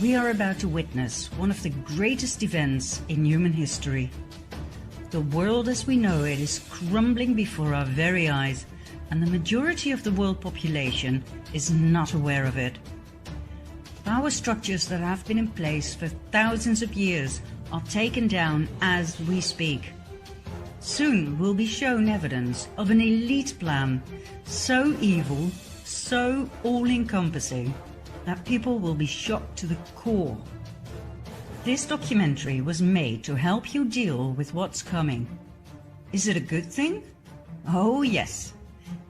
We are about to witness one of the greatest events in human history. The world as we know it is crumbling before our very eyes, and the majority of the world population is not aware of it. Power structures that have been in place for thousands of years are taken down as we speak. Soon we'll be shown evidence of an elite plan so evil, so all-encompassing, that people will be shocked to the core. This documentary was made to help you deal with what's coming. Is it a good thing? Oh yes,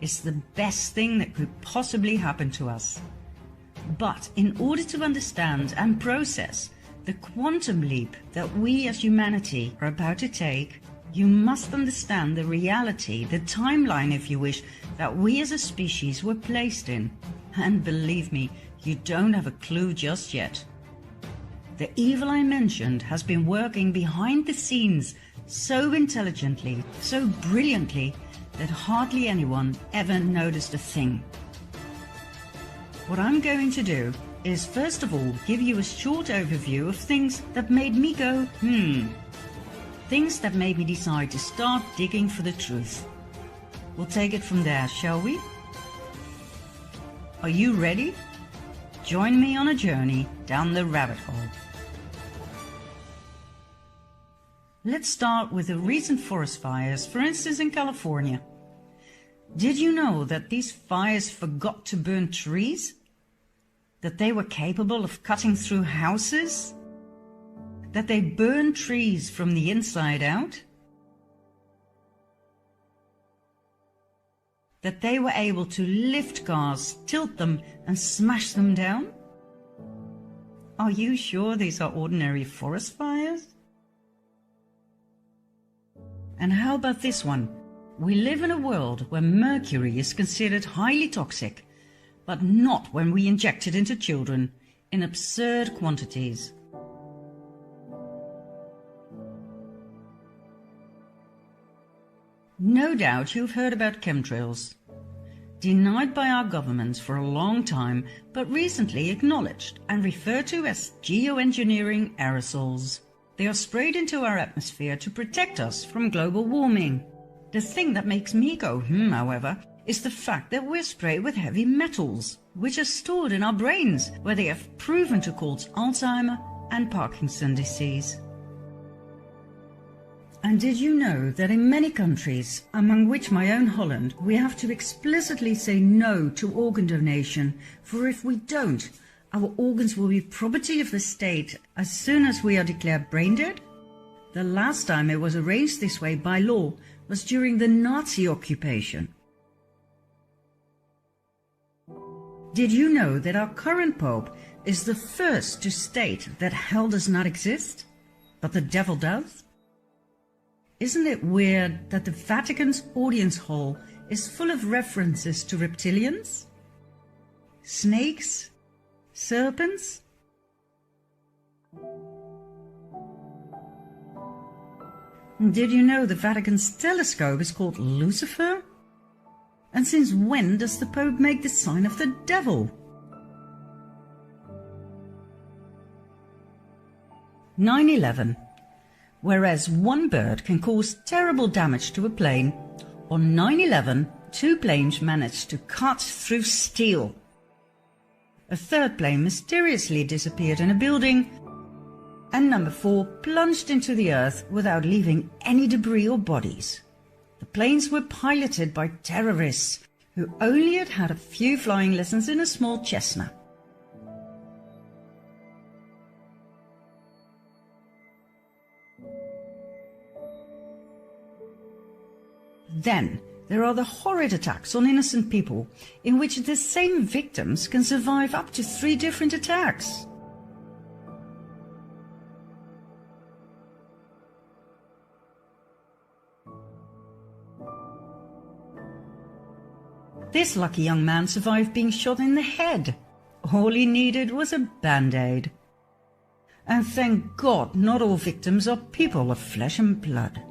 it's the best thing that could possibly happen to us. But in order to understand and process the quantum leap that we as humanity are about to take, you must understand the reality, the timeline if you wish, that we as a species were placed in. And believe me, you don't have a clue just yet. The evil I mentioned has been working behind the scenes so intelligently, so brilliantly, that hardly anyone ever noticed a thing. What I'm going to do is first of all give you a short overview of things that made me go, things that made me decide to start digging for the truth. We'll take it from there, shall we? Are you ready? Join me on a journey down the rabbit hole. Let's start with the recent forest fires, for instance in California. Did you know that these fires forgot to burn trees? That they were capable of cutting through houses? That they burned trees from the inside out? That they were able to lift cars, tilt them, and smash them down? Are you sure these are ordinary forest fires? And how about this one? We live in a world where mercury is considered highly toxic, but not when we inject it into children in absurd quantities. No doubt you've heard about chemtrails. Denied by our governments for a long time, but recently acknowledged and referred to as geoengineering aerosols. They are sprayed into our atmosphere to protect us from global warming. The thing that makes me go however, is the fact that we're sprayed with heavy metals, which are stored in our brains, where they have proven to cause Alzheimer and Parkinson's disease. And did you know that in many countries, among which my own Holland, we have to explicitly say no to organ donation, for if we don't, our organs will be property of the state as soon as we are declared brain dead? The last time it was arranged this way by law was during the Nazi occupation. Did you know that our current Pope is the first to state that hell does not exist, but the devil does? Isn't it weird that the Vatican's audience hall is full of references to reptilians, snakes, serpents? Did you know the Vatican's telescope is called Lucifer? And since when does the Pope make the sign of the devil? 9/11. Whereas one bird can cause terrible damage to a plane, on 9/11, 2 planes managed to cut through steel. A third plane mysteriously disappeared in a building, and number 4 plunged into the earth without leaving any debris or bodies. The planes were piloted by terrorists who only had a few flying lessons in a small Cessna. Then there are the horrid attacks on innocent people, in which the same victims can survive up to 3 different attacks. This lucky young man survived being shot in the head. All he needed was a band-aid. And thank God not all victims are people of flesh and blood.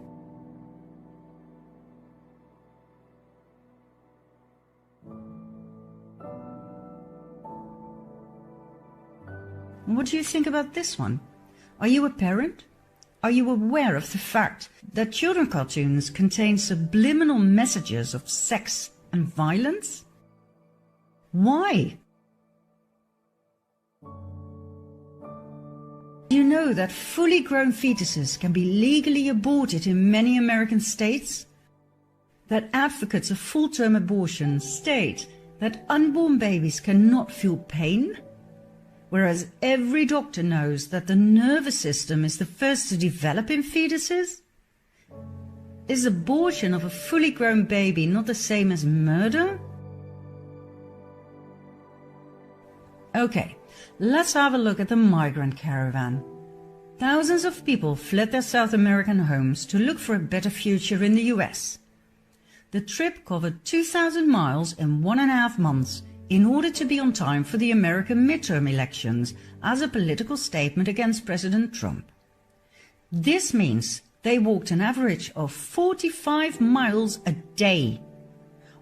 What do you think about this one? Are you a parent? Are you aware of the fact that children cartoons contain subliminal messages of sex and violence? Why? Do you know that fully grown fetuses can be legally aborted in many American states? That advocates of full-term abortion state that unborn babies cannot feel pain? Whereas every doctor knows that the nervous system is the first to develop in fetuses? Is abortion of a fully grown baby not the same as murder? Okay, let's have a look at the migrant caravan. Thousands of people fled their South American homes to look for a better future in the US. The trip covered 2,000 miles in 1.5 months in order to be on time for the American midterm elections as a political statement against President Trump. This means they walked an average of 45 miles a day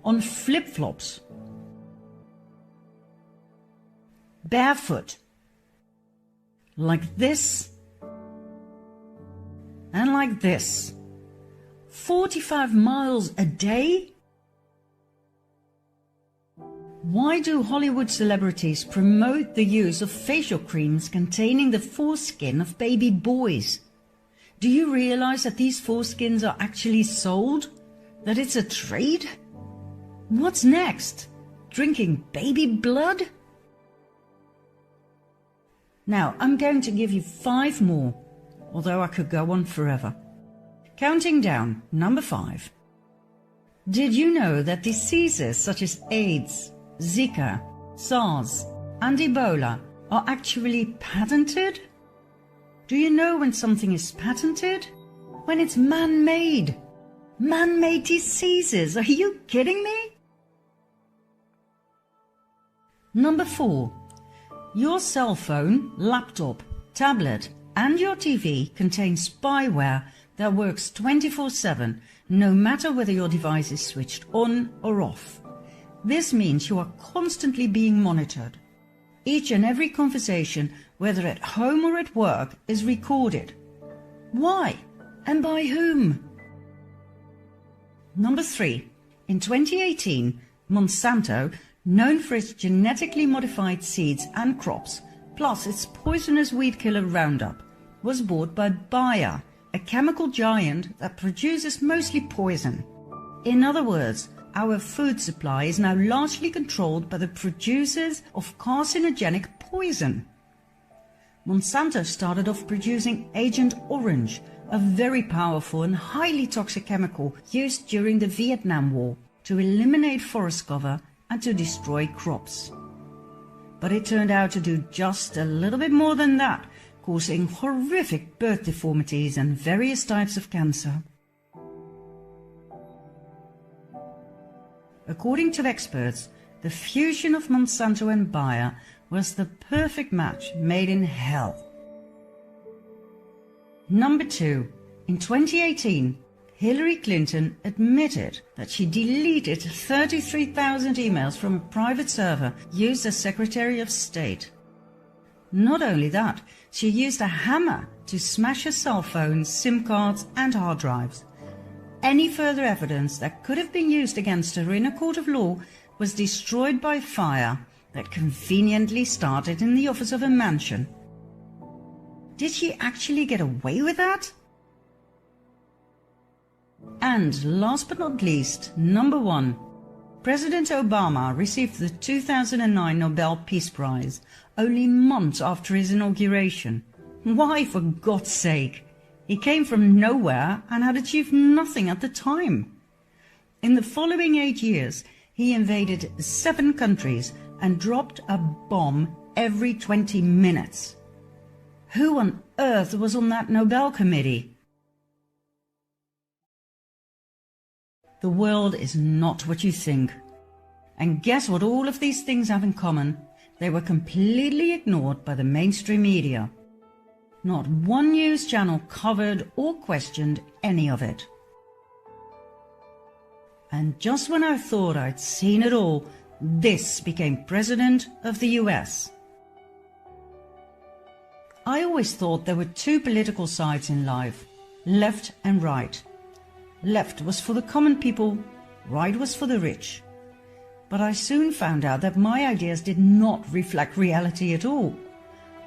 on flip-flops, barefoot, like this and like this. 45 miles a day? Why do Hollywood celebrities promote the use of facial creams containing the foreskin of baby boys? Do you realize that these foreskins are actually sold? That it's a trade? What's next? Drinking baby blood? Now, I'm going to give you 5 more, although I could go on forever. Counting down, number 5. Did you know that diseases such as AIDS, Zika, SARS, and Ebola are actually patented? Do you know when something is patented? When it's man-made. Man-made diseases, are you kidding me? Number 4. Your cell phone, laptop, tablet, and your TV contain spyware that works 24/7, no matter whether your device is switched on or off. This means you are constantly being monitored. Each and every conversation, whether at home or at work, is recorded. Why? And by whom? Number 3. In 2018, Monsanto, known for its genetically modified seeds and crops, plus its poisonous weed killer Roundup, was bought by Bayer, a chemical giant that produces mostly poison. In other words, our food supply is now largely controlled by the producers of carcinogenic poison. Monsanto started off producing Agent Orange, a very powerful and highly toxic chemical used during the Vietnam War to eliminate forest cover and to destroy crops. But it turned out to do just a little bit more than that, causing horrific birth deformities and various types of cancer. According to experts, the fusion of Monsanto and Bayer was the perfect match made in hell. Number 2. In 2018, Hillary Clinton admitted that she deleted 33,000 emails from a private server used as Secretary of State. Not only that, she used a hammer to smash her cell phones, SIM cards and hard drives. Any further evidence that could have been used against her in a court of law was destroyed by fire that conveniently started in the office of a mansion. Did she actually get away with that? And last but not least, number 1. President Obama received the 2009 Nobel Peace Prize only months after his inauguration. Why, for God's sake? He came from nowhere and had achieved nothing at the time. In the following 8 years, he invaded 7 countries and dropped a bomb every 20 minutes. Who on earth was on that Nobel Committee? The world is not what you think. And guess what all of these things have in common? They were completely ignored by the mainstream media. Not one news channel covered or questioned any of it. And just when I thought I'd seen it all, this became President of the US. I always thought there were two political sides in life, left and right. Left was for the common people, right was for the rich. But I soon found out that my ideas did not reflect reality at all.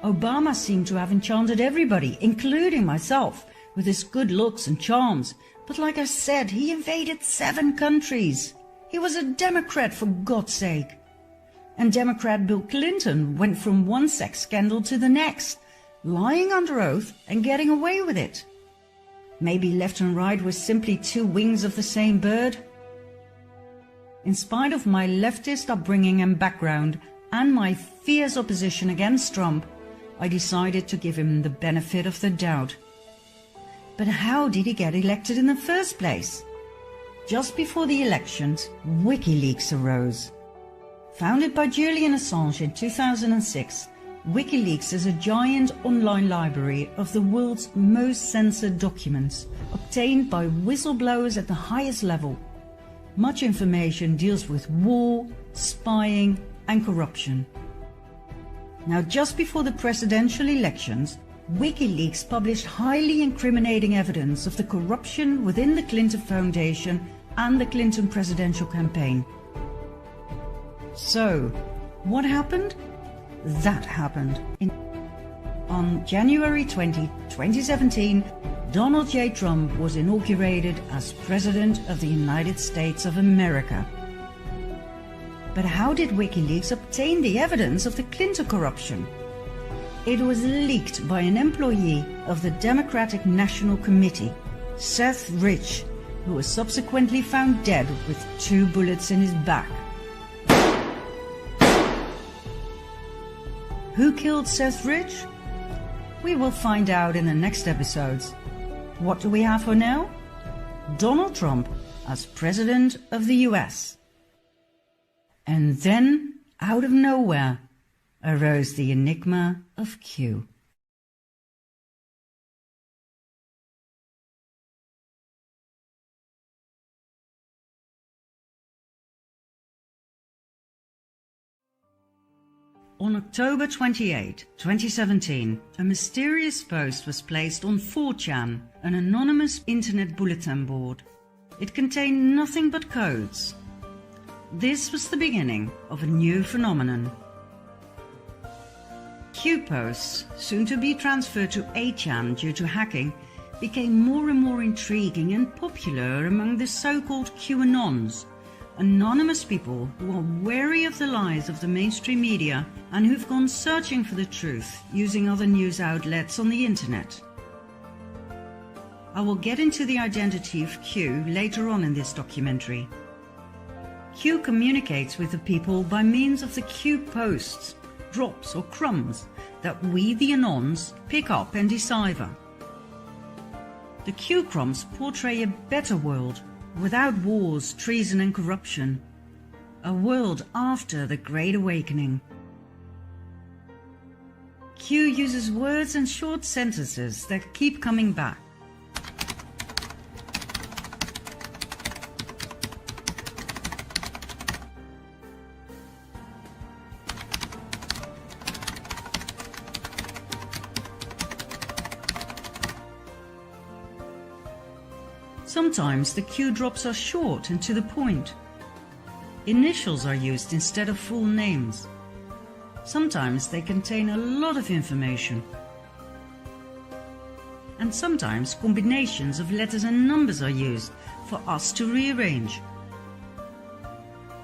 Obama seemed to have enchanted everybody, including myself, with his good looks and charms. But like I said, he invaded 7 countries. He was a Democrat, for God's sake. And Democrat Bill Clinton went from one sex scandal to the next, lying under oath and getting away with it. Maybe left and right were simply two wings of the same bird? In spite of my leftist upbringing and background, and my fierce opposition against Trump, I decided to give him the benefit of the doubt. But how did he get elected in the first place? Just before the elections, WikiLeaks arose. Founded by Julian Assange in 2006, WikiLeaks is a giant online library of the world's most censored documents, obtained by whistleblowers at the highest level. Much information deals with war, spying, and corruption. Now, just before the presidential elections, WikiLeaks published highly incriminating evidence of the corruption within the Clinton Foundation and the Clinton presidential campaign. So, what happened? That happened. On January 20, 2017, Donald J. Trump was inaugurated as President of the United States of America. But how did WikiLeaks obtain the evidence of the Clinton corruption? It was leaked by an employee of the Democratic National Committee, Seth Rich, who was subsequently found dead with 2 bullets in his back. Who killed Seth Rich? We will find out in the next episodes. What do we have for now? Donald Trump as President of the US. And then, out of nowhere, arose the enigma of Q. On October 28, 2017, a mysterious post was placed on 4chan, an anonymous internet bulletin board. It contained nothing but codes. This was the beginning of a new phenomenon. Q posts, soon to be transferred to 8chan due to hacking, became more and more intriguing and popular among the so-called QAnons, anonymous people who are wary of the lies of the mainstream media and who've gone searching for the truth using other news outlets on the internet. I will get into the identity of Q later on in this documentary. Q communicates with the people by means of the Q posts, drops or crumbs that we, the Anons, pick up and decipher. The Q crumbs portray a better world, without wars, treason and corruption. A world after the Great Awakening. Q uses words and short sentences that keep coming back. Sometimes the Q drops are short and to the point. Initials are used instead of full names. Sometimes they contain a lot of information. And sometimes combinations of letters and numbers are used for us to rearrange.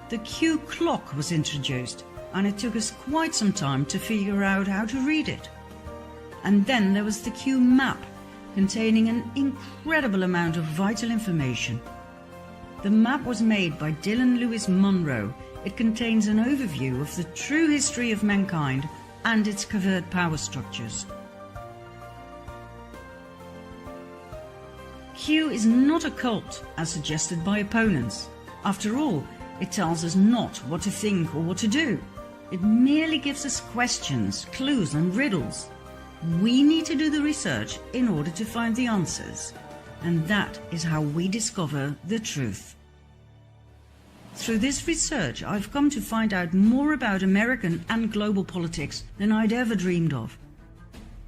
The Q clock was introduced, and it took us quite some time to figure out how to read it. And then there was the Q map, containing an incredible amount of vital information. The map was made by Dylan Lewis Munro. It contains an overview of the true history of mankind and its covert power structures. Q is not a cult, as suggested by opponents. After all, it tells us not what to think or what to do. It merely gives us questions, clues and riddles. We need to do the research in order to find the answers, and that is how we discover the truth. Through this research, I've come to find out more about American and global politics than I'd ever dreamed of.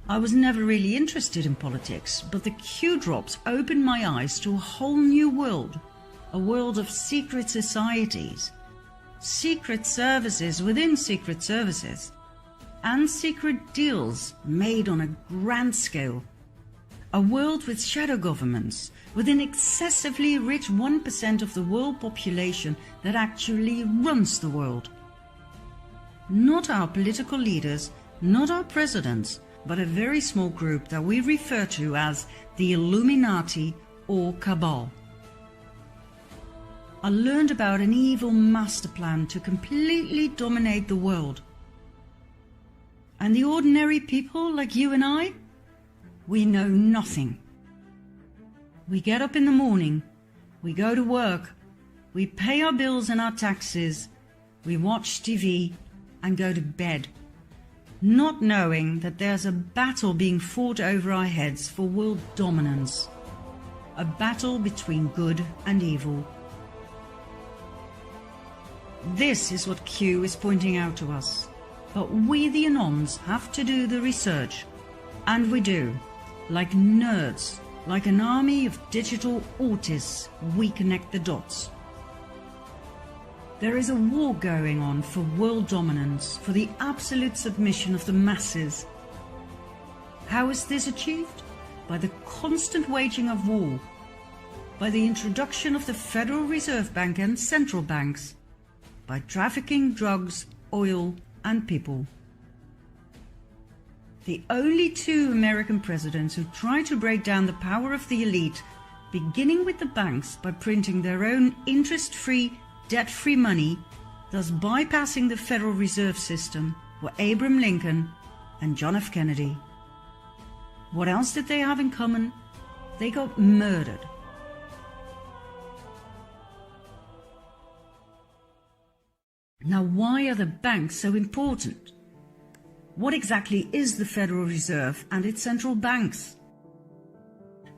I was never really interested in politics, but the Q drops opened my eyes to a whole new world, a world of secret societies, secret services within secret services, and secret deals made on a grand scale. A world with shadow governments, with an excessively rich 1% of the world population that actually runs the world. Not our political leaders, not our presidents, but a very small group that we refer to as the Illuminati or Cabal. I learned about an evil master plan to completely dominate the world. And the ordinary people like you and I, we know nothing. We get up in the morning, we go to work, we pay our bills and our taxes, we watch TV and go to bed, not knowing that there's a battle being fought over our heads for world dominance, a battle between good and evil. This is what Q is pointing out to us, but we the Anons have to do the research, and we do. Like nerds, like an army of digital autists, we connect the dots. There is a war going on for world dominance, for the absolute submission of the masses. How is this achieved? By the constant waging of war, by the introduction of the Federal Reserve Bank and central banks, by trafficking drugs, oil, and people. The only two American presidents who tried to break down the power of the elite, beginning with the banks by printing their own interest-free, debt-free money, thus bypassing the Federal Reserve System, were Abraham Lincoln and John F. Kennedy. What else did they have in common? They got murdered. Now, why are the banks so important? What exactly is the Federal Reserve and its central banks?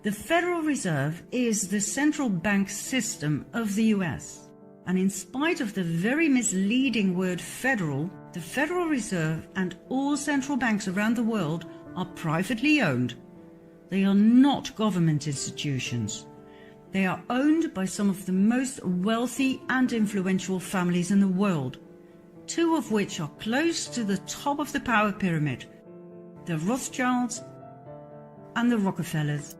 The Federal Reserve is the central bank system of the US. And in spite of the very misleading word federal, the Federal Reserve and all central banks around the world are privately owned. They are not government institutions. They are owned by some of the most wealthy and influential families in the world, two of which are close to the top of the power pyramid, the Rothschilds and the Rockefellers.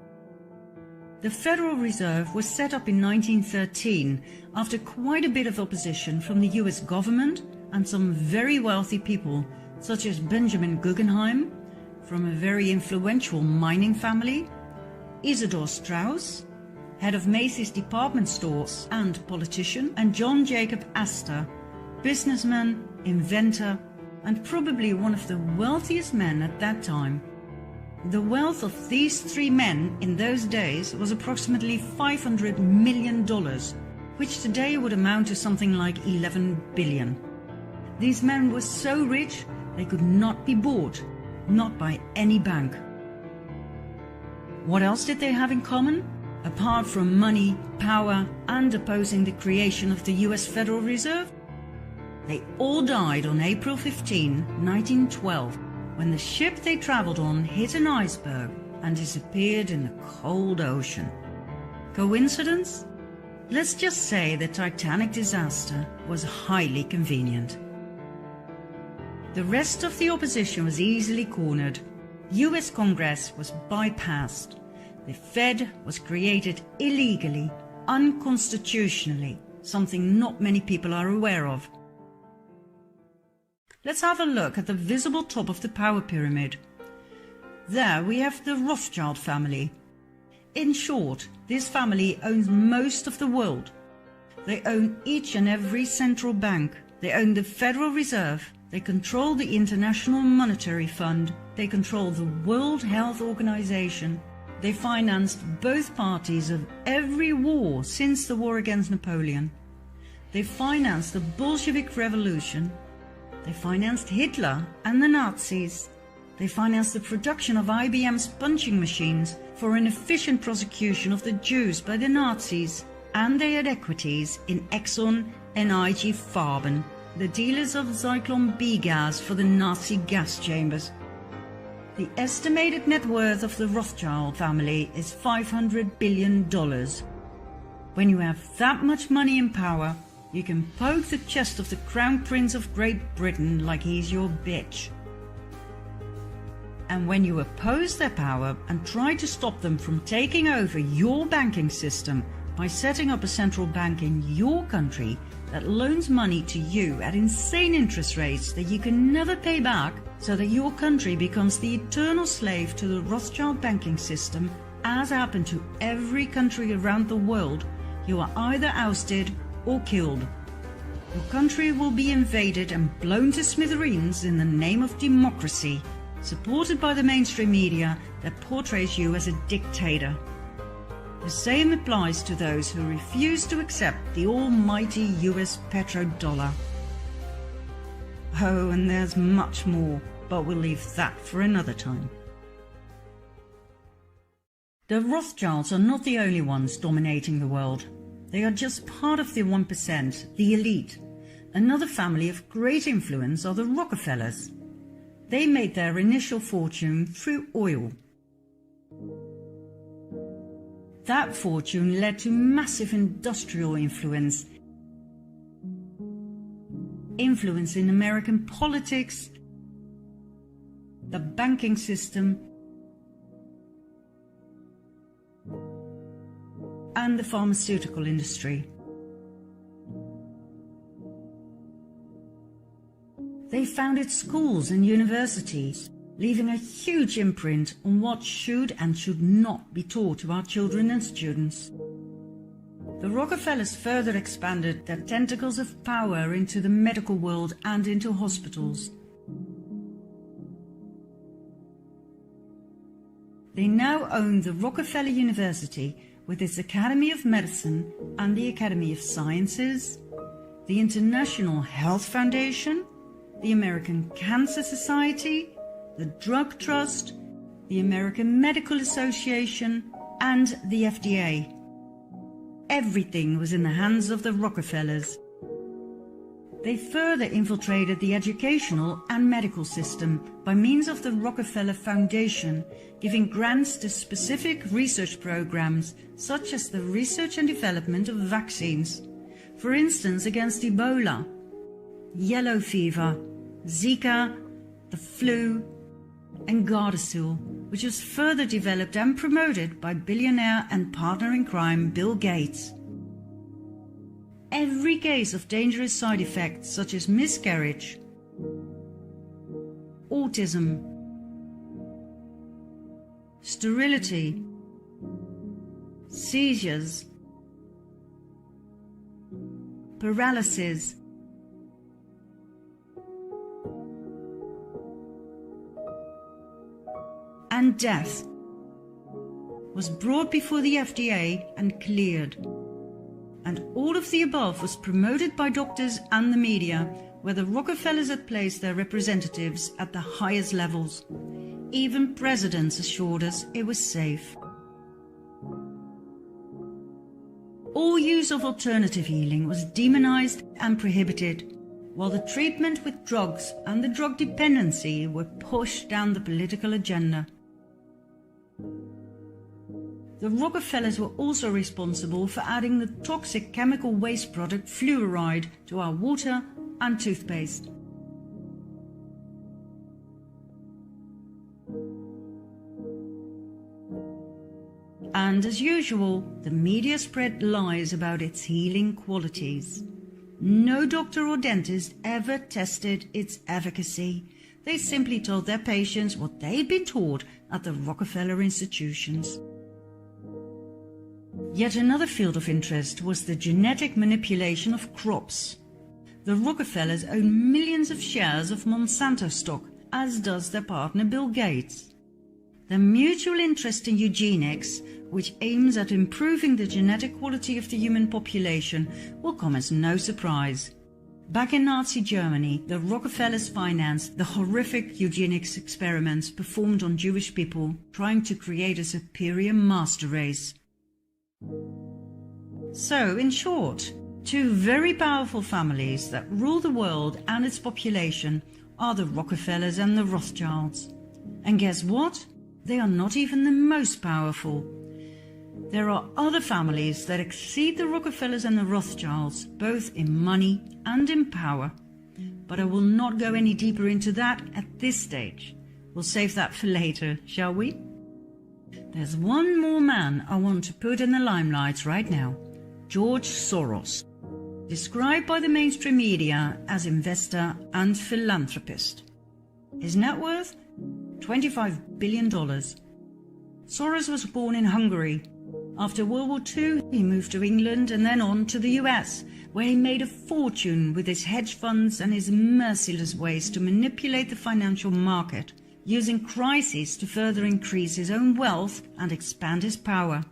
The Federal Reserve was set up in 1913 after quite a bit of opposition from the US government and some very wealthy people, such as Benjamin Guggenheim, from a very influential mining family, Isidor Straus, head of Macy's department stores and politician, and John Jacob Astor, businessman, inventor, and probably one of the wealthiest men at that time. The wealth of these three men in those days was approximately $500 million, which today would amount to something like 11 billion. These men were so rich they could not be bought, not by any bank. What else did they have in common? Apart from money, power, and opposing the creation of the US Federal Reserve? They all died on April 15, 1912, when the ship they traveled on hit an iceberg and disappeared in the cold ocean. Coincidence? Let's just say the Titanic disaster was highly convenient. The rest of the opposition was easily cornered. US Congress was bypassed. The Fed was created illegally, unconstitutionally, something not many people are aware of. Let's have a look at the visible top of the power pyramid. There we have the Rothschild family. In short, this family owns most of the world. They own each and every central bank. They own the Federal Reserve. They control the International Monetary Fund. They control the World Health Organization. They financed both parties of every war since the war against Napoleon. They financed the Bolshevik Revolution. They financed Hitler and the Nazis. They financed the production of IBM's punching machines for an efficient prosecution of the Jews by the Nazis. And they had equities in Exxon and IG Farben, the dealers of Zyklon B gas for the Nazi gas chambers. The estimated net worth of the Rothschild family is $500 billion. When you have that much money and power, you can poke the chest of the Crown Prince of Great Britain like he's your bitch. And when you oppose their power and try to stop them from taking over your banking system by setting up a central bank in your country that loans money to you at insane interest rates that you can never pay back, so that your country becomes the eternal slave to the Rothschild banking system, as happened to every country around the world, you are either ousted or killed. Your country will be invaded and blown to smithereens in the name of democracy, supported by the mainstream media that portrays you as a dictator. The same applies to those who refuse to accept the almighty US petrodollar. Oh, and there's much more, but we'll leave that for another time. The Rothschilds are not the only ones dominating the world. They are just part of the 1%, the elite. Another family of great influence are the Rockefellers. They made their initial fortune through oil. That fortune led to massive industrial influence in American politics, the banking system, and the pharmaceutical industry. They founded schools and universities, leaving a huge imprint on what should and should not be taught to our children and students. The Rockefellers further expanded their tentacles of power into the medical world and into hospitals. They now own the Rockefeller University with its Academy of Medicine and the Academy of Sciences, the International Health Foundation, the American Cancer Society, the Drug Trust, the American Medical Association, and the FDA. Everything was in the hands of the Rockefellers. They further infiltrated the educational and medical system by means of the Rockefeller Foundation, giving grants to specific research programs such as the research and development of vaccines, for instance against Ebola, yellow fever, Zika, the flu, and Gardasil, which was further developed and promoted by billionaire and partner in crime Bilgeets. Every case of dangerous side effects such as miscarriage, autism, sterility, seizures, paralysis, and death was brought before the FDA and cleared. And all of the above was promoted by doctors and the media, where the Rockefellers had placed their representatives at the highest levels. Even presidents assured us it was safe. All use of alternative healing was demonized and prohibited, while the treatment with drugs and the drug dependency were pushed down the political agenda. The Rockefellers were also responsible for adding the toxic chemical waste product fluoride to our water and toothpaste. And as usual, the media spread lies about its healing qualities. No doctor or dentist ever tested its efficacy. They simply told their patients what they'd been taught at the Rockefeller institutions. Yet another field of interest was the genetic manipulation of crops. The Rockefellers own millions of shares of Monsanto stock, as does their partner Bill Gates. Their mutual interest in eugenics, which aims at improving the genetic quality of the human population, will come as no surprise. Back in Nazi Germany, the Rockefellers financed the horrific eugenics experiments performed on Jewish people, trying to create a superior master race. So, in short, two very powerful families that rule the world and its population are the Rockefellers and the Rothschilds. And guess what? They are not even the most powerful. There are other families that exceed the Rockefellers and the Rothschilds, both in money and in power. But I will not go any deeper into that at this stage. We'll save that for later, shall we? There's one more man I want to put in the limelight right now. Soros, described by the mainstream media as investor and philanthropist. His net worth? $25 billion. Soros was born in Hungary. After World War II, he moved to England and then on to the US, where he made a fortune with his hedge funds and his merciless ways to manipulate the financial market, using crises to further increase his own wealth and expand his power.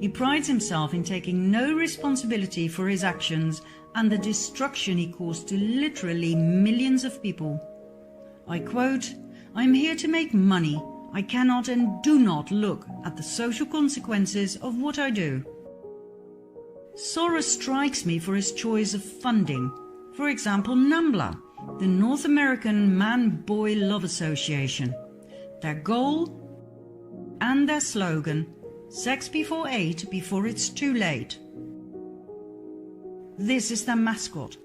He prides himself in taking no responsibility for his actions and the destruction he caused to literally millions of people. I quote, "I'm here to make money. I cannot and do not look at the social consequences of what I do." Soros strikes me for his choice of funding. For example, NAMBLA, the North American Man-Boy Love Association. Their goal and their slogan, "Sex before 8, before it's too late." This is their mascot.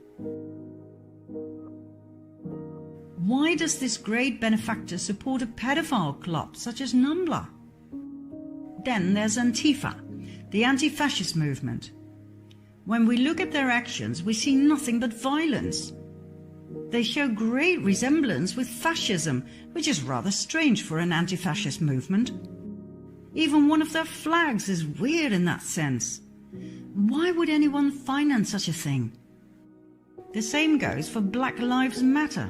Why does this great benefactor support a pedophile club such as NAMBLA? Then there's Antifa, the anti-fascist movement. When we look at their actions, we see nothing but violence. They show great resemblance with fascism, which is rather strange for an anti-fascist movement. Even one of their flags is weird in that sense. Why would anyone finance such a thing? The same goes for Black Lives Matter.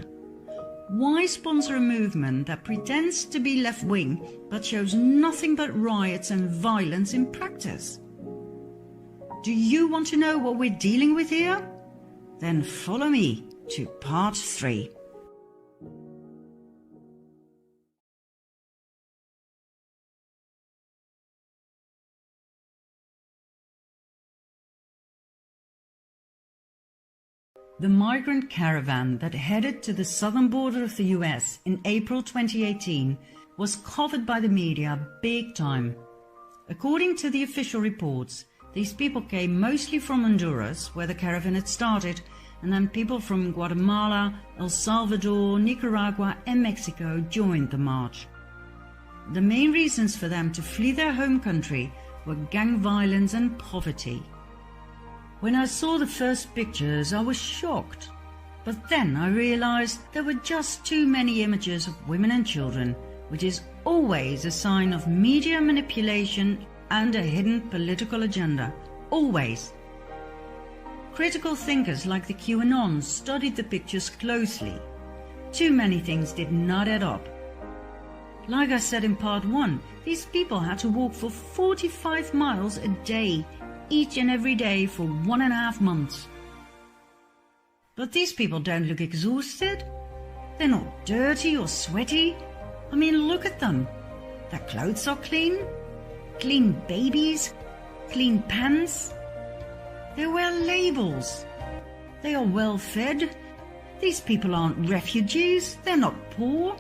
Why sponsor a movement that pretends to be left-wing but shows nothing but riots and violence in practice? Do you want to know what we're dealing with here? Then follow me to part 3. The migrant caravan that headed to the southern border of the US in April 2018 was covered by the media big time. According to the official reports, these people came mostly from Honduras, where the caravan had started, and then people from Guatemala, El Salvador, Nicaragua and Mexico joined the march. The main reasons for them to flee their home country were gang violence and poverty. When I saw the first pictures, I was shocked. But then I realized there were just too many images of women and children, which is always a sign of media manipulation and a hidden political agenda. Always. Critical thinkers like the QAnons studied the pictures closely. Too many things did not add up. Like I said in part 1, these people had to walk for 45 miles a day, each and every day for 1.5 months. But these people don't look exhausted. They're not dirty or sweaty. I mean, look at them. Their clothes are clean. Clean babies. Clean pants. They wear labels. They are well fed. These people aren't refugees. They're not poor.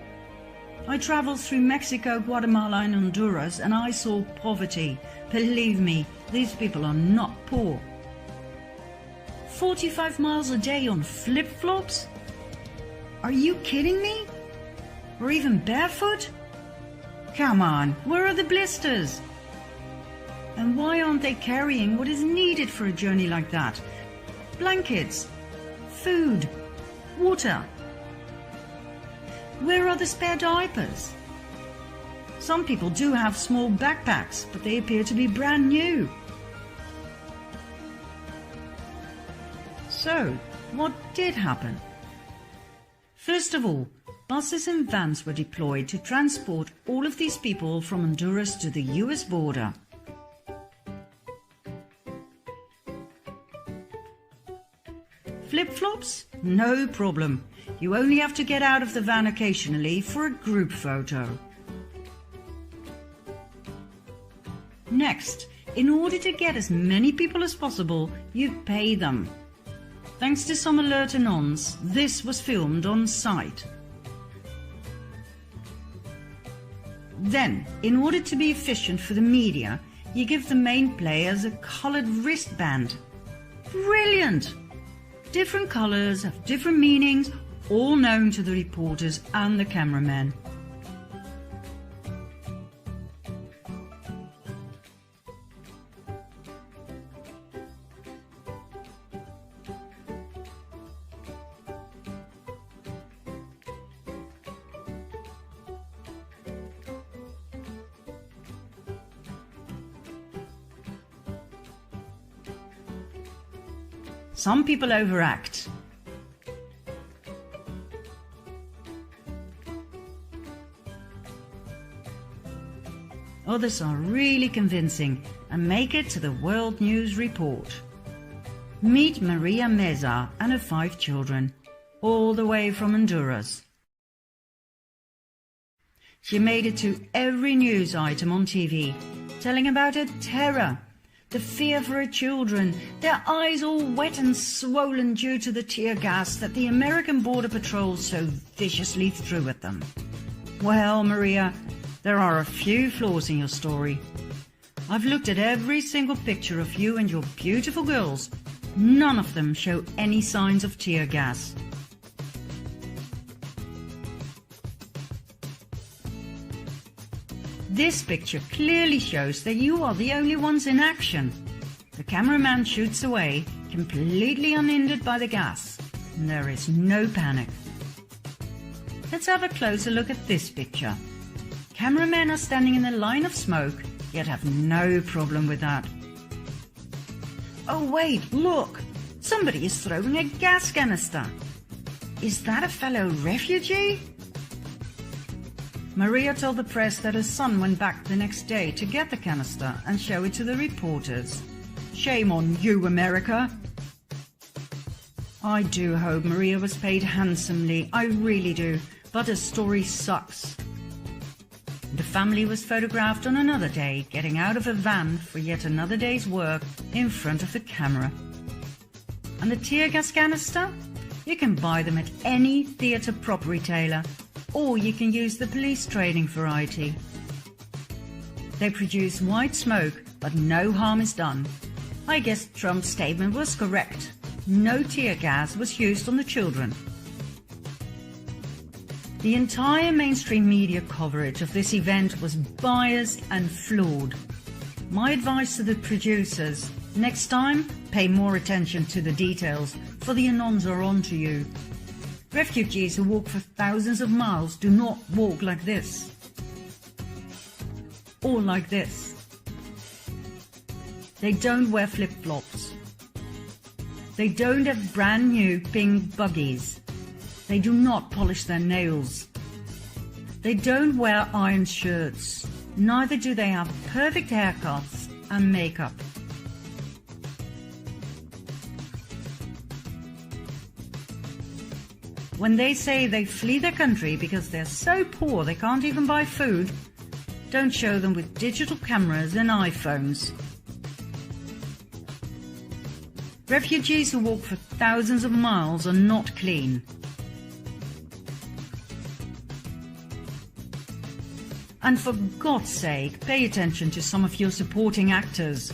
I traveled through Mexico, Guatemala and Honduras and I saw poverty. Believe me, these people are not poor. 45 miles a day on flip-flops? Are you kidding me? Or even barefoot? Come on, where are the blisters? And why aren't they carrying what is needed for a journey like that? Blankets, food, water. Where are the spare diapers? Some people do have small backpacks, but they appear to be brand new. So, what did happen? First of all, buses and vans were deployed to transport all of these people from Honduras to the US border. Flip-flops? No problem. You only have to get out of the van occasionally for a group photo. Next, in order to get as many people as possible, you pay them. Thanks to some alert anons, this was filmed on site. Then, in order to be efficient for the media, you give the main players a colored wristband. Brilliant! Different colors have different meanings, all known to the reporters and the cameramen. Some people overact. Others are really convincing and make it to the World News Report. Meet Maria Meza and her 5 children, all the way from Honduras. She made it to every news item on TV, telling about her terror, the fear for her children, their eyes all wet and swollen due to the tear gas that the American Border Patrol so viciously threw at them. Well, Maria, there are a few flaws in your story. I've looked at every single picture of you and your beautiful girls. None of them show any signs of tear gas. This picture clearly shows that you are the only ones in action. The cameraman shoots away, completely unhindered by the gas, and there is no panic. Let's have a closer look at this picture. Cameramen are standing in a line of smoke, yet have no problem with that. Oh wait, look! Somebody is throwing a gas canister. Is that a fellow refugee? Maria told the press that her son went back the next day to get the canister and show it to the reporters. Shame on you, America! I do hope Maria was paid handsomely, I really do, but her story sucks. The family was photographed on another day, getting out of a van for yet another day's work in front of the camera. And the tear gas canister? You can buy them at any theatre prop retailer, or you can use the police training variety. They produce white smoke, but no harm is done. I guess Trump's statement was correct. No tear gas was used on the children. The entire mainstream media coverage of this event was biased and flawed. My advice to the producers, next time, pay more attention to the details, for the anons are on to you. Refugees who walk for thousands of miles do not walk like this. Or like this. They don't wear flip-flops. They don't have brand new pink buggies. They do not polish their nails. They don't wear iron shirts. Neither do they have perfect haircuts and makeup. When they say they flee their country because they're so poor they can't even buy food, don't show them with digital cameras and iPhones. Refugees who walk for thousands of miles are not clean. And for God's sake, pay attention to some of your supporting actors.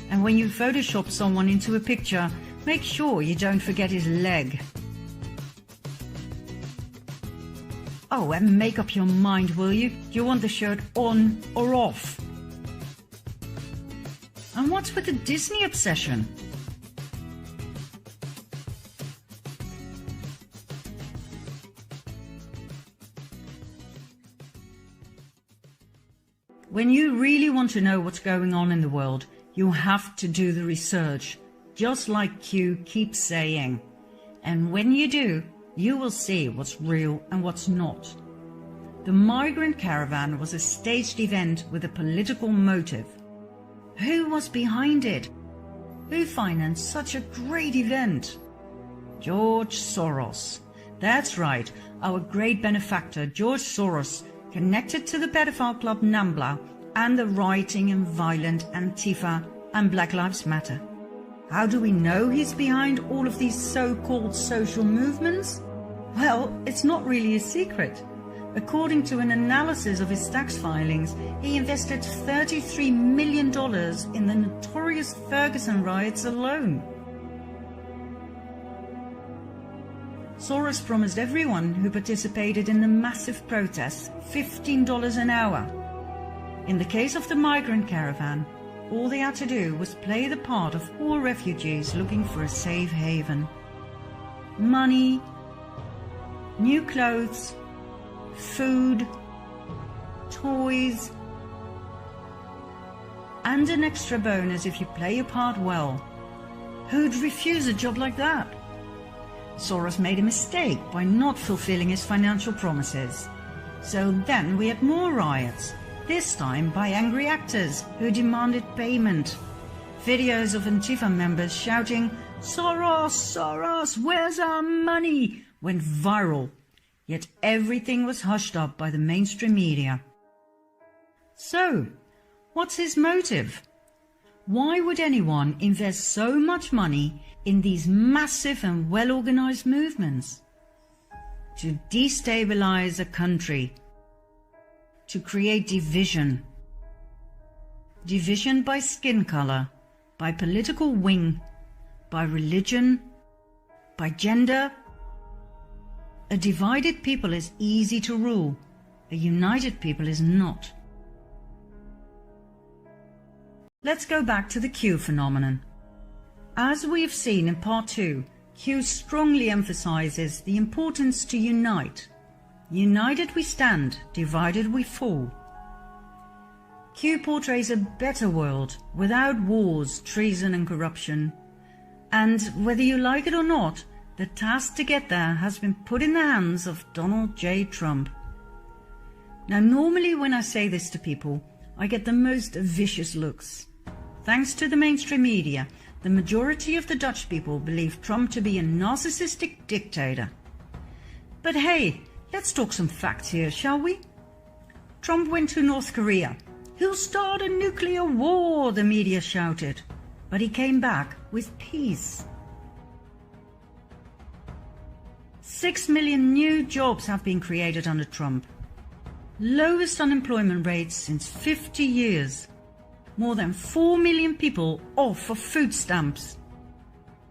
And when you Photoshop someone into a picture, make sure you don't forget his leg. Oh, and make up your mind, will you? Do you want the shirt on or off? And what's with the Disney obsession? When you really want to know what's going on in the world, you have to do the research, just like Q keeps saying. And when you do, you will see what's real and what's not. The migrant caravan was a staged event with a political motive. Who was behind it? Who financed such a great event? George Soros. That's right, our great benefactor George Soros, connected to the pedophile club NAMBLA and the rioting and violent Antifa and Black Lives Matter. How do we know he's behind all of these so-called social movements? Well, it's not really a secret. According to an analysis of his tax filings, he invested $33 million in the notorious Ferguson riots alone. Soros promised everyone who participated in the massive protests $15 an hour. In the case of the migrant caravan, all they had to do was play the part of poor refugees looking for a safe haven. Money, new clothes, food, toys, and an extra bonus if you play your part well. Who'd refuse a job like that? Soros made a mistake by not fulfilling his financial promises. So then we had more riots, this time by angry actors who demanded payment. Videos of Antifa members shouting, "Soros, Soros, where's our money?" went viral. Yet everything was hushed up by the mainstream media. So, what's his motive? Why would anyone invest so much money in these massive and well-organized movements? To destabilize a country. To create division. Division by skin color, by political wing, by religion, by gender. A divided people is easy to rule. A united people is not. Let's go back to the Q phenomenon. As we have seen in part 2, Q strongly emphasizes the importance to unite. United we stand, divided we fall. Q portrays a better world, without wars, treason and corruption. And whether you like it or not, the task to get there has been put in the hands of Donald J. Trump. Now normally when I say this to people, I get the most vicious looks. Thanks to the mainstream media, the majority of the Dutch people believe Trump to be a narcissistic dictator. But hey, let's talk some facts here, shall we? Trump went to North Korea. He'll start a nuclear war, the media shouted. But he came back with peace. 6 million new jobs have been created under Trump. Lowest unemployment rates since 50 years. More than 4 million people off of food stamps.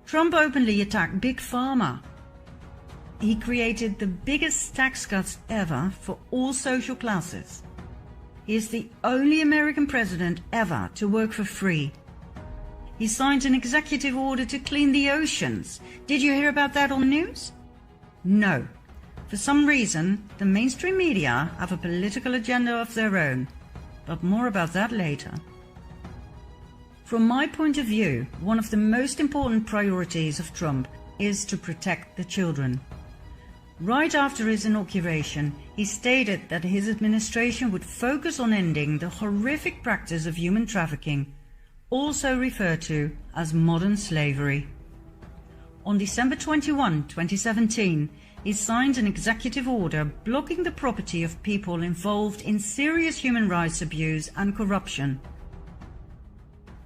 Trump openly attacked Big Pharma. He created the biggest tax cuts ever for all social classes. He is the only American president ever to work for free. He signed an executive order to clean the oceans. Did you hear about that on the news? No. For some reason, the mainstream media have a political agenda of their own. But more about that later. From my point of view, one of the most important priorities of Trump is to protect the children. Right after his inauguration, he stated that his administration would focus on ending the horrific practice of human trafficking, also referred to as modern slavery. On December 21, 2017, he signed an executive order blocking the property of people involved in serious human rights abuse and corruption.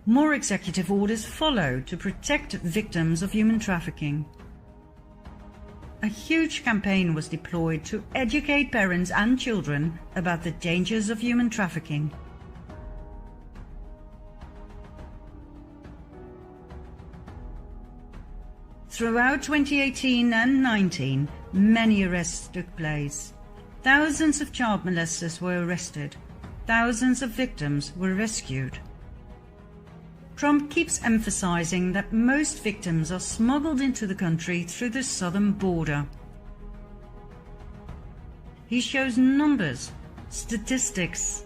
More executive orders followed to protect victims of human trafficking. A huge campaign was deployed to educate parents and children about the dangers of human trafficking. Throughout 2018 and 19, many arrests took place. Thousands of child molesters were arrested. Thousands of victims were rescued. Trump keeps emphasizing that most victims are smuggled into the country through the southern border. He shows numbers, statistics.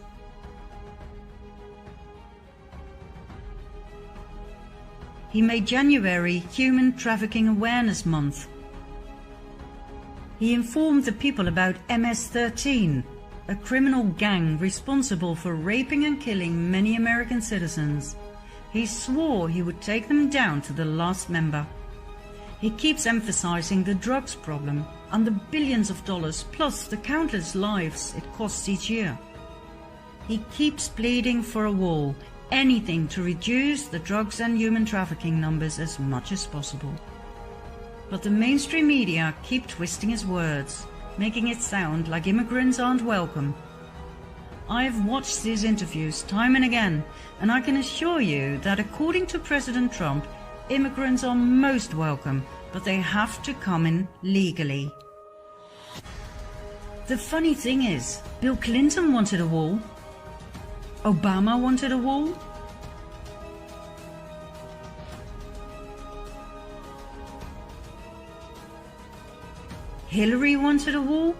He made January Human Trafficking Awareness Month. He informed the people about MS-13, a criminal gang responsible for raping and killing many American citizens. He swore he would take them down to the last member. He keeps emphasizing the drugs problem and the billions of dollars plus the countless lives it costs each year. He keeps pleading for a wall, anything to reduce the drugs and human trafficking numbers as much as possible. But the mainstream media keep twisting his words, making it sound like immigrants aren't welcome. I've watched these interviews time and again, and I can assure you that according to President Trump, immigrants are most welcome, but they have to come in legally. The funny thing is, Bill Clinton wanted a wall. Obama wanted a wall. Hillary wanted a wall.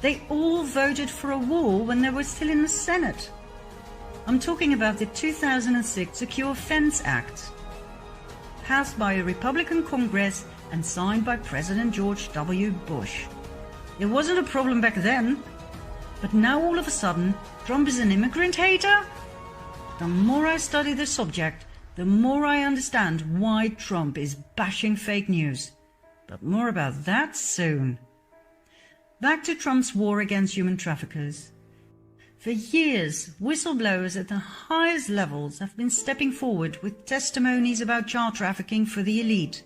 They all voted for a wall when they were still in the Senate. I'm talking about the 2006 Secure Fence Act, passed by a Republican Congress and signed by President George W. Bush. It wasn't a problem back then, but now all of a sudden, Trump is an immigrant hater? The more I study the subject, the more I understand why Trump is bashing fake news. But more about that soon. Back to Trump's war against human traffickers. For years, whistleblowers at the highest levels have been stepping forward with testimonies about child trafficking for the elite.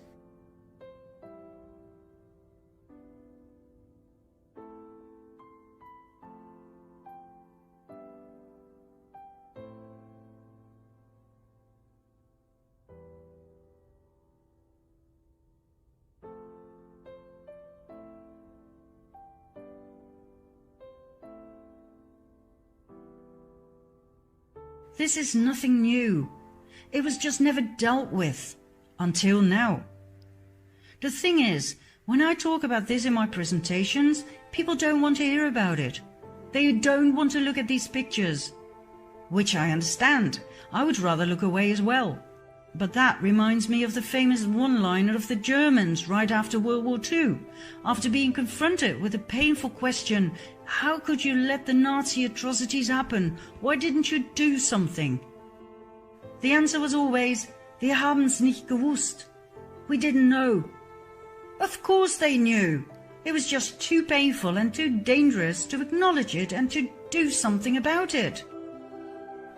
This is nothing new. It was just never dealt with. Until now. The thing is, when I talk about this in my presentations, people don't want to hear about it. They don't want to look at these pictures. Which I understand. I would rather look away as well. But that reminds me of the famous one-liner of the Germans right after World War II, after being confronted with the painful question, how could you let the Nazi atrocities happen? Why didn't you do something? The answer was always, wir haben's nicht gewusst. We didn't know. Of course they knew. It was just too painful and too dangerous to acknowledge it and to do something about it.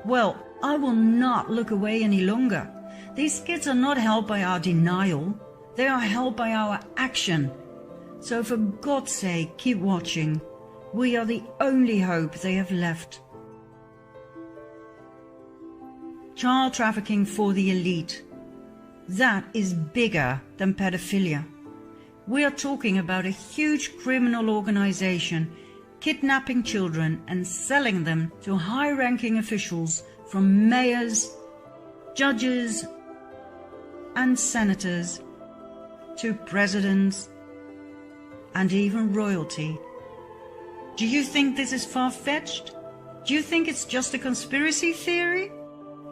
Well, I will not look away any longer. These kids are not helped by our denial. They are helped by our action. So for God's sake, keep watching. We are the only hope they have left. Child trafficking for the elite. That is bigger than pedophilia. We are talking about a huge criminal organization kidnapping children and selling them to high-ranking officials from mayors, judges, and senators to presidents and even royalty. Do you think this is far-fetched? Do you think it's just a conspiracy theory?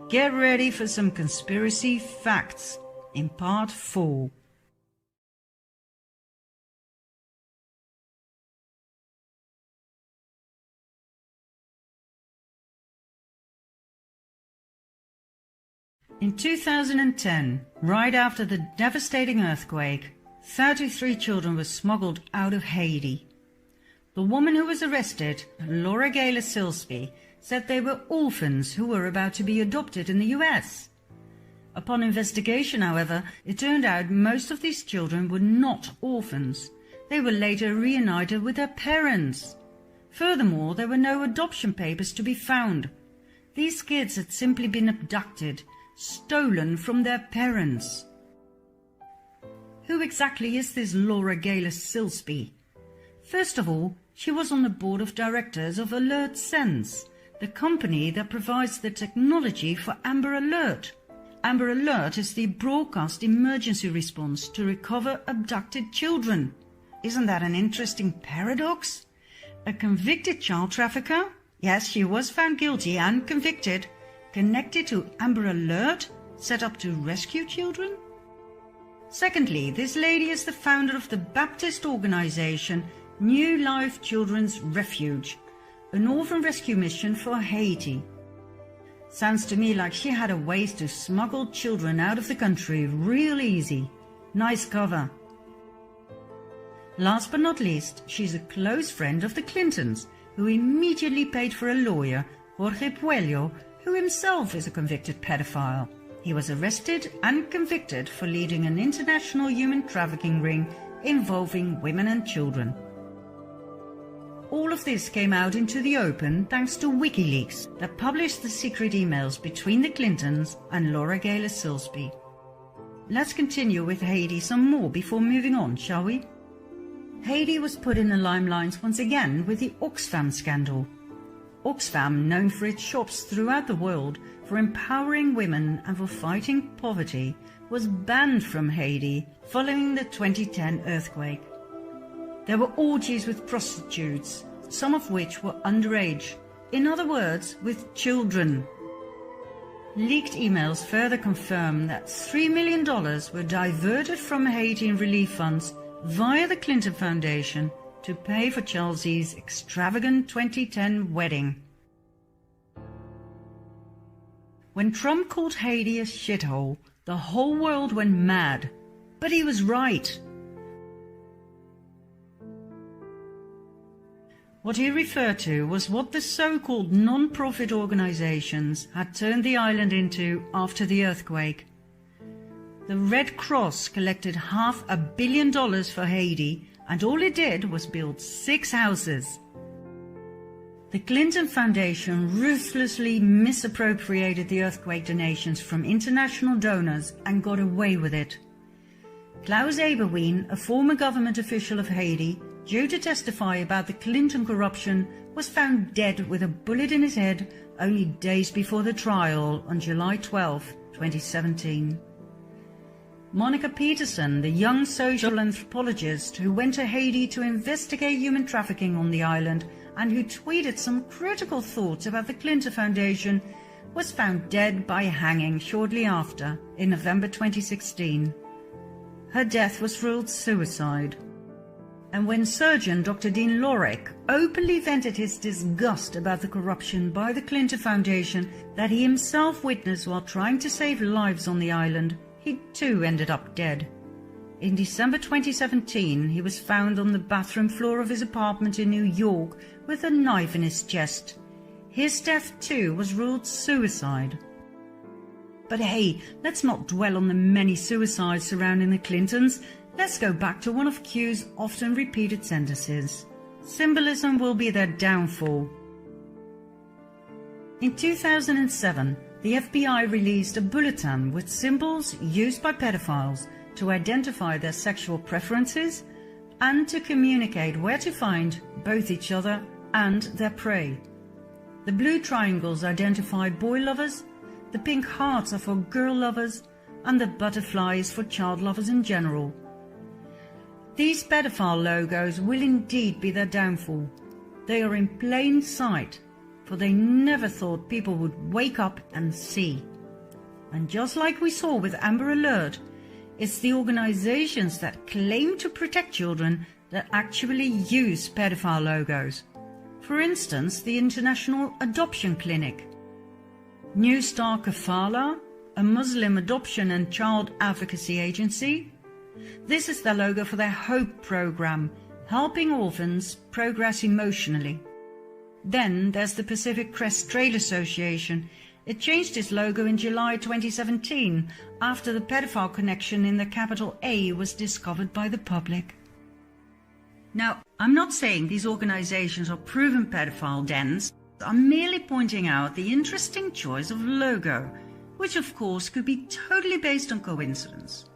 Get ready for some conspiracy facts in part 4. In 2010, right after the devastating earthquake, 33 children were smuggled out of Haiti. The woman who was arrested, Laura Gaylor Silsby, said they were orphans who were about to be adopted in the US. Upon investigation, however, it turned out most of these children were not orphans. They were later reunited with their parents. Furthermore, there were no adoption papers to be found. These kids had simply been abducted, stolen from their parents. Who exactly is this Laura Gaylor Silsby? First of all, she was on the board of directors of Alert Sense, the company that provides the technology for Amber Alert. Amber Alert is the broadcast emergency response to recover abducted children. Isn't that an interesting paradox? A convicted child trafficker? Yes, she was found guilty and convicted, connected to Amber Alert, set up to rescue children? Secondly, this lady is the founder of the Baptist organization New Life Children's Refuge, an orphan rescue mission for Haiti. Sounds to me like she had a way to smuggle children out of the country real easy. Nice cover. Last but not least, she's a close friend of the Clintons, who immediately paid for a lawyer, Jorge Puello, who himself is a convicted pedophile. He was arrested and convicted for leading an international human trafficking ring involving women and children. All of this came out into the open thanks to WikiLeaks that published the secret emails between the Clintons and Laura Gaylor Silsby. Let's continue with Haiti some more before moving on, shall we? Haiti was put in the limelight once again with the Oxfam scandal. Oxfam, known for its shops throughout the world for empowering women and for fighting poverty, was banned from Haiti following the 2010 earthquake. There were orgies with prostitutes, some of which were underage, in other words, with children. Leaked emails further confirm that $3 million were diverted from Haitian relief funds via the Clinton Foundation to pay for Chelsea's extravagant 2010 wedding. When Trump called Haiti a shithole, the whole world went mad. But he was right. What he referred to was what the so-called non-profit organizations had turned the island into after the earthquake. The Red Cross collected $500 million for Haiti, and all it did was build 6 houses. The Clinton Foundation ruthlessly misappropriated the earthquake donations from international donors and got away with it. Klaus Eberwein, a former government official of Haiti, due to testify about the Clinton corruption, was found dead with a bullet in his head only days before the trial on July 12, 2017. Monica Peterson, the young social anthropologist who went to Haiti to investigate human trafficking on the island and who tweeted some critical thoughts about the Clinton Foundation, was found dead by hanging shortly after, in November 2016. Her death was ruled suicide. And when surgeon Dr. Dean Lorek openly vented his disgust about the corruption by the Clinton Foundation that he himself witnessed while trying to save lives on the island, he too ended up dead. In December 2017, he was found on the bathroom floor of his apartment in New York with a knife in his chest. His death too was ruled suicide. But hey, let's not dwell on the many suicides surrounding the Clintons. Let's go back to one of Q's often repeated sentences. Symbolism will be their downfall. In 2007, the FBI released a bulletin with symbols used by pedophiles to identify their sexual preferences and to communicate where to find both each other and their prey. The blue triangles identify boy lovers, the pink hearts are for girl lovers, and the butterflies for child lovers in general. These pedophile logos will indeed be their downfall. They are in plain sight, for they never thought people would wake up and see. And just like we saw with Amber Alert, it's the organizations that claim to protect children that actually use pedophile logos. For instance, the International Adoption Clinic. New Star Kafala, a Muslim adoption and child advocacy agency. This is the logo for their HOPE program, helping orphans progress emotionally. Then there's the Pacific Crest Trail Association. It changed its logo in July 2017 after the pedophile connection in the capital A was discovered by the public. Now, I'm not saying these organizations are proven pedophile dens. I'm merely pointing out the interesting choice of logo, which of course could be totally based on coincidence.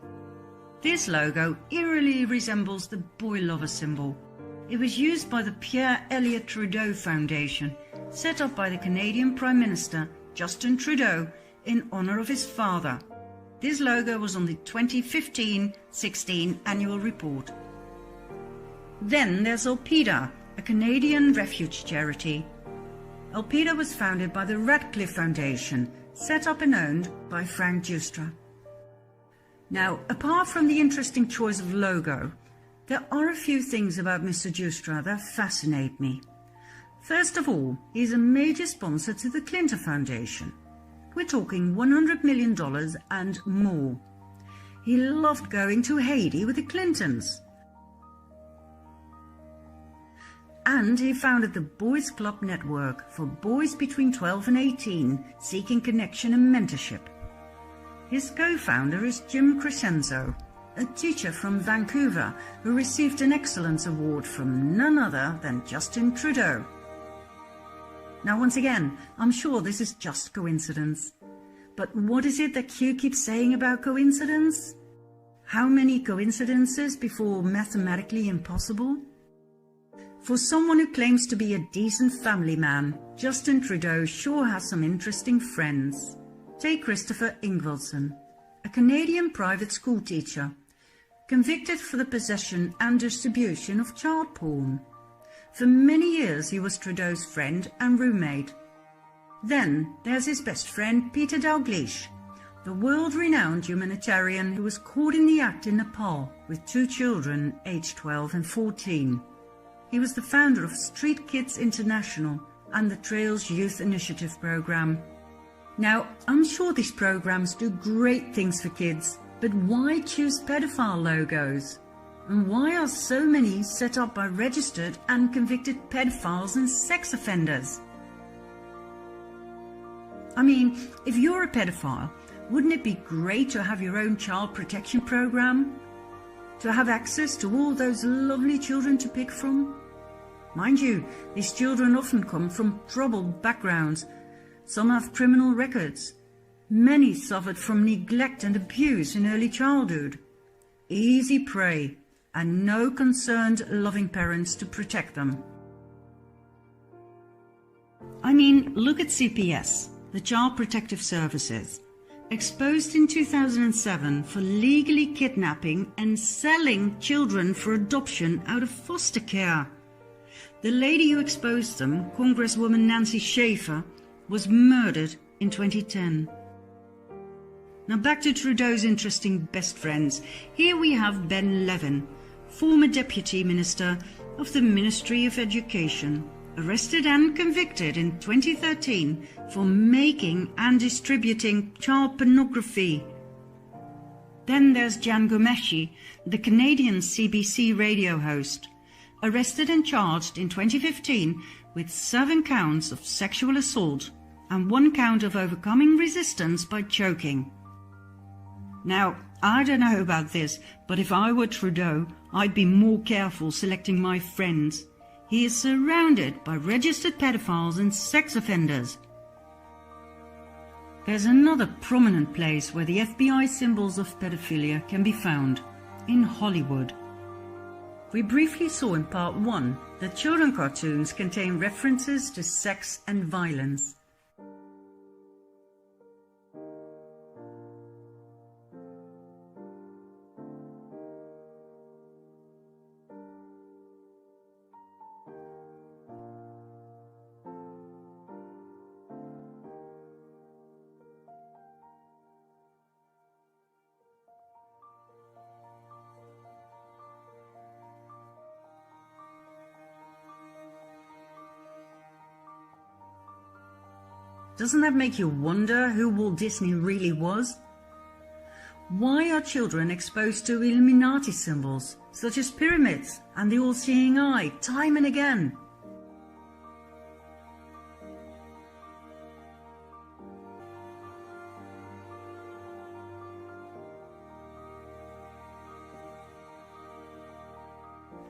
This logo eerily resembles the boy lover symbol. It was used by the Pierre Elliott Trudeau Foundation, set up by the Canadian Prime Minister Justin Trudeau in honor of his father. This logo was on the 2015-16 annual report. Then there's Elpida, a Canadian refuge charity. Elpida was founded by the Radcliffe Foundation, set up and owned by Frank Giustra. Now, apart from the interesting choice of logo, there are a few things about Mr. Giustra that fascinate me. First of all, he's a major sponsor to the Clinton Foundation. We're talking $100 million and more. He loved going to Haiti with the Clintons. And he founded the Boys Club Network for boys between 12 and 18 seeking connection and mentorship. His co-founder is Jim Crescenzo, a teacher from Vancouver who received an Excellence Award from none other than Justin Trudeau. Now, once again, I'm sure this is just coincidence. But what is it that Q keeps saying about coincidence? How many coincidences before mathematically impossible? For someone who claims to be a decent family man, Justin Trudeau sure has some interesting friends. Take Christopher Ingvelson, a Canadian private school teacher, convicted for the possession and distribution of child porn. For many years he was Trudeau's friend and roommate. Then there's his best friend Peter Dalgleish, the world-renowned humanitarian who was caught in the act in Nepal with 2 children aged 12 and 14. He was the founder of Street Kids International and the Trails Youth Initiative program. Now, I'm sure these programs do great things for kids, but why choose pedophile logos? And why are so many set up by registered and convicted pedophiles and sex offenders? I mean, if you're a pedophile, wouldn't it be great to have your own child protection program? To have access to all those lovely children to pick from? Mind you, these children often come from troubled backgrounds. Some have criminal records. Many suffered from neglect and abuse in early childhood. Easy prey, and no concerned, loving parents to protect them. I mean, look at CPS, the Child Protective Services, exposed in 2007 for legally kidnapping and selling children for adoption out of foster care. The lady who exposed them, Congresswoman Nancy Schaefer, was murdered in 2010. Now back to Trudeau's interesting best friends. Here we have Ben Levin, former Deputy Minister of the Ministry of Education, arrested and convicted in 2013 for making and distributing child pornography. Then there's Jan Gomeshi, the Canadian CBC radio host, arrested and charged in 2015 with 7 counts of sexual assault and 1 count of overcoming resistance by choking. Now, I don't know about this, but if I were Trudeau, I'd be more careful selecting my friends. He is surrounded by registered pedophiles and sex offenders. There's another prominent place where the FBI symbols of pedophilia can be found, in Hollywood. We briefly saw in part 1 that children cartoons contain references to sex and violence. Doesn't that make you wonder who Walt Disney really was? Why are children exposed to Illuminati symbols, such as pyramids and the all-seeing eye, time and again?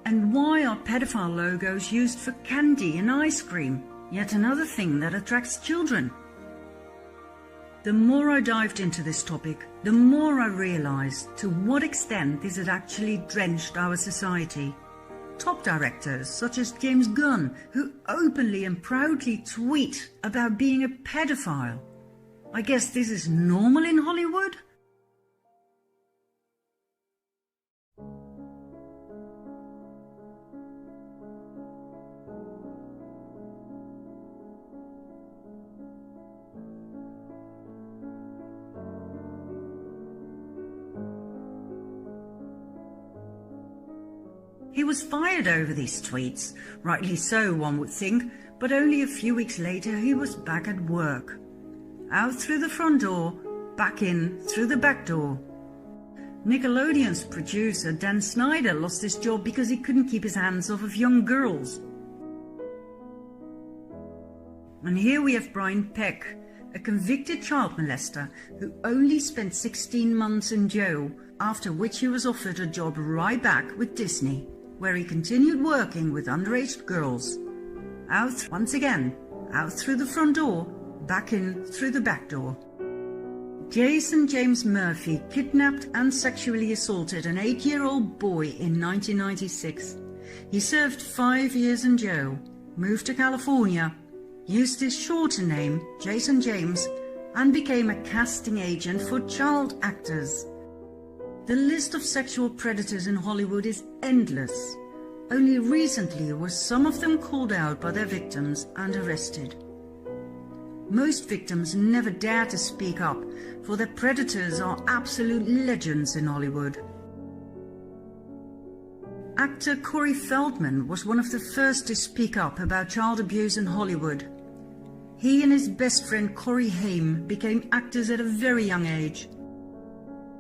And why are pedophile logos used for candy and ice cream? Yet another thing that attracts children. The more I dived into this topic, the more I realized to what extent this had actually drenched our society. Top directors such as James Gunn, who openly and proudly tweet about being a pedophile. I guess this is normal in Hollywood? He was fired over these tweets, rightly so one would think, but only a few weeks later he was back at work. Out through the front door, back in through the back door. Nickelodeon's producer Dan Snyder lost his job because he couldn't keep his hands off of young girls. And here we have Brian Peck, a convicted child molester who only spent 16 months in jail, after which he was offered a job right back with Disney, where he continued working with underage girls. Once again, out through the front door, back in through the back door. Jason James Murphy kidnapped and sexually assaulted an 8-year-old boy in 1996. He served 5 years in jail, moved to California, used his shorter name, Jason James, and became a casting agent for child actors. The list of sexual predators in Hollywood is endless. Only recently were some of them called out by their victims and arrested. Most victims never dare to speak up, for their predators are absolute legends in Hollywood. Actor Corey Feldman was one of the first to speak up about child abuse in Hollywood. He and his best friend Corey Haim became actors at a very young age.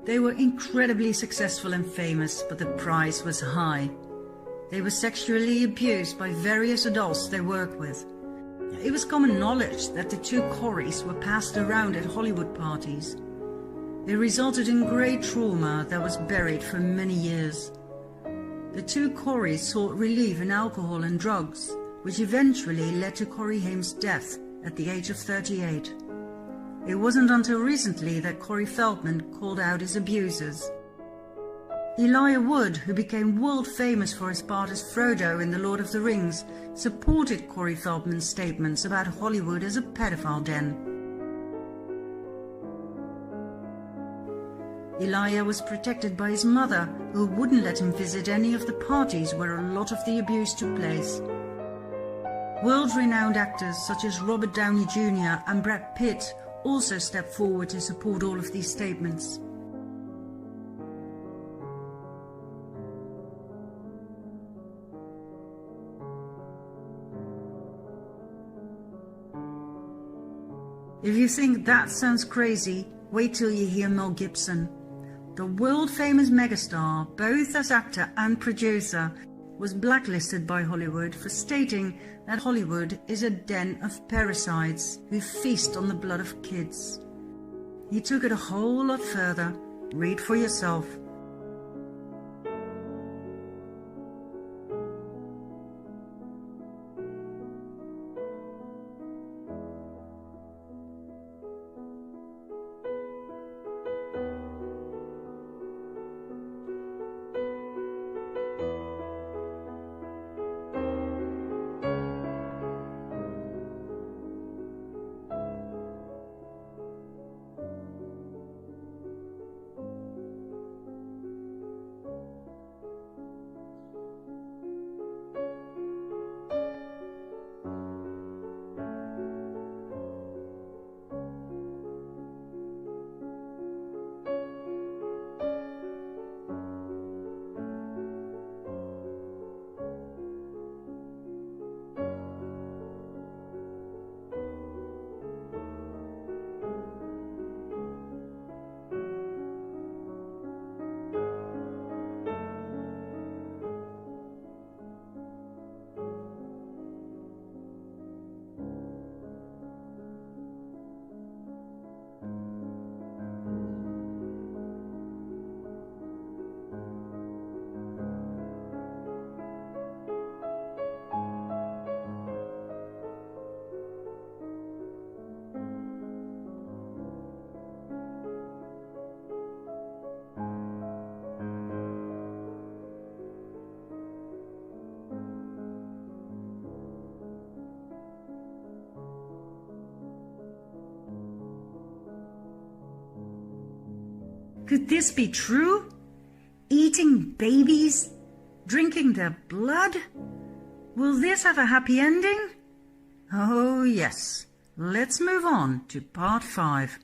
They were incredibly successful and famous, but the price was high. They were sexually abused by various adults they worked with. It was common knowledge that the two Coreys were passed around at Hollywood parties. They resulted in great trauma that was buried for many years. The two Coreys sought relief in alcohol and drugs, which eventually led to Corey Haim's death at the age of 38. It wasn't until recently that Corey Feldman called out his abusers. Elijah Wood, who became world famous for his part as Frodo in The Lord of the Rings, supported Corey Feldman's statements about Hollywood as a pedophile den. Elijah was protected by his mother, who wouldn't let him visit any of the parties where a lot of the abuse took place. World-renowned actors such as Robert Downey Jr. and Brad Pitt also stepped forward to support all of these statements. If you think that sounds crazy, wait till you hear Mel Gibson. The world-famous megastar, both as actor and producer, was blacklisted by Hollywood for stating that Hollywood is a den of parasites who feast on the blood of kids. He took it a whole lot further. Read for yourself. Could this be true? Eating babies? Drinking their blood? Will this have a happy ending? Oh yes. Let's move on to part 5.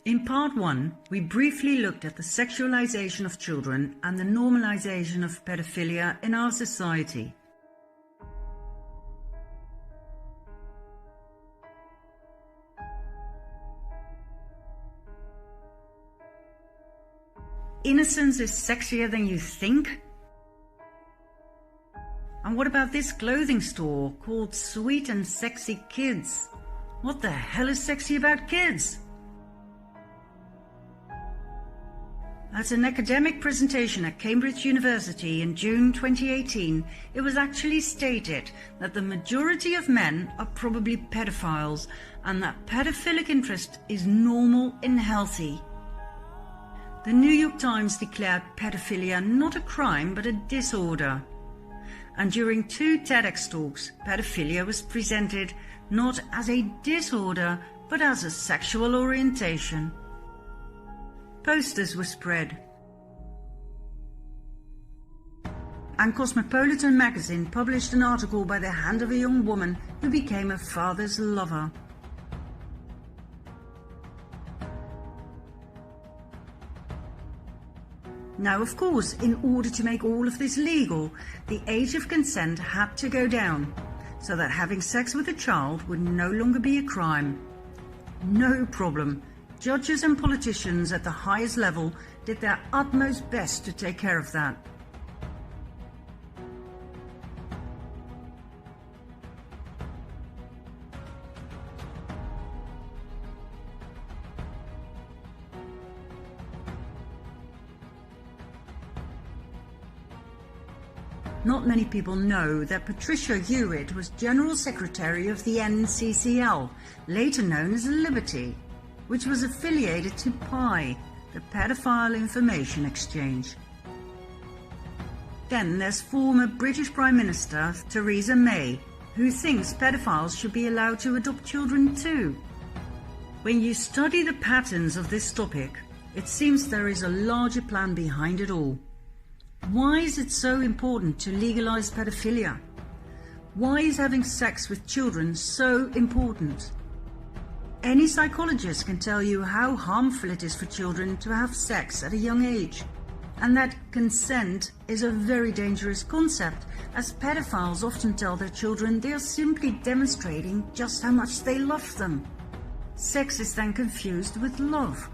In part 1, we briefly looked at the sexualization of children and the normalization of pedophilia in our society. Innocence is sexier than you think? And what about this clothing store called Sweet and Sexy Kids? What the hell is sexy about kids? At an academic presentation at Cambridge University in June 2018, it was actually stated that the majority of men are probably pedophiles and that pedophilic interest is normal and healthy. The New York Times declared pedophilia not a crime but a disorder. And during 2 TEDx talks, pedophilia was presented not as a disorder but as a sexual orientation. Posters were spread. And Cosmopolitan magazine published an article by the hand of a young woman who became her father's lover. Now, of course, in order to make all of this legal, the age of consent had to go down, so that having sex with a child would no longer be a crime. No problem. Judges and politicians at the highest level did their utmost best to take care of that. Not many people know that Patricia Hewitt was General Secretary of the NCCL, later known as Liberty, which was affiliated to PI, the Pedophile Information Exchange. Then there's former British Prime Minister Theresa May, who thinks pedophiles should be allowed to adopt children too. When you study the patterns of this topic, it seems there is a larger plan behind it all. Why is it so important to legalize pedophilia? Why is having sex with children so important? Any psychologist can tell you how harmful it is for children to have sex at a young age, and that consent is a very dangerous concept, as pedophiles often tell their children they are simply demonstrating just how much they love them. Sex is then confused with love.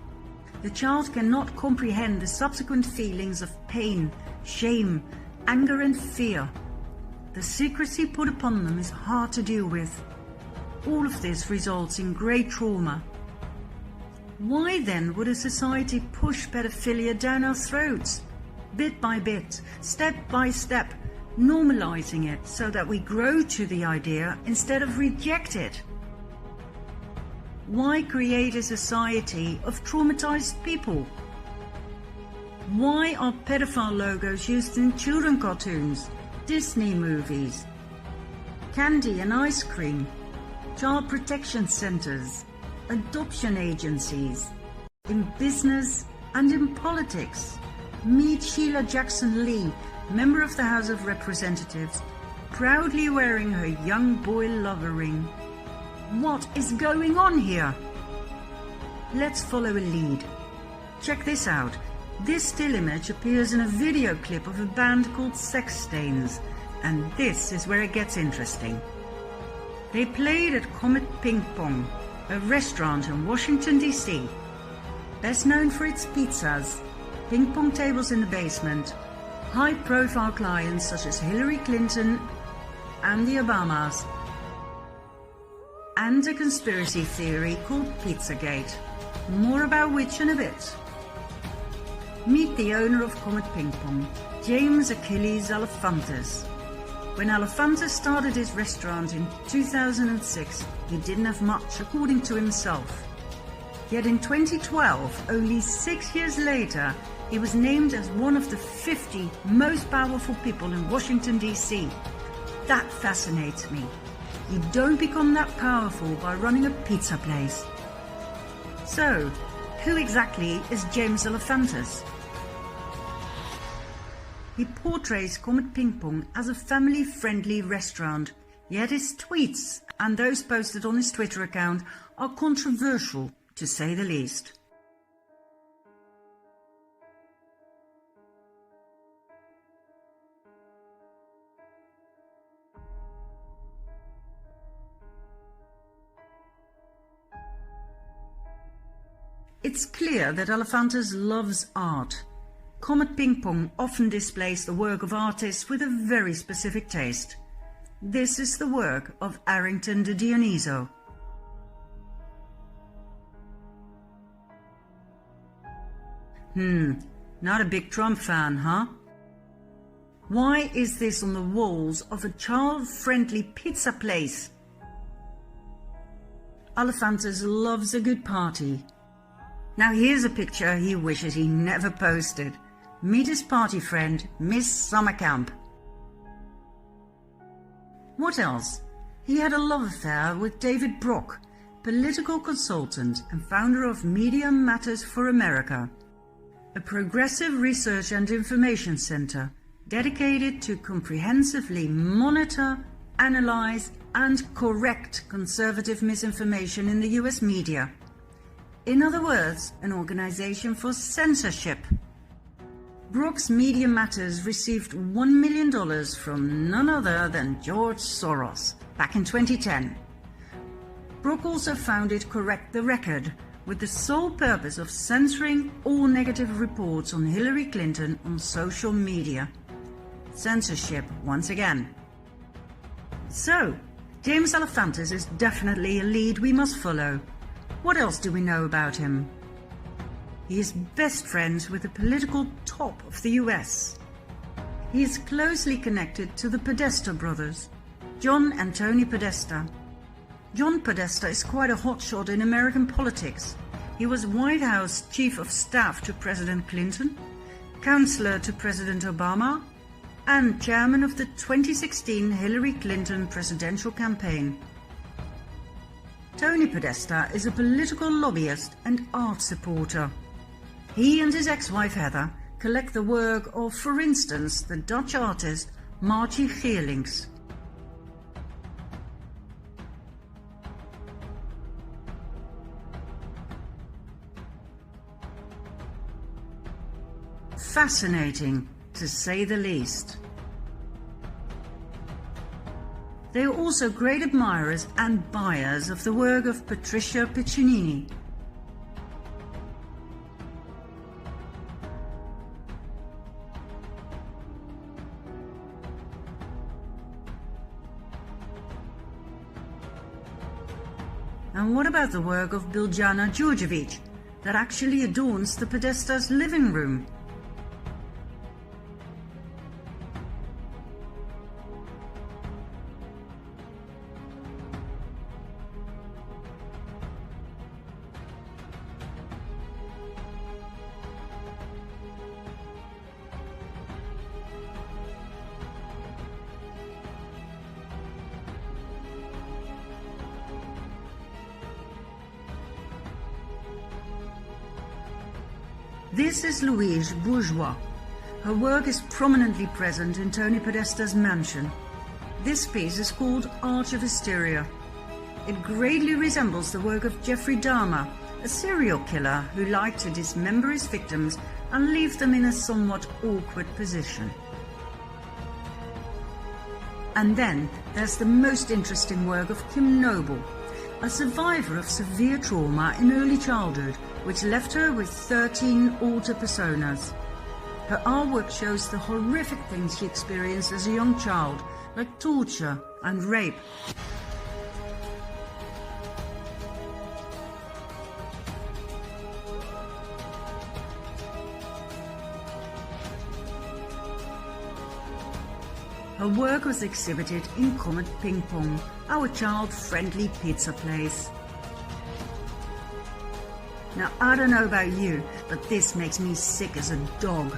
The child cannot comprehend the subsequent feelings of pain, shame, anger and fear. The secrecy put upon them is hard to deal with. All of this results in great trauma. Why then would a society push pedophilia down our throats? Bit by bit, step by step, normalizing it so that we grow to the idea instead of reject it. Why create a society of traumatized people? Why are pedophile logos used in children cartoons, Disney movies, candy and ice cream, child protection centers, adoption agencies, in business and in politics? Meet Sheila Jackson Lee, member of the House of Representatives, proudly wearing her young boy lover ring. What is going on here? Let's follow a lead. Check this out. This still image appears in a video clip of a band called Sex Stains, and this is where it gets interesting. They played at Comet Ping Pong, a restaurant in Washington, D.C. Best known for its pizzas, ping pong tables in the basement, high-profile clients such as Hillary Clinton and the Obamas, and a conspiracy theory called Pizzagate, more about which in a bit. Meet the owner of Comet Ping Pong, James Achilles Alefantis. When Alefantis started his restaurant in 2006, he didn't have much, according to himself. Yet in 2012, only 6 years later, he was named as one of the 50 most powerful people in Washington, D.C. That fascinates me. You don't become that powerful by running a pizza place. So, who exactly is James Alefantis? He portrays Comet Ping Pong as a family-friendly restaurant, yet his tweets and those posted on his Twitter account are controversial, to say the least. it's clear that Alefantis loves art. Comet Ping Pong often displays the work of artists with a very specific taste. This is the work of Arrington de Dioniso. Not a big Trump fan, huh? Why is this on the walls of a child-friendly pizza place? Alefantis loves a good party. Now here's a picture he wishes he never posted. Meet his party friend, Miss Summercamp. What else? He had a love affair with David Brock, political consultant and founder of Media Matters for America, a progressive research and information center dedicated to comprehensively monitor, analyze, and correct conservative misinformation in the US media. In other words, an organization for censorship. Brock's Media Matters received $1 million from none other than George Soros back in 2010. Brock also founded Correct the Record, with the sole purpose of censoring all negative reports on Hillary Clinton on social media. Censorship once again. So, James Alefantis is definitely a lead we must follow. What else do we know about him? He is best friends with the political top of the US. He is closely connected to the Podesta brothers, John and Tony Podesta. John Podesta is quite a hotshot in American politics. He was White House Chief of Staff to President Clinton, Counselor to President Obama, and Chairman of the 2016 Hillary Clinton presidential campaign. Tony Podesta is a political lobbyist and art supporter. He and his ex-wife Heather collect the work of, for instance, the Dutch artist Margie Geerlings. Fascinating, to say the least. They are also great admirers and buyers of the work of Patricia Piccinini. And what about the work of Biljana Djurdjevic that actually adorns the Podesta's living room? This is Louise Bourgeois. Her work is prominently present in Tony Podesta's mansion. This piece is called Arch of Hysteria. It greatly resembles the work of Jeffrey Dahmer, a serial killer who liked to dismember his victims and leave them in a somewhat awkward position. And then there's the most interesting work of Kim Noble, a survivor of severe trauma in early childhood, which left her with 13 alter personas. Her artwork shows the horrific things she experienced as a young child, like torture and rape. Her work was exhibited in Comet Ping Pong, our child-friendly pizza place. Now, I don't know about you, but this makes me sick as a dog.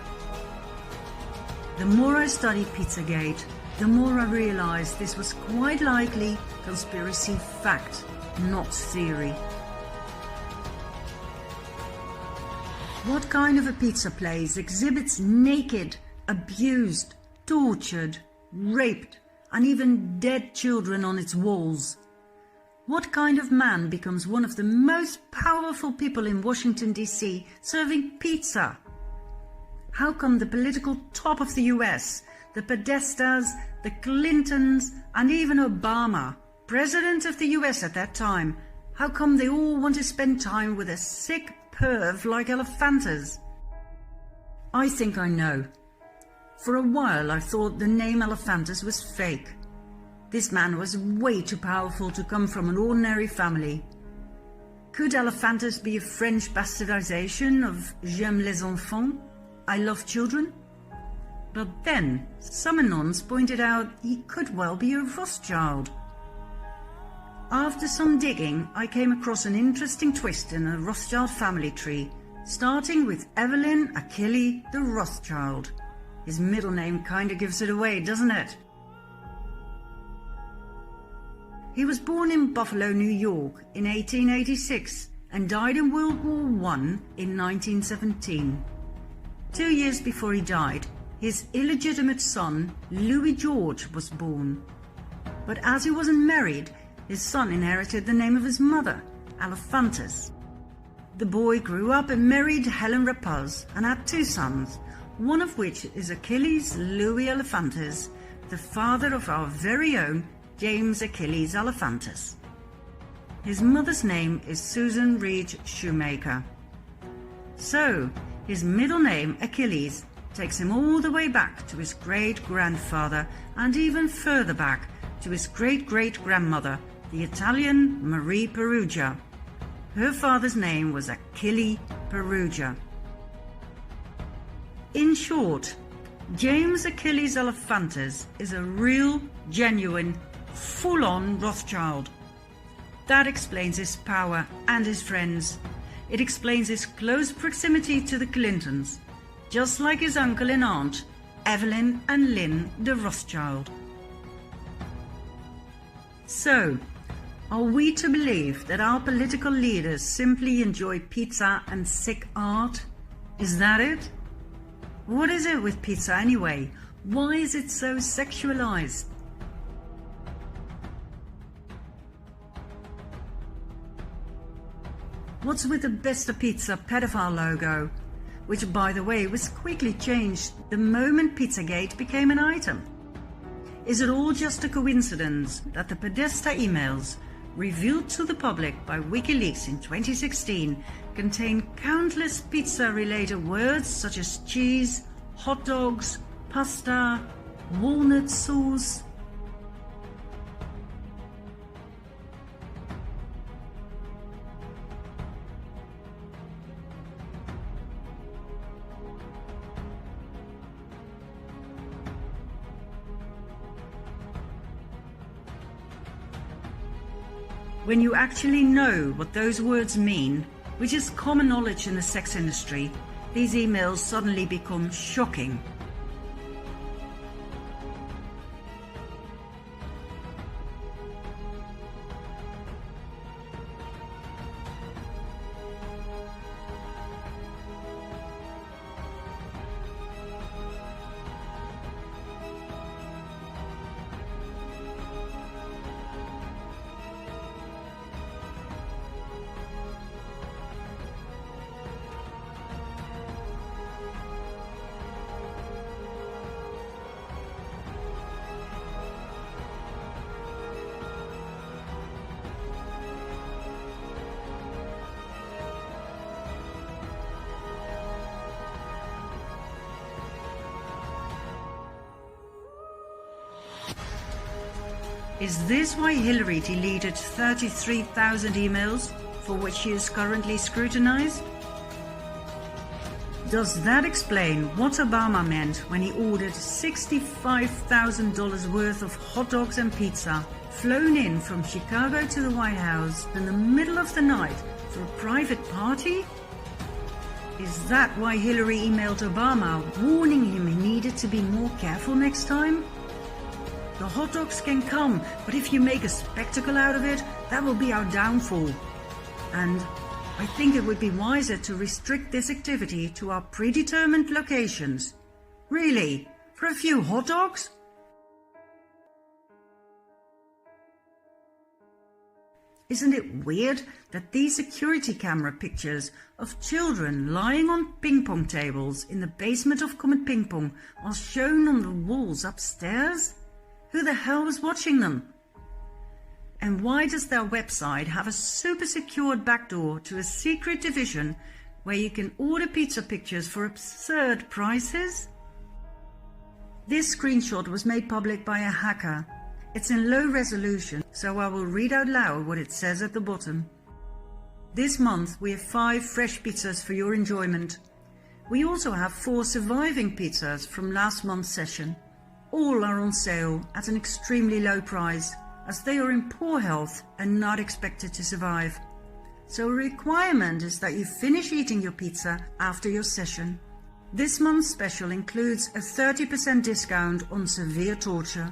The more I study Pizzagate, the more I realize this was quite likely conspiracy fact, not theory. What kind of a pizza place exhibits naked, abused, tortured, raped, and even dead children on its walls? What kind of man becomes one of the most powerful people in Washington, D.C., serving pizza? How come the political top of the US, the Podestas, the Clintons, and even Obama, president of the US at that time, how come they all want to spend time with a sick, perv like Elephantas? I think I know. For a while I thought the name Elephantas was fake. This man was way too powerful to come from an ordinary family. Could Elephantas be a French bastardization of J'aime les enfants? I love children? But then, some anons pointed out he could well be a Rothschild. After some digging, I came across an interesting twist in the Rothschild family tree, starting with Evelyn Achille the Rothschild. His middle name kinda gives it away, doesn't it? He was born in Buffalo, New York in 1886 and died in World War I in 1917. 2 years before he died, his illegitimate son, Louis George, was born. But as he wasn't married, his son inherited the name of his mother, Elephantas. The boy grew up and married Helen Rapaz and had 2 sons, one of which is Achilles Louis Elephantas, the father of our very own James Achilles Elephantas. His mother's name is Susan Reed Shoemaker. So, his middle name, Achilles, takes him all the way back to his great-grandfather and even further back to his great-great-grandmother, the Italian Marie Perugia. Her father's name was Achille Perugia. In short, James Achilles Elephantas is a real, genuine, full-on Rothschild. That explains his power and his friends. It explains his close proximity to the Clintons, just like his uncle and aunt, Evelyn and Lynn de Rothschild. So, are we to believe that our political leaders simply enjoy pizza and sick art? Is that it? What is it with pizza anyway? Why is it so sexualized? What's with the Besta Pizza pedophile logo, which by the way was quickly changed the moment Pizzagate became an item? Is it all just a coincidence that the Podesta emails, revealed to the public by WikiLeaks in 2016, contain countless pizza-related words such as cheese, hot dogs, pasta, walnut sauce? When you actually know what those words mean, which is common knowledge in the sex industry, these emails suddenly become shocking. Is this why Hillary deleted 33,000 emails for which she is currently scrutinized? Does that explain what Obama meant when he ordered $65,000 worth of hot dogs and pizza flown in from Chicago to the White House in the middle of the night for a private party? Is that why Hillary emailed Obama warning him he needed to be more careful next time? The hot dogs can come, but if you make a spectacle out of it, that will be our downfall. And I think it would be wiser to restrict this activity to our predetermined locations. Really? For a few hot dogs? Isn't it weird that these security camera pictures of children lying on ping pong tables in the basement of Comet Ping Pong are shown on the walls upstairs? Who the hell was watching them? And why does their website have a super secured backdoor to a secret division where you can order pizza pictures for absurd prices? This screenshot was made public by a hacker. It's in low resolution, so I will read out loud what it says at the bottom. This month we have 5 fresh pizzas for your enjoyment. We also have 4 surviving pizzas from last month's session. All are on sale at an extremely low price, as they are in poor health and not expected to survive. So a requirement is that you finish eating your pizza after your session. This month's special includes a 30% discount on severe torture.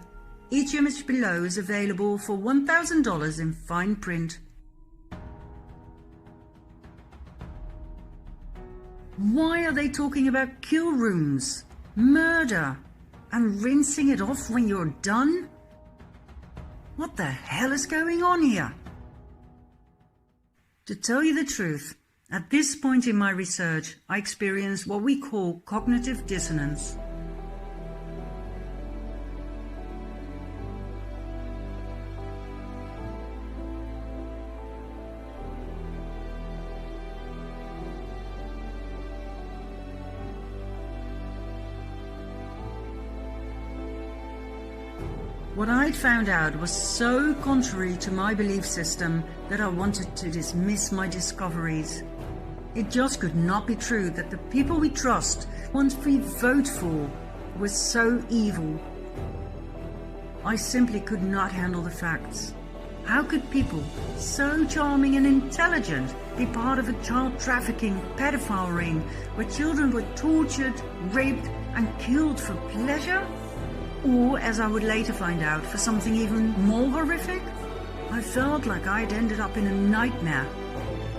Each image below is available for $1,000 in fine print. Why are they talking about kill rooms, murder, and rinsing it off when you're done? What the hell is going on here? To tell you the truth, at this point in my research, I experienced what we call cognitive dissonance. What I'd found out was so contrary to my belief system that I wanted to dismiss my discoveries. It just could not be true that the people we trust, ones we vote for, were so evil. I simply could not handle the facts. How could people so charming and intelligent be part of a child trafficking pedophile ring where children were tortured, raped and killed for pleasure? Or, as I would later find out, for something even more horrific? I felt like I'd ended up in a nightmare.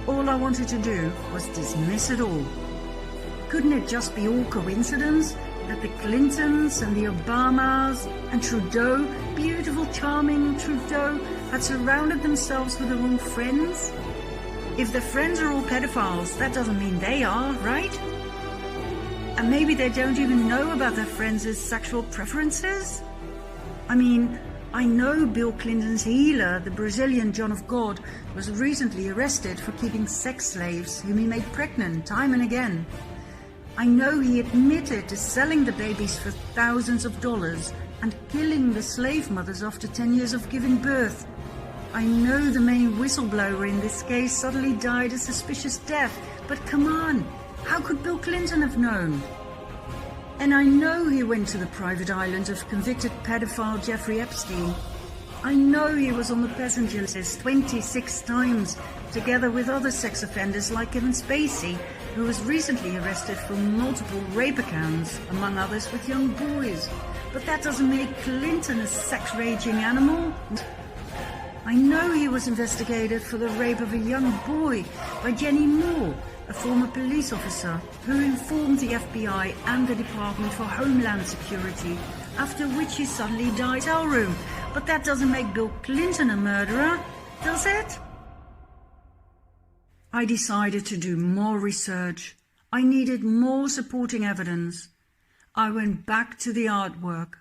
All I wanted to do was dismiss it all. Couldn't it just be all coincidence that the Clintons and the Obamas and Trudeau, beautiful, charming Trudeau, had surrounded themselves with the wrong friends? If their friends are all pedophiles, that doesn't mean they are, right? And maybe they don't even know about their friends' sexual preferences? I mean, I know Bill Clinton's healer, the Brazilian John of God, was recently arrested for keeping sex slaves whom he made pregnant time and again. I know he admitted to selling the babies for thousands of dollars and killing the slave mothers after 10 years of giving birth. I know the main whistleblower in this case suddenly died a suspicious death, but come on! How could Bill Clinton have known? And I know he went to the private island of convicted pedophile Jeffrey Epstein. I know he was on the passenger list 26 times, together with other sex offenders like Kevin Spacey, who was recently arrested for multiple rape accounts, among others with young boys. But that doesn't make Clinton a sex-raging animal. I know he was investigated for the rape of a young boy by Jenny Moore, a former police officer who informed the FBI and the Department for Homeland Security, after which he suddenly died in a hotel room. But that doesn't make Bill Clinton a murderer, does it? I decided to do more research. I needed more supporting evidence. I went back to the artwork.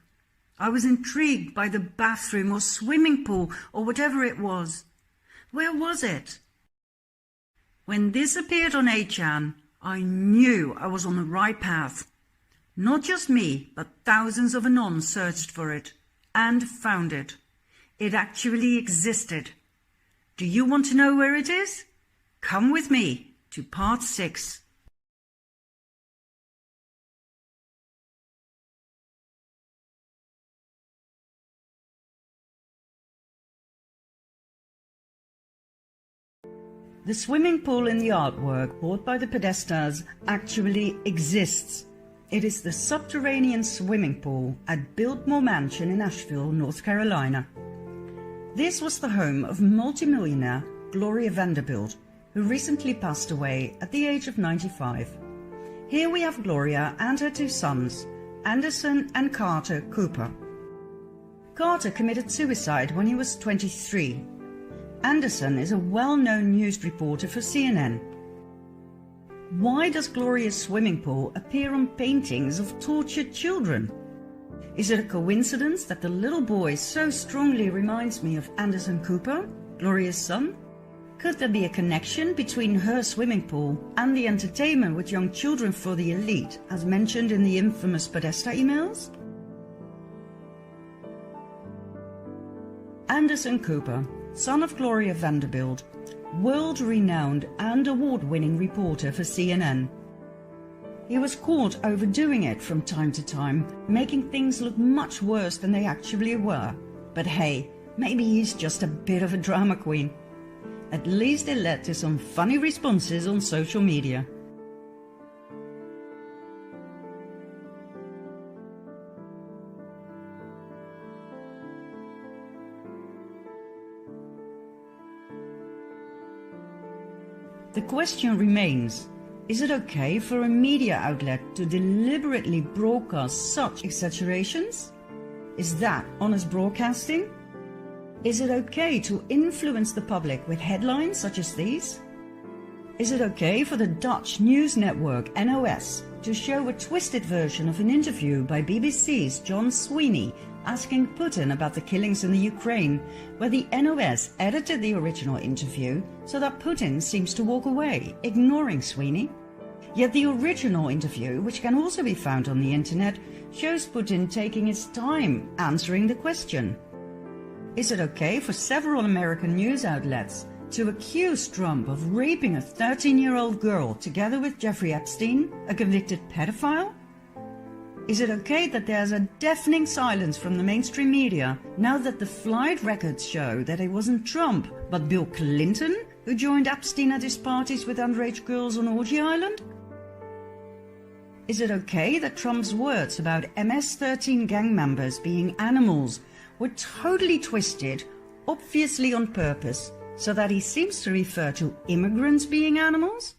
I was intrigued by the bathroom or swimming pool or whatever it was. Where was it? When this appeared on 8chan, I knew I was on the right path. Not just me, but thousands of anons searched for it and found it. It actually existed. Do you want to know where it is? Come with me to part 6. The swimming pool in the artwork bought by the Podestas actually exists. It is the subterranean swimming pool at Biltmore Mansion in Asheville, North Carolina. This was the home of multimillionaire Gloria Vanderbilt, who recently passed away at the age of 95. Here we have Gloria and her 2 sons, Anderson and Carter Cooper. Carter committed suicide when he was 23. Anderson is a well-known news reporter for CNN. Why does Gloria's swimming pool appear on paintings of tortured children? Is it a coincidence that the little boy so strongly reminds me of Anderson Cooper, Gloria's son? Could there be a connection between her swimming pool and the entertainment with young children for the elite, as mentioned in the infamous Podesta emails? Anderson Cooper, son of Gloria Vanderbilt, world-renowned and award-winning reporter for CNN. He was caught overdoing it from time to time, making things look much worse than they actually were. But hey, maybe he's just a bit of a drama queen. At least it led to some funny responses on social media. The question remains, is it okay for a media outlet to deliberately broadcast such exaggerations? Is that honest broadcasting? Is it okay to influence the public with headlines such as these? Is it okay for the Dutch news network NOS to show a twisted version of an interview by BBC's John Sweeney asking Putin about the killings in the Ukraine, where the NOS edited the original interview so that Putin seems to walk away, ignoring Sweeney? Yet the original interview, which can also be found on the internet, shows Putin taking his time answering the question. Is it okay for several American news outlets to accuse Trump of raping a 13-year-old girl together with Jeffrey Epstein, a convicted pedophile? Is it okay that there's a deafening silence from the mainstream media now that the flight records show that it wasn't Trump but Bill Clinton who joined Epstein at his parties with underage girls on Orgy Island? Is it okay that Trump's words about MS-13 gang members being animals were totally twisted, obviously on purpose, so that he seems to refer to immigrants being animals?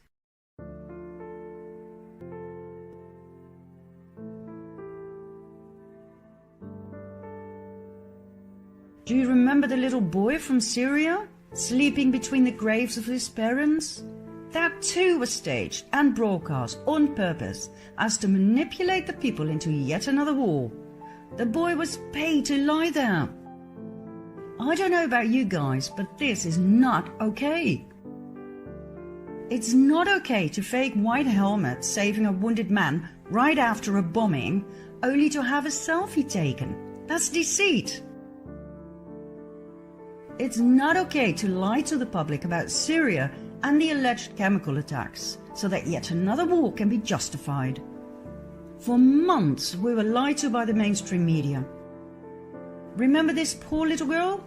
Do you remember the little boy from Syria, sleeping between the graves of his parents? That too was staged and broadcast on purpose as to manipulate the people into yet another war. The boy was paid to lie there. I don't know about you guys, but this is not okay. It's not okay to fake white helmets saving a wounded man right after a bombing, only to have a selfie taken. That's deceit. It's not okay to lie to the public about Syria and the alleged chemical attacks, so that yet another war can be justified. For months we were lied to by the mainstream media. Remember this poor little girl?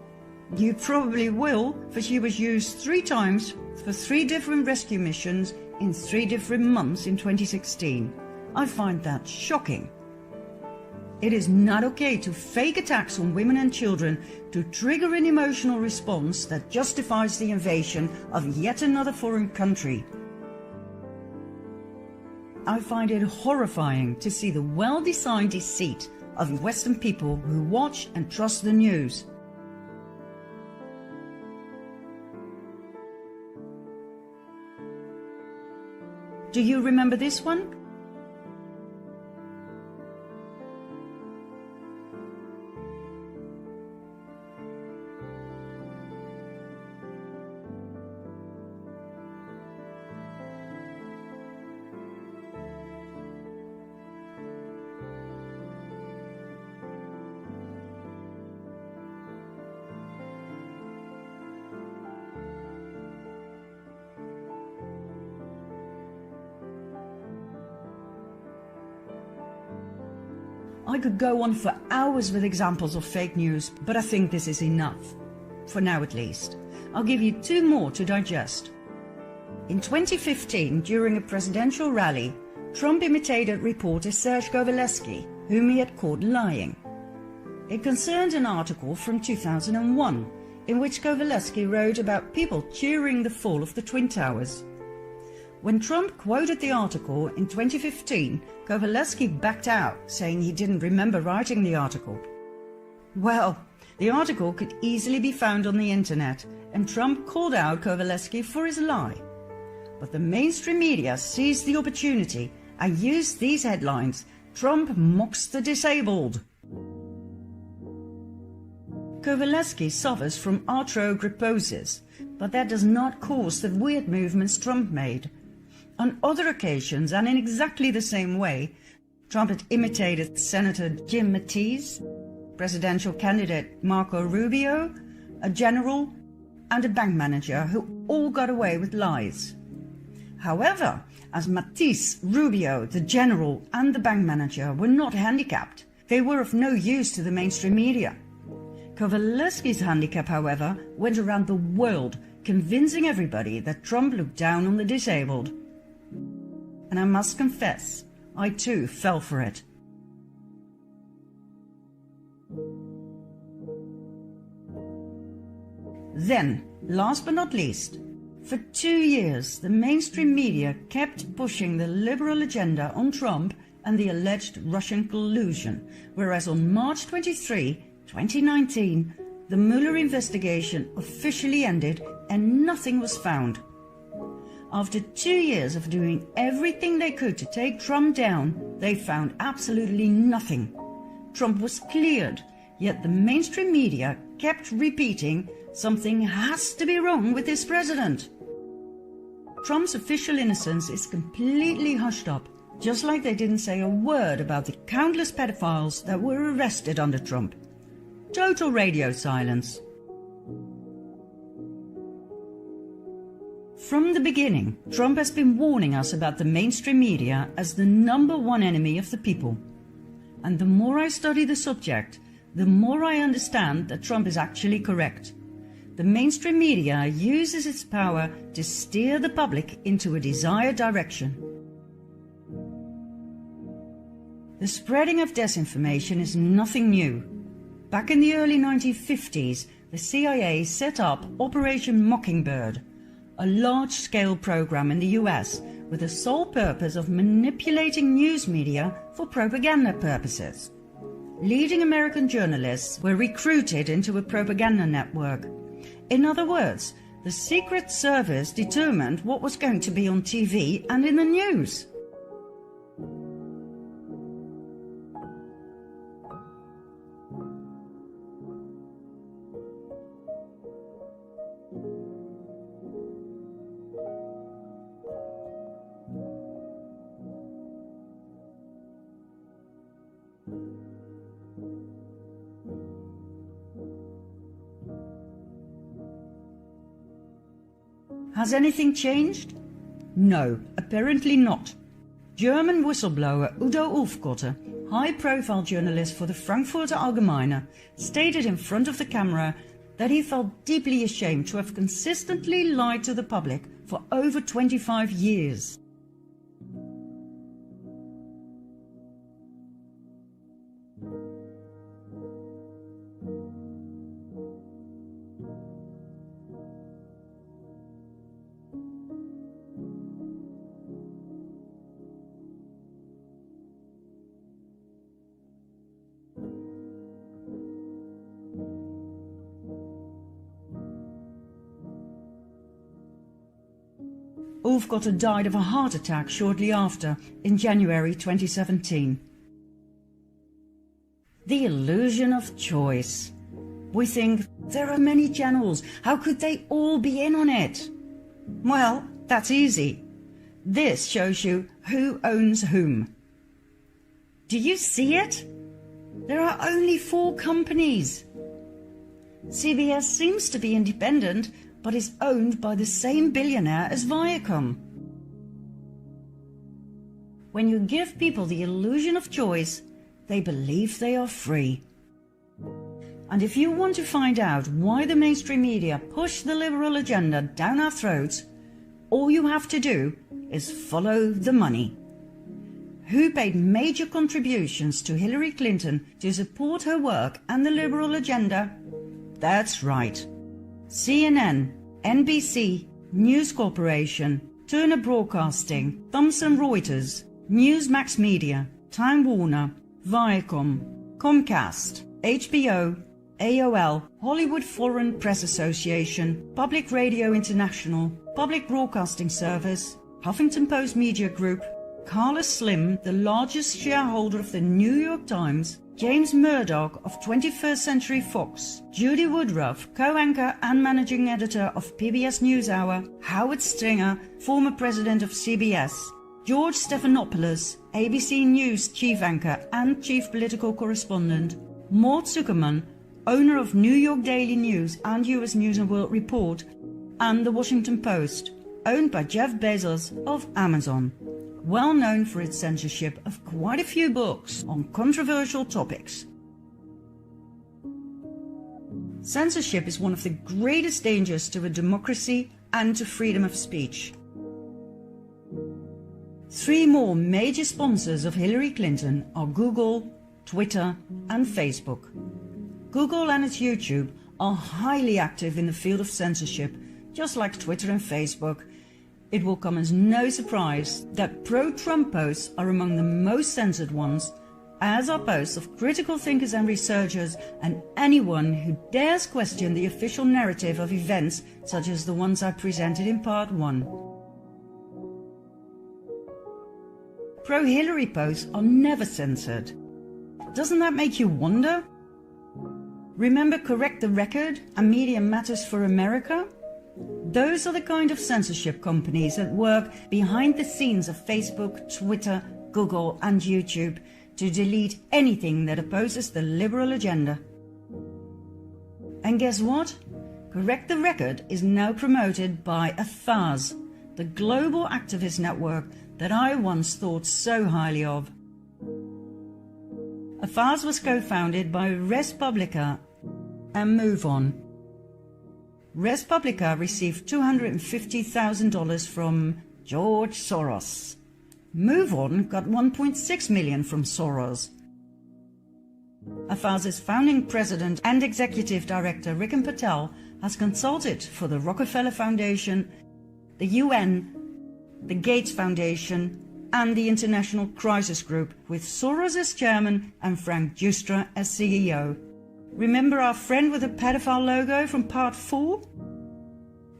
You probably will, for she was used 3 times for 3 different rescue missions in 3 different months in 2016. I find that shocking. It is not okay to fake attacks on women and children to trigger an emotional response that justifies the invasion of yet another foreign country. I find it horrifying to see the well-designed deceit of Western people who watch and trust the news. Do you remember this one? I could go on for hours with examples of fake news, but I think this is enough. For now at least. I'll give you 2 more to digest. In 2015, during a presidential rally, Trump imitated reporter Serge Kovaleski, whom he had caught lying. It concerned an article from 2001, in which Kovaleski wrote about people cheering the fall of the Twin Towers. When Trump quoted the article in 2015, Kovaleski backed out, saying he didn't remember writing the article. Well, the article could easily be found on the internet, and Trump called out Kovaleski for his lie. But the mainstream media seized the opportunity and used these headlines: Trump mocks the disabled. Kowalewski suffers from arthrogryposis, but that does not cause the weird movements Trump made. On other occasions, and in exactly the same way, Trump had imitated Senator Jim Mattis, presidential candidate Marco Rubio, a general, and a bank manager who all got away with lies. However, as Mattis, Rubio, the general, and the bank manager were not handicapped, they were of no use to the mainstream media. Kowalewski's handicap, however, went around the world, convincing everybody that Trump looked down on the disabled. And I must confess, I too fell for it. Then, last but not least, for 2 years the mainstream media kept pushing the liberal agenda on Trump and the alleged Russian collusion, whereas on March 23, 2019, the Mueller investigation officially ended and nothing was found. After 2 years of doing everything they could to take Trump down, they found absolutely nothing. Trump was cleared, yet the mainstream media kept repeating, something has to be wrong with this president. Trump's official innocence is completely hushed up, just like they didn't say a word about the countless pedophiles that were arrested under Trump. Total radio silence. From the beginning, Trump has been warning us about the mainstream media as the #1 enemy of the people. And the more I study the subject, the more I understand that Trump is actually correct. The mainstream media uses its power to steer the public into a desired direction. The spreading of disinformation is nothing new. Back in the early 1950s, the CIA set up Operation Mockingbird, a large-scale program in the US with the sole purpose of manipulating news media for propaganda purposes. Leading American journalists were recruited into a propaganda network. In other words, the Secret Service determined what was going to be on TV and in the news. Has anything changed? No, apparently not. German whistleblower Udo Ulfkotter, high-profile journalist for the Frankfurter Allgemeine, stated in front of the camera that he felt deeply ashamed to have consistently lied to the public for over 25 years. Ulfkotter died of a heart attack shortly after, in January 2017. The illusion of choice. We think, there are many channels, how could they all be in on it? Well, that's easy. This shows you who owns whom. Do you see it? There are only 4 companies. CBS seems to be independent, but is owned by the same billionaire as Viacom. When you give people the illusion of choice, they believe they are free. And if you want to find out why the mainstream media push the liberal agenda down our throats, all you have to do is follow the money. Who paid major contributions to Hillary Clinton to support her work and the liberal agenda? That's right. CNN, NBC, News Corporation, Turner Broadcasting, Thomson Reuters, Newsmax Media, Time Warner, Viacom, Comcast, HBO, AOL, Hollywood Foreign Press Association, Public Radio International, Public Broadcasting Service, Huffington Post Media Group, Carlos Slim, the largest shareholder of the New York Times, James Murdoch of 21st Century Fox, Judy Woodruff, co-anchor and managing editor of PBS NewsHour, Howard Stringer, former president of CBS, George Stephanopoulos, ABC News chief anchor and chief political correspondent, Mort Zuckerman, owner of New York Daily News and US News and World Report, and The Washington Post, owned by Jeff Bezos of Amazon, well known for its censorship of quite a few books on controversial topics. Censorship is one of the greatest dangers to a democracy and to freedom of speech. 3 more major sponsors of Hillary Clinton are Google, Twitter, and Facebook. Google and its YouTube are highly active in the field of censorship, just like Twitter and Facebook. It will come as no surprise that pro-Trump posts are among the most censored ones, as are posts of critical thinkers and researchers and anyone who dares question the official narrative of events such as the ones I presented in part 1. Pro-Hillary posts are never censored. Doesn't that make you wonder? Remember Correct the Record and Media Matters for America? Those are the kind of censorship companies that work behind the scenes of Facebook, Twitter, Google, and YouTube to delete anything that opposes the liberal agenda. And guess what? Correct the Record is now promoted by AFAS, the global activist network that I once thought so highly of. AFAS was co-founded by Res Publica and Move On. Res Publica received $250,000 from George Soros. Move On got $1.6 million from Soros. AFAS's founding president and executive director Riken Patel has consulted for the Rockefeller Foundation, the UN, the Gates Foundation, and the International Crisis Group, with Soros as chairman and Frank Giustra as CEO. Remember our friend with the pedophile logo from part 4?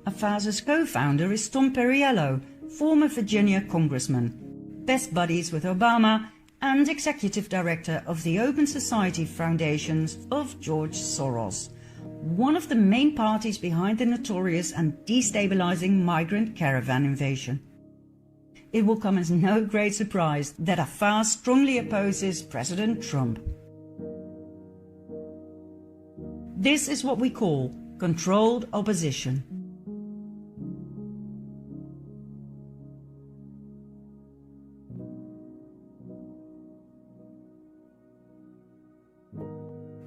AFAS's co-founder is Tom Perriello, former Virginia congressman, best buddies with Obama, and executive director of the Open Society Foundations of George Soros, one of the main parties behind the notorious and destabilizing migrant caravan invasion. It will come as no great surprise that AFAS strongly opposes President Trump. This is what we call controlled opposition.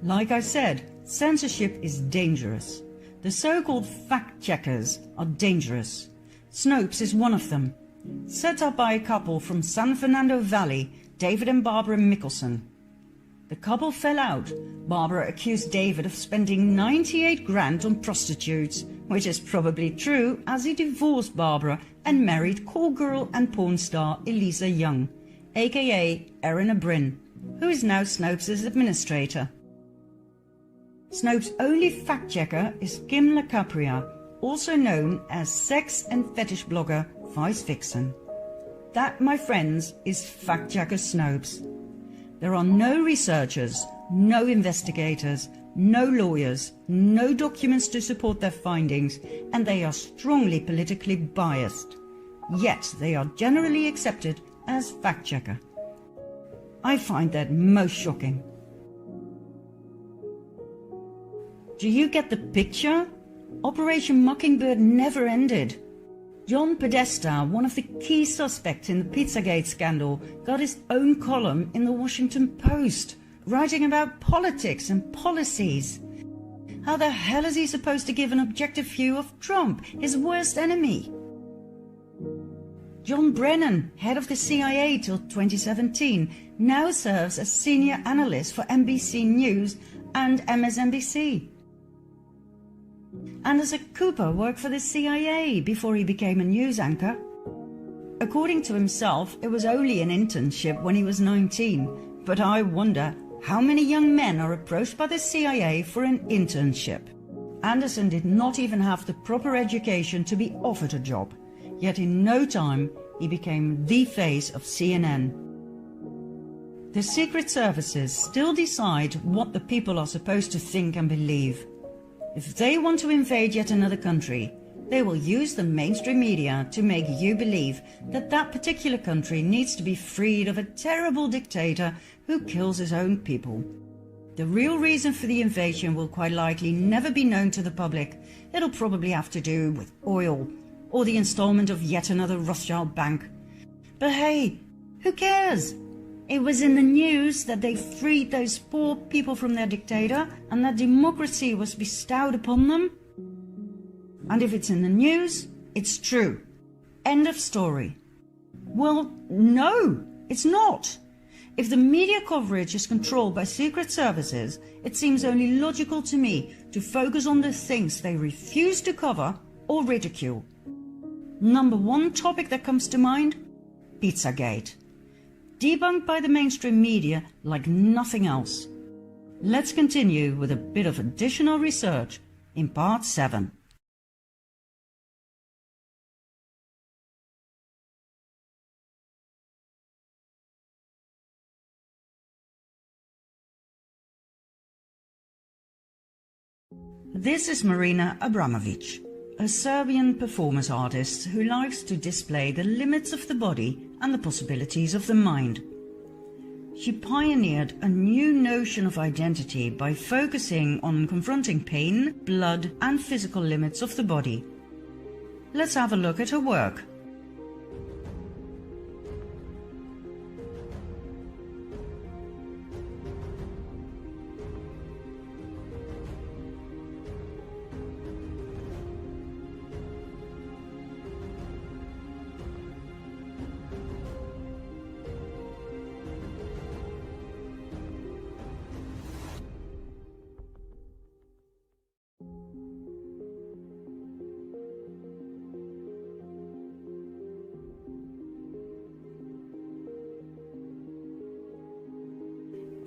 Like I said, censorship is dangerous. The so-called fact-checkers are dangerous. Snopes is one of them. Set up by a couple from San Fernando Valley, David and Barbara Mickelson. The couple fell out. Barbara accused David of spending 98 grand on prostitutes, which is probably true, as he divorced Barbara and married call girl and porn star Elisa Young, aka Erin O'Brien, who is now Snopes' administrator. Snopes' only fact-checker is Kim LaCapria, also known as sex and fetish blogger Vice Vixen. That, my friends, is fact-checker Snopes. There are no researchers, no investigators, no lawyers, no documents to support their findings, and they are strongly politically biased. Yet they are generally accepted as fact-checker. I find that most shocking. Do you get the picture? Operation Mockingbird never ended. John Podesta, one of the key suspects in the Pizzagate scandal, got his own column in the Washington Post, writing about politics and policies. How the hell is he supposed to give an objective view of Trump, his worst enemy? John Brennan, head of the CIA till 2017, now serves as senior analyst for NBC News and MSNBC. Anderson Cooper worked for the CIA before he became a news anchor. According to himself, it was only an internship when he was 19, but I wonder how many young men are approached by the CIA for an internship. Anderson did not even have the proper education to be offered a job, yet in no time he became the face of CNN. The secret services still decide what the people are supposed to think and believe. If they want to invade yet another country, they will use the mainstream media to make you believe that that particular country needs to be freed of a terrible dictator who kills his own people. The real reason for the invasion will quite likely never be known to the public. It'll probably have to do with oil or the installment of yet another Rothschild bank. But hey, who cares? It was in the news that they freed those poor people from their dictator and that democracy was bestowed upon them. And if it's in the news, it's true. End of story. Well, no, it's not. If the media coverage is controlled by secret services, it seems only logical to me to focus on the things they refuse to cover or ridicule. Number one topic that comes to mind? Pizzagate. Debunked by the mainstream media like nothing else. Let's continue with a bit of additional research in part 7. This is Marina Abramovic, a Serbian performance artist who likes to display the limits of the body and the possibilities of the mind. She pioneered a new notion of identity by focusing on confronting pain, blood, and physical limits of the body. Let's have a look at her work.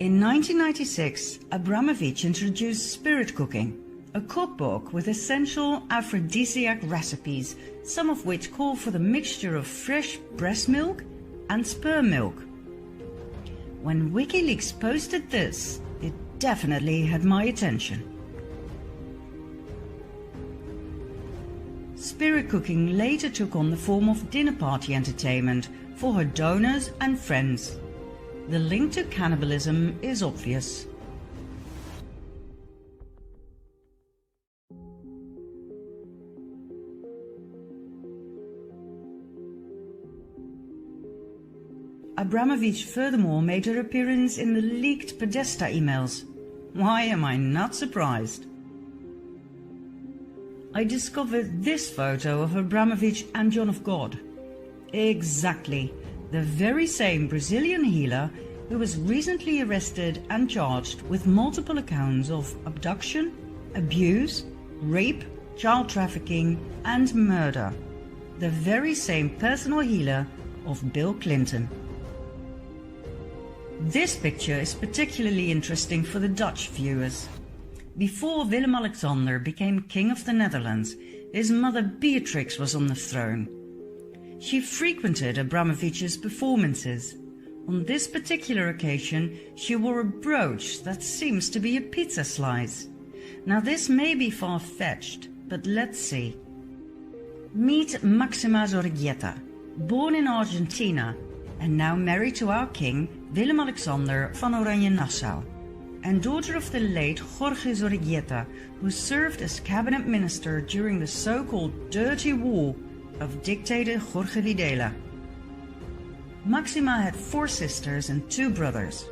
In 1996, Abramovic introduced Spirit Cooking, a cookbook with essential aphrodisiac recipes, some of which call for the mixture of fresh breast milk and sperm milk. When WikiLeaks posted this, it definitely had my attention. Spirit Cooking later took on the form of dinner party entertainment for her donors and friends. The link to cannibalism is obvious. Abramovic furthermore made her appearance in the leaked Podesta emails. Why am I not surprised? I discovered this photo of Abramovic and John of God. Exactly. The very same Brazilian healer who was recently arrested and charged with multiple accounts of abduction, abuse, rape, child trafficking, and murder. The very same personal healer of Bill Clinton. This picture is particularly interesting for the Dutch viewers. Before Willem-Alexander became King of the Netherlands, his mother Beatrix was on the throne. She frequented Abramovic's performances. On this particular occasion, she wore a brooch that seems to be a pizza slice. Now this may be far-fetched, but let's see. Meet Maxima Zorreguieta, born in Argentina and now married to our king Willem-Alexander van Oranje-Nassau, and daughter of the late Jorge Zorreguieta, who served as cabinet minister during the so-called Dirty War of dictator Jorge Videla. Maxima had 4 sisters and 2 brothers.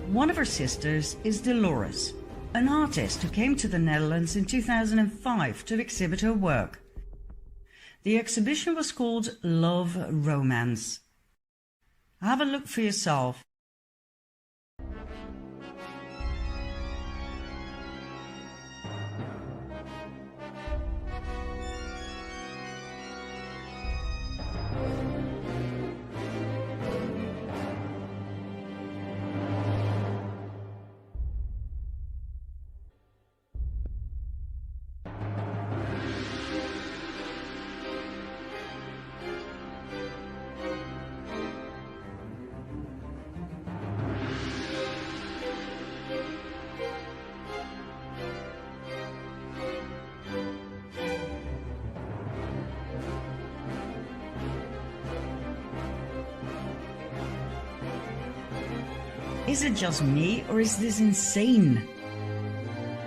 One of her sisters is Dolores, an artist who came to the Netherlands in 2005 to exhibit her work. The exhibition was called Love Romance. Have a look for yourself. Is it just me, or is this insane?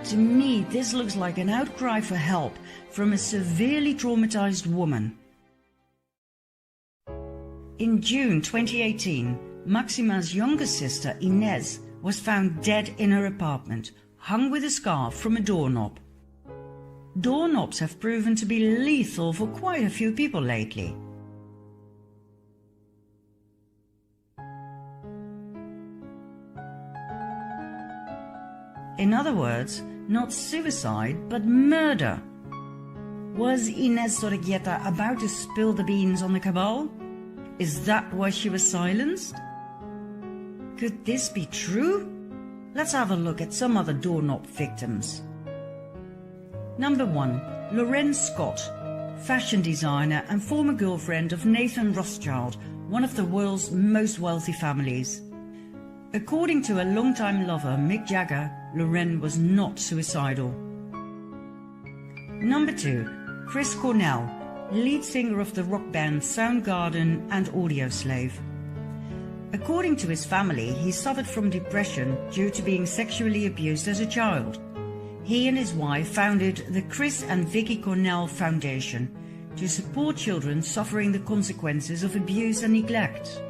To me, this looks like an outcry for help from a severely traumatized woman. In June 2018, Maxima's younger sister, Inez, was found dead in her apartment, hung with a scarf from a doorknob. Doorknobs have proven to be lethal for quite a few people lately. In other words, not suicide, but murder. Was Inez Sorreguieta about to spill the beans on the cabal? Is that why she was silenced? Could this be true? Let's have a look at some other doorknob victims. Number 1. Lorraine Scott, fashion designer and former girlfriend of Nathan Rothschild, one of the world's most wealthy families. According to a longtime lover, Mick Jagger, Lorraine was not suicidal. Number 2. Chris Cornell, lead singer of the rock band Soundgarden and Audioslave. According to his family, he suffered from depression due to being sexually abused as a child. He and his wife founded the Chris and Vicky Cornell Foundation to support children suffering the consequences of abuse and neglect.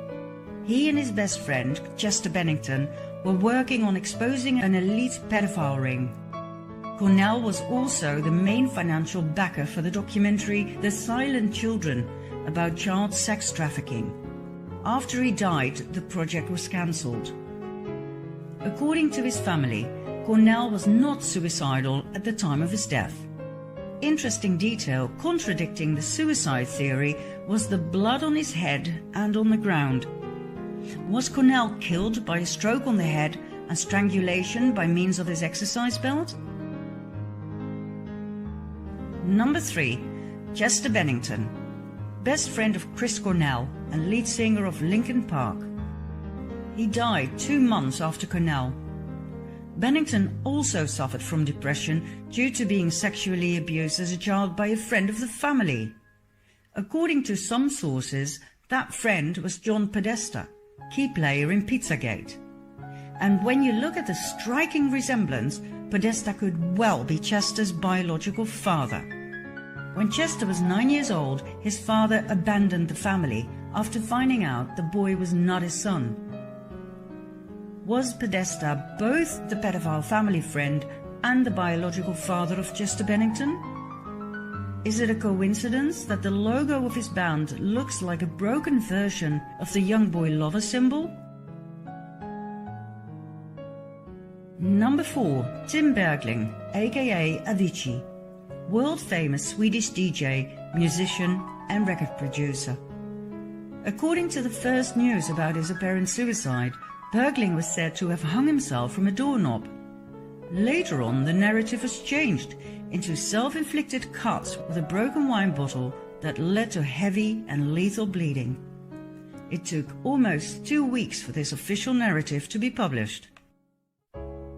He and his best friend, Chester Bennington, were working on exposing an elite pedophile ring. Cornell was also the main financial backer for the documentary The Silent Children about child sex trafficking. After he died, the project was cancelled. According to his family, Cornell was not suicidal at the time of his death. Interesting detail contradicting the suicide theory was the blood on his head and on the ground. Was Cornell killed by a stroke on the head and strangulation by means of his exercise belt? Number 3. Chester Bennington, best friend of Chris Cornell and lead singer of Linkin Park. He died 2 months after Cornell. Bennington also suffered from depression due to being sexually abused as a child by a friend of the family. According to some sources, that friend was John Podesta, key player in Pizzagate. And when you look at the striking resemblance, Podesta could well be Chester's biological father. When Chester was 9 years old, his father abandoned the family after finding out the boy was not his son. Was Podesta both the pedophile family friend and the biological father of Chester Bennington? Is it a coincidence that the logo of his band looks like a broken version of the young boy lover symbol? Number 4. Tim Bergling, aka Avicii, world-famous Swedish DJ, musician and record producer. According to the first news about his apparent suicide, Bergling was said to have hung himself from a doorknob. Later on, the narrative was changed into self-inflicted cuts with a broken wine bottle that led to heavy and lethal bleeding. It took almost 2 weeks for this official narrative to be published.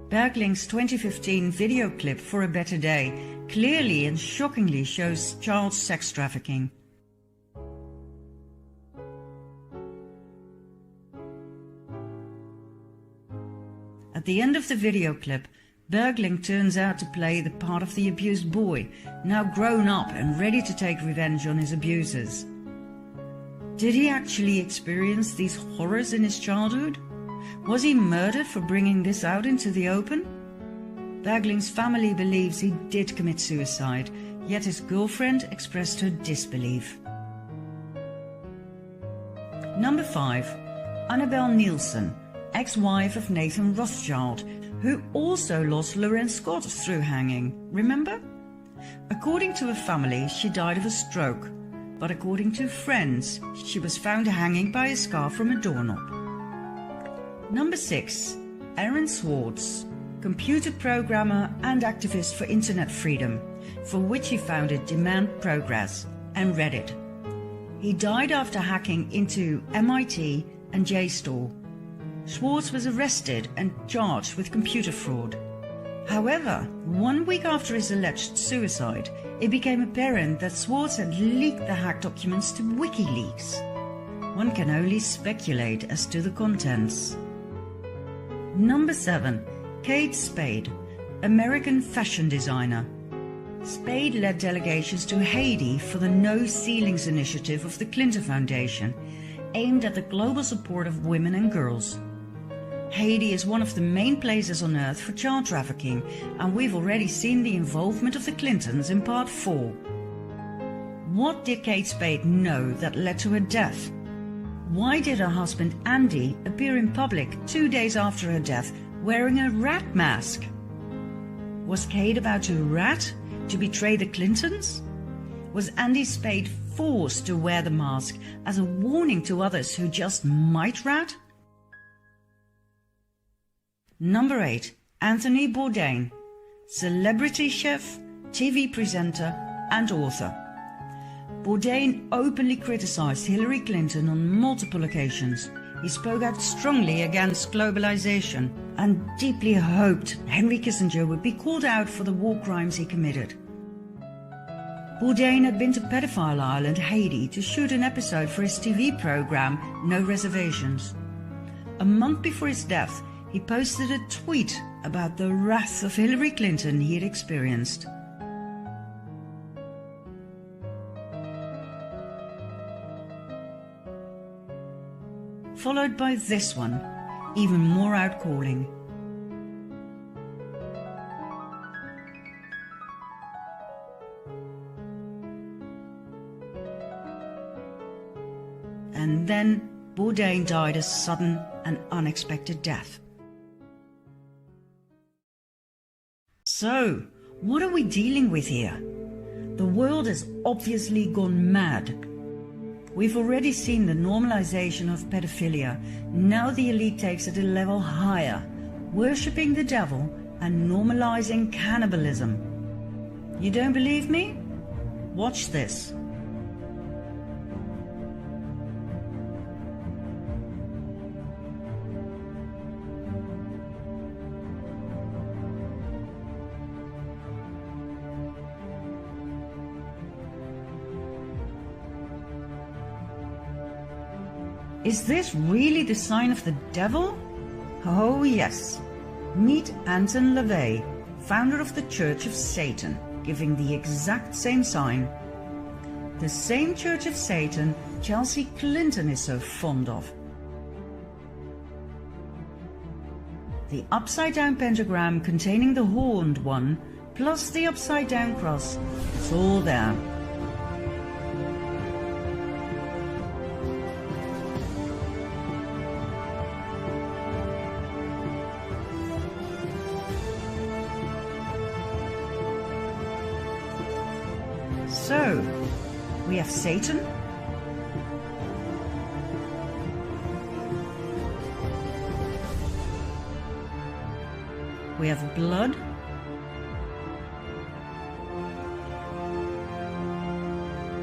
Bergling's 2015 video clip For a Better Day clearly and shockingly shows child sex trafficking. At the end of the video clip, Bergling turns out to play the part of the abused boy, now grown up and ready to take revenge on his abusers. Did he actually experience these horrors in his childhood? Was he murdered for bringing this out into the open? Bergling's family believes he did commit suicide, yet his girlfriend expressed her disbelief. Number 5. Annabelle Nielsen, ex-wife of Nathan Rothschild, who also lost Lorraine Scott through hanging, remember? According to her family, she died of a stroke, but according to friends, she was found hanging by a scarf from a doorknob. Number 6. Aaron Swartz, computer programmer and activist for internet freedom, for which he founded Demand Progress and Reddit. He died after hacking into MIT and JSTOR. Swartz was arrested and charged with computer fraud. However, 1 week after his alleged suicide, it became apparent that Swartz had leaked the hacked documents to WikiLeaks. One can only speculate as to the contents. Number 7. Kate Spade, American fashion designer. Spade led delegations to Haiti for the No Ceilings initiative of the Clinton Foundation, aimed at the global support of women and girls. Haiti is one of the main places on earth for child trafficking, and we've already seen the involvement of the Clintons in part 4. What did Kate Spade know that led to her death? Why did her husband Andy appear in public 2 days after her death wearing a rat mask? Was Kate about to rat to betray the Clintons? Was Andy Spade forced to wear the mask as a warning to others who just might rat? Number 8. Anthony Bourdain, celebrity chef, TV presenter and author. Bourdain openly criticized Hillary Clinton on multiple occasions. He spoke out strongly against globalization and deeply hoped Henry Kissinger would be called out for the war crimes he committed. Bourdain had been to Pedophile Island, Haiti, to shoot an episode for his TV program, No Reservations. A month before his death, he posted a tweet about the wrath of Hillary Clinton he had experienced. Followed by this one, even more outcalling. And then Bourdain died a sudden and unexpected death. So, what are we dealing with here? The world has obviously gone mad. We've already seen the normalization of pedophilia. Now the elite takes it a level higher, worshipping the devil and normalizing cannibalism. You don't believe me? Watch this. Is this really the sign of the devil? Oh yes. Meet Anton LaVey, founder of the Church of Satan, giving the exact same sign. The same Church of Satan Chelsea Clinton is so fond of. The upside-down pentagram containing the horned one, plus the upside-down cross, it's all there. So, we have Satan, we have blood,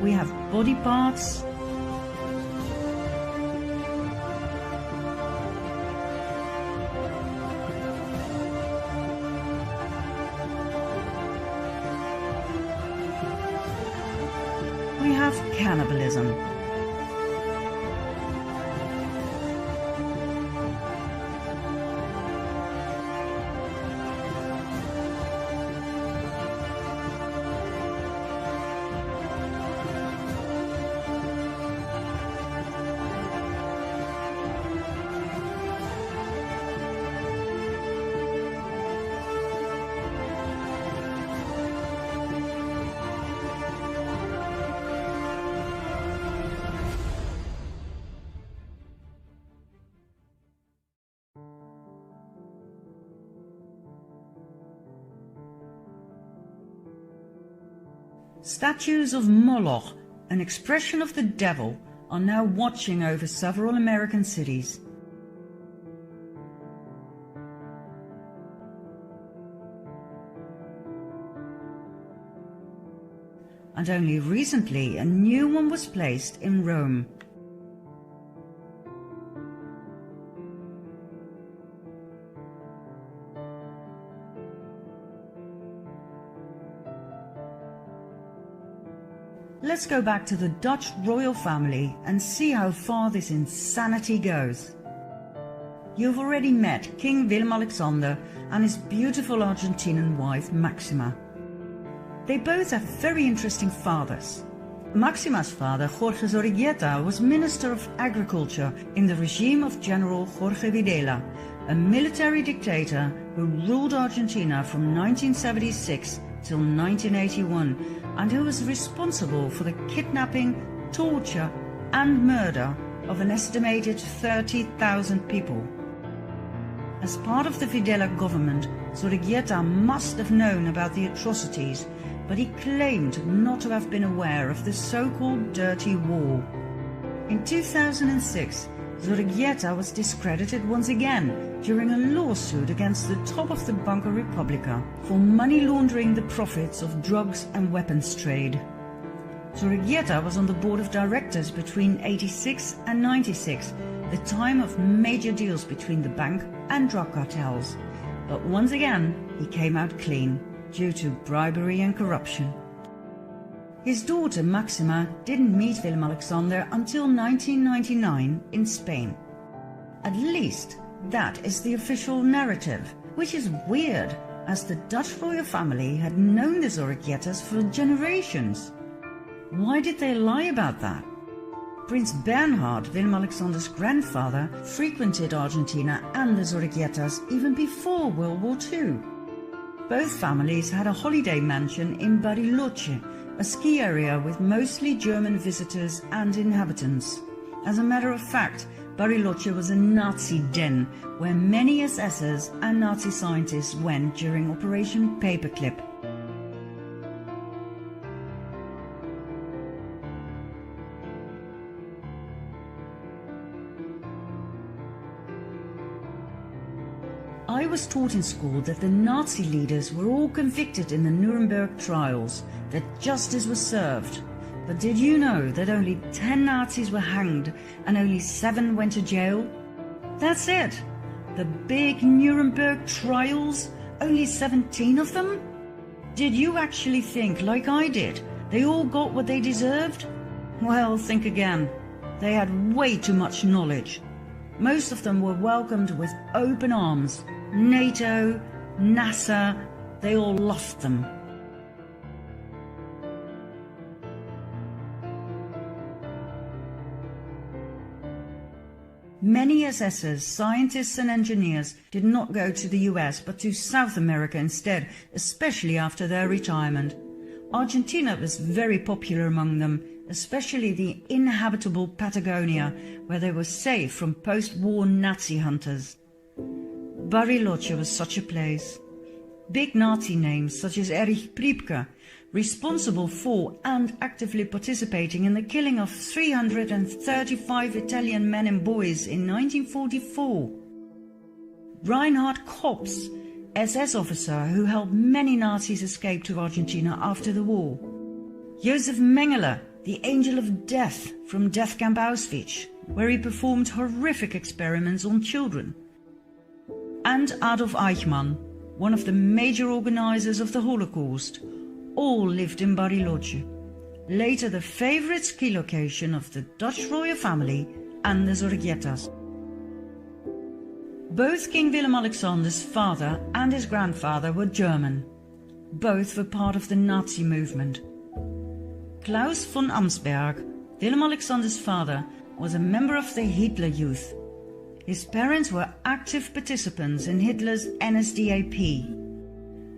we have body parts, we have cannibalism. Statues of Moloch, an expression of the devil, are now watching over several American cities. And only recently a new one was placed in Rome. Let's go back to the Dutch royal family and see how far this insanity goes. you've already met King Willem-Alexander and his beautiful Argentinian wife Maxima. They both have very interesting fathers. Maxima's father, Jorge Zorrigueta, was Minister of Agriculture in the regime of General Jorge Videla, a military dictator who ruled Argentina from 1976 till 1981, and who was responsible for the kidnapping, torture and murder of an estimated 30,000 people. As part of the Videla government, Zorrigueta must have known about the atrocities, but he claimed not to have been aware of the so-called Dirty War. In 2006, Zorrigueta was discredited once again during a lawsuit against the top of the Banca Repubblica for money laundering the profits of drugs and weapons trade. Zorrigueta was on the board of directors between 86 and 96, the time of major deals between the bank and drug cartels. But once again, he came out clean due to bribery and corruption. His daughter Maxima didn't meet Willem-Alexander until 1999 in Spain. At least that is the official narrative, which is weird as the Dutch royal family had known the Zorriguetas for generations. Why did they lie about that? Prince Bernhard, Willem-Alexander's grandfather, frequented Argentina and the Zorriguetas even before World War II. Both families had a holiday mansion in Bariloche, a ski area with mostly German visitors and inhabitants. As a matter of fact, Bariloche was a Nazi den where many SSers and Nazi scientists went during Operation Paperclip. I was taught in school that the Nazi leaders were all convicted in the Nuremberg trials, that justice was served. But did you know that only 10 Nazis were hanged and only 7 went to jail? That's it. The big Nuremberg trials, only 17 of them? Did you actually think, like I did, they all got what they deserved? Well, think again. They had way too much knowledge. Most of them were welcomed with open arms. NATO, NASA, they all loved them. Many SSers, scientists and engineers did not go to the US but to South America instead, especially after their retirement. Argentina was very popular among them, especially the inhabitable Patagonia, where they were safe from post-war Nazi hunters. Bariloche was such a place. Big Nazi names such as Erich Priebke, responsible for and actively participating in the killing of 335 Italian men and boys in 1944. Reinhard Kops, SS officer who helped many Nazis escape to Argentina after the war. Josef Mengele, the Angel of Death from Death Camp Auschwitz, where he performed horrific experiments on children. And Adolf Eichmann, one of the major organizers of the Holocaust, all lived in Bariloche, later the favorite ski location of the Dutch royal family and the Zorriguetas. Both King Willem-Alexander's father and his grandfather were German. Both were part of the Nazi movement. Klaus von Amsberg, Willem-Alexander's father, was a member of the Hitler Youth. His parents were active participants in Hitler's NSDAP.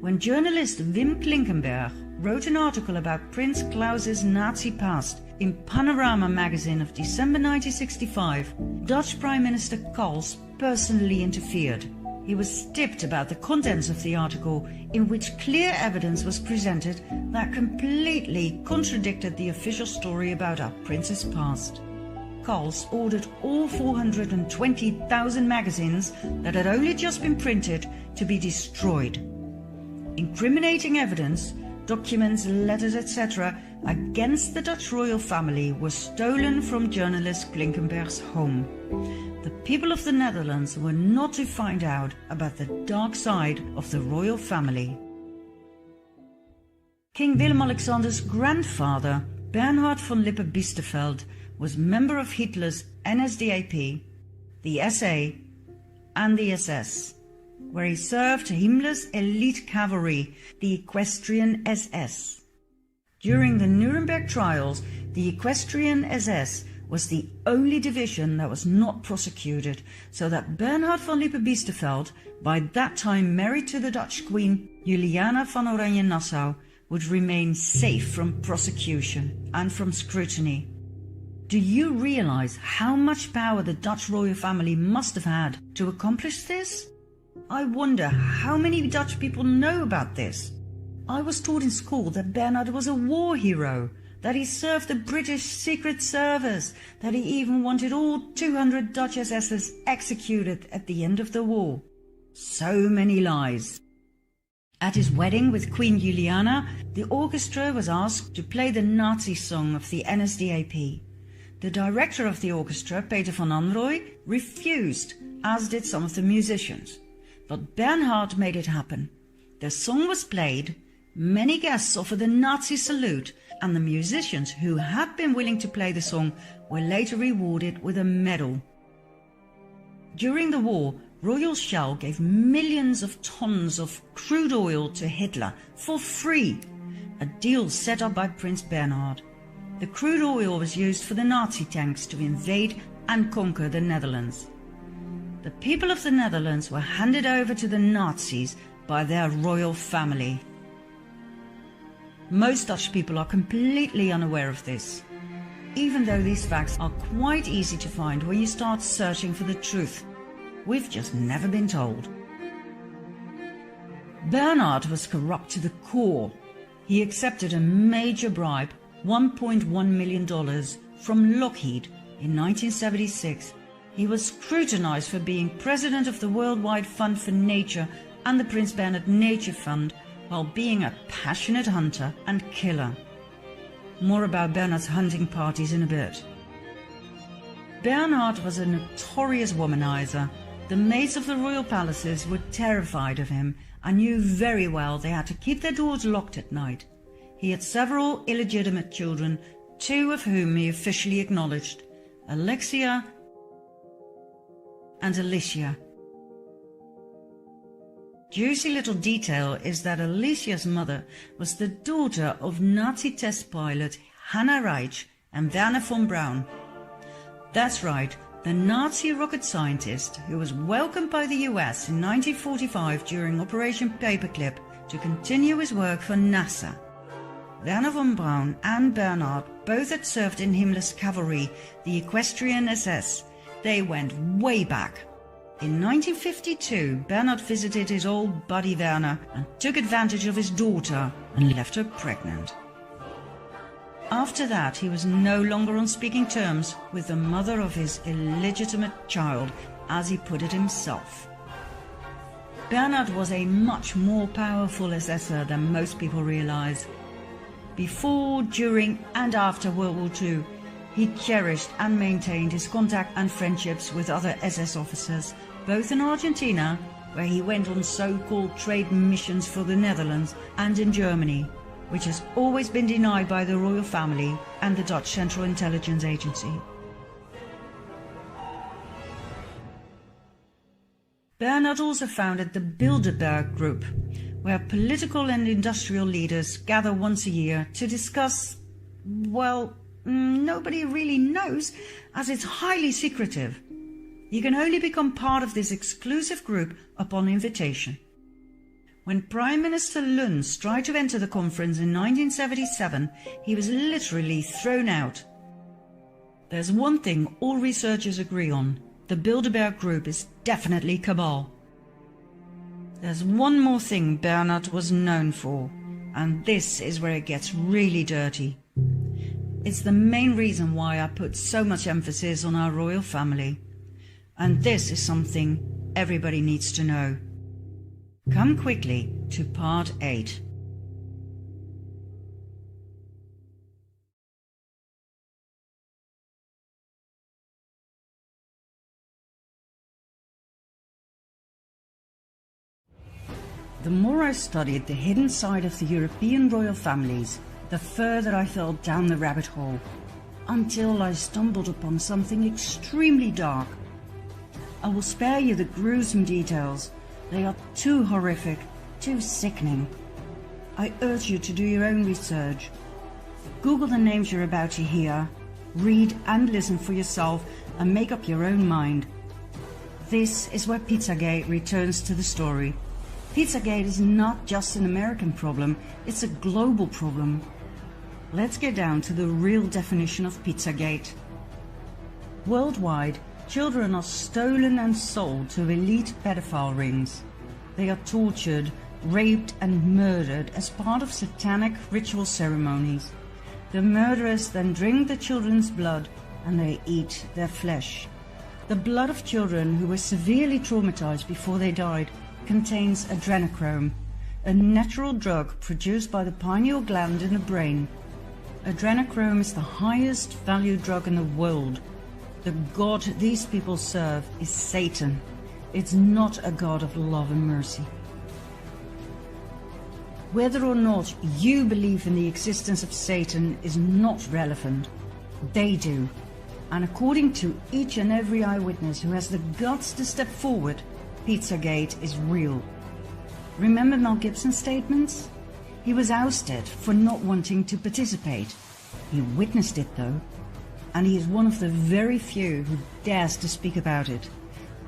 When journalist Wim Klinkenberg wrote an article about Prince Klaus's Nazi past in Panorama magazine of December 1965, Dutch Prime Minister Kals personally interfered. He was stiffed about the contents of the article, in which clear evidence was presented that completely contradicted the official story about our prince's past. Kals ordered all 420,000 magazines that had only just been printed to be destroyed. Incriminating evidence, documents, letters, etc. against the Dutch royal family were stolen from journalist Klinkenberg's home. The people of the Netherlands were not to find out about the dark side of the royal family. King Willem-Alexander's grandfather, Bernhard von Lippe-Biesterfeld, was member of Hitler's NSDAP, the SA, and the SS, where he served Himmler's elite cavalry, the Equestrian SS. During the Nuremberg trials, the Equestrian SS was the only division that was not prosecuted, so that Bernhard von Lippe-Biesterfeld, by that time married to the Dutch Queen Juliana van Oranje-Nassau, would remain safe from prosecution and from scrutiny. Do you realize how much power the Dutch royal family must have had to accomplish this? I wonder how many Dutch people know about this. I was taught in school that Bernhard was a war hero, that he served the British Secret Service, that he even wanted all 200 Dutch SSers executed at the end of the war. So many lies. At his wedding with Queen Juliana, the orchestra was asked to play the Nazi song of the NSDAP. The director of the orchestra, Peter van Anrooy, refused, as did some of the musicians. But Bernhard made it happen. The song was played, many guests offered the Nazi salute, and the musicians who had been willing to play the song were later rewarded with a medal. During the war, Royal Shell gave millions of tons of crude oil to Hitler for free, a deal set up by Prince Bernhard. The crude oil was used for the Nazi tanks to invade and conquer the Netherlands. The people of the Netherlands were handed over to the Nazis by their royal family. Most Dutch people are completely unaware of this, even though these facts are quite easy to find when you start searching for the truth. We've just never been told. Bernhard was corrupt to the core. He accepted a major bribe, $1.1 million, from Lockheed in 1976. He was scrutinized for being president of the Worldwide Fund for Nature and the Prince Bernhard Nature Fund, while being a passionate hunter and killer. More about Bernhard's hunting parties in a bit. Bernhard was a notorious womanizer. The maids of the royal palaces were terrified of him and knew very well they had to keep their doors locked at night. He had several illegitimate children, two of whom he officially acknowledged, Alexia and Alicia. Juicy little detail is that Alicia's mother was the daughter of Nazi test pilot Hannah Reich and Werner von Braun. That's right, the Nazi rocket scientist who was welcomed by the US in 1945 during Operation Paperclip to continue his work for NASA. Werner von Braun and Bernhard both had served in Himmler's cavalry, the Equestrian SS. They went way back. In 1952, Bernhard visited his old buddy Werner and took advantage of his daughter and left her pregnant. After that, he was no longer on speaking terms with the mother of his illegitimate child, as he put it himself. Bernhard was a much more powerful SSer than most people realize. Before, during and after World War II, he cherished and maintained his contact and friendships with other SS officers, both in Argentina, where he went on so-called trade missions for the Netherlands, and in Germany, which has always been denied by the royal family and the Dutch Central Intelligence Agency. Bernhard also founded the Bilderberg Group, where political and industrial leaders gather once a year to discuss, well, nobody really knows, as it's highly secretive. You can only become part of this exclusive group upon invitation. When Prime Minister Luns tried to enter the conference in 1977, he was literally thrown out. There's one thing all researchers agree on. The Bilderberg Group is definitely cabal. There's one more thing Bernhard was known for, and this is where it gets really dirty. It's the main reason why I put so much emphasis on our royal family. And this is something everybody needs to know. Come quickly to part 8. The more I studied the hidden side of the European royal families, the further I fell down the rabbit hole, until I stumbled upon something extremely dark. I will spare you the gruesome details. They are too horrific, too sickening. I urge you to do your own research. Google the names you're about to hear, read and listen for yourself, and make up your own mind. This is where Pizzagate returns to the story. Pizzagate is not just an American problem, it's a global problem. Let's get down to the real definition of Pizzagate. Worldwide, children are stolen and sold to elite pedophile rings. They are tortured, raped and murdered as part of satanic ritual ceremonies. The murderers then drink the children's blood and they eat their flesh. The blood of children who were severely traumatized before they died contains adrenochrome, a natural drug produced by the pineal gland in the brain. Adrenochrome is the highest valued drug in the world. The God these people serve is Satan. It's not a God of love and mercy. Whether or not you believe in the existence of Satan is not relevant. They do. And according to each and every eyewitness who has the guts to step forward, Pizzagate is real. Remember Mel Gibson's statements? He was ousted for not wanting to participate. He witnessed it though, and he is one of the very few who dares to speak about it.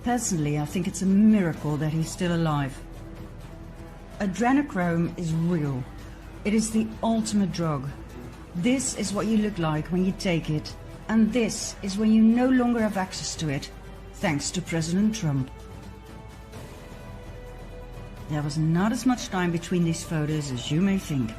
Personally, I think it's a miracle that he's still alive. Adrenochrome is real. It is the ultimate drug. This is what you look like when you take it, and this is when you no longer have access to it, thanks to President Trump. There was not as much time between these photos as you may think.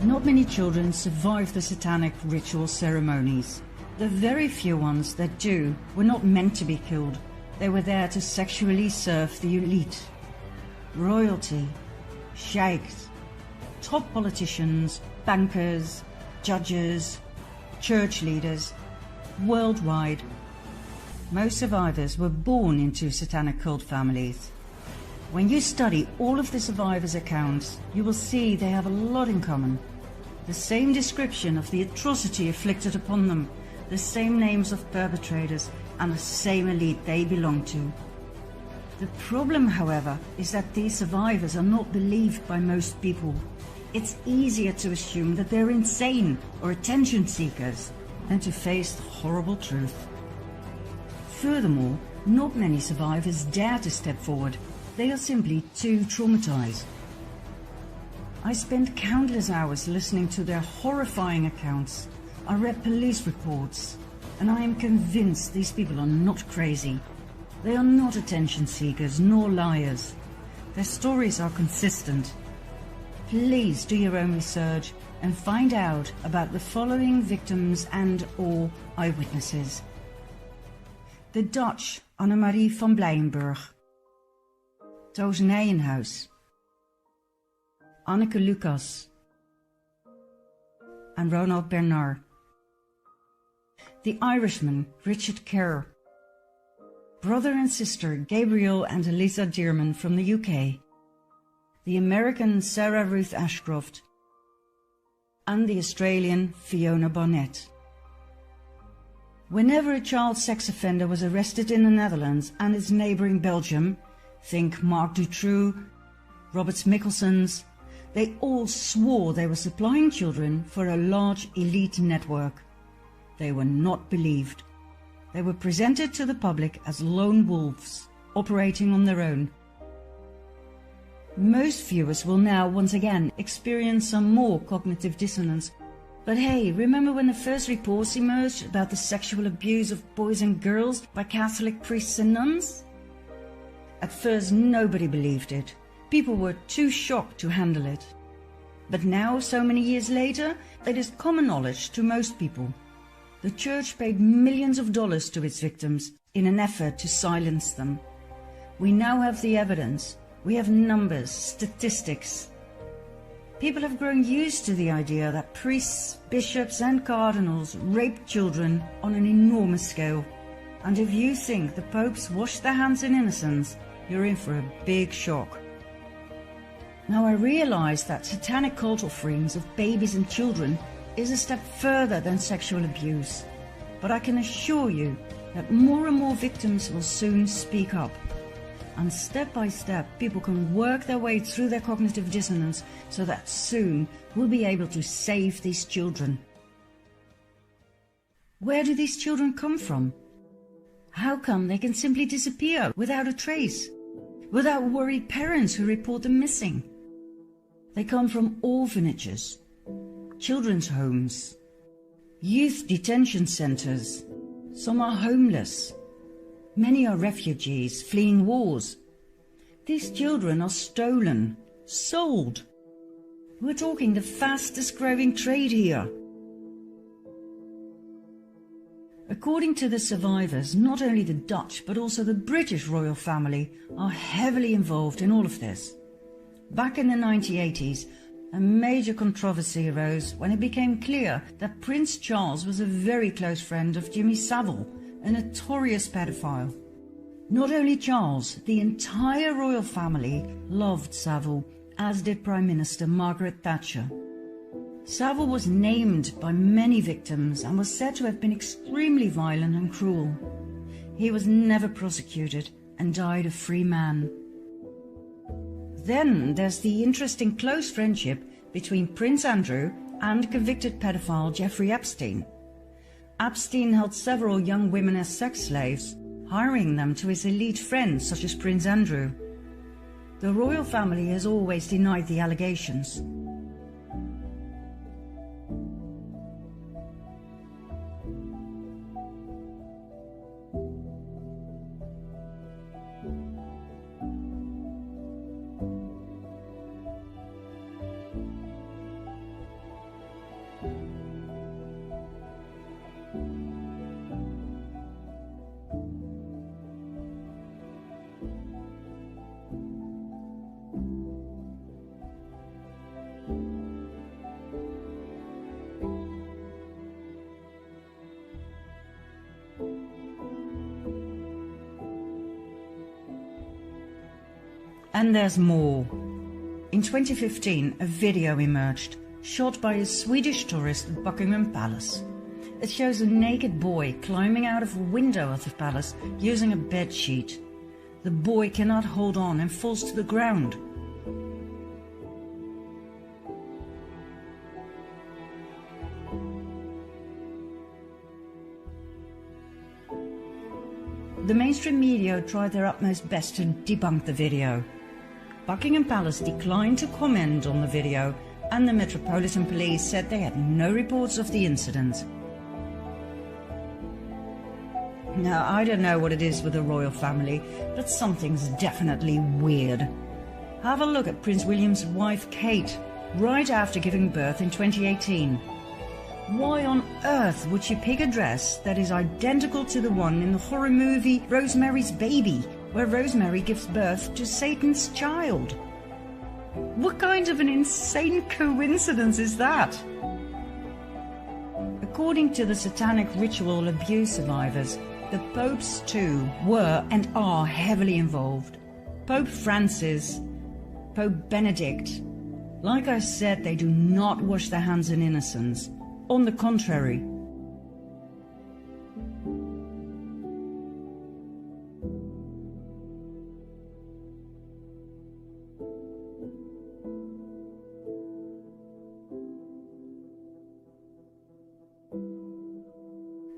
Not many children survive the satanic ritual ceremonies. The very few ones that do were not meant to be killed. They were there to sexually serve the elite. Royalty, sheikhs, top politicians, bankers, judges, church leaders, worldwide. Most survivors were born into satanic cult families. When you study all of the survivors' accounts, you will see they have a lot in common. The same description of the atrocity inflicted upon them, the same names of perpetrators, and the same elite they belong to. The problem, however, is that these survivors are not believed by most people. It's easier to assume that they're insane or attention seekers than to face the horrible truth. Furthermore, not many survivors dare to step forward. They are simply too traumatized. I spent countless hours listening to their horrifying accounts. I read police reports, and I am convinced these people are not crazy. They are not attention seekers nor liars. Their stories are consistent. Please do your own research and find out about the following victims and/or eyewitnesses. The Dutch Annemarie van Blijenburg, Toos Nijenhuis, Anneke Lucas, and Ronald Bernard. The Irishman Richard Kerr, brother and sister Gabriel and Eliza Dearman from the UK, the American Sarah Ruth Ashcroft, and the Australian Fiona Barnett. Whenever a child sex offender was arrested in the Netherlands and its neighbouring Belgium, think Mark Dutroux, Robert Mickelsons, they all swore they were supplying children for a large elite network. They were not believed. They were presented to the public as lone wolves, operating on their own. Most viewers will now once again experience some more cognitive dissonance. But hey, remember when the first reports emerged about the sexual abuse of boys and girls by Catholic priests and nuns? At first nobody believed it. People were too shocked to handle it. But now, so many years later, it is common knowledge to most people. The church paid millions of dollars to its victims in an effort to silence them. We now have the evidence. We have numbers, statistics. People have grown used to the idea that priests, bishops and cardinals rape children on an enormous scale. And if you think the popes wash their hands in innocence, you're in for a big shock. Now I realize that satanic cult offerings of babies and children is a step further than sexual abuse. But I can assure you that more and more victims will soon speak up. And step by step, people can work their way through their cognitive dissonance so that soon we'll be able to save these children. Where do these children come from? How come they can simply disappear without a trace, without worried parents who report them missing? They come from orphanages, children's homes, youth detention centers. Some are homeless. Many are refugees fleeing wars. These children are stolen, sold. We're talking the fastest growing trade here. According to the survivors, not only the Dutch but also the British royal family are heavily involved in all of this. Back in the 1980s, a major controversy arose when it became clear that Prince Charles was a very close friend of Jimmy Savile, a notorious pedophile. Not only Charles, the entire royal family loved Savile, as did Prime Minister Margaret Thatcher. Savile was named by many victims and was said to have been extremely violent and cruel. He was never prosecuted and died a free man. Then there's the interesting close friendship between Prince Andrew and convicted pedophile Jeffrey Epstein. Epstein held several young women as sex slaves, hiring them to his elite friends such as Prince Andrew. The royal family has always denied the allegations. And there's more. In 2015, a video emerged, shot by a Swedish tourist at Buckingham Palace. It shows a naked boy climbing out of a window of the palace using a bedsheet. The boy cannot hold on and falls to the ground. The mainstream media tried their utmost best to debunk the video. Buckingham Palace declined to comment on the video, and the Metropolitan Police said they had no reports of the incident. Now, I don't know what it is with the royal family, but something's definitely weird. Have a look at Prince William's wife Kate, right after giving birth in 2018. Why on earth would she pick a dress that is identical to the one in the horror movie Rosemary's Baby, where Rosemary gives birth to Satan's child? What kind of an insane coincidence is that? According to the satanic ritual abuse survivors, the popes too were and are heavily involved. Pope Francis, Pope Benedict. Like I said, they do not wash their hands in innocence. On the contrary.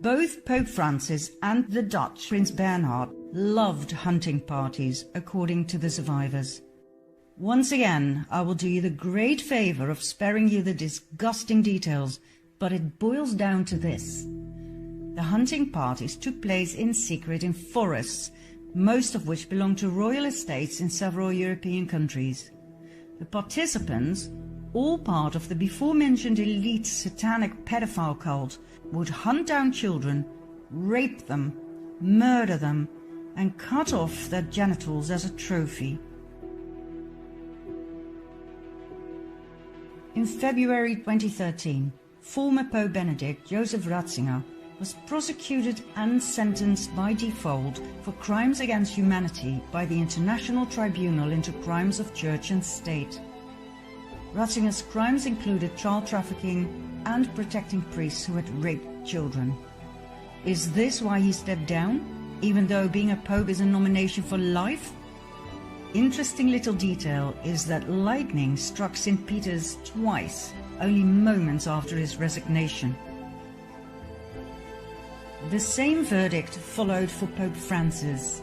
Both Pope Francis and the Dutch Prince Bernhard loved hunting parties, according to the survivors. Once again, I will do you the great favor of sparing you the disgusting details, but it boils down to this. The hunting parties took place in secret in forests most of which belonged to royal estates in several European countries. The participants, all part of the before-mentioned elite satanic pedophile cult, would hunt down children, rape them, murder them, and cut off their genitals as a trophy. In February 2013, former Pope Benedict Joseph Ratzinger was prosecuted and sentenced by default for crimes against humanity by the International Tribunal into Crimes of Church and State. Ratzinger's crimes included child trafficking and protecting priests who had raped children. Is this why he stepped down, even though being a pope is a nomination for life? Interesting little detail is that lightning struck St. Peter's twice, only moments after his resignation. The same verdict followed for Pope Francis.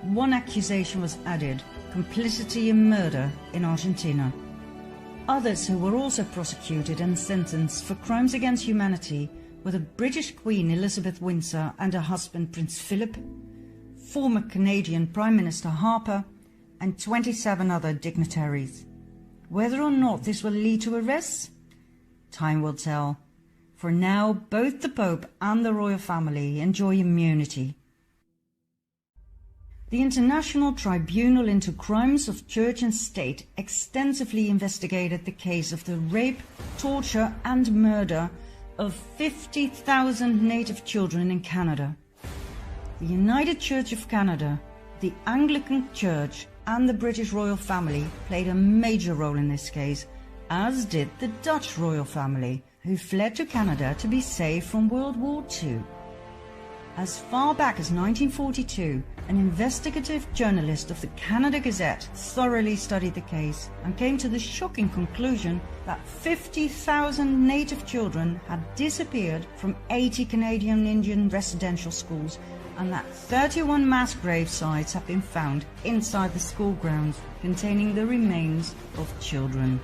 One accusation was added: complicity in murder in Argentina. Others who were also prosecuted and sentenced for crimes against humanity were the British Queen Elizabeth Windsor and her husband Prince Philip, former Canadian Prime Minister Harper, and 27 other dignitaries. Whether or not this will lead to arrests? Time will tell. For now, both the Pope and the royal family enjoy immunity. The International Tribunal into Crimes of Church and State extensively investigated the case of the rape, torture and murder of 50,000 native children in Canada. The United Church of Canada, the Anglican Church and the British royal family played a major role in this case, as did the Dutch royal family, who fled to Canada to be safe from World War II. As far back as 1942, an investigative journalist of the Canada Gazette thoroughly studied the case and came to the shocking conclusion that 50,000 native children had disappeared from 80 Canadian Indian residential schools, and that 31 mass grave sites have been found inside the school grounds containing the remains of children.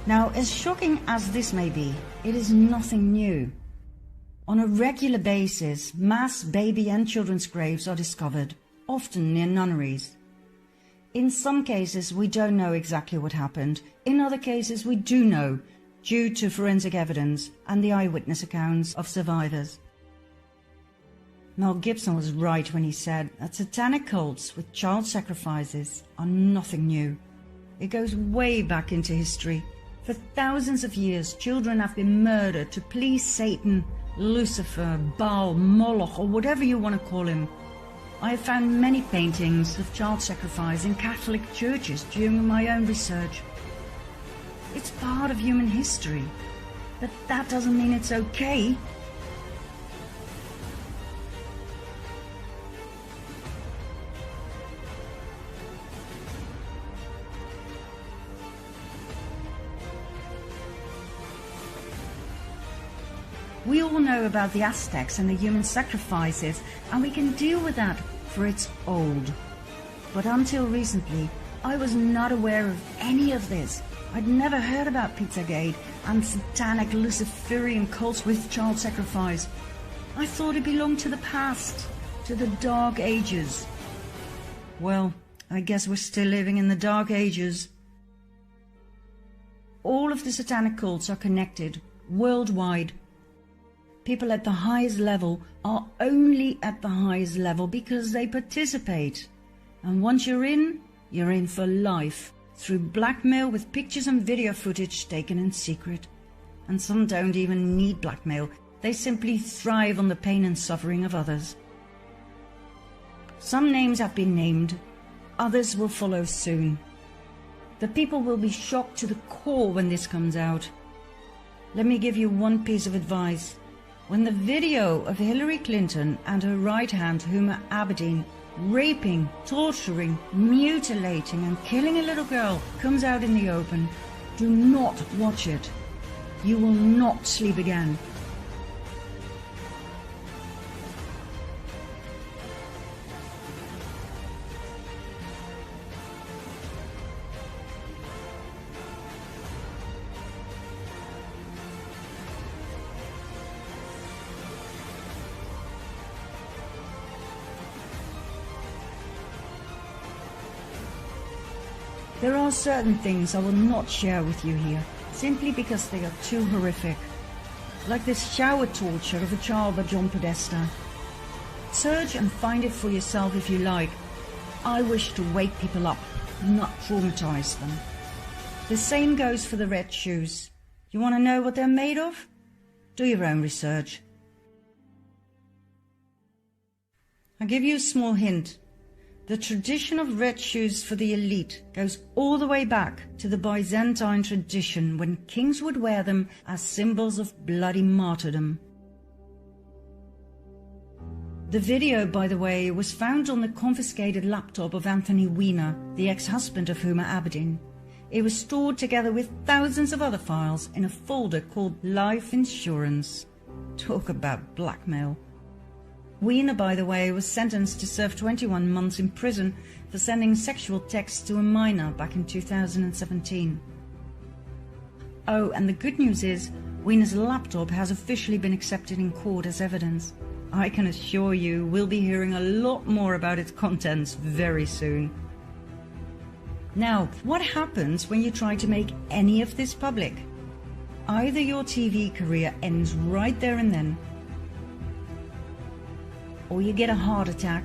Now, as shocking as this may be, it is nothing new. On a regular basis, mass baby and children's graves are discovered, often near nunneries. In some cases, we don't know exactly what happened. In other cases, we do know, due to forensic evidence and the eyewitness accounts of survivors. Mel Gibson was right when he said that satanic cults with child sacrifices are nothing new. It goes way back into history. For thousands of years, children have been murdered to please Satan, Lucifer, Baal, Moloch, or whatever you want to call him. I have found many paintings of child sacrifice in Catholic churches during my own research. It's part of human history, but that doesn't mean it's okay. We all know about the Aztecs and the human sacrifices, and we can deal with that, for it's old. But until recently, I was not aware of any of this. I'd never heard about Pizzagate and satanic Luciferian cults with child sacrifice. I thought it belonged to the past, to the Dark Ages. Well, I guess we're still living in the Dark Ages. All of the satanic cults are connected, worldwide. People at the highest level are only at the highest level because they participate. And once you're in for life, through blackmail with pictures and video footage taken in secret. And some don't even need blackmail, they simply thrive on the pain and suffering of others. Some names have been named, others will follow soon. The people will be shocked to the core when this comes out. Let me give you one piece of advice. When the video of Hillary Clinton and her right hand, Huma Abedin, raping, torturing, mutilating and killing a little girl comes out in the open, do not watch it. You will not sleep again. There are certain things I will not share with you here, simply because they are too horrific. Like this shower torture of a child by John Podesta. Search and find it for yourself if you like. I wish to wake people up, not traumatize them. The same goes for the red shoes. You want to know what they're made of? Do your own research. I'll give you a small hint. The tradition of red shoes for the elite goes all the way back to the Byzantine tradition when kings would wear them as symbols of bloody martyrdom. The video, by the way, was found on the confiscated laptop of Anthony Weiner, the ex-husband of Huma Abedin. It was stored together with thousands of other files in a folder called Life Insurance. Talk about blackmail. Weiner, by the way, was sentenced to serve 21 months in prison for sending sexual texts to a minor back in 2017. Oh, and the good news is, Weiner's laptop has officially been accepted in court as evidence. I can assure you we'll be hearing a lot more about its contents very soon. Now, what happens when you try to make any of this public? Either your TV career ends right there and then, or you get a heart attack,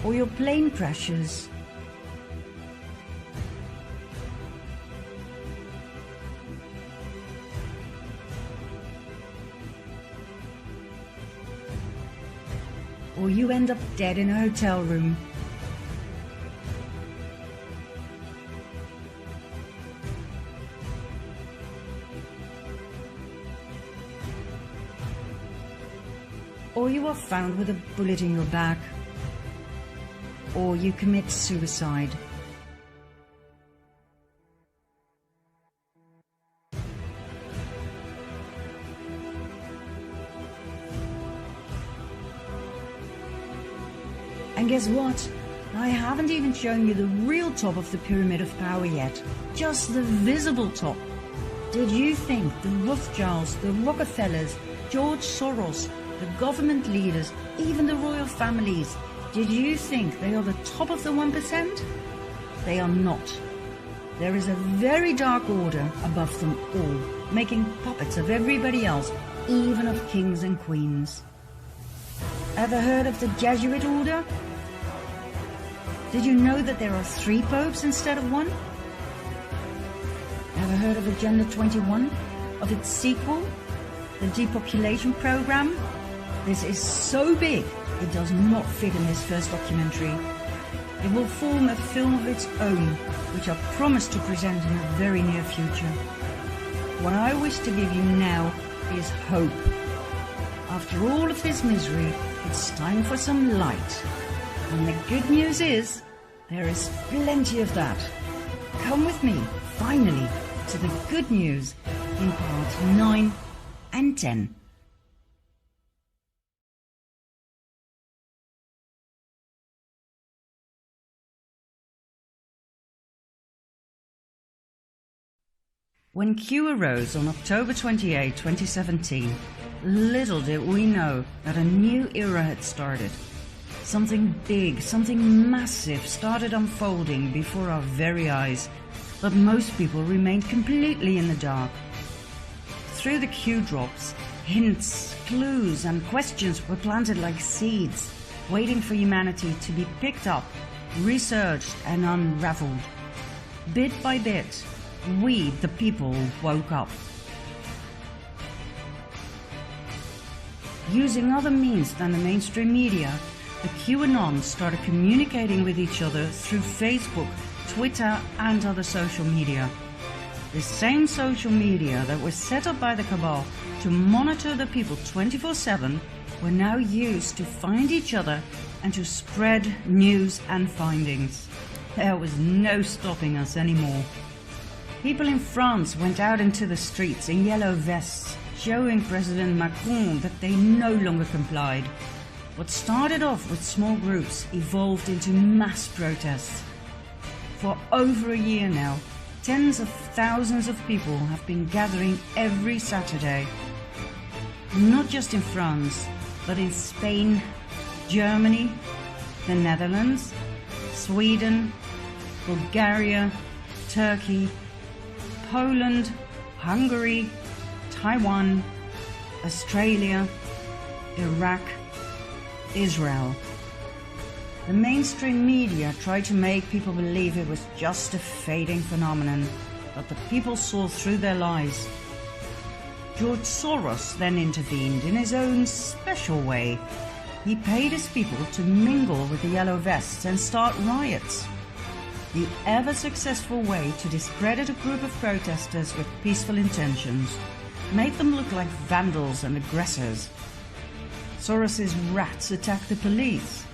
or your plane crashes, or you end up dead in a hotel room. Or you are found with a bullet in your back, or you commit suicide. And guess what? I haven't even shown you the real top of the pyramid of power yet, just the visible top. Did you think the Rothschilds, the Rockefellers, George Soros, the government leaders, even the royal families, did you think they are the top of the 1%? They are not. There is a very dark order above them all, making puppets of everybody else, even of kings and queens. Ever heard of the Jesuit order? Did you know that there are 3 popes instead of 1? Ever heard of Agenda 21? Of its sequel? The depopulation program? This is so big, it does not fit in this first documentary. It will form a film of its own, which I promise to present in a very near future. What I wish to give you now is hope. After all of this misery, it's time for some light. And the good news is, there is plenty of that. Come with me, finally, to the good news in part 9 and 10. When Q arose on October 28, 2017, little did we know that a new era had started. Something big, something massive started unfolding before our very eyes, but most people remained completely in the dark. Through the Q drops, hints, clues and questions were planted like seeds, waiting for humanity to be picked up, researched and unraveled. Bit by bit, we, the people, woke up. Using other means than the mainstream media, the QAnons started communicating with each other through Facebook, Twitter and other social media. The same social media that was set up by the cabal to monitor the people 24/7 were now used to find each other and to spread news and findings. There was no stopping us anymore. People in France went out into the streets in yellow vests, showing President Macron that they no longer complied. What started off with small groups evolved into mass protests. For over a year now, tens of thousands of people have been gathering every Saturday. Not just in France, but in Spain, Germany, the Netherlands, Sweden, Bulgaria, Turkey, Poland, Hungary, Taiwan, Australia, Iraq, Israel. The mainstream media tried to make people believe it was just a fading phenomenon, but the people saw through their lies. George then intervened in his own special way. He paid his people to mingle with the yellow vests and start riots. The ever-successful way to discredit a group of protesters with peaceful intentions, made them look like vandals and aggressors. Soros's rats attacked the police,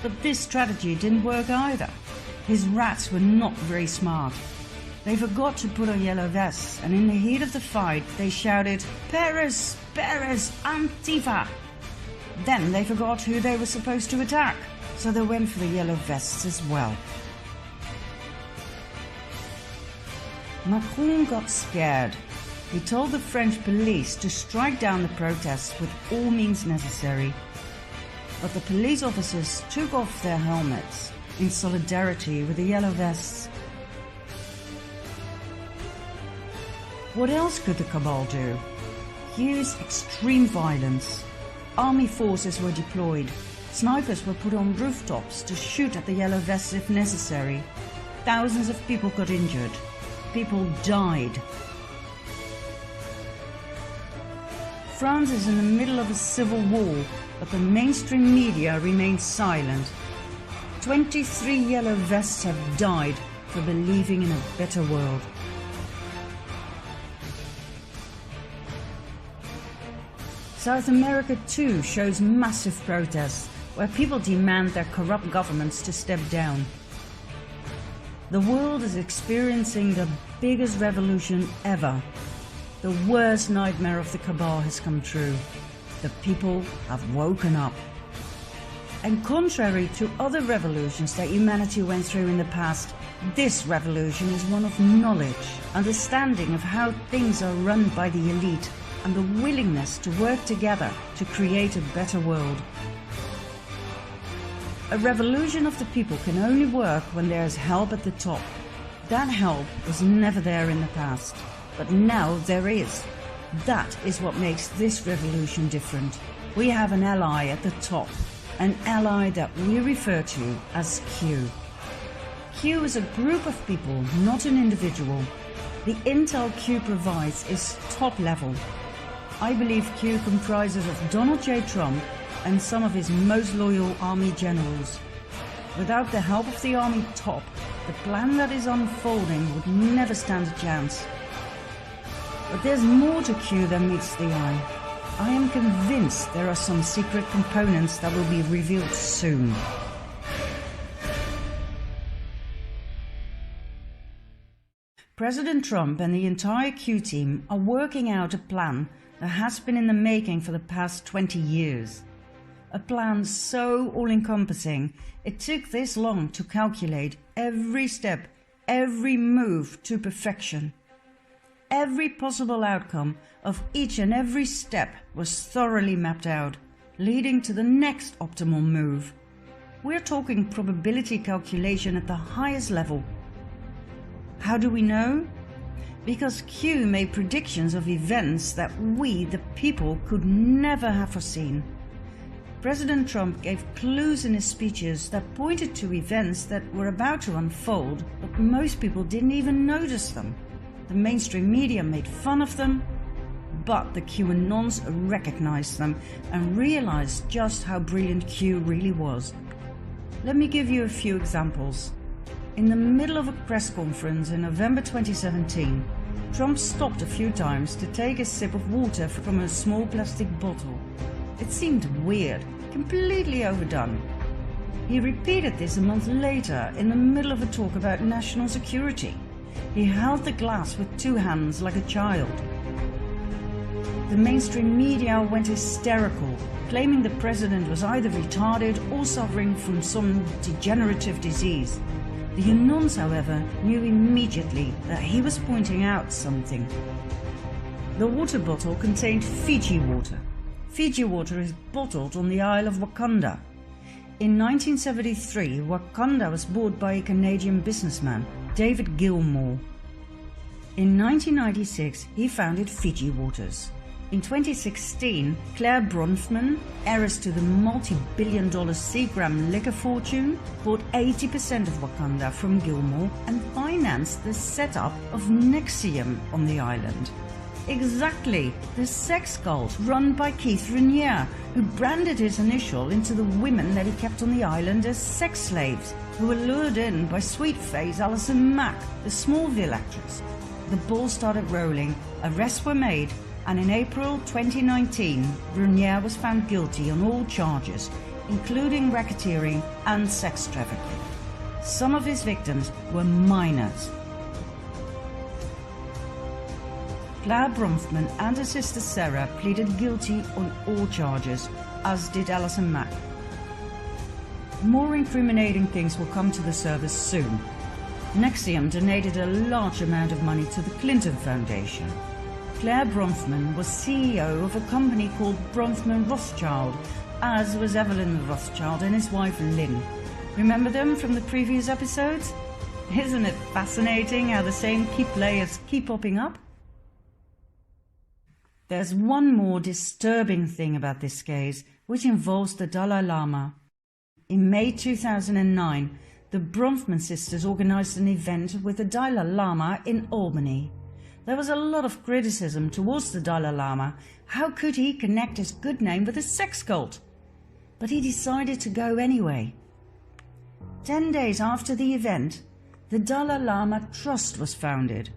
but this strategy didn't work either. His rats were not very smart. They forgot to put on yellow vests, and in the heat of the fight they shouted, "Paris! Paris! Antifa!" Then they forgot who they were supposed to attack, so they went for the yellow vests as well. Macron got scared. He told the French police to strike down the protests with all means necessary. But the police officers took off their helmets in solidarity with the yellow vests. What else could the cabal do? Use extreme violence. Army forces were deployed. Snipers were put on rooftops to shoot at the yellow vests if necessary. Thousands of people got injured. People died. France is in the middle of a civil war, but the mainstream media remains silent. 23 yellow vests have died for believing in a better world. South America too shows massive protests, where people demand their corrupt governments to step down. The world is experiencing the biggest revolution ever. The worst nightmare of the cabal has come true. The people have woken up. And contrary to other revolutions that humanity went through in the past, this revolution is one of knowledge, understanding of how things are run by the elite, and the willingness to work together to create a better world. A revolution of the people can only work when there is help at the top. That help was never there in the past, but now there is. That is what makes this revolution different. We have an ally at the top, an ally that we refer to as Q. Q is a group of people, not an individual. The intel Q provides is top level. I believe Q comprises of Donald J. Trump and some of his most loyal army generals. Without the help of the army top, the plan that is unfolding would never stand a chance. But there's more to Q than meets the eye. I am convinced there are some secret components that will be revealed soon. President Trump and the entire Q team are working out a plan that has been in the making for the past 20 years. A plan so all-encompassing, it took this long to calculate every step, every move to perfection. Every possible outcome of each and every step was thoroughly mapped out, leading to the next optimal move. We're talking probability calculation at the highest level. How do we know? Because Q made predictions of events that we, the people, could never have foreseen. President Trump gave clues in his speeches that pointed to events that were about to unfold, but most people didn't even notice them. The mainstream media made fun of them, but the QAnons recognized them and realized just how brilliant Q really was. Let me give you a few examples. In the middle of a press conference in November 2017, Trump stopped a few times to take a sip of water from a small plastic bottle. It seemed weird, completely overdone. He repeated this a month later in the middle of a talk about national security. He held the glass with two hands like a child. The mainstream media went hysterical, claiming the president was either retarded or suffering from some degenerative disease. The Anons, however, knew immediately that he was pointing out something. The water bottle contained Fiji water. Fiji water is bottled on the Isle of Wakanda. In 1973, Wakanda was bought by a Canadian businessman, David Gilmour. In 1996, he founded Fiji Waters. In 2016, Claire Bronfman, heiress to the multi-billion-dollar Cramv liquor fortune, bought 80% of Wakanda from Gilmour and financed the setup of NXIVM on the island. Exactly, the sex cult run by Keith Raniere, who branded his initial into the women that he kept on the island as sex slaves, who were lured in by sweet-faced Alison Mack, the Smallville actress. The ball started rolling, arrests were made, and in April 2019, Raniere was found guilty on all charges, including racketeering and sex trafficking. Some of his victims were minors. Claire Bronfman and her sister Sarah pleaded guilty on all charges, as did Alison Mack. More incriminating things will come to the surface soon. NXIVM donated a large amount of money to the Clinton Foundation. Claire Bronfman was CEO of a company called Bronfman Rothschild, as was Evelyn Rothschild and his wife Lynn. Remember them from the previous episodes? Isn't it fascinating how the same key players keep popping up? There's one more disturbing thing about this case, which involves the Dalai Lama. In May 2009, the Bronfman sisters organized an event with the Dalai Lama in Albany. There was a lot of criticism towards the Dalai Lama. How could he connect his good name with a sex cult? But he decided to go anyway. 10 days after the event, the Dalai Lama Trust was founded.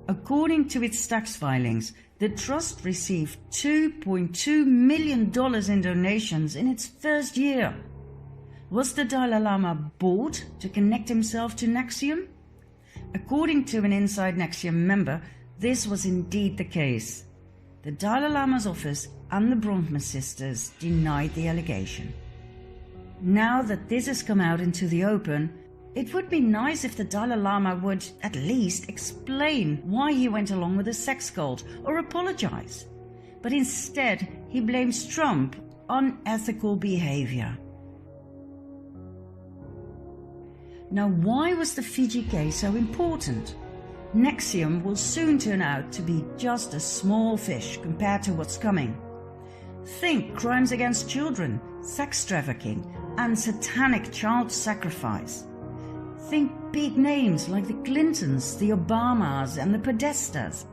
According to its tax filings, the trust received $2.2 million in donations in its first year. Was the Dalai Lama bought to connect himself to NXIVM? According to an inside NXIVM member, this was indeed the case. The Dalai Lama's office and the Bronfman sisters denied the allegation. Now that this has come out into the open, it would be nice if the Dalai Lama would at least explain why he went along with the sex cult or apologize. But instead, he blames Trump on unethical behavior. Now, why was the Fiji case so important? NXIVM will soon turn out to be just a small fish compared to what's coming. Think crimes against children, sex trafficking, and satanic child sacrifice. Think big names like the Clintons, the Obamas, and the Podestas.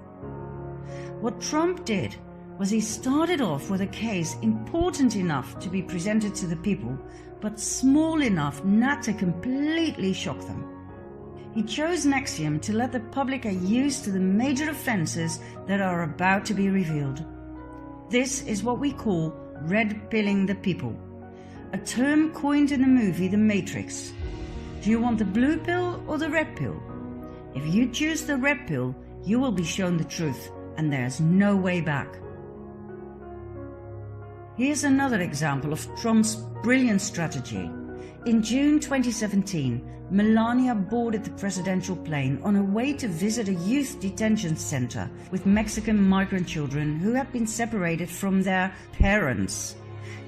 What Trump did was he started off with a case important enough to be presented to the people, but small enough not to completely shock them. He chose NXIVM to let the public get used to the major offences that are about to be revealed. This is what we call red-pilling the people, a term coined in the movie The Matrix. Do you want the blue pill or the red pill? If you choose the red pill, you will be shown the truth, and there's no way back. Here's another example of Trump's brilliant strategy. In June 2017, Melania boarded the presidential plane on her way to visit a youth detention center with Mexican migrant children who had been separated from their parents.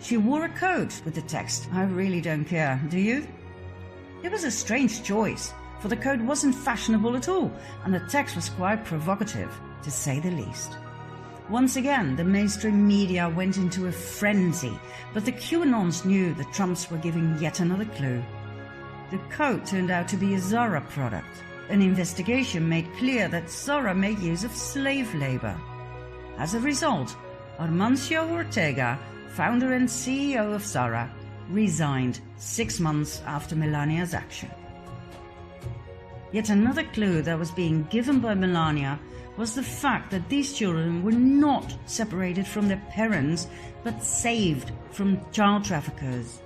She wore a coat with the text, "I really don't care, do you?" It was a strange choice, for the coat wasn't fashionable at all, and the text was quite provocative, to say the least. Once again, the mainstream media went into a frenzy, but the QAnons knew the Trumps were giving yet another clue. The coat turned out to be a Zara product. An investigation made clear that Zara made use of slave labor. As a result, Armancio Ortega, founder and CEO of Zara, resigned 6 months after Melania's action. Yet another clue that was being given by Melania was the fact that these children were not separated from their parents, but saved from child traffickers.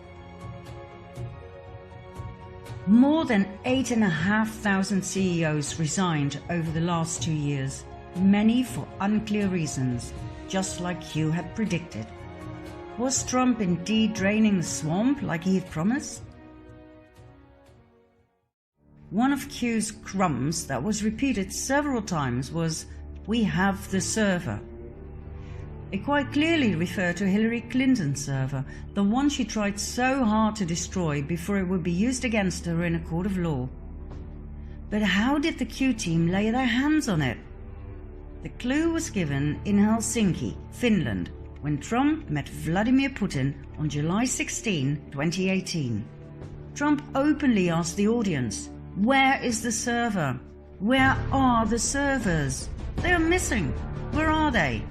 More than 8,500 CEOs resigned over the last 2 years, many for unclear reasons, just like Hugh had predicted. Was Trump indeed draining the swamp like he had promised? One of Q's crumbs that was repeated several times was, "We have the server." It quite clearly referred to Hillary Clinton's server, the one she tried so hard to destroy before it would be used against her in a court of law. But how did the Q team lay their hands on it? The clue was given in Helsinki, Finland, when Trump met Vladimir Putin on July 16, 2018. Trump openly asked the audience, "Where is the server? Where are the servers? They are missing. Where are they?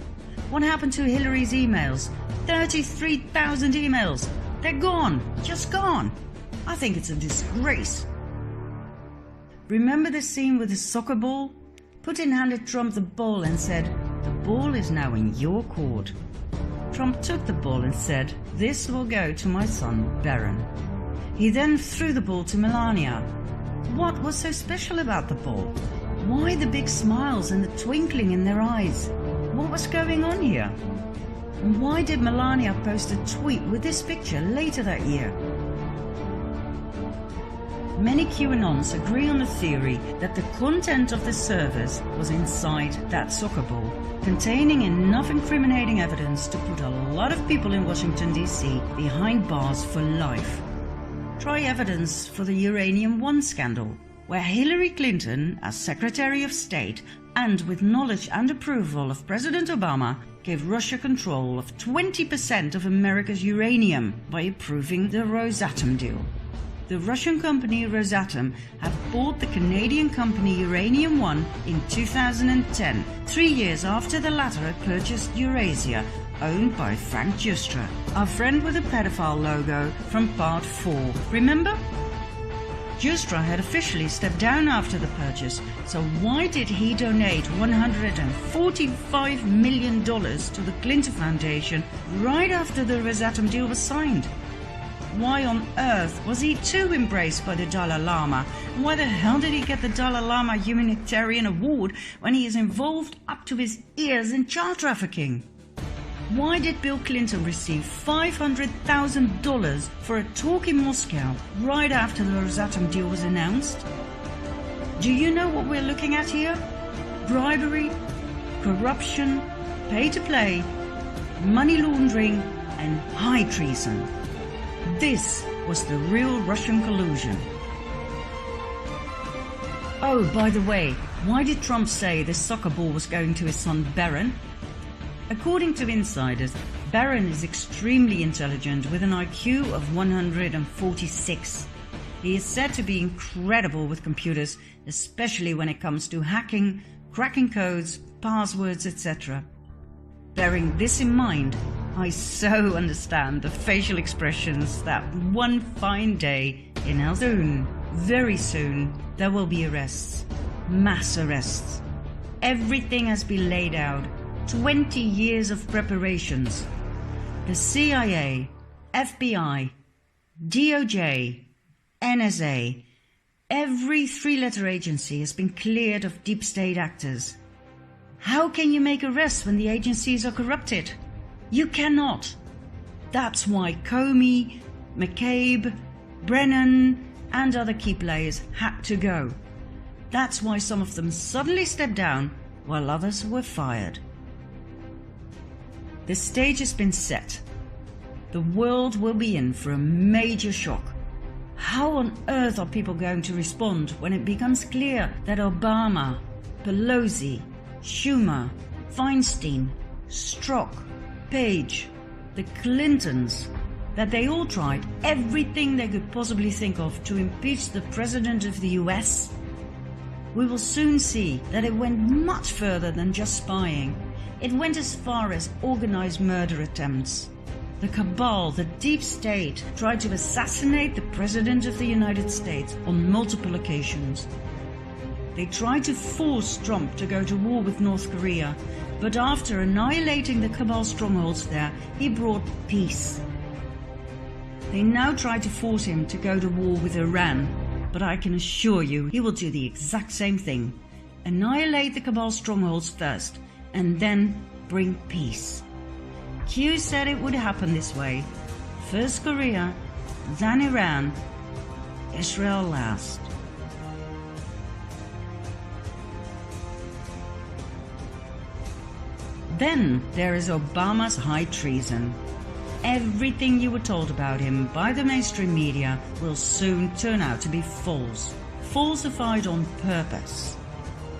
What happened to Hillary's emails? 33,000 emails. They're gone. Just gone. I think it's a disgrace." Remember the scene with the soccer ball? Putin handed Trump the ball and said, "The ball is now in your court." Trump took the ball and said, "This will go to my son, Barron." He then threw the ball to Melania. What was so special about the ball? Why the big smiles and the twinkling in their eyes? What was going on here? And why did Melania post a tweet with this picture later that year? Many QAnons agree on the theory that the content of the servers was inside that soccer ball, containing enough incriminating evidence to put a lot of people in Washington, D.C. behind bars for life. Try evidence for the Uranium One scandal, where Hillary Clinton, as Secretary of State, and with knowledge and approval of President Obama, gave Russia control of 20% of America's uranium by approving the Rosatom deal. The Russian company Rosatom had bought the Canadian company Uranium One in 2010, 3 years after the latter had purchased Eurasia, owned by Frank Giustra, our friend with the pedophile logo from Part 4. Remember? Giustra had officially stepped down after the purchase, so why did he donate $145 million to the Clinton Foundation right after the Rosatom deal was signed? Why on earth was he too embraced by the Dalai Lama? And why the hell did he get the Dalai Lama Humanitarian Award when he is involved up to his ears in child trafficking? Why did Bill Clinton receive $500,000 for a talk in Moscow right after the Rosatom deal was announced? Do you know what we're looking at here? Bribery, corruption, pay to play, money laundering, and high treason. This was the real Russian collusion. Oh, by the way, why did Trump say this soccer ball was going to his son Barron? According to insiders, Barron is extremely intelligent with an IQ of 146. He is said to be incredible with computers, especially when it comes to hacking, cracking codes, passwords, etc. Bearing this in mind, I so understand the facial expressions that one fine day in Soon, very soon, there will be arrests. Mass arrests. Everything has been laid out. 20 years of preparations. The CIA, FBI, DOJ, NSA, every three-letter agency has been cleared of deep state actors. How can you make arrests when the agencies are corrupted? You cannot. That's why Comey, McCabe, Brennan, and other key players had to go. That's why some of them suddenly stepped down while others were fired. The stage has been set. The world will be in for a major shock. How on earth are people going to respond when it becomes clear that Obama, Pelosi, Schumer, Feinstein, Strzok, Page, the Clintons, that they all tried everything they could possibly think of to impeach the President of the US? We will soon see that it went much further than just spying. It went as far as organized murder attempts. The cabal, the deep state, tried to assassinate the President of the United States on multiple occasions. They tried to force Trump to go to war with North Korea, but after annihilating the cabal strongholds there, he brought peace. They now try to force him to go to war with Iran, but I can assure you he will do the exact same thing. Annihilate the cabal strongholds first, and then bring peace. Q said it would happen this way. First Korea, then Iran, Israel last. Then there is Obama's high treason. Everything you were told about him by the mainstream media will soon turn out to be false, falsified on purpose.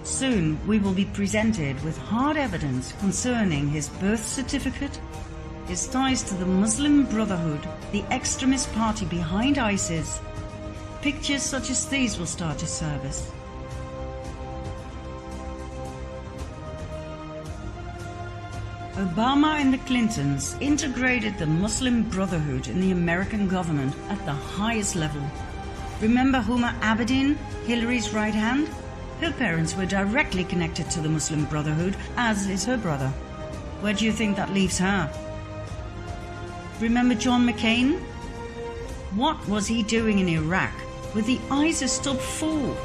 Soon we will be presented with hard evidence concerning his birth certificate, his ties to the Muslim Brotherhood, the extremist party behind ISIS. Pictures such as these will start to surface. Obama and the Clintons integrated the Muslim Brotherhood in the American government at the highest level. Remember Huma Abedin, Hillary's right hand? Her parents were directly connected to the Muslim Brotherhood, as is her brother. Where do you think that leaves her? Remember John McCain? What was he doing in Iraq with the ISIS top 4?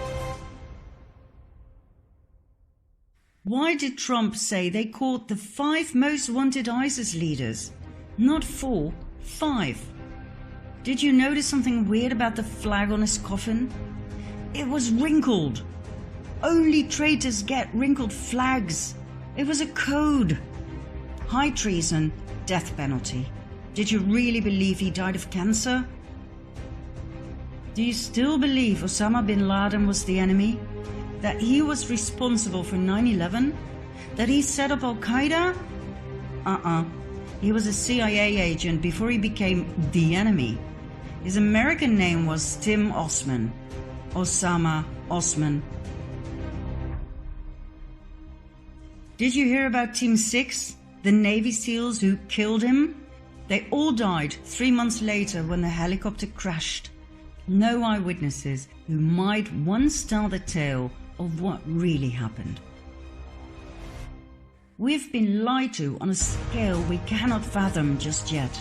Why did Trump say they caught the 5 most wanted ISIS leaders? Not 4, 5. Did you notice something weird about the flag on his coffin? It was wrinkled. Only traitors get wrinkled flags. It was a code. High treason, death penalty. Did you really believe he died of cancer? Do you still believe Osama bin Laden was the enemy? That he was responsible for 9/11? That he set up Al-Qaeda? He was a CIA agent before he became the enemy. His American name was Tim Osman. Osama Osman. Did you hear about Team 6, the Navy SEALs who killed him? They all died 3 months later when the helicopter crashed. No eyewitnesses who might once tell the tale of what really happened. We've been lied to on a scale we cannot fathom just yet.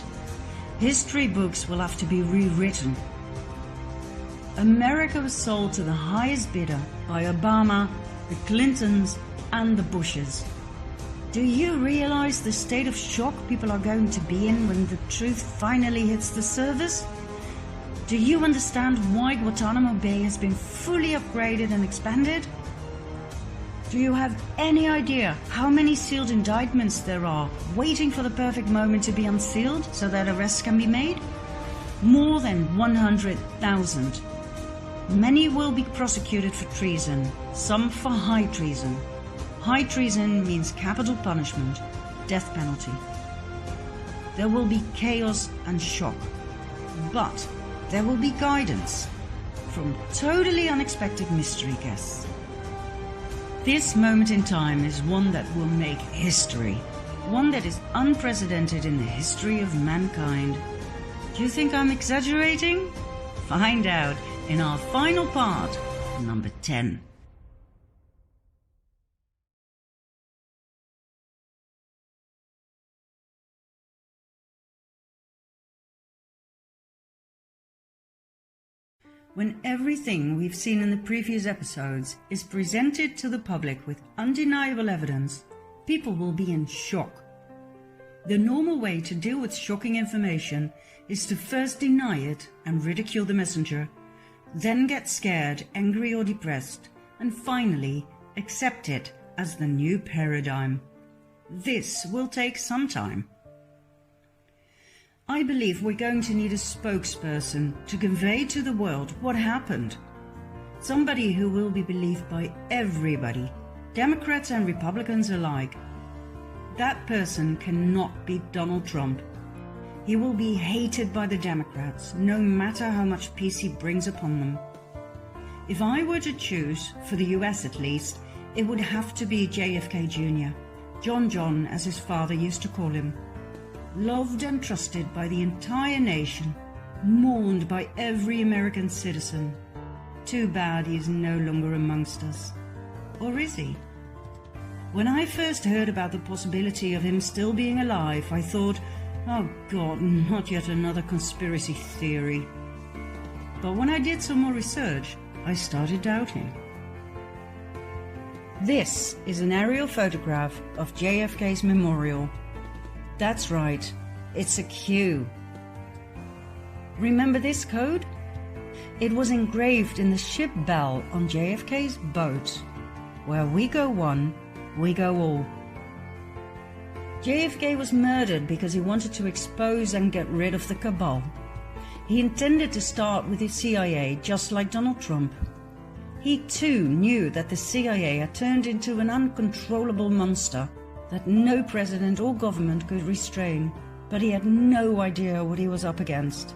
History books will have to be rewritten. America was sold to the highest bidder by Obama, the Clintons, and the Bushes. Do you realize the state of shock people are going to be in when the truth finally hits the surface? Do you understand why Guantanamo Bay has been fully upgraded and expanded? Do you have any idea how many sealed indictments there are waiting for the perfect moment to be unsealed so that arrests can be made? More than 100,000. Many will be prosecuted for treason, some for high treason. High treason means capital punishment, death penalty. There will be chaos and shock, but there will be guidance from totally unexpected mystery guests. This moment in time is one that will make history, one that is unprecedented in the history of mankind. Do you think I'm exaggerating? Find out in our final part, number 10. When everything we've seen in the previous episodes is presented to the public with undeniable evidence, people will be in shock. The normal way to deal with shocking information is to first deny it and ridicule the messenger, then get scared, angry or depressed, and finally accept it as the new paradigm. This will take some time. I believe we're going to need a spokesperson to convey to the world what happened. Somebody who will be believed by everybody, Democrats and Republicans alike. That person cannot be Donald Trump. He will be hated by the Democrats, no matter how much peace he brings upon them. If I were to choose, for the US at least, it would have to be JFK Jr., John as his father used to call him. Loved and trusted by the entire nation, mourned by every American citizen. Too bad he is no longer amongst us. Or is he? When I first heard about the possibility of him still being alive, I thought, oh God, not yet another conspiracy theory. But when I did some more research, I started doubting. This is an aerial photograph of JFK's memorial. That's right, it's a Q. Remember this code? It was engraved in the ship bell on JFK's boat. Where we go one, we go all. JFK was murdered because he wanted to expose and get rid of the cabal. He intended to start with the CIA, just like Donald Trump. He too knew that the CIA had turned into an uncontrollable monster that no president or government could restrain, but he had no idea what he was up against.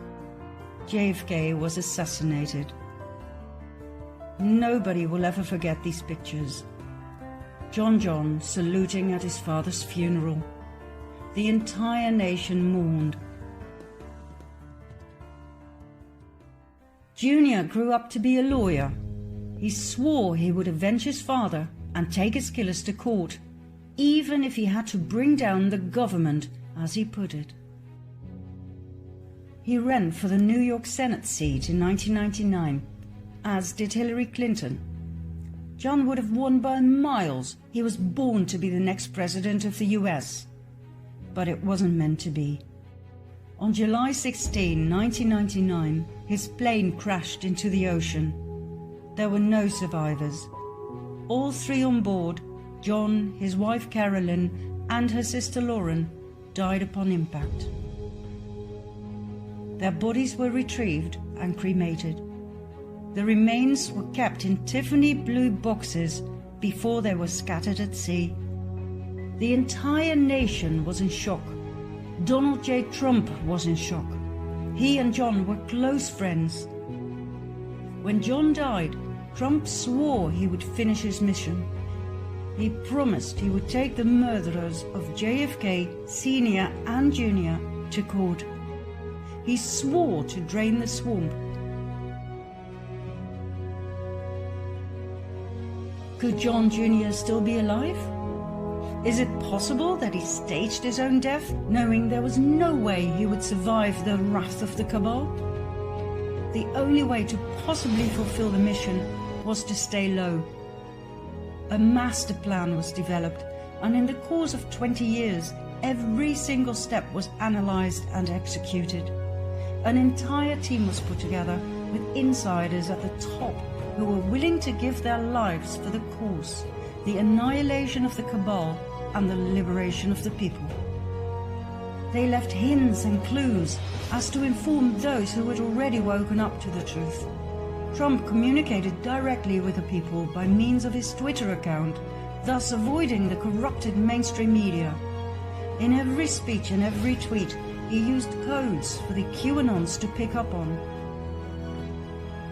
JFK was assassinated. Nobody will ever forget these pictures. John saluting at his father's funeral. The entire nation mourned. Junior grew up to be a lawyer. He swore he would avenge his father and take his killers to court, even if he had to bring down the government, as he put it. He ran for the New York Senate seat in 1999, as did Hillary Clinton. John would have won by miles. He was born to be the next president of the US. But it wasn't meant to be. On July 16, 1999, his plane crashed into the ocean. There were no survivors. All three on board, John, his wife Carolyn, and her sister Lauren, died upon impact. Their bodies were retrieved and cremated. The remains were kept in Tiffany blue boxes before they were scattered at sea. The entire nation was in shock. Donald J. Trump was in shock. He and John were close friends. When John died, Trump swore he would finish his mission. He promised he would take the murderers of JFK, Sr. and Jr. to court. He swore to drain the swamp. Could John Jr. still be alive? Is it possible that he staged his own death, knowing there was no way he would survive the wrath of the cabal? The only way to possibly fulfill the mission was to stay low. A master plan was developed, and in the course of 20 years, every single step was analyzed and executed. An entire team was put together with insiders at the top who were willing to give their lives for the cause, the annihilation of the cabal and the liberation of the people. They left hints and clues as to inform those who had already woken up to the truth. Trump communicated directly with the people by means of his Twitter account, thus avoiding the corrupted mainstream media. In every speech and every tweet, he used codes for the QAnons to pick up on.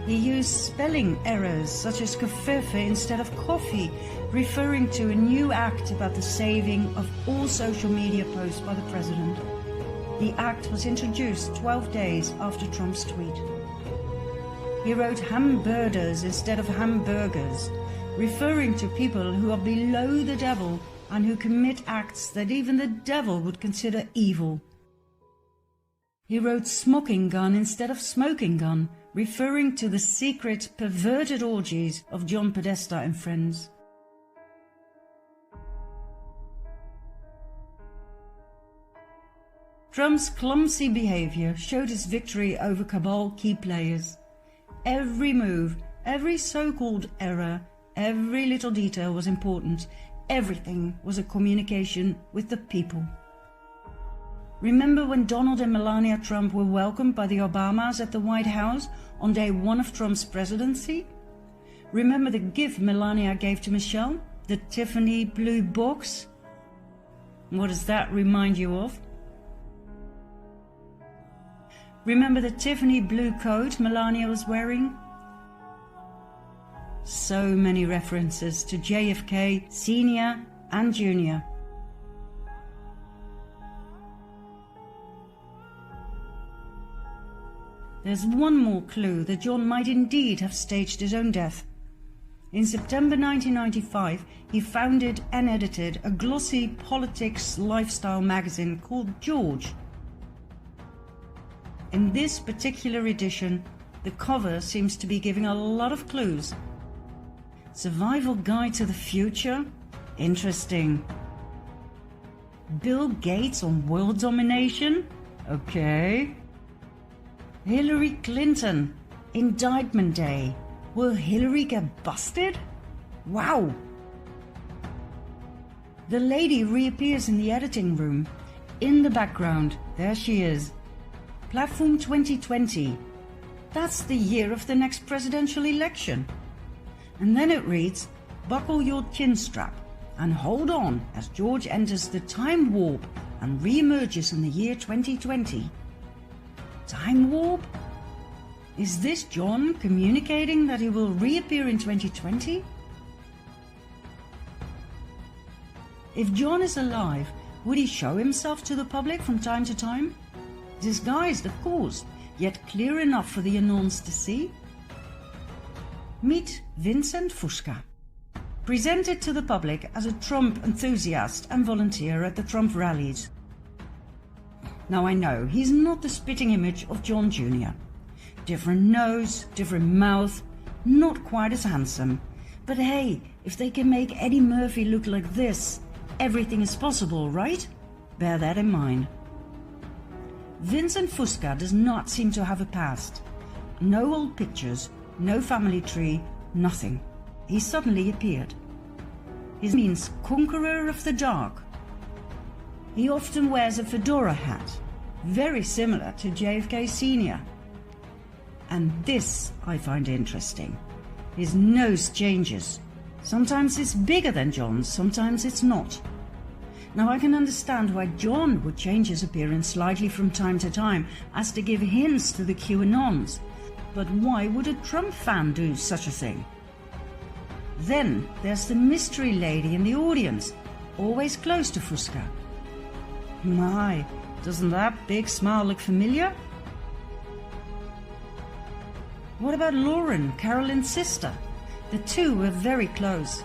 He used spelling errors such as kafefe instead of coffee, referring to a new act about the saving of all social media posts by the president. The act was introduced 12 days after Trump's tweet. He wrote hamburgers instead of hamburgers, referring to people who are below the devil and who commit acts that even the devil would consider evil. He wrote smoking gun instead of smoking gun, referring to the secret, perverted orgies of John Podesta and friends. Trump's clumsy behavior showed his victory over cabal key players. Every move, every so-called error, every little detail was important. Everything was a communication with the people. Remember when Donald and Melania Trump were welcomed by the Obamas at the White House on day one of Trump's presidency? Remember the gift Melania gave to Michelle? The Tiffany blue box? What does that remind you of? Remember the Tiffany blue coat Melania was wearing? So many references to JFK, Sr. and Jr. There's one more clue that John might indeed have staged his own death. In September 1995, he founded and edited a glossy politics lifestyle magazine called George. In this particular edition, the cover seems to be giving a lot of clues. Survival Guide to the Future? Interesting. Bill Gates on world domination? Okay. Hillary Clinton, Indictment Day. Will Hillary get busted? Wow. The lady reappears in the editing room. In the background, there she is. Platform 2020. That's the year of the next presidential election. And then it reads, buckle your chin strap and hold on as George enters the time warp and re-emerges in the year 2020. Time warp? Is this John communicating that he will reappear in 2020? If John is alive, would he show himself to the public from time to time? Disguised, of course, yet clear enough for the anons to see? Meet Vincent Fusca. Presented to the public as a Trump enthusiast and volunteer at the Trump rallies. Now I know he's not the spitting image of John Jr. Different nose, different mouth, not quite as handsome. But hey, if they can make Eddie Murphy look like this, everything is possible, right? Bear that in mind. Vincent Fusca does not seem to have a past. No old pictures, no family tree, nothing. He suddenly appeared. His name means Conqueror of the Dark. He often wears a fedora hat, very similar to JFK Sr. And this I find interesting. His nose changes. Sometimes it's bigger than John's, sometimes it's not. Now I can understand why John would change his appearance slightly from time to time as to give hints to the QAnons. But why would a Trump fan do such a thing? Then there's the mystery lady in the audience, always close to Fusca. My, doesn't that big smile look familiar? What about Lauren, Carolyn's sister? The two were very close.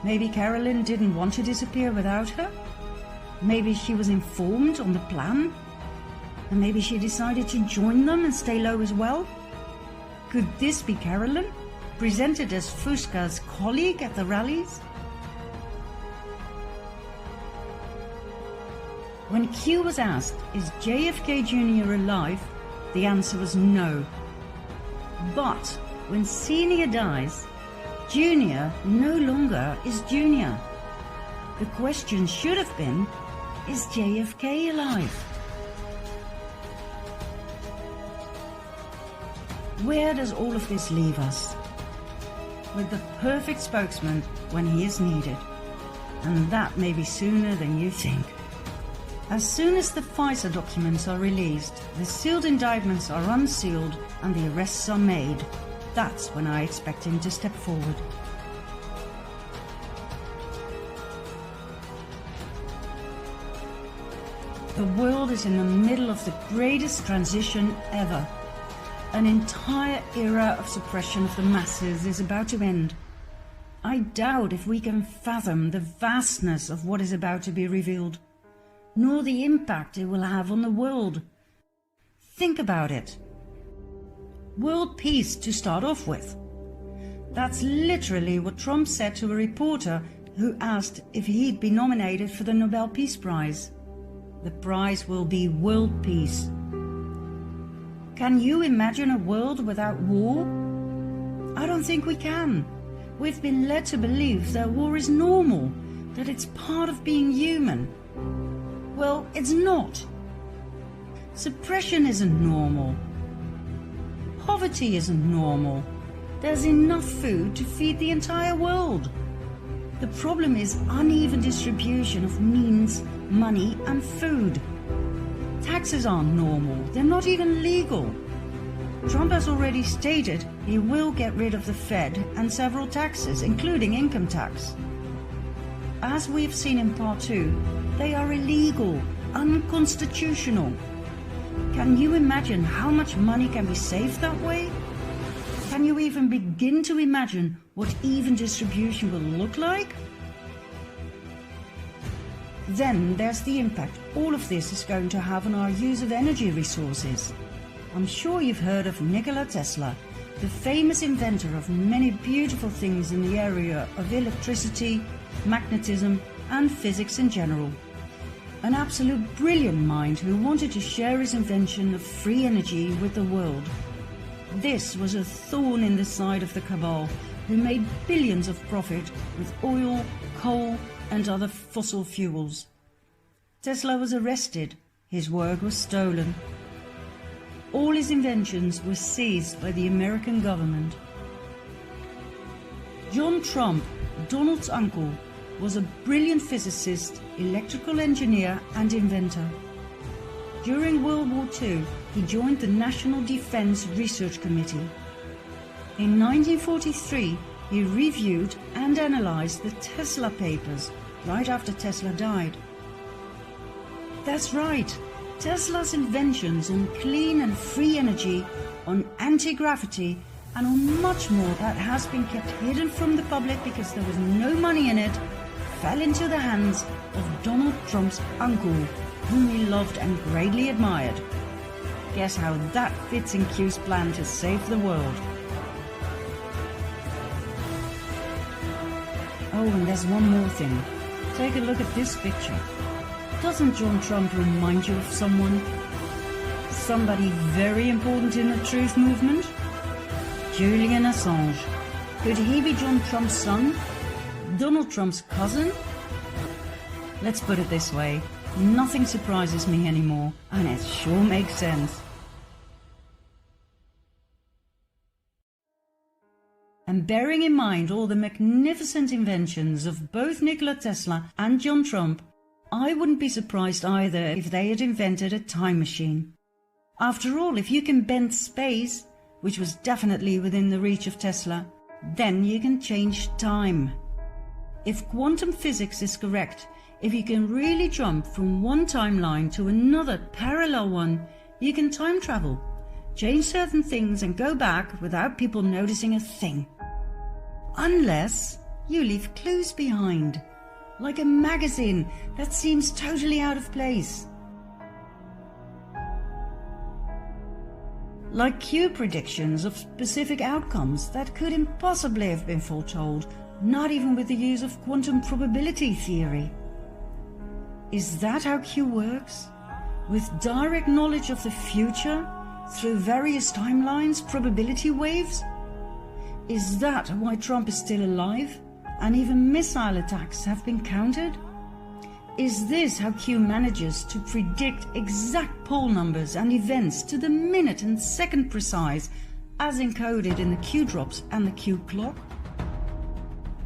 Maybe Carolyn didn't want to disappear without her? Maybe she was informed on the plan? And maybe she decided to join them and stay low as well? Could this be Carolyn, presented as Fusca's colleague at the rallies? When Q was asked, is JFK Jr. alive? The answer was no. But when Senior dies, Junior no longer is Junior. The question should have been, is JFK alive? Where does all of this leave us? With the perfect spokesman when he is needed. And that may be sooner than you think. As soon as the FISA documents are released, the sealed indictments are unsealed and the arrests are made, that's when I expect him to step forward. The world is in the middle of the greatest transition ever. An entire era of suppression of the masses is about to end. I doubt if we can fathom the vastness of what is about to be revealed, nor the impact it will have on the world. Think about it. World peace to start off with. That's literally what Trump said to a reporter who asked if he'd be nominated for the Nobel Peace Prize. The prize will be world peace. Can you imagine a world without war? I don't think we can. We've been led to believe that war is normal, that it's part of being human. Well, it's not. Suppression isn't normal. Poverty isn't normal. There's enough food to feed the entire world. The problem is uneven distribution of means, money, and food. Taxes aren't normal. They're not even legal. Trump has already stated he will get rid of the Fed and several taxes, including income tax. As we've seen in Part 2, they are illegal, unconstitutional. Can you imagine how much money can be saved that way? Can you even begin to imagine what even distribution will look like? Then there's the impact all of this is going to have on our use of energy resources. I'm sure you've heard of Nikola Tesla, the famous inventor of many beautiful things in the area of electricity, magnetism, and physics in general. An absolute brilliant mind who wanted to share his invention of free energy with the world. This was a thorn in the side of the cabal, who made billions of profit with oil, coal, and other fossil fuels. Tesla was arrested, his work was stolen. All his inventions were seized by the American government. John Trump, Donald's uncle, was a brilliant physicist, electrical engineer and inventor. During World War II, he joined the National Defense Research Committee. In 1943, he reviewed and analyzed the Tesla papers right after Tesla died. That's right, Tesla's inventions on clean and free energy, on anti-gravity, and on much more that has been kept hidden from the public because there was no money in it, fell into the hands of Donald Trump's uncle, whom he loved and greatly admired. Guess how that fits in Q's plan to save the world. Oh, and there's one more thing. Take a look at this picture. Doesn't John Trump remind you of someone? Somebody very important in the truth movement? Julian Assange. Could he be John Trump's son? Donald Trump's cousin? Let's put it this way. Nothing surprises me anymore, and it sure makes sense. And bearing in mind all the magnificent inventions of both Nikola Tesla and John Trump, I wouldn't be surprised either if they had invented a time machine. After all, if you can bend space, which was definitely within the reach of Tesla, then you can change time. If quantum physics is correct, if you can really jump from one timeline to another parallel one, you can time travel, change certain things and go back without people noticing a thing. Unless you leave clues behind, like a magazine that seems totally out of place. Like Q predictions of specific outcomes that could impossibly have been foretold, not even with the use of quantum probability theory. Is that how Q works? With direct knowledge of the future through various timelines, probability waves? Is that why Trump is still alive and even missile attacks have been countered? Is this how Q manages to predict exact poll numbers and events to the minute and second precise as encoded in the Q drops and the Q clock?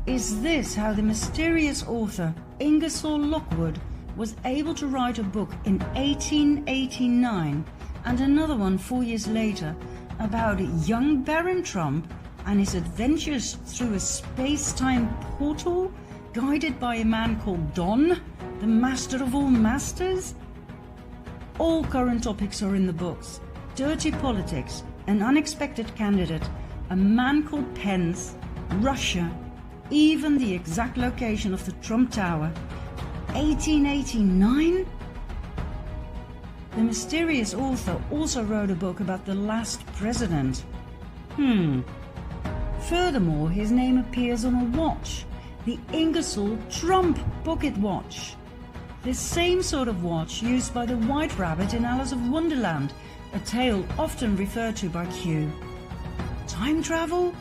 Is this how the mysterious author Ingersoll Lockwood was able to write a book in 1889 and another one 4 years later about young Baron Trump and his adventures through a space-time portal guided by a man called Don, the master of all masters? All current topics are in the books. Dirty politics, an unexpected candidate, a man called Pence, Russia, even the exact location of the Trump Tower. 1889? The mysterious author also wrote a book about the last president. Furthermore, his name appears on a watch, the Ingersoll Trump Pocket Watch. The same sort of watch used by the White Rabbit in Alice of Wonderland, a tale often referred to by Q. Time travel?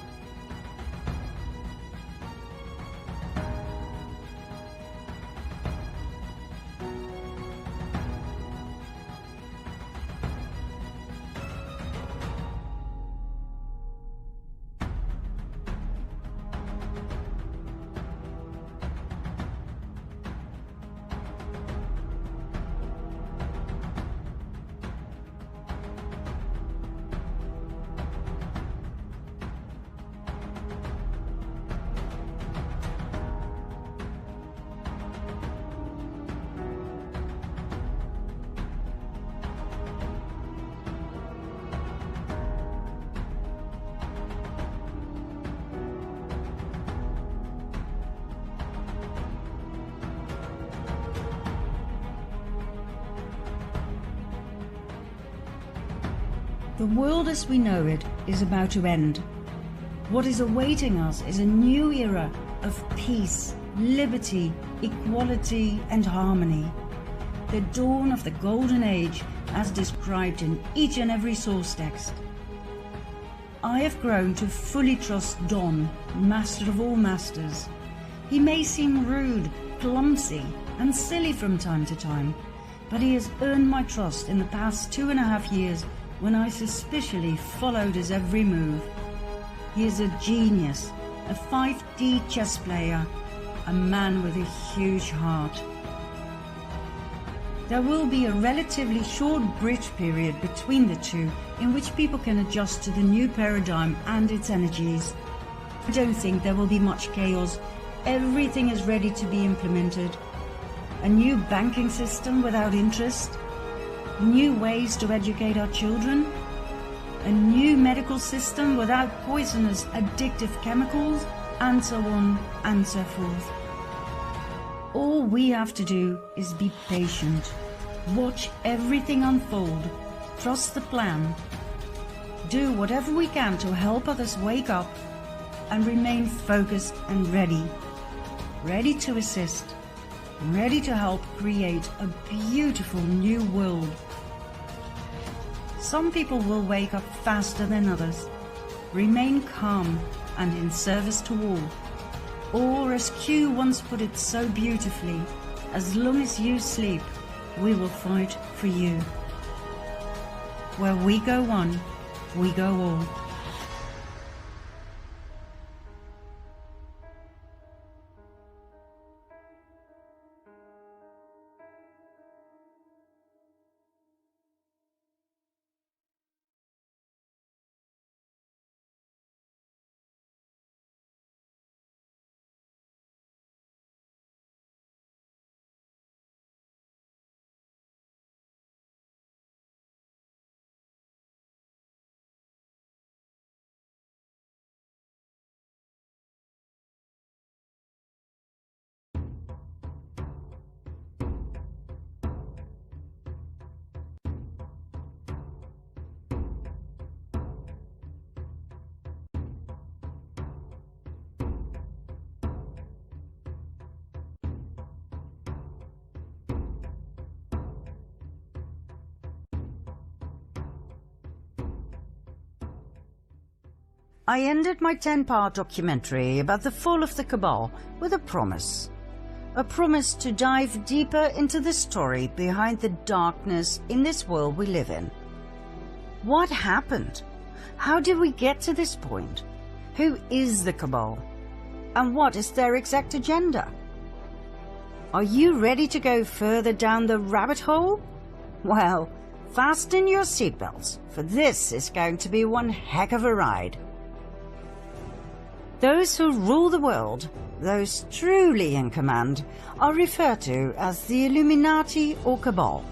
The world as we know it is about to end. What is awaiting us is a new era of peace, liberty, equality, and harmony. The dawn of the golden age as described in each and every source text. I have grown to fully trust Don, master of all masters. He may seem rude, clumsy and silly from time to time, but he has earned my trust in the past 2.5 years when I suspiciously followed his every move. He is a genius, a 5D chess player, a man with a huge heart. There will be a relatively short bridge period between the two in which people can adjust to the new paradigm and its energies. I don't think there will be much chaos. Everything is ready to be implemented. A new banking system without interest, new ways to educate our children, a new medical system without poisonous addictive chemicals, and so on and so forth. All we have to do is be patient, watch everything unfold, trust the plan, do whatever we can to help others wake up, and remain focused and ready to assist, ready to help create a beautiful new world. Some people will wake up faster than others, remain calm and in service to all. Or, as Q once put it so beautifully, as long as you sleep, we will fight for you. Where we go one, we go all. I ended my 10-part documentary about the fall of the Cabal with a promise. A promise to dive deeper into the story behind the darkness in this world we live in. What happened? How did we get to this point? Who is the Cabal? And what is their exact agenda? Are you ready to go further down the rabbit hole? Well, fasten your seatbelts, for this is going to be one heck of a ride. Those who rule the world, those truly in command, are referred to as the Illuminati or Cabal.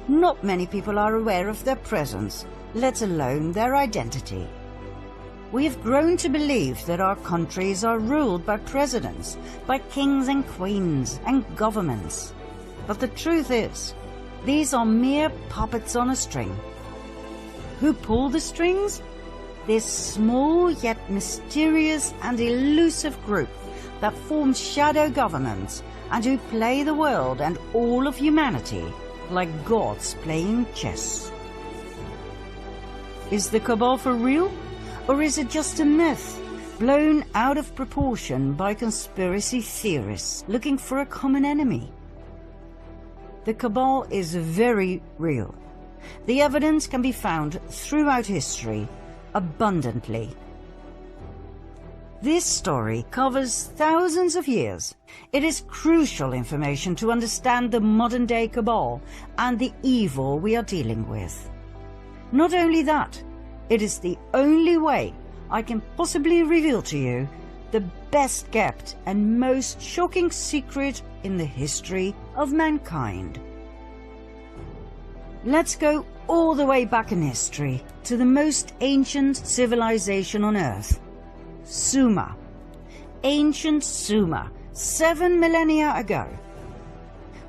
Not many people are aware of their presence, let alone their identity. We have grown to believe that our countries are ruled by presidents, by kings and queens and governments. But the truth is, these are mere puppets on a string. Who pull the strings? This small yet mysterious and elusive group that forms shadow governments and who play the world and all of humanity like gods playing chess. Is the Cabal for real? Or is it just a myth, blown out of proportion by conspiracy theorists looking for a common enemy? The Cabal is very real. The evidence can be found throughout history, abundantly. This story covers thousands of years. It is crucial information to understand the modern-day Cabal and the evil we are dealing with. Not only that, it is the only way I can possibly reveal to you the best-kept and most shocking secret in the history of mankind. Let's go all the way back in history to the most ancient civilization on Earth, Sumer. Ancient Sumer, 7 millennia ago.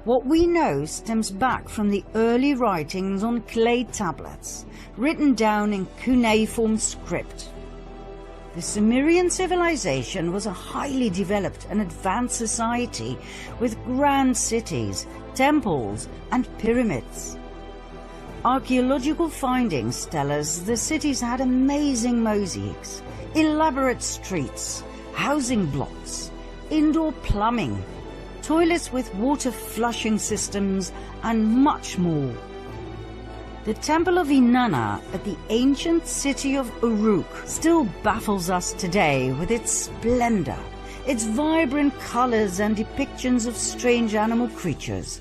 What we know stems back from the early writings on clay tablets, written down in cuneiform script. The Sumerian civilization was a highly developed and advanced society with grand cities, temples, and pyramids. Archaeological findings tell us the cities had amazing mosaics, elaborate streets, housing blocks, indoor plumbing, toilets with water flushing systems, and much more. The temple of Inanna at the ancient city of Uruk still baffles us today with its splendor, its vibrant colors and depictions of strange animal creatures.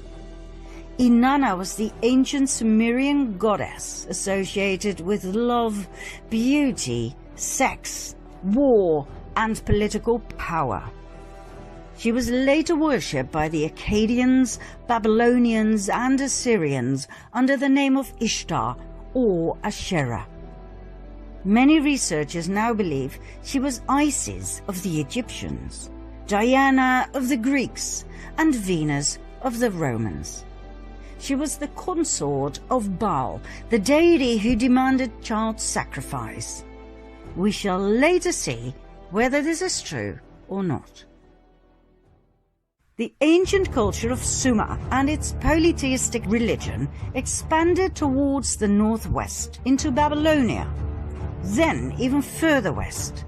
Inanna was the ancient Sumerian goddess associated with love, beauty, sex, war, and political power. She was later worshipped by the Akkadians, Babylonians, and Assyrians under the name of Ishtar or Asherah. Many researchers now believe she was Isis of the Egyptians, Diana of the Greeks, and Venus of the Romans. She was the consort of Baal, the deity who demanded child sacrifice. We shall later see whether this is true or not. The ancient culture of Sumer and its polytheistic religion expanded towards the northwest into Babylonia, then even further west.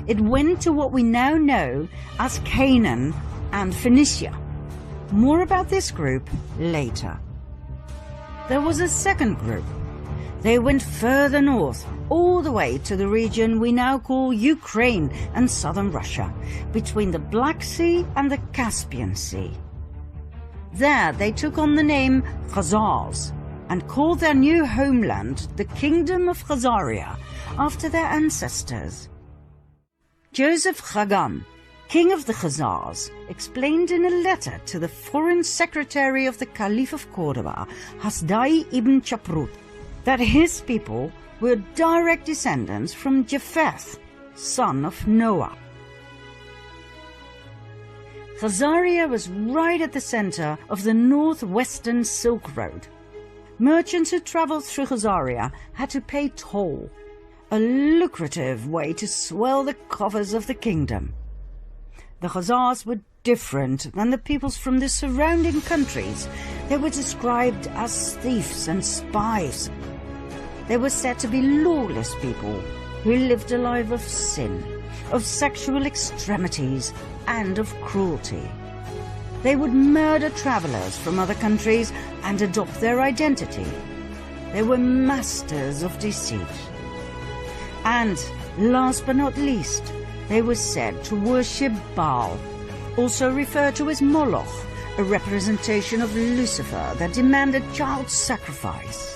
It went to what we now know as Canaan and Phoenicia. More about this group later. There was a second group. They went further north, all the way to the region we now call Ukraine and southern Russia, between the Black Sea and the Caspian Sea. There they took on the name Khazars and called their new homeland the Kingdom of Khazaria after their ancestors. Joseph Chagam, king of the Khazars, explained in a letter to the foreign secretary of the Caliph of Cordoba, Hasdai ibn Chaprut, that his people were direct descendants from Japheth, son of Noah. Khazaria was right at the center of the northwestern Silk Road. Merchants who traveled through Khazaria had to pay toll, a lucrative way to swell the coffers of the kingdom. The Khazars were different than the peoples from the surrounding countries. They were described as thieves and spies. They were said to be lawless people who lived a life of sin, of sexual extremities, and of cruelty. They would murder travelers from other countries and adopt their identity. They were masters of deceit. And, last but not least, they were said to worship Baal, also referred to as Moloch, a representation of Lucifer that demanded child sacrifice.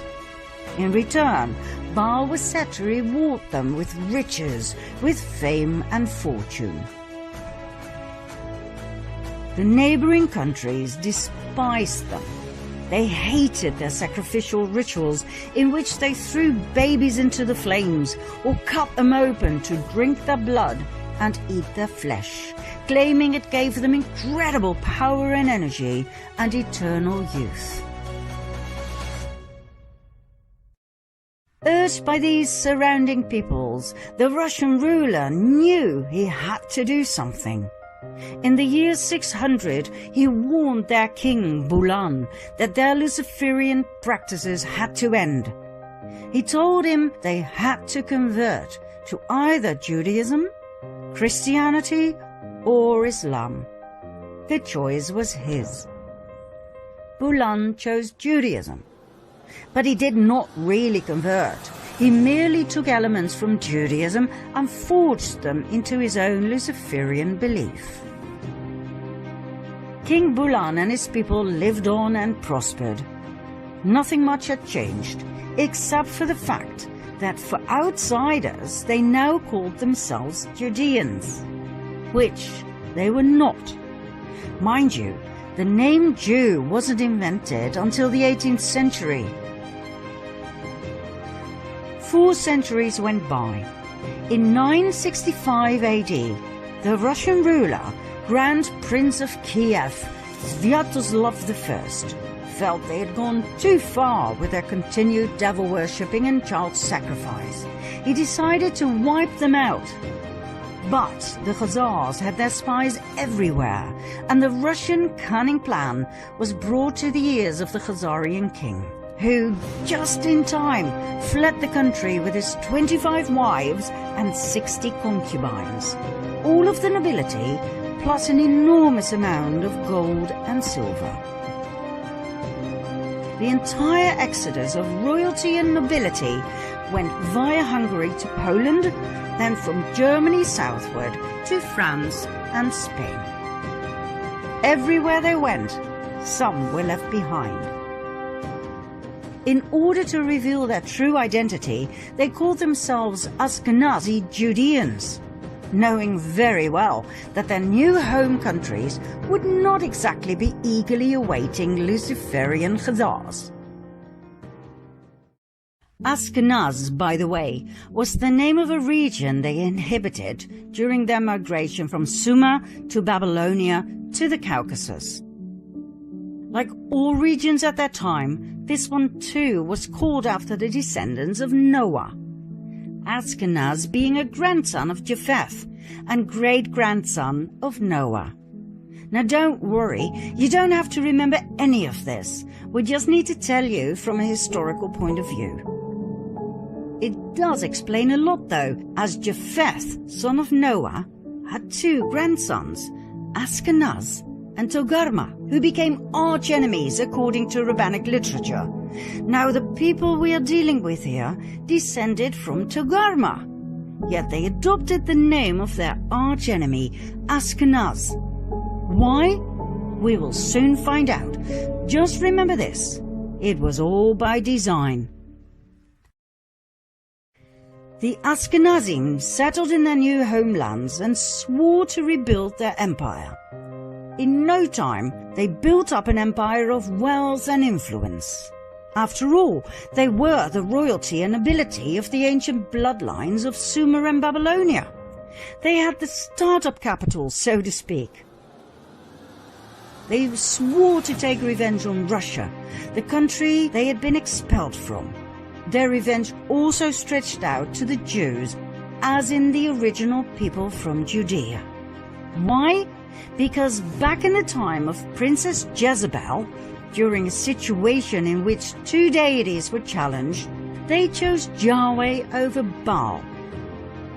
In return, Baal was said to reward them with riches, with fame and fortune. The neighboring countries despised them. They hated their sacrificial rituals in which they threw babies into the flames or cut them open to drink their blood and eat their flesh, claiming it gave them incredible power and energy and eternal youth. Urged by these surrounding peoples, the Russian ruler knew he had to do something. In the year 600, he warned their king, Bulan, that their Luciferian practices had to end. He told him they had to convert to either Judaism, Christianity, or Islam. The choice was his. Bulan chose Judaism. But he did not really convert. He merely took elements from Judaism and forged them into his own Luciferian belief. King Bulan and his people lived on and prospered. Nothing much had changed, except for the fact that for outsiders they now called themselves Judeans, which they were not. Mind you, the name Jew wasn't invented until the 18th century. 4 centuries went by. In 965 AD, the Russian ruler, Grand Prince of Kiev, Sviatoslav I, felt they had gone too far with their continued devil-worshipping and child sacrifice. He decided to wipe them out. But the Khazars had their spies everywhere, and the Russian cunning plan was brought to the ears of the Khazarian king, who, just in time, fled the country with his 25 wives and 60 concubines. All of the nobility, plus an enormous amount of gold and silver. The entire exodus of royalty and nobility went via Hungary to Poland, then from Germany southward to France and Spain. Everywhere they went, some were left behind. In order to reveal their true identity, they called themselves Ashkenazi Judeans, knowing very well that their new home countries would not exactly be eagerly awaiting Luciferian Khazars. Ashkenaz, by the way, was the name of a region they inhabited during their migration from Sumer to Babylonia to the Caucasus. Like all regions at that time, this one too was called after the descendants of Noah, Ashkenaz being a grandson of Japheth and great-grandson of Noah. Now don't worry, you don't have to remember any of this. We just need to tell you from a historical point of view. It does explain a lot though, as Japheth, son of Noah, had two grandsons, Ashkenaz and Togarma, who became arch-enemies according to rabbinic literature. Now the people we are dealing with here descended from Togarma, yet they adopted the name of their arch-enemy, Ashkenaz. Why? We will soon find out. Just remember this, it was all by design. The Ashkenazim settled in their new homelands and swore to rebuild their empire. In no time, they built up an empire of wealth and influence. After all, they were the royalty and nobility of the ancient bloodlines of Sumer and Babylonia. They had the startup capital, so to speak. They swore to take revenge on Russia, the country they had been expelled from. Their revenge also stretched out to the Jews, as in the original people from Judea. Why? Because back in the time of Princess Jezebel, during a situation in which two deities were challenged, they chose Yahweh over Baal.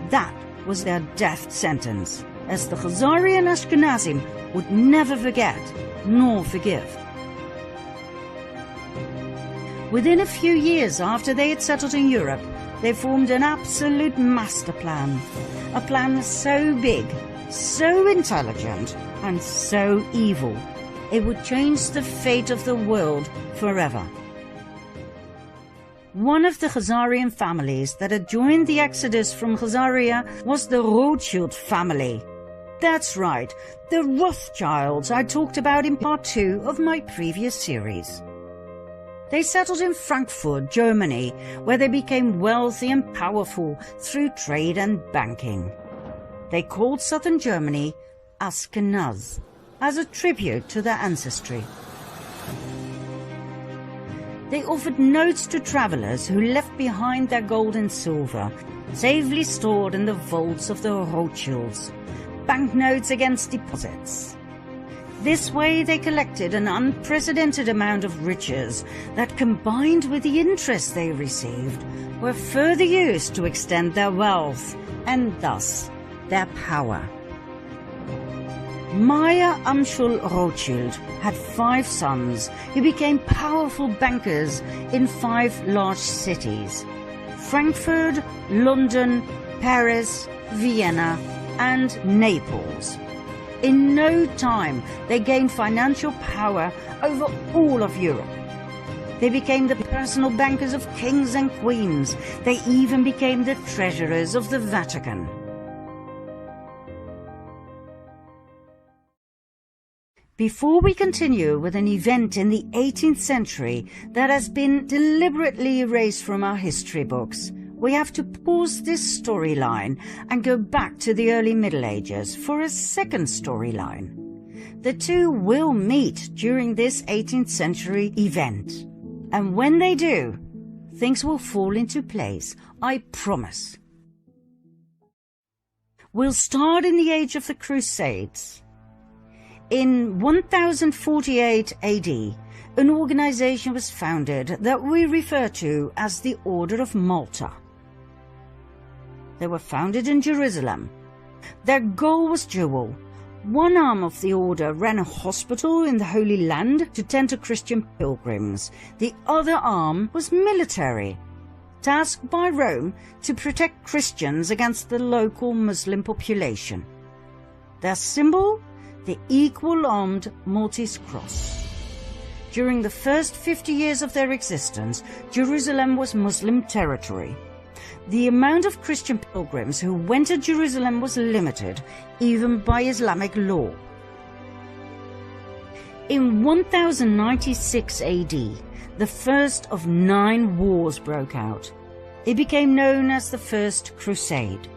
That was their death sentence, as the Khazari and Ashkenazim would never forget nor forgive. Within a few years after they had settled in Europe, they formed an absolute master plan. A plan so big, so intelligent, and so evil, it would change the fate of the world forever. One of the Khazarian families that had joined the exodus from Khazaria was the Rothschild family. That's right, the Rothschilds I talked about in part 2 of my previous series. They settled in Frankfurt, Germany, where they became wealthy and powerful through trade and banking. They called southern Germany Ashkenaz, as a tribute to their ancestry. They offered notes to travelers who left behind their gold and silver, safely stored in the vaults of the Rothschilds, banknotes against deposits. This way they collected an unprecedented amount of riches that, combined with the interest they received, were further used to extend their wealth and thus their power. Meyer Amschel Rothschild had 5 sons who became powerful bankers in 5 large cities: Frankfurt, London, Paris, Vienna, and Naples. In no time, they gained financial power over all of Europe. They became the personal bankers of kings and queens. They even became the treasurers of the Vatican. Before we continue with an event in the 18th century that has been deliberately erased from our history books, we have to pause this storyline and go back to the early Middle Ages for a second storyline. The two will meet during this 18th century event. And when they do, things will fall into place, I promise. We'll start in the age of the Crusades. In 1048 AD, an organization was founded that we refer to as the Order of Malta. They were founded in Jerusalem. Their goal was dual: One arm of the order ran a hospital in the Holy Land to tend to Christian pilgrims. The other arm was military, tasked by Rome to protect Christians against the local Muslim population. Their symbol? The equal-armed Maltese cross. During the first 50 years of their existence, Jerusalem was Muslim territory. The amount of Christian pilgrims who went to Jerusalem was limited, even by Islamic law. In 1096 AD, the first of 9 wars broke out. It became known as the First Crusade.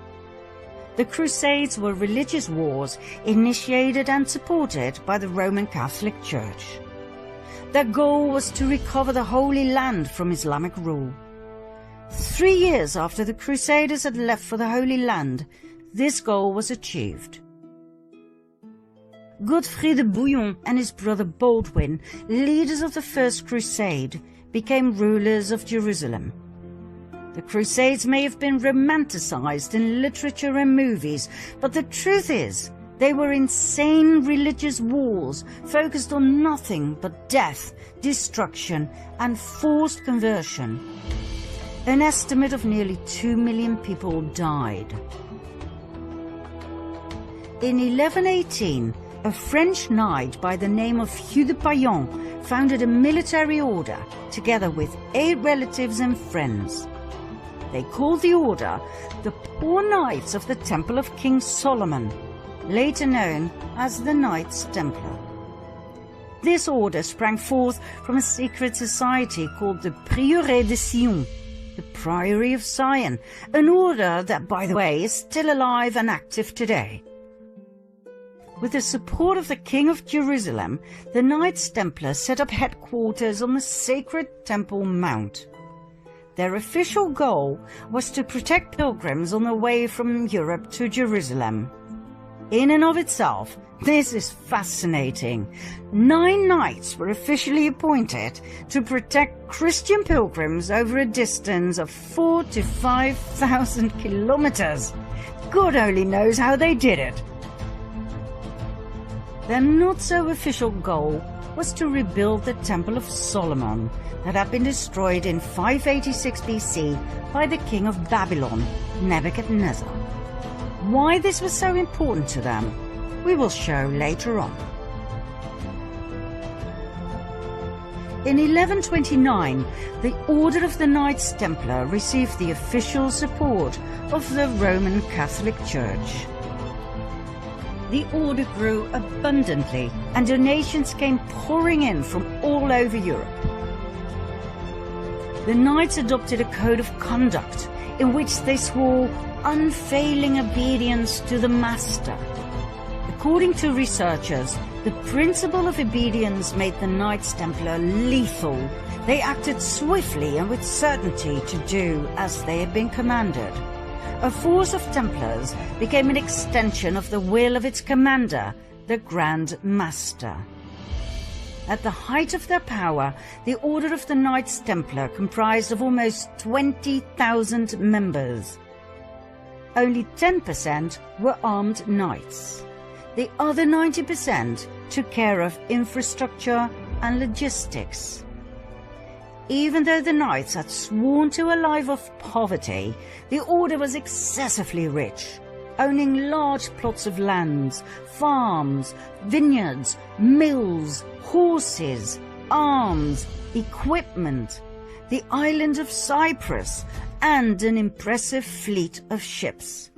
The Crusades were religious wars initiated and supported by the Roman Catholic Church. Their goal was to recover the Holy Land from Islamic rule. 3 years after the Crusaders had left for the Holy Land, this goal was achieved. Godfrey de Bouillon and his brother Baldwin, leaders of the First Crusade, became rulers of Jerusalem. The Crusades may have been romanticized in literature and movies, but the truth is, they were insane religious wars focused on nothing but death, destruction, and forced conversion. An estimate of nearly 2 million people died. In 1118, a French knight by the name of Hugh de Payan founded a military order together with 8 relatives and friends. They called the order the Poor Knights of the Temple of King Solomon, later known as the Knights Templar. This order sprang forth from a secret society called the Prieuré de Sion, the Priory of Zion, an order that, by the way, is still alive and active today. With the support of the King of Jerusalem, the Knights Templar set up headquarters on the sacred Temple Mount. Their official goal was to protect pilgrims on their way from Europe to Jerusalem. In and of itself, this is fascinating. 9 knights were officially appointed to protect Christian pilgrims over a distance of 4,000 to 5,000 kilometers. God only knows how they did it. Their not-so-official goal was to rebuild the Temple of Solomon that had been destroyed in 586 BC by the king of Babylon, Nebuchadnezzar. Why this was so important to them, we will show later on. In 1129, the Order of the Knights Templar received the official support of the Roman Catholic Church. The order grew abundantly, and donations came pouring in from all over Europe. The Knights adopted a code of conduct in which they swore unfailing obedience to the Master. According to researchers, the principle of obedience made the Knights Templar lethal. They acted swiftly and with certainty to do as they had been commanded. A force of Templars became an extension of the will of its commander, the Grand Master. At the height of their power, the Order of the Knights Templar comprised of almost 20,000 members. Only 10% were armed knights. The other 90% took care of infrastructure and logistics. Even though the knights had sworn to a life of poverty, the order was excessively rich, owning large plots of lands, farms, vineyards, mills, horses, arms, equipment, the island of Cyprus, and an impressive fleet of ships.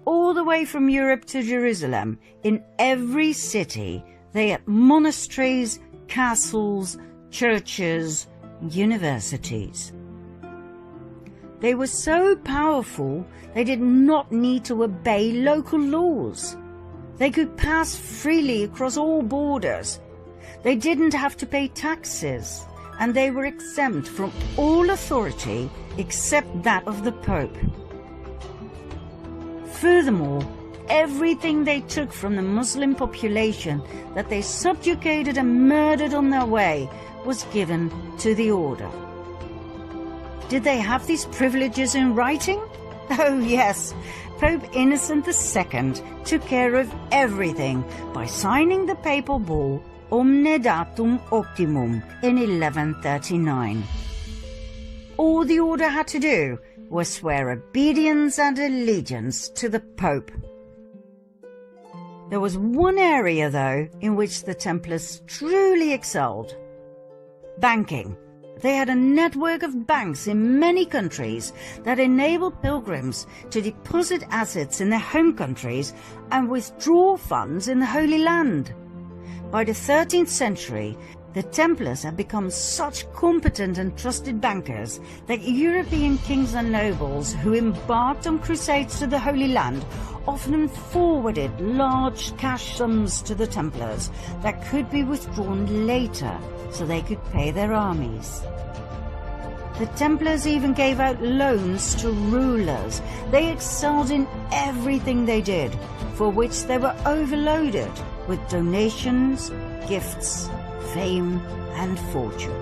All the way from Europe to Jerusalem, in every city, they had monasteries, castles, churches, universities. They were so powerful they did not need to obey local laws. They could pass freely across all borders. They didn't have to pay taxes, and they were exempt from all authority except that of the Pope. Furthermore, everything they took from the Muslim population that they subjugated and murdered on their way was given to the order. Did they have these privileges in writing? Oh yes, Pope Innocent II took care of everything by signing the papal bull Omne Datum Optimum in 1139. All the order had to do was swear obedience and allegiance to the Pope. There was one area, though, in which the Templars truly excelled: banking. They had a network of banks in many countries that enabled pilgrims to deposit assets in their home countries and withdraw funds in the Holy Land. By the 13th century, the Templars had become such competent and trusted bankers that European kings and nobles who embarked on crusades to the Holy Land often forwarded large cash sums to the Templars that could be withdrawn later so they could pay their armies. The Templars even gave out loans to rulers. They excelled in everything they did, for which they were overloaded with donations, gifts, fame and fortune.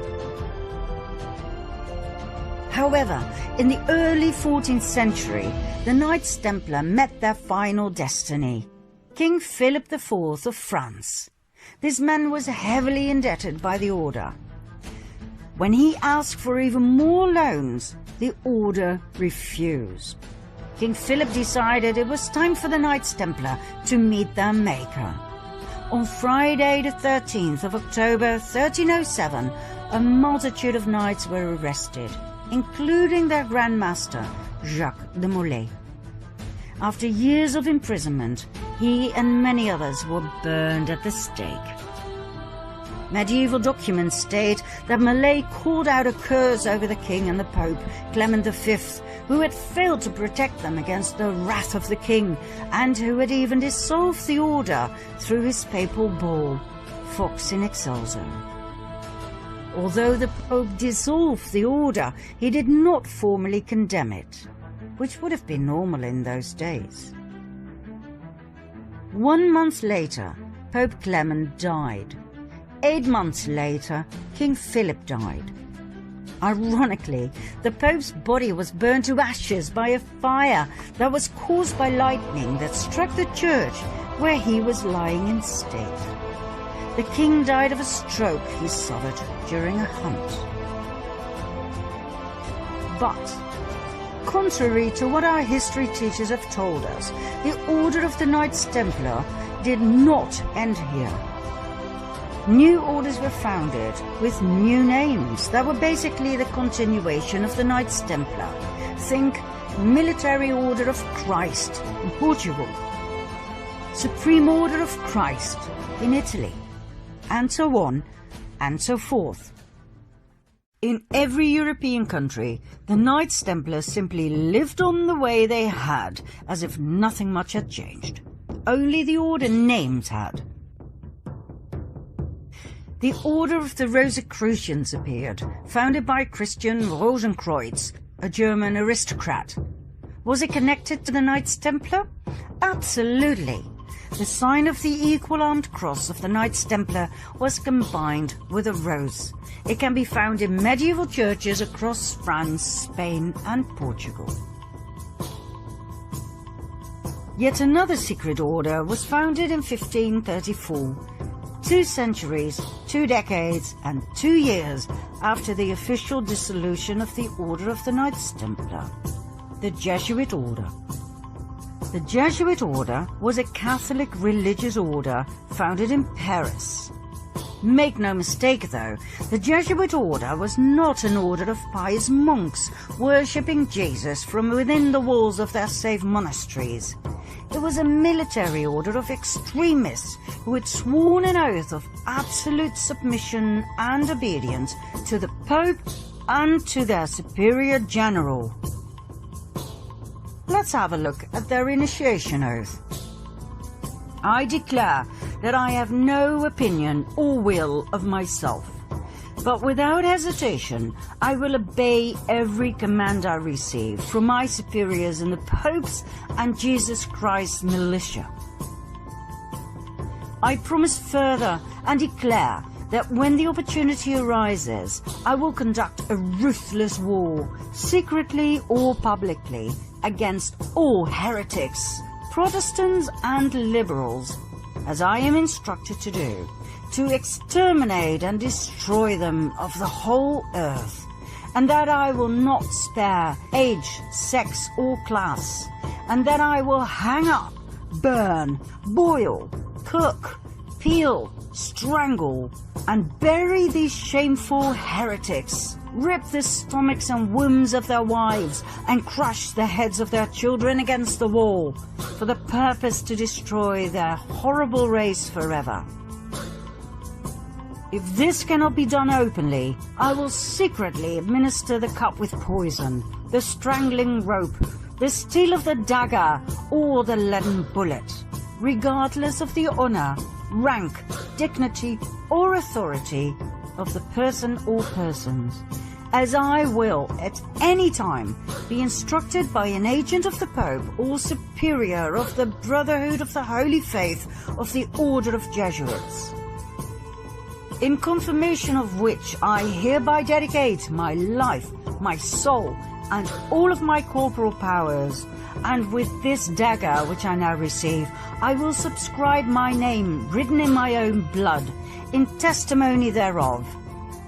However, in the early 14th century, the Knights Templar met their final destiny: King Philip IV of France. This man was heavily indebted by the order. When he asked for even more loans, the order refused. King Philip decided it was time for the Knights Templar to meet their maker. On Friday the 13th of October 1307, a multitude of knights were arrested, including their Grand Master, Jacques de Molay. After years of imprisonment, he and many others were burned at the stake. Medieval documents state that Molay called out a curse over the king and the Pope, Clement V, who had failed to protect them against the wrath of the king, and who had even dissolved the order through his papal bull, Vox in Excelso. Although the Pope dissolved the order, he did not formally condemn it, which would have been normal in those days. 1 month later, Pope Clement died. 8 months later, King Philip died. Ironically, the Pope's body was burned to ashes by a fire that was caused by lightning that struck the church where he was lying in state. The king died of a stroke he suffered during a hunt. But, contrary to what our history teachers have told us, the Order of the Knights Templar did not end here. New orders were founded with new names that were basically the continuation of the Knights Templar. Think Military Order of Christ in Portugal, Supreme Order of Christ in Italy, and so on and so forth. In every European country, the Knights Templar simply lived on the way they had, as if nothing much had changed. Only the order names had. The Order of the Rosicrucians appeared, founded by Christian Rosenkreuz, a German aristocrat. Was it connected to the Knights Templar? Absolutely. The sign of the equal-armed cross of the Knights Templar was combined with a rose. It can be found in medieval churches across France, Spain and Portugal. Yet another secret order was founded in 1534. 2 centuries, 2 decades and 2 years after the official dissolution of the Order of the Knights Templar, the Jesuit Order. The Jesuit Order was a Catholic religious order founded in Paris. Make no mistake though, the Jesuit Order was not an order of pious monks worshipping Jesus from within the walls of their safe monasteries. It was a military order of extremists who had sworn an oath of absolute submission and obedience to the Pope and to their superior general. Let's have a look at their initiation oath. I declare that I have no opinion or will of myself, but without hesitation I will obey every command I receive from my superiors in the Pope's and Jesus Christ's militia. I promise further and declare that when the opportunity arises, I will conduct a ruthless war, secretly or publicly, against all heretics, Protestants and liberals, as I am instructed to do, to exterminate and destroy them of the whole earth, and that I will not spare age, sex, or class, and that I will hang up, burn, boil, cook, peel, strangle, and bury these shameful heretics, rip the stomachs and wombs of their wives, and crush the heads of their children against the wall, for the purpose to destroy their horrible race forever. If this cannot be done openly, I will secretly administer the cup with poison, the strangling rope, the steel of the dagger, or the leaden bullet, regardless of the honor, rank, dignity, or authority of the person or persons, as I will at any time be instructed by an agent of the Pope or superior of the Brotherhood of the Holy Faith of the Order of Jesuits. In confirmation of which I hereby dedicate my life, my soul, and all of my corporal powers, and with this dagger which I now receive, I will subscribe my name written in my own blood, in testimony thereof.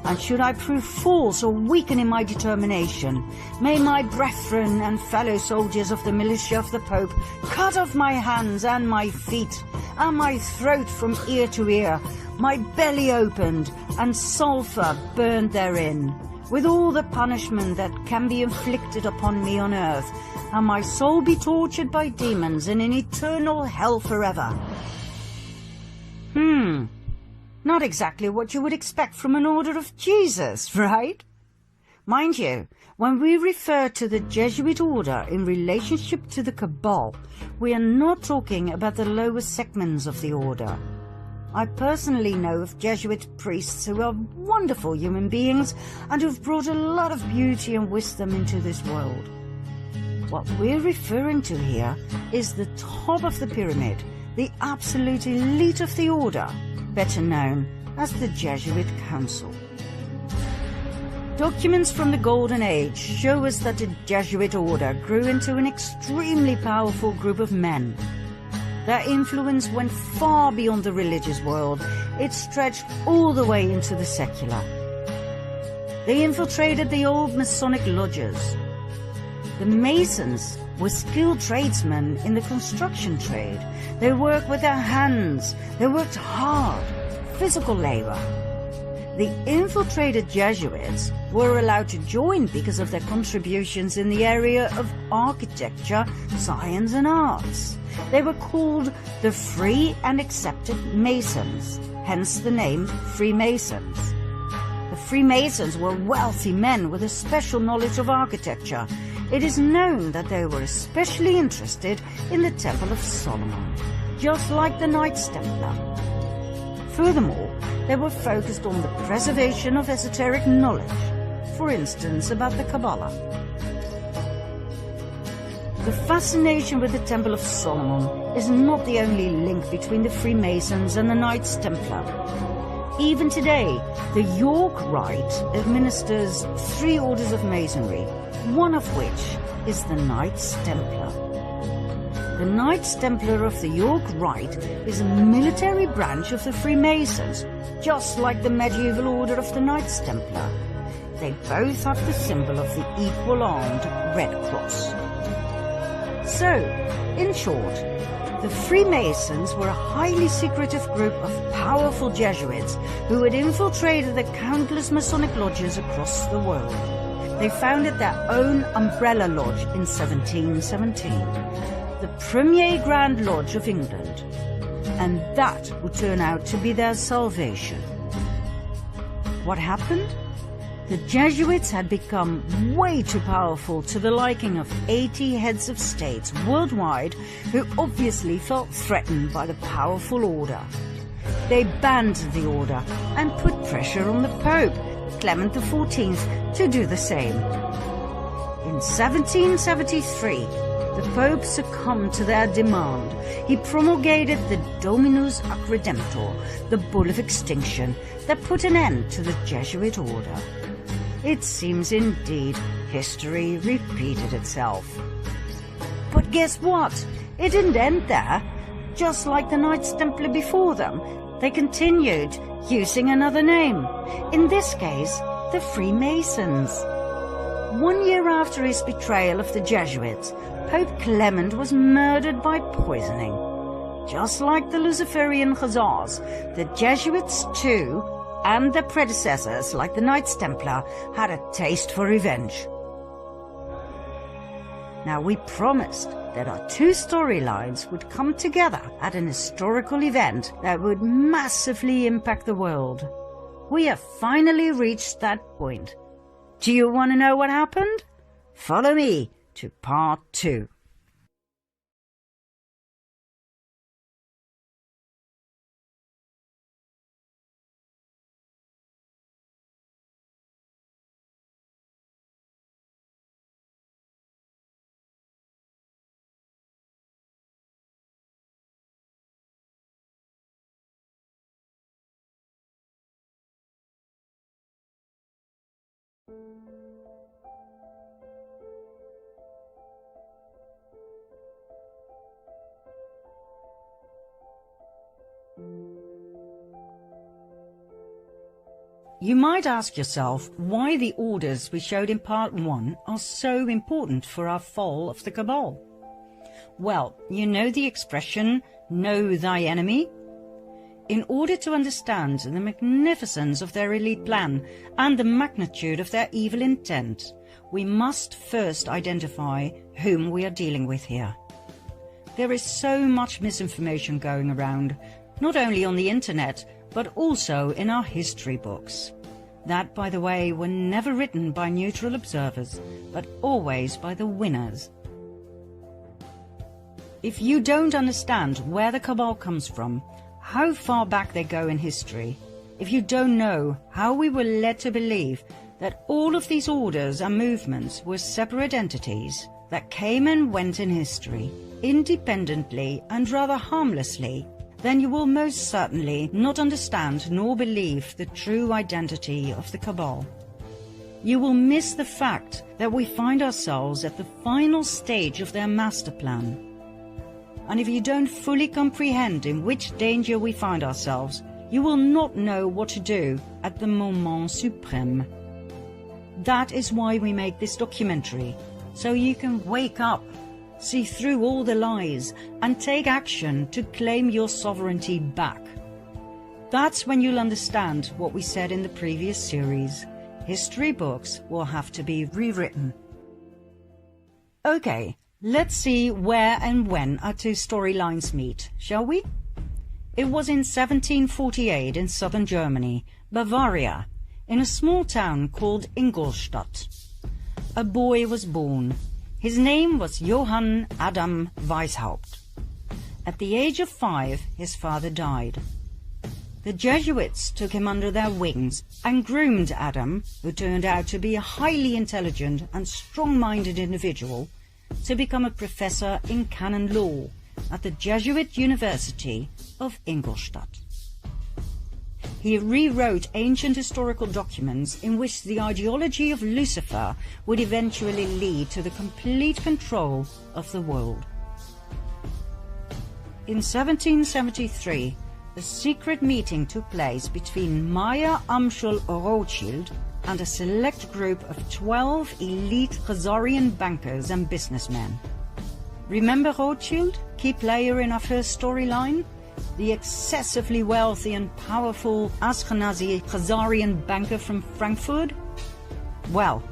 And should I prove false or weaken in my determination, may my brethren and fellow soldiers of the militia of the Pope cut off my hands and my feet, and my throat from ear to ear, my belly opened, and sulphur burned therein, with all the punishment that can be inflicted upon me on earth, and my soul be tortured by demons in an eternal hell forever. Not exactly what you would expect from an order of Jesus, right? Mind you, when we refer to the Jesuit order in relationship to the Cabal, we are not talking about the lower segments of the order. I personally know of Jesuit priests who are wonderful human beings and who've brought a lot of beauty and wisdom into this world. What we're referring to here is the top of the pyramid, the absolute elite of the order, better known as the Jesuit Council. Documents from the Golden Age show us that the Jesuit order grew into an extremely powerful group of men. Their influence went far beyond the religious world. It stretched all the way into the secular. They infiltrated the old Masonic lodges. The Masons were skilled tradesmen in the construction trade. They worked with their hands. They worked hard, physical labor. The infiltrated Jesuits were allowed to join because of their contributions in the area of architecture, science, and arts. They were called the Free and Accepted Masons, hence the name Freemasons. The Freemasons were wealthy men with a special knowledge of architecture. It is known that they were especially interested in the Temple of Solomon, just like the Knights Templar. Furthermore, they were focused on the preservation of esoteric knowledge, for instance about the Kabbalah. The fascination with the Temple of Solomon is not the only link between the Freemasons and the Knights Templar. Even today, the York Rite administers 3 orders of Masonry, one of which is the Knights Templar. The Knights Templar of the York Rite is a military branch of the Freemasons, just like the medieval order of the Knights Templar. They both have the symbol of the equal-armed Red Cross. So, in short, the Freemasons were a highly secretive group of powerful Jesuits who had infiltrated the countless Masonic lodges across the world. They founded their own umbrella lodge in 1717, the Premier Grand Lodge of England, and that would turn out to be their salvation. What happened? The Jesuits had become way too powerful to the liking of 80 heads of states worldwide who obviously felt threatened by the powerful order. They banned the order and put pressure on the Pope, Clement XIV, to do the same. In 1773, the Pope succumbed to their demand. He promulgated the Dominus ac Redemptor, the Bull of Extinction, that put an end to the Jesuit order. It seems indeed history repeated itself. But guess what? It didn't end there. Just like the Knights Templar before them, they continued using another name. In this case, the Freemasons. 1 year after his betrayal of the Jesuits, Pope Clement was murdered by poisoning. Just like the Luciferian Khazars, the Jesuits too, and their predecessors like the Knights Templar, had a taste for revenge. Now we promised that our two storylines would come together at an historical event that would massively impact the world. We have finally reached that point. Do you want to know what happened? Follow me to part 2. You might ask yourself why the orders we showed in part 1 are so important for our fall of the Cabal. Well, you know the expression, know thy enemy? In order to understand the magnificence of their elite plan and the magnitude of their evil intent, we must first identify whom we are dealing with here. There is so much misinformation going around, not only on the internet, but also in our history books. That, by the way, were never written by neutral observers, but always by the winners. If you don't understand where the Cabal comes from, how far back they go in history, if you don't know how we were led to believe that all of these orders and movements were separate entities that came and went in history, independently and rather harmlessly, then you will most certainly not understand nor believe the true identity of the Cabal. You will miss the fact that we find ourselves at the final stage of their master plan. And if you don't fully comprehend in which danger we find ourselves, you will not know what to do at the moment suprême. That is why we make this documentary, so you can wake up, see through all the lies, and take action to claim your sovereignty back. That's when you'll understand what we said in the previous series. History books will have to be rewritten. Okay, let's see where and when our two storylines meet, shall we? It was in 1748 in southern Germany, Bavaria, in a small town called Ingolstadt. A boy was born. His name was Johann Adam Weishaupt. At the age of 5, his father died. The Jesuits took him under their wings and groomed Adam, who turned out to be a highly intelligent and strong-minded individual, to become a professor in canon law at the Jesuit University of Ingolstadt. He rewrote ancient historical documents in which the ideology of Lucifer would eventually lead to the complete control of the world. In 1773, a secret meeting took place between Meyer Amschel Rothschild and a select group of 12 elite Khazarian bankers and businessmen. Remember Rothschild, key player in our first storyline? The excessively wealthy and powerful Ashkenazi Khazarian banker from Frankfurt? Well,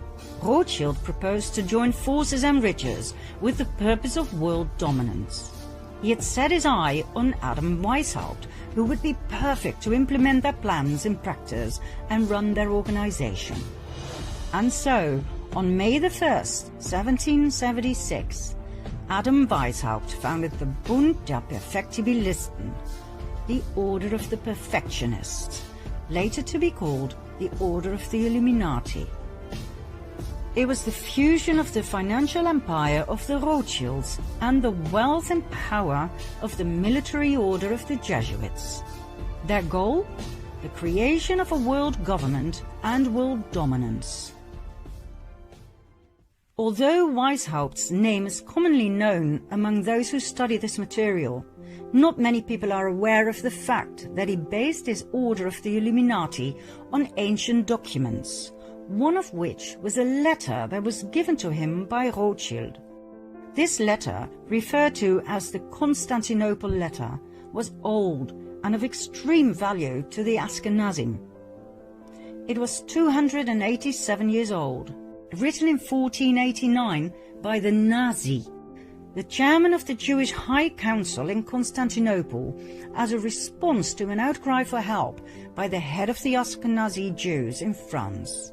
Rothschild proposed to join forces and riches with the purpose of world dominance. He had set his eye on Adam Weishaupt, who would be perfect to implement their plans in practice and run their organization. And so, on May the 1st, 1776, Adam Weishaupt founded the Bund der Perfektibilisten, the Order of the Perfectionists, later to be called the Order of the Illuminati. It was the fusion of the financial empire of the Rothschilds and the wealth and power of the military order of the Jesuits. Their goal? The creation of a world government and world dominance. Although Weishaupt's name is commonly known among those who study this material, not many people are aware of the fact that he based his order of the Illuminati on ancient documents, one of which was a letter that was given to him by Rothschild. This letter, referred to as the Constantinople letter, was old and of extreme value to the Ashkenazim. It was 287 years old, written in 1489 by the Nazi, the chairman of the Jewish High Council in Constantinople, as a response to an outcry for help by the head of the Ashkenazi Jews in France.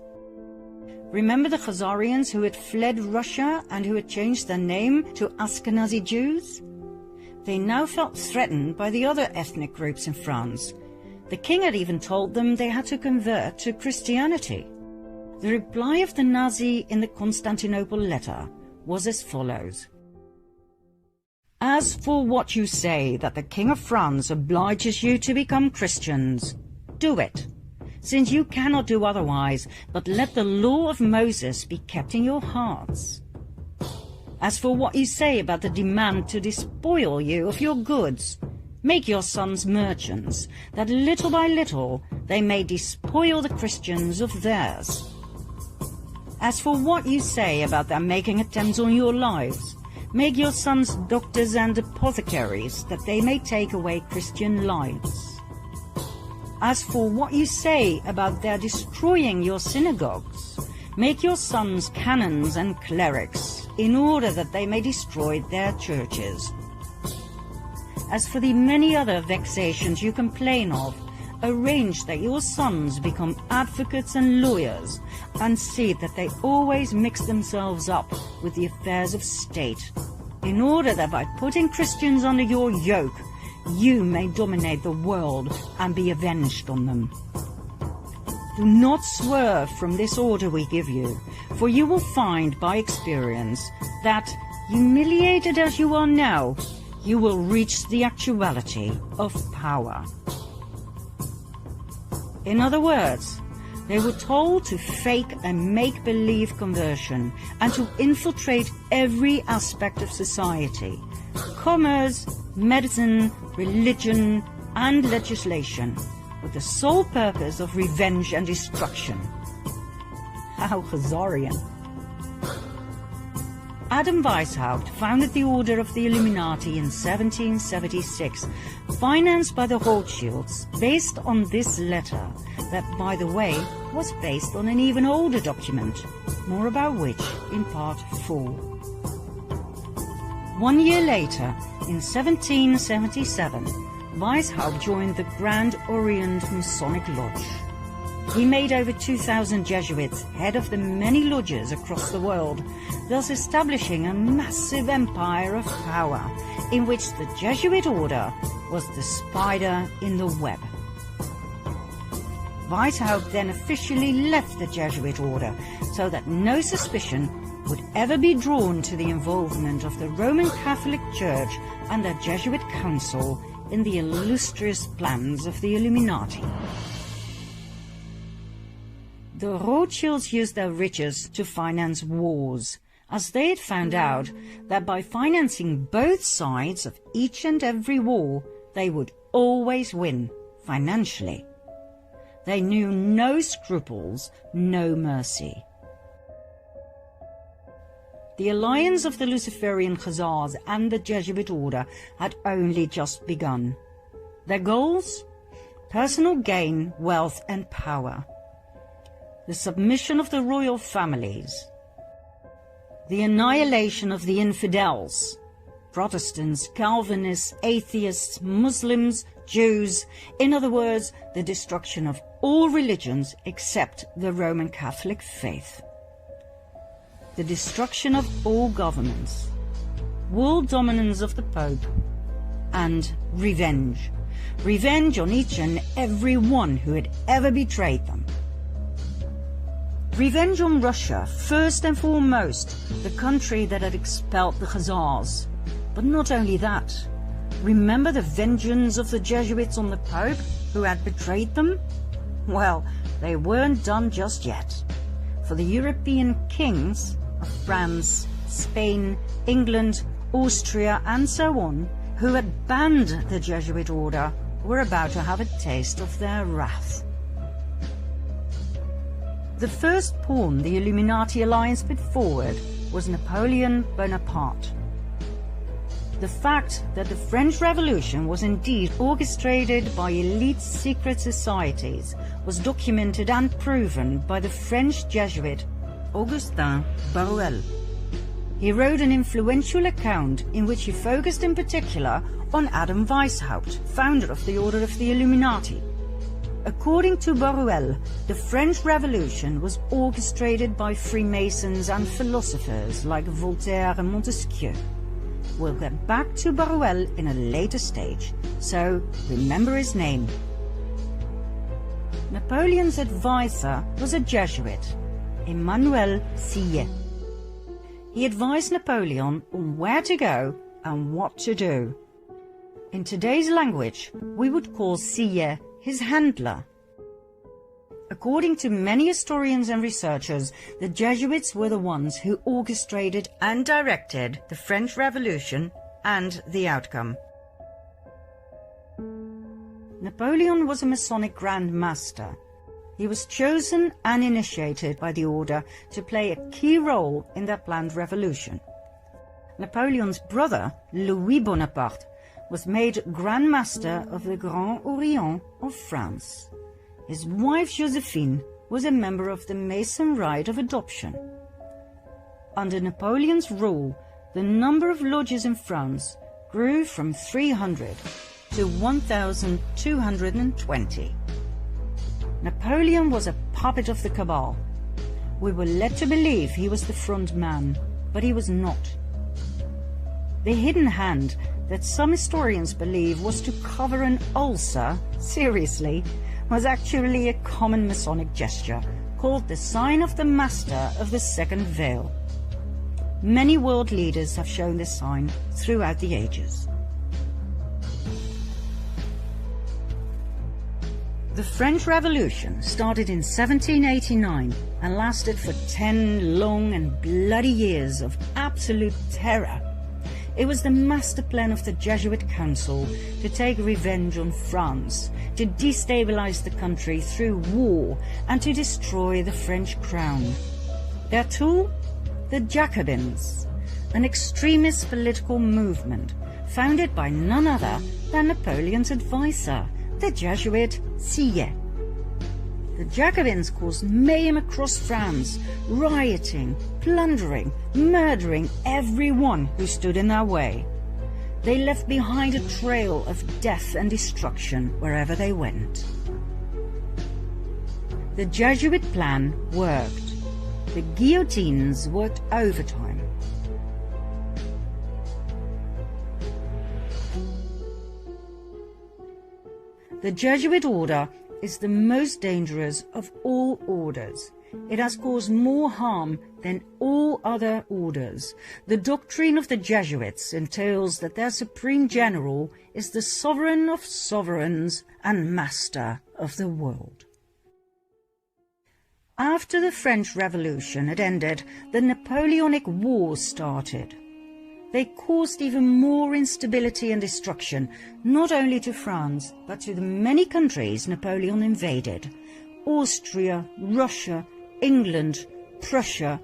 Remember the Khazarians who had fled Russia and who had changed their name to Ashkenazi Jews? They now felt threatened by the other ethnic groups in France. The king had even told them they had to convert to Christianity. The reply of the Nazi in the Constantinople letter was as follows. As for what you say that the King of France obliges you to become Christians, do it, since you cannot do otherwise, but let the law of Moses be kept in your hearts. As for what you say about the demand to despoil you of your goods, make your sons merchants, that little by little they may despoil the Christians of theirs. As for what you say about their making attempts on your lives, make your sons doctors and apothecaries, that they may take away Christian lives. As for what you say about their destroying your synagogues, make your sons canons and clerics, in order that they may destroy their churches. As for the many other vexations you complain of, arrange that your sons become advocates and lawyers, and see that they always mix themselves up with the affairs of state, in order that by putting Christians under your yoke, you may dominate the world and be avenged on them. Do not swerve from this order we give you, for you will find by experience that, humiliated as you are now, you will reach the actuality of power. In other words, they were told to fake a make-believe conversion and to infiltrate every aspect of society, commerce, medicine, religion, and legislation, with the sole purpose of revenge and destruction. How Khazarian. Adam Weishaupt founded the Order of the Illuminati in 1776, financed by the Rothschilds, based on this letter, that, by the way, was based on an even older document, more about which in Part 4. 1 year later, in 1777, Weishaupt joined the Grand Orient Masonic Lodge. He made over 2,000 Jesuits head of the many lodges across the world, thus establishing a massive empire of power, in which the Jesuit order was the spider in the web. Weishaupt then officially left the Jesuit order, so that no suspicion would ever be drawn to the involvement of the Roman Catholic Church and the Jesuit Council in the illustrious plans of the Illuminati. The Rothschilds used their riches to finance wars, as they had found out that by financing both sides of each and every war, they would always win financially. They knew no scruples, no mercy. The alliance of the Luciferian Khazars and the Jesuit order had only just begun. Their goals? Personal gain, wealth and power. The submission of the royal families. The annihilation of the infidels, Protestants, Calvinists, atheists, Muslims, Jews, in other words, the destruction of all religions except the Roman Catholic faith. The destruction of all governments, world dominance of the Pope, and revenge. Revenge on each and every one who had ever betrayed them. Revenge on Russia, first and foremost, the country that had expelled the Khazars. But not only that. Remember the vengeance of the Jesuits on the Pope, who had betrayed them? Well, they weren't done just yet. For the European kings, of France, Spain, England, Austria, and so on, who had banned the Jesuit order, were about to have a taste of their wrath. The first pawn the Illuminati alliance put forward was Napoleon Bonaparte. The fact that the French Revolution was indeed orchestrated by elite secret societies was documented and proven by the French Jesuit Augustin Barruel. He wrote an influential account in which he focused in particular on Adam Weishaupt, founder of the Order of the Illuminati. According to Barruel, the French Revolution was orchestrated by Freemasons and philosophers like Voltaire and Montesquieu. We'll get back to Barruel in a later stage, so remember his name. Napoleon's advisor was a Jesuit, Emmanuel Sillet. He advised Napoleon on where to go and what to do. In today's language, we would call Sillet his handler. According to many historians and researchers, the Jesuits were the ones who orchestrated and directed the French Revolution and the outcome. Napoleon was a Masonic Grand Master. He was chosen and initiated by the order to play a key role in their planned revolution. Napoleon's brother, Louis Bonaparte, was made Grand Master of the Grand Orient of France. His wife Josephine was a member of the Mason Rite of Adoption. Under Napoleon's rule, the number of lodges in France grew from 300 to 1,220. Napoleon was a puppet of the cabal. We were led to believe he was the front man, but he was not. The hidden hand that some historians believe was to cover an ulcer, seriously, was actually a common Masonic gesture called the Sign of the Master of the Second Veil. Many world leaders have shown this sign throughout the ages. The French Revolution started in 1789 and lasted for 10 long and bloody years of absolute terror. It was the master plan of the Jesuit Council to take revenge on France, to destabilize the country through war, and to destroy the French crown. Their tool? The Jacobins, an extremist political movement founded by none other than Napoleon's advisor, the Jesuit Sillet. The Jacobins caused mayhem across France, rioting, plundering, murdering everyone who stood in their way. They left behind a trail of death and destruction wherever they went. The Jesuit plan worked. The guillotines worked overtime. The Jesuit order is the most dangerous of all orders. It has caused more harm than all other orders. The doctrine of the Jesuits entails that their supreme general is the sovereign of sovereigns and master of the world. After the French Revolution had ended, the Napoleonic Wars started. They caused even more instability and destruction, not only to France, but to the many countries Napoleon invaded: Austria, Russia, England, Prussia,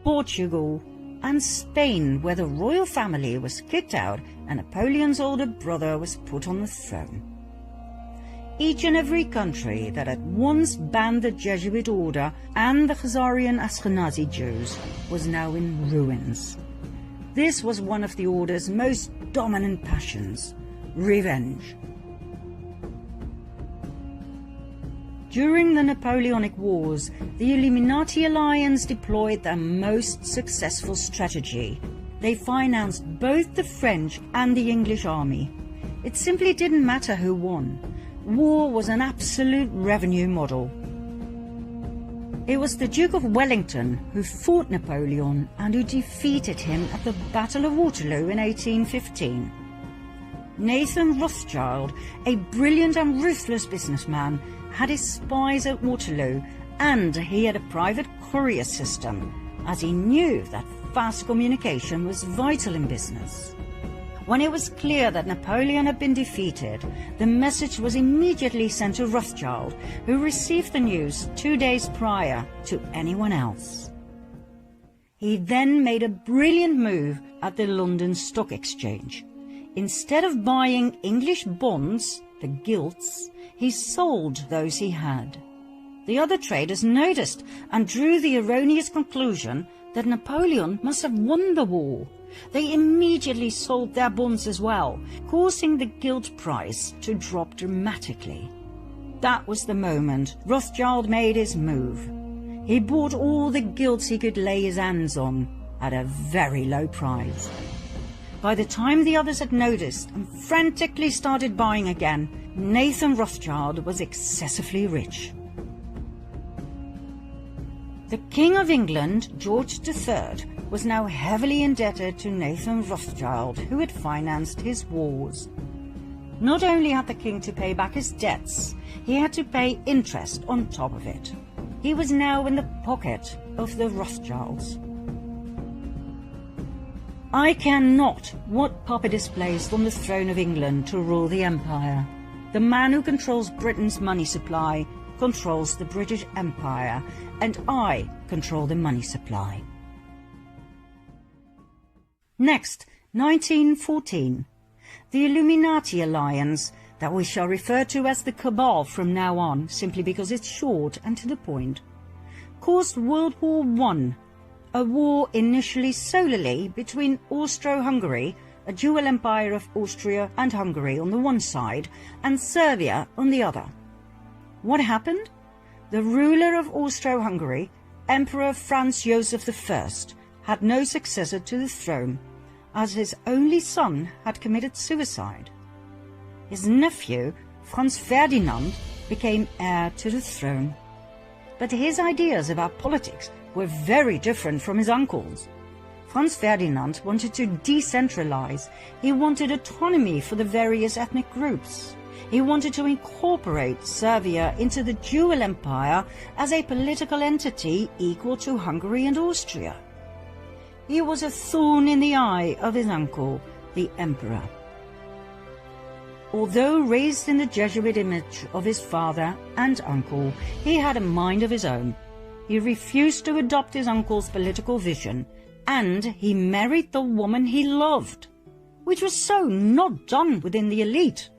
Portugal, and Spain, where the royal family was kicked out and Napoleon's older brother was put on the throne. Each and every country that had once banned the Jesuit order and the Khazarian Ashkenazi Jews was now in ruins. This was one of the order's most dominant passions: revenge. During the Napoleonic Wars, the Illuminati alliance deployed their most successful strategy. They financed both the French and the English army. It simply didn't matter who won. War was an absolute revenue model. It was the Duke of Wellington who fought Napoleon and who defeated him at the Battle of Waterloo in 1815. Nathan Rothschild, a brilliant and ruthless businessman, had his spies at Waterloo, and he had a private courier system, as he knew that fast communication was vital in business. When it was clear that Napoleon had been defeated, the message was immediately sent to Rothschild, who received the news 2 days prior to anyone else. He then made a brilliant move at the London Stock Exchange. Instead of buying English bonds, the gilts, he sold those he had. The other traders noticed and drew the erroneous conclusion that Napoleon must have won the war. They immediately sold their bonds as well, causing the gilt price to drop dramatically. That was the moment Rothschild made his move. He bought all the gilts he could lay his hands on at a very low price. By the time the others had noticed and frantically started buying again, Nathan Rothschild was excessively rich. The King of England, George III, was now heavily indebted to Nathan Rothschild, who had financed his wars. Not only had the king to pay back his debts, he had to pay interest on top of it. He was now in the pocket of the Rothschilds. I care not what puppet is placed on the throne of England to rule the empire. The man who controls Britain's money supply controls the British Empire, and I control the money supply. Next, 1914. The Illuminati alliance, that we shall refer to as the Cabal from now on, simply because it's short and to the point, caused World War I, a war initially solely between Austro-Hungary, a dual empire of Austria and Hungary on the one side, and Serbia on the other. What happened? The ruler of Austro-Hungary, Emperor Franz Joseph I, had no successor to the throne, as his only son had committed suicide. His nephew, Franz Ferdinand, became heir to the throne. But his ideas about politics were very different from his uncle's. Franz Ferdinand wanted to decentralize. He wanted autonomy for the various ethnic groups. He wanted to incorporate Serbia into the dual empire as a political entity equal to Hungary and Austria. He was a thorn in the eye of his uncle, the emperor. Although raised in the Jesuit image of his father and uncle, he had a mind of his own. He refused to adopt his uncle's political vision, and he married the woman he loved, which was so not done within the elite.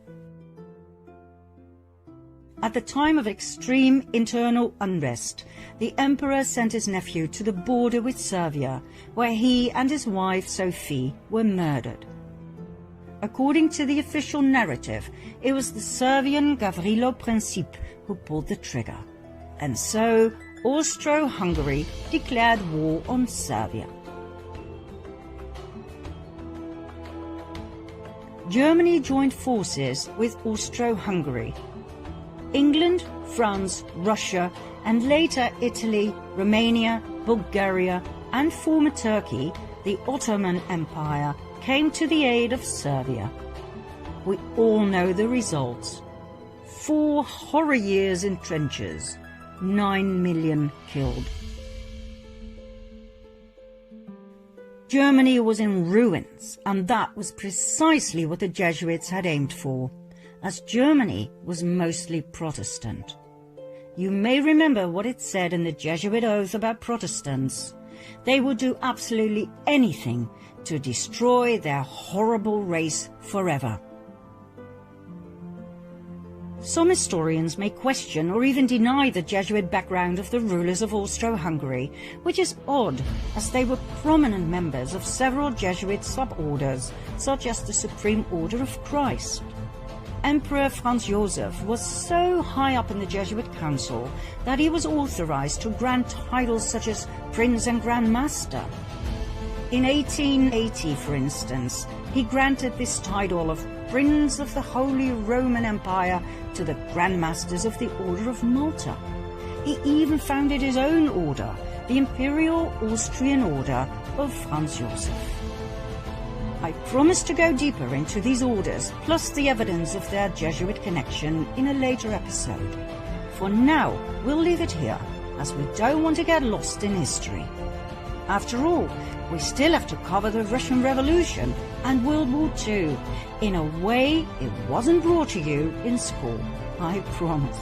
At the time of extreme internal unrest, the emperor sent his nephew to the border with Serbia, where he and his wife Sophie were murdered. According to the official narrative, it was the Serbian Gavrilo Princip who pulled the trigger. And so, Austro-Hungary declared war on Serbia. Germany joined forces with Austro-Hungary. England, France, Russia, and later Italy, Romania, Bulgaria, and former Turkey, the Ottoman Empire, came to the aid of Serbia. We all know the results. 4 horror years in trenches, 9 million killed. Germany was in ruins, and that was precisely what the Jesuits had aimed for, as Germany was mostly Protestant. You may remember what it said in the Jesuit oath about Protestants. They would do absolutely anything to destroy their horrible race forever. Some historians may question or even deny the Jesuit background of the rulers of Austro-Hungary, which is odd, as they were prominent members of several Jesuit suborders, such as the Supreme Order of Christ. Emperor Franz Joseph was so high up in the Jesuit council that he was authorized to grant titles such as Prince and Grand Master. In 1880, for instance, he granted this title of Prince of the Holy Roman Empire to the Grand Masters of the Order of Malta. He even founded his own order, the Imperial Austrian Order of Franz Joseph. I promise to go deeper into these orders, plus the evidence of their Jesuit connection, in a later episode. For now, we'll leave it here, as we don't want to get lost in history. After all, we still have to cover the Russian Revolution and World War II in a way it wasn't brought to you in school, I promise.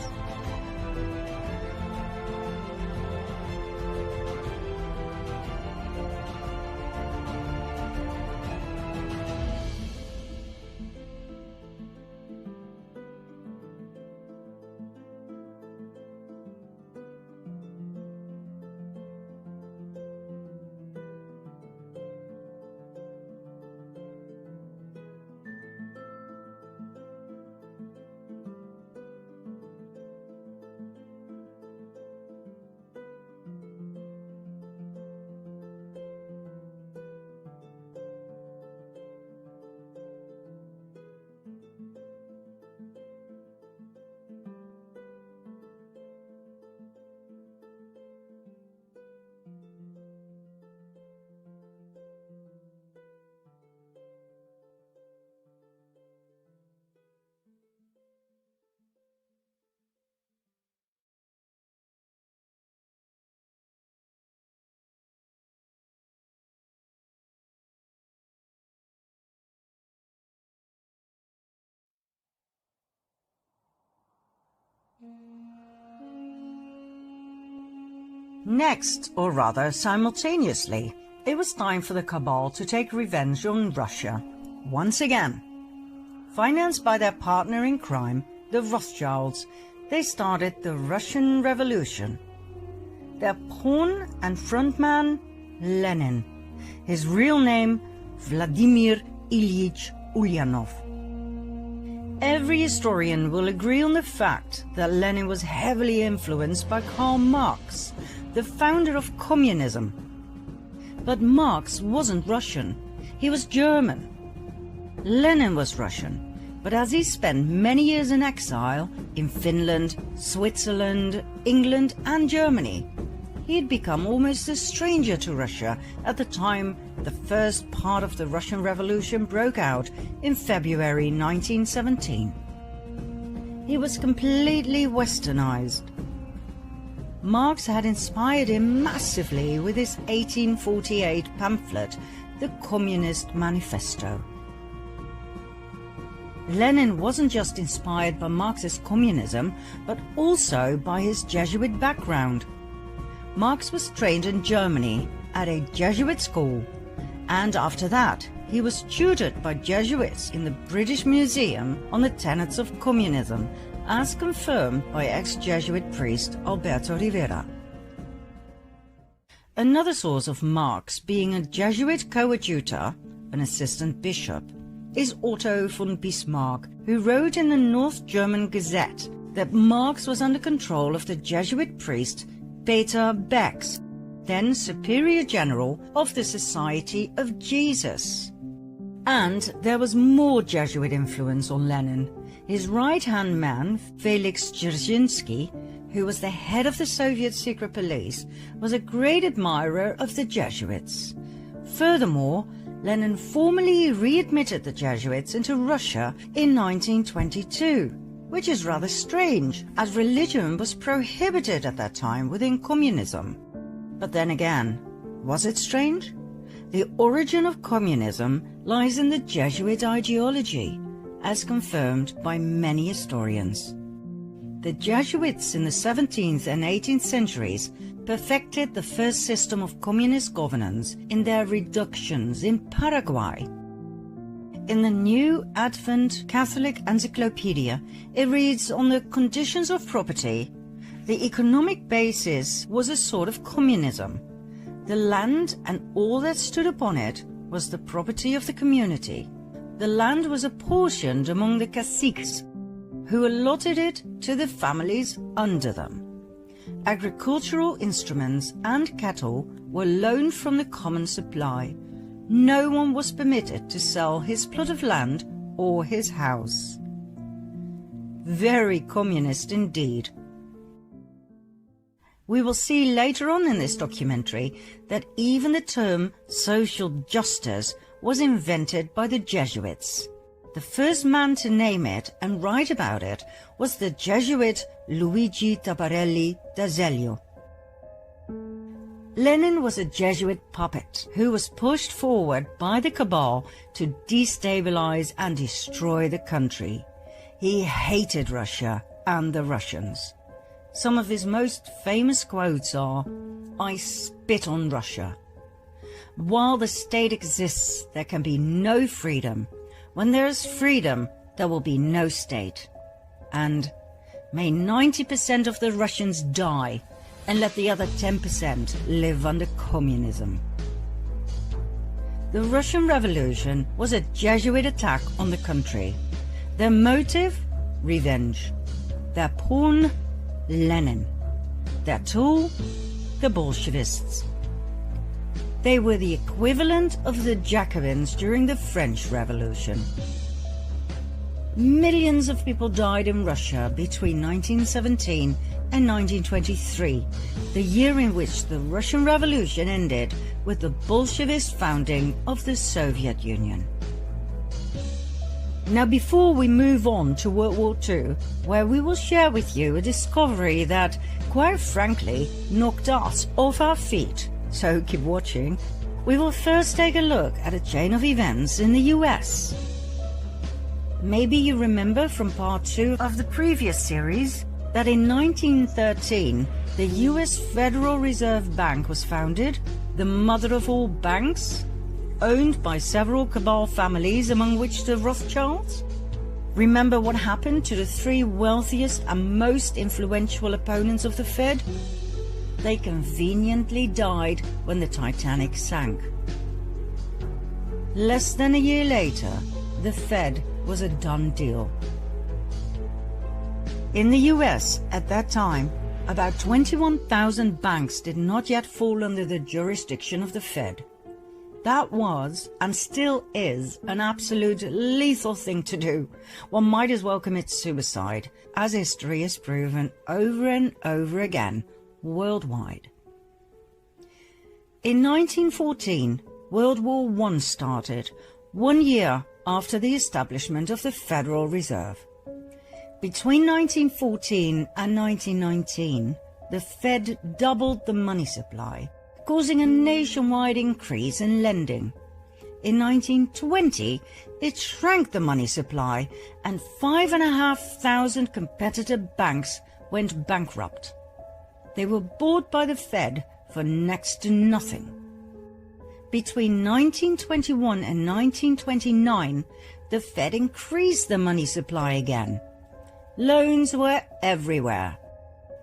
Next, or rather simultaneously, it was time for the cabal to take revenge on Russia, once again. Financed by their partner in crime, the Rothschilds, they started the Russian Revolution. Their pawn and frontman, Lenin. His real name, Vladimir Ilyich Ulyanov. Every historian will agree on the fact that Lenin was heavily influenced by Karl Marx, the founder of communism. But Marx wasn't Russian, he was German. Lenin was Russian, but as he spent many years in exile in Finland, Switzerland, England and Germany, he had become almost a stranger to Russia at the time the first part of the Russian Revolution broke out in February 1917. He was completely westernized. Marx had inspired him massively with his 1848 pamphlet, The Communist Manifesto. Lenin wasn't just inspired by Marxist communism, but also by his Jesuit background. Marx was trained in Germany at a Jesuit school, and after that he was tutored by Jesuits in the British Museum on the tenets of communism, as confirmed by ex-Jesuit priest Alberto Rivera. Another source of Marx being a Jesuit coadjutor, an assistant bishop, is Otto von Bismarck, who wrote in the North German Gazette that Marx was under control of the Jesuit priest Peter Becks, then Superior General of the Society of Jesus. And there was more Jesuit influence on Lenin. His right-hand man, Felix Dzerzhinsky, who was the head of the Soviet secret police, was a great admirer of the Jesuits. Furthermore, Lenin formally readmitted the Jesuits into Russia in 1922, which is rather strange, as religion was prohibited at that time within communism. But then again, was it strange? The origin of communism lies in the Jesuit ideology, as confirmed by many historians. The Jesuits in the 17th and 18th centuries perfected the first system of communist governance in their reductions in Paraguay. In the New Advent Catholic Encyclopedia, it reads, on the conditions of property, the economic basis was a sort of communism. The land and all that stood upon it was the property of the community. The land was apportioned among the caciques, who allotted it to the families under them. Agricultural instruments and cattle were loaned from the common supply. No one was permitted to sell his plot of land or his house. Very communist indeed. We will see later on in this documentary that even the term social justice was invented by the Jesuits. The first man to name it and write about it was the Jesuit Luigi Tabarelli d'Azeglio. Lenin was a Jesuit puppet who was pushed forward by the cabal to destabilize and destroy the country. He hated Russia and the Russians. Some of his most famous quotes are, "I spit on Russia. While the state exists, there can be no freedom. When there is freedom, there will be no state." And, "May 90% of the Russians die, and let the other 10% live under communism." The Russian Revolution was a Jesuit attack on the country. Their motive? Revenge. Their pawn? Lenin. Their tool? The Bolshevists. They were the equivalent of the Jacobins during the French Revolution. Millions of people died in Russia between 1917 and 1923, the year in which the Russian Revolution ended with the Bolshevist founding of the Soviet Union. Now, before we move on to World War II, where we will share with you a discovery that, quite frankly, knocked us off our feet, so keep watching, we will first take a look at a chain of events in the US. Maybe you remember from part 2 of the previous series that in 1913, the US Federal Reserve Bank was founded, the mother of all banks, owned by several cabal families, among which the Rothschilds. Remember what happened to the 3 wealthiest and most influential opponents of the Fed? They conveniently died when the Titanic sank. Less than a year later, the Fed was a done deal. In the US at that time, about 21,000 banks did not yet fall under the jurisdiction of the Fed. That was, and still is, an absolute lethal thing to do. One might as well commit suicide, as history has proven over and over again, worldwide. In 1914, World War I started, 1 year after the establishment of the Federal Reserve. Between 1914 and 1919, the Fed doubled the money supply, causing a nationwide increase in lending. In 1920, it shrank the money supply, and 5,500 competitor banks went bankrupt. They were bought by the Fed for next to nothing. Between 1921 and 1929, the Fed increased the money supply again. Loans were everywhere.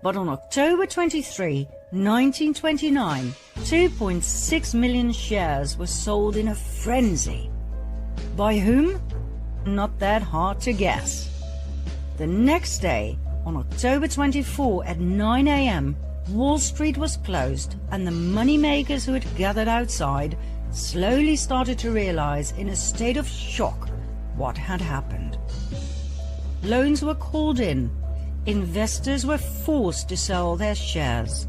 But on October 23, 1929, 2.6 million shares were sold in a frenzy. By whom? Not that hard to guess. The next day, on October 24 at 9 a.m., Wall Street was closed, and the moneymakers who had gathered outside slowly started to realize in a state of shock what had happened. Loans were called in. Investors were forced to sell their shares.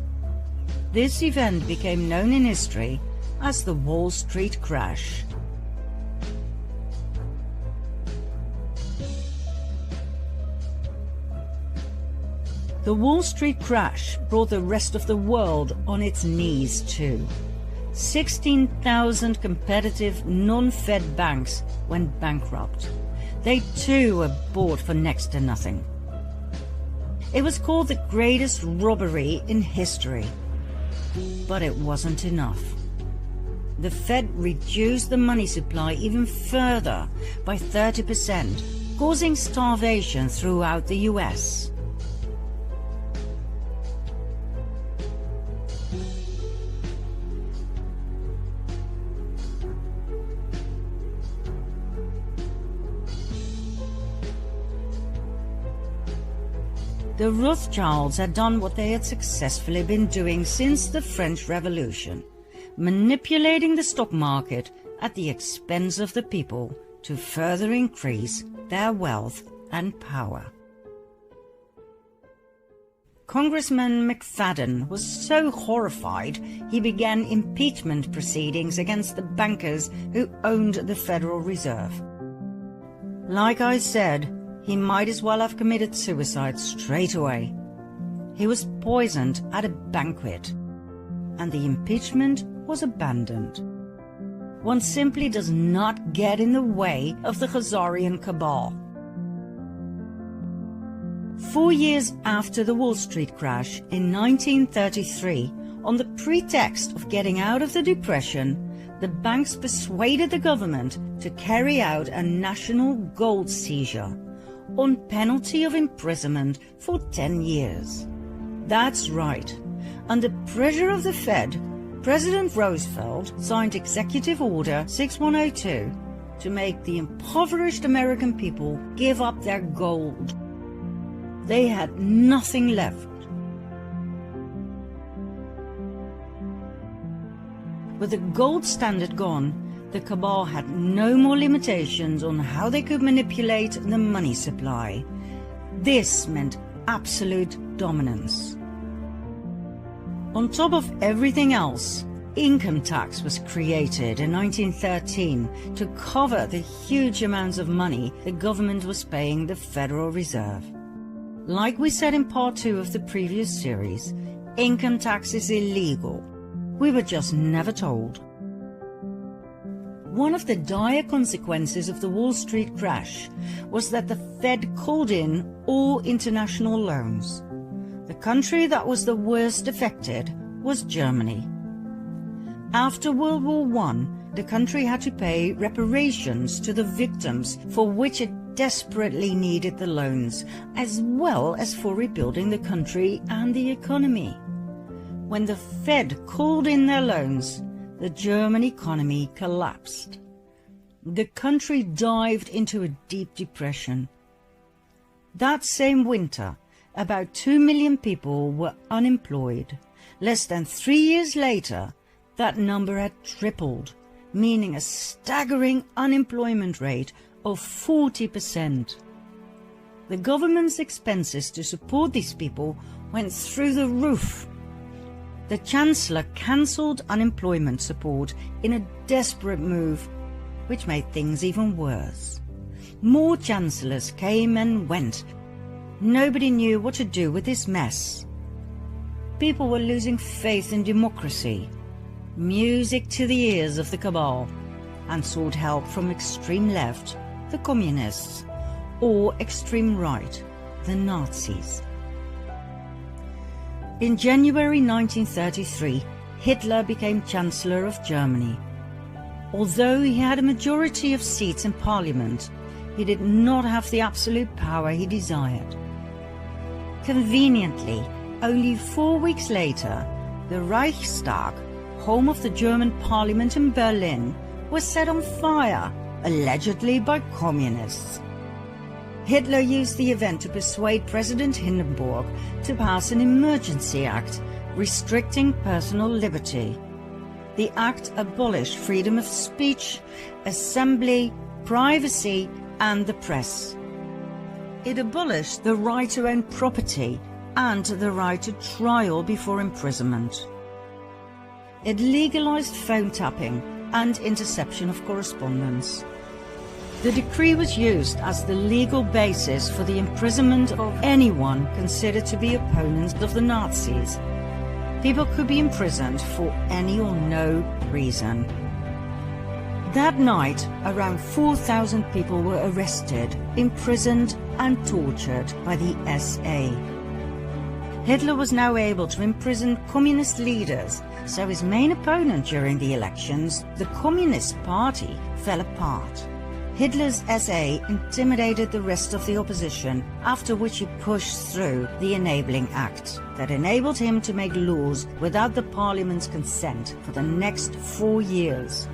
This event became known in history as the Wall Street crash. The Wall Street crash brought the rest of the world on its knees too. 16,000 competitive non-Fed banks went bankrupt. They too were bought for next to nothing. It was called the greatest robbery in history. But it wasn't enough. The Fed reduced the money supply even further by 30%, causing starvation throughout the US. The Rothschilds had done what they had successfully been doing since the French Revolution, manipulating the stock market at the expense of the people to further increase their wealth and power. Congressman McFadden was so horrified he began impeachment proceedings against the bankers who owned the Federal Reserve. Like I said, he might as well have committed suicide straight away. He was poisoned at a banquet. and the impeachment was abandoned. One simply does not get in the way of the Khazarian cabal. 4 years after the Wall Street crash in 1933, on the pretext of getting out of the Depression, the banks persuaded the government to carry out a national gold seizure on penalty of imprisonment for 10 years. That's right. Under pressure of the Fed, President Roosevelt signed Executive Order 6102 to make the impoverished American people give up their gold. They had nothing left. With the gold standard gone, the cabal had no more limitations on how they could manipulate the money supply. This meant absolute dominance. On top of everything else, income tax was created in 1913 to cover the huge amounts of money the government was paying the Federal Reserve. Like we said in part 2 of the previous series, income tax is illegal. We were just never told. One of the dire consequences of the Wall Street crash was that the Fed called in all international loans. The country that was the worst affected was Germany. After World War I, the country had to pay reparations to the victims, for which it desperately needed the loans, as well as for rebuilding the country and the economy. When the Fed called in their loans, the German economy collapsed. The country dived into a deep depression. That same winter, about 2 million people were unemployed. Less than 3 years later, that number had tripled, meaning a staggering unemployment rate of 40%. The government's expenses to support these people went through the roof. The Chancellor cancelled unemployment support in a desperate move, which made things even worse. More chancellors came and went. Nobody knew what to do with this mess. People were losing faith in democracy, music to the ears of the cabal, and sought help from extreme left, the communists, or extreme right, the Nazis. In January 1933, Hitler became Chancellor of Germany. Although he had a majority of seats in Parliament, he did not have the absolute power he desired. Conveniently, only 4 weeks later, the Reichstag, home of the German Parliament in Berlin, was set on fire, allegedly by communists. Hitler used the event to persuade President Hindenburg to pass an emergency act restricting personal liberty. The act abolished freedom of speech, assembly, privacy, and the press. It abolished the right to own property and the right to trial before imprisonment. It legalized phone tapping and interception of correspondence. The decree was used as the legal basis for the imprisonment of anyone considered to be opponents of the Nazis. People could be imprisoned for any or no reason. That night, around 4,000 people were arrested, imprisoned, and tortured by the SA. Hitler was now able to imprison communist leaders, so his main opponent during the elections, the Communist Party, fell apart. Hitler's SA intimidated the rest of the opposition, after which he pushed through the Enabling Act that enabled him to make laws without the parliament's consent for the next 4 years.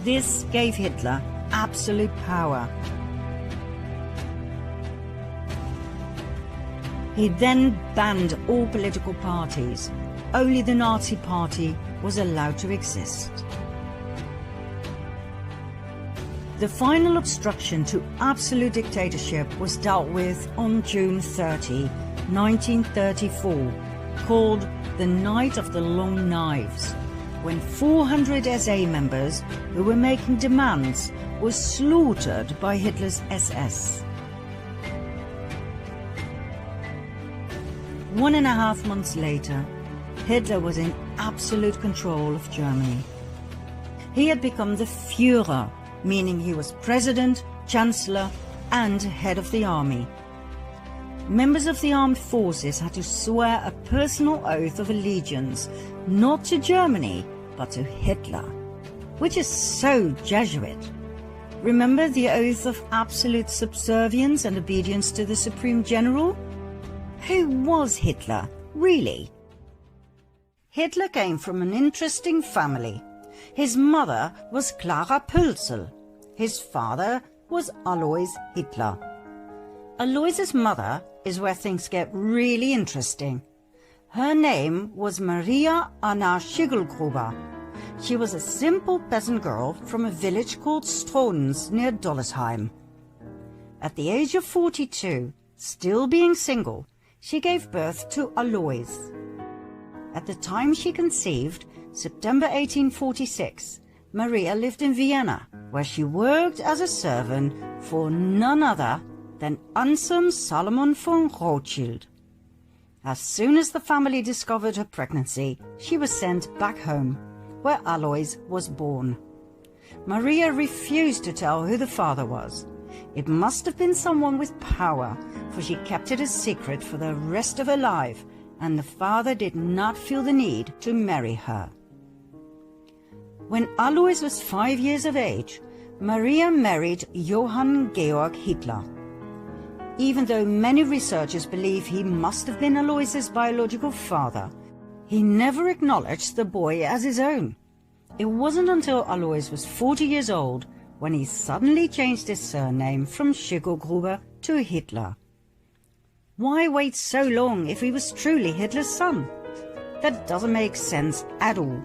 This gave Hitler absolute power. He then banned all political parties. Only the Nazi Party was allowed to exist. The final obstruction to absolute dictatorship was dealt with on June 30, 1934, called the Night of the Long Knives, when 400 SA members who were making demands were slaughtered by Hitler's SS. 1.5 months later, Hitler was in absolute control of Germany. He had become the Führer, meaning he was president, chancellor, and head of the army. Members of the armed forces had to swear a personal oath of allegiance, not to Germany, but to Hitler, which is so Jesuit. Remember the oath of absolute subservience and obedience to the Supreme General? Who was Hitler, really? Hitler came from an interesting family. His mother was Clara Pölzl. His father was Alois Hitler. Alois's mother is where things get really interesting. Her name was Maria Anna Schiggelgruber. She was a simple peasant girl from a village called Strons near Dollersheim. At the age of 42, still being single, she gave birth to Alois. At the time she conceived, September 1846, Maria lived in Vienna, where she worked as a servant for none other than Anselm Salomon von Rothschild. As soon as the family discovered her pregnancy, she was sent back home, where Alois was born. Maria refused to tell who the father was. It must have been someone with power, for she kept it a secret for the rest of her life, and the father did not feel the need to marry her. When Alois was 5 years of age, Maria married Johann Georg Hitler. Even though many researchers believe he must have been Alois's biological father, he never acknowledged the boy as his own. It wasn't until Alois was 40 years old when he suddenly changed his surname from Schiggelgruber to Hitler. Why wait so long if he was truly Hitler's son? That doesn't make sense at all.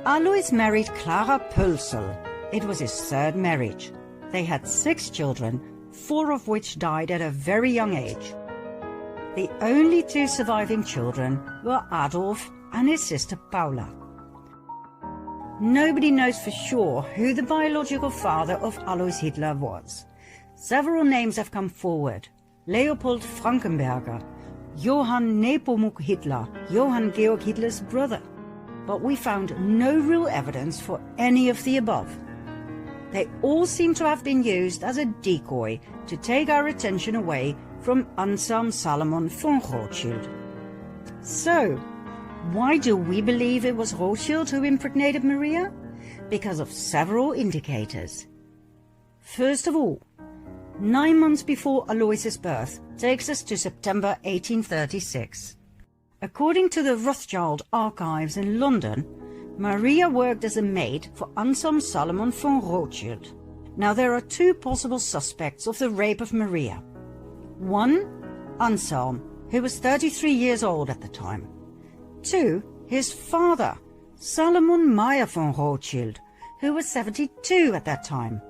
Alois married Clara Pölzl. It was his third marriage. They had 6 children, 4 of which died at a very young age. The only 2 surviving children were Adolf and his sister Paula. Nobody knows for sure who the biological father of Alois Hitler was. Several names have come forward: Leopold Frankenberger, Johann Nepomuk Hitler, Johann Georg Hitler's brother. But we found no real evidence for any of the above. They all seem to have been used as a decoy to take our attention away from Anselm Salomon von Rothschild. So, why do we believe it was Rothschild who impregnated Maria? Because of several indicators. First of all, 9 months before Alois's birth takes us to September 1836. According to the Rothschild archives in London, Maria worked as a maid for Anselm Salomon von Rothschild. Now there are 2 possible suspects of the rape of Maria. 1, Anselm, who was 33 years old at the time. 2, his father, Salomon Meyer von Rothschild, who was 72 at that time.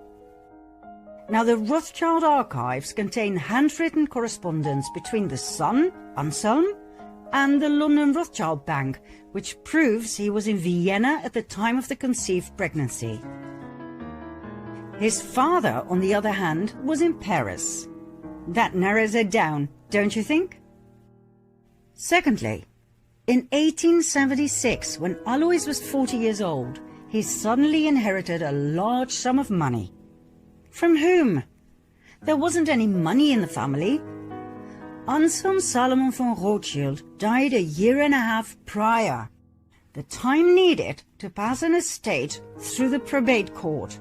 Now the Rothschild archives contain handwritten correspondence between the son, Anselm, and the London Rothschild Bank, which proves he was in Vienna at the time of the conceived pregnancy. His father, on the other hand, was in Paris. That narrows it down, don't you think? Secondly, in 1876, when Alois was 40 years old, he suddenly inherited a large sum of money. From whom? There wasn't any money in the family. Anselm Salomon von Rothschild died a year and a half prior, the time needed to pass an estate through the probate court.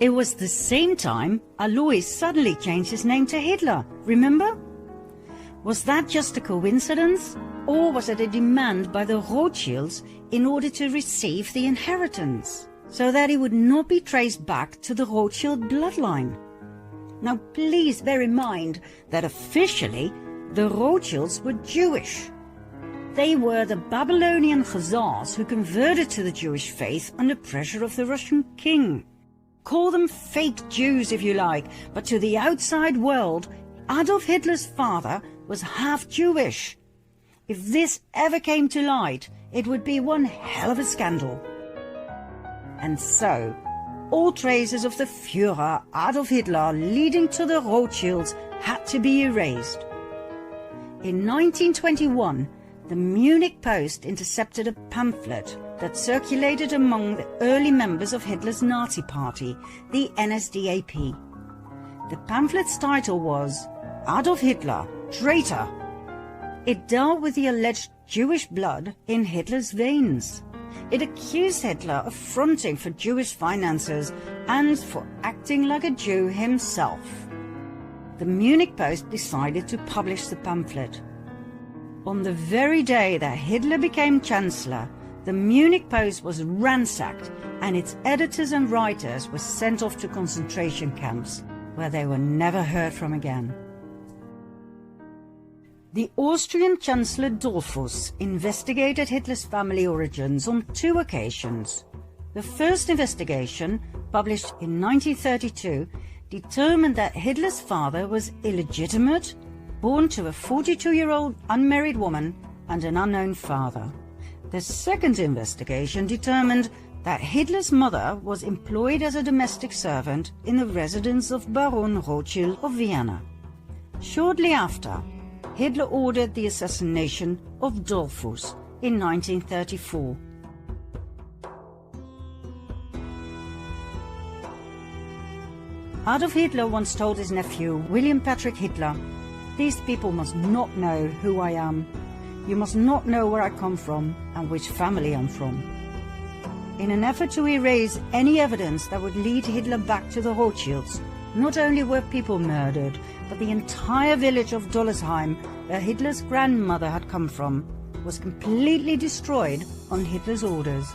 It was the same time Alois suddenly changed his name to Hitler, remember? Was that just a coincidence, or was it a demand by the Rothschilds in order to receive the inheritance, so that he would not be traced back to the Rothschild bloodline? Now please bear in mind that officially the Rothschilds were Jewish. They were the Babylonian Khazars who converted to the Jewish faith under pressure of the Russian king. Call them fake Jews if you like, but to the outside world, Adolf Hitler's father was half Jewish. If this ever came to light, it would be one hell of a scandal. And so, all traces of the Führer Adolf Hitler leading to the Rothschilds had to be erased. In 1921, the Munich Post intercepted a pamphlet that circulated among the early members of Hitler's Nazi party, the NSDAP. The pamphlet's title was Adolf Hitler, Traitor. It dealt with the alleged Jewish blood in Hitler's veins. It accused Hitler of fronting for Jewish finances and for acting like a Jew himself. The Munich Post decided to publish the pamphlet. On the very day that Hitler became Chancellor, the Munich Post was ransacked and its editors and writers were sent off to concentration camps, where they were never heard from again. The Austrian Chancellor Dollfuss investigated Hitler's family origins on 2 occasions. The first investigation, published in 1932, determined that Hitler's father was illegitimate, born to a 42-year-old unmarried woman and an unknown father. The second investigation determined that Hitler's mother was employed as a domestic servant in the residence of Baron Rothschild of Vienna. Shortly after, Hitler ordered the assassination of Dollfuss in 1934. Adolf Hitler once told his nephew, William Patrick Hitler, "These people must not know who I am. You must not know where I come from and which family I'm from." In an effort to erase any evidence that would lead Hitler back to the Rothschilds, not only were people murdered, but the entire village of Dollersheim, where Hitler's grandmother had come from, was completely destroyed on Hitler's orders.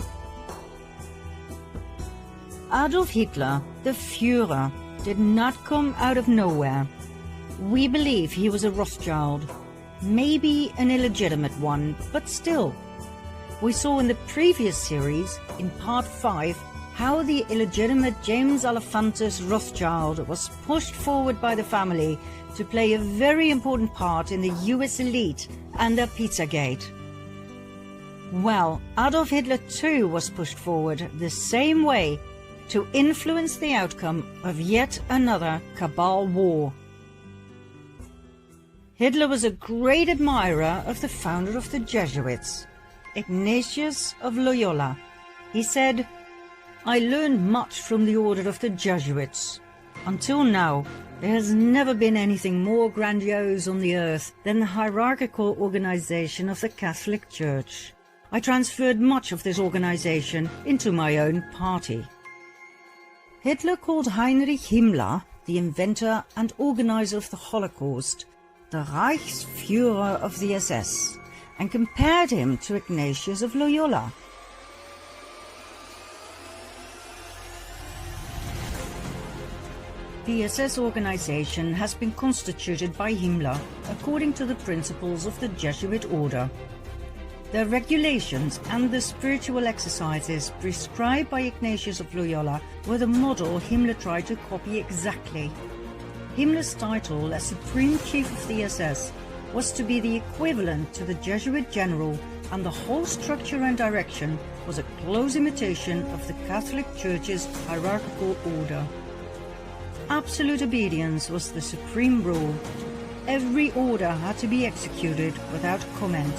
Adolf Hitler, the Führer, did not come out of nowhere. We believe he was a Rothschild, maybe an illegitimate one, but still. We saw in the previous series, in part 5, how the illegitimate James Alefantis Rothschild was pushed forward by the family to play a very important part in the US elite under Pizzagate. Well, Adolf Hitler too was pushed forward the same way to influence the outcome of yet another cabal war. Hitler was a great admirer of the founder of the Jesuits, Ignatius of Loyola. He said, "I learned much from the order of the Jesuits. Until now, there has never been anything more grandiose on the earth than the hierarchical organization of the Catholic Church. I transferred much of this organization into my own party." Hitler called Heinrich Himmler, the inventor and organizer of the Holocaust, the Reichsführer of the SS, and compared him to Ignatius of Loyola. The SS organization has been constituted by Himmler according to the principles of the Jesuit order. The regulations and the spiritual exercises prescribed by Ignatius of Loyola were the model Himmler tried to copy exactly. Himmler's title as Supreme Chief of the SS was to be the equivalent to the Jesuit general, and the whole structure and direction was a close imitation of the Catholic Church's hierarchical order. Absolute obedience was the supreme rule. Every order had to be executed without comment.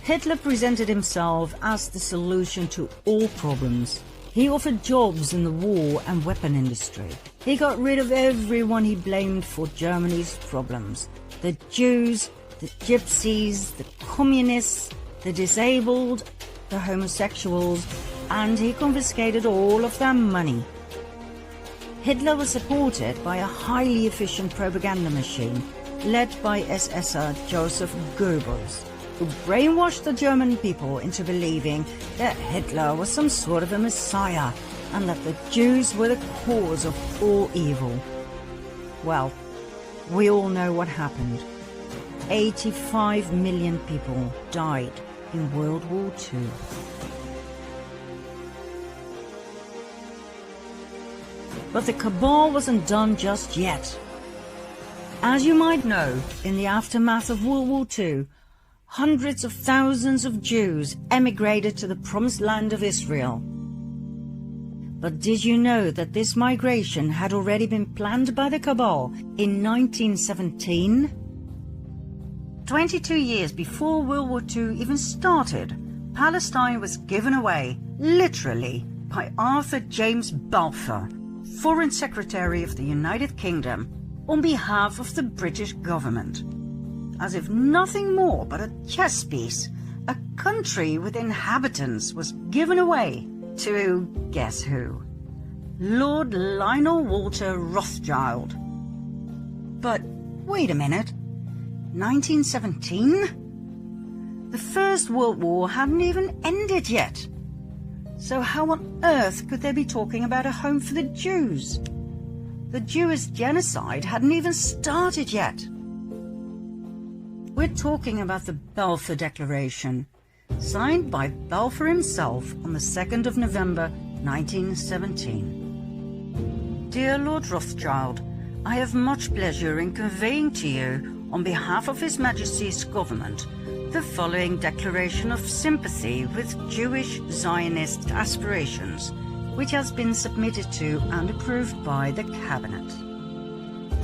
Hitler presented himself as the solution to all problems. He offered jobs in the war and weapon industry. He got rid of everyone he blamed for Germany's problems. The Jews, the Gypsies, the Communists, the disabled, the homosexuals, and he confiscated all of their money. Hitler was supported by a highly efficient propaganda machine led by SSer Joseph Goebbels, who brainwashed the German people into believing that Hitler was some sort of a messiah and that the Jews were the cause of all evil. Well, we all know what happened. 85 million people died in World War II. But the cabal wasn't done just yet. As you might know, in the aftermath of World War II, hundreds of thousands of Jews emigrated to the promised land of Israel. But did you know that this migration had already been planned by the cabal in 1917? 22 years before World War II even started, Palestine was given away, literally, by Arthur James Balfour, Foreign Secretary of the United Kingdom, on behalf of the British government. As if nothing more but a chess piece, a country with inhabitants was given away to, guess who? Lord Lionel Walter Rothschild. But wait a minute, 1917? The First World War hadn't even ended yet. So how on earth could they be talking about a home for the Jews? The Jewish genocide hadn't even started yet. We're talking about the Balfour Declaration, signed by Balfour himself on the 2nd of November 1917. Dear Lord Rothschild, I have much pleasure in conveying to you, on behalf of His Majesty's government, the following declaration of sympathy with Jewish Zionist aspirations, which has been submitted to and approved by the Cabinet.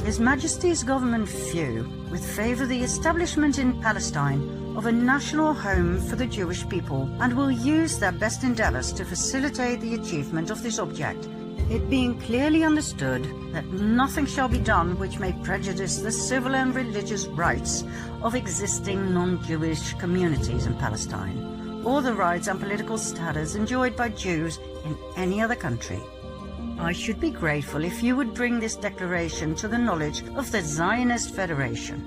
His Majesty's government view with favour the establishment in Palestine of a national home for the Jewish people and will use their best endeavours to facilitate the achievement of this object, it being clearly understood that nothing shall be done which may prejudice the civil and religious rights of existing non-Jewish communities in Palestine, or the rights and political status enjoyed by Jews in any other country. I should be grateful if you would bring this declaration to the knowledge of the Zionist Federation.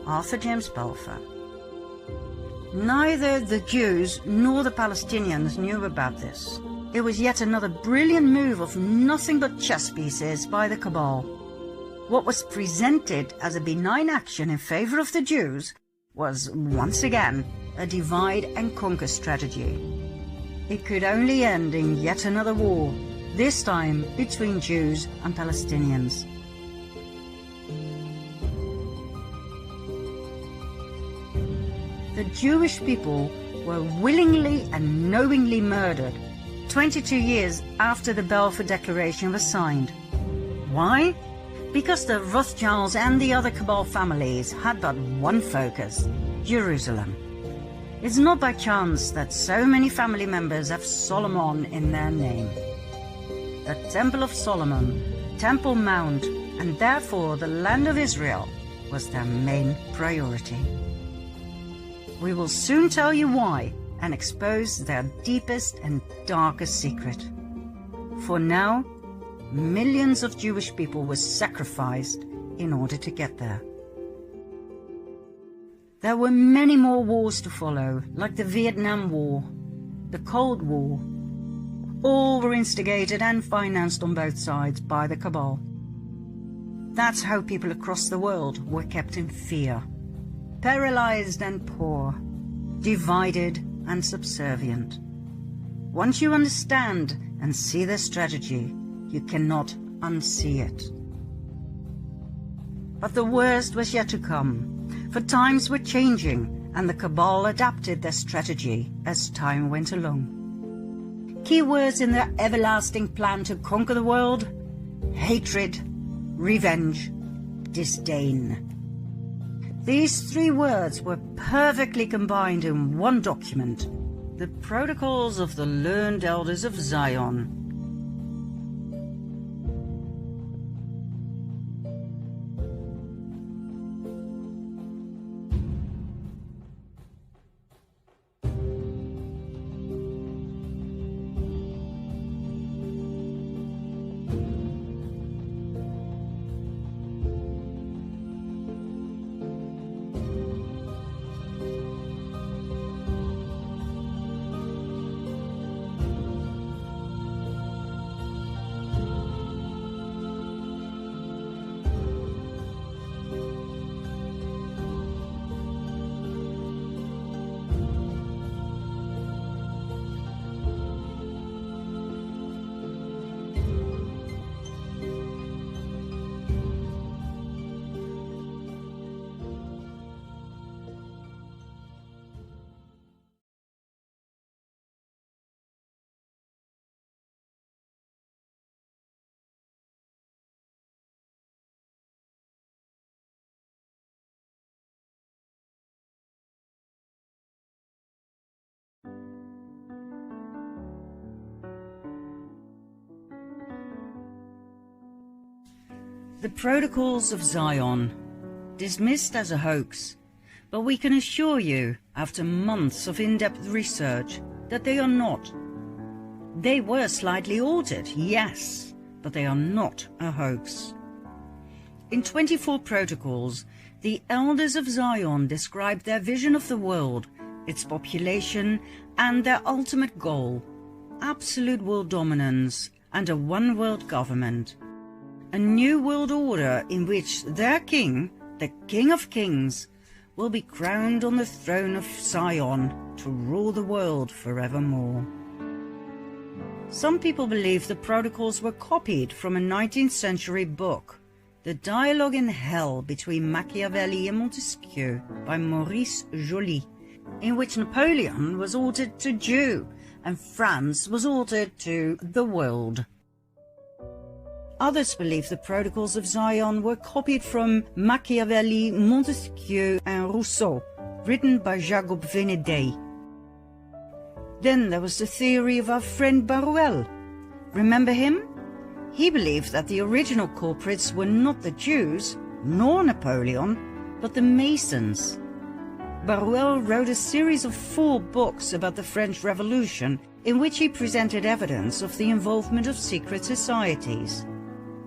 Arthur James Balfour. Neither the Jews nor the Palestinians knew about this. It was yet another brilliant move of nothing but chess pieces by the cabal. What was presented as a benign action in favor of the Jews was, once again, a divide and conquer strategy. It could only end in yet another war, this time between Jews and Palestinians. The Jewish people were willingly and knowingly murdered 22 years after the Balfour Declaration was signed. Why? Because the Rothschilds and the other cabal families had but one focus: Jerusalem. It's not by chance that so many family members have Solomon in their name. The Temple of Solomon, Temple Mount, and therefore the land of Israel was their main priority. We will soon tell you why and expose their deepest and darkest secret. For now, millions of Jewish people were sacrificed in order to get there. There were many more wars to follow, like the Vietnam War, the Cold War. All were instigated and financed on both sides by the cabal. That's how people across the world were kept in fear, paralyzed and poor, divided and subservient. Once you understand and see their strategy, you cannot unsee it. But the worst was yet to come, for times were changing and the cabal adapted their strategy as time went along. Key words in their everlasting plan to conquer the world: hatred, revenge, disdain. These three words were perfectly combined in one document, the Protocols of the Learned Elders of Zion. The Protocols of Zion, dismissed as a hoax, but we can assure you, after months of in-depth research, that they are not. They were slightly altered, yes, but they are not a hoax. In 24 protocols, the elders of Zion described their vision of the world, its population, and their ultimate goal: absolute world dominance and a one-world government. A new world order in which their king, the King of Kings, will be crowned on the throne of Zion to rule the world forevermore. Some people believe the protocols were copied from a 19th century book, The Dialogue in Hell between Machiavelli and Montesquieu by Maurice Joly, in which Napoleon was altered to Jew and France was altered to the world. Others believe the Protocols of Zion were copied from Machiavelli, Montesquieu and Rousseau, written by Jacob Venedey. Then there was the theory of our friend Baruel. Remember him? He believed that the original culprits were not the Jews, nor Napoleon, but the Masons. Baruel wrote a series of 4 books about the French Revolution in which he presented evidence of the involvement of secret societies.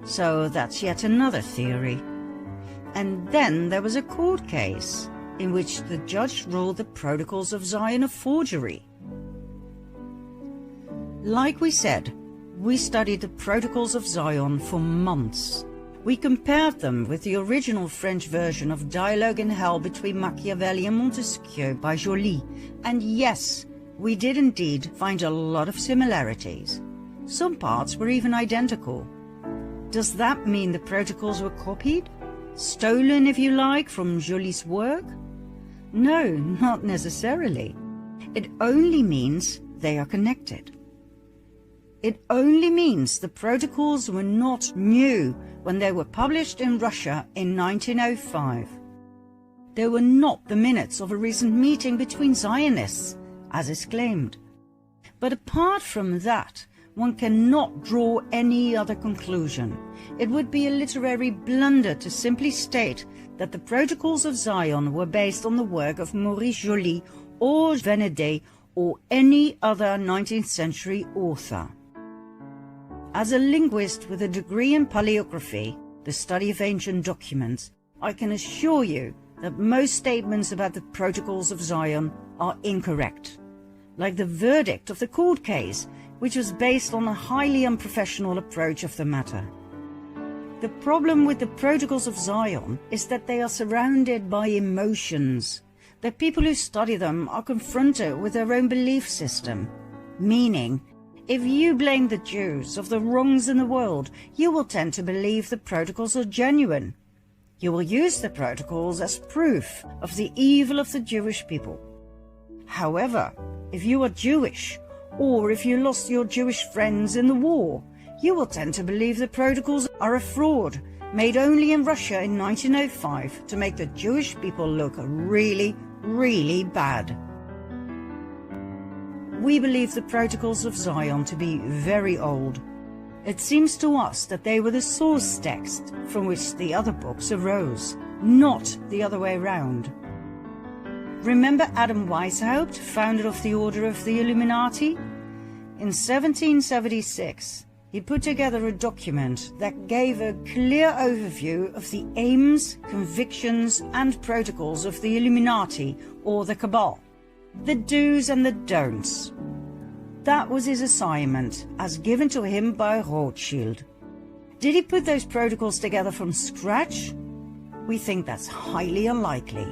So that's yet another theory. And then there was a court case in which the judge ruled the Protocols of Zion a forgery. Like we said, we studied the Protocols of Zion for months. We compared them with the original French version of Dialogue in Hell between Machiavelli and Montesquieu by Joly, and yes, we did indeed find a lot of similarities. Some parts were even identical. Does that mean the protocols were copied? Stolen, if you like, from Joly's work? No, not necessarily. It only means they are connected. It only means the protocols were not new when they were published in Russia in 1905. They were not the minutes of a recent meeting between Zionists, as is claimed. But apart from that, one cannot draw any other conclusion. It would be a literary blunder to simply state that the Protocols of Zion were based on the work of Maurice Joly or Venedey or any other 19th century author. As a linguist with a degree in paleography, the study of ancient documents, I can assure you that most statements about the Protocols of Zion are incorrect, like the verdict of the court case, which was based on a highly unprofessional approach of the matter. The problem with the Protocols of Zion is that they are surrounded by emotions, that people who study them are confronted with their own belief system, meaning, if you blame the Jews of the wrongs in the world, you will tend to believe the protocols are genuine. You will use the protocols as proof of the evil of the Jewish people. However, if you are Jewish, or if you lost your Jewish friends in the war, you will tend to believe the protocols are a fraud made only in Russia in 1905 to make the Jewish people look really, really bad. We believe the Protocols of Zion to be very old. It seems to us that they were the source text from which the other books arose, not the other way around. Remember Adam Weishaupt, founder of the Order of the Illuminati? In 1776, he put together a document that gave a clear overview of the aims, convictions, and protocols of the Illuminati, or the Cabal. The do's and the don'ts. That was his assignment, as given to him by Rothschild. Did he put those protocols together from scratch? We think that's highly unlikely.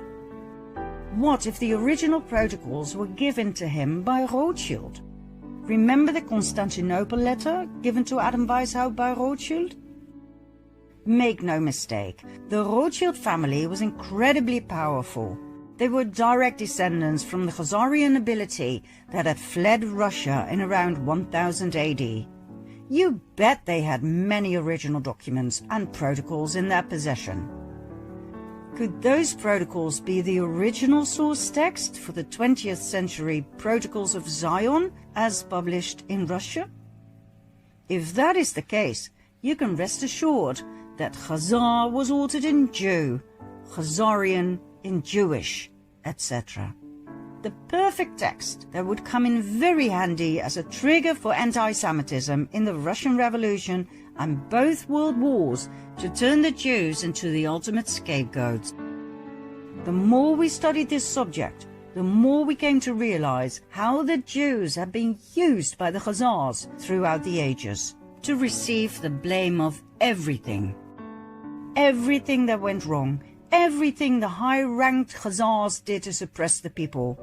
What if the original protocols were given to him by Rothschild? Remember the Constantinople letter given to Adam Weishaupt by Rothschild? Make no mistake, the Rothschild family was incredibly powerful. They were direct descendants from the Khazarian nobility that had fled Russia in around 1000 AD. You bet they had many original documents and protocols in their possession. Could those protocols be the original source text for the 20th century Protocols of Zion as published in Russia? If that is the case, you can rest assured that Khazar was altered in Jew, Khazarian in Jewish, etc. The perfect text that would come in very handy as a trigger for anti-Semitism in the Russian Revolution and both world wars to turn the Jews into the ultimate scapegoats. The more we studied this subject, the more we came to realize how the Jews have been used by the Khazars throughout the ages to receive the blame of everything. Everything that went wrong, everything the high-ranked Khazars did to suppress the people,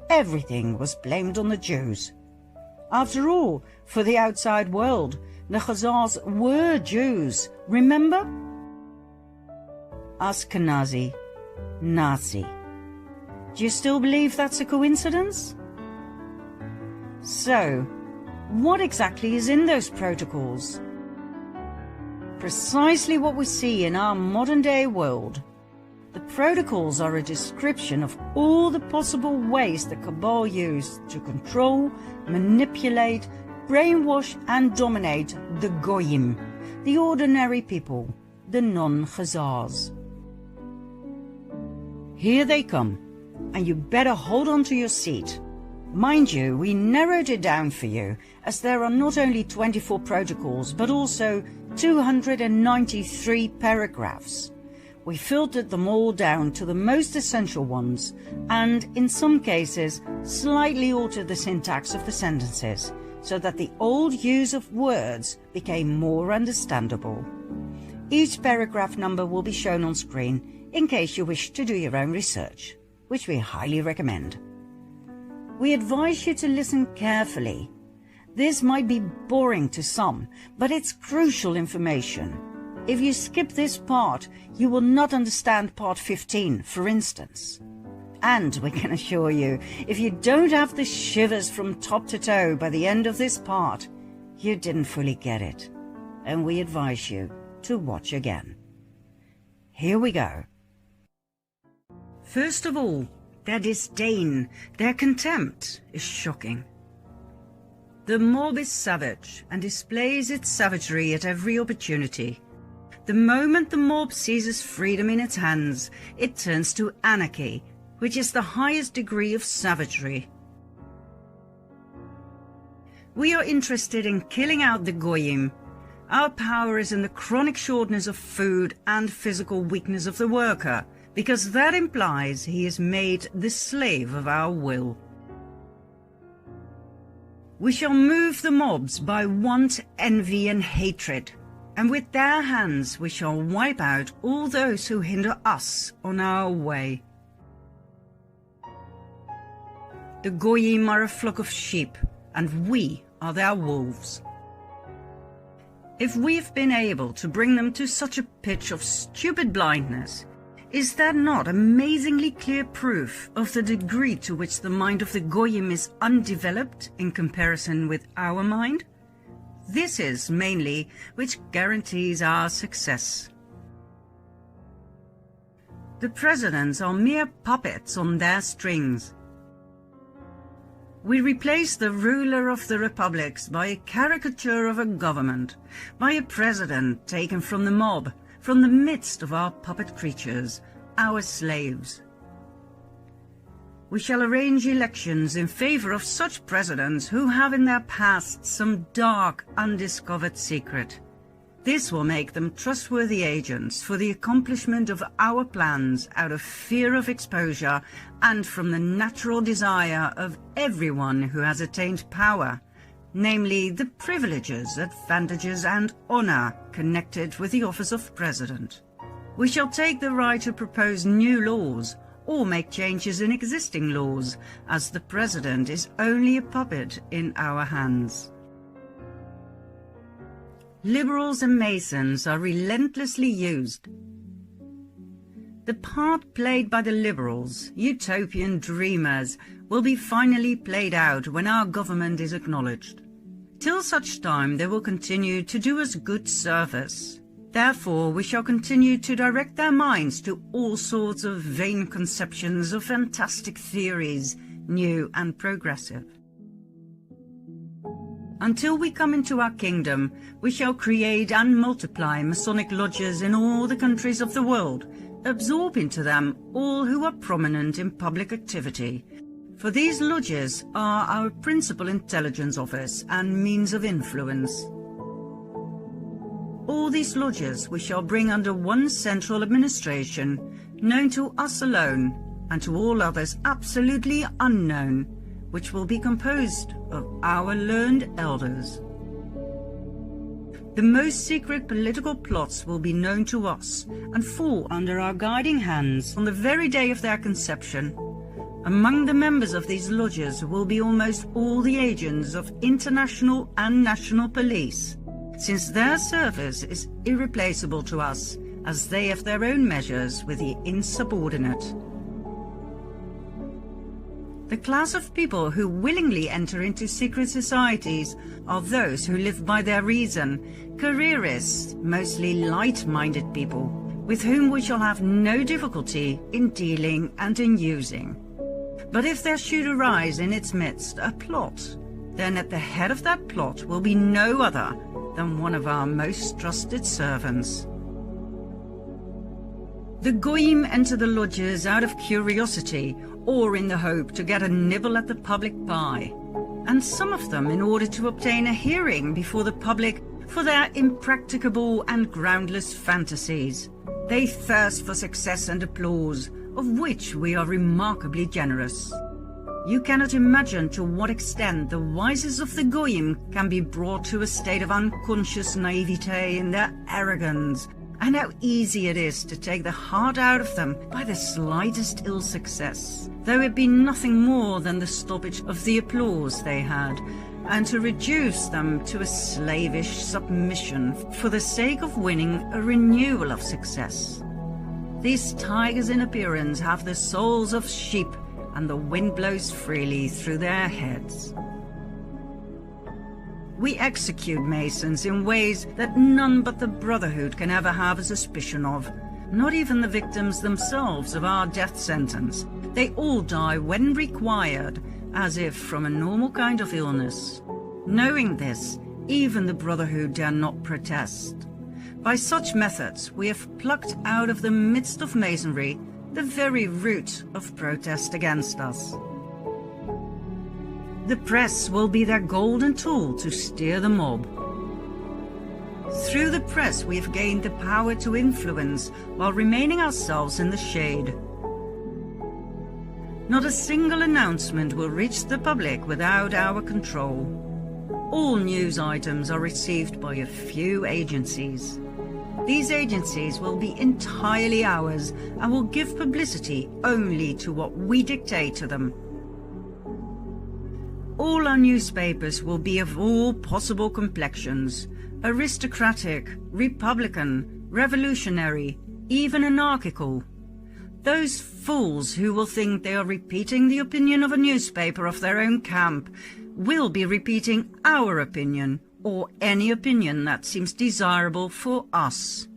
everything was blamed on the Jews. After all, for the outside world, the Khazars were Jews, remember? Ashkenazi, Nazi. Do you still believe that's a coincidence? So, what exactly is in those protocols? Precisely what we see in our modern-day world. The protocols are a description of all the possible ways the cabal used to control, manipulate, brainwash and dominate the Goyim, the ordinary people, the non-Khazars. Here they come, and you better hold on to your seat. Mind you, we narrowed it down for you, as there are not only 24 protocols, but also 293 paragraphs. We filtered them all down to the most essential ones, and in some cases, slightly altered the syntax of the sentences, so that the old use of words became more understandable. Each paragraph number will be shown on screen, in case you wish to do your own research, which we highly recommend. We advise you to listen carefully. This might be boring to some, but it's crucial information. If you skip this part, you will not understand part 15, for instance. And we can assure you, if you don't have the shivers from top to toe by the end of this part, you didn't fully get it. And we advise you to watch again. Here we go. First of all, their disdain, their contempt is shocking. The mob is savage and displays its savagery at every opportunity. The moment the mob seizes freedom in its hands, it turns to anarchy, which is the highest degree of savagery. We are interested in killing out the Goyim. Our power is in the chronic shortness of food and physical weakness of the worker, because that implies he is made the slave of our will. We shall move the mobs by want, envy and hatred, and with their hands we shall wipe out all those who hinder us on our way. The Goyim are a flock of sheep, and we are their wolves. If we've been able to bring them to such a pitch of stupid blindness, is that not amazingly clear proof of the degree to which the mind of the Goyim is undeveloped in comparison with our mind? This is mainly which guarantees our success. The presidents are mere puppets on their strings. We replace the ruler of the republics by a caricature of a government, by a president taken from the mob, from the midst of our puppet creatures, our slaves. We shall arrange elections in favor of such presidents who have in their past some dark, undiscovered secret. This will make them trustworthy agents for the accomplishment of our plans out of fear of exposure and from the natural desire of everyone who has attained power, namely the privileges, advantages and honor connected with the office of president. We shall take the right to propose new laws or make changes in existing laws, as the president is only a puppet in our hands. Liberals and Masons are relentlessly used. The part played by the liberals, utopian dreamers, will be finally played out when our government is acknowledged. Till such time they will continue to do us good service. Therefore we shall continue to direct their minds to all sorts of vain conceptions of fantastic theories, new and progressive. Until we come into our kingdom, we shall create and multiply Masonic lodges in all the countries of the world, absorb into them all who are prominent in public activity. For these lodges are our principal intelligence office and means of influence. All these lodges we shall bring under one central administration, known to us alone, and to all others absolutely unknown, which will be composed of our learned elders. The most secret political plots will be known to us and fall under our guiding hands on the very day of their conception. Among the members of these lodges will be almost all the agents of international and national police, since their service is irreplaceable to us, as they have their own measures with the insubordinate. The class of people who willingly enter into secret societies are those who live by their reason, careerists, mostly light-minded people, with whom we shall have no difficulty in dealing and in using. But if there should arise in its midst a plot, then at the head of that plot will be no other than one of our most trusted servants. The goyim enter the lodges out of curiosity or in the hope to get a nibble at the public pie, and some of them in order to obtain a hearing before the public for their impracticable and groundless fantasies. They thirst for success and applause, of which we are remarkably generous. You cannot imagine to what extent the wisest of the goyim can be brought to a state of unconscious naivete in their arrogance, and how easy it is to take the heart out of them by the slightest ill success, though it be nothing more than the stoppage of the applause they had, and to reduce them to a slavish submission for the sake of winning a renewal of success. These tigers in appearance have the souls of sheep, and the wind blows freely through their heads. We execute Masons in ways that none but the Brotherhood can ever have a suspicion of, not even the victims themselves of our death sentence. They all die when required, as if from a normal kind of illness. Knowing this, even the Brotherhood dare not protest. By such methods, we have plucked out of the midst of Masonry the very root of protest against us. The press will be their golden tool to steer the mob. Through the press we have gained the power to influence while remaining ourselves in the shade. Not a single announcement will reach the public without our control. All news items are received by a few agencies. These agencies will be entirely ours and will give publicity only to what we dictate to them. All our newspapers will be of all possible complexions: aristocratic, republican, revolutionary, even anarchical. Those fools who will think they are repeating the opinion of a newspaper of their own camp will be repeating our opinion, or any opinion that seems desirable for us.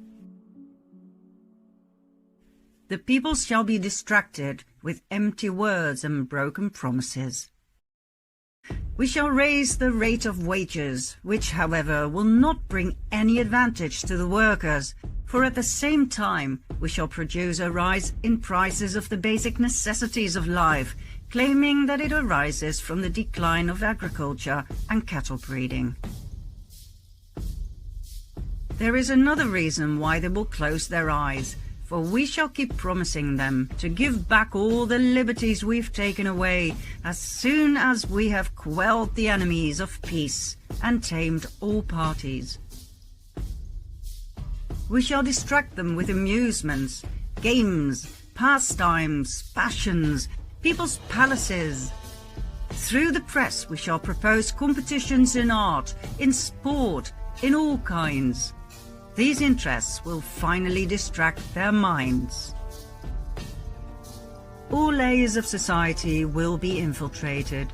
The people shall be distracted with empty words and broken promises. We shall raise the rate of wages, which, however, will not bring any advantage to the workers, for at the same time we shall produce a rise in prices of the basic necessities of life, claiming that it arises from the decline of agriculture and cattle breeding. There is another reason why they will close their eyes, for we shall keep promising them to give back all the liberties we've taken away as soon as we have quelled the enemies of peace and tamed all parties. We shall distract them with amusements, games, pastimes, passions, people's palaces. Through the press we shall propose competitions in art, in sport, in all kinds. These interests will finally distract their minds. All layers of society will be infiltrated.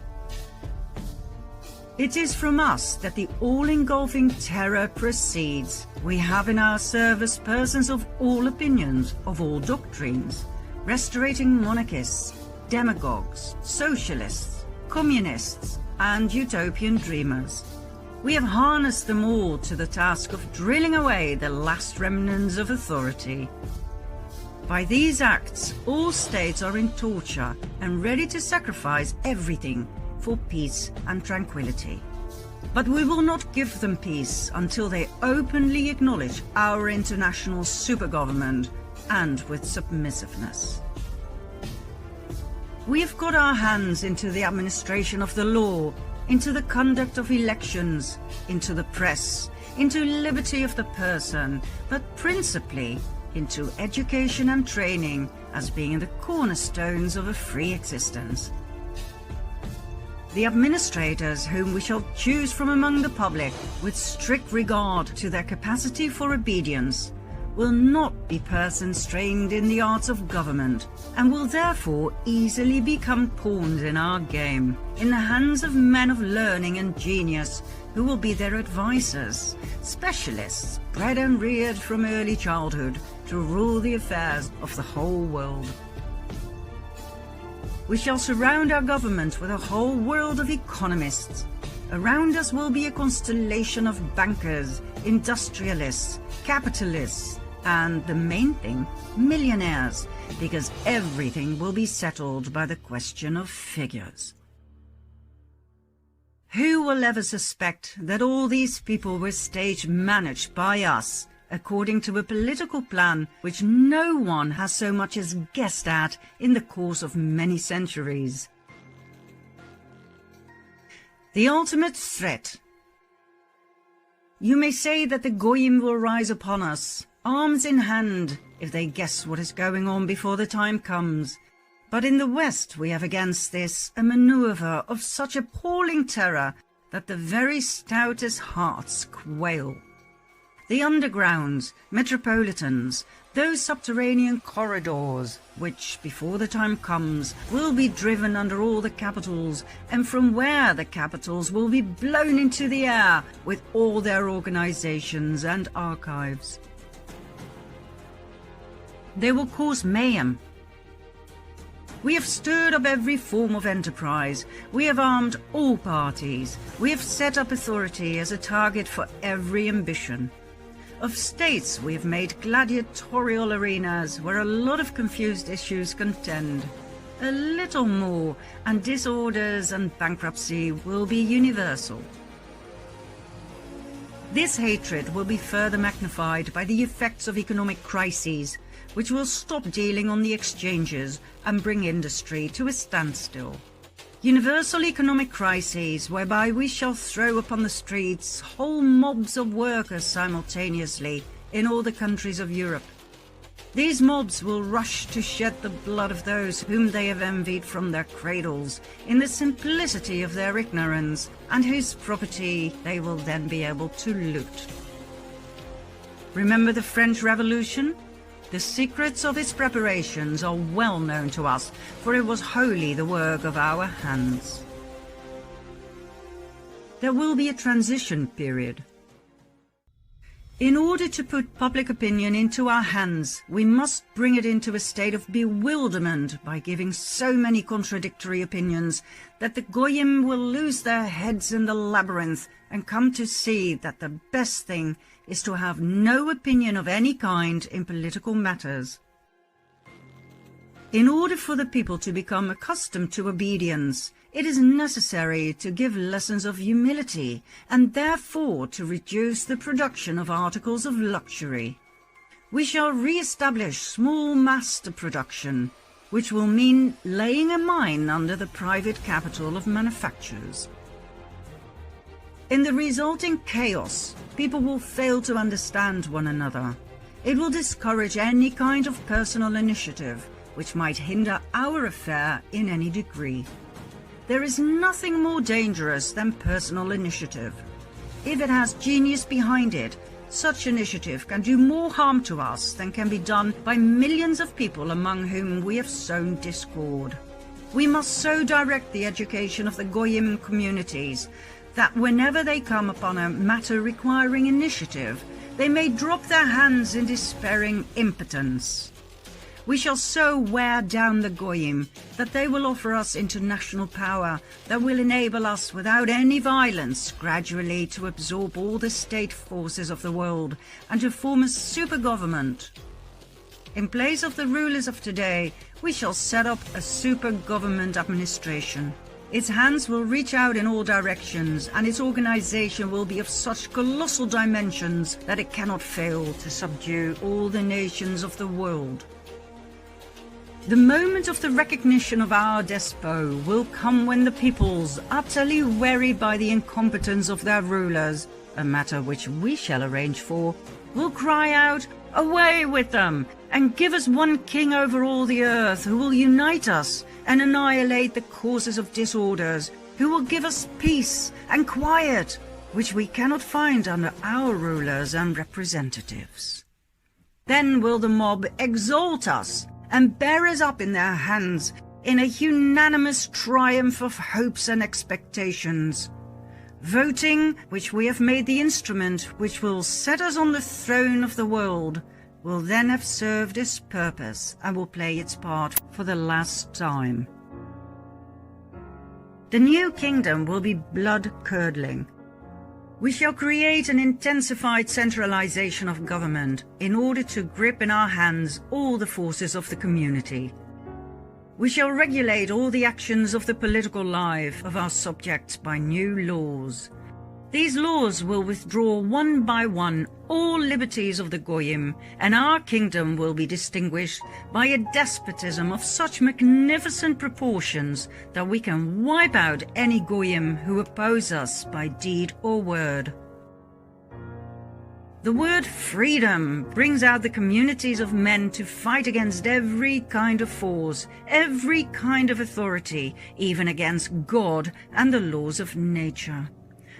It is from us that the all-engulfing terror proceeds. We have in our service persons of all opinions, of all doctrines, restorating monarchists, demagogues, socialists, communists, and utopian dreamers. We have harnessed them all to the task of drilling away the last remnants of authority. By these acts, all states are in torture and ready to sacrifice everything for peace and tranquility. But we will not give them peace until they openly acknowledge our international supergovernment and with submissiveness. We have got our hands into the administration of the law, into the conduct of elections, into the press, into liberty of the person, but principally into education and training as being the cornerstones of a free existence. The administrators whom we shall choose from among the public with strict regard to their capacity for obedience will not be persons trained in the arts of government and will therefore easily become pawns in our game, in the hands of men of learning and genius who will be their advisors, specialists bred and reared from early childhood to rule the affairs of the whole world. We shall surround our government with a whole world of economists. Around us will be a constellation of bankers, industrialists, capitalists, and the main thing, millionaires, because everything will be settled by the question of figures. Who will ever suspect that all these people were stage managed by us, according to a political plan which no one has so much as guessed at in the course of many centuries? The ultimate threat. You may say that the Goyim will rise upon us, arms in hand, if they guess what is going on before the time comes. But in the West we have against this a maneuver of such appalling terror that the very stoutest hearts quail. The undergrounds, metropolitans, those subterranean corridors, which, before the time comes, will be driven under all the capitals, and from where the capitals will be blown into the air with all their organizations and archives. They will cause mayhem. We have stirred up every form of enterprise. We have armed all parties. We have set up authority as a target for every ambition. Of states we have made gladiatorial arenas where a lot of confused issues contend. A little more, and disorders and bankruptcy will be universal. This hatred will be further magnified by the effects of economic crises, which will stop dealing on the exchanges and bring industry to a standstill. Universal economic crises whereby we shall throw upon the streets whole mobs of workers simultaneously in all the countries of Europe. These mobs will rush to shed the blood of those whom they have envied from their cradles in the simplicity of their ignorance, and whose property they will then be able to loot. Remember the French Revolution? The secrets of its preparations are well known to us, for it was wholly the work of our hands. There will be a transition period. In order to put public opinion into our hands, we must bring it into a state of bewilderment by giving so many contradictory opinions that the Goyim will lose their heads in the labyrinth and come to see that the best thing is to have no opinion of any kind in political matters. In order for the people to become accustomed to obedience, it is necessary to give lessons of humility and therefore to reduce the production of articles of luxury. We shall re-establish small master production, which will mean laying a mine under the private capital of manufacturers. In the resulting chaos, people will fail to understand one another. It will discourage any kind of personal initiative, which might hinder our affair in any degree. There is nothing more dangerous than personal initiative. If it has genius behind it, such initiative can do more harm to us than can be done by millions of people among whom we have sown discord. We must so direct the education of the Goyim communities that whenever they come upon a matter requiring initiative, they may drop their hands in despairing impotence. We shall so wear down the Goyim that they will offer us international power that will enable us without any violence gradually to absorb all the state forces of the world and to form a super government. In place of the rulers of today, we shall set up a super government administration. Its hands will reach out in all directions, and its organization will be of such colossal dimensions that it cannot fail to subdue all the nations of the world. The moment of the recognition of our despot will come when the peoples, utterly wearied by the incompetence of their rulers, a matter which we shall arrange for, will cry out, "Away with them, and give us one king over all the earth who will unite us and annihilate the causes of disorders, who will give us peace and quiet, which we cannot find under our rulers and representatives." Then will the mob exalt us and bear us up in their hands in a unanimous triumph of hopes and expectations. Voting, which we have made the instrument which will set us on the throne of the world, will then have served its purpose and will play its part for the last time. The new kingdom will be blood-curdling. We shall create an intensified centralization of government in order to grip in our hands all the forces of the community. We shall regulate all the actions of the political life of our subjects by new laws. These laws will withdraw one by one all liberties of the Goyim, and our kingdom will be distinguished by a despotism of such magnificent proportions that we can wipe out any Goyim who oppose us by deed or word. The word freedom brings out the communities of men to fight against every kind of force, every kind of authority, even against God and the laws of nature.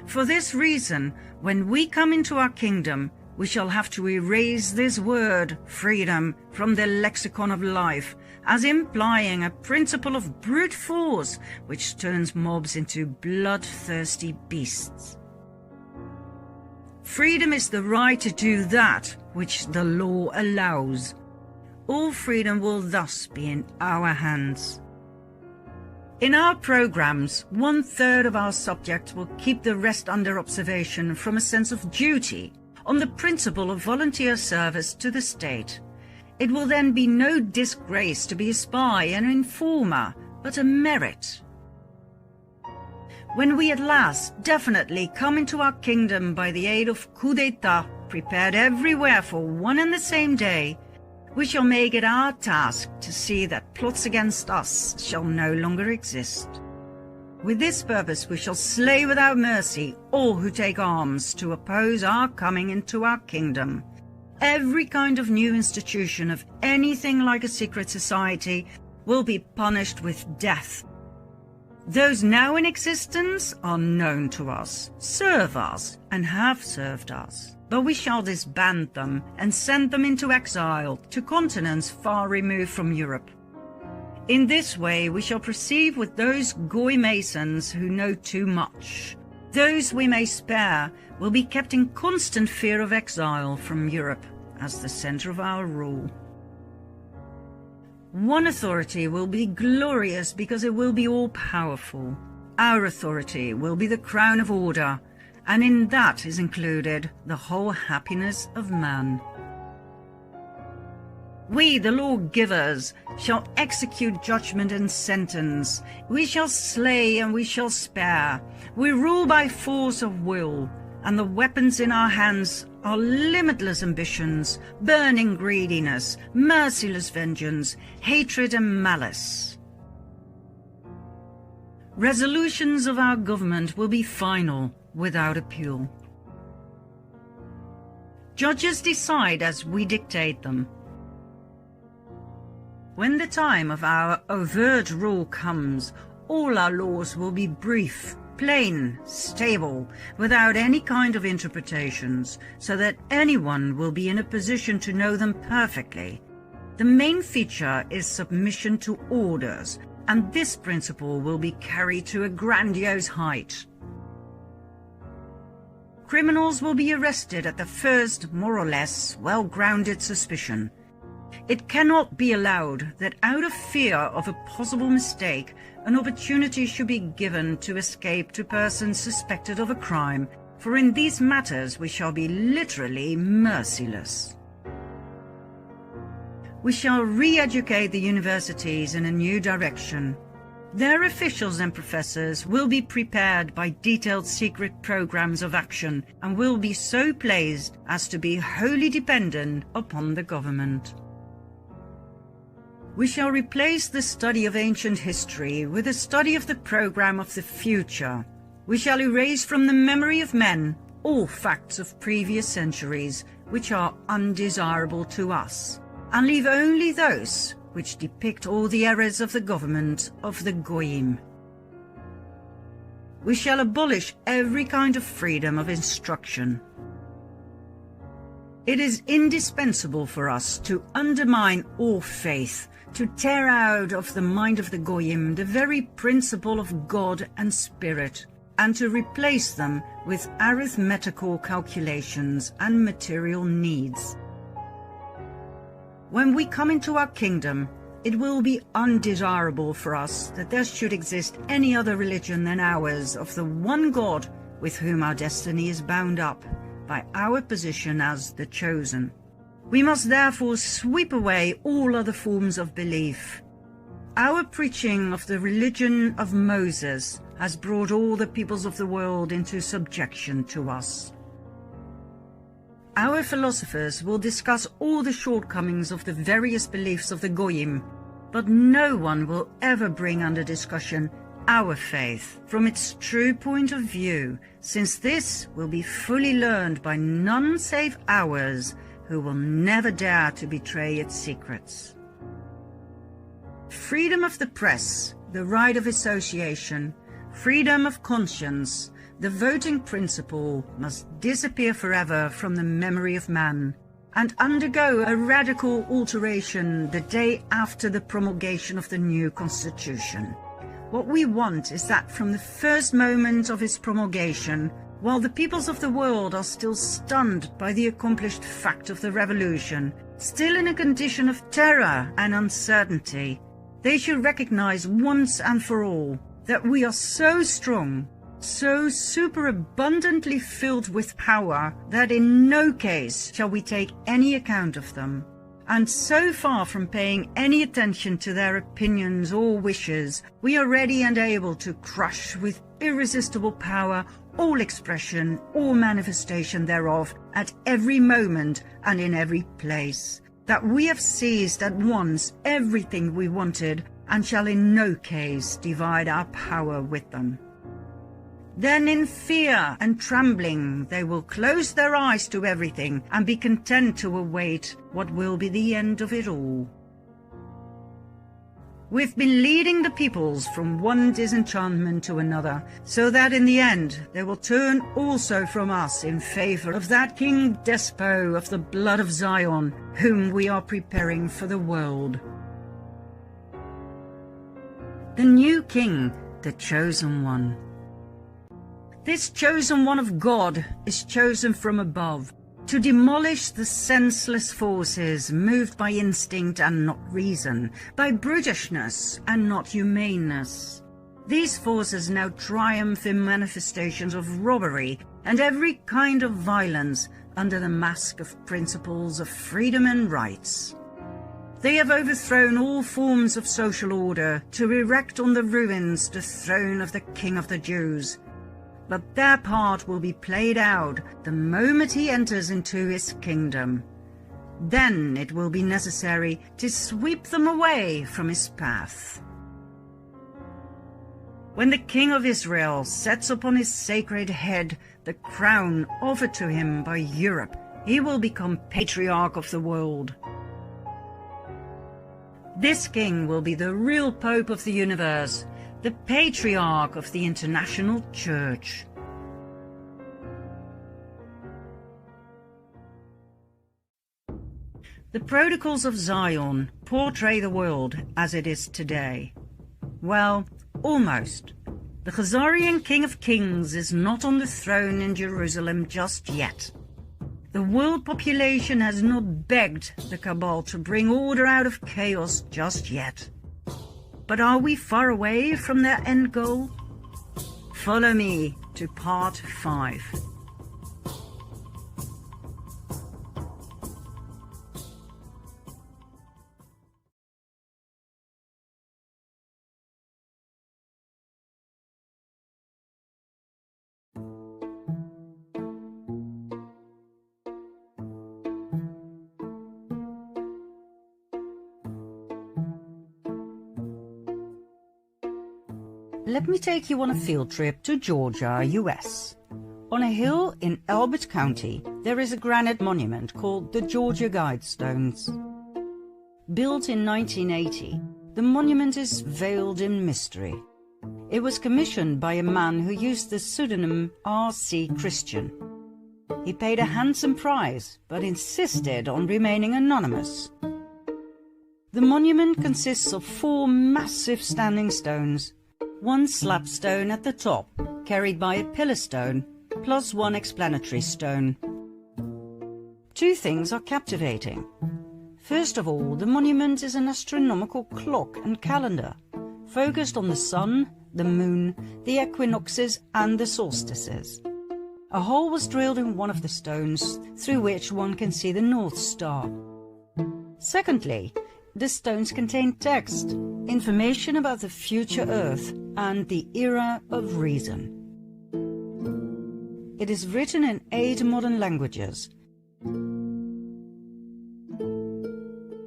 For this reason, when we come into our kingdom, we shall have to erase this word, freedom, from the lexicon of life, as implying a principle of brute force which turns mobs into bloodthirsty beasts. Freedom is the right to do that which the law allows. All freedom will thus be in our hands. In our programs, 1/3 of our subjects will keep the rest under observation from a sense of duty, on the principle of volunteer service to the state. It will then be no disgrace to be a spy and an informer, but a merit. When we at last definitely come into our kingdom by the aid of coup d'etat, prepared everywhere for one and the same day, we shall make it our task to see that plots against us shall no longer exist. With this purpose we shall slay without mercy all who take arms to oppose our coming into our kingdom. Every kind of new institution of anything like a secret society will be punished with death. Those now in existence are known to us, serve us, and have served us. But we shall disband them and send them into exile to continents far removed from Europe. In this way we shall proceed with those Goy Masons who know too much. Those we may spare will be kept in constant fear of exile from Europe as the center of our rule. One authority will be glorious because it will be all-powerful. Our authority will be the crown of order, and in that is included the whole happiness of man. We, the lawgivers, shall execute judgment and sentence. We shall slay and we shall spare. We rule by force of will, and the weapons in our hands are limitless ambitions, burning greediness, merciless vengeance, hatred and malice. Resolutions of our government will be final, without appeal. Judges decide as we dictate them. When the time of our overt rule comes, all our laws will be brief, plain, stable, without any kind of interpretations, so that anyone will be in a position to know them perfectly. The main feature is submission to orders, and this principle will be carried to a grandiose height. Criminals will be arrested at the first, more or less, well-grounded suspicion. It cannot be allowed that out of fear of a possible mistake, an opportunity should be given to escape to persons suspected of a crime, for in these matters we shall be literally merciless. We shall re-educate the universities in a new direction. Their officials and professors will be prepared by detailed secret programs of action and will be so placed as to be wholly dependent upon the government. We shall replace the study of ancient history with a study of the program of the future. We shall erase from the memory of men all facts of previous centuries which are undesirable to us, and leave only those which depict all the errors of the government of the Goyim. We shall abolish every kind of freedom of instruction. It is indispensable for us to undermine all faith, to tear out of the mind of the Goyim the very principle of God and Spirit, and to replace them with arithmetical calculations and material needs. When we come into our kingdom, it will be undesirable for us that there should exist any other religion than ours of the one God with whom our destiny is bound up by our position as the chosen. We must therefore sweep away all other forms of belief. Our preaching of the religion of Moses has brought all the peoples of the world into subjection to us. Our philosophers will discuss all the shortcomings of the various beliefs of the Goyim, but no one will ever bring under discussion our faith from its true point of view, since this will be fully learned by none save ours, who will never dare to betray its secrets. Freedom of the press, the right of association, freedom of conscience, the voting principle must disappear forever from the memory of man and undergo a radical alteration the day after the promulgation of the new constitution. What we want is that from the first moment of its promulgation, while the peoples of the world are still stunned by the accomplished fact of the revolution, still in a condition of terror and uncertainty, they should recognize once and for all that we are so strong, so superabundantly filled with power, that in no case shall we take any account of them. And so far from paying any attention to their opinions or wishes, we are ready and able to crush with irresistible power all expression, all manifestation thereof, at every moment and in every place, that we have seized at once everything we wanted, and shall in no case divide our power with them. Then in fear and trembling they will close their eyes to everything, and be content to await what will be the end of it all. We've been leading the peoples from one disenchantment to another, so that in the end they will turn also from us in favor of that King Despot of the blood of Zion, whom we are preparing for the world. The new king, the chosen one. This chosen one of God is chosen from above, to demolish the senseless forces moved by instinct and not reason, by brutishness and not humaneness. These forces now triumph in manifestations of robbery and every kind of violence under the mask of principles of freedom and rights. They have overthrown all forms of social order to erect on the ruins the throne of the King of the Jews. But their part will be played out the moment he enters into his kingdom. Then it will be necessary to sweep them away from his path. When the King of Israel sets upon his sacred head the crown offered to him by Europe, he will become patriarch of the world. This king will be the real Pope of the universe, the patriarch of the international church. The protocols of Zion portray the world as it is today. Well, almost. The Khazarian King of Kings is not on the throne in Jerusalem just yet. The world population has not begged the cabal to bring order out of chaos just yet. But are we far away from their end goal? Follow me to part 5. Let me take you on a field trip to Georgia, US. On a hill in Elbert County, there is a granite monument called the Georgia Guidestones. Built in 1980, the monument is veiled in mystery. It was commissioned by a man who used the pseudonym R.C. Christian. He paid a handsome price, but insisted on remaining anonymous. The monument consists of 4 massive standing stones, 1 slab stone at the top, carried by a pillar stone, plus 1 explanatory stone. 2 things are captivating. First of all, the monument is an astronomical clock and calendar, focused on the sun, the moon, the equinoxes and the solstices. A hole was drilled in one of the stones, through which one can see the North Star. Secondly, the stones contain text, information about the future Earth and the era of reason. It is written in 8 modern languages.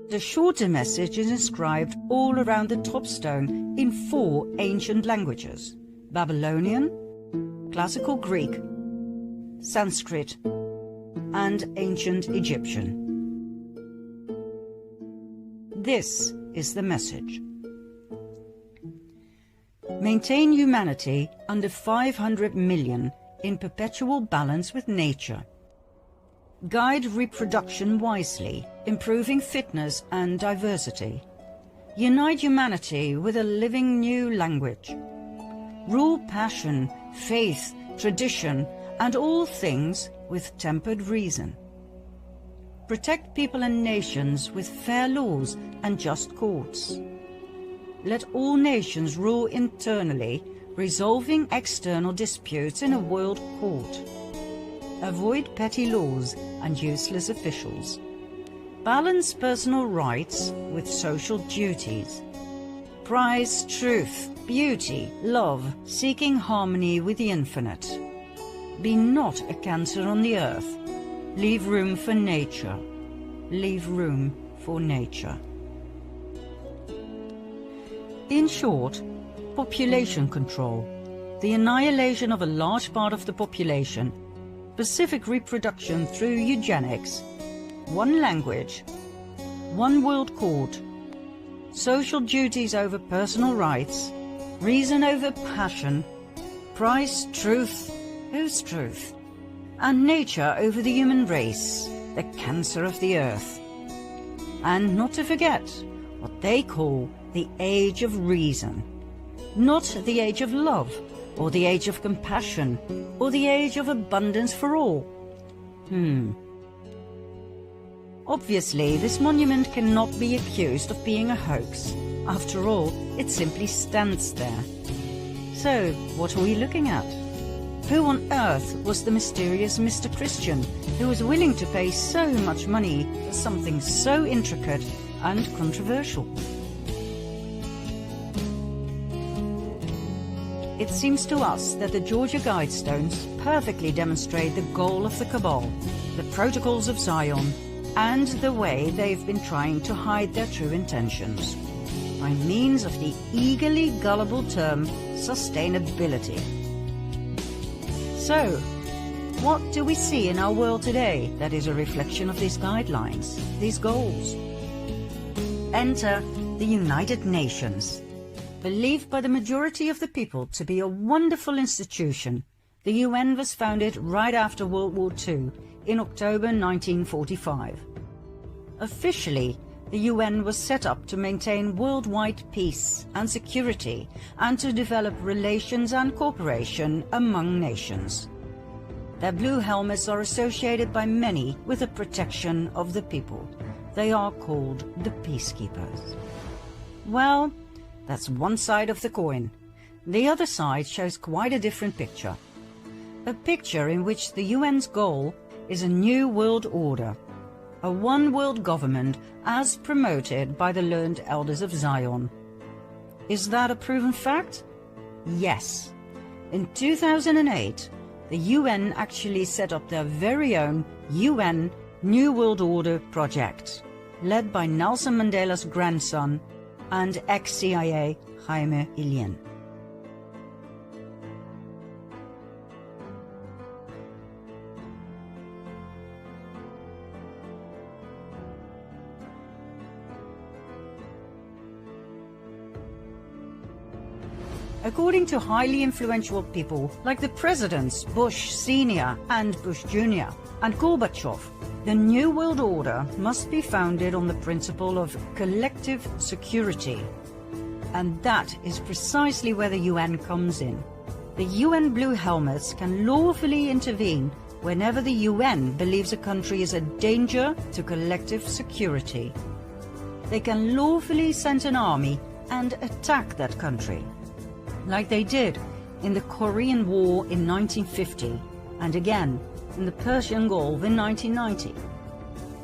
The shorter message is inscribed all around the top stone in 4 ancient languages: Babylonian, Classical Greek, Sanskrit, and Ancient Egyptian. This is the message. Maintain humanity under 500 million in perpetual balance with nature. Guide reproduction wisely, improving fitness and diversity. Unite humanity with a living new language. Rule passion, faith, tradition, and all things with tempered reason. Protect people and nations with fair laws and just courts. Let all nations rule internally, resolving external disputes in a world court. Avoid petty laws and useless officials. Balance personal rights with social duties. Prize truth, beauty, love, seeking harmony with the infinite. Be not a cancer on the earth. Leave room for nature. Leave room for nature. In short, population control, the annihilation of a large part of the population, pacific reproduction through eugenics, 1 language, 1 world court, social duties over personal rights, reason over passion, prize truth, whose truth, and nature over the human race, the cancer of the earth. And not to forget what they call the age of reason, not the age of love, or the age of compassion, or the age of abundance for all. Obviously, this monument cannot be accused of being a hoax. After all, it simply stands there. So, what are we looking at? Who on earth was the mysterious Mr. Christian who was willing to pay so much money for something so intricate and controversial? It seems to us that the Georgia Guidestones perfectly demonstrate the goal of the cabal, the protocols of Zion, and the way they've been trying to hide their true intentions, by means of the eagerly gullible term sustainability. So, what do we see in our world today that is a reflection of these guidelines, these goals? Enter the United Nations. Believed by the majority of the people to be a wonderful institution, the UN was founded right after World War II in October 1945. Officially, the UN was set up to maintain worldwide peace and security and to develop relations and cooperation among nations. Their blue helmets are associated by many with the protection of the people. They are called the peacekeepers. Well, that's one side of the coin. The other side shows quite a different picture. A picture in which the UN's goal is a new world order, a one-world government as promoted by the learned elders of Zion. Is that a proven fact? Yes. In 2008, the UN actually set up their very own UN New World Order project, led by Nelson Mandela's grandson and ex-CIA Jaime Ilian. According to highly influential people like the presidents Bush Sr. and Bush Jr. and Gorbachev, the New World Order must be founded on the principle of collective security. And that is precisely where the UN comes in. The UN Blue Helmets can lawfully intervene whenever the UN believes a country is a danger to collective security. They can lawfully send an army and attack that country, like they did in the Korean War in 1950 and again in the Persian Gulf in 1990.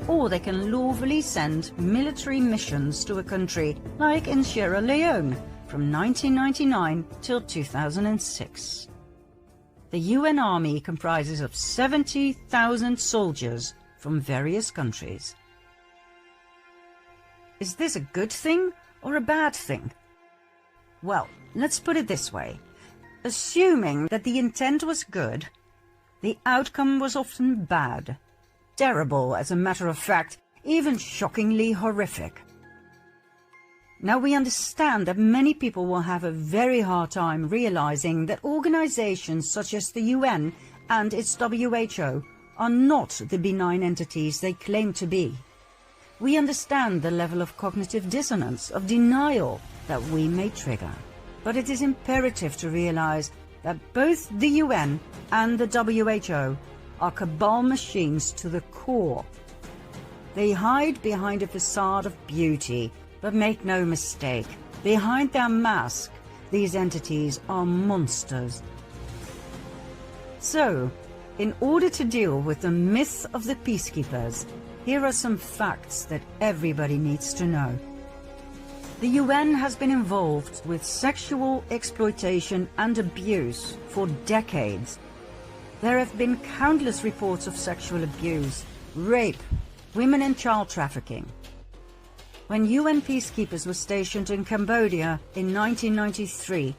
Or they can lawfully send military missions to a country like in Sierra Leone from 1999 till 2006. The UN Army comprises of 70,000 soldiers from various countries. Is this a good thing or a bad thing? Well, let's put it this way. Assuming that the intent was good, the outcome was often bad. Terrible, as a matter of fact, even shockingly horrific. Now we understand that many people will have a very hard time realizing that organizations such as the UN and its WHO are not the benign entities they claim to be. We understand the level of cognitive dissonance, of denial that we may trigger. But it is imperative to realize that both the UN and the WHO are cabal machines to the core. They hide behind a facade of beauty, but make no mistake, behind their mask, these entities are monsters. So, in order to deal with the myth of the peacekeepers, here are some facts that everybody needs to know. The UN has been involved with sexual exploitation and abuse for decades. There have been countless reports of sexual abuse, rape, women and child trafficking. When UN peacekeepers were stationed in Cambodia in 1993,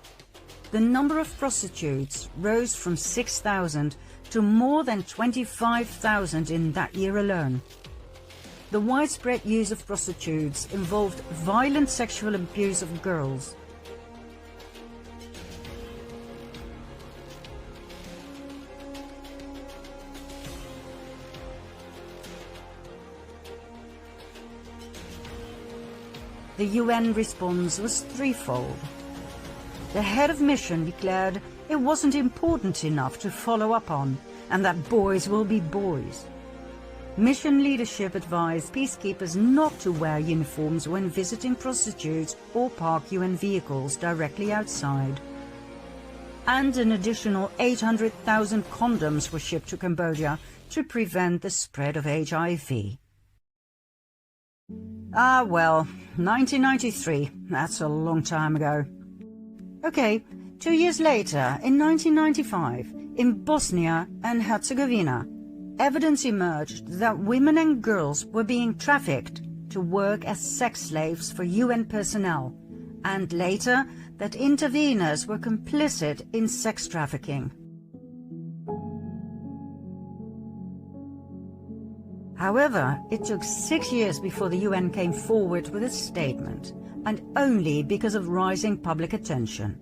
the number of prostitutes rose from 6,000 to more than 25,000 in that year alone. The widespread use of prostitutes involved violent sexual abuse of girls. The UN response was threefold. The head of mission declared it wasn't important enough to follow up on, and that boys will be boys. Mission leadership advised peacekeepers not to wear uniforms when visiting prostitutes or park UN vehicles directly outside. And an additional 800,000 condoms were shipped to Cambodia to prevent the spread of HIV. Ah well, 1993, that's a long time ago. Okay, 2 years later, in 1995, in Bosnia and Herzegovina, evidence emerged that women and girls were being trafficked to work as sex slaves for UN personnel, and later that interveners were complicit in sex trafficking. However, it took 6 years before the UN came forward with a statement, and only because of rising public attention.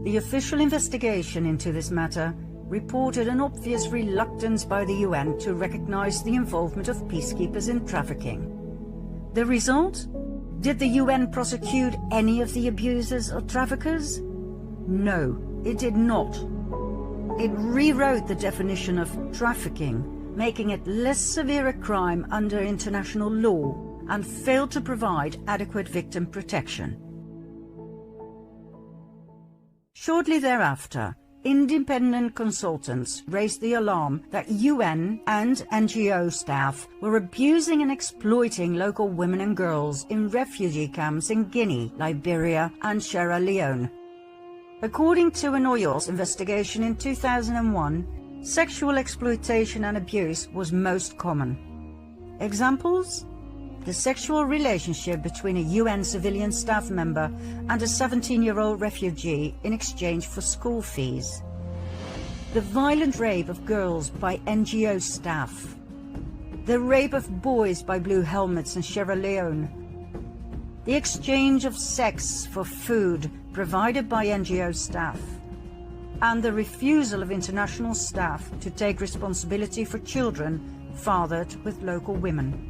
The official investigation into this matter reported an obvious reluctance by the UN to recognize the involvement of peacekeepers in trafficking. The result? Did the UN prosecute any of the abusers or traffickers? No, it did not. It rewrote the definition of trafficking, making it less severe a crime under international law, and failed to provide adequate victim protection. Shortly thereafter, independent consultants raised the alarm that UN and NGO staff were abusing and exploiting local women and girls in refugee camps in Guinea, Liberia, and Sierra Leone. According to an Oyos investigation in 2001, sexual exploitation and abuse was most common. Examples? The sexual relationship between a UN civilian staff member and a 17-year-old refugee in exchange for school fees. The violent rape of girls by NGO staff. The rape of boys by Blue Helmets in Sierra Leone. The exchange of sex for food provided by NGO staff. And the refusal of international staff to take responsibility for children fathered with local women.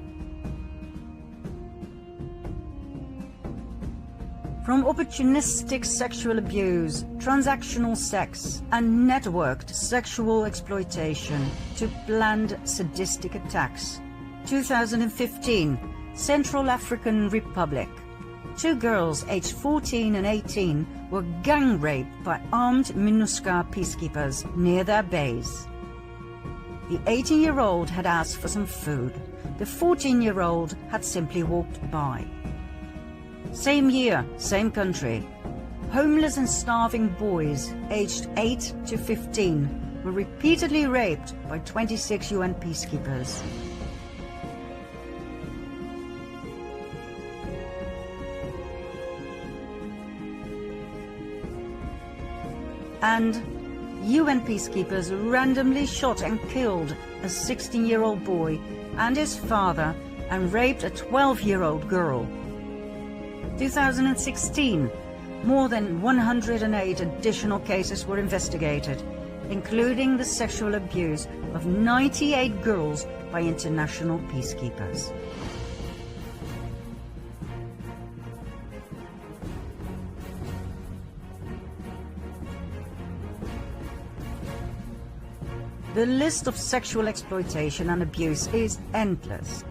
From opportunistic sexual abuse, transactional sex, and networked sexual exploitation to planned sadistic attacks. 2015, Central African Republic. 2 girls aged 14 and 18 were gang raped by armed MINUSCA peacekeepers near their base. The 18-year-old had asked for some food. The 14-year-old had simply walked by. Same year, same country. Homeless and starving boys aged 8 to 15 were repeatedly raped by 26 UN peacekeepers. And UN peacekeepers randomly shot and killed a 16-year-old boy and his father and raped a 12-year-old girl. 2016, more than 108 additional cases were investigated, including the sexual abuse of 98 girls by international peacekeepers. The list of sexual exploitation and abuse is endless.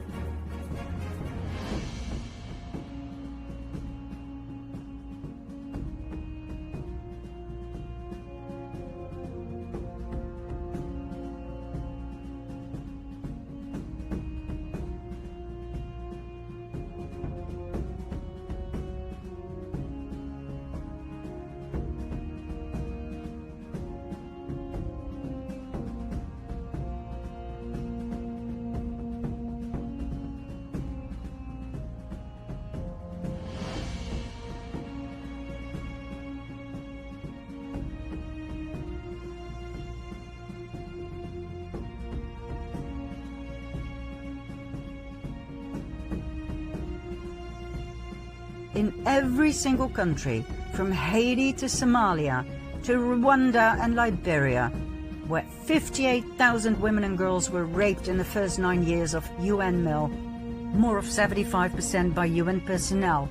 In every single country, from Haiti to Somalia, to Rwanda and Liberia, where 58,000 women and girls were raped in the first 9 years of UN MIL, more of 75% by UN personnel.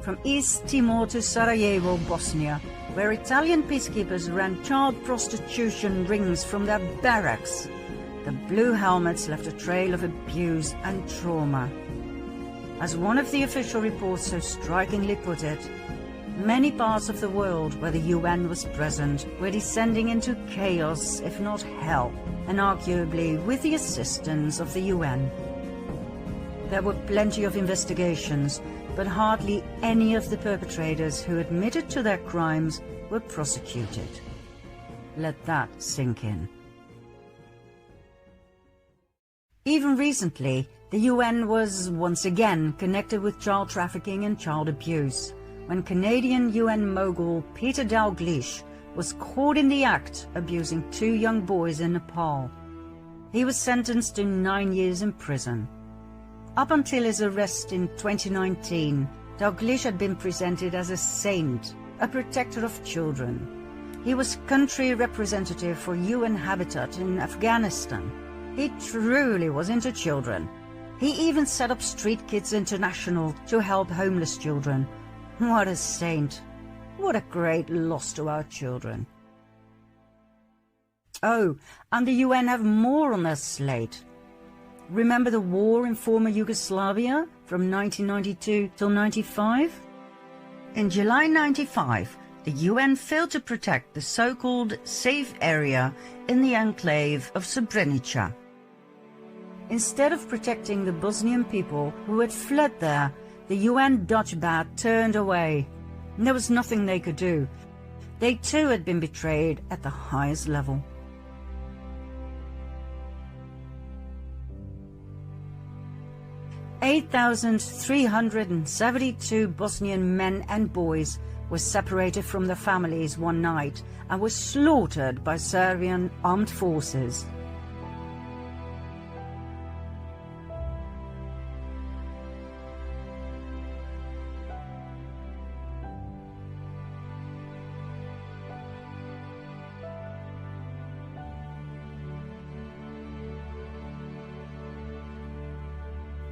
From East Timor to Sarajevo, Bosnia, where Italian peacekeepers ran child prostitution rings from their barracks, the Blue Helmets left a trail of abuse and trauma. As one of the official reports so strikingly put it, many parts of the world where the UN was present were descending into chaos, if not hell, and arguably with the assistance of the UN. There were plenty of investigations, but hardly any of the perpetrators who admitted to their crimes were prosecuted. Let that sink in. Even recently, the UN was once again connected with child trafficking and child abuse, when Canadian UN mogul Peter Dalglish was caught in the act abusing 2 young boys in Nepal. He was sentenced to 9 years in prison. Up until his arrest in 2019, Dalglish had been presented as a saint, a protector of children. He was country representative for UN Habitat in Afghanistan. He truly was into children. He even set up Street Kids International to help homeless children. What a saint. What a great loss to our children. Oh, and the UN have more on their slate. Remember the war in former Yugoslavia from 1992 till 95? In July 95, the UN failed to protect the so-called safe area in the enclave of Srebrenica. Instead of protecting the Bosnian people who had fled there, the UN Dutch bat turned away. There was nothing they could do. They too had been betrayed at the highest level. "8,372 Bosnian men and boys were separated from their families one night and were slaughtered by Serbian armed forces.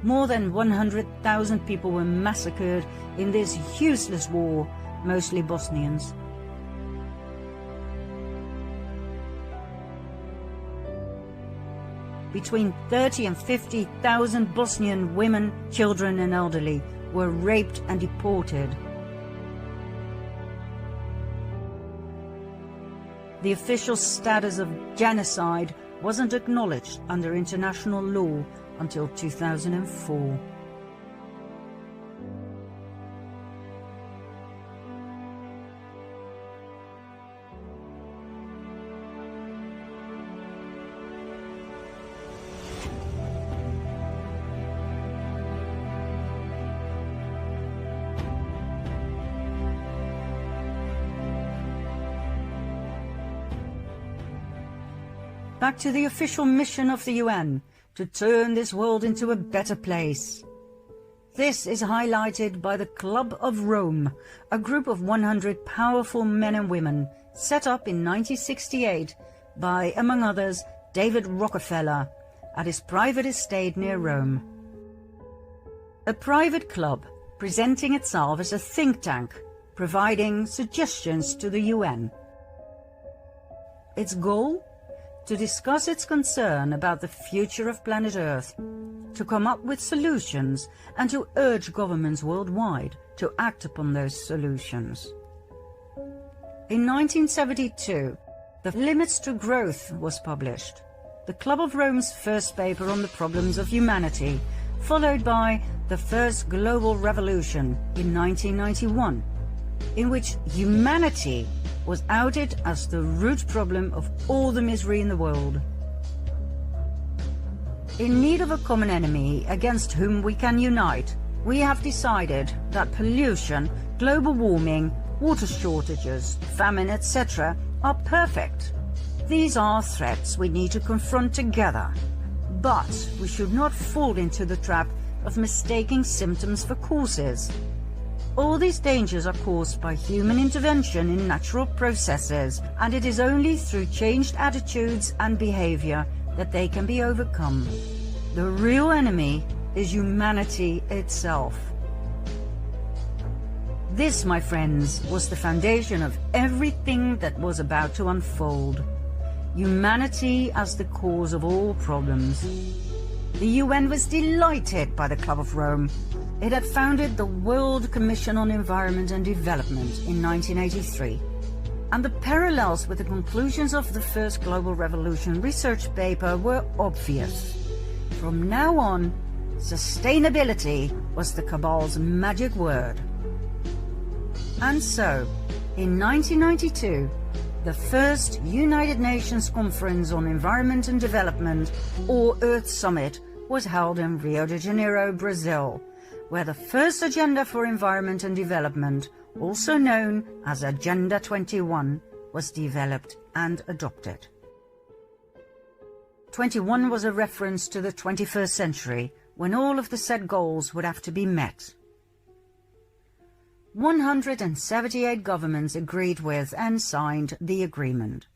More than 100,000 people were massacred in this useless war, mostly Bosnians. Between 30 and 50,000 Bosnian women, children and elderly were raped and deported. The official status of genocide wasn't acknowledged under international law until 2004. Back to the official mission of the UN, to turn this world into a better place. This is highlighted by the Club of Rome, a group of 100 powerful men and women set up in 1968 by, among others, David Rockefeller at his private estate near Rome. A private club presenting itself as a think tank, providing suggestions to the UN. Its goal? To discuss its concern about the future of planet Earth, to come up with solutions, and to urge governments worldwide to act upon those solutions. In 1972, The Limits to Growth was published, the Club of Rome's first paper on the problems of humanity, followed by the First Global Revolution in 1991, in which humanity was outed as the root problem of all the misery in the world. In need of a common enemy against whom we can unite, we have decided that pollution, global warming, water shortages, famine, etc. are perfect. These are threats we need to confront together. But we should not fall into the trap of mistaking symptoms for causes. All these dangers are caused by human intervention in natural processes, and it is only through changed attitudes and behavior that they can be overcome. The real enemy is humanity itself. This, my friends, was the foundation of everything that was about to unfold. Humanity as the cause of all problems. The UN was delighted by the Club of Rome. It had founded the World Commission on Environment and Development in 1983, and the parallels with the conclusions of the First Global Revolution research paper were obvious. From now on, sustainability was the cabal's magic word. And so, in 1992, the first United Nations Conference on Environment and Development, or Earth Summit, was held in Rio de Janeiro, Brazil, where the first Agenda for Environment and Development, also known as Agenda 21, was developed and adopted. 21 was a reference to the 21st century, when all of the said goals would have to be met. 178 governments agreed with and signed the agreement.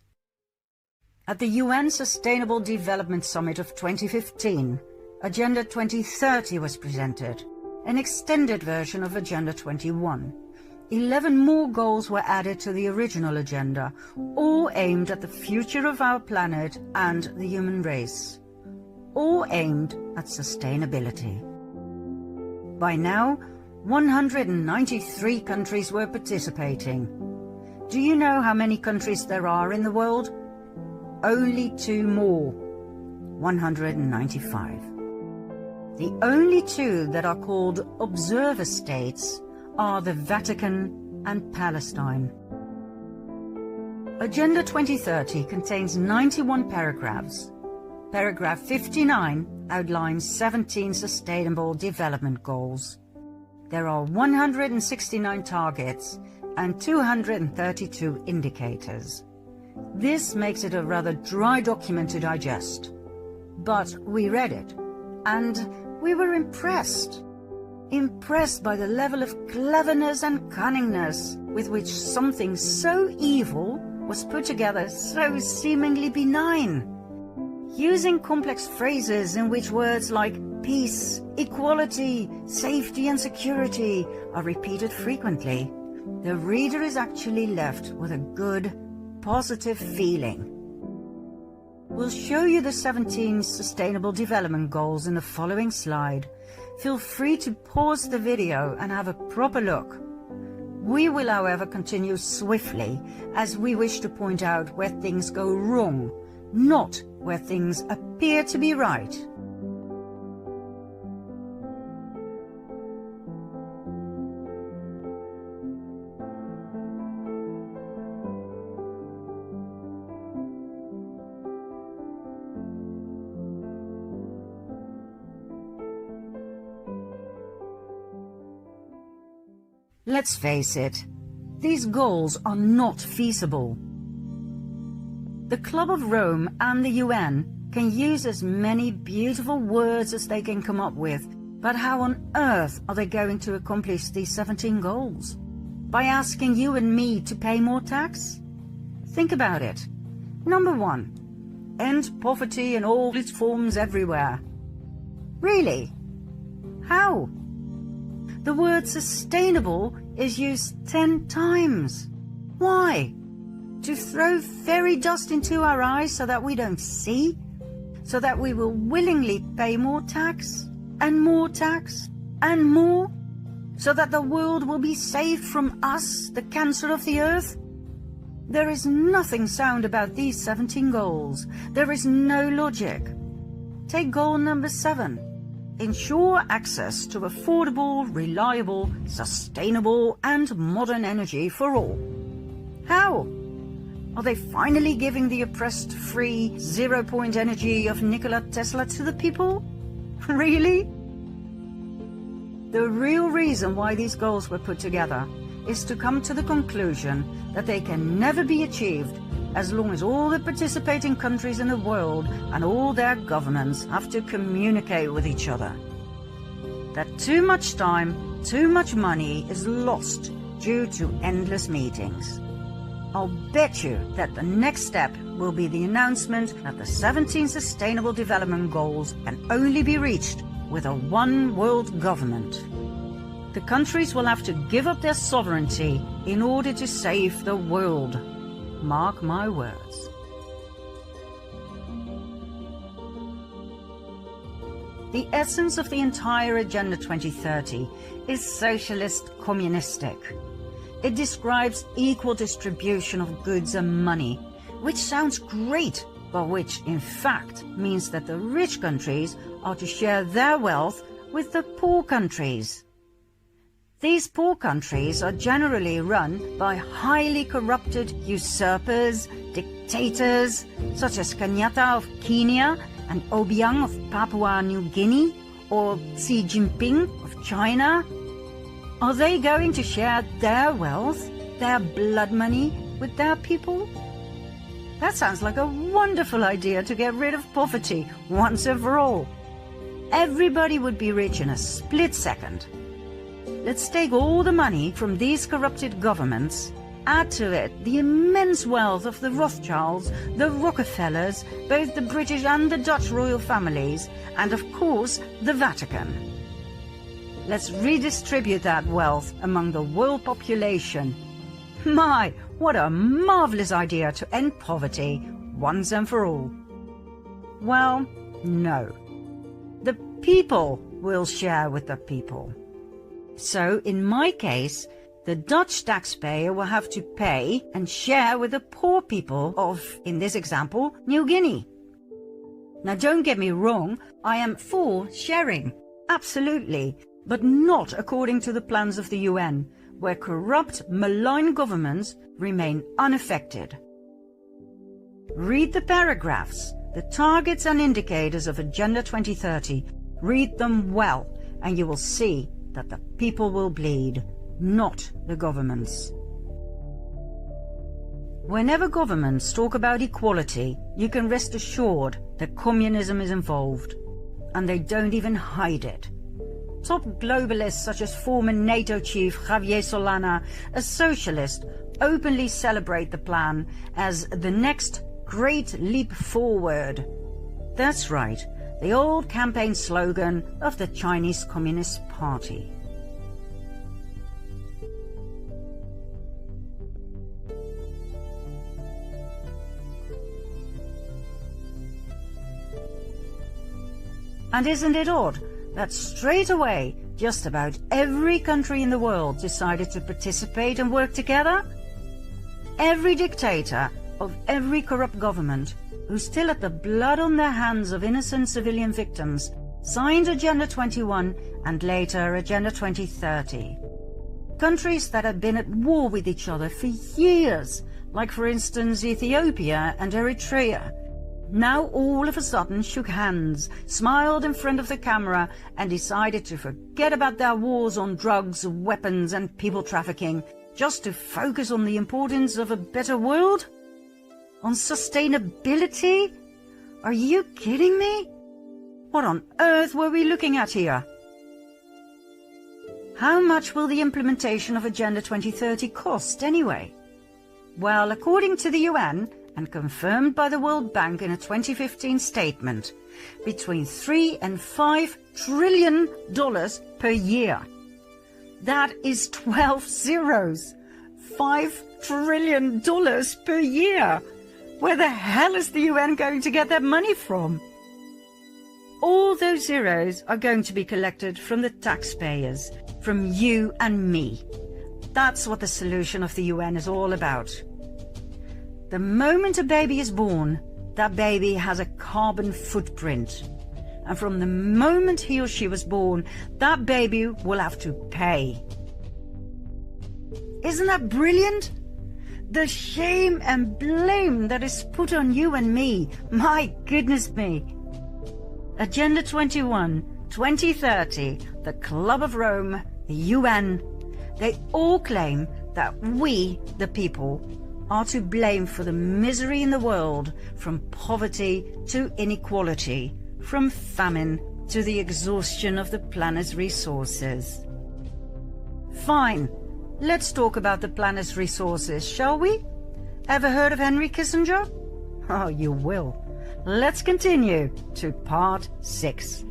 At the UN Sustainable Development Summit of 2015, Agenda 2030 was presented, an extended version of Agenda 21. 11 more goals were added to the original agenda, all aimed at the future of our planet and the human race, all aimed at sustainability. By now, 193 countries were participating. Do you know how many countries there are in the world? Only 2 more, 195. The only 2 that are called observer states are the Vatican and Palestine. Agenda 2030 contains 91 paragraphs. Paragraph 59 outlines 17 Sustainable Development Goals. There are 169 targets and 232 indicators. This makes it a rather dry document to digest. But we read it, and we were impressed. Impressed by the level of cleverness and cunningness with which something so evil was put together so seemingly benign. Using complex phrases in which words like peace, equality, safety and security are repeated frequently, the reader is actually left with a good, positive feeling. We'll show you the 17 Sustainable Development Goals in the following slide. Feel free to pause the video and have a proper look. We will, however, continue swiftly, as we wish to point out where things go wrong, not where things appear to be right. Let's face it, these goals are not feasible. The Club of Rome and the UN can use as many beautiful words as they can come up with, but how on earth are they going to accomplish these 17 goals? By asking you and me to pay more tax? Think about it. Number 1, end poverty in all its forms everywhere. Really? How? The word sustainable is used 10 times. Why? To throw fairy dust into our eyes so that we don't see? So that we will willingly pay more tax? And more tax? And more? So that the world will be saved from us, the cancer of the earth? There is nothing sound about these 17 goals. There is no logic. Take goal number 7. Ensure access to affordable, reliable, sustainable and modern energy for all. How? Are they finally giving the oppressed free zero-point energy of Nikola Tesla to the people? Really? The real reason why these goals were put together is to come to the conclusion that they can never be achieved as long as all the participating countries in the world and all their governments have to communicate with each other. That too much time, too much money is lost due to endless meetings. I'll bet you that the next step will be the announcement that the 17 Sustainable Development Goals can only be reached with a one world government. The countries will have to give up their sovereignty in order to save the world. Mark my words. The essence of the entire Agenda 2030 is socialist communistic. It describes equal distribution of goods and money, which sounds great, but which in fact means that the rich countries are to share their wealth with the poor countries. These poor countries are generally run by highly corrupted usurpers, dictators, such as Kenyatta of Kenya and Obiang of Papua New Guinea, or Xi Jinping of China. Are they going to share their wealth, their blood money, with their people? That sounds like a wonderful idea to get rid of poverty once and for all. Everybody would be rich in a split second. let's take all the money from these corrupted governments, add to it the immense wealth of the Rothschilds, the Rockefellers, both the British and the Dutch royal families, and of course the Vatican. Let's redistribute that wealth among the world population. My, what a marvelous idea to end poverty once and for all. Well, no. The people will share with the people. So, in my case, the Dutch taxpayer will have to pay and share with the poor people of, in this example, New Guinea. Now, don't get me wrong, I am for sharing, absolutely, but not according to the plans of the UN, where corrupt, malign governments remain unaffected. Read the paragraphs, the targets and indicators of Agenda 2030. Read them well, and you will see that the people will bleed, not the governments. Whenever governments talk about equality, you can rest assured that communism is involved, and they don't even hide it. Top globalists such as former NATO chief Javier Solana, a socialist, openly celebrate the plan as the next great leap forward. That's right, the old campaign slogan of the Chinese Communist Party. And isn't it odd that straight away just about every country in the world decided to participate and work together? Every dictator of every corrupt government who still had the blood on their hands of innocent civilian victims signed Agenda 21 and later Agenda 2030. Countries that had been at war with each other for years, like for instance Ethiopia and Eritrea, now all of a sudden shook hands, smiled in front of the camera, and decided to forget about their wars on drugs, weapons and people trafficking, just to focus on the importance of a better world? On sustainability? Are you kidding me? What on earth were we looking at here? How much will the implementation of Agenda 2030 cost anyway? Well, according to the UN, and confirmed by the World Bank in a 2015 statement, between $3 and $5 trillion per year. That is 12 zeros. $5 trillion per year. Where the hell is the UN going to get that money from? All those zeros are going to be collected from the taxpayers, from you and me. That's what the solution of the UN is all about. The moment a baby is born, that baby has a carbon footprint. And from the moment he or she was born, that baby will have to pay. Isn't that brilliant? The shame and blame that is put on you and me, my goodness me. Agenda 21, 2030, the Club of Rome, the UN, they all claim that we, the people, are to blame for the misery in the world, from poverty to inequality, from famine to the exhaustion of the planet's resources. Fine, let's talk about the planet's resources, shall we? Ever heard of Henry Kissinger? Oh, you will. Let's continue to part 6.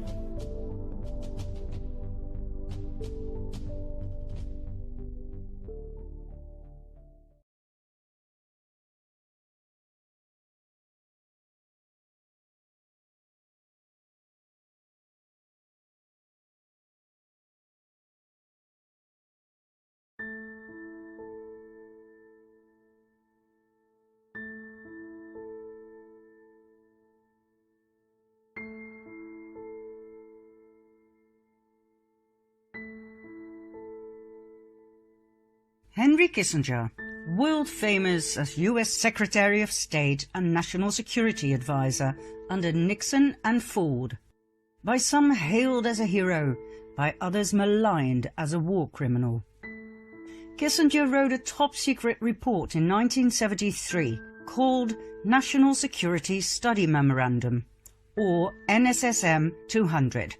Henry Kissinger, world famous as US Secretary of State and National Security Advisor under Nixon and Ford. By some hailed as a hero, by others maligned as a war criminal. Kissinger wrote a top-secret report in 1973 called National Security Study Memorandum, or NSSM 200,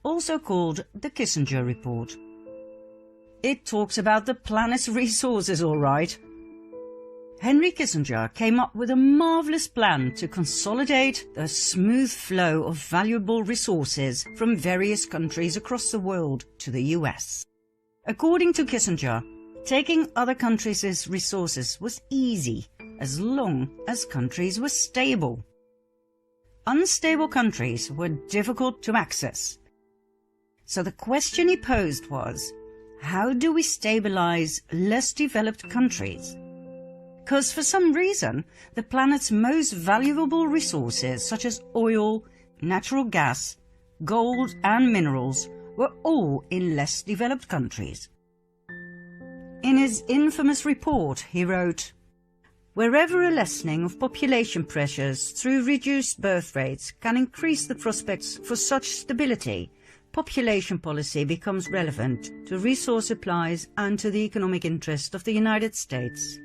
also called the Kissinger Report. It talks about the planet's resources, all right. Henry Kissinger came up with a marvelous plan to consolidate the smooth flow of valuable resources from various countries across the world to the US. According to Kissinger, taking other countries' resources was easy as long as countries were stable. Unstable countries were difficult to access. So the question he posed was, how do we stabilize less developed countries? Because for some reason, the planet's most valuable resources, such as oil, natural gas, gold and minerals, were all in less developed countries. In his infamous report, he wrote, "Wherever a lessening of population pressures through reduced birth rates can increase the prospects for such stability, population policy becomes relevant to resource supplies and to the economic interest of the United States."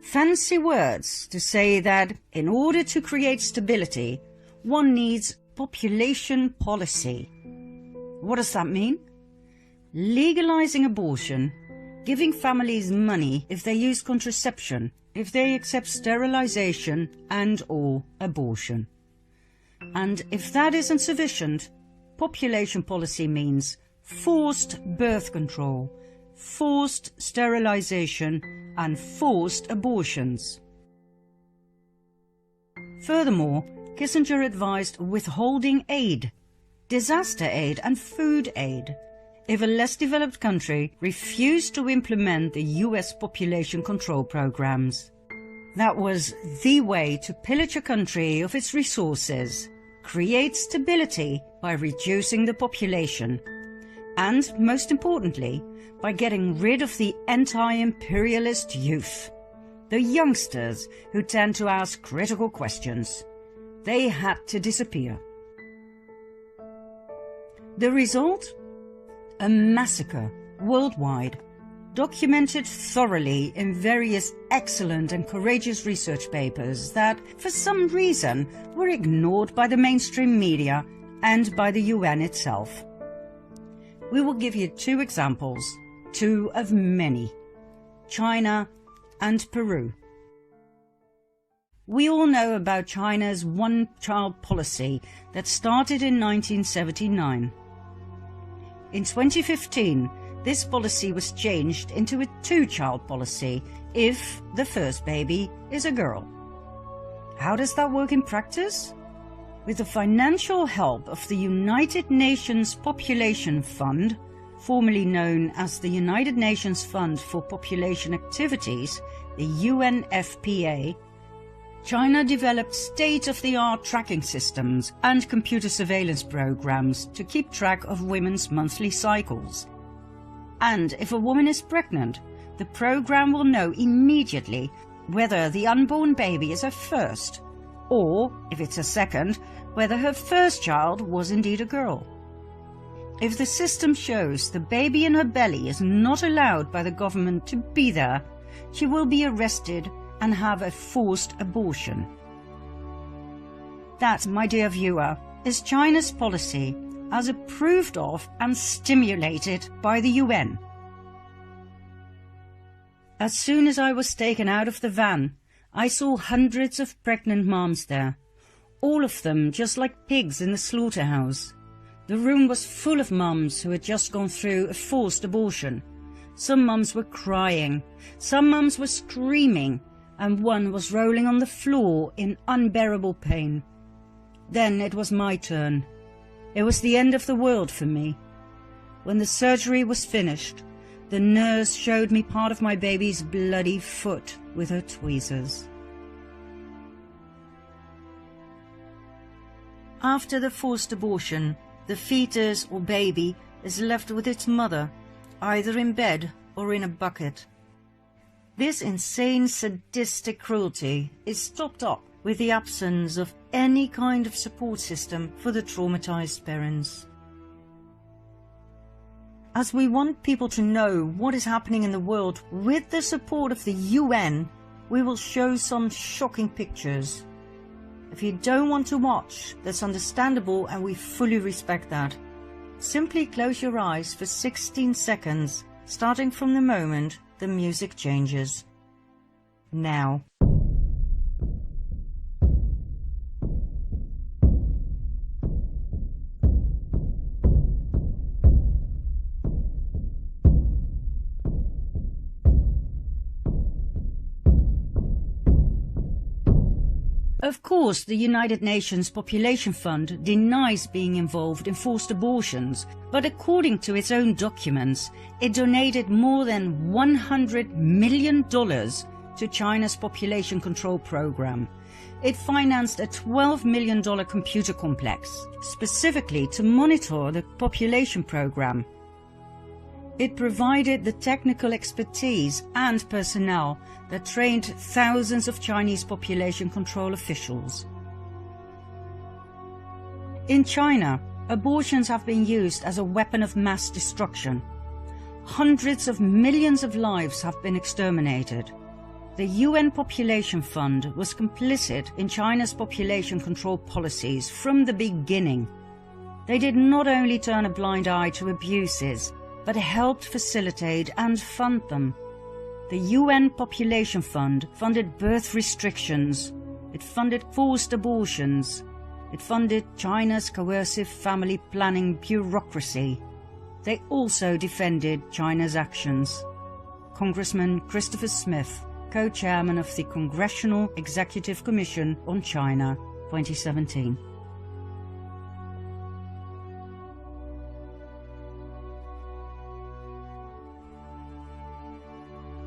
Fancy words to say that in order to create stability, one needs population policy. What does that mean? Legalizing abortion, giving families money if they use contraception, if they accept sterilization and/or abortion. And if that isn't sufficient, population policy means forced birth control, forced sterilization, and forced abortions. Furthermore, Kissinger advised withholding aid, disaster aid and food aid, if a less developed country refused to implement the US population control programs. That was the way to pillage a country of its resources, create stability by reducing the population, and, most importantly, by getting rid of the anti-imperialist youth, the youngsters who tend to ask critical questions. They had to disappear. The result? A massacre worldwide, documented thoroughly in various excellent and courageous research papers that, for some reason, were ignored by the mainstream media and by the UN itself. We will give you two examples, two of many, China and Peru. We all know about China's one-child policy that started in 1979. In 2015, this policy was changed into a two-child policy if the first baby is a girl. How does that work in practice? With the financial help of the United Nations Population Fund, formerly known as the United Nations Fund for Population Activities, the UNFPA, China developed state-of-the-art tracking systems and computer surveillance programs to keep track of women's monthly cycles. And if a woman is pregnant, the program will know immediately whether the unborn baby is her first, or, if it's a second, whether her first child was indeed a girl. If the system shows the baby in her belly is not allowed by the government to be there, she will be arrested and have a forced abortion. That, my dear viewer, is China's policy as approved of and stimulated by the UN. As soon as I was taken out of the van, I saw hundreds of pregnant moms there, all of them just like pigs in the slaughterhouse. The room was full of mums who had just gone through a forced abortion. Some mums were crying, some mums were screaming, and one was rolling on the floor in unbearable pain. Then it was my turn. It was the end of the world for me. When the surgery was finished, the nurse showed me part of my baby's bloody foot with her tweezers. After the forced abortion, the fetus or baby is left with its mother, either in bed or in a bucket. This insane sadistic cruelty is topped up with the absence of any kind of support system for the traumatized parents. As we want people to know what is happening in the world with the support of the UN, we will show some shocking pictures. If you don't want to watch, that's understandable and we fully respect that. Simply close your eyes for 16 seconds starting from the moment the music changes. Now. Of course, the United Nations Population Fund denies being involved in forced abortions, but according to its own documents, it donated more than $100 million to China's population control program. It financed a $12 million computer complex, specifically to monitor the population program. It provided the technical expertise and personnel that trained thousands of Chinese population control officials. In China, abortions have been used as a weapon of mass destruction. Hundreds of millions of lives have been exterminated. The UN Population Fund was complicit in China's population control policies from the beginning. They did not only turn a blind eye to abuses, but helped facilitate and fund them. The UN Population Fund funded birth restrictions, it funded forced abortions, it funded China's coercive family planning bureaucracy. They also defended China's actions. Congressman Christopher Smith, co-chairman of the Congressional Executive Commission on China, 2017.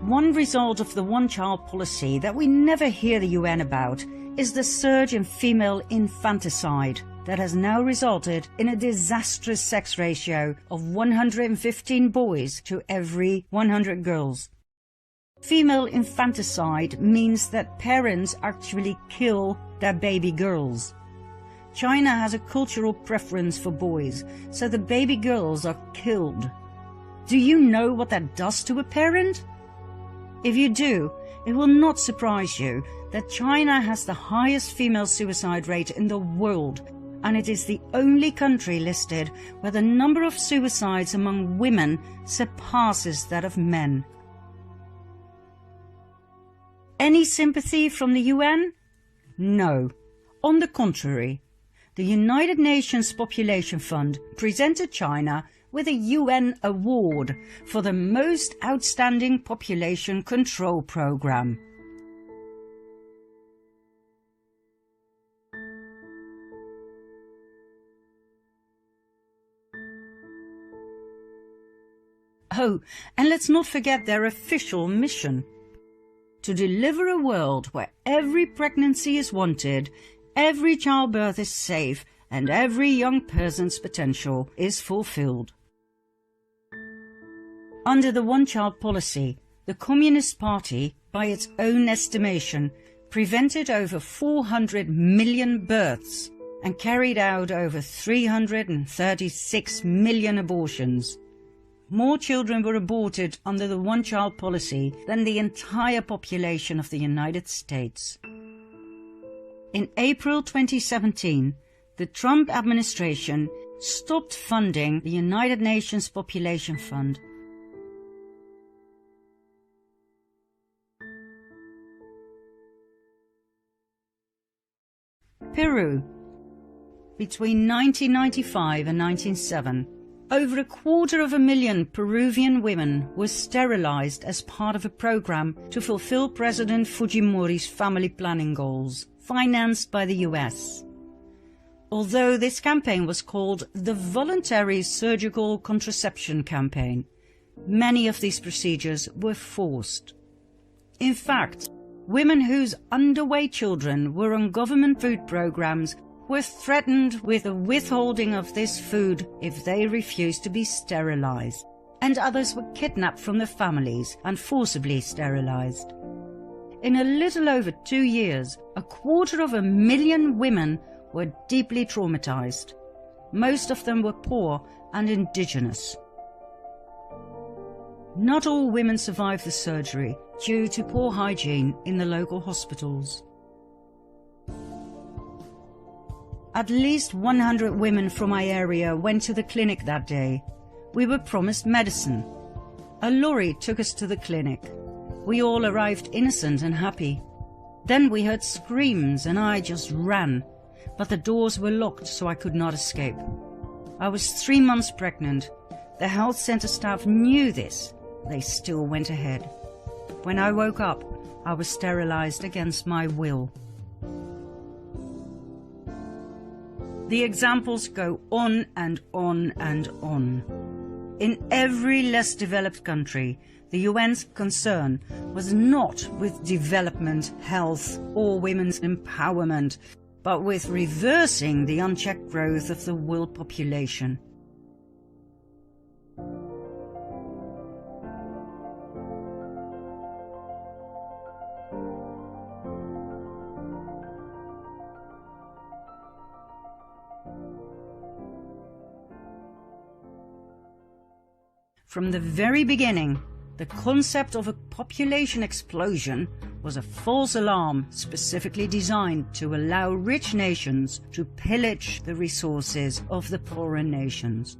One result of the one-child policy that we never hear the UN about is the surge in female infanticide that has now resulted in a disastrous sex ratio of 115 boys to every 100 girls. Female infanticide means that parents actually kill their baby girls. China has a cultural preference for boys, so the baby girls are killed. Do you know what that does to a parent? If you do, it will not surprise you that China has the highest female suicide rate in the world, and it is the only country listed where the number of suicides among women surpasses that of men. Any sympathy from the UN? No. On the contrary, the United Nations Population Fund presented China with a UN award for the most outstanding population control program. Oh, and let's not forget their official mission: to deliver a world where every pregnancy is wanted, every childbirth is safe, and every young person's potential is fulfilled. Under the one-child policy, the Communist Party, by its own estimation, prevented over 400 million births and carried out over 336 million abortions. More children were aborted under the one-child policy than the entire population of the United States. In April 2017, the Trump administration stopped funding the United Nations Population Fund. Peru. Between 1995 and 1907, over 250,000 Peruvian women were sterilized as part of a program to fulfill President Fujimori's family planning goals, financed by the US. Although this campaign was called the Voluntary Surgical Contraception Campaign, many of these procedures were forced. In fact, women whose underweight children were on government food programs were threatened with the withholding of this food if they refused to be sterilized, and others were kidnapped from their families and forcibly sterilized. In a little over 2 years, 250,000 women were deeply traumatized. Most of them were poor and indigenous. Not all women survived the surgery due to poor hygiene in the local hospitals. At least 100 women from my area went to the clinic that day. We were promised medicine. A lorry took us to the clinic. We all arrived innocent and happy. Then we heard screams and I just ran, but the doors were locked so I could not escape. I was 3 months pregnant. The health center staff knew this. They still went ahead. When I woke up, I was sterilized against my will. The examples go on and on and on. In every less developed country, the UN's concern was not with development, health, or women's empowerment, but with reversing the unchecked growth of the world population. From the very beginning, the concept of a population explosion was a false alarm specifically designed to allow rich nations to pillage the resources of the poorer nations.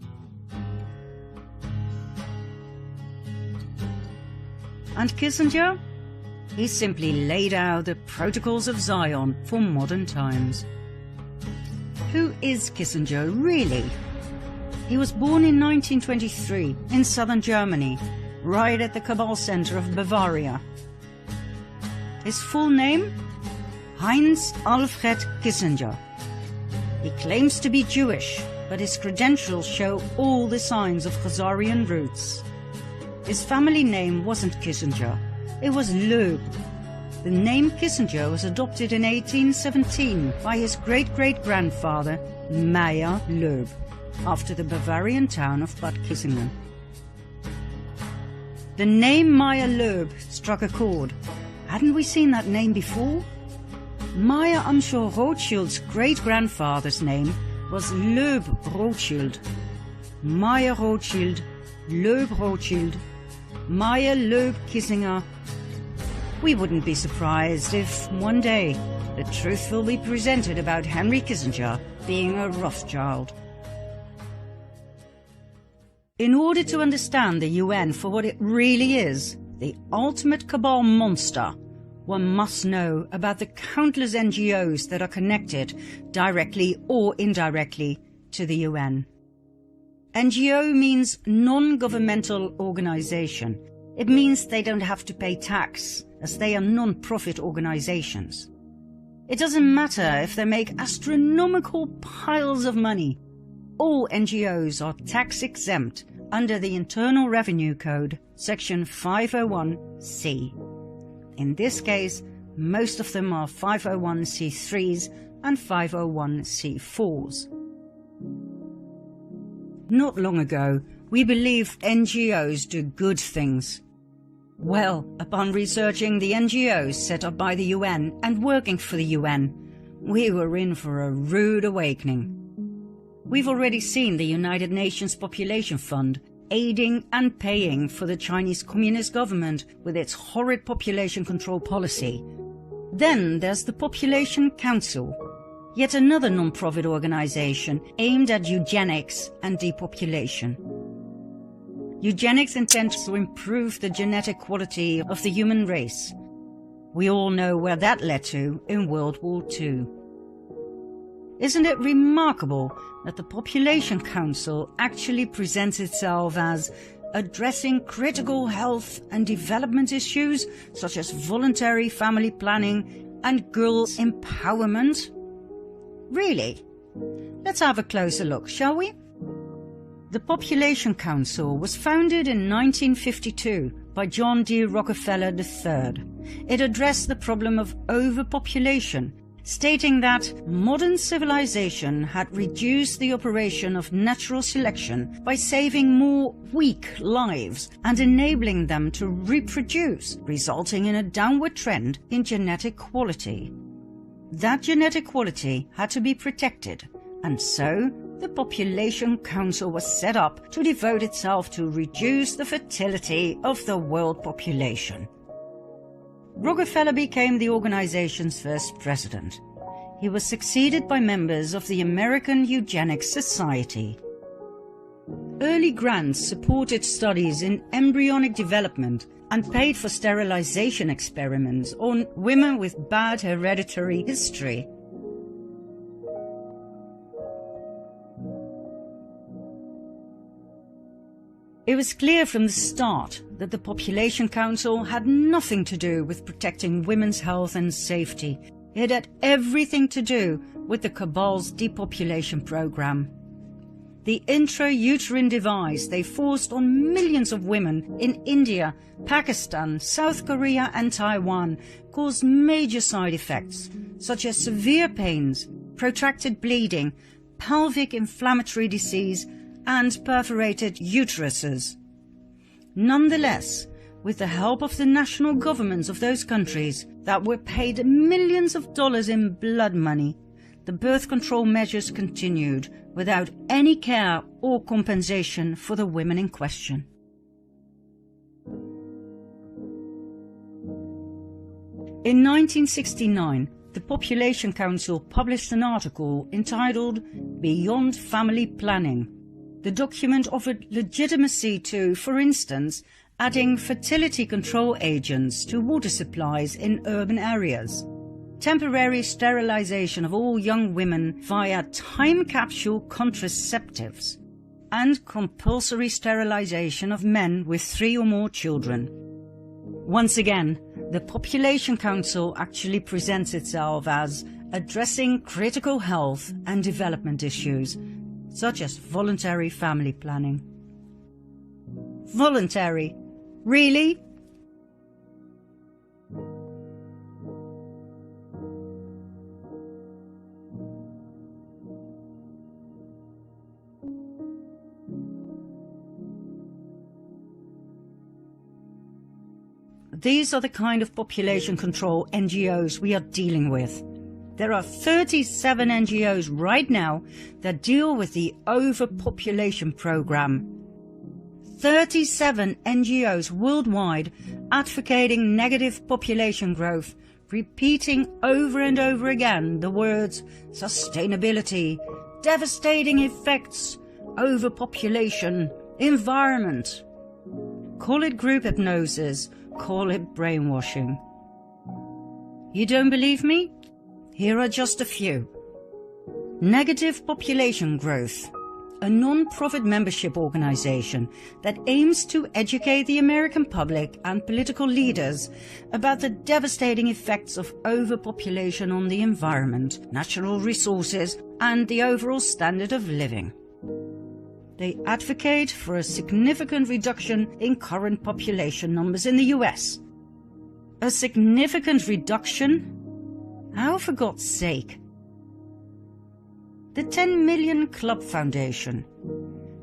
And Kissinger? He simply laid out the protocols of Zion for modern times. Who is Kissinger, really? He was born in 1923 in southern Germany, right at the cabal center of Bavaria. His full name? Heinz Alfred Kissinger. He claims to be Jewish, but his credentials show all the signs of Khazarian roots. His family name wasn't Kissinger, it was Loeb. The name Kissinger was adopted in 1817 by his great-great-grandfather, Meyer Loeb, after the Bavarian town of Bad Kissingen. The name Meyer Loeb struck a chord. Hadn't we seen that name before? Meyer Amschel Rothschild's great-grandfather's name was Loeb Rothschild. Meyer Rothschild, Loeb Rothschild, Meyer Loeb Kissinger. We wouldn't be surprised if one day the truth will be presented about Henry Kissinger being a Rothschild. In order to understand the UN for what it really is, the ultimate cabal monster, one must know about the countless NGOs that are connected, directly or indirectly, to the UN. NGO means non-governmental organization. It means they don't have to pay tax, as they are non-profit organizations. It doesn't matter if they make astronomical piles of money. All NGOs are tax-exempt under the Internal Revenue Code, Section 501C. In this case, most of them are 501c3s and 501c4s. Not long ago, we believed NGOs do good things. Well, upon researching the NGOs set up by the UN and working for the UN, we were in for a rude awakening. We've already seen the United Nations Population Fund aiding and paying for the Chinese Communist government with its horrid population control policy. Then there's the Population Council, yet another non-profit organization aimed at eugenics and depopulation. Eugenics intends to improve the genetic quality of the human race. We all know where that led to in World War II. Isn't it remarkable that the Population Council actually presents itself as addressing critical health and development issues such as voluntary family planning and girls' empowerment? Really? Let's have a closer look, shall we? The Population Council was founded in 1952 by John D. Rockefeller III. It addressed the problem of overpopulation, stating that modern civilization had reduced the operation of natural selection by saving more weak lives and enabling them to reproduce, resulting in a downward trend in genetic quality. That genetic quality had to be protected, and so the Population Council was set up to devote itself to reduce the fertility of the world population. Rockefeller became the organization's first president. He was succeeded by members of the American Eugenics Society. early grants supported studies in embryonic development and paid for sterilization experiments on women with bad hereditary history. It was clear from the start that the Population Council had nothing to do with protecting women's health and safety. It had everything to do with the cabal's depopulation program. The intrauterine device they forced on millions of women in India, Pakistan, South Korea and Taiwan caused major side effects, such as severe pains, protracted bleeding, pelvic inflammatory disease, and perforated uteruses. Nonetheless, with the help of the national governments of those countries that were paid millions of dollars in blood money, the birth control measures continued without any care or compensation for the women in question. In 1969, the Population Council published an article entitled Beyond Family Planning. The document offered legitimacy to, for instance, adding fertility control agents to water supplies in urban areas, temporary sterilization of all young women via time capsule contraceptives, and compulsory sterilization of men with 3 or more children. Once again, the Population Council actually presents itself as addressing critical health and development issues, such as voluntary family planning. Voluntary? Really? These are the kind of population control NGOs we are dealing with. There are 37 NGOs right now that deal with the overpopulation program. 37 NGOs worldwide advocating negative population growth, repeating over and over again the words sustainability, devastating effects, overpopulation, environment. Call it group hypnosis, call it brainwashing. You don't believe me? Here are just a few. Negative Population Growth, a non-profit membership organization that aims to educate the American public and political leaders about the devastating effects of overpopulation on the environment, natural resources, and the overall standard of living. They advocate for a significant reduction in current population numbers in the US. A significant reduction? How, for God's sake? The 10 Million Club Foundation.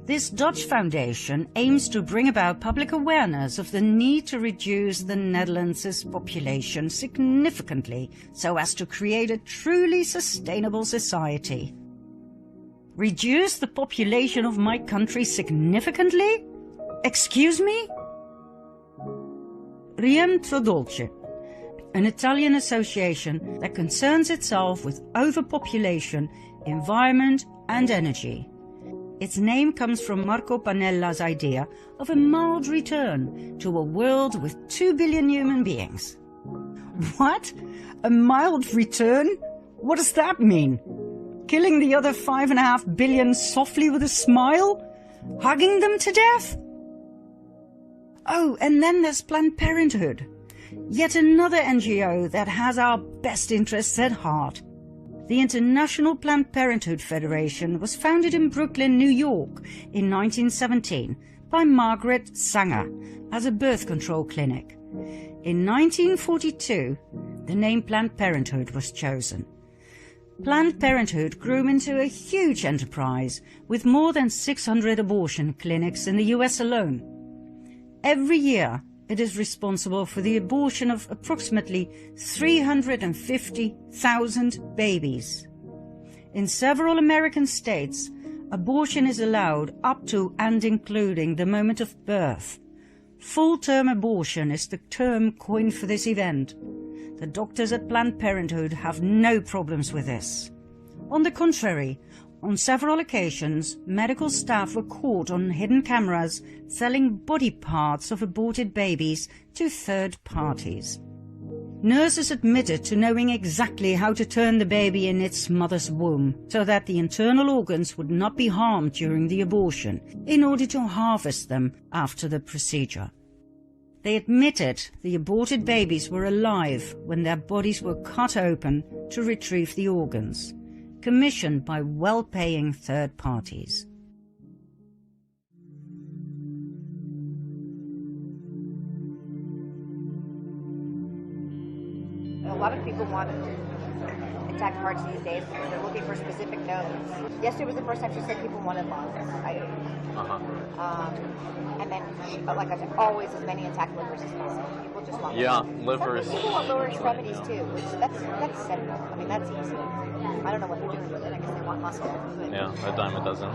This Dutch foundation aims to bring about public awareness of the need to reduce the Netherlands' population significantly so as to create a truly sustainable society. Reduce the population of my country significantly? Excuse me? Rientro Dolce, an Italian association that concerns itself with overpopulation, environment and energy. Its name comes from Marco Panella's idea of a mild return to a world with 2 billion human beings. What? A mild return? What does that mean? Killing the other 5.5 billion softly with a smile? Hugging them to death? Oh, and then there's Planned Parenthood. Yet another NGO that has our best interests at heart. The International Planned Parenthood Federation was founded in Brooklyn, New York in 1917 by Margaret Sanger as a birth control clinic. In 1942, the name Planned Parenthood was chosen. Planned Parenthood grew into a huge enterprise with more than 600 abortion clinics in the US alone. Every year, it is responsible for the abortion of approximately 350,000 babies. In several American states, abortion is allowed up to and including the moment of birth. Full-term abortion is the term coined for this event. The doctors at Planned Parenthood have no problems with this. On the contrary, On several occasions, medical staff were caught on hidden cameras selling body parts of aborted babies to third parties. Nurses admitted to knowing exactly how to turn the baby in its mother's womb so that the internal organs would not be harmed during the abortion, in order to harvest them after the procedure. They admitted the aborted babies were alive when their bodies were cut open to retrieve the organs, commissioned by well-paying third parties. A lot of people want intact parts these days. They're looking for specific notes. Yesterday was the first time she said people wanted lungs. And then, like I said, always as many intact livers as possible. People just want livers. Some people want lower extremities too, which that's simple. I mean, that's easy. I don't know what they're doing with it. I guess they want muscle. Yeah, a dime a dozen.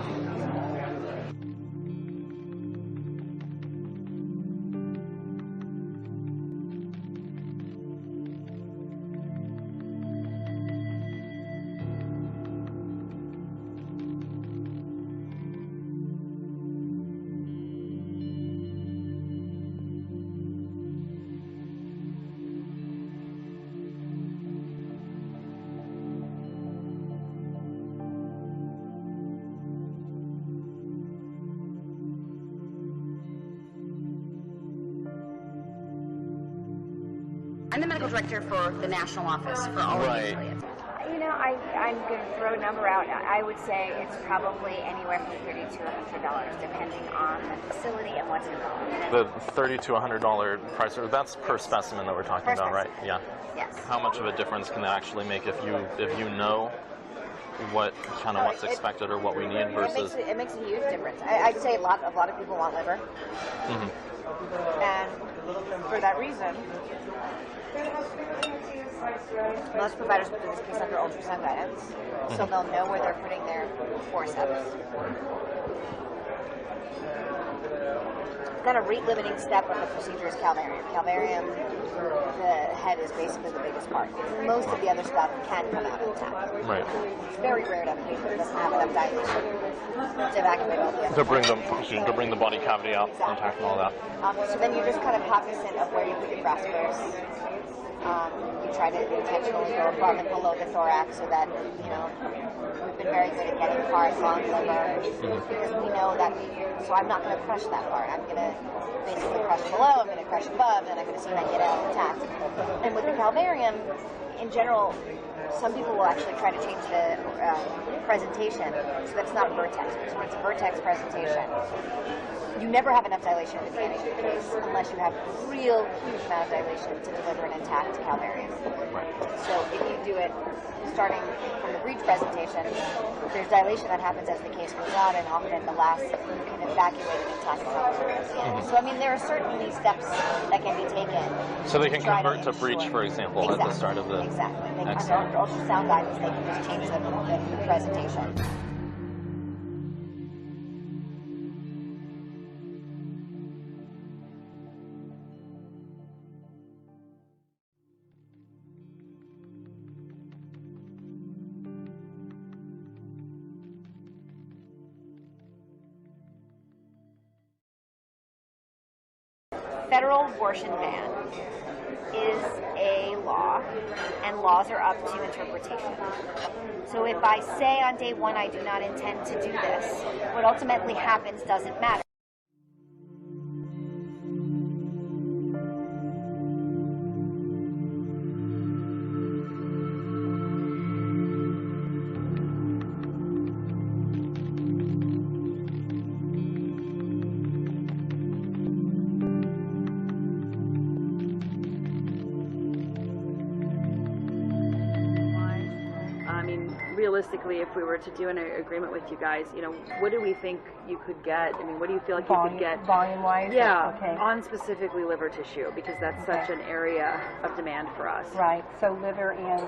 I'm the medical director for the national office for all of the affiliates. You know, I'm going to throw a number out. I would say it's probably anywhere from $30 to $100, depending on the facility and what's involved. The $30 to $100 price, that's per specimen that we're talking about, right? Yeah. Yes. How much of a difference can that actually make if you know what's expected or what we need versus? It makes a huge difference. I'd say a lot of people want liver, and for that reason, most providers will do this piece under ultrasound guidance, so they'll know where they're putting their forceps. Kind of rate-limiting step of the procedure is calvarium. Calvarium, the head is basically the biggest part. Most of the other stuff can come out intact. Right. It's very rare to have a patient that doesn't have enough dilation to evacuate all the other to bring the body cavity out intact and all that. So then you're just kind of cognizant of where you put your graspers. You try to intentionally go above and below the thorax so that, we've been very good at getting hard, long liver, because we know that, so I'm not going to crush that part. I'm going to basically crush below, I'm going to crush above, and I'm going to see if I get it intact. And with the calvarium, in general, some people will actually try to change the presentation so that's not vertex. So it's a vertex presentation. You never have enough dilation at the beginning of the case unless you have real huge amount of dilation to deliver an intact calvarium. So if you do it starting from the breech presentation, there's dilation that happens as the case goes on, and often the last you can evacuate an intact calvarium. So I mean, there are certainly steps that can be taken. So they can convert to breech, for example, at the start of the. Exactly. Under ultrasound guidance, they can just change the presentation. Federal abortion ban is a law, and laws are up to interpretation. So if I say on day one I do not intend to do this, what ultimately happens doesn't matter. Realistically, if we were to do an agreement with you guys, what do we think you could get? I mean, what do you feel like you could get? Volume-wise? Yeah, okay. On specifically liver tissue, because that's such an area of demand for us. Right, so liver and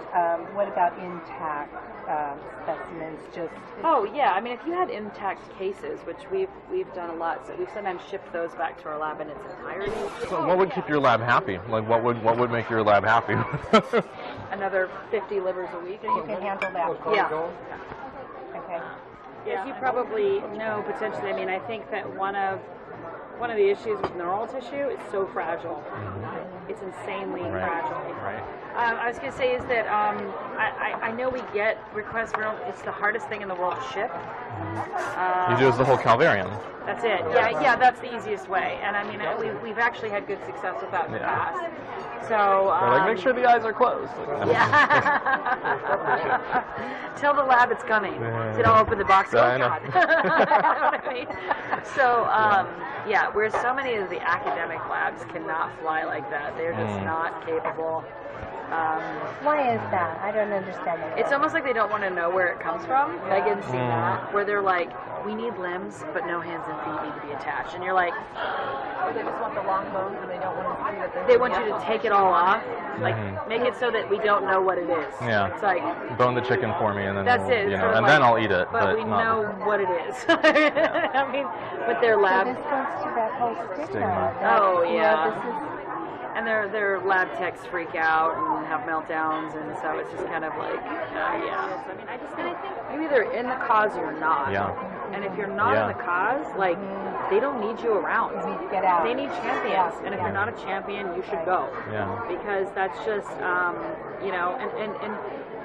what about intact specimens? Oh, yeah, I mean, if you had intact cases, which we've done a lot, so we've sometimes shipped those back to our lab in its entirety. So what would keep your lab happy? Like, what would make your lab happy? Another 50 livers a week. So you can handle that? Yeah. Okay. As you probably know, potentially, I mean, I think that one of the issues with neural tissue is so fragile. It's insanely fragile. Right. I was going to say is that I know we get requests for it's the hardest thing in the world to ship. You do the whole Calvarium. That's it. Yeah, that's the easiest way. And I mean, we've actually had good success with that in the past. So make sure the eyes are closed. Tell the lab it's coming. Did I open the box? Oh, I know. God. You know what I mean? So where so many of the academic labs cannot fly like that. They're just not capable. Why is that? I don't understand that. It's almost like they don't want to know where it comes from. Megan's seen that, where they're like, we need limbs, but no hands and feet need to be attached. And you're like, they just want the long bones and they don't want to see that they want you to take it all off, like make it so that we don't know what it is. Yeah. It's like, bone the chicken for me, and then that's it. you know, and then I'll eat it. But we know what it is. I mean, but their lab. So this goes to that whole stigma. Oh yeah. This is, and their lab techs freak out and have meltdowns, and so it's just kind of like, yeah. So, I mean, I think you're either in the cause or you're not. Yeah. And if you're not in the cause, like, they don't need you around. Get out. They need champions, and if you're not a champion, you should go. Yeah. Because that's just, you know, and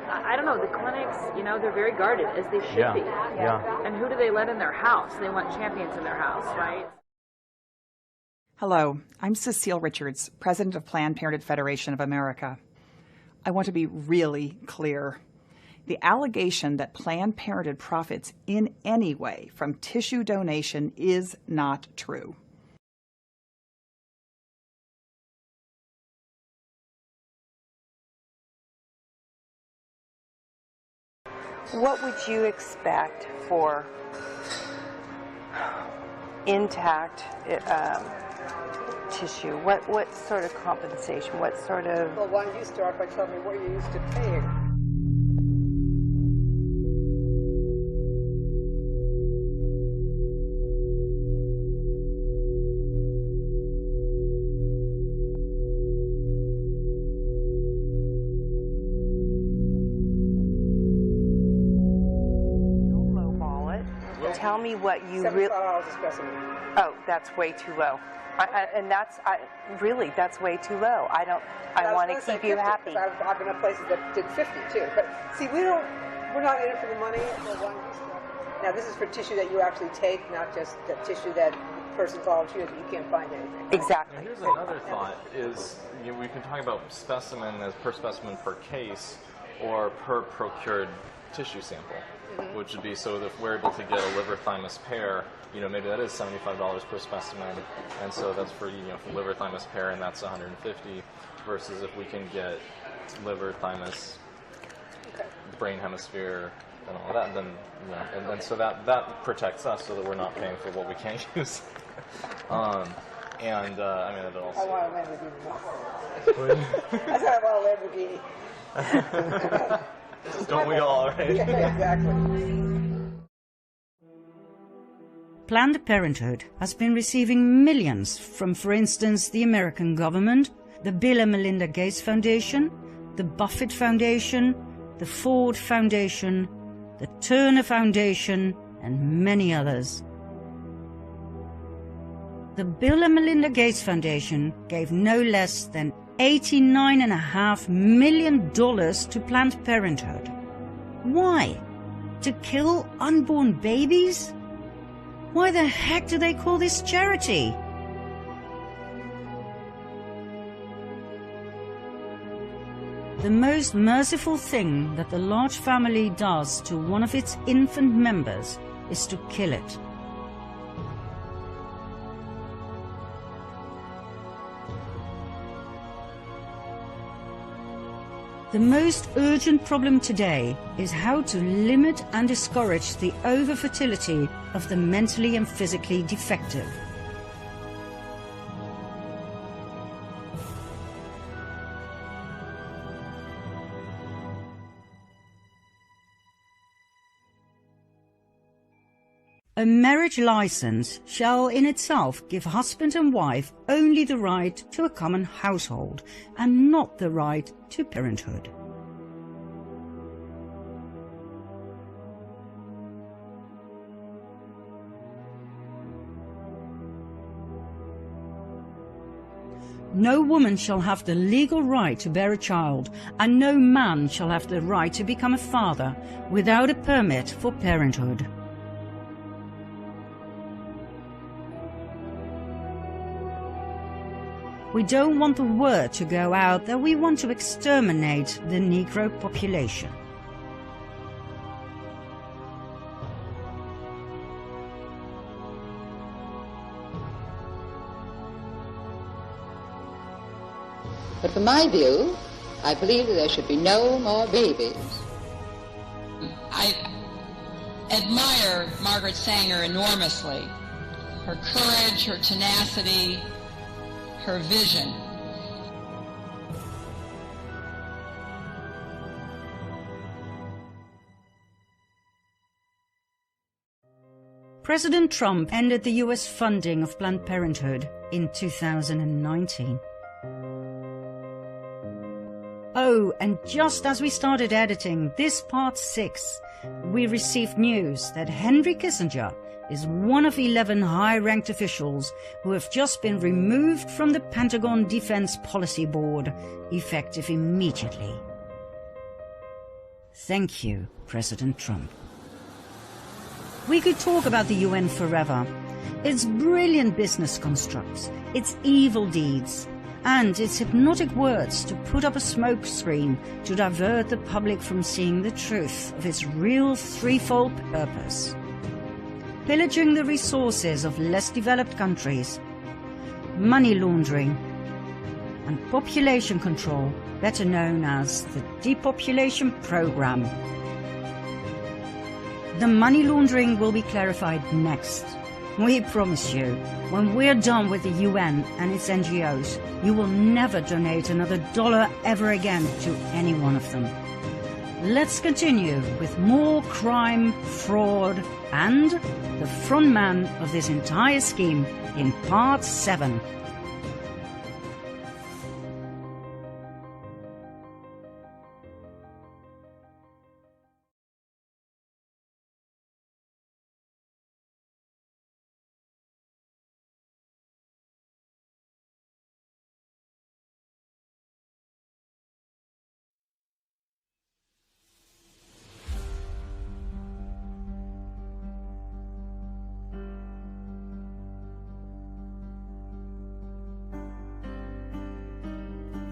I don't know, the clinics, you know, they're very guarded, as they should be. Yeah. And who do they let in their house? They want champions in their house, right? Hello, I'm Cecile Richards, President of Planned Parenthood Federation of America. I want to be really clear. The allegation that Planned Parenthood profits in any way from tissue donation is not true. What would you expect for intact tissue? What sort of compensation? What sort of... Well, why don't you start by telling me what you're used to paying? Don't lowball it. Tell me what you really... $75 a specimen. Oh, that's way too low. And that's that's way too low. I want to keep you happy. I've been at places that did 50 too. But see, we're not in it for the money. Now this is for tissue that you actually take, not just the tissue that the person volunteers. You can't find anything. Exactly. And here's another thought: is we can talk about specimen as per specimen per case, or per procured tissue sample, which would be so that if we're able to get a liver thymus pair. You know, maybe that is $75 per specimen, and so that's for for liver thymus pair, and that's $150. Versus if we can get liver thymus, brain hemisphere, and all that, then and then so that protects us, so that we're not paying for what we can't use. I mean, it also. I want a Lamborghini. That's how I want a Lamborghini. Don't we all, right? Yeah, exactly. Planned Parenthood has been receiving millions from, for instance, the American government, the Bill and Melinda Gates Foundation, the Buffett Foundation, the Ford Foundation, the Turner Foundation, and many others. The Bill and Melinda Gates Foundation gave no less than $89.5 million to Planned Parenthood. Why? To kill unborn babies? Why the heck do they call this charity? The most merciful thing that the large family does to one of its infant members is to kill it. The most urgent problem today is how to limit and discourage the over-fertility of the mentally and physically defective. A marriage license shall in itself give husband and wife only the right to a common household and not the right to parenthood. . No woman shall have the legal right to bear a child, and no man shall have the right to become a father without a permit for parenthood. We don't want the word to go out that we want to exterminate the Negro population. But from my view, I believe that there should be no more babies. I admire Margaret Sanger enormously. Her courage, her tenacity, her vision. President Trump ended the US funding of Planned Parenthood in 2019. Oh, and just as we started editing this part 6, we received news that Henry Kissinger is one of 11 high-ranked officials who have just been removed from the Pentagon Defense Policy Board, effective immediately. Thank you, President Trump. We could talk about the UN forever, its brilliant business constructs, its evil deeds, and its hypnotic words to put up a smokescreen to divert the public from seeing the truth of its real threefold purpose: pillaging the resources of less developed countries, money laundering, and population control, better known as the depopulation program. The money laundering will be clarified next. We promise you, when we're done with the UN and its NGOs, you will never donate another dollar ever again to any one of them. Let's continue with more crime, fraud, and the front man of this entire scheme in part 7.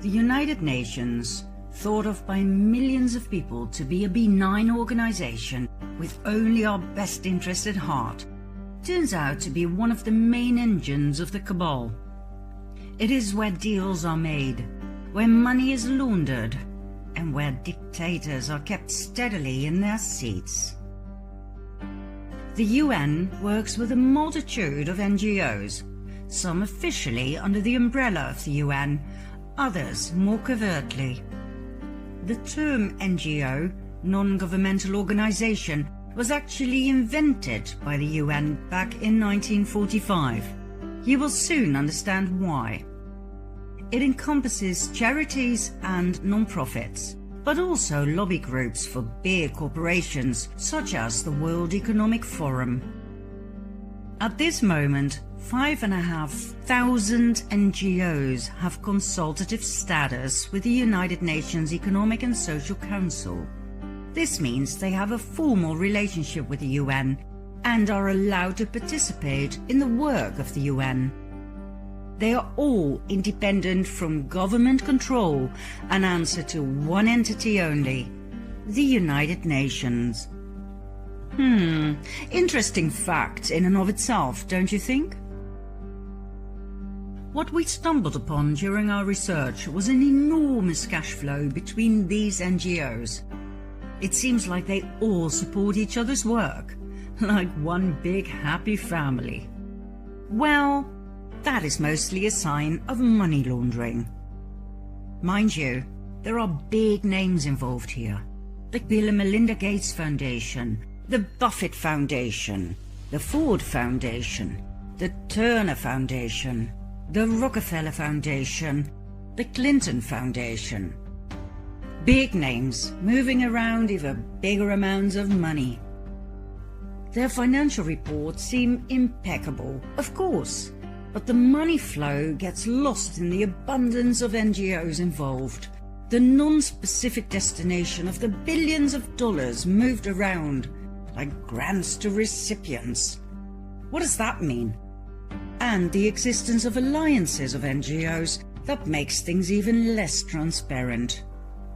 The United Nations, thought of by millions of people to be a benign organization with only our best interest at heart, turns out to be one of the main engines of the cabal. It is where deals are made, where money is laundered, and where dictators are kept steadily in their seats. The UN works with a multitude of NGOs, some officially under the umbrella of the UN, others more covertly. The term NGO, non-governmental organization, was actually invented by the UN back in 1945. You will soon understand why. It encompasses charities and non-profits, but also lobby groups for big corporations such as the World Economic Forum. At this moment, 5,500 NGOs have consultative status with the United Nations Economic and Social Council. This means they have a formal relationship with the UN and are allowed to participate in the work of the UN. They are all independent from government control and answer to one entity only, the United Nations. Interesting fact in and of itself, don't you think? What we stumbled upon during our research was an enormous cash flow between these NGOs. It seems like they all support each other's work, like one big happy family. Well, that is mostly a sign of money laundering. Mind you, there are big names involved here. The Bill and Melinda Gates Foundation, the Buffett Foundation, the Ford Foundation, the Turner Foundation, the Rockefeller Foundation, the Clinton Foundation. Big names moving around even bigger amounts of money. Their financial reports seem impeccable, of course. But the money flow gets lost in the abundance of NGOs involved, the non-specific destination of the billions of dollars moved around like grants to recipients. What does that mean? And the existence of alliances of NGOs that makes things even less transparent.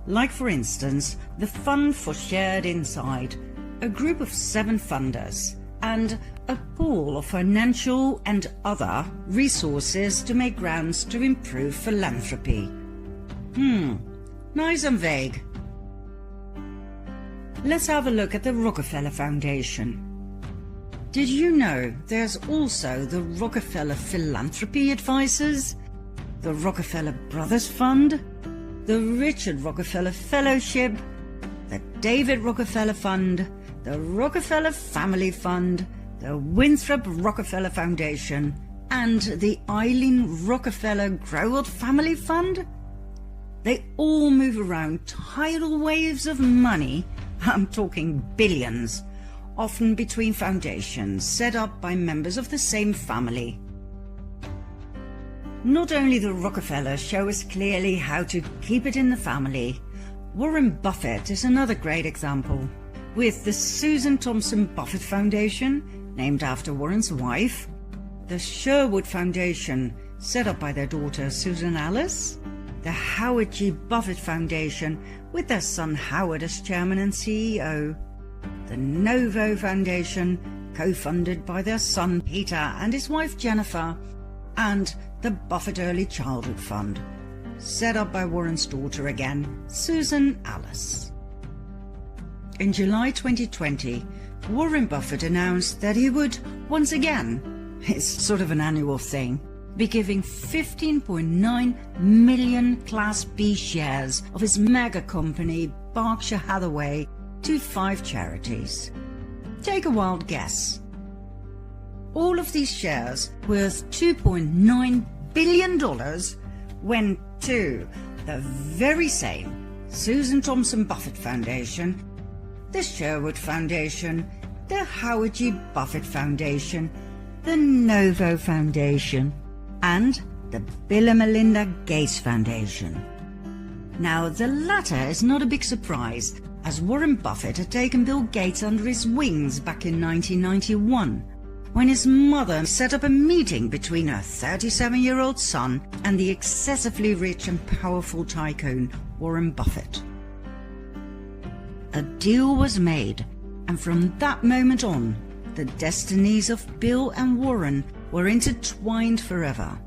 Like, for instance, the Fund for Shared Insight, a group of 7 funders, and a pool of financial and other resources to make grants to improve philanthropy. Nice and vague. Let's have a look at the Rockefeller Foundation. Did you know there's also the Rockefeller Philanthropy Advisors, the Rockefeller Brothers Fund, the Richard Rockefeller Fellowship, the David Rockefeller Fund, the Rockefeller Family Fund, the Winthrop Rockefeller Foundation, and the Eileen Rockefeller Growell Family Fund? They all move around tidal waves of money, I'm talking billions, often between foundations set up by members of the same family. Not only the Rockefellers show us clearly how to keep it in the family, Warren Buffett is another great example, with the Susan Thompson Buffett Foundation, named after Warren's wife, the Sherwood Foundation, set up by their daughter Susan Alice, the Howard G. Buffett Foundation, with their son Howard as chairman and CEO, the Novo Foundation, co-funded by their son Peter and his wife Jennifer, and the Buffett Early Childhood Fund, set up by Warren's daughter again, Susan Alice. In July 2020, Warren Buffett announced that he would, once again, it's sort of an annual thing, be giving 15.9 million Class B shares of his mega company, Berkshire Hathaway, to 5 charities. Take a wild guess. All of these shares, worth $2.9 billion, went to the very same Susan Thompson Buffett Foundation, the Sherwood Foundation, the Howard G. Buffett Foundation, the Novo Foundation, and the Bill and Melinda Gates Foundation. Now, the latter is not a big surprise, as Warren Buffett had taken Bill Gates under his wings back in 1991, when his mother set up a meeting between her 37-year-old son and the excessively rich and powerful tycoon Warren Buffett. A deal was made, and from that moment on, the destinies of Bill and Warren were intertwined forever.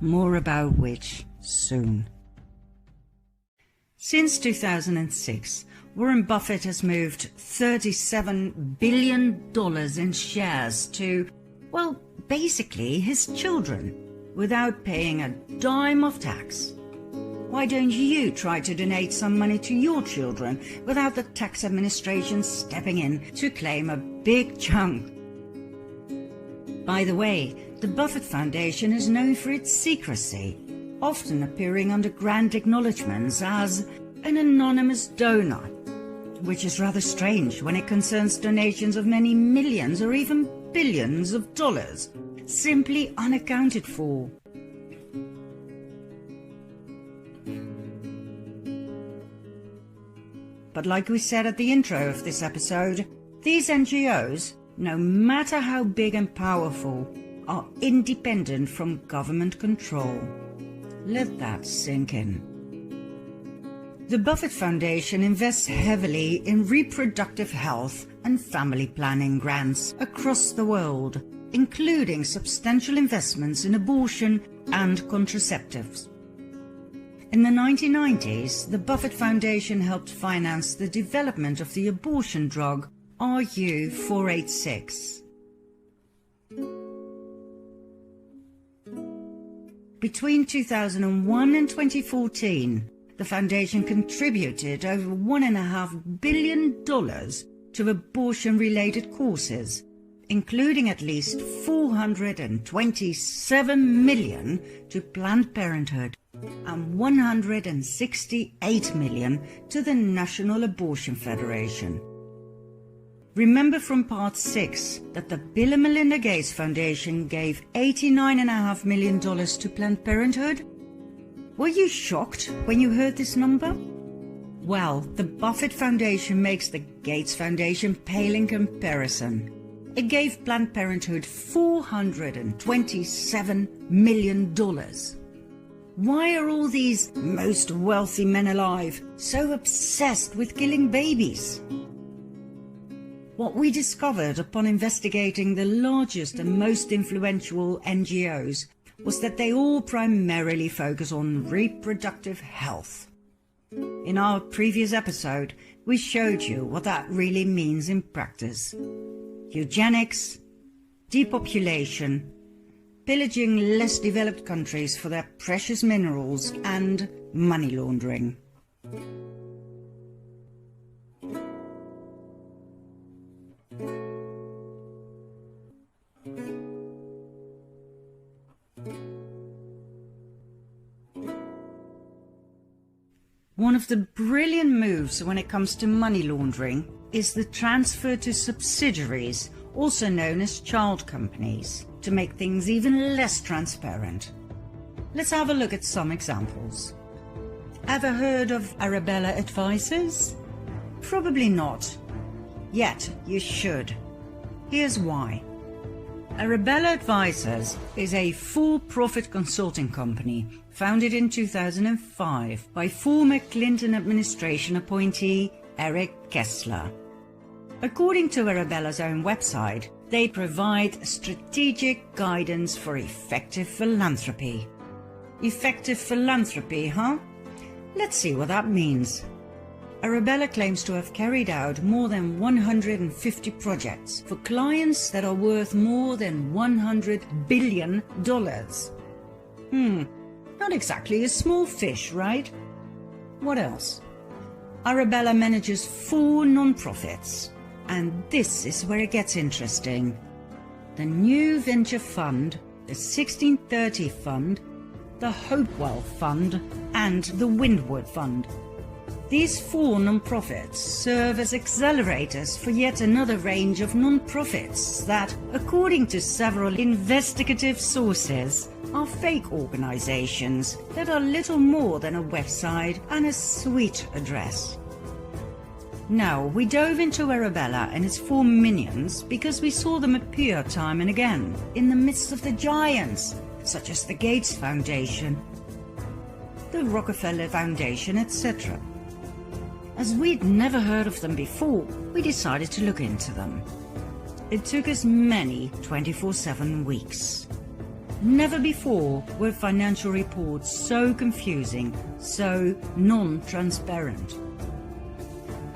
More about which soon. Since 2006, Warren Buffett has moved $37 billion in shares to, well, basically his children, without paying a dime of tax. Why don't you try to donate some money to your children without the tax administration stepping in to claim a big chunk? By the way, the Buffett Foundation is known for its secrecy, often appearing under grand acknowledgements as an anonymous donor, which is rather strange when it concerns donations of many millions or even billions of dollars, simply unaccounted for. But like we said at the intro of this episode, these NGOs, no matter how big and powerful, are independent from government control. Let that sink in. The Buffett Foundation invests heavily in reproductive health and family planning grants across the world, including substantial investments in abortion and contraceptives. In the 1990s, the Buffett Foundation helped finance the development of the abortion drug RU486. Between 2001 and 2014, the foundation contributed over $1.5 billion to abortion-related causes, including at least $427 million to Planned Parenthood and $168 million to the National Abortion Federation. Remember from part 6 that the Bill and Melinda Gates Foundation gave $89.5 million to Planned Parenthood? Were you shocked when you heard this number? Well, the Buffett Foundation makes the Gates Foundation pale in comparison. It gave Planned Parenthood $427 million. Why are all these most wealthy men alive so obsessed with killing babies? What we discovered upon investigating the largest and most influential NGOs was that they all primarily focus on reproductive health. In our previous episode, we showed you what that really means in practice. Eugenics, depopulation, pillaging less developed countries for their precious minerals, and money laundering. One of the brilliant moves when it comes to money laundering is the transfer to subsidiaries, also known as child companies, to make things even less transparent. Let's have a look at some examples. Ever heard of Arabella Advisors? Probably not. Yet you should. Here's why. Arabella Advisors is a for-profit consulting company founded in 2005 by former Clinton administration appointee Eric Kessler. According to Arabella's own website, they provide strategic guidance for effective philanthropy. Effective philanthropy, huh? Let's see what that means. Arabella claims to have carried out more than 150 projects for clients that are worth more than $100 billion. Not exactly a small fish, right? What else? Arabella manages 4 non-profits. And this is where it gets interesting. The New Venture Fund, the 1630 Fund, the Hopewell Fund, and the Windward Fund. These 4 non-profits serve as accelerators for yet another range of non-profits that, according to several investigative sources, are fake organizations that are little more than a website and a suite address. Now, we dove into Arabella and its 4 minions because we saw them appear time and again in the midst of the giants, such as the Gates Foundation, the Rockefeller Foundation, etc. As we'd never heard of them before, we decided to look into them. It took us many 24/7 weeks. Never before were financial reports so confusing, so non-transparent.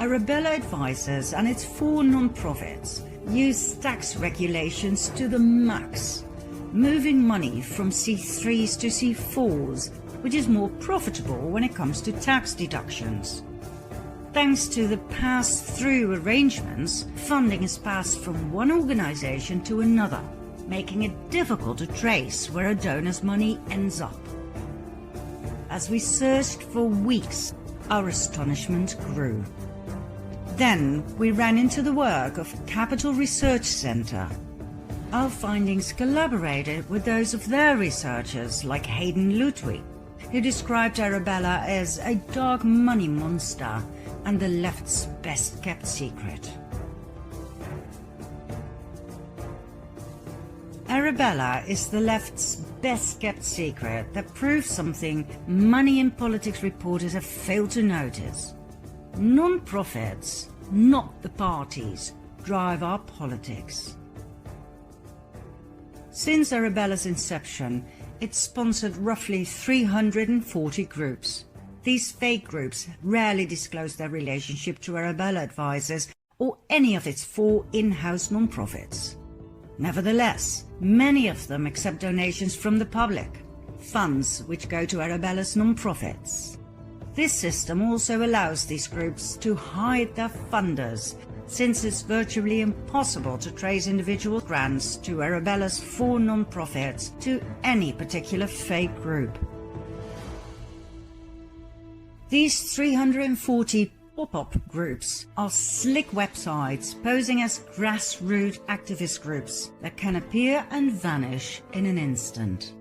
Arabella Advisors and its 4 non-profits use tax regulations to the max, moving money from C3s to C4s, which is more profitable when it comes to tax deductions. Thanks to the pass-through arrangements, funding is passed from one organization to another, making it difficult to trace where a donor's money ends up. As we searched for weeks, our astonishment grew. Then we ran into the work of Capital Research Center. Our findings collaborated with those of their researchers like Hayden Ludwig, who described Arabella as a dark money monster and the left's best-kept secret. Arabella is the left's best-kept secret that proves something money and politics reporters have failed to notice. Non-profits, not the parties, drive our politics. Since Arabella's inception, it's sponsored roughly 340 groups. These fake groups rarely disclose their relationship to Arabella Advisors or any of its 4 in-house non-profits. Nevertheless, many of them accept donations from the public, funds which go to Arabella's non-profits. This system also allows these groups to hide their funders, since it's virtually impossible to trace individual grants to Arabella's 4 non-profits to any particular fake group. These 340 Pop-up groups are slick websites posing as grassroots activist groups that can appear and vanish in an instant.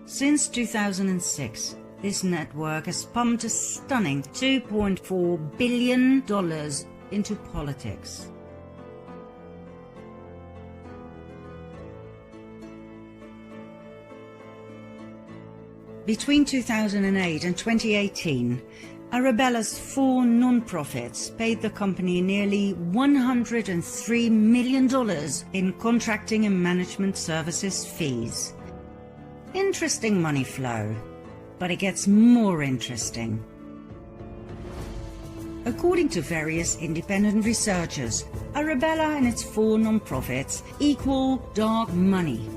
Since 2006, this network has pumped a stunning $2.4 billion into politics. Between 2008 and 2018, Arabella's 4 non-profits paid the company nearly $103 million in contracting and management services fees. Interesting money flow, but it gets more interesting. According to various independent researchers, Arabella and its 4 non-profits equal dark money.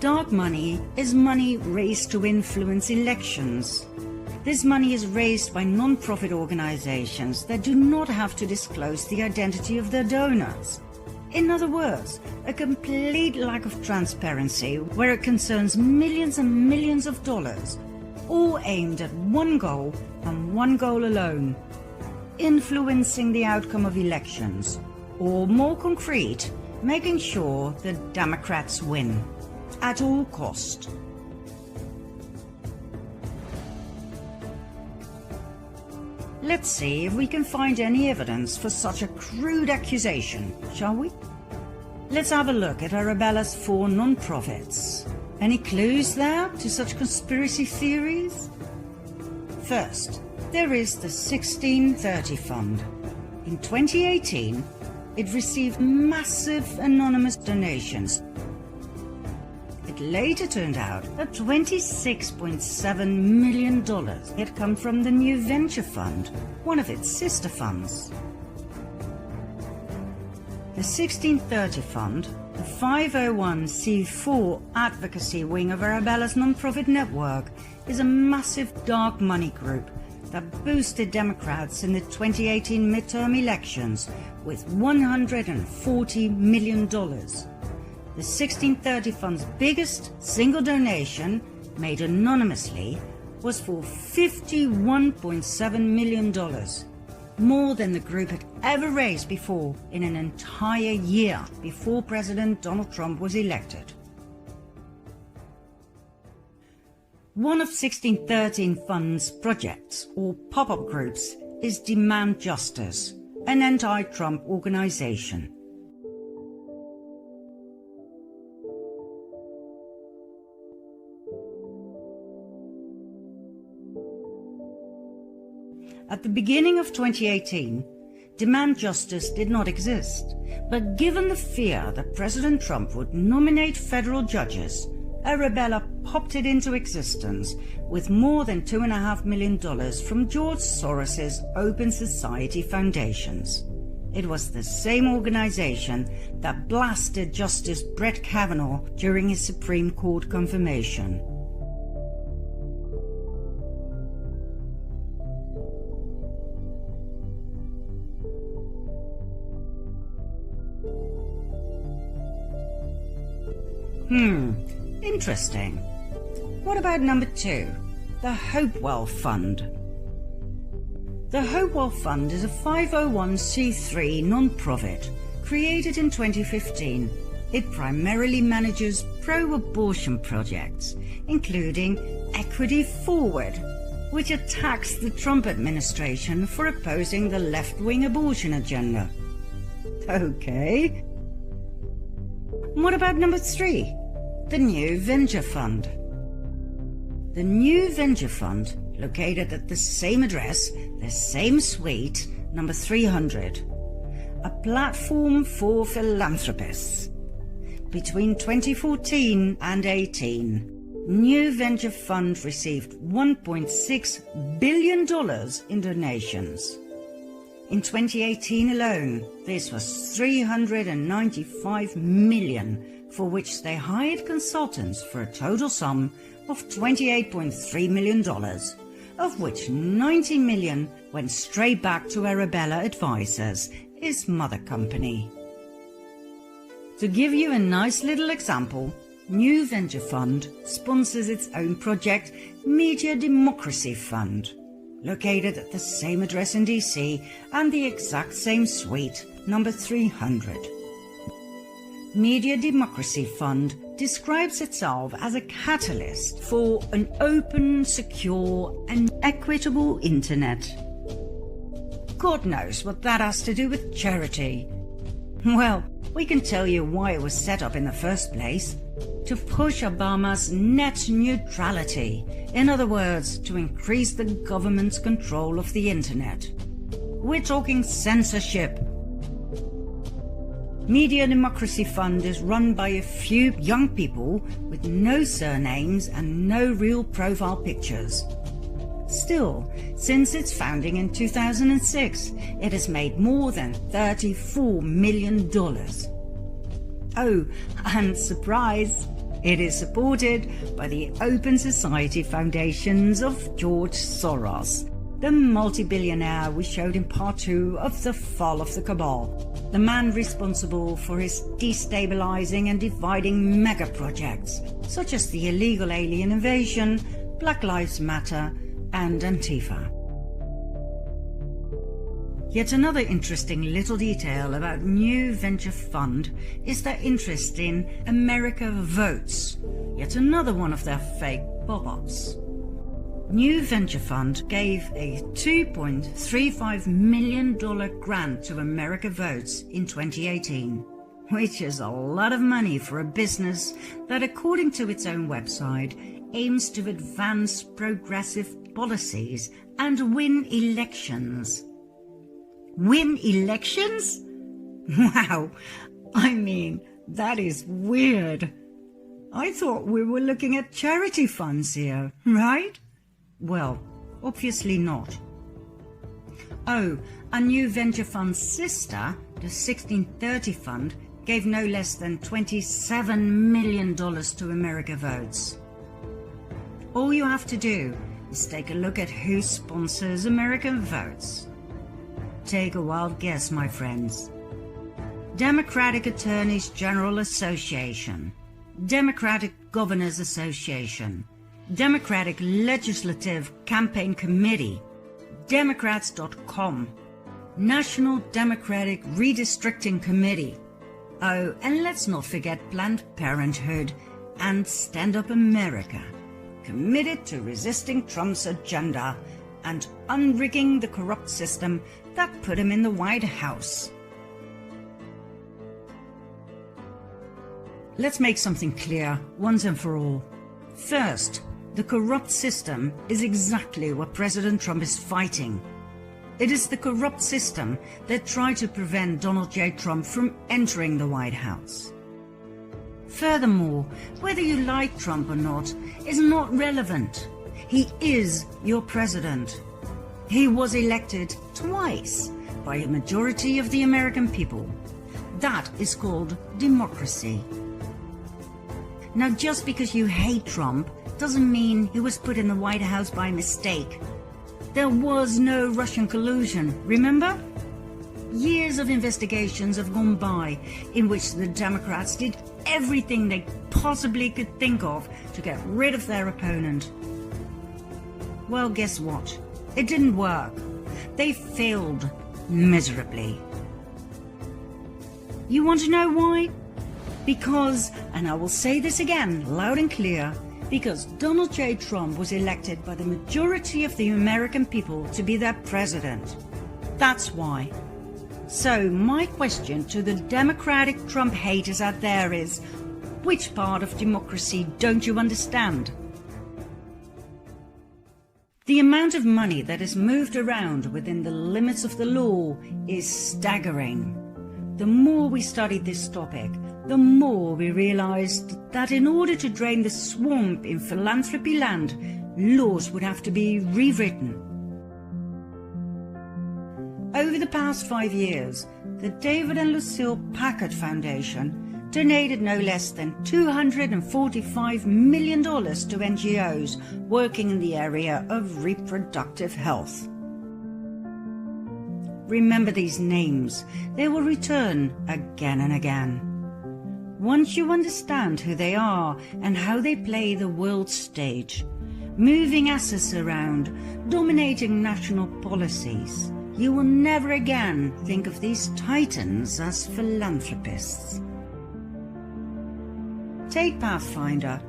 Dark money is money raised to influence elections. This money is raised by non-profit organizations that do not have to disclose the identity of their donors. In other words, a complete lack of transparency where it concerns millions and millions of dollars, all aimed at one goal and one goal alone: influencing the outcome of elections, or more concrete, making sure the Democrats win at all cost. Let's see if we can find any evidence for such a crude accusation, shall we? Let's have a look at Arabella's 4 non-profits. Any clues there to such conspiracy theories? First, there is the 1630 Fund. In 2018, it received massive anonymous donations. It later turned out that $26.7 million had come from the New Venture Fund, one of its sister funds. The 1630 Fund, the 501c4 advocacy wing of Arabella's non-profit network, is a massive dark money group that boosted Democrats in the 2018 midterm elections with $140 million. The 1630 Fund's biggest single donation, made anonymously, was for $51.7 million, more than the group had ever raised before in an entire year before President Donald Trump was elected. One of 1613 Fund's projects, or pop-up groups, is Demand Justice, an anti-Trump organization. At the beginning of 2018, Demand Justice did not exist, but given the fear that President Trump would nominate federal judges, Arabella popped it into existence with more than $2.5 million from George Soros's Open Society Foundations. It was the same organization that blasted Justice Brett Kavanaugh during his Supreme Court confirmation. Interesting. What about number 2, the Hopewell Fund? The Hopewell Fund is a 501c3 non-profit created in 2015. It primarily manages pro-abortion projects, including Equity Forward, which attacks the Trump administration for opposing the left-wing abortion agenda. Okay. What about number 3? The New Venture Fund. The New Venture Fund, located at the same address, the same suite, number 300, a platform for philanthropists. Between 2014 and 18, New Venture Fund received $1.6 billion in donations. In 2018 alone, this was $395 million, for which they hired consultants for a total sum of $28.3 million, of which $90 million went straight back to Arabella Advisors, his mother company. To give you a nice little example, New Venture Fund sponsors its own project, Media Democracy Fund, located at the same address in DC and the exact same suite, number 300. Media Democracy Fund describes itself as a catalyst for an open, secure and equitable internet. God knows what that has to do with charity. Well, we can tell you why it was set up in the first place. To push Obama's net neutrality. In other words, to increase the government's control of the internet. We're talking censorship. Media Democracy Fund is run by a few young people with no surnames and no real profile pictures. Still, since its founding in 2006, it has made more than $34 million. Oh, and surprise, it is supported by the Open Society Foundations of George Soros, the multi-billionaire we showed in part 2 of The Fall of the Cabal, the man responsible for his destabilizing and dividing mega projects, such as the illegal alien invasion, Black Lives Matter, and Antifa. Yet another interesting little detail about New Venture Fund is their interest in America Votes, yet another one of their fake pop-ups. New Venture Fund gave a $2.35 million grant to America Votes in 2018, which is a lot of money for a business that, according to its own website, aims to advance progressive policies and win elections. Win elections? Wow, I mean, that is weird. I thought we were looking at charity funds here, right? Well, obviously not. Oh, a New Venture Fund's sister, the 1630 Fund, gave no less than $27 million to America Votes. All you have to do is take a look at who sponsors American Votes. Take a wild guess, my friends. Democratic Attorneys General Association, Democratic Governors Association, Democratic Legislative Campaign Committee, Democrats.com, National Democratic Redistricting Committee. Oh, and let's not forget Planned Parenthood and Stand Up America, committed to resisting Trump's agenda and unrigging the corrupt system that put him in the White House. Let's make something clear once and for all. First, the corrupt system is exactly what President Trump is fighting. It is the corrupt system that tried to prevent Donald J. Trump from entering the White House. Furthermore, whether you like Trump or not is not relevant. He is your president. He was elected twice by a majority of the American people. That is called democracy. Now, just because you hate Trump doesn't mean he was put in the White House by mistake. There was no Russian collusion, remember? Years of investigations have gone by in which the Democrats did everything they possibly could think of to get rid of their opponent. Well, guess what? It didn't work. They failed miserably. You want to know why? Because, and I will say this again loud and clear, because Donald J. Trump was elected by the majority of the American people to be their president. That's why. So my question to the Democratic Trump haters out there is, which part of democracy don't you understand? The amount of money that is moved around within the limits of the law is staggering. The more we studied this topic, the more we realized that in order to drain the swamp in philanthropy land, laws would have to be rewritten. Over the past 5 years, the David and Lucille Packard Foundation donated no less than $245 million to NGOs working in the area of reproductive health. Remember these names. They will return again and again. Once you understand who they are and how they play the world stage, moving assets around, dominating national policies, you will never again think of these titans as philanthropists. Take Pathfinder.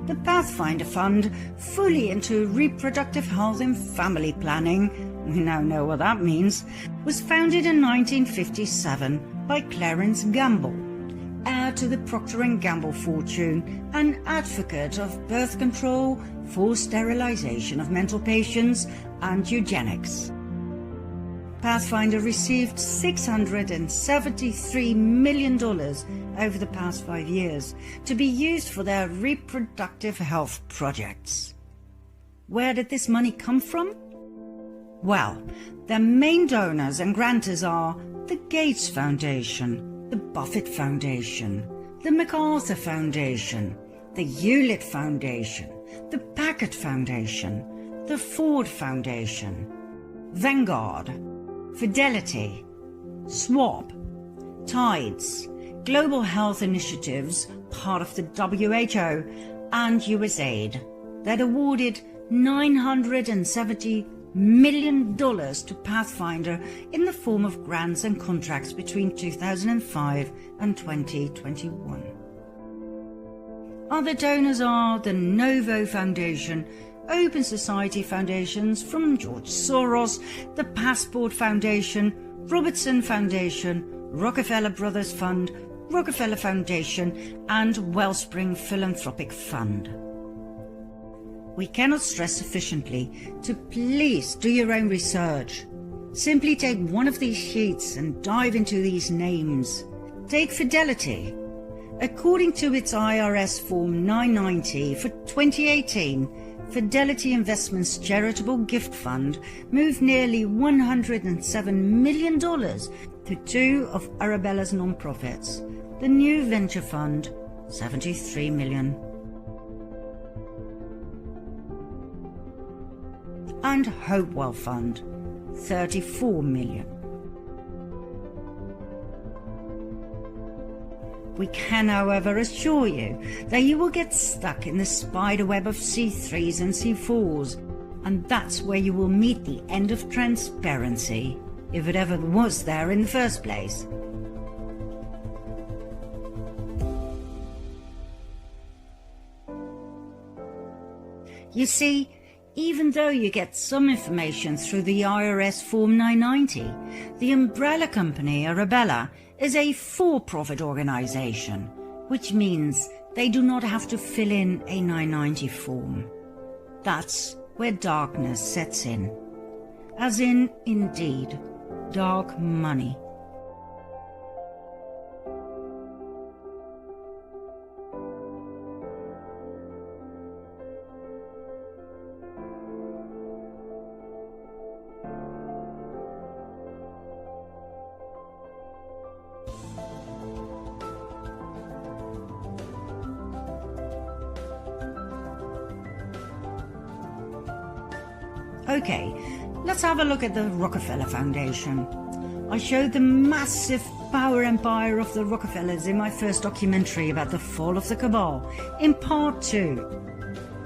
The Pathfinder Fund, fully into reproductive health and family planning, we now know what that means, was founded in 1957 by Clarence Gamble, heir to the Procter & Gamble fortune and advocate of birth control, forced sterilization of mental patients, and eugenics. Pathfinder received $673 million over the past 5 years to be used for their reproductive health projects. Where did this money come from? Well, their main donors and grantors are the Gates Foundation, the Buffett Foundation, the MacArthur Foundation, the Hewlett Foundation, the Packard Foundation, the Ford Foundation, Vanguard, Fidelity, Schwab, Tides, Global Health Initiatives, part of the WHO, and USAID, that awarded $970 million to Pathfinder in the form of grants and contracts between 2005 and 2021. Other donors are the Novo Foundation, Open Society Foundations from George Soros, the Passport Foundation, Robertson Foundation, Rockefeller Brothers Fund, Rockefeller Foundation, and Wellspring Philanthropic Fund. We cannot stress sufficiently to please do your own research. Simply take one of these sheets and dive into these names. Take Fidelity. According to its IRS Form 990 for 2018, Fidelity Investments Charitable Gift Fund moved nearly $107 million to two of Arabella's nonprofits, the New Venture Fund, $73 million, and Hopewell Fund, $34 million. We can, however, assure you that you will get stuck in the spiderweb of C3s and C4s, and that's where you will meet the end of transparency, if it ever was there in the first place. You see, even though you get some information through the IRS Form 990, the umbrella company Arabella is a for-profit organization, which means they do not have to fill in a 990 form. That's where darkness sets in. As in, indeed, dark money. Okay, let's have a look at the Rockefeller Foundation. I showed the massive power empire of the Rockefellers in my first documentary about the fall of the cabal, in part 2.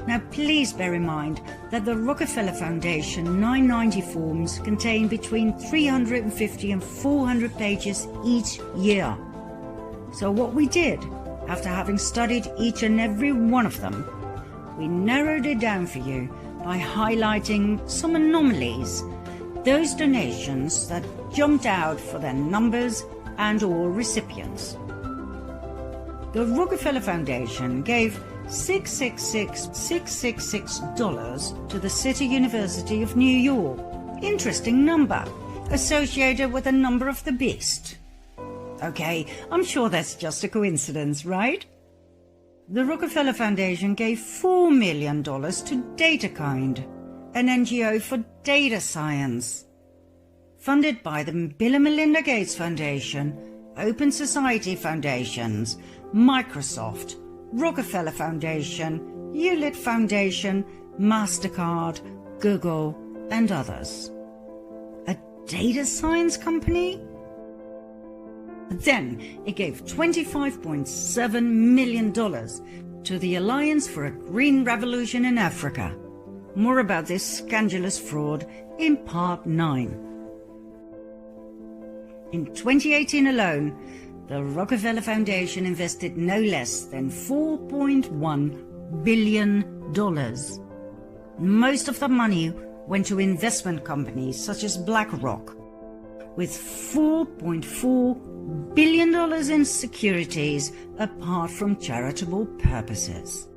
Now please bear in mind that the Rockefeller Foundation 990 forms contain between 350 and 400 pages each year. So what we did, after having studied each and every one of them, we narrowed it down for you by highlighting some anomalies, those donations that jumped out for their numbers and or recipients. The Rockefeller Foundation gave $666,666 to the City University of New York. Interesting number, associated with the number of the beast. Okay, I'm sure that's just a coincidence, right? The Rockefeller Foundation gave $4 million to DataKind, an NGO for data science. Funded by the Bill and Melinda Gates Foundation, Open Society Foundations, Microsoft, Rockefeller Foundation, Hewlett Foundation, MasterCard, Google, and others. A data science company? Then it gave $25.7 million, to the Alliance for a Green Revolution in Africa. More about this scandalous fraud in Part 9. In 2018 alone, the Rockefeller Foundation invested no less than $4.1 billion. Most of the money went to investment companies such as BlackRock, with $4.4 billion in securities apart from charitable purposes.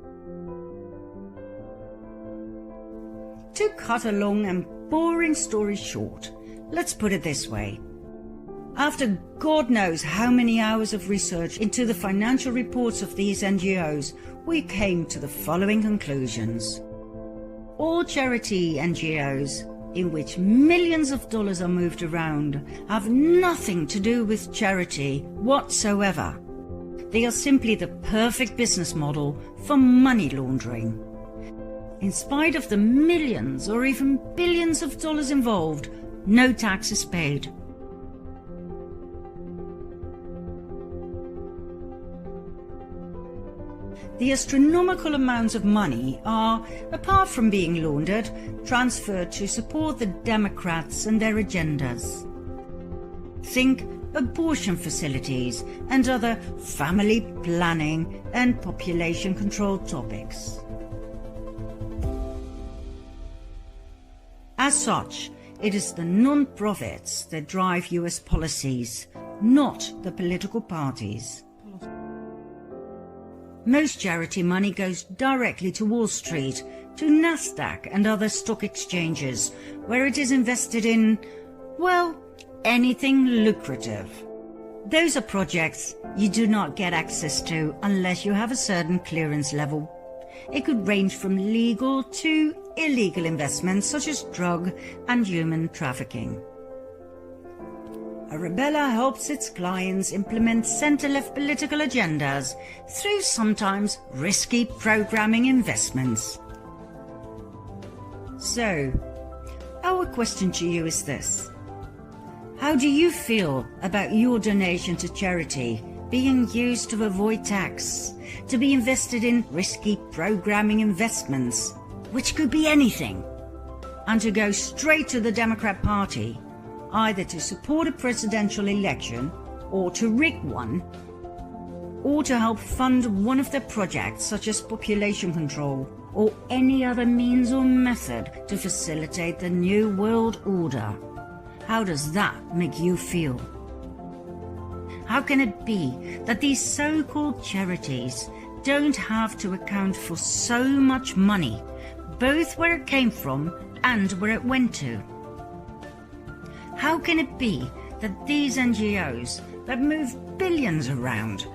To cut a long and boring story short, let's put it this way. After God knows how many hours of research into the financial reports of these NGOs, we came to the following conclusions. All charity NGOs in which millions of dollars are moved around have nothing to do with charity whatsoever. They are simply the perfect business model for money laundering. In spite of the millions or even billions of dollars involved, no tax is paid. The astronomical amounts of money are, apart from being laundered, transferred to support the Democrats and their agendas. Think abortion facilities and other family planning and population control topics. As such, it is the non-profits that drive US policies, not the political parties. Most charity money goes directly to Wall Street, to NASDAQ and other stock exchanges, where it is invested in, well, anything lucrative. Those are projects you do not get access to unless you have a certain clearance level. It could range from legal to illegal investments such as drug and human trafficking. Arabella helps its clients implement centre-left political agendas through sometimes risky programming investments. So, our question to you is this. How do you feel about your donation to charity being used to avoid tax, to be invested in risky programming investments, which could be anything, and to go straight to the Democrat Party, either to support a presidential election or to rig one, or to help fund one of their projects such as population control or any other means or method to facilitate the New World Order? How does that make you feel? How can it be that these so-called charities don't have to account for so much money, both where it came from and where it went to? How can it be that these NGOs that move billions around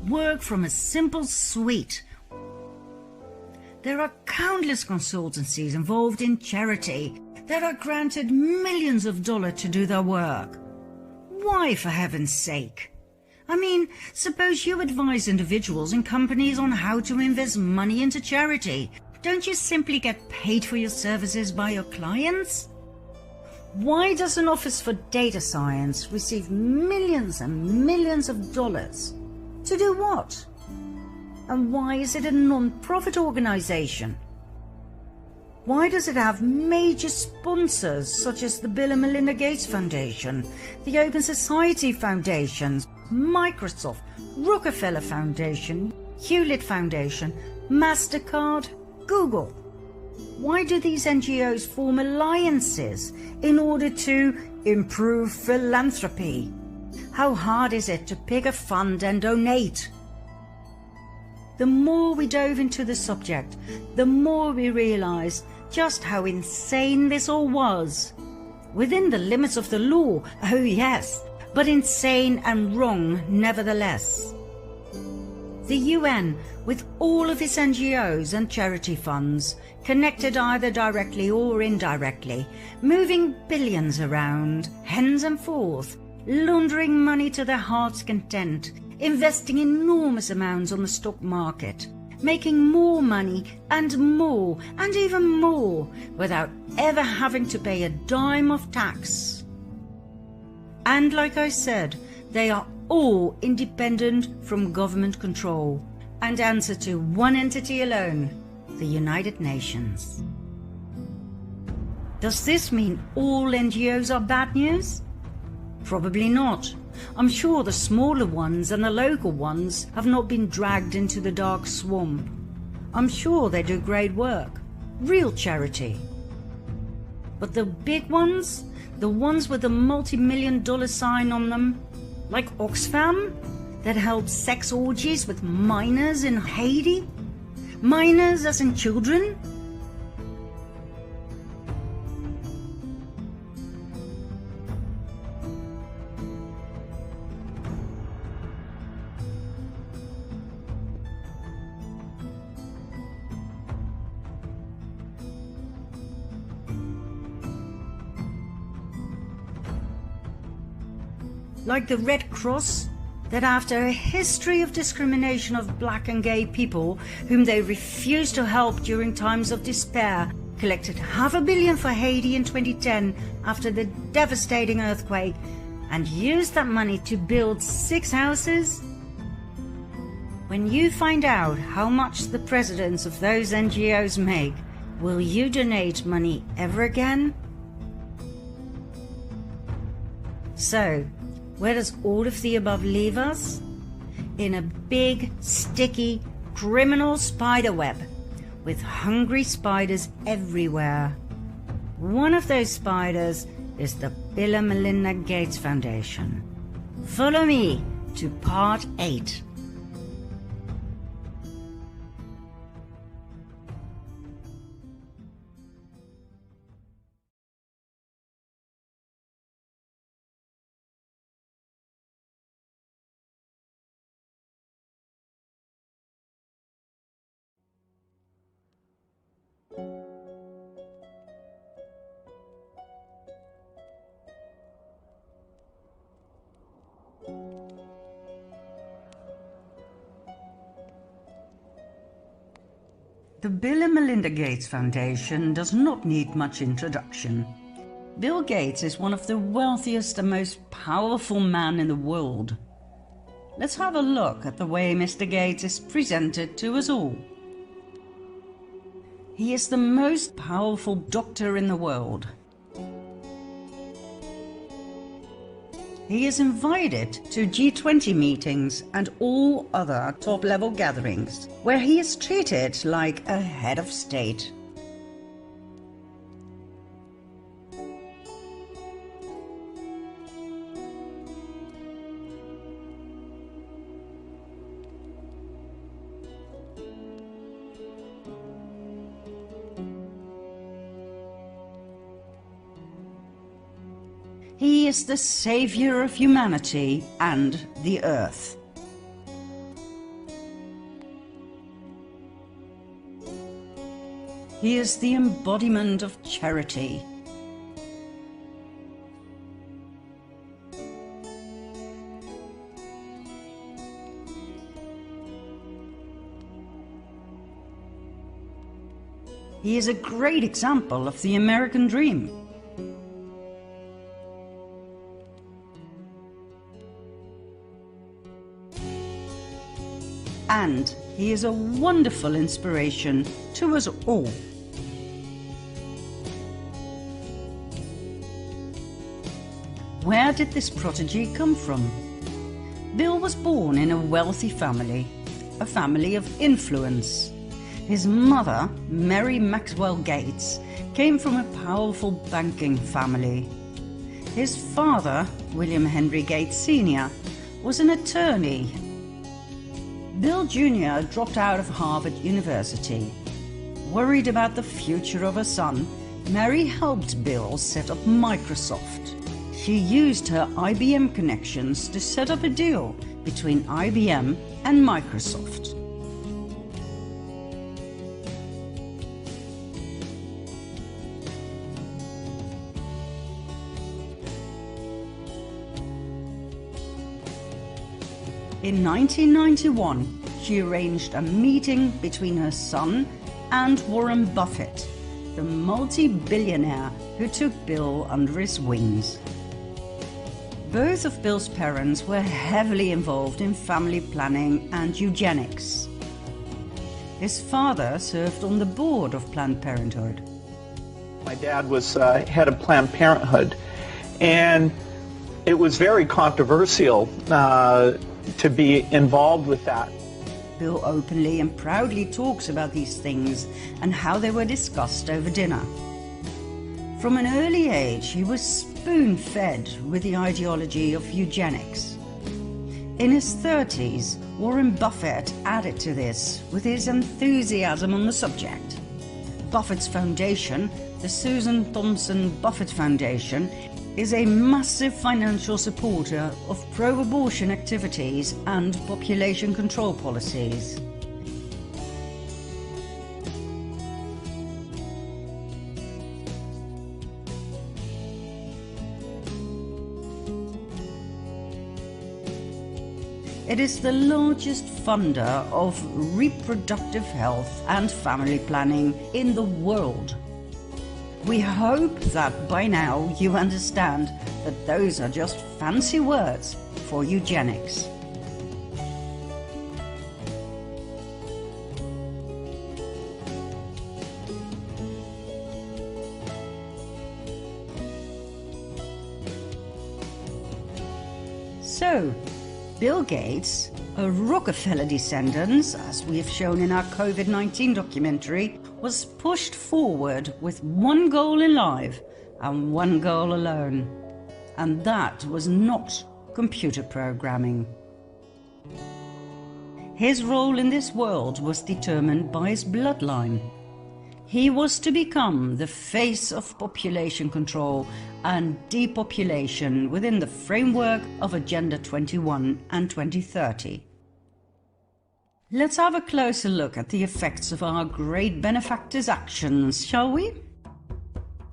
work from a simple suite? There are countless consultancies involved in charity that are granted millions of dollars to do their work. Why, for heaven's sake? I mean, suppose you advise individuals and companies on how to invest money into charity. Don't you simply get paid for your services by your clients? Why does an Office for Data Science receive millions and millions of dollars? To do what? And why is it a non-profit organization? Why does it have major sponsors such as the Bill and Melinda Gates Foundation, the Open Society Foundation, Microsoft, Rockefeller Foundation, Hewlett Foundation, MasterCard, Google? Why do these NGOs form alliances in order to improve philanthropy? How hard is it to pick a fund and donate? The more we dove into the subject, the more we realized just how insane this all was. Within the limits of the law, oh yes, but insane and wrong nevertheless. The UN, with all of its NGOs and charity funds, connected either directly or indirectly, moving billions around, hence and forth, laundering money to their heart's content, investing enormous amounts on the stock market, making more money and even more, without ever having to pay a dime of tax. And like I said, they are all independent from government control, and answer to one entity alone, the United Nations. Does this mean all NGOs are bad news? Probably not. I'm sure the smaller ones and the local ones have not been dragged into the dark swamp. I'm sure they do great work, real charity. But the big ones, the ones with the multi-million-dollar sign on them, like Oxfam, that held sex orgies with minors in Haiti? Minors as in children? Like the Red Cross, that after a history of discrimination of black and gay people whom they refused to help during times of despair, collected $500 million for Haiti in 2010 after the devastating earthquake, and used that money to build 6 houses? When you find out how much the presidents of those NGOs make, will you donate money ever again? So, where does all of the above leave us? In a big, sticky, criminal spider web, with hungry spiders everywhere. One of those spiders is the Bill and Melinda Gates Foundation. Follow me to part 8. The Bill and Melinda Gates Foundation does not need much introduction. Bill Gates is one of the wealthiest and most powerful men in the world. Let's have a look at the way Mr. Gates is presented to us all. He is the most powerful doctor in the world. He is invited to G20 meetings and all other top-level gatherings, where he is treated like a head of state. He is the savior of humanity and the earth. He is the embodiment of charity. He is a great example of the American dream. And he is a wonderful inspiration to us all. Where did this prodigy come from? Bill was born in a wealthy family, a family of influence. His mother, Mary Maxwell Gates, came from a powerful banking family. His father, William Henry Gates Sr., was an attorney. Bill Jr. dropped out of Harvard University. Worried about the future of her son, Mary helped Bill set up Microsoft. She used her IBM connections to set up a deal between IBM and Microsoft. In 1991, she arranged a meeting between her son and Warren Buffett, the multi-billionaire who took Bill under his wings. Both of Bill's parents were heavily involved in family planning and eugenics. His father served on the board of Planned Parenthood. My dad was head of Planned Parenthood, and it was very controversial to be involved with that. Bill openly and proudly talks about these things and how they were discussed over dinner. From an early age, he was spoon-fed with the ideology of eugenics. In his 30s, Warren Buffett added to this with his enthusiasm on the subject. Buffett's foundation, the Susan Thompson Buffett Foundation, is a massive financial supporter of pro-abortion activities and population control policies. It is the largest funder of reproductive health and family planning in the world. We hope that by now you understand that those are just fancy words for eugenics. So, Bill Gates, a Rockefeller descendant, as we have shown in our COVID-19 documentary, was pushed forward with one goal in life and one goal alone, and that was not computer programming. His role in this world was determined by his bloodline. He was to become the face of population control and depopulation within the framework of Agenda 21 and 2030. Let's have a closer look at the effects of our great benefactor's actions, shall we?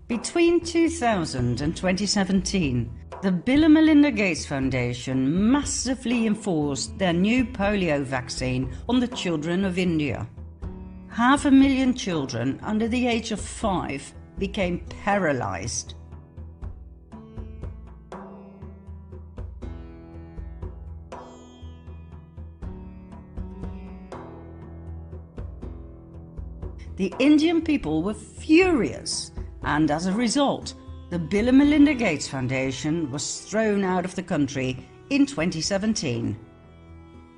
Between 2000 and 2017, the Bill and Melinda Gates Foundation massively enforced their new polio vaccine on the children of India. 500,000 children under the age of 5 became paralyzed. The Indian people were furious, and as a result, the Bill and Melinda Gates Foundation was thrown out of the country in 2017.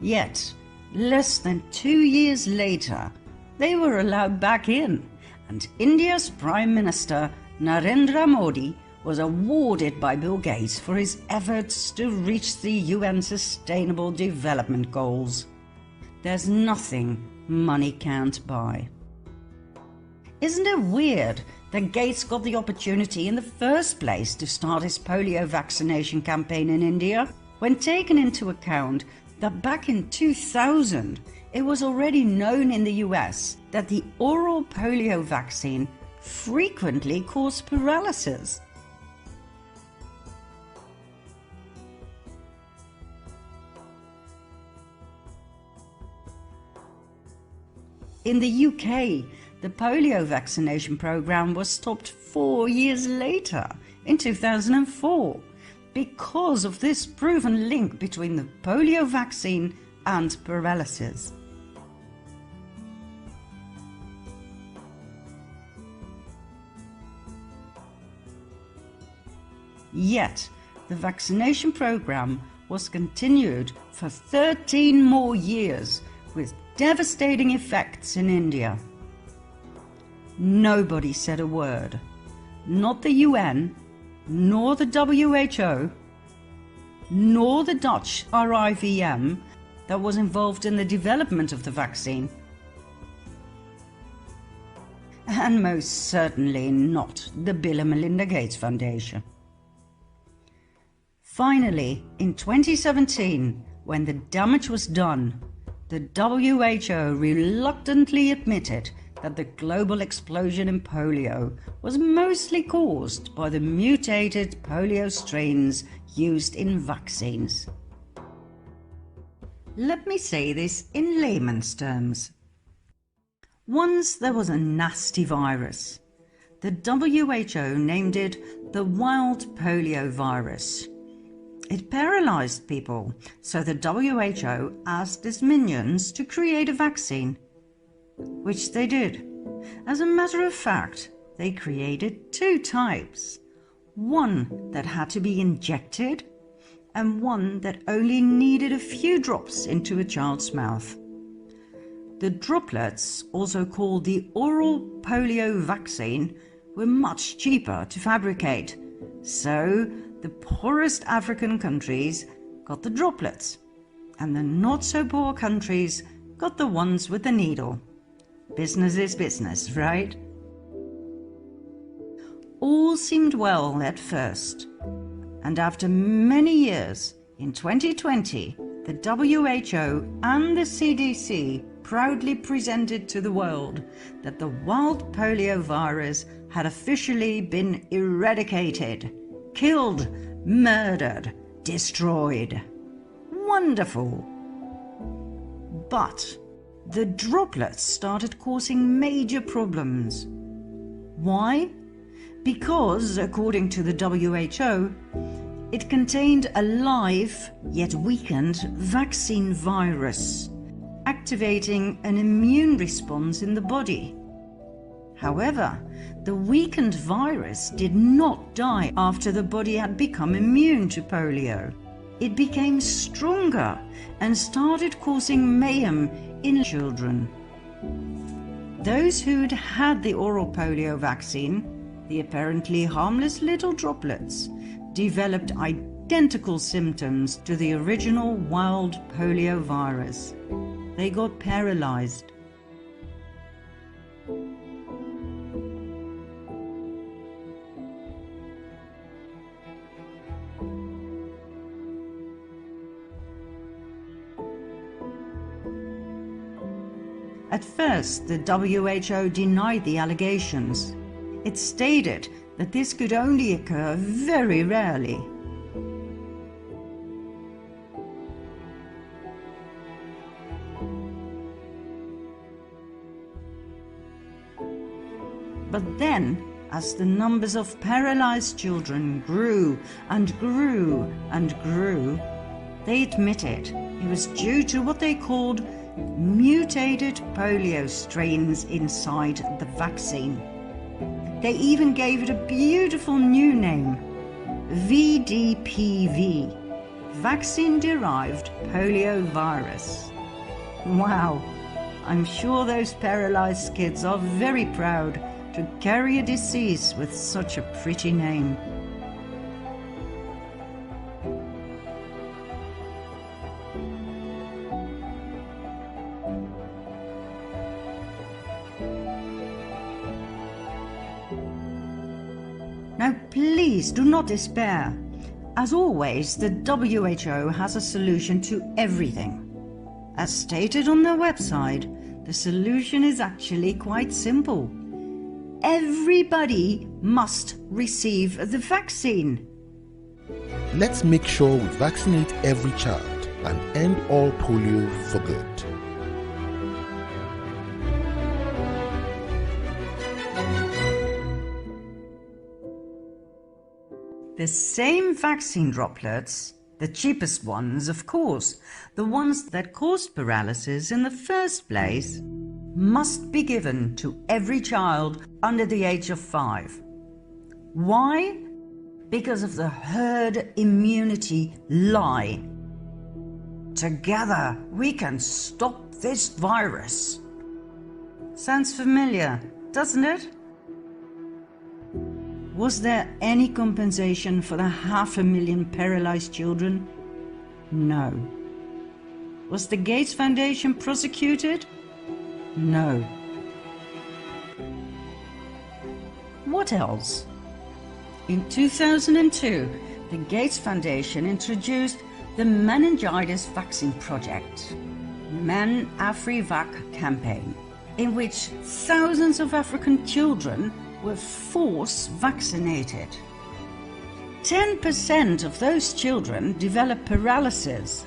Yet, less than 2 years later, they were allowed back in, and India's Prime Minister Narendra Modi was awarded by Bill Gates for his efforts to reach the UN Sustainable Development Goals. There's nothing money can't buy. Isn't it weird that Gates got the opportunity in the first place to start his polio vaccination campaign in India, when taken into account that back in 2000, it was already known in the US that the oral polio vaccine frequently caused paralysis? In the UK, the polio vaccination program was stopped 4 years later, in 2004, because of this proven link between the polio vaccine and paralysis. Yet, the vaccination program was continued for 13 more years with devastating effects in India. Nobody said a word, not the UN, nor the WHO, nor the Dutch RIVM that was involved in the development of the vaccine, and most certainly not the Bill and Melinda Gates Foundation. Finally, in 2017, when the damage was done, the WHO reluctantly admitted that the global explosion in polio was mostly caused by the mutated polio strains used in vaccines. Let me say this in layman's terms. Once there was a nasty virus. The WHO named it the wild polio virus. It paralyzed people, so the WHO asked its minions to create a vaccine. which they did. As a matter of fact, they created two types. One that had to be injected, and one that only needed a few drops into a child's mouth. The droplets, also called the oral polio vaccine, were much cheaper to fabricate, so the poorest African countries got the droplets, and the not-so-poor countries got the ones with the needle. Business is business, right? All seemed well at first, and after many years, in 2020, the WHO and the CDC proudly presented to the world that the wild polio virus had officially been eradicated, killed, murdered, destroyed. Wonderful! But the droplets started causing major problems. Why? Because, according to the WHO, it contained a live, yet weakened, vaccine virus, activating an immune response in the body. However, the weakened virus did not die after the body had become immune to polio. It became stronger and started causing mayhem in children. Those who'd had the oral polio vaccine, the apparently harmless little droplets, developed identical symptoms to the original wild polio virus. They got paralyzed. At first, the WHO denied the allegations. It stated that this could only occur very rarely. But then, as the numbers of paralyzed children grew and grew and grew, they admitted it was due to what they called mutated polio strains inside the vaccine. They even gave it a beautiful new name, VDPV, Vaccine-Derived Polio Virus. Wow, I'm sure those paralyzed kids are very proud to carry a disease with such a pretty name. Now, please do not despair. As always, the WHO has a solution to everything. As stated on their website, the solution is actually quite simple. Everybody must receive the vaccine. Let's make sure we vaccinate every child and end all polio for good. The same vaccine droplets, the cheapest ones of course, the ones that caused paralysis in the first place, must be given to every child under the age of 5. Why? Because of the herd immunity lie. Together we can stop this virus. Sounds familiar, doesn't it? Was there any compensation for the 500,000 paralyzed children? No. Was the Gates Foundation prosecuted? No. What else? In 2002, the Gates Foundation introduced the Meningitis Vaccine Project, MenAfriVac campaign, in which thousands of African children were force vaccinated. 10% of those children developed paralysis.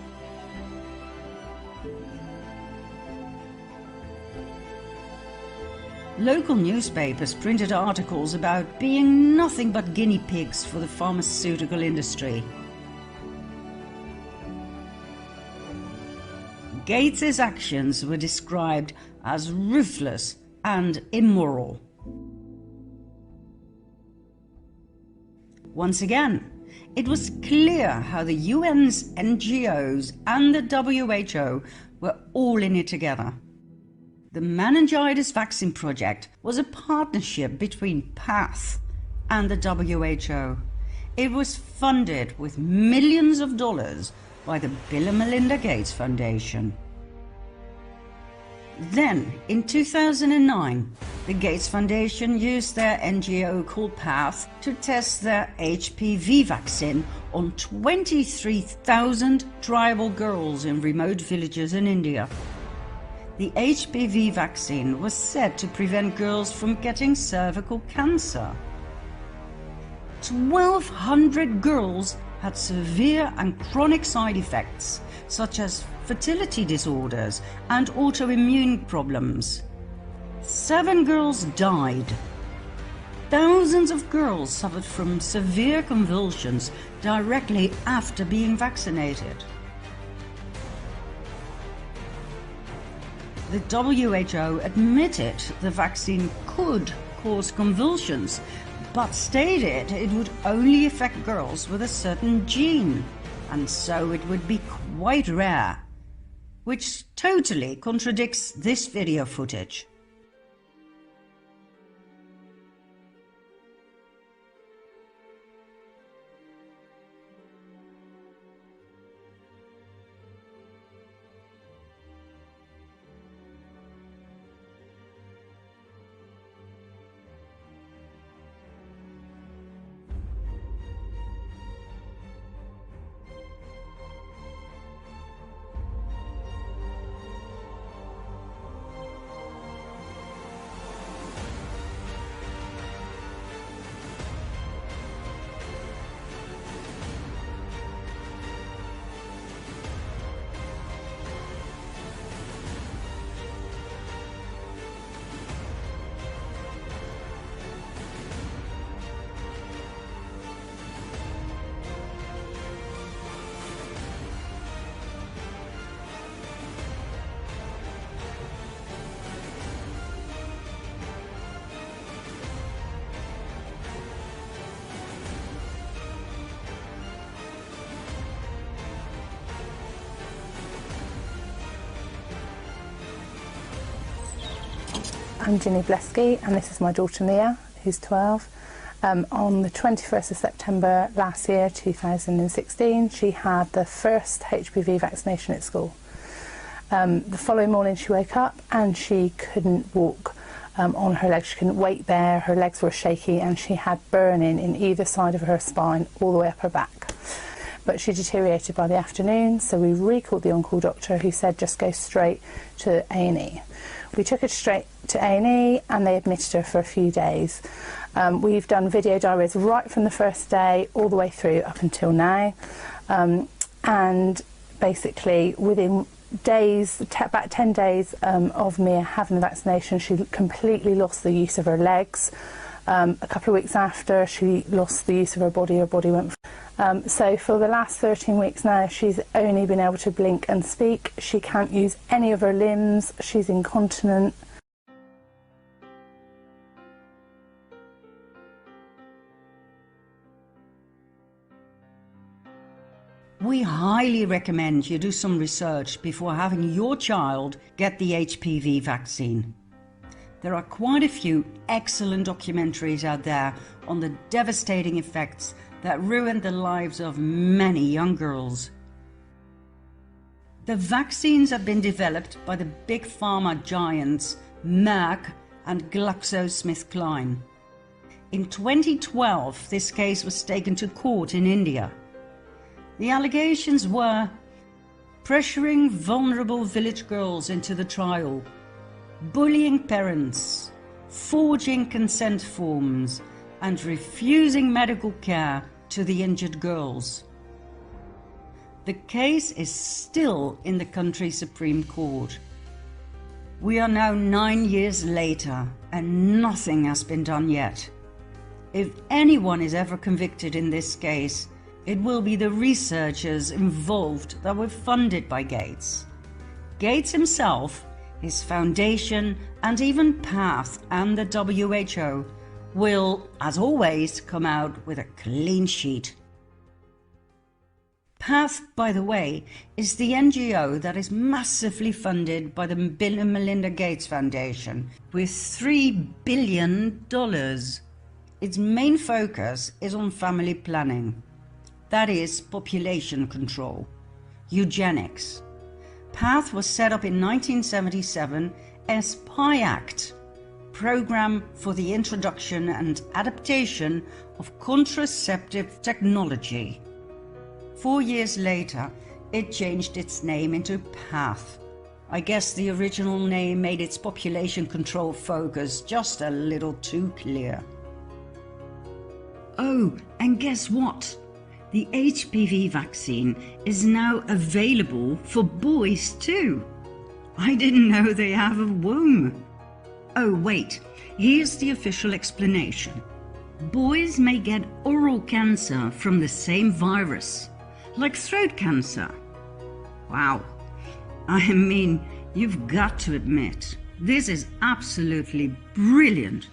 Local newspapers printed articles about being nothing but guinea pigs for the pharmaceutical industry. Gates's actions were described as ruthless and immoral. Once again, it was clear how the UN's NGOs and the WHO were all in it together. The meningitis vaccine project was a partnership between PATH and the WHO. It was funded with millions of dollars by the Bill and Melinda Gates Foundation. Then, in 2009, the Gates Foundation used their NGO called PATH to test their HPV vaccine on 23,000 tribal girls in remote villages in India. The HPV vaccine was said to prevent girls from getting cervical cancer. 1,200 girls had severe and chronic side effects, such as fertility disorders and autoimmune problems. 7 girls died. Thousands of girls suffered from severe convulsions directly after being vaccinated. The WHO admitted the vaccine could cause convulsions, but stated it would only affect girls with a certain gene, and so it would be quite rare, which totally contradicts this video footage. I'm Ginny Blesky, and this is my daughter Mia, who's 12. On the 21st of September last year, 2016, she had the first HPV vaccination at school. The following morning she woke up and she couldn't walk on her legs, she couldn't weight bear, her legs were shaky, and she had burning in either side of her spine all the way up her back. But she deteriorated by the afternoon, so we recalled the on-call doctor, who said just go straight to A&E. We took her straight to A&E and they admitted her for a few days. We've done video diaries right from the first day all the way through up until now, and basically within days, about 10 days of Mia having the vaccination, she completely lost the use of her legs. A couple of weeks after, she lost the use of her body went. So for the last 13 weeks now, she's only been able to blink and speak. She can't use any of her limbs. She's incontinent. We highly recommend you do some research before having your child get the HPV vaccine. There are quite a few excellent documentaries out there on the devastating effects that ruined the lives of many young girls. The vaccines have been developed by the big pharma giants Merck and GlaxoSmithKline. In 2012, this case was taken to court in India. The allegations were pressuring vulnerable village girls into the trial, bullying parents, forging consent forms, and refusing medical care to the injured girls. The case is still in the country's Supreme Court. We are now 9 years later and nothing has been done yet. If anyone is ever convicted in this case, it will be the researchers involved that were funded by Gates. Gates himself, his foundation, and even PATH and the WHO will, as always, come out with a clean sheet. PATH, by the way, is the NGO that is massively funded by the Bill and Melinda Gates Foundation with $3 billion. Its main focus is on family planning, that is, population control, eugenics. PATH was set up in 1977 as PIACT, Program for the Introduction and Adaptation of Contraceptive Technology. 4 years later, it changed its name into PATH. I guess the original name made its population control focus just a little too clear. Oh, and guess what? The HPV vaccine is now available for boys too. I didn't know they have a womb. Oh wait, here's the official explanation. Boys may get oral cancer from the same virus, like throat cancer. Wow. I mean, you've got to admit, this is absolutely brilliant.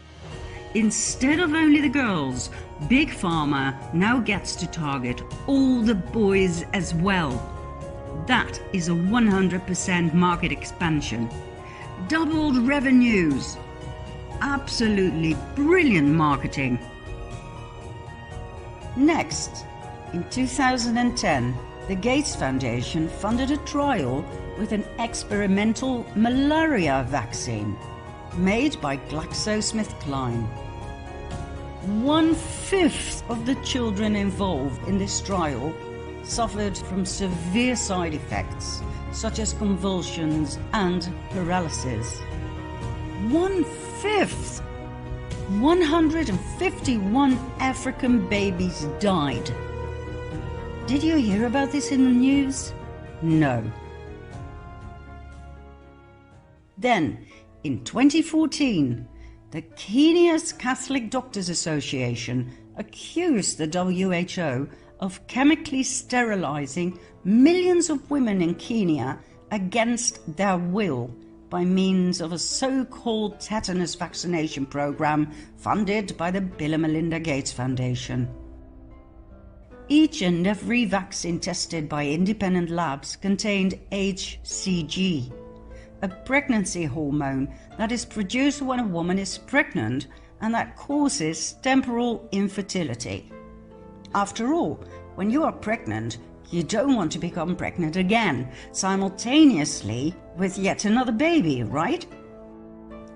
Instead of only the girls, Big Pharma now gets to target all the boys as well. That is a 100% market expansion. Doubled revenues. Absolutely brilliant marketing. Next, in 2010, the Gates Foundation funded a trial with an experimental malaria vaccine made by GlaxoSmithKline. 1/5 of the children involved in this trial suffered from severe side effects, such as convulsions and paralysis. 1/5! 151 African babies died. Did you hear about this in the news? No. Then, in 2014, the Kenya's Catholic Doctors Association accused the WHO of chemically sterilizing millions of women in Kenya against their will by means of a so-called tetanus vaccination program funded by the Bill and Melinda Gates Foundation. Each and every vaccine tested by independent labs contained HCG, a pregnancy hormone that is produced when a woman is pregnant and that causes temporal infertility. After all, when you are pregnant, you don't want to become pregnant again, simultaneously with yet another baby, right?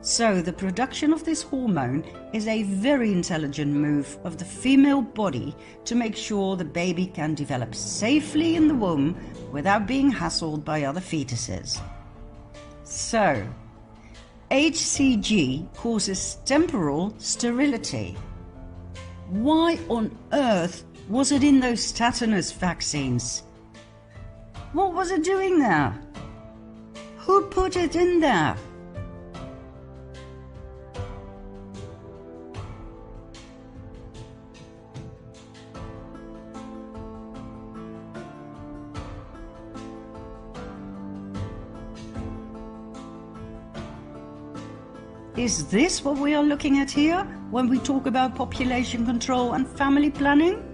So the production of this hormone is a very intelligent move of the female body to make sure the baby can develop safely in the womb without being hassled by other fetuses. So, HCG causes temporal sterility. Why on earth was it in those tetanus vaccines? What was it doing there? Who put it in there? Is this what we are looking at here when we talk about population control and family planning?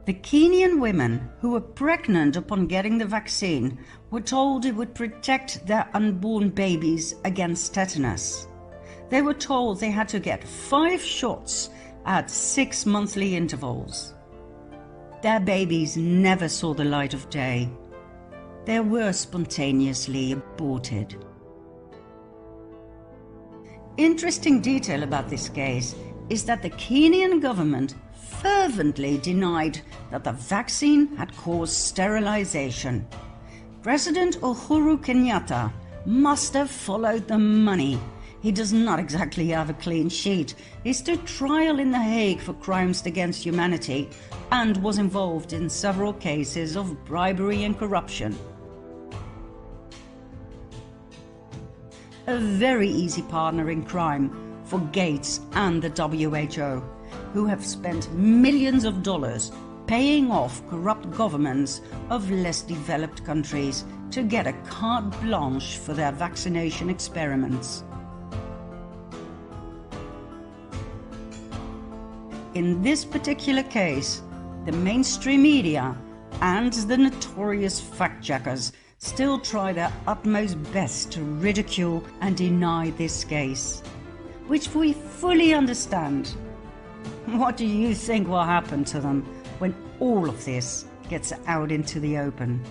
The Kenyan women who were pregnant upon getting the vaccine were told it would protect their unborn babies against tetanus. They were told they had to get 5 shots at 6 monthly intervals. Their babies never saw the light of day. They were spontaneously aborted. Interesting detail about this case is that the Kenyan government fervently denied that the vaccine had caused sterilization. President Uhuru Kenyatta must have followed the money. He does not exactly have a clean sheet. He stood trial in The Hague for crimes against humanity and was involved in several cases of bribery and corruption. A very easy partner in crime for Gates and the WHO, who have spent millions of dollars paying off corrupt governments of less developed countries to get a carte blanche for their vaccination experiments. In this particular case, the mainstream media and the notorious fact-checkers still try their utmost best to ridicule and deny this case, which we fully understand. What do you think will happen to them when all of this gets out into the open?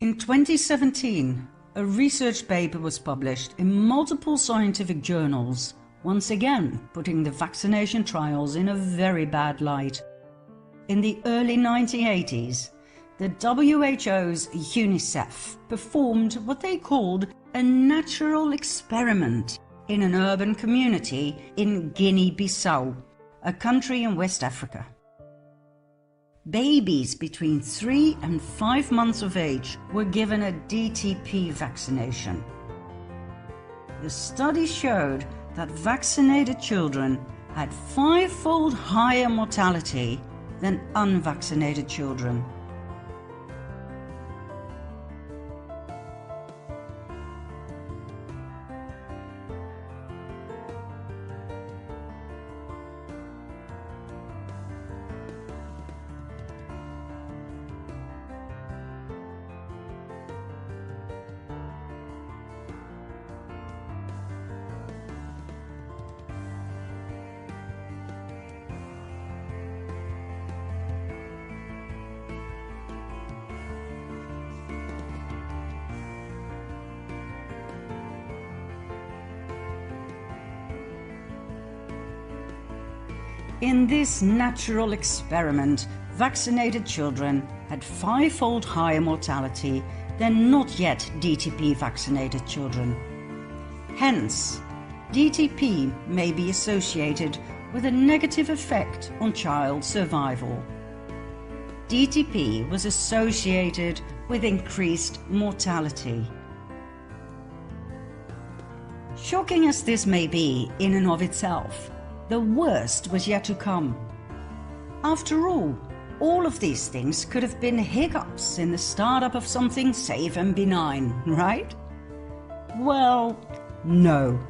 In 2017, a research paper was published in multiple scientific journals, once again putting the vaccination trials in a very bad light. In the early 1980s, the WHO's UNICEF performed what they called a natural experiment in an urban community in Guinea-Bissau, a country in West Africa. Babies between 3 and 5 months of age were given a DTP vaccination. The study showed that vaccinated children had 5-fold higher mortality than unvaccinated children. In this natural experiment, vaccinated children had 5-fold higher mortality than not yet DTP vaccinated children. Hence, DTP may be associated with a negative effect on child survival. DTP was associated with increased mortality. Shocking as this may be in and of itself, the worst was yet to come. After all of these things could have been hiccups in the startup of something safe and benign, right? Well, no.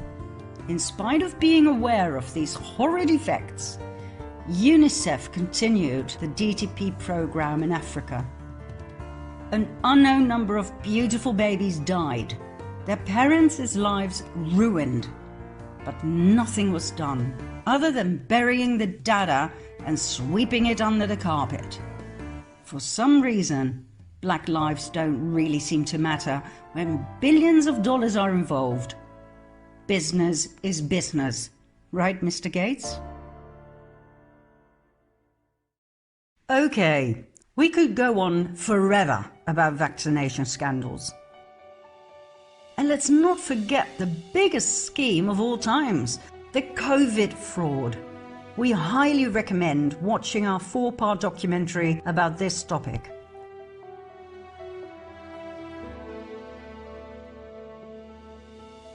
In spite of being aware of these horrid effects, UNICEF continued the DTP program in Africa. An unknown number of beautiful babies died, their parents' lives ruined, but nothing was done other than burying the data and sweeping it under the carpet. For some reason, black lives don't really seem to matter when billions of dollars are involved. Business is business, right, Mr. Gates? Okay, we could go on forever about vaccination scandals. And let's not forget the biggest scheme of all times, the COVID fraud. We highly recommend watching our 4-part documentary about this topic.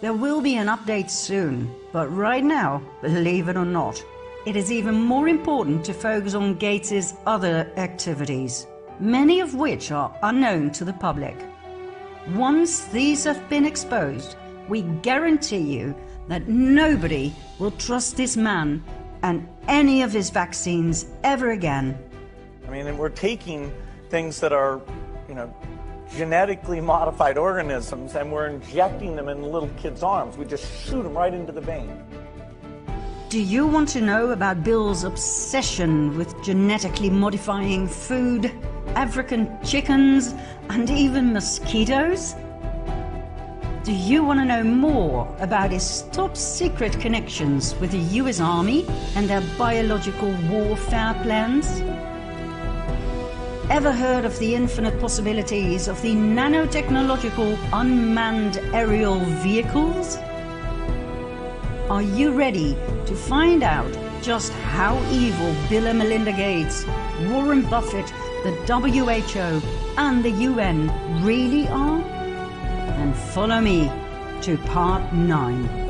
There will be an update soon, but right now, believe it or not, it is even more important to focus on Gates's other activities, many of which are unknown to the public. Once these have been exposed, we guarantee you that nobody will trust this man and any of his vaccines ever again. I mean, and we're taking things that are, genetically modified organisms, and we're injecting them in little kids' arms. We just shoot them right into the vein. Do you want to know about Bill's obsession with genetically modifying food, African chickens, and even mosquitoes? Do you want to know more about his top secret connections with the US Army and their biological warfare plans? Ever heard of the infinite possibilities of the nanotechnological unmanned aerial vehicles? Are you ready to find out just how evil Bill and Melinda Gates, Warren Buffett, the WHO and the UN really are? Then follow me to part 9.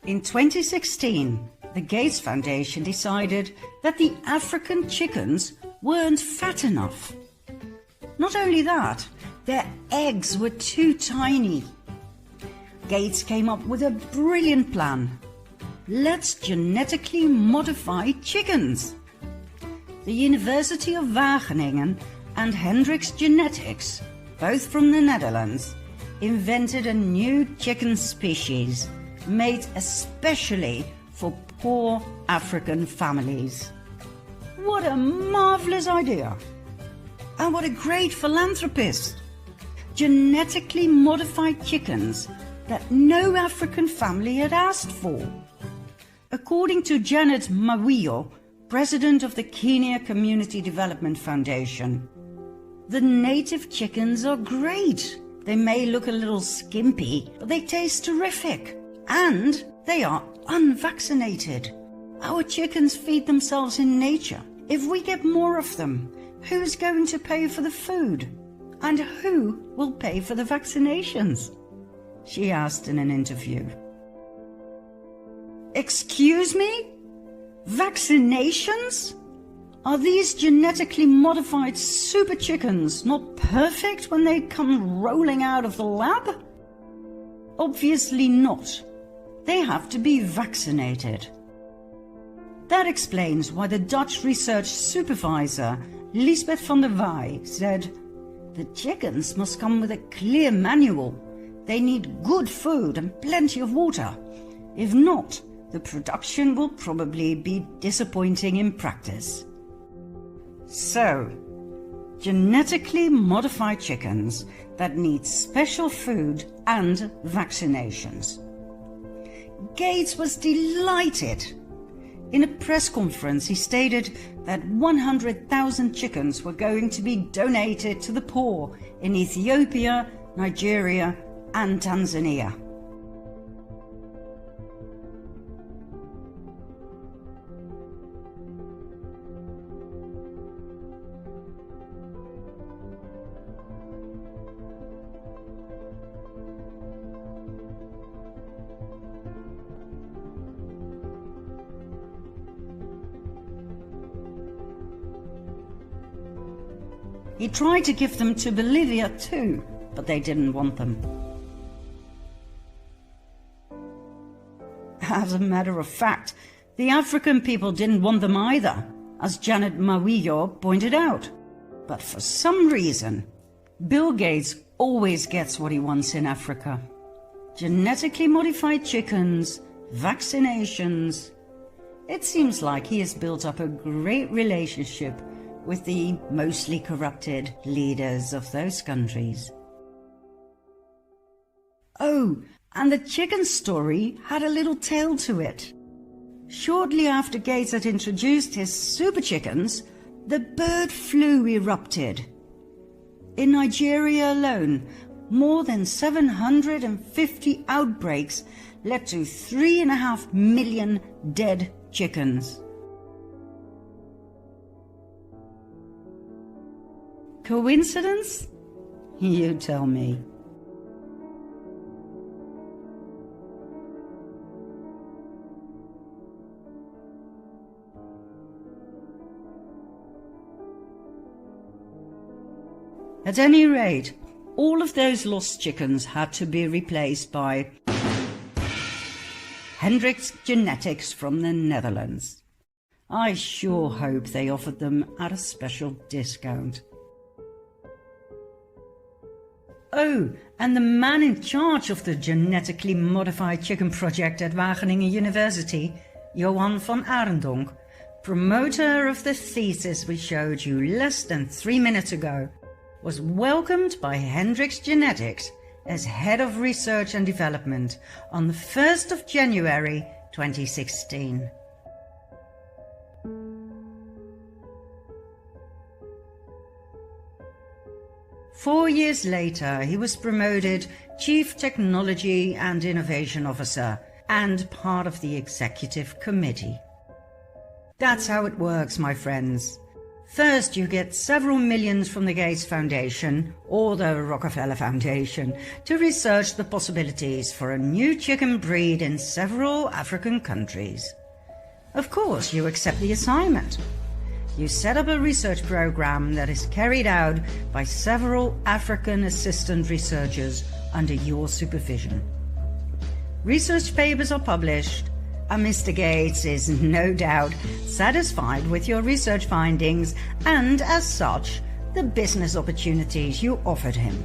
In 2016, the Gates Foundation decided that the African chickens weren't fat enough. Not only that, their eggs were too tiny. Gates came up with a brilliant plan. Let's genetically modify chickens. The University of Wageningen and Hendrix Genetics, both from the Netherlands, invented a new chicken species made especially for poor African families. What a marvelous idea! And what a great philanthropist! Genetically modified chickens that no African family had asked for. According to Janet Mawiyo, president of the Kenya Community Development Foundation, the native chickens are great. They may look a little skimpy, but they taste terrific. And they are unvaccinated. Our chickens feed themselves in nature. If we get more of them, who's going to pay for the food? And who will pay for the vaccinations? She asked in an interview. Excuse me? Vaccinations? Are these genetically modified super chickens not perfect when they come rolling out of the lab? Obviously not. They have to be vaccinated. That explains why the Dutch research supervisor, Lisbeth van der Waay, said, "The chickens must come with a clear manual. They need good food and plenty of water. If not, the production will probably be disappointing in practice." So, genetically modified chickens that need special food and vaccinations. Gates was delighted. In a press conference, he stated that 100,000 chickens were going to be donated to the poor in Ethiopia, Nigeria, and Tanzania. He tried to give them to Bolivia too, but they didn't want them. As a matter of fact, the African people didn't want them either, as Janet Mawiyo pointed out. But for some reason, Bill Gates always gets what he wants in Africa. Genetically modified chickens, vaccinations. It seems like he has built up a great relationship with the mostly corrupted leaders of those countries. Oh, and the chicken story had a little tail to it. Shortly after Gates had introduced his super chickens, the bird flu erupted. In Nigeria alone, more than 750 outbreaks led to 3.5 million dead chickens. Coincidence? You tell me. At any rate, all of those lost chickens had to be replaced by Hendrix Genetics from the Netherlands. I sure hope they offered them at a special discount. Oh, and the man in charge of the genetically modified chicken project at Wageningen University, Johan van Arendonk, promoter of the thesis we showed you less than 3 minutes ago, was welcomed by Hendrix Genetics as head of research and development on the 1st of January 2016. Four years later, he was promoted Chief Technology and Innovation Officer and part of the Executive Committee. That's how it works, my friends. First, you get several millions from the Gates Foundation or the Rockefeller Foundation to research the possibilities for a new chicken breed in several African countries. Of course, you accept the assignment. You set up a research program that is carried out by several African assistant researchers under your supervision. Research papers are published, and Mr. Gates is no doubt satisfied with your research findings and, as such, the business opportunities you offered him.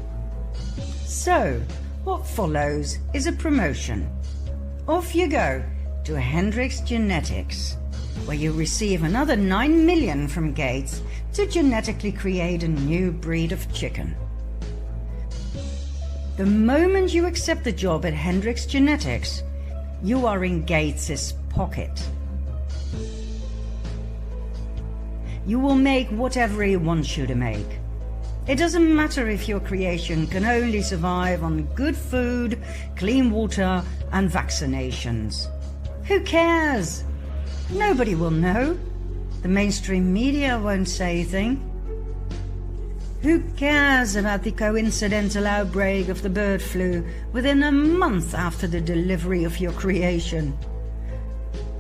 So, what follows is a promotion. Off you go to Hendrix Genetics, where you receive another 9 million from Gates to genetically create a new breed of chicken. The moment you accept the job at Hendrix Genetics, you are in Gates's pocket. You will make whatever he wants you to make. It doesn't matter if your creation can only survive on good food, clean water, and vaccinations. Who cares? Nobody will know. The mainstream media won't say a thing. Who cares about the coincidental outbreak of the bird flu within a month after the delivery of your creation?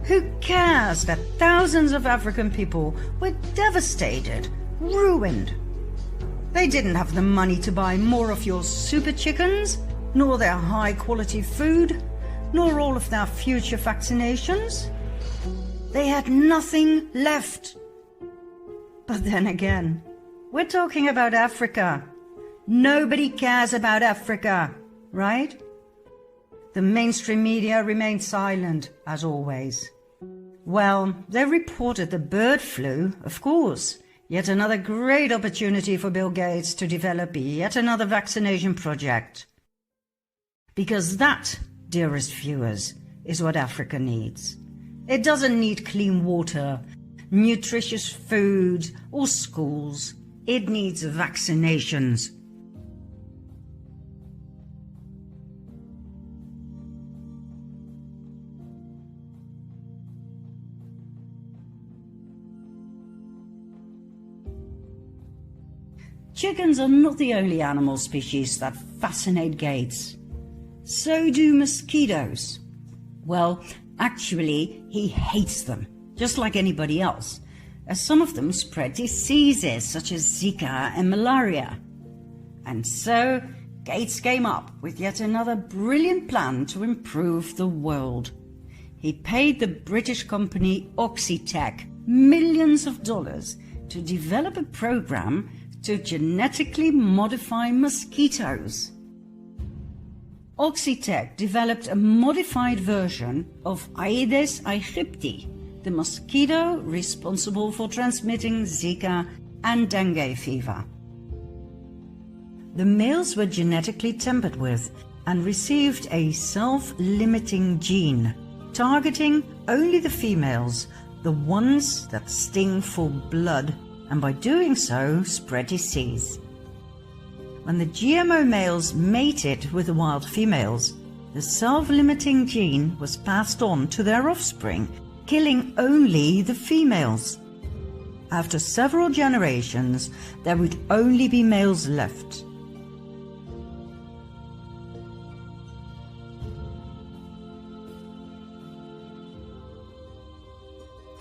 Who cares that thousands of African people were devastated, ruined? They didn't have the money to buy more of your super chickens, nor their high-quality food, nor all of their future vaccinations. They had nothing left. But then again, we're talking about Africa. Nobody cares about Africa, right? The mainstream media remained silent, as always. Well, they reported the bird flu, of course. Yet another great opportunity for Bill Gates to develop yet another vaccination project. Because that, dearest viewers, is what Africa needs. It doesn't need clean water, nutritious food, or schools. It needs vaccinations. Chickens are not the only animal species that fascinate Gates. So do mosquitoes. Well, actually, he hates them, just like anybody else, as some of them spread diseases such as Zika and malaria. And so, Gates came up with yet another brilliant plan to improve the world. He paid the British company Oxitec millions of dollars to develop a program to genetically modify mosquitoes. Oxitec developed a modified version of Aedes aegypti, the mosquito responsible for transmitting Zika and dengue fever. The males were genetically tampered with and received a self-limiting gene, targeting only the females, the ones that sting for blood, and by doing so spread disease. When the GMO males mated with the wild females, the self-limiting gene was passed on to their offspring, killing only the females. After several generations, there would only be males left.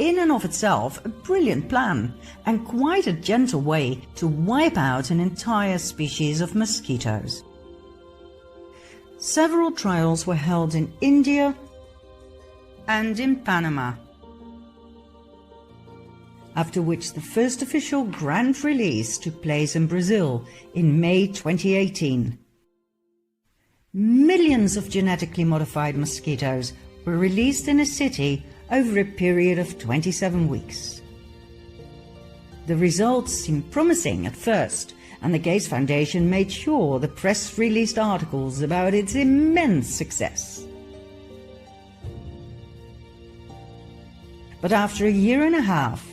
in and of itself a brilliant plan and quite a gentle way to wipe out an entire species of mosquitoes. Several trials were held in India and in Panama, after which the first official grand release took place in Brazil in May 2018. Millions of genetically modified mosquitoes were released in a city over a period of 27 weeks. The results seemed promising at first, and the Gates Foundation made sure the press released articles about its immense success. But after a year and a half,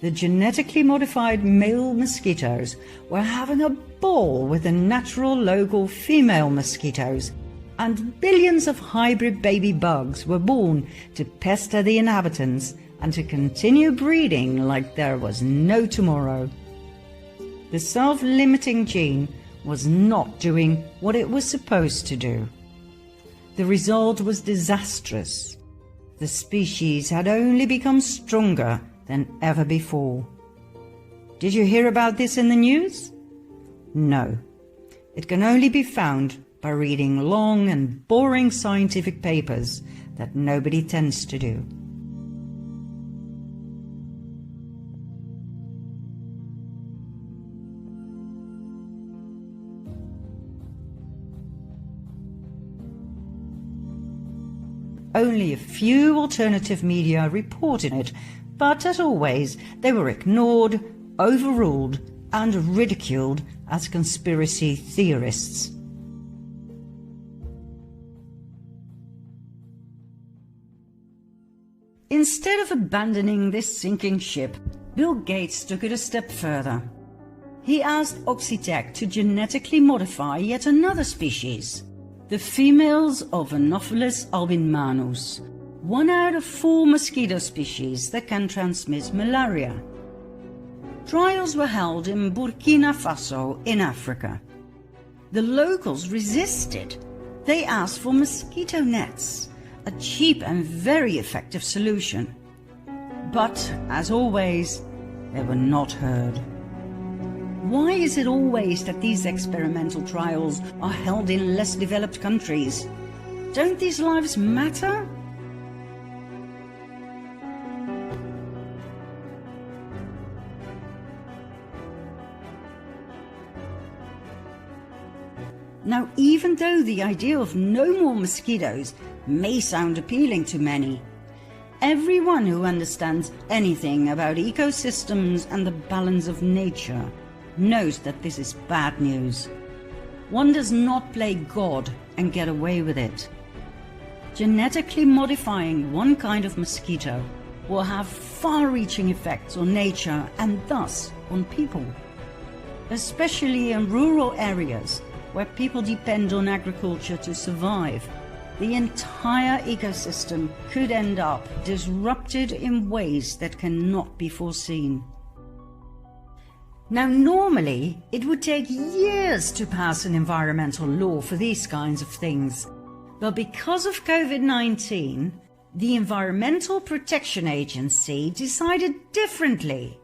the genetically modified male mosquitoes were having a ball with the natural local female mosquitoes, and billions of hybrid baby bugs were born to pester the inhabitants and to continue breeding like there was no tomorrow. The self-limiting gene was not doing what it was supposed to do. The result was disastrous. The species had only become stronger than ever before. Did you hear about this in the news? No. It can only be found by reading long and boring scientific papers that nobody tends to do. Only a few alternative media reported it, but as always, they were ignored, overruled, and ridiculed as conspiracy theorists. Instead of abandoning this sinking ship, Bill Gates took it a step further. He asked Oxitec to genetically modify yet another species, the females of Anopheles albinmanus, 1 out of 4 mosquito species that can transmit malaria. Trials were held in Burkina Faso in Africa. The locals resisted. They asked for mosquito nets, a cheap and very effective solution. But, as always, they were not heard. Why is it always that these experimental trials are held in less developed countries? Don't these lives matter? Now, even though the idea of no more mosquitoes may sound appealing to many, everyone who understands anything about ecosystems and the balance of nature knows that this is bad news. One does not play God and get away with it. Genetically modifying one kind of mosquito will have far-reaching effects on nature and thus on people, especially in rural areas where people depend on agriculture to survive. The entire ecosystem could end up disrupted in ways that cannot be foreseen. Now, normally, it would take years to pass an environmental law for these kinds of things. But because of COVID-19, the Environmental Protection Agency decided differently.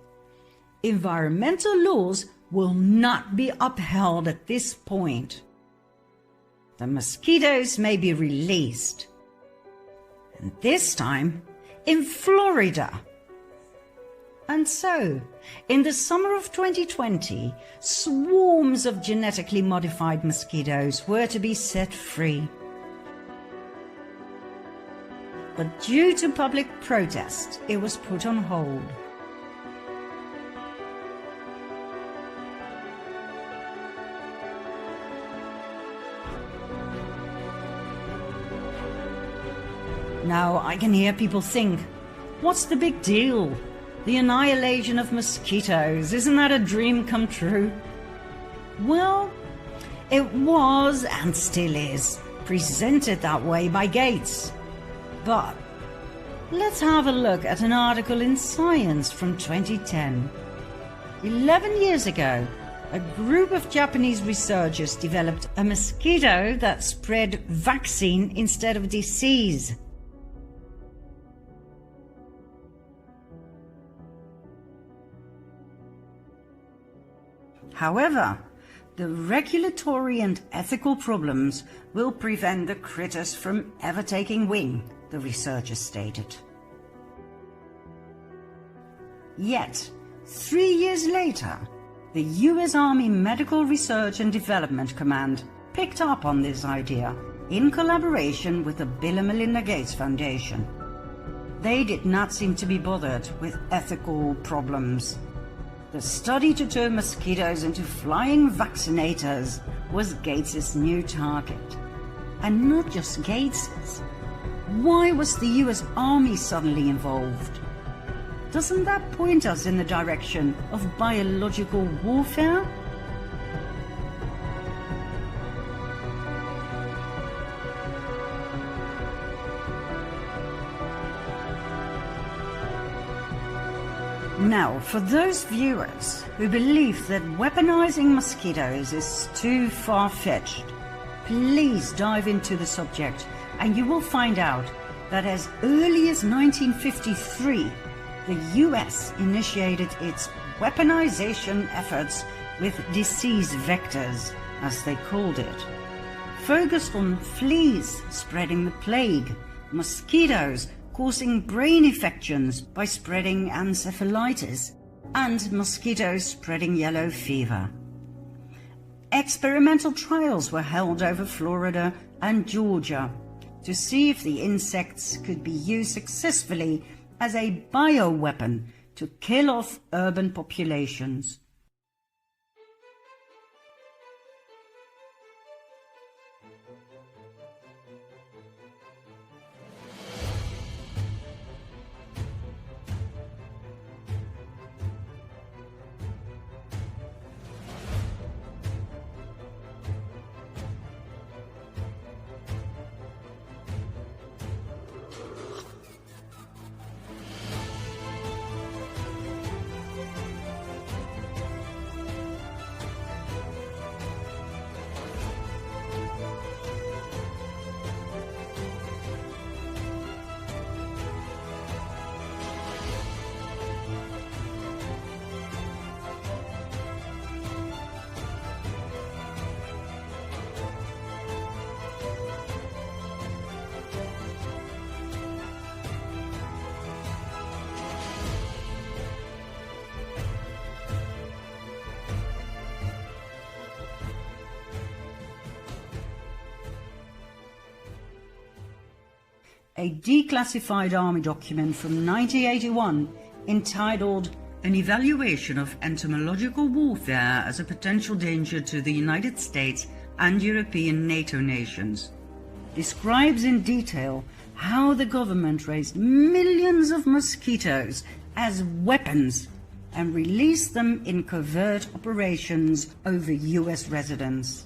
Environmental laws will not be upheld at this point. The mosquitoes may be released. And this time, in Florida. And so, in the summer of 2020, swarms of genetically modified mosquitoes were to be set free. But due to public protest, it was put on hold. Now, I can hear people think, what's the big deal? The annihilation of mosquitoes, isn't that a dream come true? Well, it was and still is presented that way by Gates. But let's have a look at an article in Science from 2010. 11 years ago, a group of Japanese researchers developed a mosquito that spread vaccine instead of disease. However, the regulatory and ethical problems will prevent the critters from ever taking wing, the researchers stated. Yet, 3 years later, the US Army Medical Research and Development Command picked up on this idea in collaboration with the Bill and Melinda Gates Foundation. They did not seem to be bothered with ethical problems. The study to turn mosquitoes into flying vaccinators was Gates's new target. And not just Gates's. Why was the US Army suddenly involved? Doesn't that point us in the direction of biological warfare? Now, for those viewers who believe that weaponizing mosquitoes is too far-fetched, please dive into the subject and you will find out that as early as 1953, the US initiated its weaponization efforts with disease vectors, as they called it, focused on fleas spreading the plague, mosquitoes causing brain infections by spreading encephalitis, and mosquitoes spreading yellow fever. Experimental trials were held over Florida and Georgia to see if the insects could be used successfully as a bioweapon to kill off urban populations. A declassified Army document from 1981 entitled An Evaluation of Entomological Warfare as a Potential Danger to the United States and European NATO Nations describes in detail how the government raised millions of mosquitoes as weapons and released them in covert operations over US residents.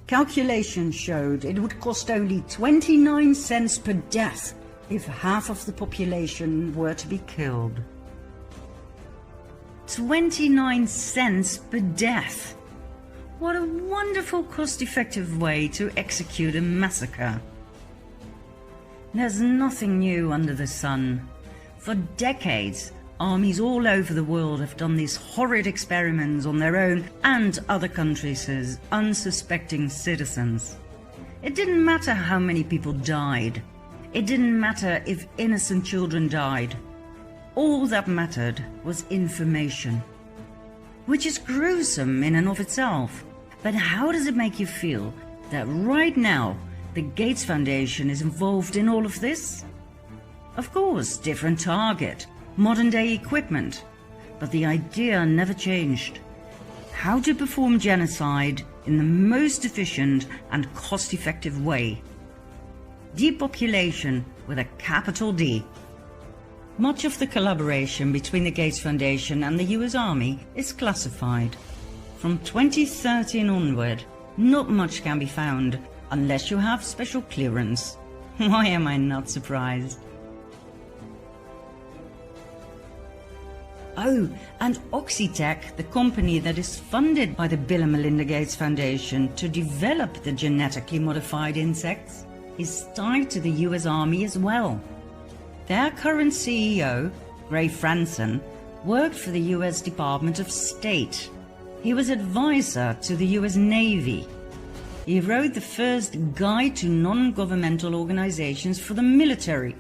Calculations showed it would cost only 29 cents per death if half of the population were to be killed. 29 cents per death! What a wonderful cost-effective way to execute a massacre. There's nothing new under the sun. For decades, armies all over the world have done these horrid experiments on their own and other countries' unsuspecting citizens. It didn't matter how many people died. It didn't matter if innocent children died. All that mattered was information, which is gruesome in and of itself. But how does it make you feel that right now the Gates Foundation is involved in all of this? Of course, different target, modern-day equipment, but the idea never changed. How to perform genocide in the most efficient and cost-effective way. Depopulation with a capital D. Much of the collaboration between the Gates Foundation and the US Army is classified. From 2013 onward, not much can be found unless you have special clearance. Why am I not surprised? Oh, and Oxitec, the company that is funded by the Bill and Melinda Gates Foundation to develop the genetically modified insects, is tied to the US Army as well. Their current CEO, Ray Franson, worked for the US Department of State He was advisor to the US Navy. He wrote the first guide to non-governmental organizations for the military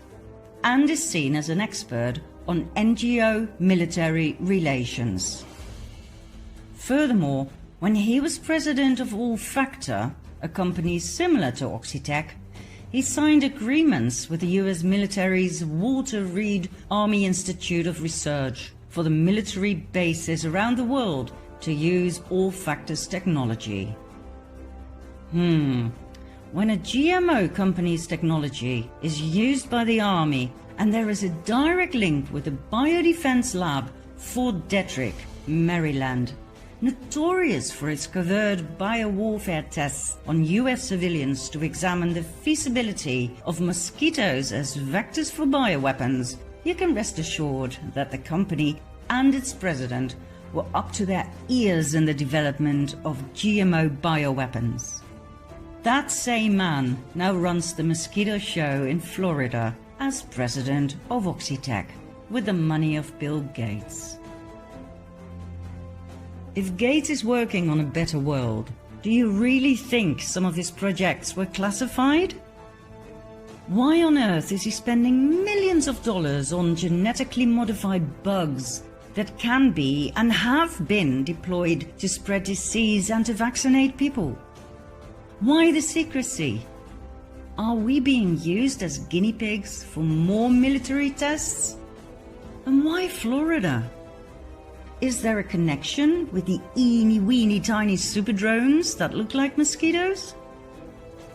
and is seen as an expert on NGO military relations. Furthermore, when he was president of All Factor, a company similar to Oxitec, he signed agreements with the US military's Walter Reed Army Institute of Research for the military bases around the world to use All Factor's technology. When a GMO company's technology is used by the Army and there is a direct link with the biodefense lab Fort Detrick, Maryland, notorious for its covert biowarfare tests on US civilians to examine the feasibility of mosquitoes as vectors for bioweapons, you can rest assured that the company and its president were up to their ears in the development of GMO bioweapons. That same man now runs the mosquito show in Florida as president of Oxitec with the money of Bill Gates. If Gates is working on a better world, do you really think some of his projects were classified? Why on earth is he spending millions of dollars on genetically modified bugs that can be and have been deployed to spread disease and to vaccinate people? Why the secrecy? Are we being used as guinea pigs for more military tests? And why Florida? Is there a connection with the eeny-weeny tiny super drones that look like mosquitoes?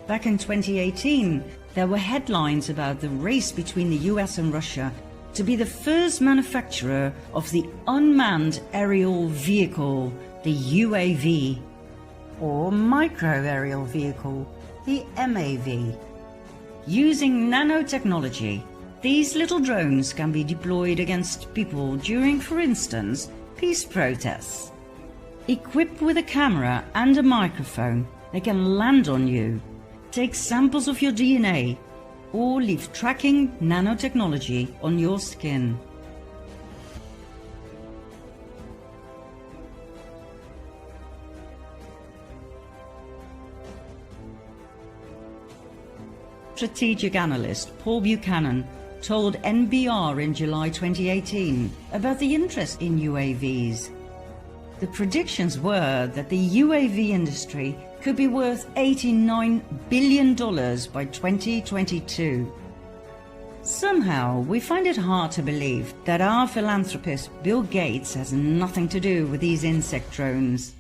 Back in 2018, there were headlines about the race between the US and Russia to be the first manufacturer of the unmanned aerial vehicle, the UAV, or micro-aerial vehicle, the MAV. Using nanotechnology, these little drones can be deployed against people during, for instance, peace protests. Equipped with a camera and a microphone, they can land on you, take samples of your DNA, or leave tracking nanotechnology on your skin. Strategic analyst Paul Buchanan told NBR in July 2018 about the interest in UAVs. The predictions were that the UAV industry could be worth $89 billion by 2022. Somehow, we find it hard to believe that our philanthropist Bill Gates has nothing to do with these insect drones.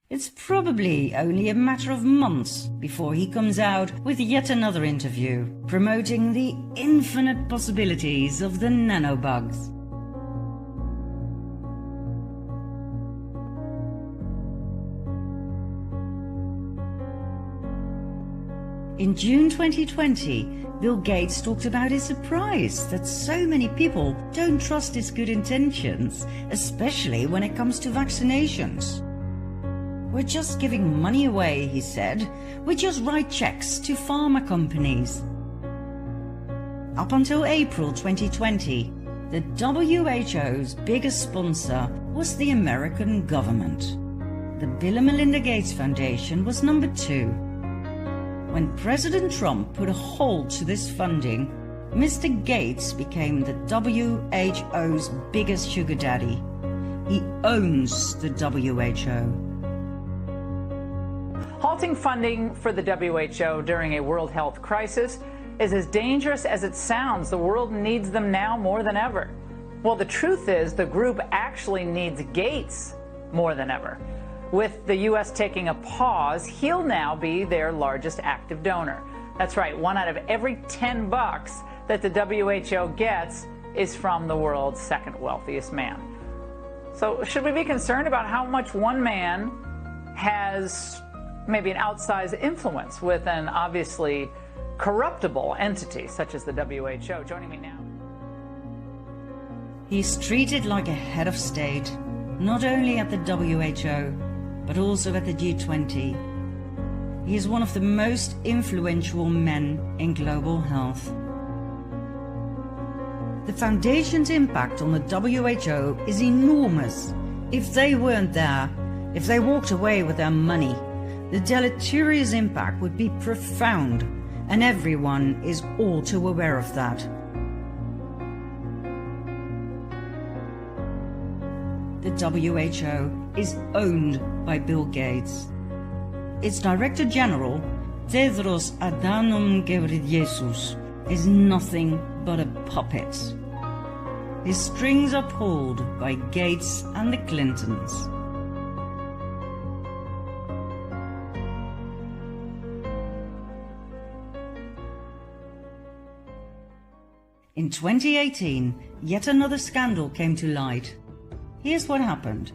It's probably only a matter of months before he comes out with yet another interview promoting the infinite possibilities of the nanobugs. In June 2020, Bill Gates talked about his surprise that so many people don't trust his good intentions, especially when it comes to vaccinations. We're just giving money away, he said. We just write checks to pharma companies. Up until April 2020, the WHO's biggest sponsor was the American government. The Bill and Melinda Gates Foundation was number 2. When President Trump put a halt to this funding, Mr. Gates became the WHO's biggest sugar daddy. He owns the WHO. Halting funding for the WHO during a world health crisis is as dangerous as it sounds. The world needs them now more than ever. Well, the truth is the group actually needs Gates more than ever. With the U.S. taking a pause, he'll now be their largest active donor. That's right, 1 out of every 10 bucks that the WHO gets is from the world's second wealthiest man. So should we be concerned about how much one man has maybe an outsized influence with an obviously corruptible entity such as the WHO? Joining me now. He's treated like a head of state, not only at the WHO, but also at the G20. He is one of the most influential men in global health. The Foundation's impact on the WHO is enormous. If they weren't there, if they walked away with their money, the deleterious impact would be profound, and everyone is all too aware of that. The WHO is owned by Bill Gates. Its Director General, Tedros Adhanom Ghebreyesus, is nothing but a puppet. His strings are pulled by Gates and the Clintons. In 2018, yet another scandal came to light. Here's what happened.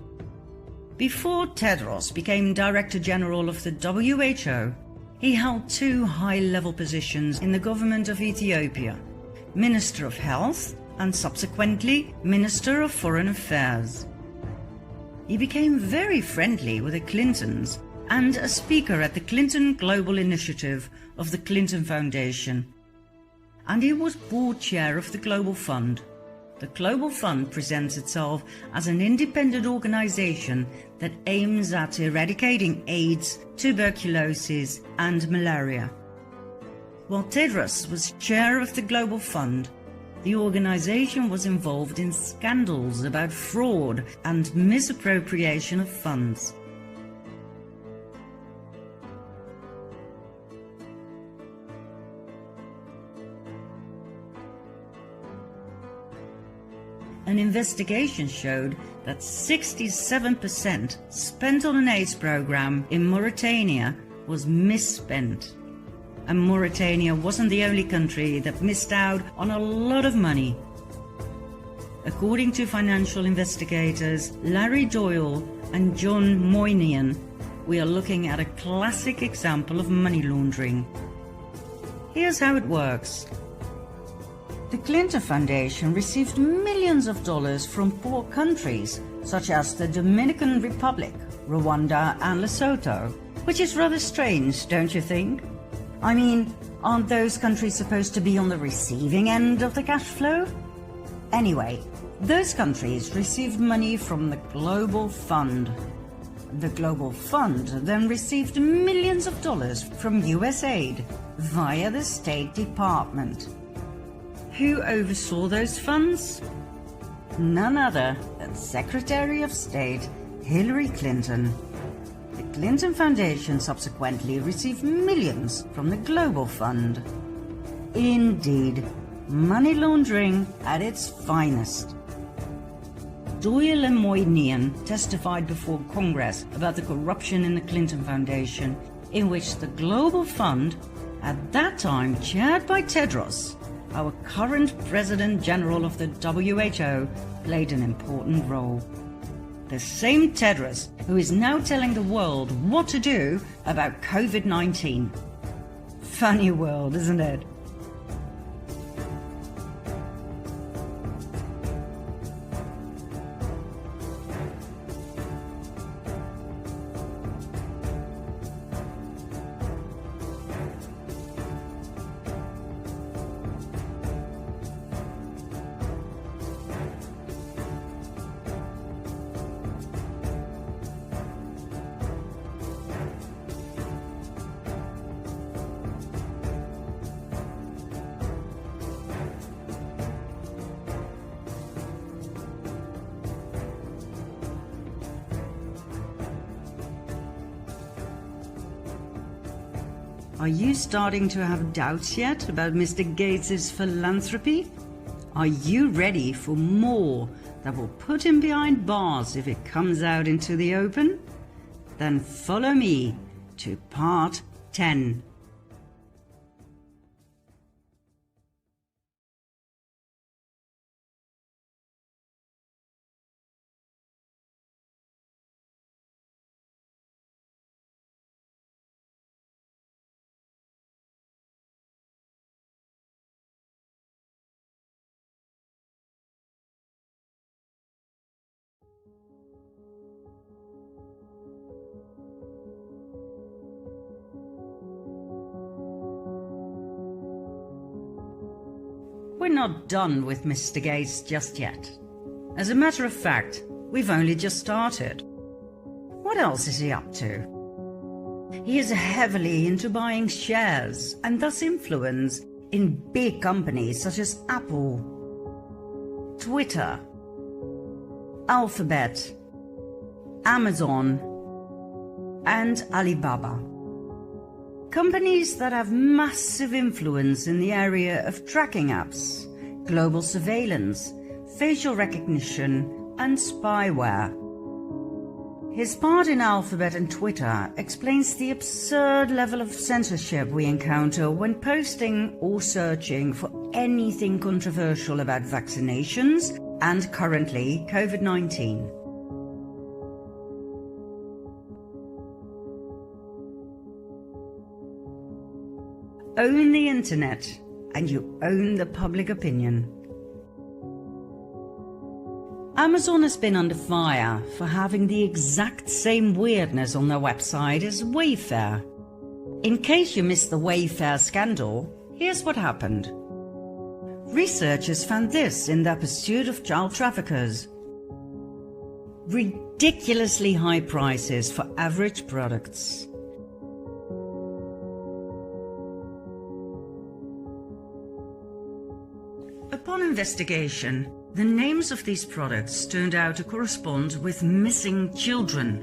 Before Tedros became Director General of the WHO, he held two high-level positions in the government of Ethiopia, Minister of Health and subsequently Minister of Foreign Affairs. He became very friendly with the Clintons and a speaker at the Clinton Global Initiative of the Clinton Foundation. And he was board chair of the Global Fund. The Global Fund presents itself as an independent organization that aims at eradicating AIDS, tuberculosis, and malaria. While Tedros was chair of the Global Fund, the organization was involved in scandals about fraud and misappropriation of funds. An investigation showed that 67% spent on an AIDS program in Mauritania was misspent. And Mauritania wasn't the only country that missed out on a lot of money. According to financial investigators Larry Doyle and John Moynihan, we are looking at a classic example of money laundering. Here's how it works. The Clinton Foundation received millions of dollars from poor countries such as the Dominican Republic, Rwanda and Lesotho, which is rather strange, don't you think? I mean, aren't those countries supposed to be on the receiving end of the cash flow? Anyway, those countries received money from the Global Fund. The Global Fund then received millions of dollars from USAID via the State Department. Who oversaw those funds? None other than Secretary of State Hillary Clinton. The Clinton Foundation subsequently received millions from the Global Fund. Indeed, money laundering at its finest. Doyle and Moynihan testified before Congress about the corruption in the Clinton Foundation, in which the Global Fund, at that time chaired by Tedros, our current President General of the WHO, played an important role. The same Tedros who is now telling the world what to do about COVID-19. Funny world, isn't it? Are you starting to have doubts yet about Mr. Gates' philanthropy? Are you ready for more that will put him behind bars if it comes out into the open? Then follow me to part 10. we're not done with Mr. Gates just yet. As a matter of fact, we've only just started. What else is he up to? He is heavily into buying shares and thus influence in big companies such as Apple, Twitter, Alphabet, Amazon, and Alibaba. Companies that have massive influence in the area of tracking apps, global surveillance, facial recognition, and spyware. His part in Alphabet and Twitter explains the absurd level of censorship we encounter when posting or searching for anything controversial about vaccinations and currently COVID-19. Own the internet and you own the public opinion. Amazon has been under fire for having the exact same weirdness on their website as Wayfair. In case you missed the Wayfair scandal, here's what happened. Researchers found this in their pursuit of child traffickers. Ridiculously high prices for average products. Upon investigation, the names of these products turned out to correspond with missing children.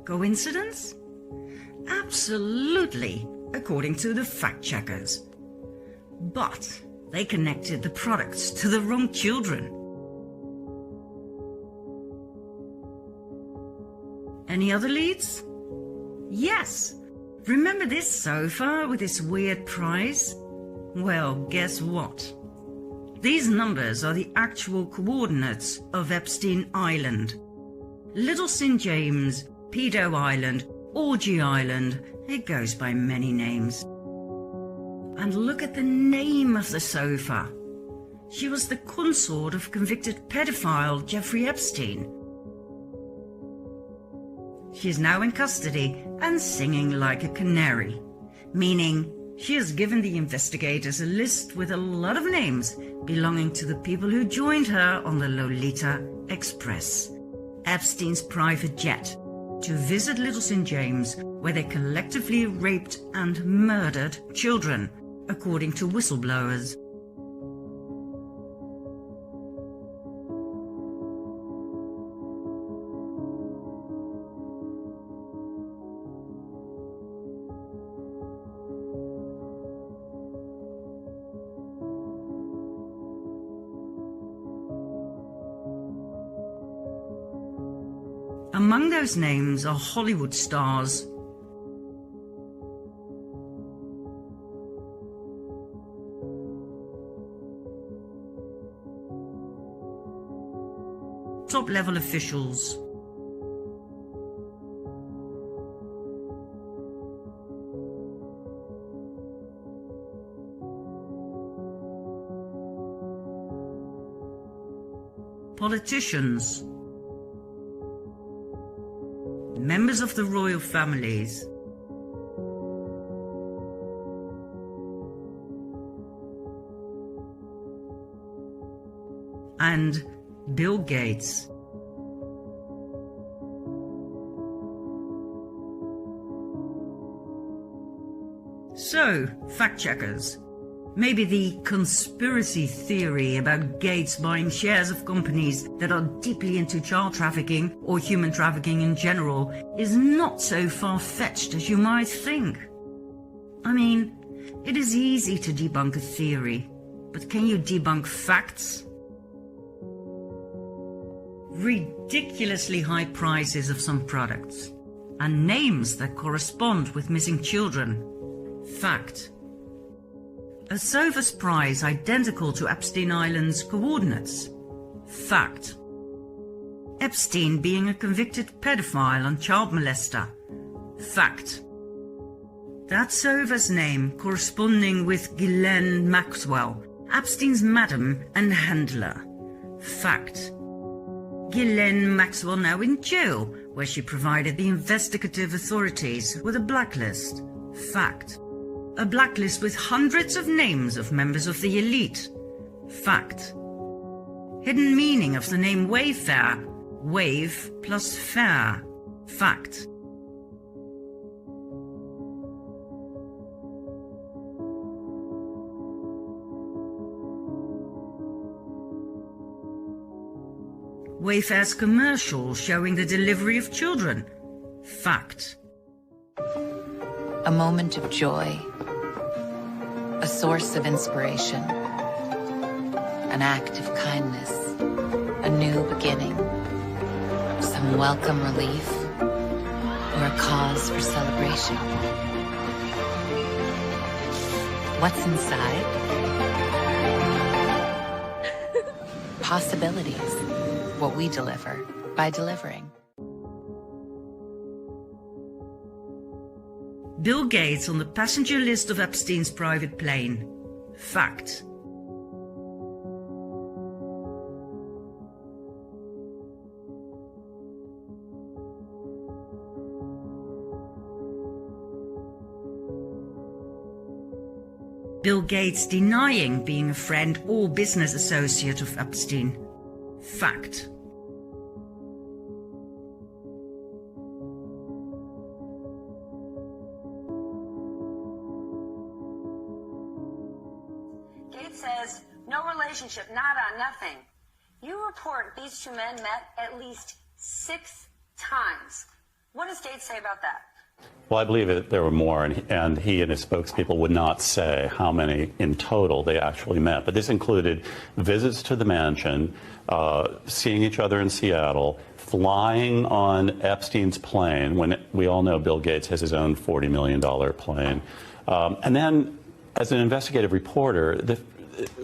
Coincidence? Absolutely, according to the fact-checkers. But they connected the products to the wrong children. Any other leads? Yes. Remember this sofa with this weird price? Well, guess what? These numbers are the actual coordinates of Epstein Island. Little St. James, Pedo Island, Orgy Island, it goes by many names. And look at the name of the sofa. She was the consort of convicted pedophile Jeffrey Epstein. She is now in custody and singing like a canary, meaning she has given the investigators a list with a lot of names belonging to the people who joined her on the Lolita Express, Epstein's private jet, to visit Little St. James, where they collectively raped and murdered children, according to whistleblowers. Among those names are Hollywood stars. Top-level officials. Politicians. Members of the royal families. And Bill Gates. So, fact-checkers, maybe the conspiracy theory about Gates buying shares of companies that are deeply into child trafficking or human trafficking in general is not so far-fetched as you might think. I mean, it is easy to debunk a theory, but can you debunk facts? Ridiculously high prices of some products, and names that correspond with missing children. Fact. A sofa's price identical to Epstein Island's coordinates. Fact. Epstein being a convicted pedophile and child molester. Fact. That's Sova's name, corresponding with Ghislaine Maxwell, Epstein's madam and handler. Fact. Ghislaine Maxwell now in jail, where she provided the investigative authorities with a blacklist. Fact. A blacklist with hundreds of names of members of the elite. Fact. Hidden meaning of the name Wayfair. Wave plus fair. Fact. Wayfair's commercial showing the delivery of children. Fact. A moment of joy. A source of inspiration. An act of kindness. A new beginning. Some welcome relief. Or a cause for celebration. What's inside? Possibilities. What we deliver by delivering. Bill Gates on the passenger list of Epstein's private plane. Fact. Bill Gates denying being a friend or business associate of Epstein. Fact. Gates says, no relationship, nada, nothing. You report these two men met at least 6 times. What does Gates say about that? Well, I believe that there were more, and he and his spokespeople would not say how many in total they actually met. But this included visits to the mansion, seeing each other in Seattle, flying on Epstein's plane, when we all know Bill Gates has his own $40 million plane. And then, as an investigative reporter,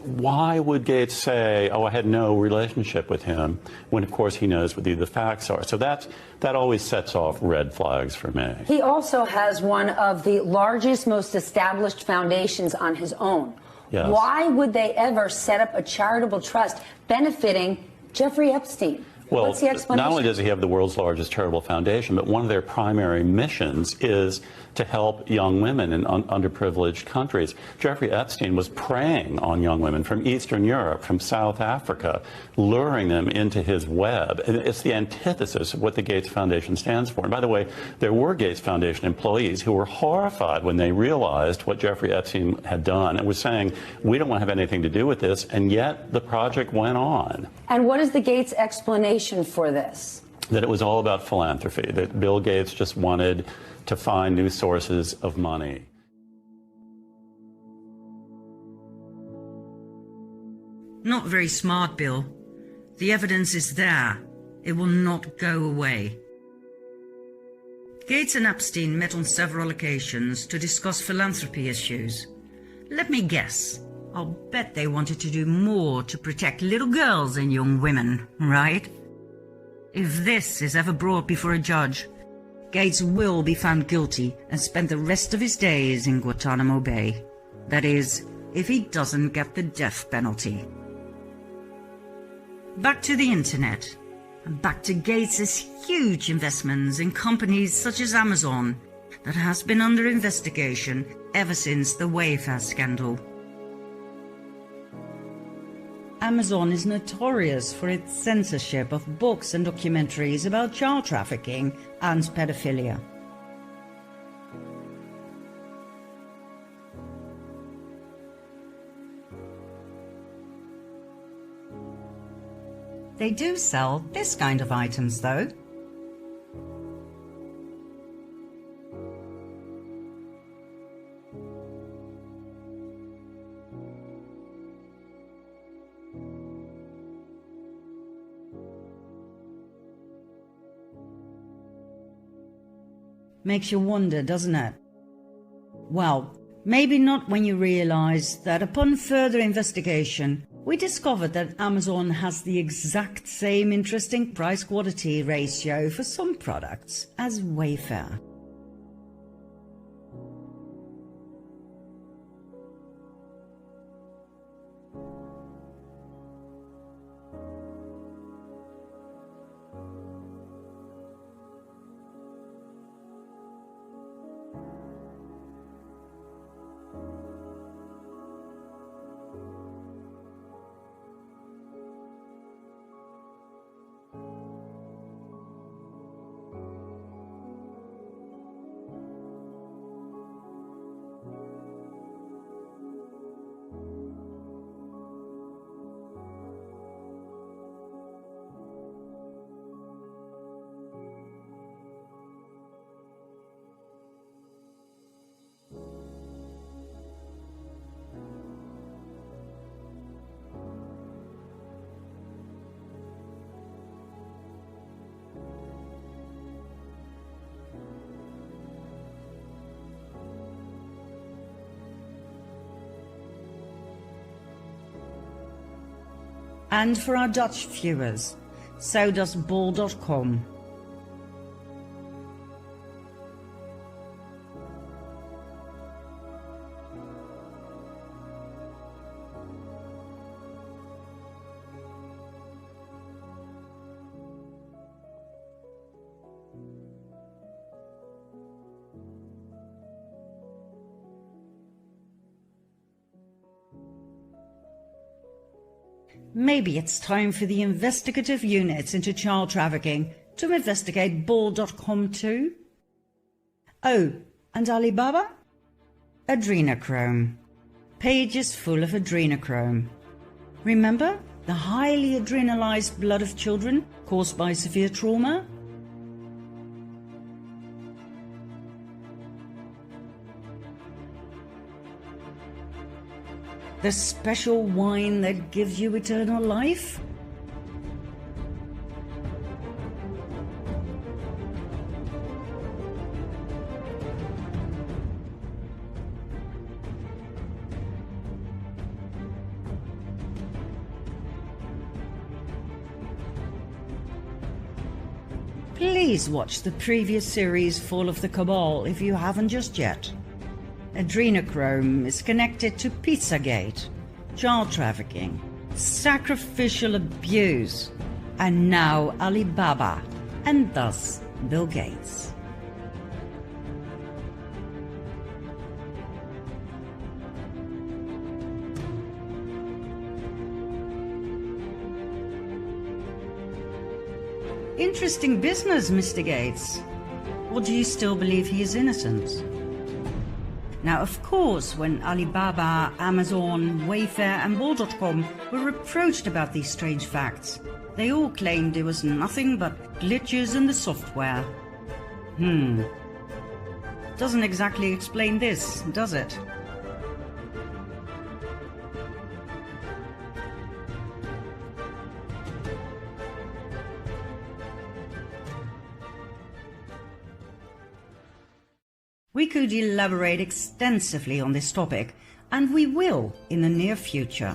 why would Gates say, oh, I had no relationship with him, when, of course, he knows what the facts are? So that always sets off red flags for me. He also has one of the largest, most established foundations on his own. Yes. Why would they ever set up a charitable trust benefiting Jeffrey Epstein? Well, what's the explanation? Not only does he have the world's largest charitable foundation, but one of their primary missions is to help young women in underprivileged countries. Jeffrey Epstein was preying on young women from Eastern Europe, from South Africa, luring them into his web. And it's the antithesis of what the Gates Foundation stands for. And by the way, there were Gates Foundation employees who were horrified when they realized what Jeffrey Epstein had done and was saying, we don't want to have anything to do with this, and yet the project went on. And what is the Gates explanation for this? That it was all about philanthropy, that Bill Gates just wanted to find new sources of money. Not very smart, Bill. The evidence is there. It will not go away. Gates and Epstein met on several occasions to discuss philanthropy issues. Let me guess. I'll bet they wanted to do more to protect little girls and young women, right? If this is ever brought before a judge, Gates will be found guilty and spend the rest of his days in Guantanamo Bay. That is, if he doesn't get the death penalty. Back to the internet, and back to Gates's huge investments in companies such as Amazon, that has been under investigation ever since the Wayfair scandal. Amazon is notorious for its censorship of books and documentaries about child trafficking and pedophilia. They do sell this kind of items, though. Makes you wonder, doesn't it? Well, maybe not when you realize that upon further investigation, we discovered that Amazon has the exact same interesting price-quality ratio for some products as Wayfair. And for our Dutch viewers, so does bol.com. Maybe it's time for the investigative units into child trafficking to investigate bol.com too? Oh, and Alibaba? Adrenochrome. Pages full of adrenochrome. Remember the highly adrenalized blood of children caused by severe trauma? The special wine that gives you eternal life? Please watch the previous series Fall of the Cabal if you haven't just yet. Adrenochrome is connected to Pizzagate, child trafficking, sacrificial abuse, and now Alibaba, and thus Bill Gates. Interesting business, Mr. Gates. Or do you still believe he is innocent? Now, of course, when Alibaba, Amazon, Wayfair and bol.com were approached about these strange facts, they all claimed it was nothing but glitches in the software. Doesn't exactly explain this, does it? We could elaborate extensively on this topic, and we will in the near future.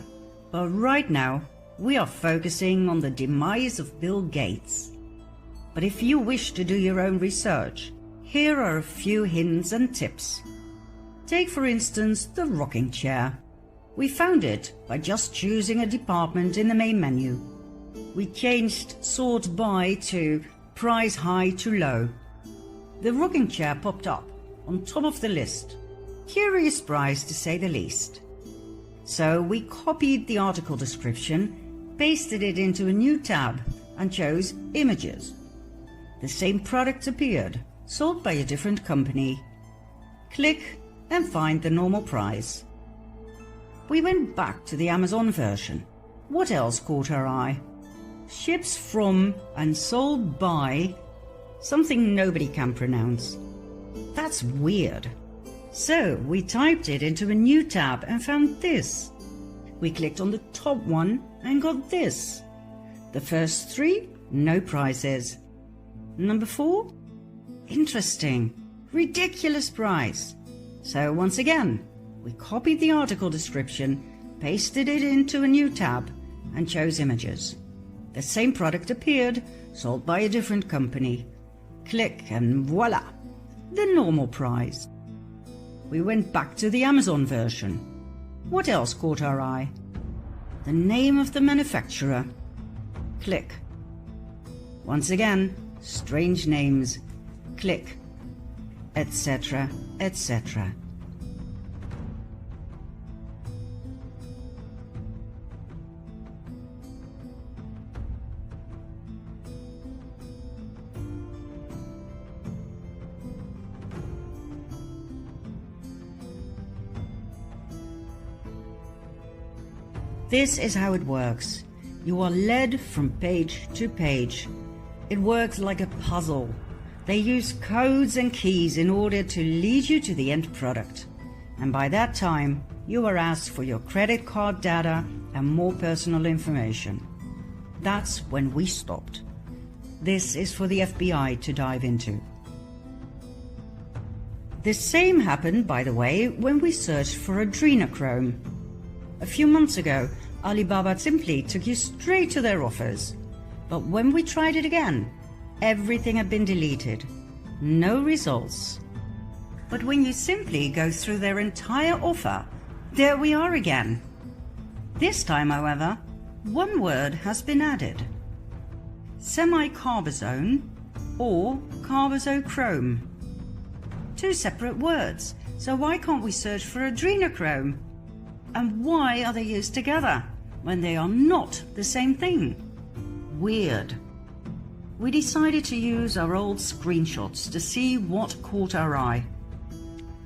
But right now, we are focusing on the demise of Bill Gates. But if you wish to do your own research, here are a few hints and tips. Take for instance the rocking chair. We found it by just choosing a department in the main menu. We changed sort by to price high to low. The rocking chair popped up on top of the list. Curious price to say the least. So we copied the article description, pasted it into a new tab and chose images. The same product appeared, sold by a different company. Click and find the normal price. We went back to the Amazon version. What else caught our eye? Ships from and sold by something nobody can pronounce. That's weird. So we typed it into a new tab and found this. We clicked on the top one and got this. The first three, no prices. Number 4, interesting, ridiculous price. So once again, we copied the article description, pasted it into a new tab and chose images. The same product appeared, sold by a different company. Click and voila! The normal price. We went back to the Amazon version. What else caught our eye? The name of the manufacturer. Click. Once again, strange names. Click. Etc., etc. This is how it works. You are led from page to page. It works like a puzzle. They use codes and keys in order to lead you to the end product. And by that time, you are asked for your credit card data and more personal information. That's when we stopped. This is for the FBI to dive into. The same happened, by the way, when we searched for adrenochrome. A few months ago, Alibaba simply took you straight to their offers. But when we tried it again, everything had been deleted. No results. But when you simply go through their entire offer, there we are again. This time, however, one word has been added. Semi-carbazone or carbazochrome. Two separate words, so why can't we search for adrenochrome? And why are they used together when they are not the same thing? Weird. We decided to use our old screenshots to see what caught our eye.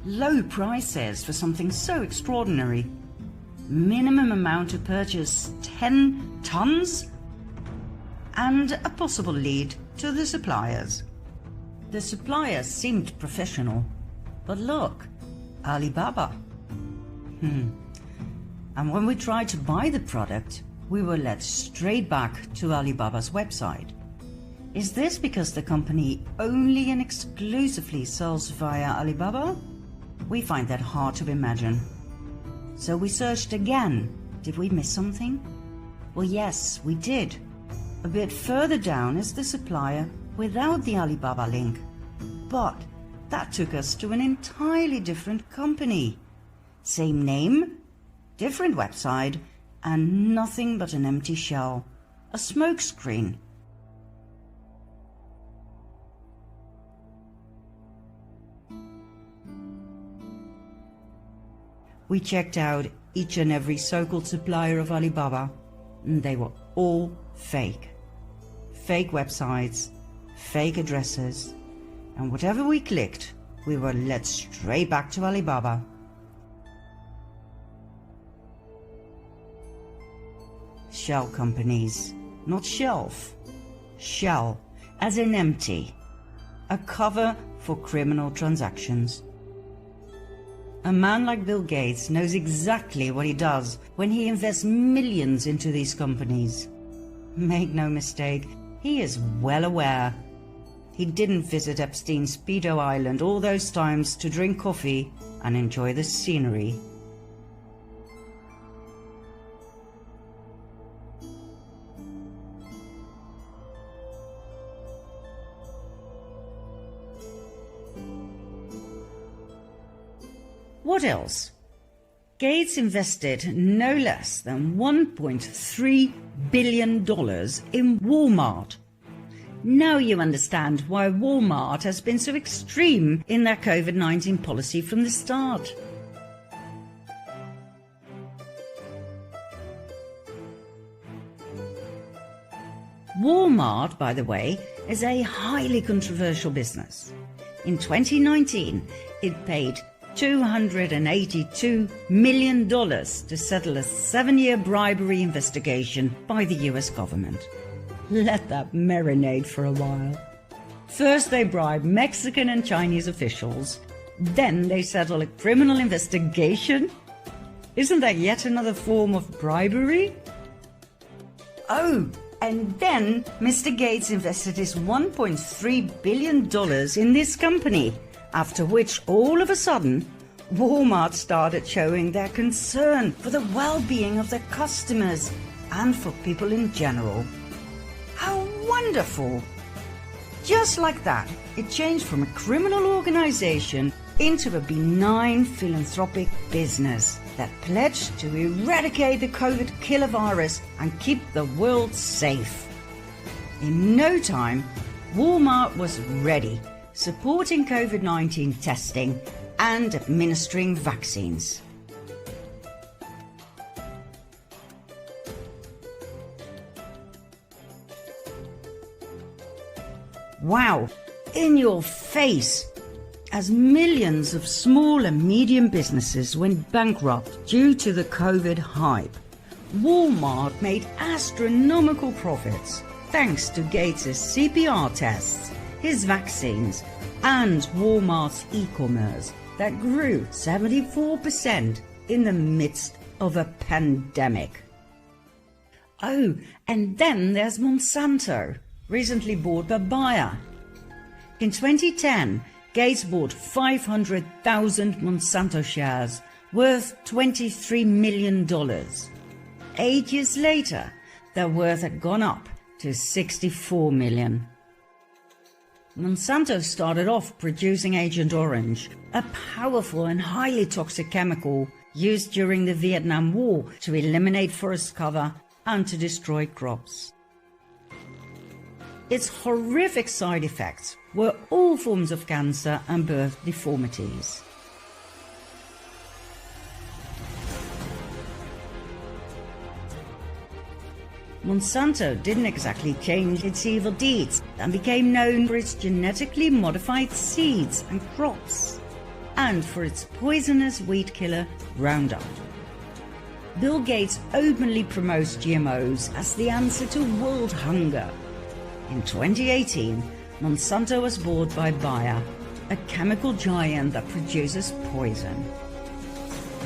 Low prices for something so extraordinary. Minimum amount to purchase 10 tons? And a possible lead to the suppliers. The suppliers seemed professional, but look, Alibaba. And when we tried to buy the product, we were led straight back to Alibaba's website. Is this because the company only and exclusively sells via Alibaba? We find that hard to imagine. So we searched again. Did we miss something? Well, yes, we did. A bit further down is the supplier without the Alibaba link. But that took us to an entirely different company. Same name, different website, and nothing but an empty shell. A smokescreen. We checked out each and every so-called supplier of Alibaba, and they were all fake. Fake websites, fake addresses, and whatever we clicked, we were led straight back to Alibaba. Shell companies, not shelf. Shell, as in empty. A cover for criminal transactions. A man like Bill Gates knows exactly what he does when he invests millions into these companies. Make no mistake, he is well aware. He didn't visit Epstein's Speedo Island all those times to drink coffee and enjoy the scenery. What else? Gates invested no less than $1.3 billion in Walmart. Now you understand why Walmart has been so extreme in their COVID-19 policy from the start. Walmart, by the way, is a highly controversial business. In 2019, it paid $282 million to settle a 7-year bribery investigation by the US government. Let that marinate for a while. First they bribe Mexican and Chinese officials, then they settle a criminal investigation? Isn't that yet another form of bribery? Oh, and then Mr. Gates invested his $1.3 billion in this company, after which, all of a sudden, Walmart started showing their concern for the well-being of their customers and for people in general. How wonderful! Just like that, it changed from a criminal organization into a benign philanthropic business that pledged to eradicate the COVID killer virus and keep the world safe. In no time, Walmart was ready, supporting COVID-19 testing and administering vaccines. Wow, in your face! As millions of small and medium businesses went bankrupt due to the COVID hype, Walmart made astronomical profits thanks to Gates' CPR tests, his vaccines, and Walmart's e-commerce that grew 74% in the midst of a pandemic. Oh, and then there's Monsanto, recently bought by Bayer. In 2010, Gates bought 500,000 Monsanto shares worth $23 million. 8 years later, their worth had gone up to 64 million. Monsanto started off producing Agent Orange, a powerful and highly toxic chemical used during the Vietnam War to eliminate forest cover and to destroy crops. Its horrific side effects were all forms of cancer and birth deformities. Monsanto didn't exactly change its evil deeds and became known for its genetically modified seeds and crops, and for its poisonous weed killer Roundup. Bill Gates openly promotes GMOs as the answer to world hunger. In 2018, Monsanto was bought by Bayer, a chemical giant that produces poison.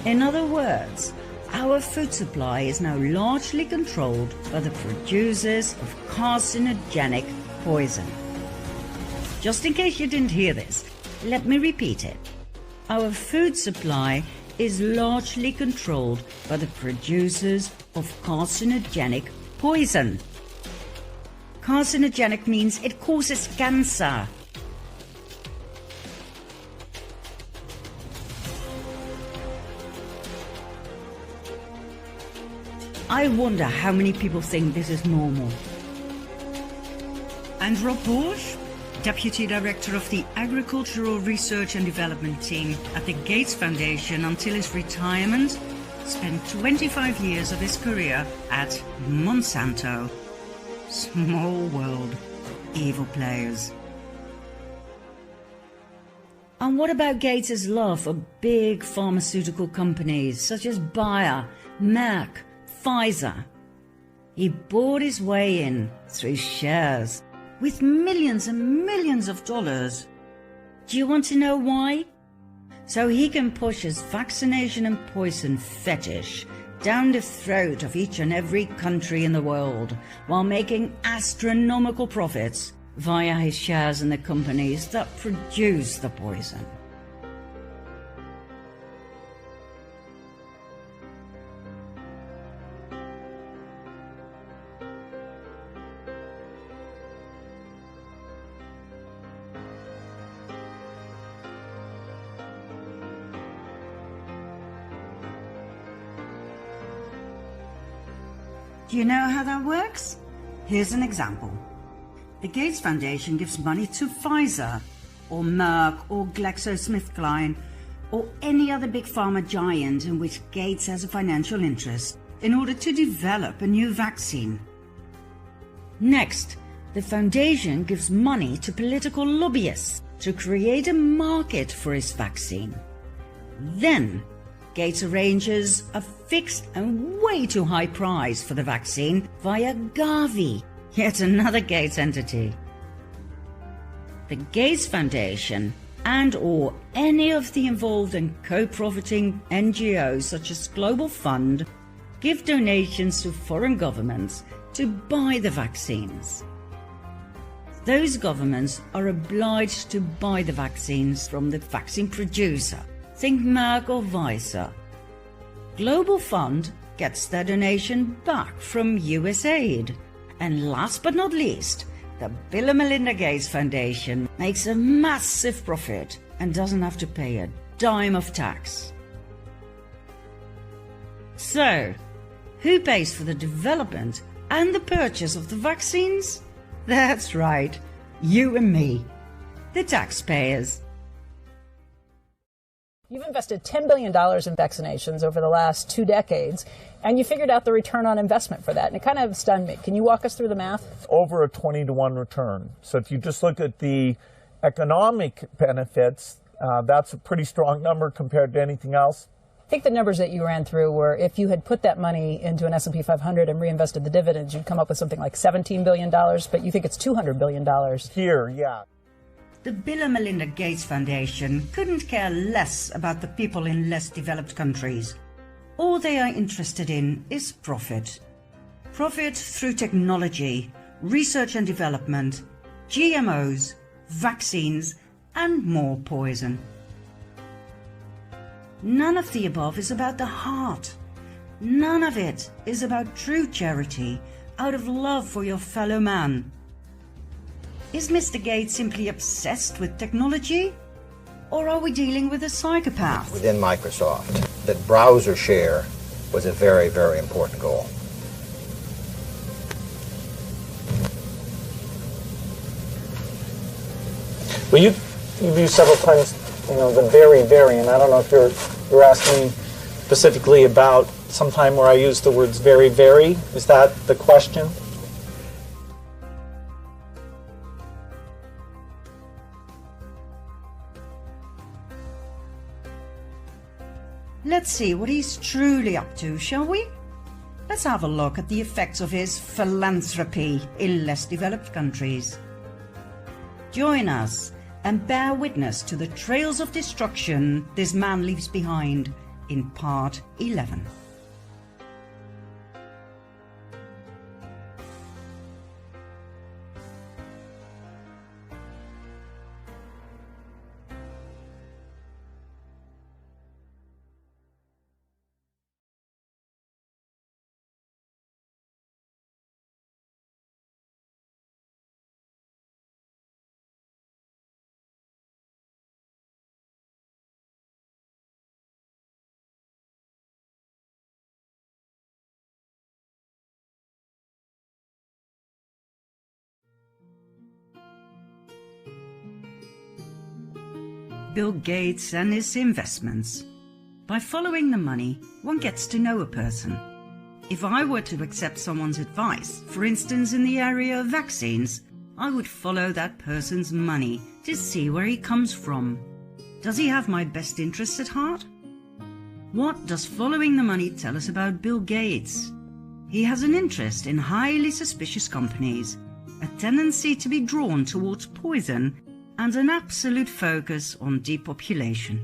In other words, our food supply is now largely controlled by the producers of carcinogenic poison. Just in case you didn't hear this, let me repeat it. Our food supply is largely controlled by the producers of carcinogenic poison. Carcinogenic means it causes cancer. I wonder how many people think this is normal. And Rob Borsch, Deputy Director of the Agricultural Research and Development Team at the Gates Foundation until his retirement, spent 25 years of his career at Monsanto. Small world, evil players. And what about Gates' love for big pharmaceutical companies such as Bayer, Merck, Pfizer? He bought his way in through shares with millions and millions of dollars. Do you want to know why? So he can push his vaccination and poison fetish down the throat of each and every country in the world while making astronomical profits via his shares in the companies that produce the poison. Do you know how that works? Here's an example. The Gates Foundation gives money to Pfizer, or Merck, or GlaxoSmithKline, or any other big pharma giant in which Gates has a financial interest, in order to develop a new vaccine. Next, the foundation gives money to political lobbyists to create a market for his vaccine. Then, Gates arranges a fixed and way too high price for the vaccine via Gavi, yet another Gates entity. The Gates Foundation and/or any of the involved and co-profiting NGOs such as Global Fund give donations to foreign governments to buy the vaccines. Those governments are obliged to buy the vaccines from the vaccine producer. Think Merck or Pfizer. Global Fund gets their donation back from USAID. And last but not least, the Bill and Melinda Gates Foundation makes a massive profit and doesn't have to pay a dime of tax. So, who pays for the development and the purchase of the vaccines? That's right, you and me, the taxpayers. You've invested $10 billion in vaccinations over the last 2 decades, and you figured out the return on investment for that, and it kind of stunned me. Can you walk us through the math? Over a 20-to-1 return. So if you just look at the economic benefits, that's a pretty strong number compared to anything else. I think the numbers that you ran through were if you had put that money into an S&P 500 and reinvested the dividends, you'd come up with something like $17 billion, but you think it's $200 billion. Here, yeah. The Bill and Melinda Gates Foundation couldn't care less about the people in less developed countries. All they are interested in is profit. Profit through technology, research and development, GMOs, vaccines, and more poison. None of the above is about the heart. None of it is about true charity out of love for your fellow man. Is Mr. Gates simply obsessed with technology? Or are we dealing with a psychopath? Within Microsoft, that browser share was a very, very important goal. Well, you've used several times, the very, very, and I don't know if you're asking specifically about some time where I used the words very, very. Is that the question? Let's see what he's truly up to, shall we? Let's have a look at the effects of his philanthropy in less developed countries. Join us and bear witness to the trails of destruction this man leaves behind in part 11. Bill Gates and his investments. By following the money, one gets to know a person. If I were to accept someone's advice, for instance in the area of vaccines, I would follow that person's money to see where he comes from. Does he have my best interests at heart? What does following the money tell us about Bill Gates? He has an interest in highly suspicious companies, a tendency to be drawn towards poison, and an absolute focus on depopulation.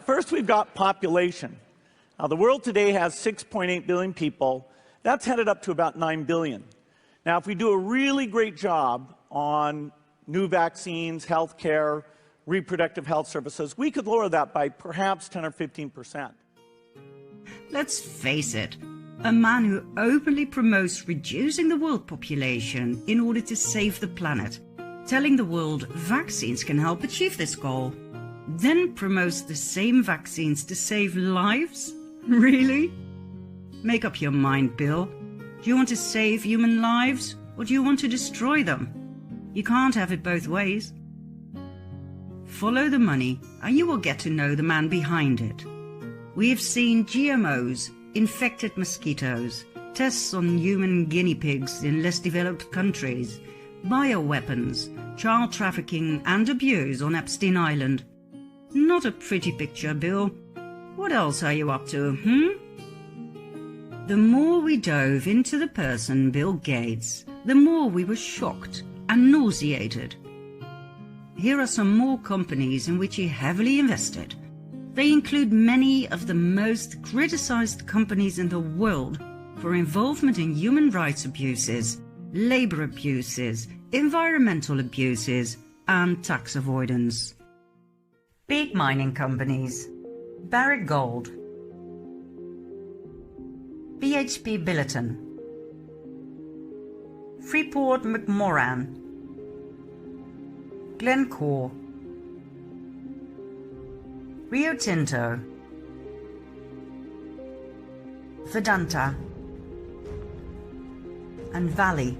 First, we've got population. The world today has 6.8 billion people. That's headed up to about 9 billion. Now, if we do a really great job on new vaccines, healthcare, reproductive health services, we could lower that by perhaps 10 or 15%. Let's face it, a man who openly promotes reducing the world population in order to save the planet, telling the world vaccines can help achieve this goal, then promotes the same vaccines to save lives? Really? Make up your mind, Bill. Do you want to save human lives, or do you want to destroy them? You can't have it both ways. Follow the money, and you will get to know the man behind it. We have seen GMOs, infected mosquitoes, tests on human guinea pigs in less developed countries, bioweapons, child trafficking and abuse on Epstein Island. Not a pretty picture, Bill. What else are you up to, The more we dove into the person Bill Gates, the more we were shocked and nauseated. Here are some more companies in which he heavily invested. They include many of the most criticized companies in the world for involvement in human rights abuses, labor abuses, environmental abuses, and tax avoidance. Big mining companies: Barrick Gold, BHP Billiton, Freeport McMoran, Glencore, Rio Tinto, Vedanta, and Vale,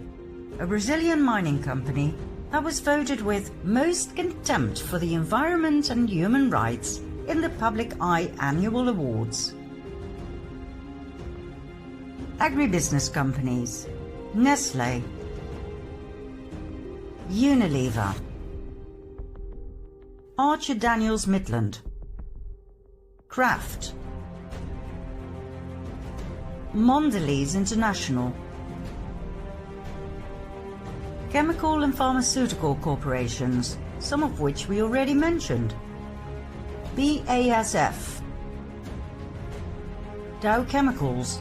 a Brazilian mining company that was voted with most contempt for the environment and human rights in the Public Eye Annual Awards. Agribusiness companies: Nestle, Unilever, Archer Daniels Midland, Kraft, Mondelez International, chemical and pharmaceutical corporations, some of which we already mentioned: BASF, Dow Chemicals,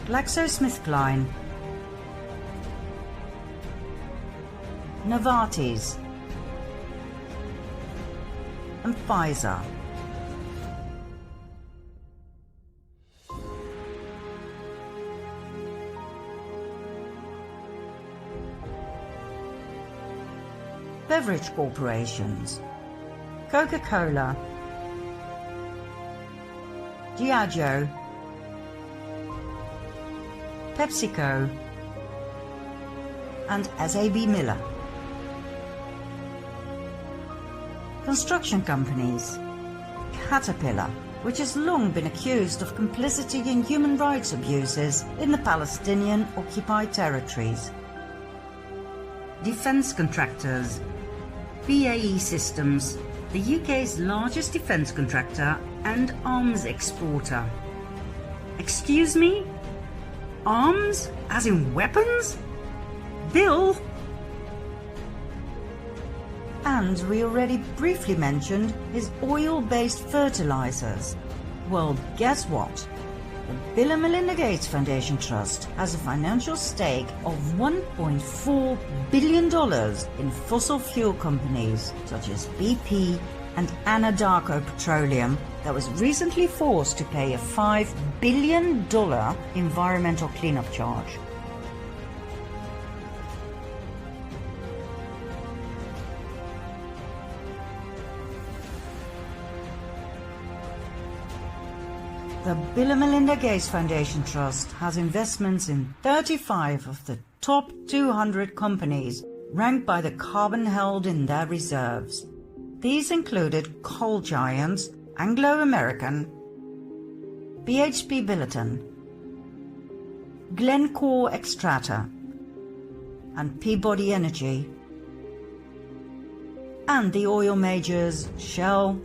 GlaxoSmithKline, Novartis, and Pfizer. beverage corporations, Coca-Cola, Diageo, PepsiCo, and SAB Miller. Construction companies, Caterpillar, which has long been accused of complicity in human rights abuses in the Palestinian-occupied territories. Defence contractors, BAE Systems, the UK's largest defence contractor and arms exporter. Excuse me? Arms? As in weapons? Bill? And we already briefly mentioned his oil-based fertilizers. Well, guess what? The Bill and Melinda Gates Foundation Trust has a financial stake of $1.4 billion in fossil fuel companies such as BP and Anadarko Petroleum that was recently forced to pay a $5 billion environmental cleanup charge. The Bill and Melinda Gates Foundation Trust has investments in 35 of the top 200 companies ranked by the carbon held in their reserves. These included coal giants Anglo American, BHP Billiton, Glencore Xstrata, and Peabody Energy, and the oil majors Shell,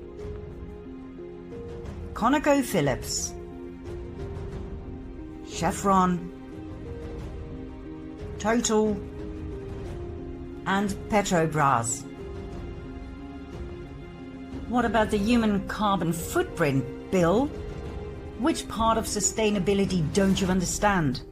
ConocoPhillips, Chevron, Total, and Petrobras. What about the human carbon footprint, Bill? Which part of sustainability don't you understand?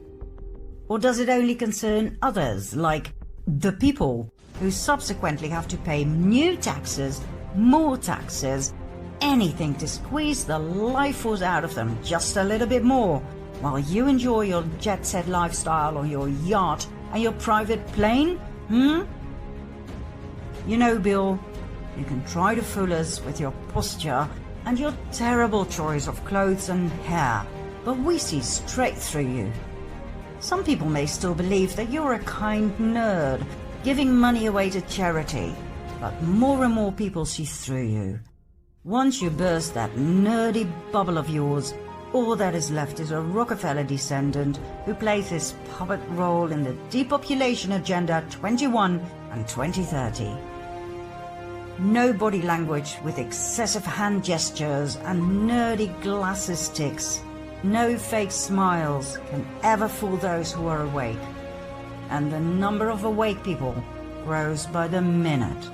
Or does it only concern others, like the people, who subsequently have to pay new taxes, more taxes, anything to squeeze the life force out of them just a little bit more, while you enjoy your jet-set lifestyle on your yacht and your private plane? You know, Bill, you can try to fool us with your posture and your terrible choice of clothes and hair, but we see straight through you. Some people may still believe that you're a kind nerd, giving money away to charity, but more and more people see through you. Once you burst that nerdy bubble of yours, all that is left is a Rockefeller descendant who plays his puppet role in the Depopulation Agenda 21 and 2030. No body language with excessive hand gestures and nerdy glasses sticks. No fake smiles can ever fool those who are awake. And the number of awake people grows by the minute.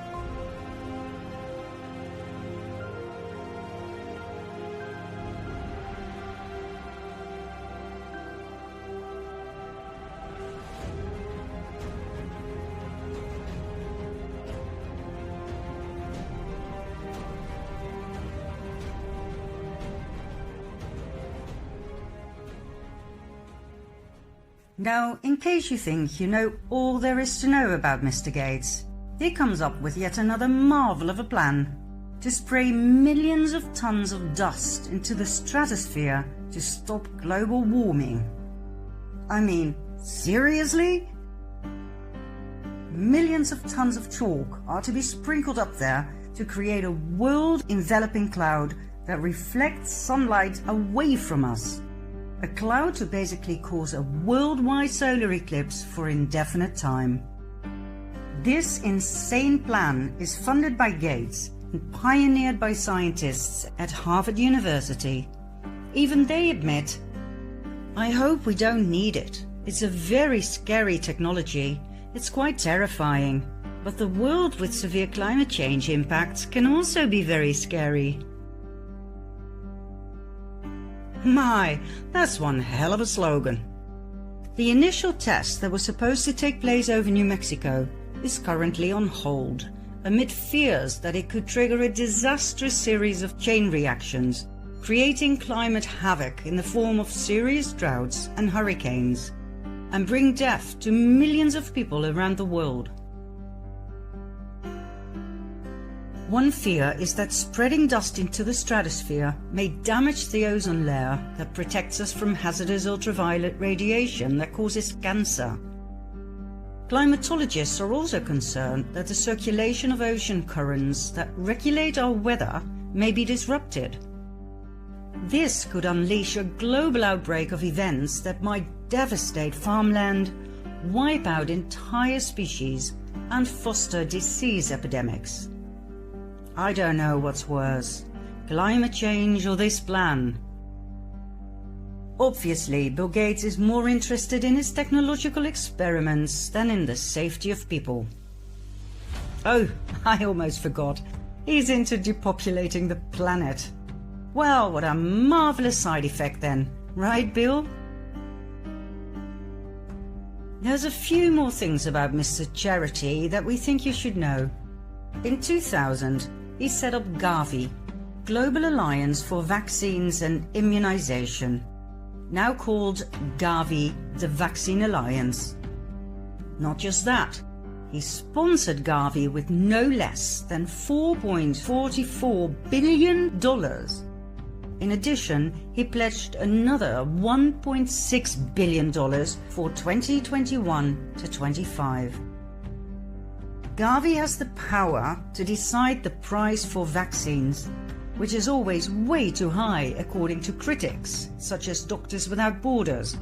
Now, in case you think you know all there is to know about Mr. Gates, he comes up with yet another marvel of a plan to spray millions of tons of dust into the stratosphere to stop global warming. I mean, seriously? Millions of tons of chalk are to be sprinkled up there to create a world-enveloping cloud that reflects sunlight away from us. A cloud to basically cause a worldwide solar eclipse for indefinite time. This insane plan is funded by Gates and pioneered by scientists at Harvard University. Even they admit, I hope we don't need it. It's a very scary technology. It's quite terrifying. But the world with severe climate change impacts can also be very scary. My, that's one hell of a slogan. The initial test that was supposed to take place over New Mexico is currently on hold, amid fears that it could trigger a disastrous series of chain reactions, creating climate havoc in the form of serious droughts and hurricanes, and bring death to millions of people around the world. One fear is that spreading dust into the stratosphere may damage the ozone layer that protects us from hazardous ultraviolet radiation that causes cancer. Climatologists are also concerned that the circulation of ocean currents that regulate our weather may be disrupted. This could unleash a global outbreak of events that might devastate farmland, wipe out entire species, and foster disease epidemics. I don't know what's worse, climate change or this plan. Obviously, Bill Gates is more interested in his technological experiments than in the safety of people. Oh, I almost forgot. He's into depopulating the planet. Well, what a marvelous side effect then, right, Bill? There's a few more things about Mr. Charity that we think you should know. In 2000, he set up Gavi, Global Alliance for Vaccines and Immunization, now called Gavi, the Vaccine Alliance. Not just that, he sponsored Gavi with no less than $4.44 billion. In addition, he pledged another $1.6 billion for 2021 to 25. Gavi has the power to decide the price for vaccines, which is always way too high according to critics, such as Doctors Without Borders.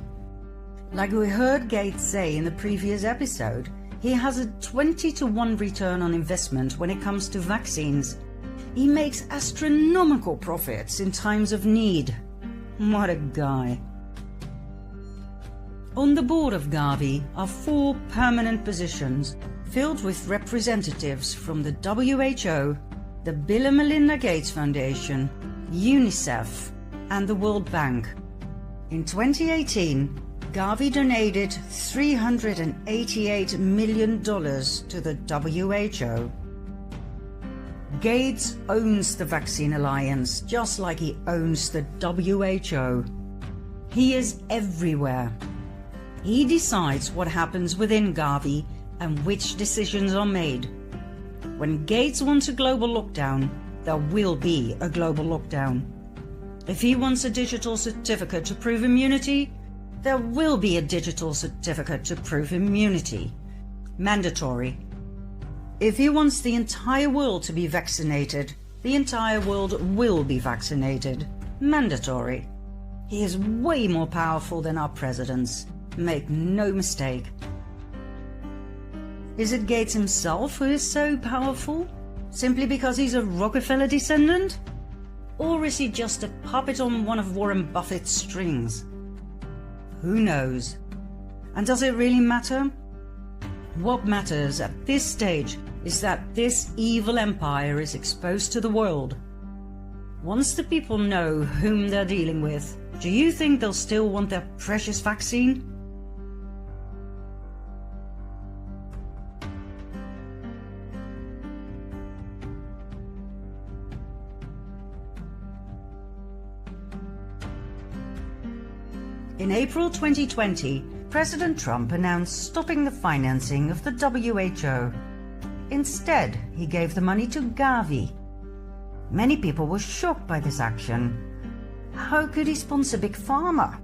Like we heard Gates say in the previous episode, he has a 20-to-1 return on investment when it comes to vaccines. He makes astronomical profits in times of need. What a guy. On the board of Gavi are 4 permanent positions filled with representatives from the WHO, the Bill and Melinda Gates Foundation, UNICEF, and the World Bank. In 2018, Gavi donated $388 million to the WHO. Gates owns the Vaccine Alliance just like he owns the WHO. He is everywhere. He decides what happens within Gavi and which decisions are made. When Gates wants a global lockdown, there will be a global lockdown. If he wants a digital certificate to prove immunity, there will be a digital certificate to prove immunity. Mandatory. If he wants the entire world to be vaccinated, the entire world will be vaccinated. Mandatory. He is way more powerful than our presidents. Make no mistake. Is it Gates himself who is so powerful? Simply because he's a Rockefeller descendant? Or is he just a puppet on one of Warren Buffett's strings? Who knows? And does it really matter? What matters at this stage is that this evil empire is exposed to the world. Once the people know whom they're dealing with, do you think they'll still want their precious vaccine? In April 2020, President Trump announced stopping the financing of the WHO. Instead, he gave the money to Gavi. Many people were shocked by this action. How could he sponsor Big Pharma?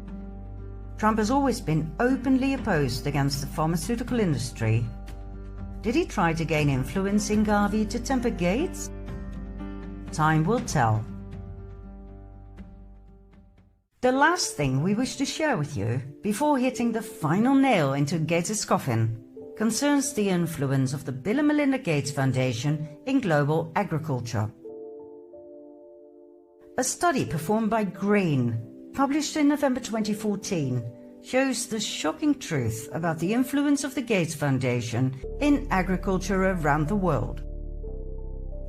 Trump has always been openly opposed against the pharmaceutical industry. Did he try to gain influence in Gavi to temper Gates? Time will tell. The last thing we wish to share with you, before hitting the final nail into Gates' coffin, concerns the influence of the Bill and Melinda Gates Foundation in global agriculture. A study performed by Green, published in November 2014, shows the shocking truth about the influence of the Gates Foundation in agriculture around the world.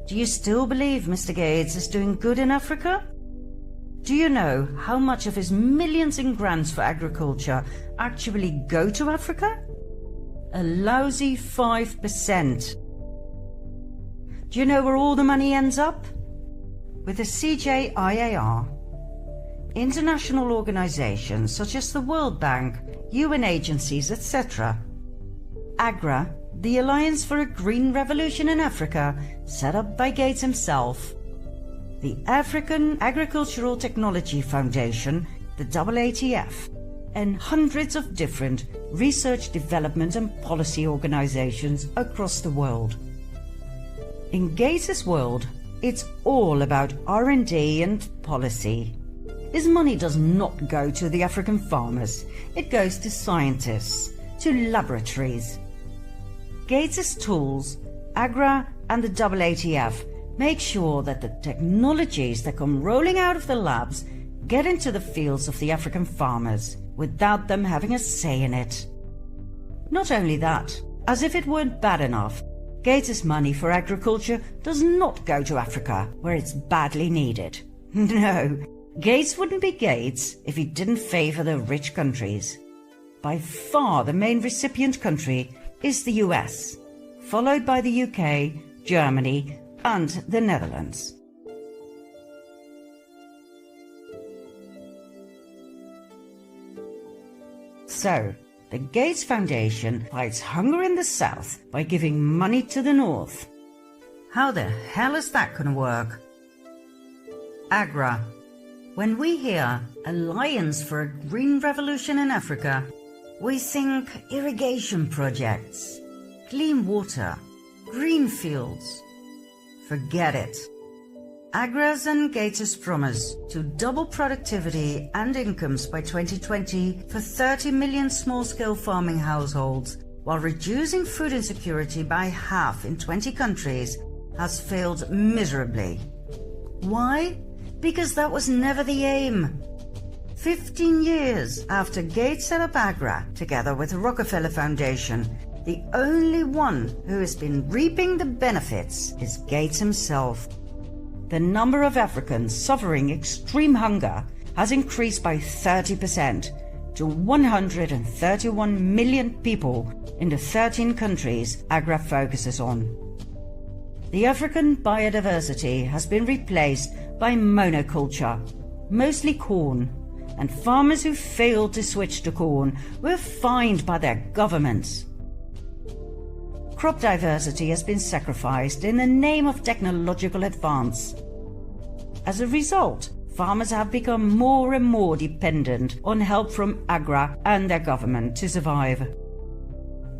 Do you still believe Mr. Gates is doing good in Africa? Do you know how much of his millions in grants for agriculture actually go to Africa? A lousy 5%. Do you know where all the money ends up? With the CJIAR. International organizations such as the World Bank, UN agencies, etc. AGRA, the Alliance for a Green Revolution in Africa, set up by Gates himself, the African Agricultural Technology Foundation, the AATF, and hundreds of different research, development and policy organizations across the world. In Gates' world, it's all about R&D and policy. His money does not go to the African farmers, it goes to scientists, to laboratories. Gates' tools, AGRA and the AATF, make sure that the technologies that come rolling out of the labs get into the fields of the African farmers without them having a say in it. Not only that, as if it weren't bad enough, Gates' money for agriculture does not go to Africa, where it's badly needed. No, Gates wouldn't be Gates if he didn't favor the rich countries. By far the main recipient country is the US, followed by the UK, Germany, and the Netherlands. So, the Gates Foundation fights hunger in the South by giving money to the North. How the hell is that going to work? AGRA. When we hear Alliance for a Green Revolution in Africa, we think irrigation projects, clean water, green fields. Forget it. AGRA's and Gates' promise to double productivity and incomes by 2020 for 30 million small-scale farming households, while reducing food insecurity by half in 20 countries, has failed miserably. Why? Because that was never the aim. 15 years after Gates set up AGRA, together with the Rockefeller Foundation, the only one who has been reaping the benefits is Gates himself. The number of Africans suffering extreme hunger has increased by 30% to 131 million people in the 13 countries AGRA focuses on. The African biodiversity has been replaced by monoculture, mostly corn, and farmers who failed to switch to corn were fined by their governments. Crop diversity has been sacrificed in the name of technological advance. As a result, farmers have become more and more dependent on help from AGRA and their government to survive.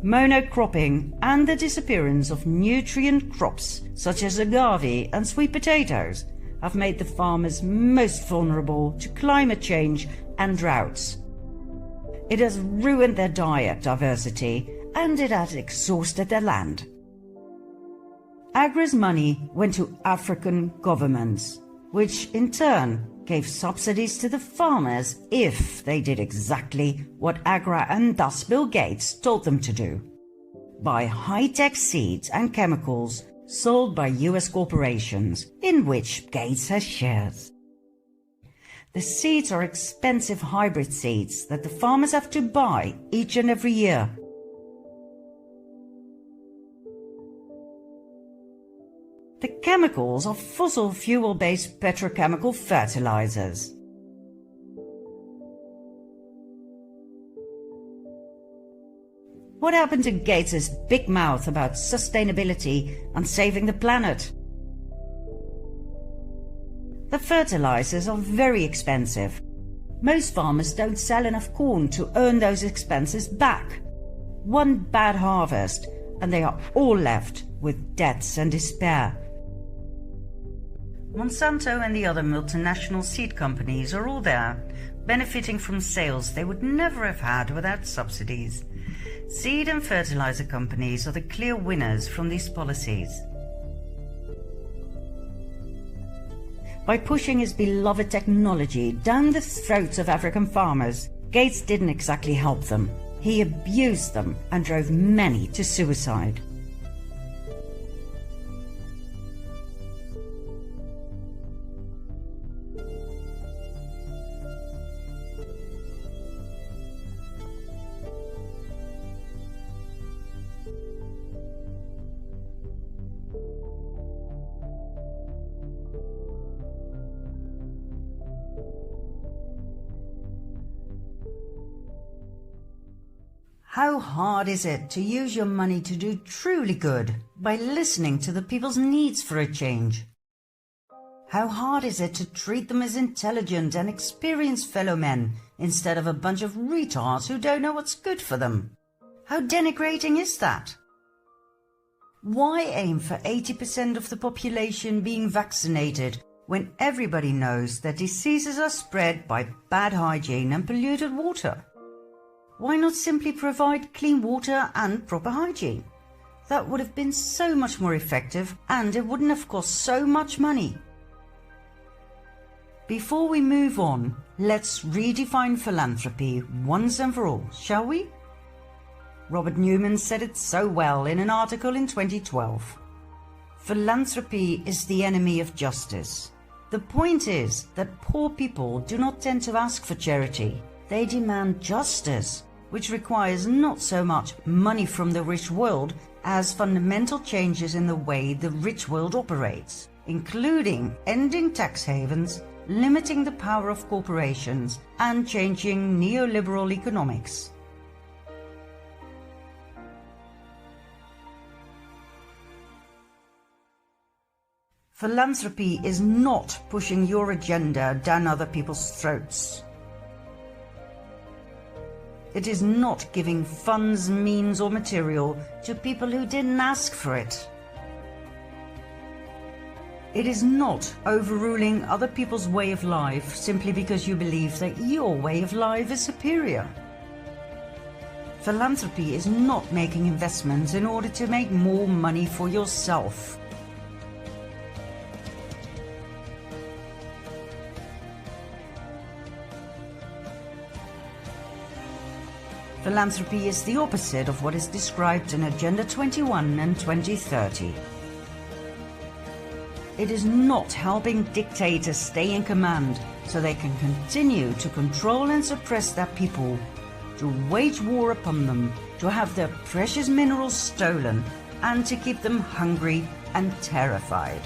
Monocropping and the disappearance of nutrient crops such as agave and sweet potatoes have made the farmers most vulnerable to climate change and droughts. It has ruined their diet diversity and it has exhausted their land. AGRA's money went to African governments, which in turn gave subsidies to the farmers if they did exactly what AGRA and thus Bill Gates told them to do. Buy high-tech seeds and chemicals sold by US corporations, in which Gates has shares. The seeds are expensive hybrid seeds that the farmers have to buy each and every year. The chemicals are fossil fuel-based petrochemical fertilizers. What happened to Gates' big mouth about sustainability and saving the planet? The fertilizers are very expensive. Most farmers don't sell enough corn to earn those expenses back. One bad harvest, and they are all left with debts and despair. Monsanto and the other multinational seed companies are all there, benefiting from sales they would never have had without subsidies. Seed and fertilizer companies are the clear winners from these policies. By pushing his beloved technology down the throats of African farmers, Gates didn't exactly help them. He abused them and drove many to suicide. How hard is it to use your money to do truly good by listening to the people's needs for a change? How hard is it to treat them as intelligent and experienced fellow men instead of a bunch of retards who don't know what's good for them? How denigrating is that? Why aim for 80% of the population being vaccinated when everybody knows that diseases are spread by bad hygiene and polluted water? Why not simply provide clean water and proper hygiene? That would have been so much more effective and it wouldn't have cost so much money. Before we move on, let's redefine philanthropy once and for all, shall we? Robert Newman said it so well in an article in 2012. Philanthropy is the enemy of justice. The point is that poor people do not tend to ask for charity. They demand justice, which requires not so much money from the rich world as fundamental changes in the way the rich world operates, including ending tax havens, limiting the power of corporations, and changing neoliberal economics. Philanthropy is not pushing your agenda down other people's throats. It is not giving funds, means, or material to people who didn't ask for it. It is not overruling other people's way of life simply because you believe that your way of life is superior. Philanthropy is not making investments in order to make more money for yourself. Philanthropy is the opposite of what is described in Agenda 21 and 2030. It is not helping dictators stay in command so they can continue to control and suppress their people, to wage war upon them, to have their precious minerals stolen, and to keep them hungry and terrified.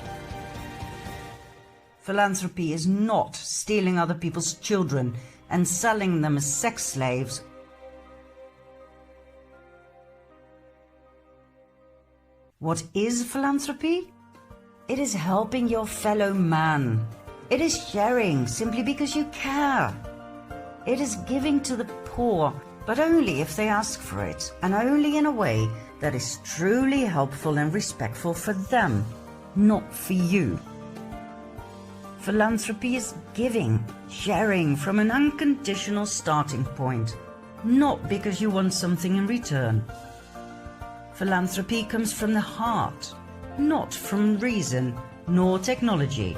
Philanthropy is not stealing other people's children and selling them as sex slaves. What is philanthropy? It is helping your fellow man. It is sharing simply because you care. It is giving to the poor, but only if they ask for it, and only in a way that is truly helpful and respectful for them, not for you. Philanthropy is giving, sharing from an unconditional starting point, not because you want something in return. Philanthropy comes from the heart, not from reason nor technology.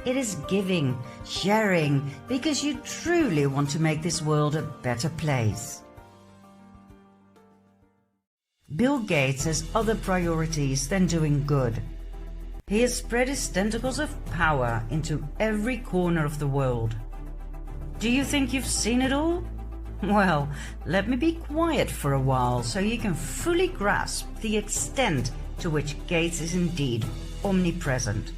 It is giving, sharing, because you truly want to make this world a better place. Bill Gates has other priorities than doing good. He has spread his tentacles of power into every corner of the world. Do you think you've seen it all? Well, let me be quiet for a while so you can fully grasp the extent to which Gates is indeed omnipresent.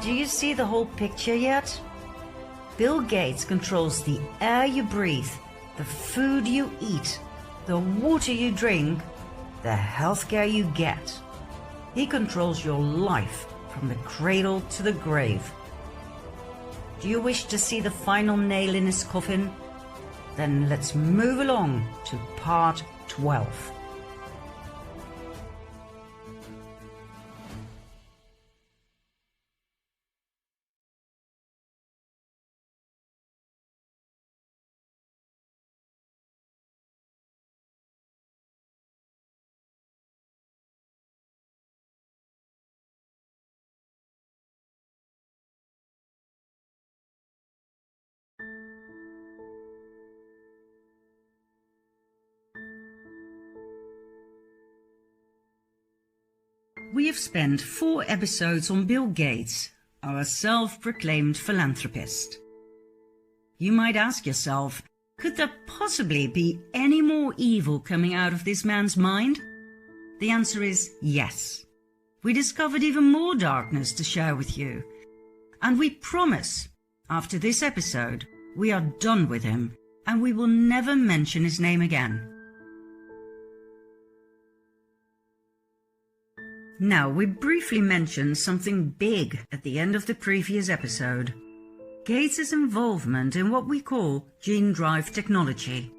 Do you see the whole picture yet? Bill Gates controls the air you breathe, the food you eat, the water you drink, the healthcare you get. He controls your life from the cradle to the grave. Do you wish to see the final nail in his coffin? Then let's move along to part 12. We have spent 4 episodes on Bill Gates, our self-proclaimed philanthropist. You might ask yourself, could there possibly be any more evil coming out of this man's mind? The answer is yes. We discovered even more darkness to share with you. And we promise, after this episode, we are done with him and we will never mention his name again. Now, we briefly mentioned something big at the end of the previous episode. Gates' involvement in what we call gene drive technology,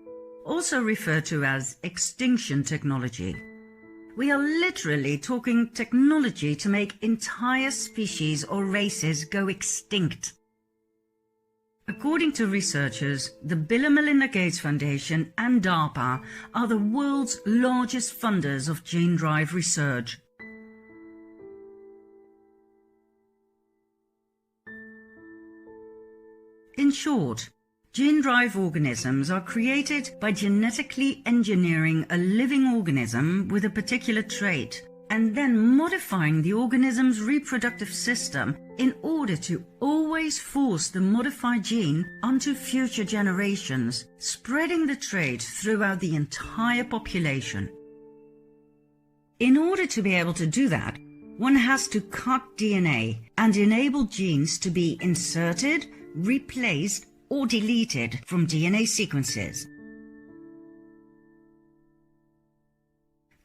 also referred to as extinction technology. We are literally talking technology to make entire species or races go extinct. According to researchers, the Bill and Melinda Gates Foundation and DARPA are the world's largest funders of gene drive research. In short, gene drive organisms are created by genetically engineering a living organism with a particular trait and then modifying the organism's reproductive system in order to always force the modified gene onto future generations, spreading the trait throughout the entire population. In order to be able to do that, one has to cut DNA and enable genes to be inserted, replaced or deleted from DNA sequences.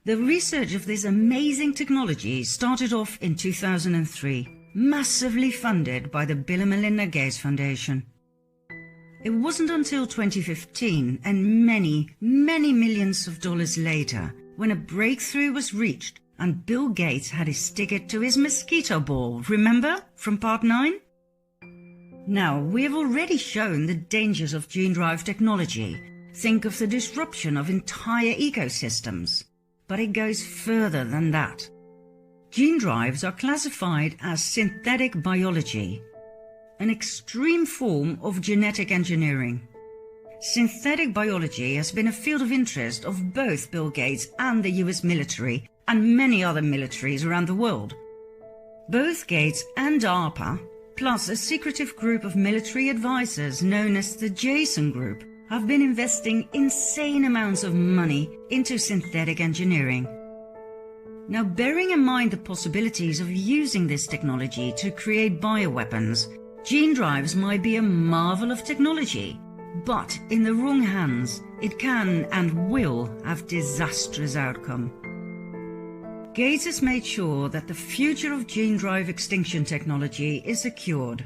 The research of this amazing technology started off in 2003, massively funded by the Bill and Melinda Gates Foundation. It wasn't until 2015 and many millions of dollars later when a breakthrough was reached and Bill Gates had his ticket to his mosquito ball, remember, from part 9? Now, we have already shown the dangers of gene drive technology. Think of the disruption of entire ecosystems. But it goes further than that. Gene drives are classified as synthetic biology, an extreme form of genetic engineering. Synthetic biology has been a field of interest of both Bill Gates and the US military and many other militaries around the world. Both Gates and DARPA, plus a secretive group of military advisors known as the Jason Group, have been investing insane amounts of money into synthetic engineering. Now, bearing in mind the possibilities of using this technology to create bioweapons, gene drives might be a marvel of technology, but in the wrong hands, it can and will have disastrous outcome. Gates has made sure that the future of gene drive extinction technology is secured.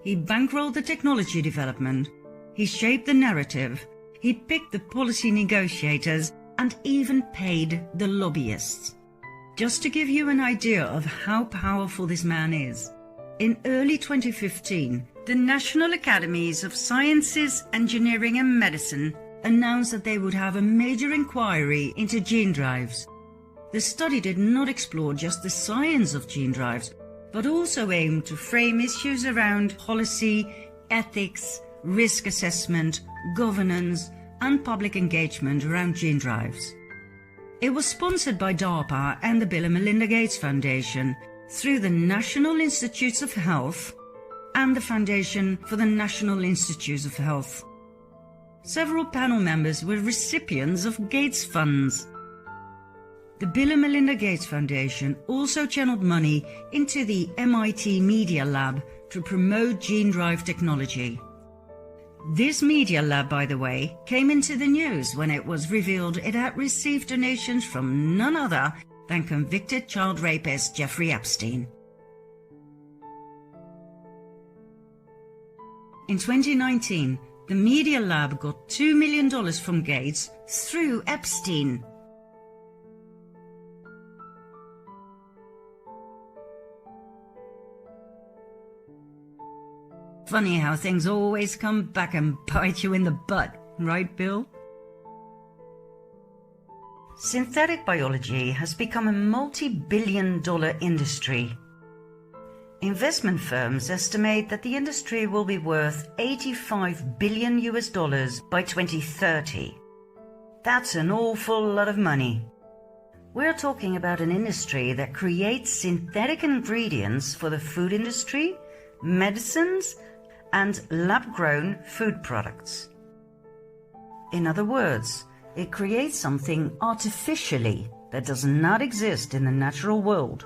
He bankrolled the technology development, he shaped the narrative, he picked the policy negotiators, and even paid the lobbyists. Just to give you an idea of how powerful this man is, in early 2015, the National Academies of Sciences, Engineering and Medicine announced that they would have a major inquiry into gene drives. The study did not explore just the science of gene drives, but also aimed to frame issues around policy, ethics, risk assessment, governance, and public engagement around gene drives. It was sponsored by DARPA and the Bill and Melinda Gates Foundation through the National Institutes of Health and the Foundation for the National Institutes of Health. Several panel members were recipients of Gates funds. the Bill and Melinda Gates Foundation also channeled money into the MIT Media Lab to promote gene drive technology. This media lab, by the way, came into the news when it was revealed it had received donations from none other than convicted child rapist Jeffrey Epstein. In 2019, the Media Lab got $2 million from Gates through Epstein. Funny how things always come back and bite you in the butt, right, Bill? Synthetic biology has become a multi-billion-dollar industry. Investment firms estimate that the industry will be worth $85 billion by 2030. That's an awful lot of money. We're talking about an industry that creates synthetic ingredients for the food industry, medicines, and lab-grown food products. In other words, it creates something artificially that does not exist in the natural world.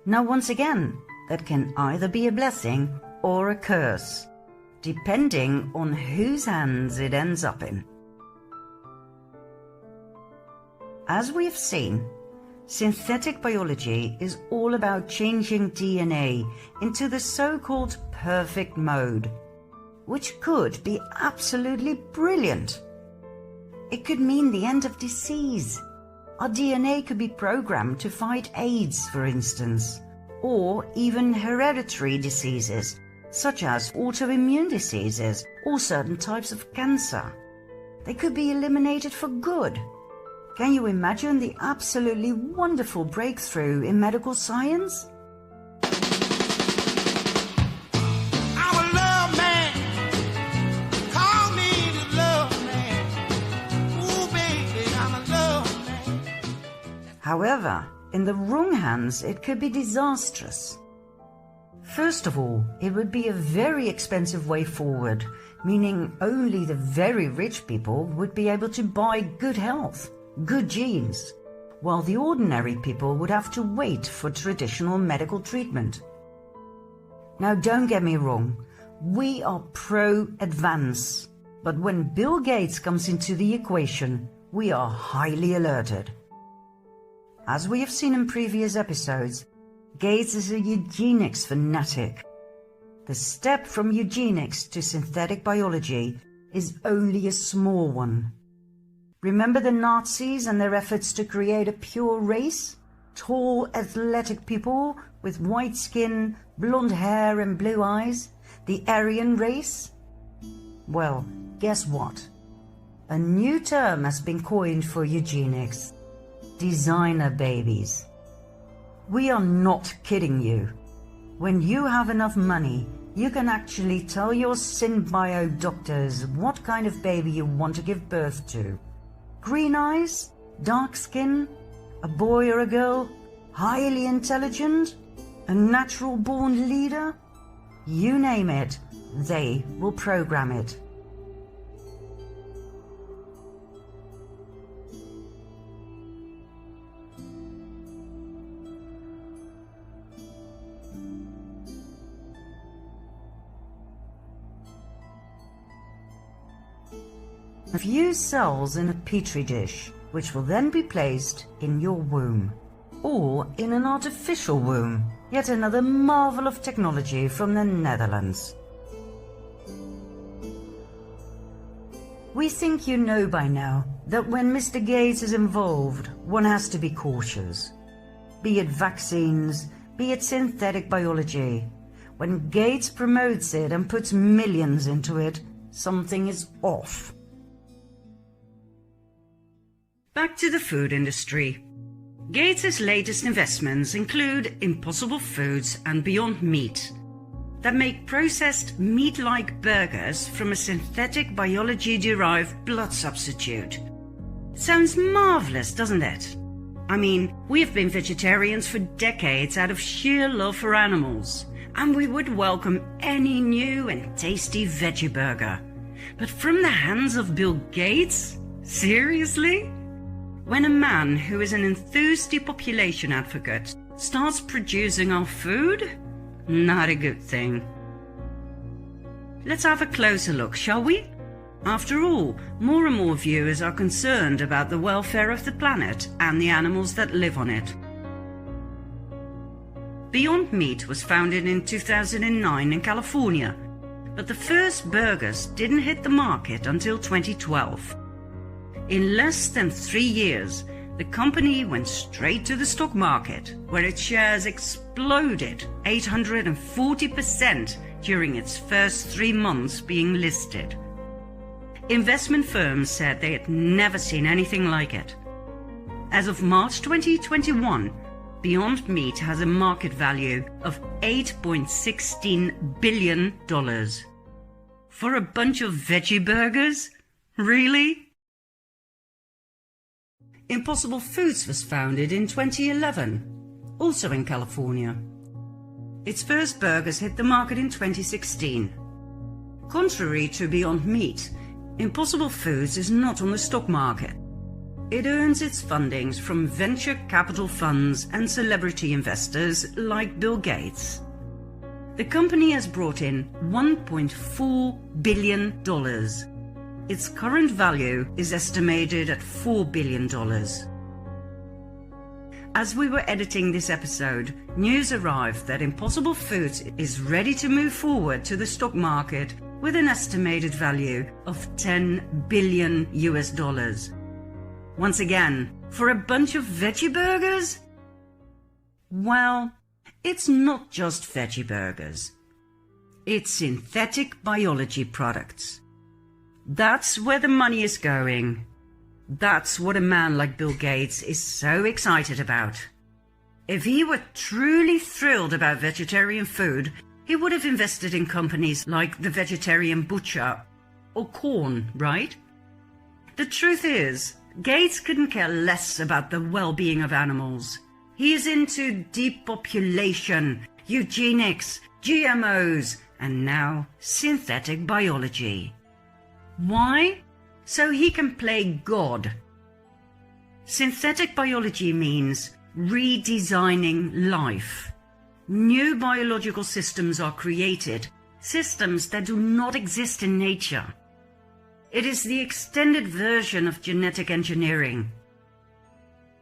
Now, once again, that can either be a blessing or a curse, depending on whose hands it ends up in. As we have seen, synthetic biology is all about changing DNA into the so-called perfect mode, which could be absolutely brilliant. It could mean the end of disease. Our DNA could be programmed to fight AIDS, for instance, or even hereditary diseases, such as autoimmune diseases or certain types of cancer. They could be eliminated for good. Can you imagine the absolutely wonderful breakthrough in medical science? However, in the wrong hands, it could be disastrous. First of all, it would be a very expensive way forward, meaning only the very rich people would be able to buy good health, good genes, while the ordinary people would have to wait for traditional medical treatment. Now, don't get me wrong, we are pro-advance, but when Bill Gates comes into the equation, we are highly alerted. As we have seen in previous episodes, Gates is a eugenics fanatic. The step from eugenics to synthetic biology is only a small one. Remember the Nazis and their efforts to create a pure race? Tall, athletic people with white skin, blonde hair and blue eyes? The Aryan race? Well, guess what? A new term has been coined for eugenics. Designer babies. We are not kidding you. When you have enough money, you can actually tell your synbio doctors what kind of baby you want to give birth to. Green eyes, dark skin, a boy or a girl, highly intelligent, a natural born leader. You name it, they will program it. Fuse cells in a petri dish, which will then be placed in your womb, or in an artificial womb, yet another marvel of technology from the Netherlands. We think you know by now that when Mr. Gates is involved, one has to be cautious. Be it vaccines, be it synthetic biology. When Gates promotes it and puts millions into it, something is off. Back to the food industry. Gates' latest investments include Impossible Foods and Beyond Meat, that make processed meat-like burgers from a synthetic biology-derived blood substitute. Sounds marvelous, doesn't it? I mean, we have been vegetarians for decades out of sheer love for animals, and we would welcome any new and tasty veggie burger. But from the hands of Bill Gates? Seriously? When a man who is an enthused depopulation advocate starts producing our food, not a good thing. Let's have a closer look, shall we? After all, more and more viewers are concerned about the welfare of the planet and the animals that live on it. Beyond Meat was founded in 2009 in California, but the first burgers didn't hit the market until 2012. In less than 3 years, the company went straight to the stock market, where its shares exploded 840% during its first 3 months being listed. Investment firms said they had never seen anything like it. As of March 2021, Beyond Meat has a market value of $8.16 billion. For a bunch of veggie burgers? Really? Impossible Foods was founded in 2011, also in California. Its first burgers hit the market in 2016. Contrary to Beyond Meat, Impossible Foods is not on the stock market. It earns its fundings from venture capital funds and celebrity investors like Bill Gates. The company has brought in $1.4 billion. Its current value is estimated at $4 billion. As we were editing this episode, news arrived that Impossible Foods is ready to move forward to the stock market with an estimated value of $10 billion. Once again, for a bunch of veggie burgers? Well, it's not just veggie burgers. It's synthetic biology products. That's where the money is going. That's what a man like Bill Gates is so excited about. If he were truly thrilled about vegetarian food, he would have invested in companies like the Vegetarian Butcher or Corn, right? The truth is, Gates couldn't care less about the well-being of animals. He is into depopulation, eugenics, GMOs, and now synthetic biology. Why? So he can play God. Synthetic biology means redesigning life. New biological systems are created, systems that do not exist in nature. It is the extended version of genetic engineering.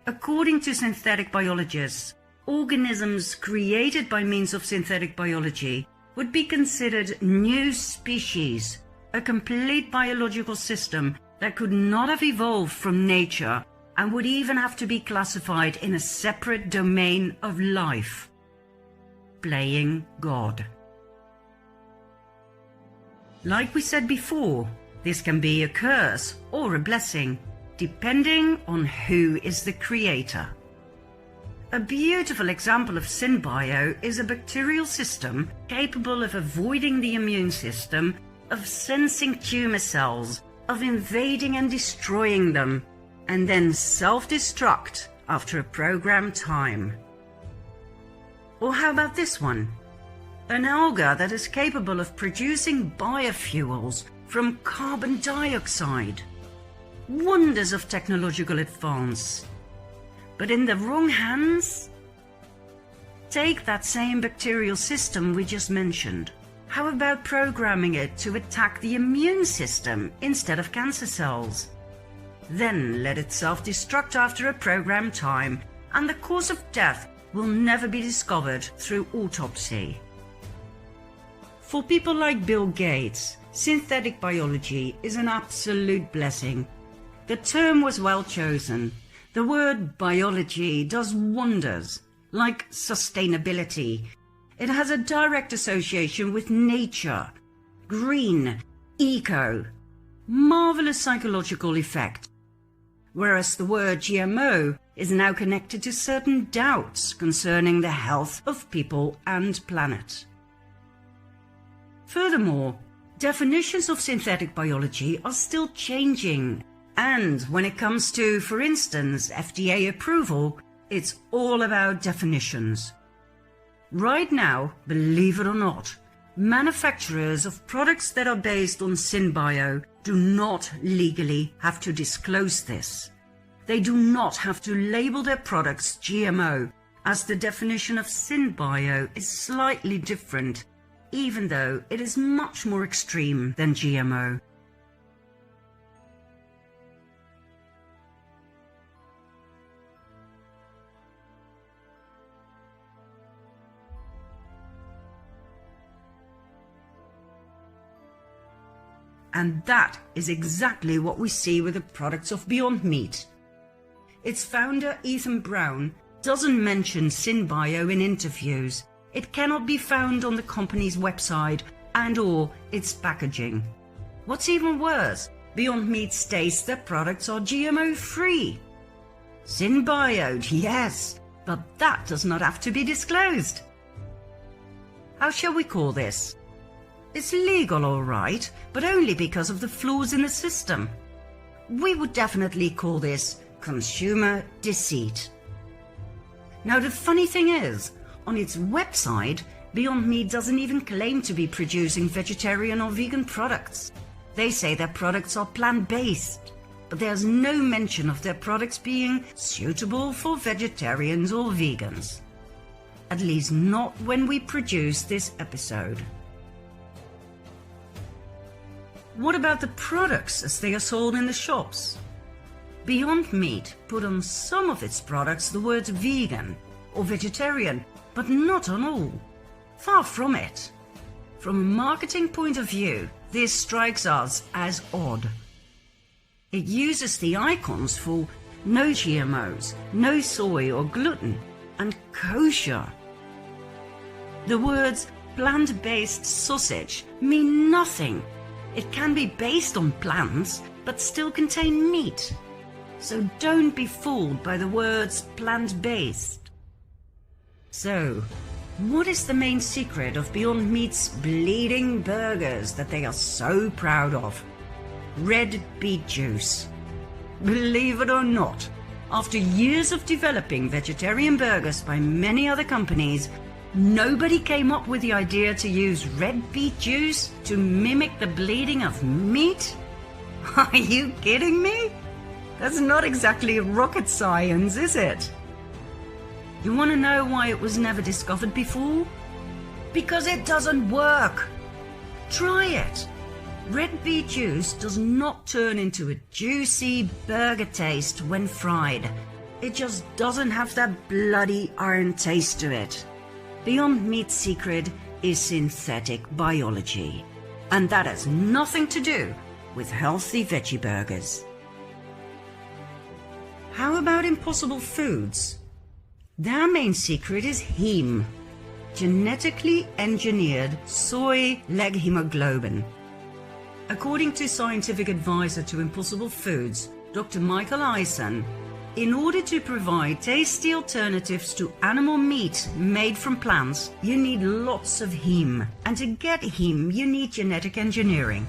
According to synthetic biologists, organisms created by means of synthetic biology would be considered new species, a complete biological system that could not have evolved from nature and would even have to be classified in a separate domain of life. Playing God. Like we said before, this can be a curse or a blessing, depending on who is the creator. A beautiful example of synbio is a bacterial system capable of avoiding the immune system, of sensing tumor cells, of invading and destroying them, and then self-destruct after a programmed time. Or how about this one? An alga that is capable of producing biofuels from carbon dioxide. Wonders of technological advance. But in the wrong hands? Take that same bacterial system we just mentioned. How about programming it to attack the immune system instead of cancer cells? Then let it self-destruct after a programmed time, and the cause of death will never be discovered through autopsy. For people like Bill Gates, synthetic biology is an absolute blessing. The term was well chosen. The word biology does wonders, like sustainability. It has a direct association with nature, green, eco, marvelous psychological effect. Whereas the word GMO is now connected to certain doubts concerning the health of people and planet. Furthermore, definitions of synthetic biology are still changing, and when it comes to, for instance, FDA approval, it's all about definitions. Right now, believe it or not, manufacturers of products that are based on synbio do not legally have to disclose this. They do not have to label their products GMO, as the definition of synbio is slightly different, even though it is much more extreme than GMO. And that is exactly what we see with the products of Beyond Meat. Its founder, Ethan Brown, doesn't mention synbio in interviews. It cannot be found on the company's website and/or its packaging. What's even worse, Beyond Meat states their products are GMO-free. Synbioed, yes, but that does not have to be disclosed. How shall we call this? It's legal, all right, but only because of the flaws in the system. We would definitely call this consumer deceit. Now, the funny thing is, on its website, Beyond Meat doesn't even claim to be producing vegetarian or vegan products. They say their products are plant-based, but there's no mention of their products being suitable for vegetarians or vegans. At least not when we produce this episode. What about the products as they are sold in the shops? Beyond Meat put on some of its products the words vegan or vegetarian, but not on all. Far from it. From a marketing point of view, this strikes us as odd. It uses the icons for no GMOs, no soy or gluten, and kosher. The words plant-based sausage mean nothing. It can be based on plants, but still contain meat. So don't be fooled by the words plant-based. So, what is the main secret of Beyond Meat's bleeding burgers that they are so proud of? Red beet juice. Believe it or not, after years of developing vegetarian burgers by many other companies, nobody came up with the idea to use red beet juice to mimic the bleeding of meat? Are you kidding me? That's not exactly rocket science, is it? You want to know why it was never discovered before? Because it doesn't work. Try it. Red beet juice does not turn into a juicy burger taste when fried. It just doesn't have that bloody iron taste to it. Beyond Meat's secret is synthetic biology, and that has nothing to do with healthy veggie burgers. How about Impossible Foods? Their main secret is heme, genetically engineered soy leg hemoglobin. According to scientific advisor to Impossible Foods, Dr. Michael Eisen, in order to provide tasty alternatives to animal meat made from plants, you need lots of heme. And to get heme, you need genetic engineering.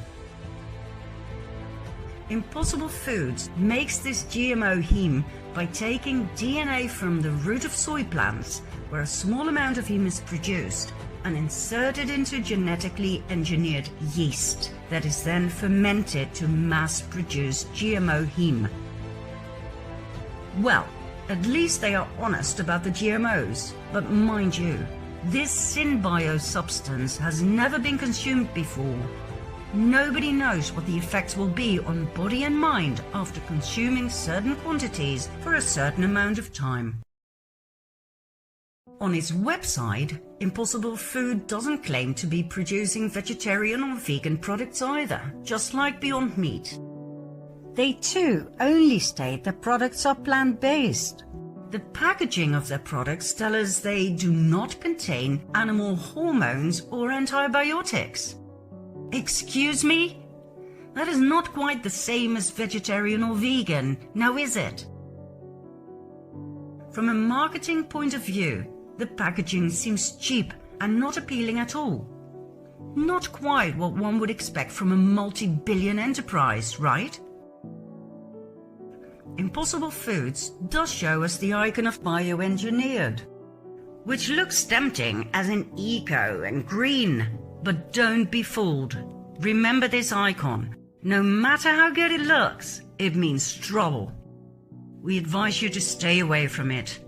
Impossible Foods makes this GMO heme by taking DNA from the root of soy plants, where a small amount of heme is produced, and inserted into genetically engineered yeast that is then fermented to mass-produce GMO heme. Well, at least they are honest about the GMOs, but mind you, this synbio substance has never been consumed before. Nobody knows what the effects will be on body and mind after consuming certain quantities for a certain amount of time. On its website, Impossible Food doesn't claim to be producing vegetarian or vegan products either, just like Beyond Meat. They too only state that products are plant-based. The packaging of their products tells us they do not contain animal hormones or antibiotics. Excuse me? That is not quite the same as vegetarian or vegan, now is it? From a marketing point of view, the packaging seems cheap and not appealing at all. Not quite what one would expect from a multi-billion enterprise, right? Impossible Foods does show us the icon of bioengineered, which looks tempting as in eco and green, but don't be fooled. Remember this icon. No matter how good it looks, it means trouble. we advise you to stay away from it.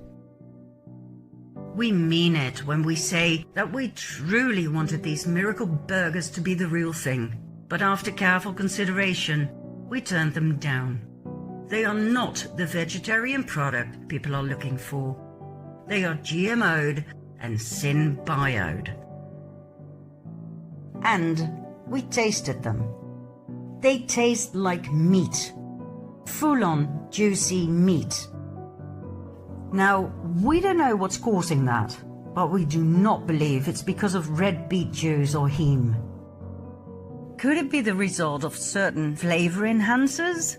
We mean it when we say that we truly wanted these miracle burgers to be the real thing, but after careful consideration, we turned them down. They are not the vegetarian product people are looking for. They are GMO'd and synbio'd. And we tasted them. They taste like meat. Full-on, juicy meat. Now, we don't know what's causing that, but we do not believe it's because of red beet juice or heme. Could it be the result of certain flavor enhancers?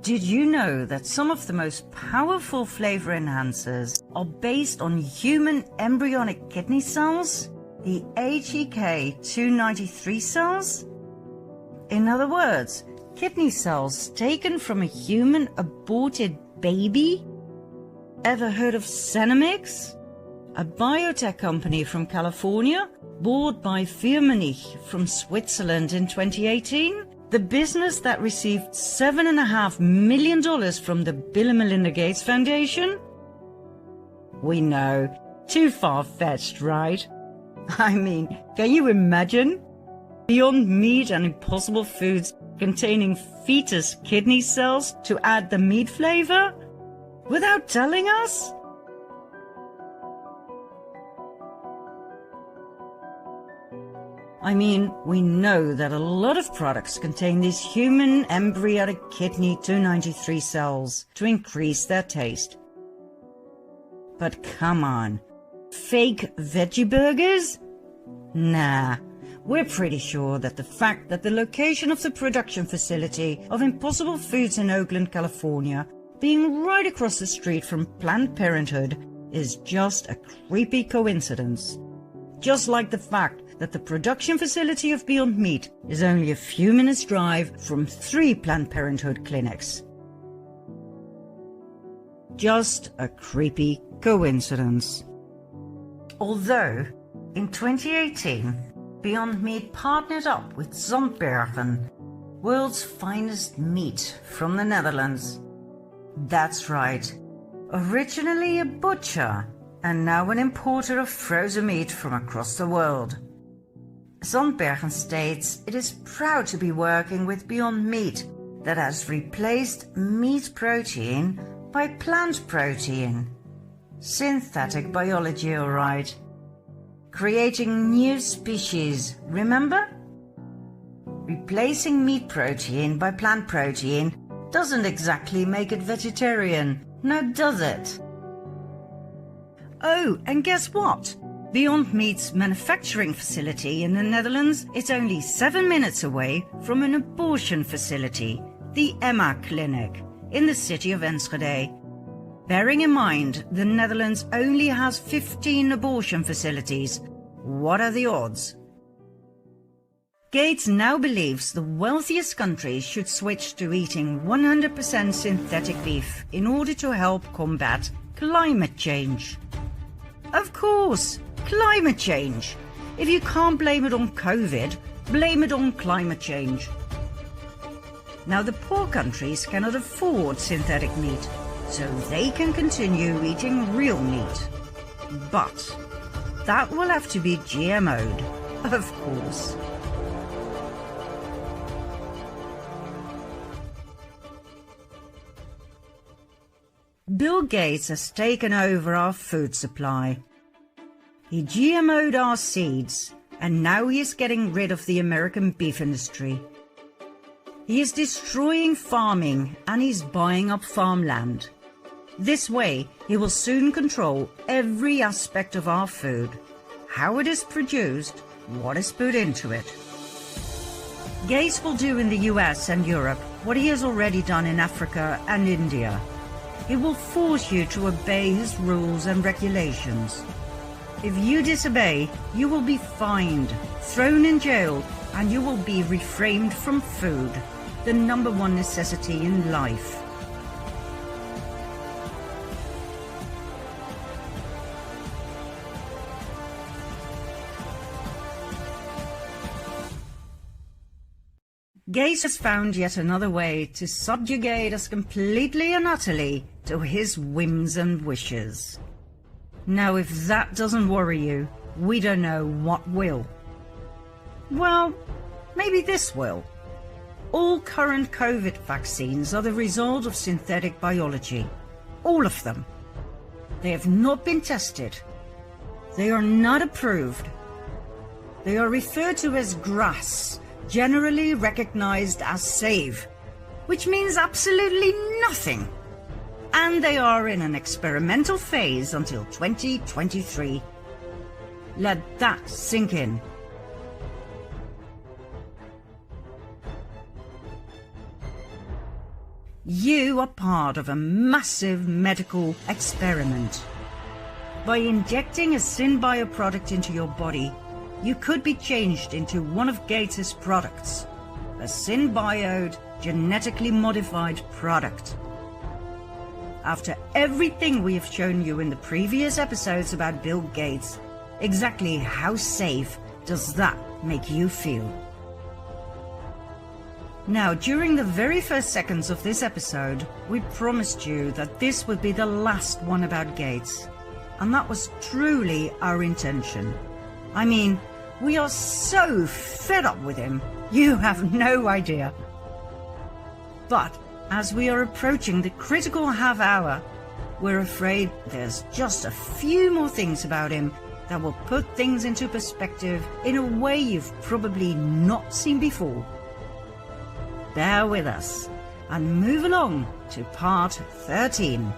Did you know that some of the most powerful flavor enhancers are based on human embryonic kidney cells, the HEK293 cells? In other words, kidney cells taken from a human aborted baby? Ever heard of Cenomix? A biotech company from California, bought by Firmenich from Switzerland in 2018? The business that received $7.5 million from the Bill and Melinda Gates Foundation? We know, too far-fetched, right? I mean, can you imagine? Beyond Meat and Impossible Foods containing fetus kidney cells to add the meat flavor? Without telling us? I mean, we know that a lot of products contain these human embryonic kidney 293 cells to increase their taste. But come on, fake veggie burgers? Nah, we're pretty sure that the fact that the location of the production facility of Impossible Foods in Oakland, California, being right across the street from Planned Parenthood, is just a creepy coincidence. Just like the fact that the production facility of Beyond Meat is only a few minutes' drive from 3 Planned Parenthood clinics. Just a creepy coincidence. Although, in 2018, Beyond Meat partnered up with Zandbergen, world's finest meat from the Netherlands. That's right, originally a butcher and now an importer of frozen meat from across the world. Zandbergen states it is proud to be working with Beyond Meat that has replaced meat protein by plant protein. Synthetic biology, all right. Creating new species, remember? Replacing meat protein by plant protein doesn't exactly make it vegetarian, now does it? Oh, and guess what? Beyond Meat's manufacturing facility in the Netherlands is only 7 minutes away from an abortion facility, the Emma Clinic, in the city of Enschede. Bearing in mind the Netherlands only has 15 abortion facilities, what are the odds? Gates now believes the wealthiest countries should switch to eating 100% synthetic beef in order to help combat climate change. Of course, climate change. If you can't blame it on COVID, blame it on climate change. Now the poor countries cannot afford synthetic meat, so they can continue eating real meat. But that will have to be GMO'd, of course. Bill Gates has taken over our food supply. He GMO'd our seeds, and now he is getting rid of the American beef industry. He is destroying farming and he's buying up farmland. This way, he will soon control every aspect of our food, how it is produced, what is put into it. Gates will do in the US and Europe what he has already done in Africa and India. He will force you to obey his rules and regulations. If you disobey, you will be fined, thrown in jail, and you will be refrained from food, the #1 necessity in life. Gates has found yet another way to subjugate us completely and utterly to his whims and wishes. Now, if that doesn't worry you, we don't know what will. Well, maybe this will. All current COVID vaccines are the result of synthetic biology. All of them. They have not been tested. They are not approved. They are referred to as GRAS, generally recognized as safe, which means absolutely nothing. And they are in an experimental phase until 2023. Let that sink in. You are part of a massive medical experiment. By injecting a SynBio product into your body, you could be changed into one of Gates' products, a SynBioed, genetically modified product. After everything we have shown you in the previous episodes about Bill Gates, exactly how safe does that make you feel? Now, during the very first seconds of this episode, we promised you that this would be the last one about Gates. And that was truly our intention. I mean, we are so fed up with him, you have no idea. But as we are approaching the critical half hour, we're afraid there's just a few more things about him that will put things into perspective in a way you've probably not seen before. Bear with us and move along to part 13.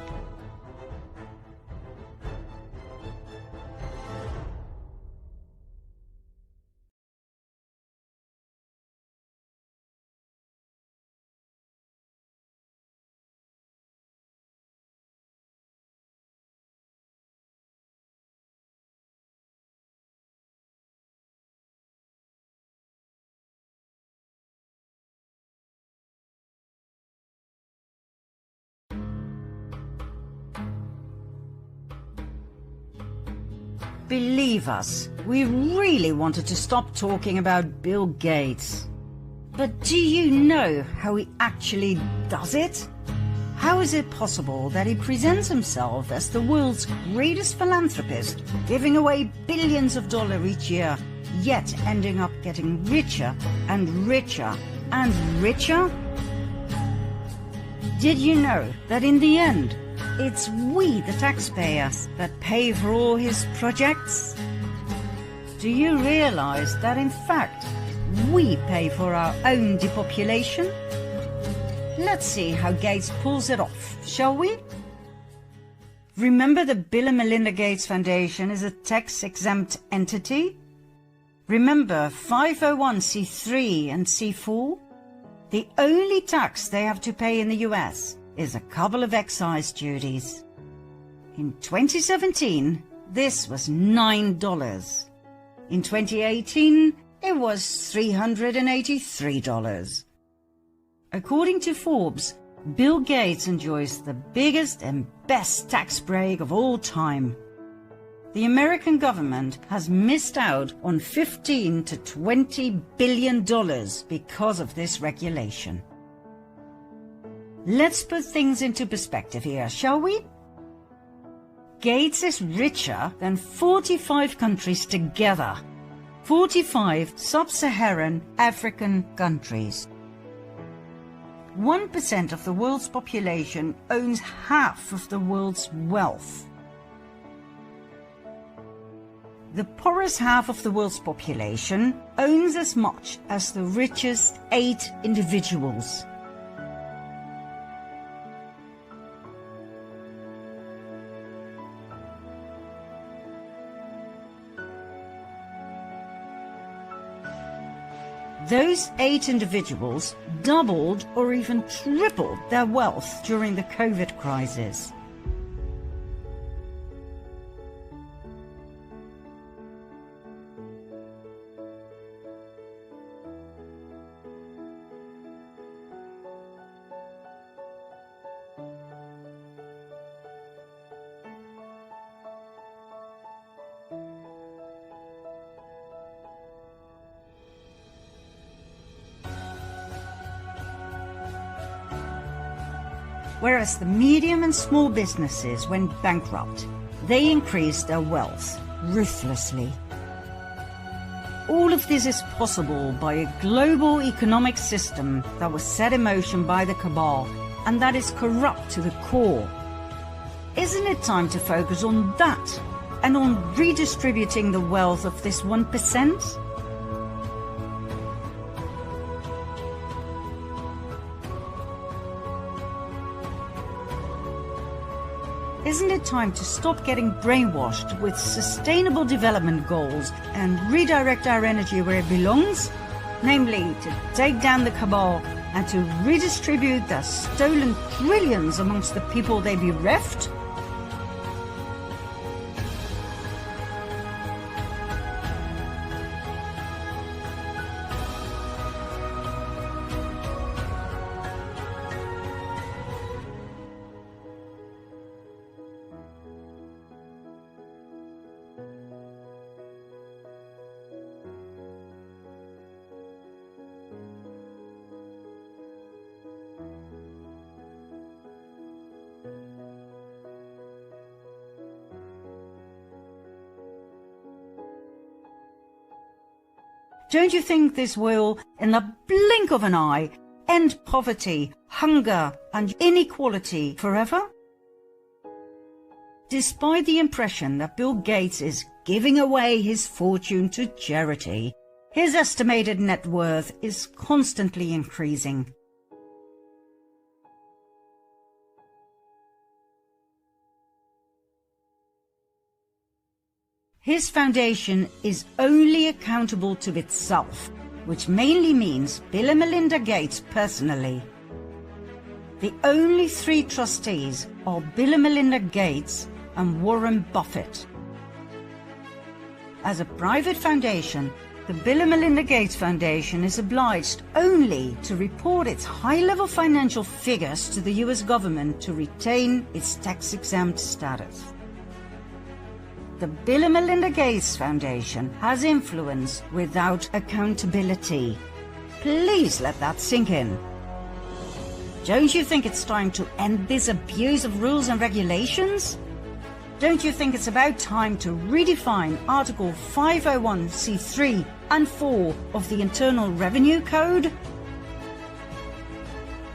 Believe us, we really wanted to stop talking about Bill Gates. But do you know how he actually does it? How is it possible that he presents himself as the world's greatest philanthropist, giving away billions of dollars each year, yet ending up getting richer and richer and richer? Did you know that in the end, it's we, the taxpayers, that pay for all his projects? Do you realize that in fact, we pay for our own depopulation? Let's see how Gates pulls it off, shall we? Remember the Bill and Melinda Gates Foundation is a tax-exempt entity? Remember 501c3 and c4? The only tax they have to pay in the US is a couple of excise duties. In 2017, this was $9. In 2018, it was $383. According to Forbes, Bill Gates enjoys the biggest and best tax break of all time. The American government has missed out on $15 to $20 billion because of this regulation. Let's put things into perspective here, shall we? Gates is richer than 45 countries together. 45 sub-Saharan African countries. 1% of the world's population owns half of the world's wealth. The poorest half of the world's population owns as much as the richest 8 individuals. Those 8 individuals doubled or even tripled their wealth during the COVID crisis. whereas the medium and small businesses went bankrupt. They increased their wealth ruthlessly. All of this is possible by a global economic system that was set in motion by the cabal and that is corrupt to the core. Isn't it time to focus on that and on redistributing the wealth of this 1%? Isn't it time to stop getting brainwashed with sustainable development goals and redirect our energy where it belongs? Namely, to take down the cabal and to redistribute their stolen trillions amongst the people they bereft? Don't you think this will, in the blink of an eye, end poverty, hunger, and inequality forever? Despite the impression that Bill Gates is giving away his fortune to charity, his estimated net worth is constantly increasing. His foundation is only accountable to itself, which mainly means Bill and Melinda Gates personally. The only 3 trustees are Bill and Melinda Gates and Warren Buffett. As a private foundation, the Bill and Melinda Gates Foundation is obliged only to report its high-level financial figures to the US government to retain its tax-exempt status. The Bill and Melinda Gates Foundation has influence without accountability. Please let that sink in. Don't you think it's time to end this abuse of rules and regulations? Don't you think it's about time to redefine Article 501c3 and 4 of the Internal Revenue Code?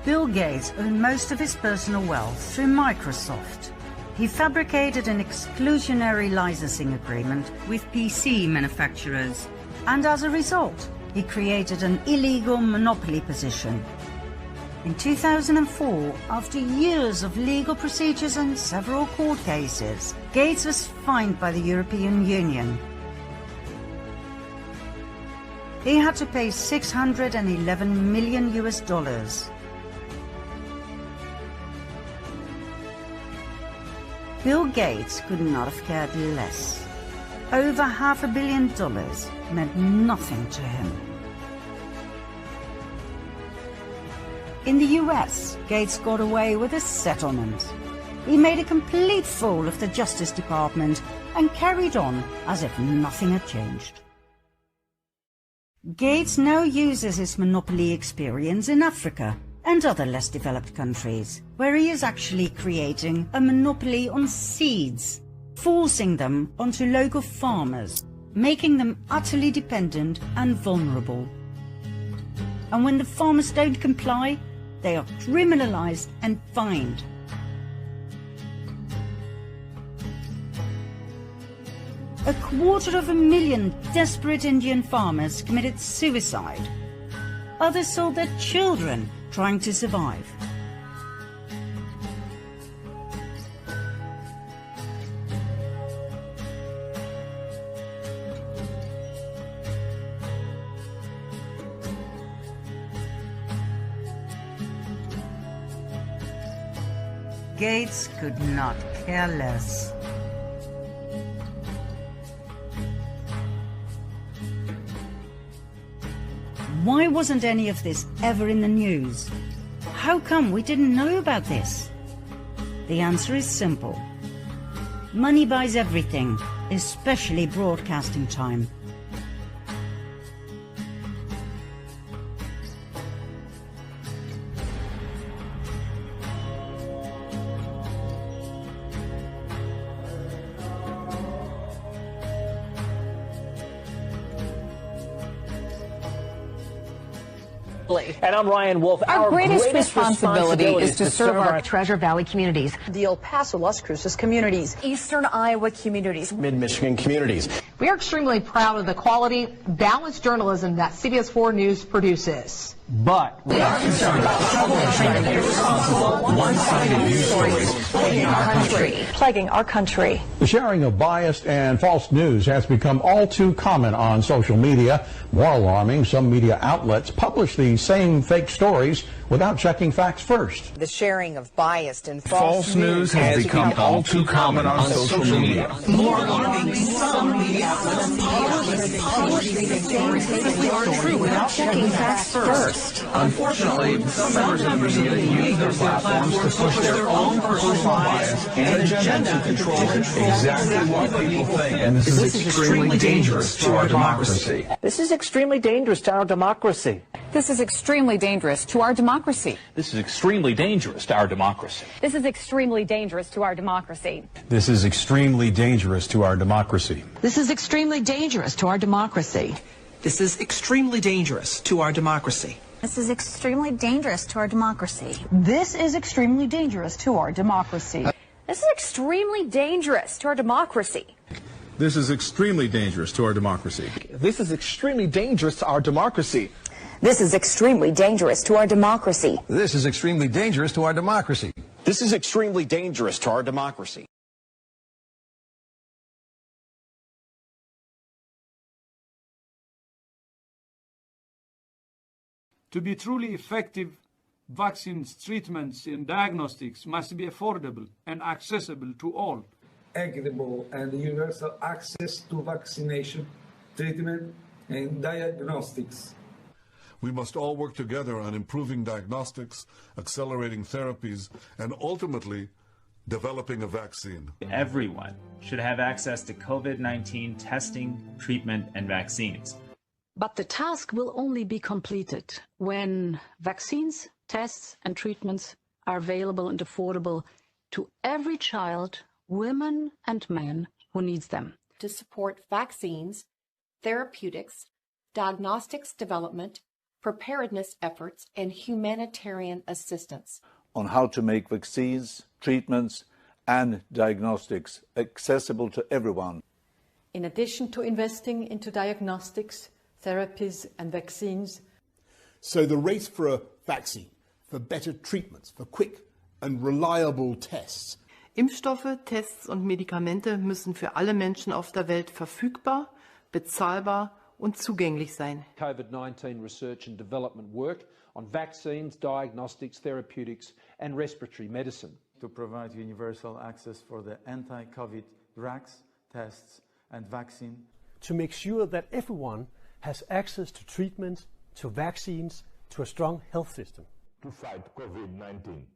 Bill Gates owned most of his personal wealth through Microsoft. He fabricated an exclusionary licensing agreement with PC manufacturers, and as a result, he created an illegal monopoly position. In 2004, after years of legal procedures and several court cases, Gates was fined by the European Union. He had to pay $611 million US. Bill Gates could not have cared less. Over $500 million meant nothing to him. In the US, Gates got away with a settlement. He made a complete fool of the Justice Department and carried on as if nothing had changed. Gates now uses his monopoly experience in Africa and other less developed countries, where he is actually creating a monopoly on seeds, forcing them onto local farmers, making them utterly dependent and vulnerable. And when the farmers don't comply, they are criminalized and fined. A 250,000 desperate Indian farmers committed suicide. Others sold their children trying to survive. Gates could not care less. Why wasn't any of this ever in the news? How come we didn't know about this? The answer is simple. Money buys everything, especially broadcasting time. And I'm Ryan Wolf. Our greatest responsibility is to serve our Treasure Valley communities, the El Paso, Las Cruces communities, Eastern Iowa communities, Mid-Michigan communities. We are extremely proud of the quality, balanced journalism that CBS 4 News produces. But we are concerned about troubling, irresponsible, one-sided news stories plaguing our country. The sharing of biased and false news has become all too common on social media. More alarming, some media outlets publish these same fake stories without checking facts first. The sharing of biased and False news has become all too common on social media. More alarming, some media outlets publish these same fake stories without checking facts first. Unfortunately, some members of the media use their platforms to push their own personal bias and agenda to control exactly what people think. And this is extremely dangerous to our democracy. this is extremely dangerous to our democracy. This is extremely dangerous to our democracy. This is extremely dangerous to our democracy. This is extremely dangerous to our democracy. This is extremely dangerous to our democracy. This is extremely dangerous to our democracy. This is extremely dangerous to our democracy. This is extremely dangerous to our democracy. This is extremely dangerous to our democracy. This is extremely dangerous to our democracy. This is extremely dangerous to our democracy. This is extremely dangerous to our democracy. This is extremely dangerous to our democracy. This is extremely dangerous to our democracy. This is extremely dangerous to our democracy. To be truly effective, vaccines, treatments, and diagnostics must be affordable and accessible to all. Equitable and universal access to vaccination, treatment, and diagnostics. We must all work together on improving diagnostics, accelerating therapies, and ultimately developing a vaccine. Everyone should have access to COVID-19 testing, treatment, and vaccines. But the task will only be completed when vaccines, tests, and treatments are available and affordable to every child, women and men who needs them. To support vaccines, therapeutics, diagnostics development, preparedness efforts, and humanitarian assistance. On how to make vaccines, treatments, and diagnostics accessible to everyone. In addition to investing into diagnostics, therapies, and vaccines. So the race for a vaccine, for better treatments, for quick and reliable tests. Impfstoffe, Tests und Medikamente müssen für alle Menschen auf der Welt verfügbar, bezahlbar und zugänglich sein. COVID-19 research and development work on vaccines, diagnostics, therapeutics, and respiratory medicine. To provide universal access for the anti-COVID drugs, tests, and vaccine. To make sure that everyone has access to treatment, to vaccines, to a strong health system. To fight COVID-19.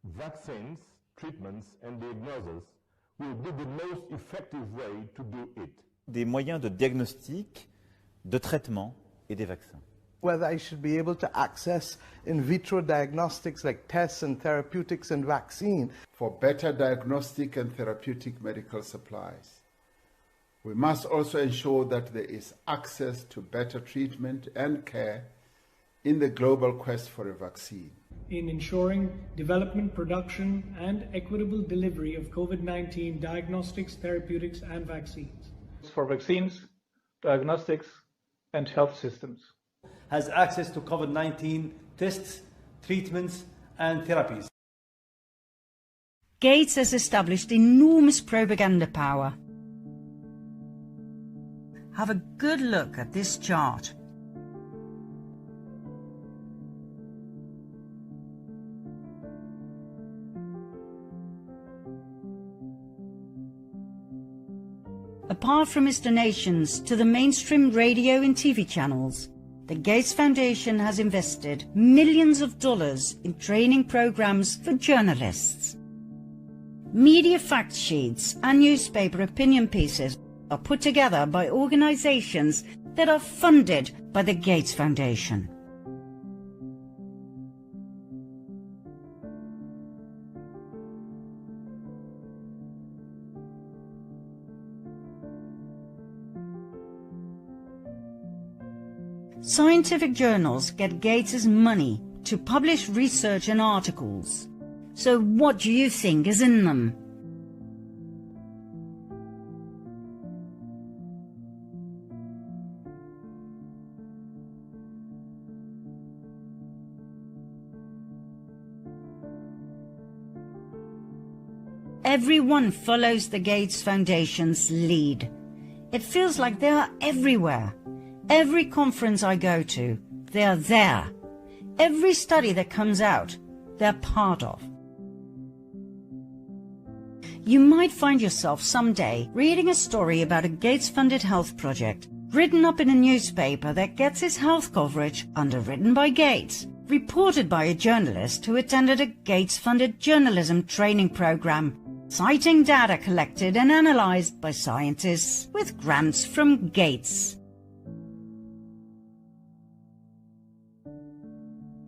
Vaccines, treatments and diagnosis will be the most effective way to do it. Des moyens de diagnostic, de traitement et des vaccins. Whether I should be able to access in vitro diagnostics like tests and therapeutics and vaccine. For better diagnostic and therapeutic medical supplies. We must also ensure that there is access to better treatment and care in the global quest for a vaccine. In ensuring development, production, and equitable delivery of COVID-19 diagnostics, therapeutics, and vaccines. For vaccines, diagnostics, and health systems. Has access to COVID-19 tests, treatments, and therapies. Gates has established enormous propaganda power. Have a good look at this chart. Apart from its donations to the mainstream radio and TV channels, the Gates Foundation has invested millions of dollars in training programs for journalists. Media fact sheets and newspaper opinion pieces are put together by organizations that are funded by the Gates Foundation. Scientific journals get Gates's money to publish research and articles. So what do you think is in them? Everyone follows the Gates Foundation's lead. It feels like they are everywhere. Every conference I go to, they are there. Every study that comes out, they're part of. You might find yourself someday reading a story about a Gates-funded health project, written up in a newspaper that gets its health coverage underwritten by Gates, reported by a journalist who attended a Gates-funded journalism training program, citing data collected and analyzed by scientists with grants from Gates.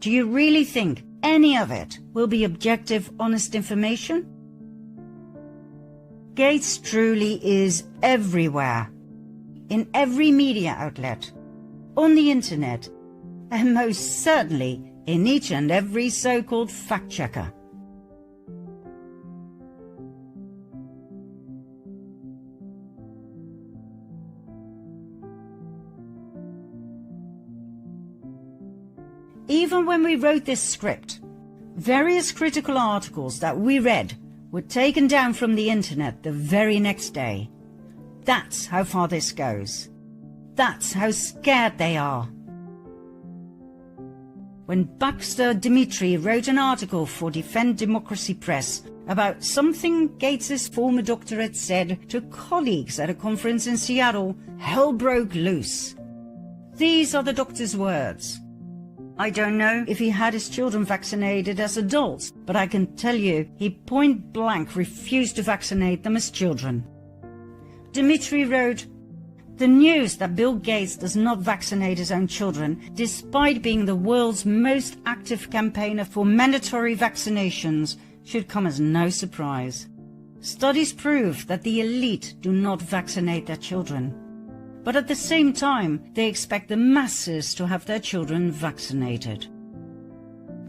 Do you really think any of it will be objective, honest information? Gates truly is everywhere, in every media outlet, on the internet, and most certainly in each and every so-called fact-checker. Even when we wrote this script, various critical articles that we read were taken down from the internet the very next day. That's how far this goes. That's how scared they are. When Baxter Dimitri wrote an article for Defend Democracy Press about something Gates's former doctorate said to colleagues at a conference in Seattle, hell broke loose. These are the doctor's words. I don't know if he had his children vaccinated as adults, but I can tell you he point blank refused to vaccinate them as children. Dimitri wrote, "The news that Bill Gates does not vaccinate his own children, despite being the world's most active campaigner for mandatory vaccinations, should come as no surprise. Studies prove that the elite do not vaccinate their children. But at the same time, they expect the masses to have their children vaccinated."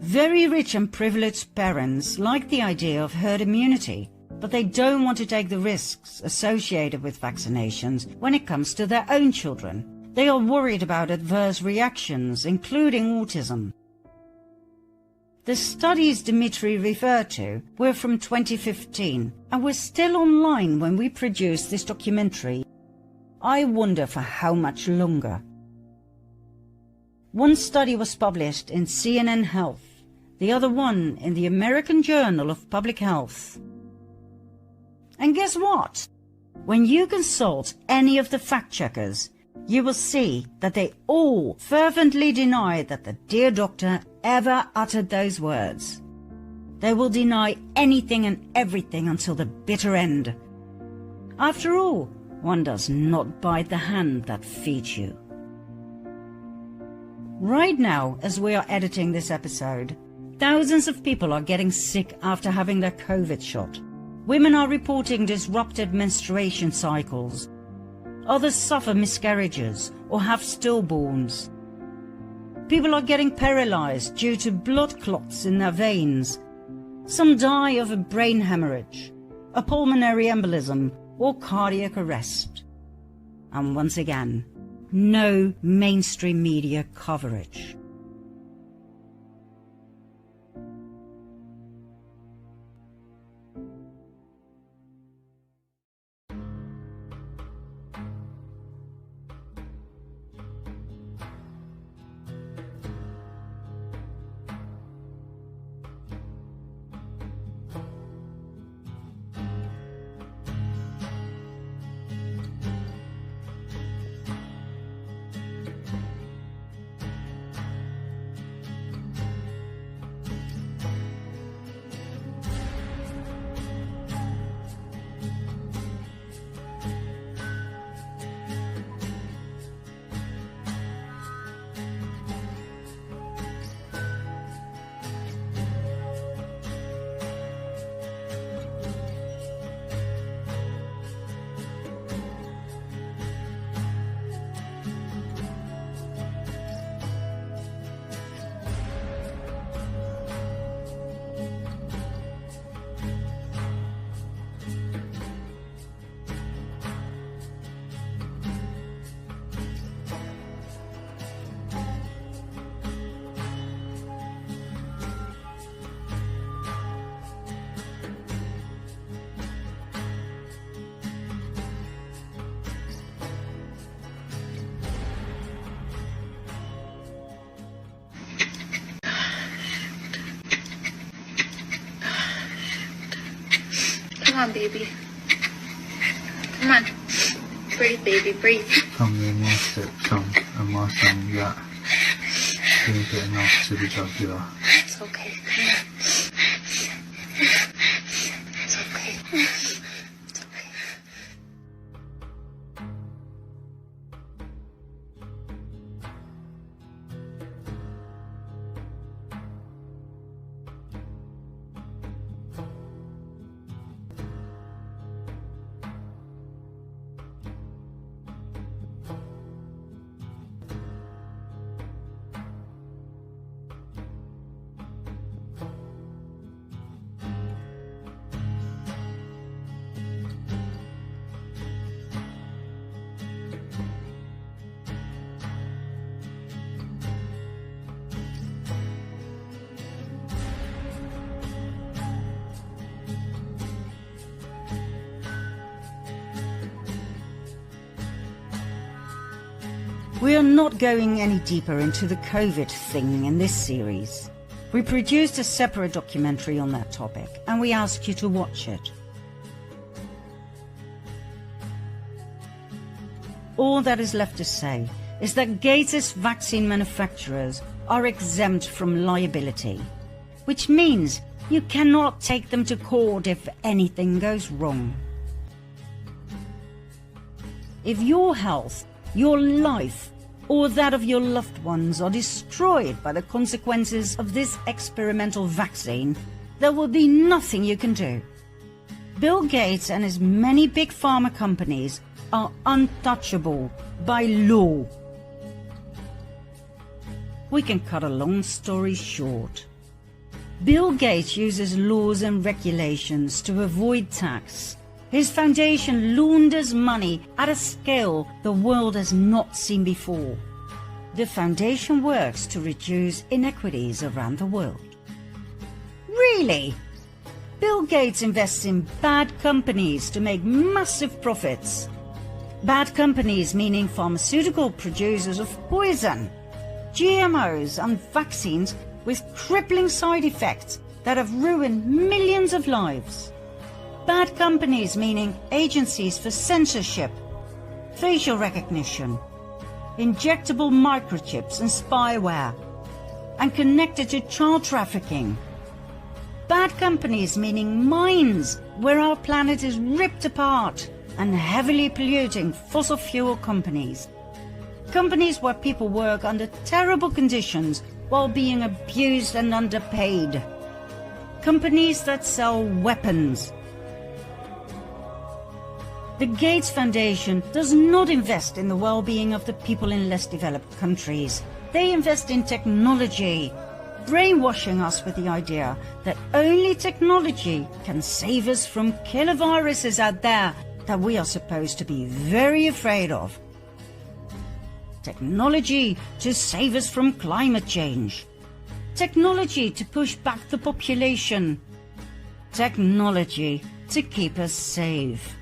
Very rich and privileged parents like the idea of herd immunity, but they don't want to take the risks associated with vaccinations when it comes to their own children. They are worried about adverse reactions, including autism. The studies Dimitri referred to were from 2015 and were still online when we produced this documentary. I wonder for how much longer. One study was published in CNN Health, the other one in the American Journal of Public Health. And guess what? When you consult any of the fact-checkers, you will see that they all fervently deny that the dear doctor ever uttered those words. They will deny anything and everything until the bitter end. After all, one does not bite the hand that feeds you. Right now, as we are editing this episode, thousands of people are getting sick after having their COVID shot. Women are reporting disrupted menstruation cycles. Others suffer miscarriages or have stillborns. People are getting paralyzed due to blood clots in their veins. Some die of a brain hemorrhage, a pulmonary embolism, or cardiac arrest. And once again, no mainstream media coverage. on, baby. Come on. Breathe, baby, breathe. It's okay. Come on. It's okay. It's okay. We are not going any deeper into the COVID thing in this series. We produced a separate documentary on that topic, and we ask you to watch it. All that is left to say is that Gates' vaccine manufacturers are exempt from liability, which means you cannot take them to court if anything goes wrong. If your health, your life, or that of your loved ones are destroyed by the consequences of this experimental vaccine, there will be nothing you can do. Bill Gates and his many big pharma companies are untouchable by law. We can cut a long story short. Bill Gates uses laws and regulations to avoid tax. His foundation launders money at a scale the world has not seen before. The foundation works to reduce inequities around the world. Really? Bill Gates invests in bad companies to make massive profits. Bad companies meaning pharmaceutical producers of poison, GMOs and vaccines with crippling side effects that have ruined millions of lives. Bad companies meaning agencies for censorship, facial recognition, injectable microchips and spyware, and connected to child trafficking. Bad companies meaning mines where our planet is ripped apart, and heavily polluting fossil fuel companies. Companies where people work under terrible conditions while being abused and underpaid. Companies that sell weapons. The Gates Foundation does not invest in the well-being of the people in less developed countries. They invest in technology, brainwashing us with the idea that only technology can save us from killer viruses out there that we are supposed to be very afraid of. Technology to save us from climate change. Technology to push back the population. Technology to keep us safe.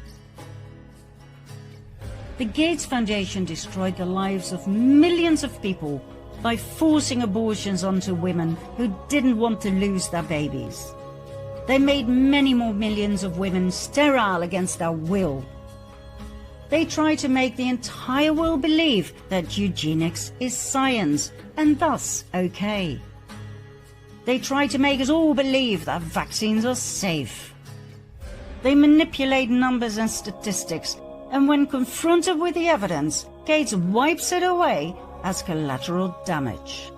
The Gates Foundation destroyed the lives of millions of people by forcing abortions onto women who didn't want to lose their babies. They made many more millions of women sterile against their will. They tried to make the entire world believe that eugenics is science and thus okay. They tried to make us all believe that vaccines are safe. They manipulate numbers and statistics, and when confronted with the evidence, Gates wipes it away as collateral damage.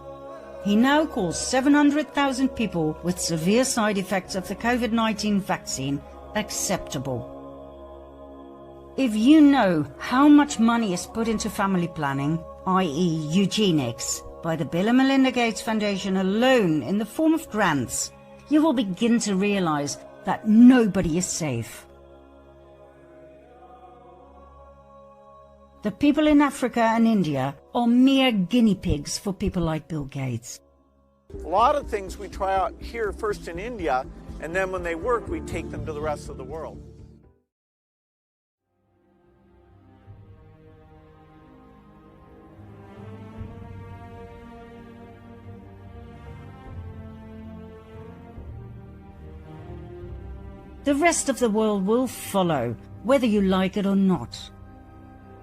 He now calls 700,000 people with severe side effects of the COVID-19 vaccine acceptable. If you know how much money is put into family planning, i.e. eugenics, by the Bill and Melinda Gates Foundation alone in the form of grants, you will begin to realize that nobody is safe. The people in Africa and India are mere guinea pigs for people like Bill Gates. A lot of things we try out here first in India, and then when they work, we take them to the rest of the world. The rest of the world will follow, whether you like it or not.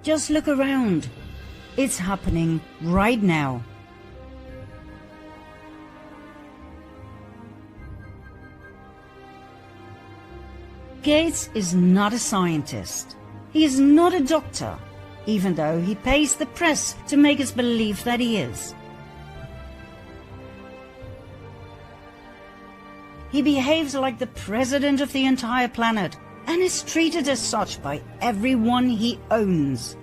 Just look around. It's happening right now. Gates is not a scientist. He is not a doctor, even though he pays the press to make us believe that he is. He behaves like the president of the entire planet and is treated as such by everyone he owns.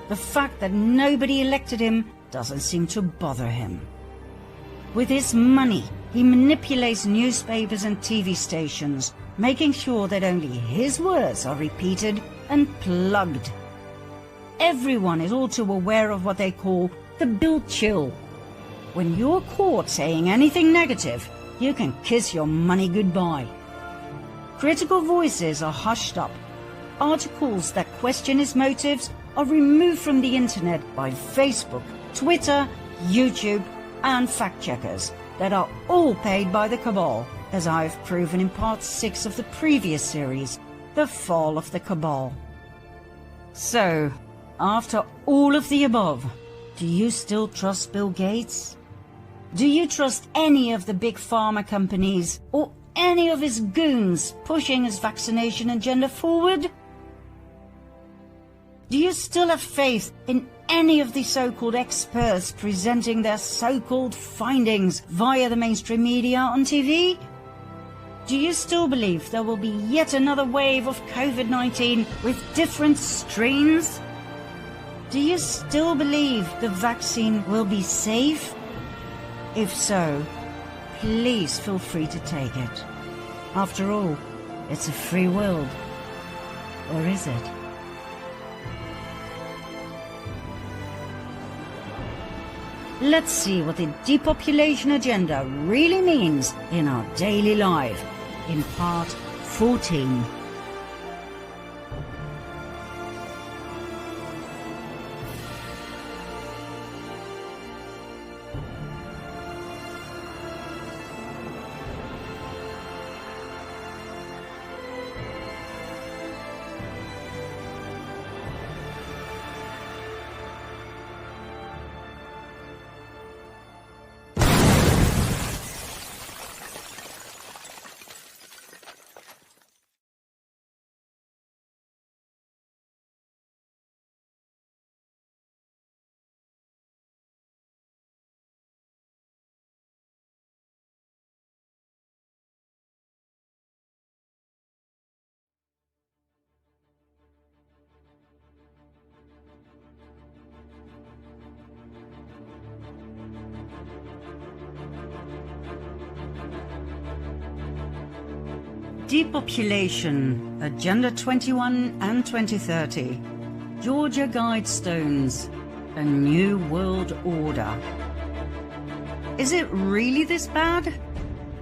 The fact that nobody elected him doesn't seem to bother him. With his money, he manipulates newspapers and TV stations, making sure that only his words are repeated and plugged. Everyone is all too aware of what they call the Bill chill. When you're caught saying anything negative, you can kiss your money goodbye. Critical voices are hushed up. Articles that question his motives are removed from the internet by Facebook, Twitter, YouTube, and fact-checkers that are all paid by the cabal, as I've proven in part 6 of the previous series, The Fall of the Cabal. So, after all of the above, do you still trust Bill Gates? Do you trust any of the big pharma companies or any of his goons pushing his vaccination agenda forward? Do you still have faith in any of the so-called experts presenting their so-called findings via the mainstream media on TV? Do you still believe there will be yet another wave of COVID-19 with different strains? Do you still believe the vaccine will be safe? If so, please feel free to take it. After all, it's a free world. Or is it? Let's see what the depopulation agenda really means in our daily life in part 14. Depopulation, Agenda 21 and 2030, Georgia Guidestones, A New World Order. Is it really this bad?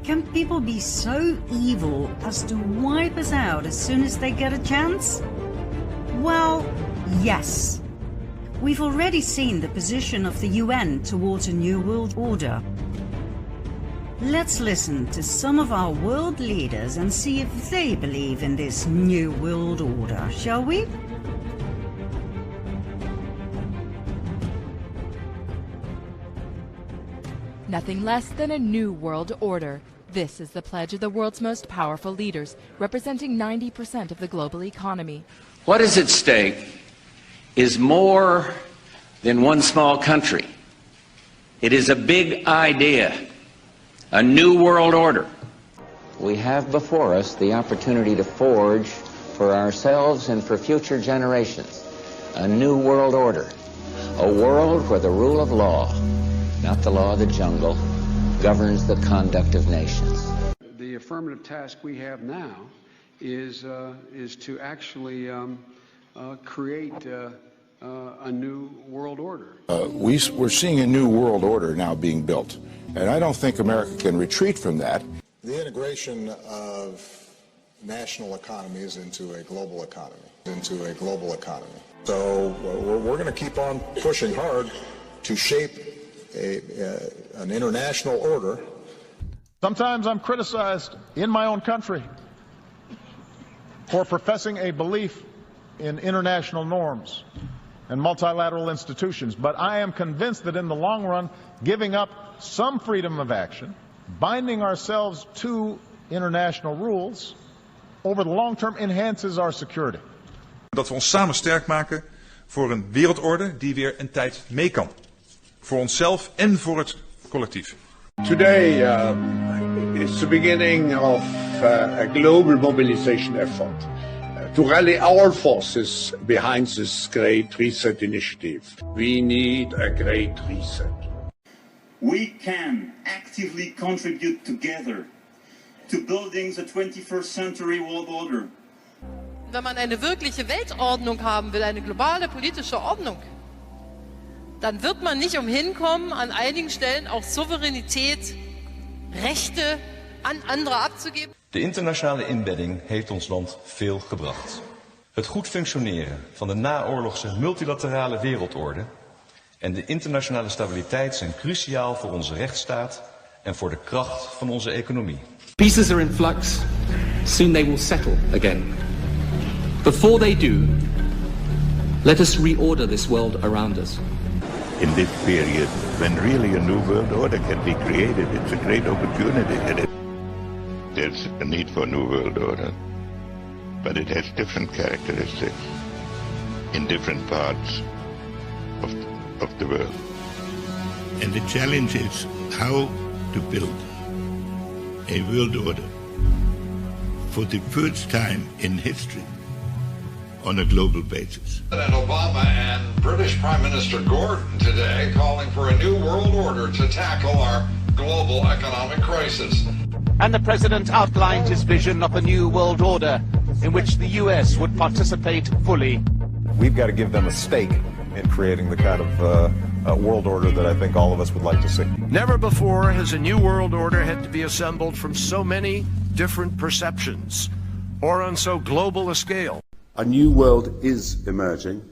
Can people be so evil as to wipe us out as soon as they get a chance? Well, yes. We've already seen the position of the UN towards a new world order. Let's listen to some of our world leaders and see if they believe in this new world order, shall we? Nothing less than a new world order. This is the pledge of the world's most powerful leaders, representing 90% of the global economy. What is at stake is more than one small country. It is a big idea. A new world order. We have before us the opportunity to forge for ourselves and for future generations a new world order. A world where the rule of law, not the law of the jungle, governs the conduct of nations. The affirmative task we have now is to actually create a new world order. We're seeing a new world order now being built. And I don't think America can retreat from that. The integration of national economies into a global economy. So we're going to keep on pushing hard to shape an international order Sometimes I'm criticized in my own country for professing a belief in international norms and multilateral institutions, but I am convinced that in the long run, giving up some freedom of action, binding ourselves to international rules, over the long term enhances our security. Dat we ons samen sterk maken voor een wereldorde die weer een tijd mee kan. Voor onszelf en voor het collectief. Today is the beginning of a global mobilization effort to rally our forces behind this Great Reset initiative. We need a Great Reset. We can actively contribute together to building the 21st century world order. Wenn man eine wirkliche Weltordnung haben will, eine globale politische Ordnung, dann wird man nicht umhin kommen, an einigen Stellen auch Souveränität, Rechte an andere abzugeben. De internationale inbedding heeft ons land veel gebracht. Het goed functioneren van de naoorlogse multilaterale wereldorde en de internationale stabiliteit zijn cruciaal voor onze rechtsstaat en voor de kracht van onze economie. Pieces are in flux. Soon they will settle again. Before they do, let us reorder this world around us. In this period, when really a new world order can be created, it's a great opportunity. There's a need for a new world order, but it has different characteristics in different parts of the world. And the challenge is how to build a world order for the first time in history on a global basis. President Obama and British Prime Minister Gordon today calling for a new world order to tackle our global economic crisis. And the president outlined his vision of a new world order in which the US would participate fully. We've got to give them a stake in creating the kind of world order that I think all of us would like to see. Never before has a new world order had to be assembled from so many different perceptions or on so global a scale. A new world is emerging.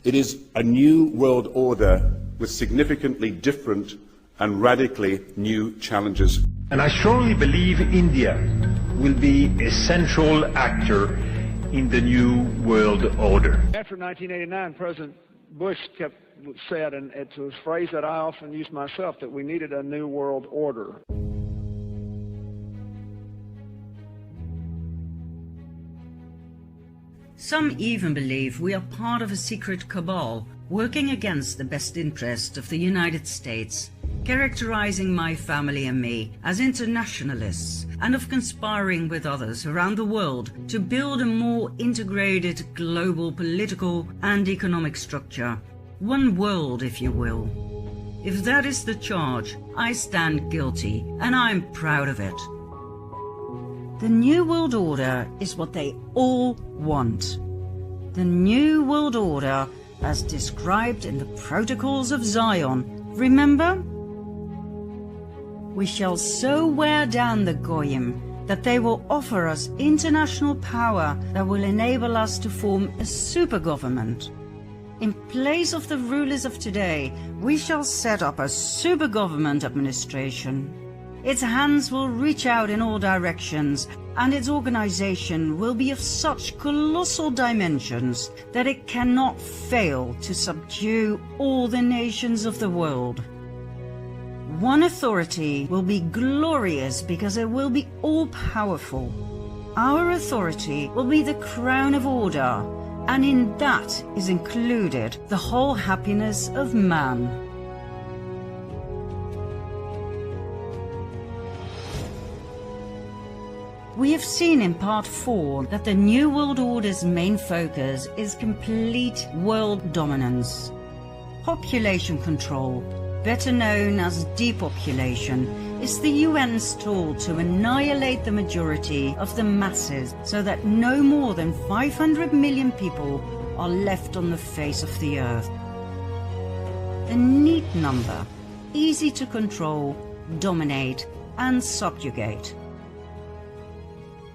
It is a new world order with significantly different and radically new challenges. And I strongly believe India will be a central actor in the new world order. After 1989, President Bush said, and it's a phrase that I often use myself, that we needed a new world order. Some even believe we are part of a secret cabal working against the best interest of the United States, characterizing my family and me as internationalists, and of conspiring with others around the world to build a more integrated global political and economic structure. One world, if you will. If that is the charge, I stand guilty, and I'm proud of it. The New World Order is what they all want. The New World Order as described in the Protocols of Zion. Remember? We shall so wear down the Goyim that they will offer us international power that will enable us to form a super government. In place of the rulers of today, we shall set up a super government administration. Its hands will reach out in all directions, and its organization will be of such colossal dimensions that it cannot fail to subdue all the nations of the world. One authority will be glorious because it will be all-powerful. Our authority will be the crown of order, and in that is included the whole happiness of man. We have seen in Part 4 that the New World Order's main focus is complete world dominance. Population control, better known as depopulation, is the UN's tool to annihilate the majority of the masses so that no more than 500 million people are left on the face of the earth. A neat number, easy to control, dominate, and subjugate.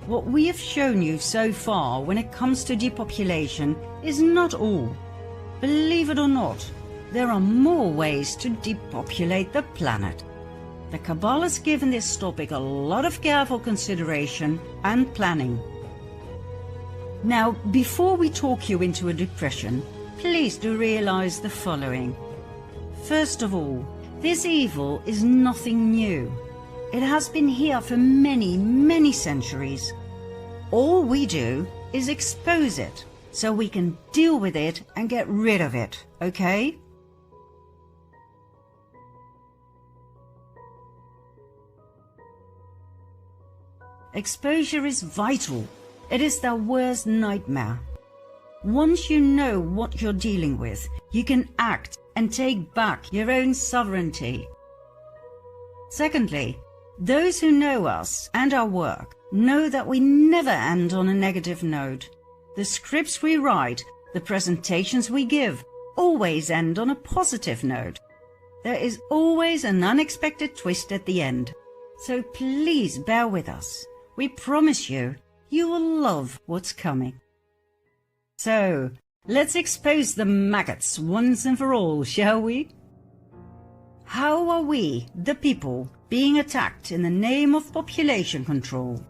What we have shown you so far when it comes to depopulation is not all. Believe it or not, there are more ways to depopulate the planet. The cabal has given this topic a lot of careful consideration and planning. Now, before we talk you into a depression, please do realize the following. First of all, this evil is nothing new. It has been here for many, many centuries. All we do is expose it, so we can deal with it and get rid of it, okay? Exposure is vital. It is their worst nightmare. Once you know what you're dealing with, you can act and take back your own sovereignty. Secondly, those who know us and our work know that we never end on a negative note. The scripts we write, the presentations we give, always end on a positive note. There is always an unexpected twist at the end. So please bear with us. We promise you, you will love what's coming. So, let's expose the maggots once and for all, shall we? How are we, the people, being attacked in the name of population control?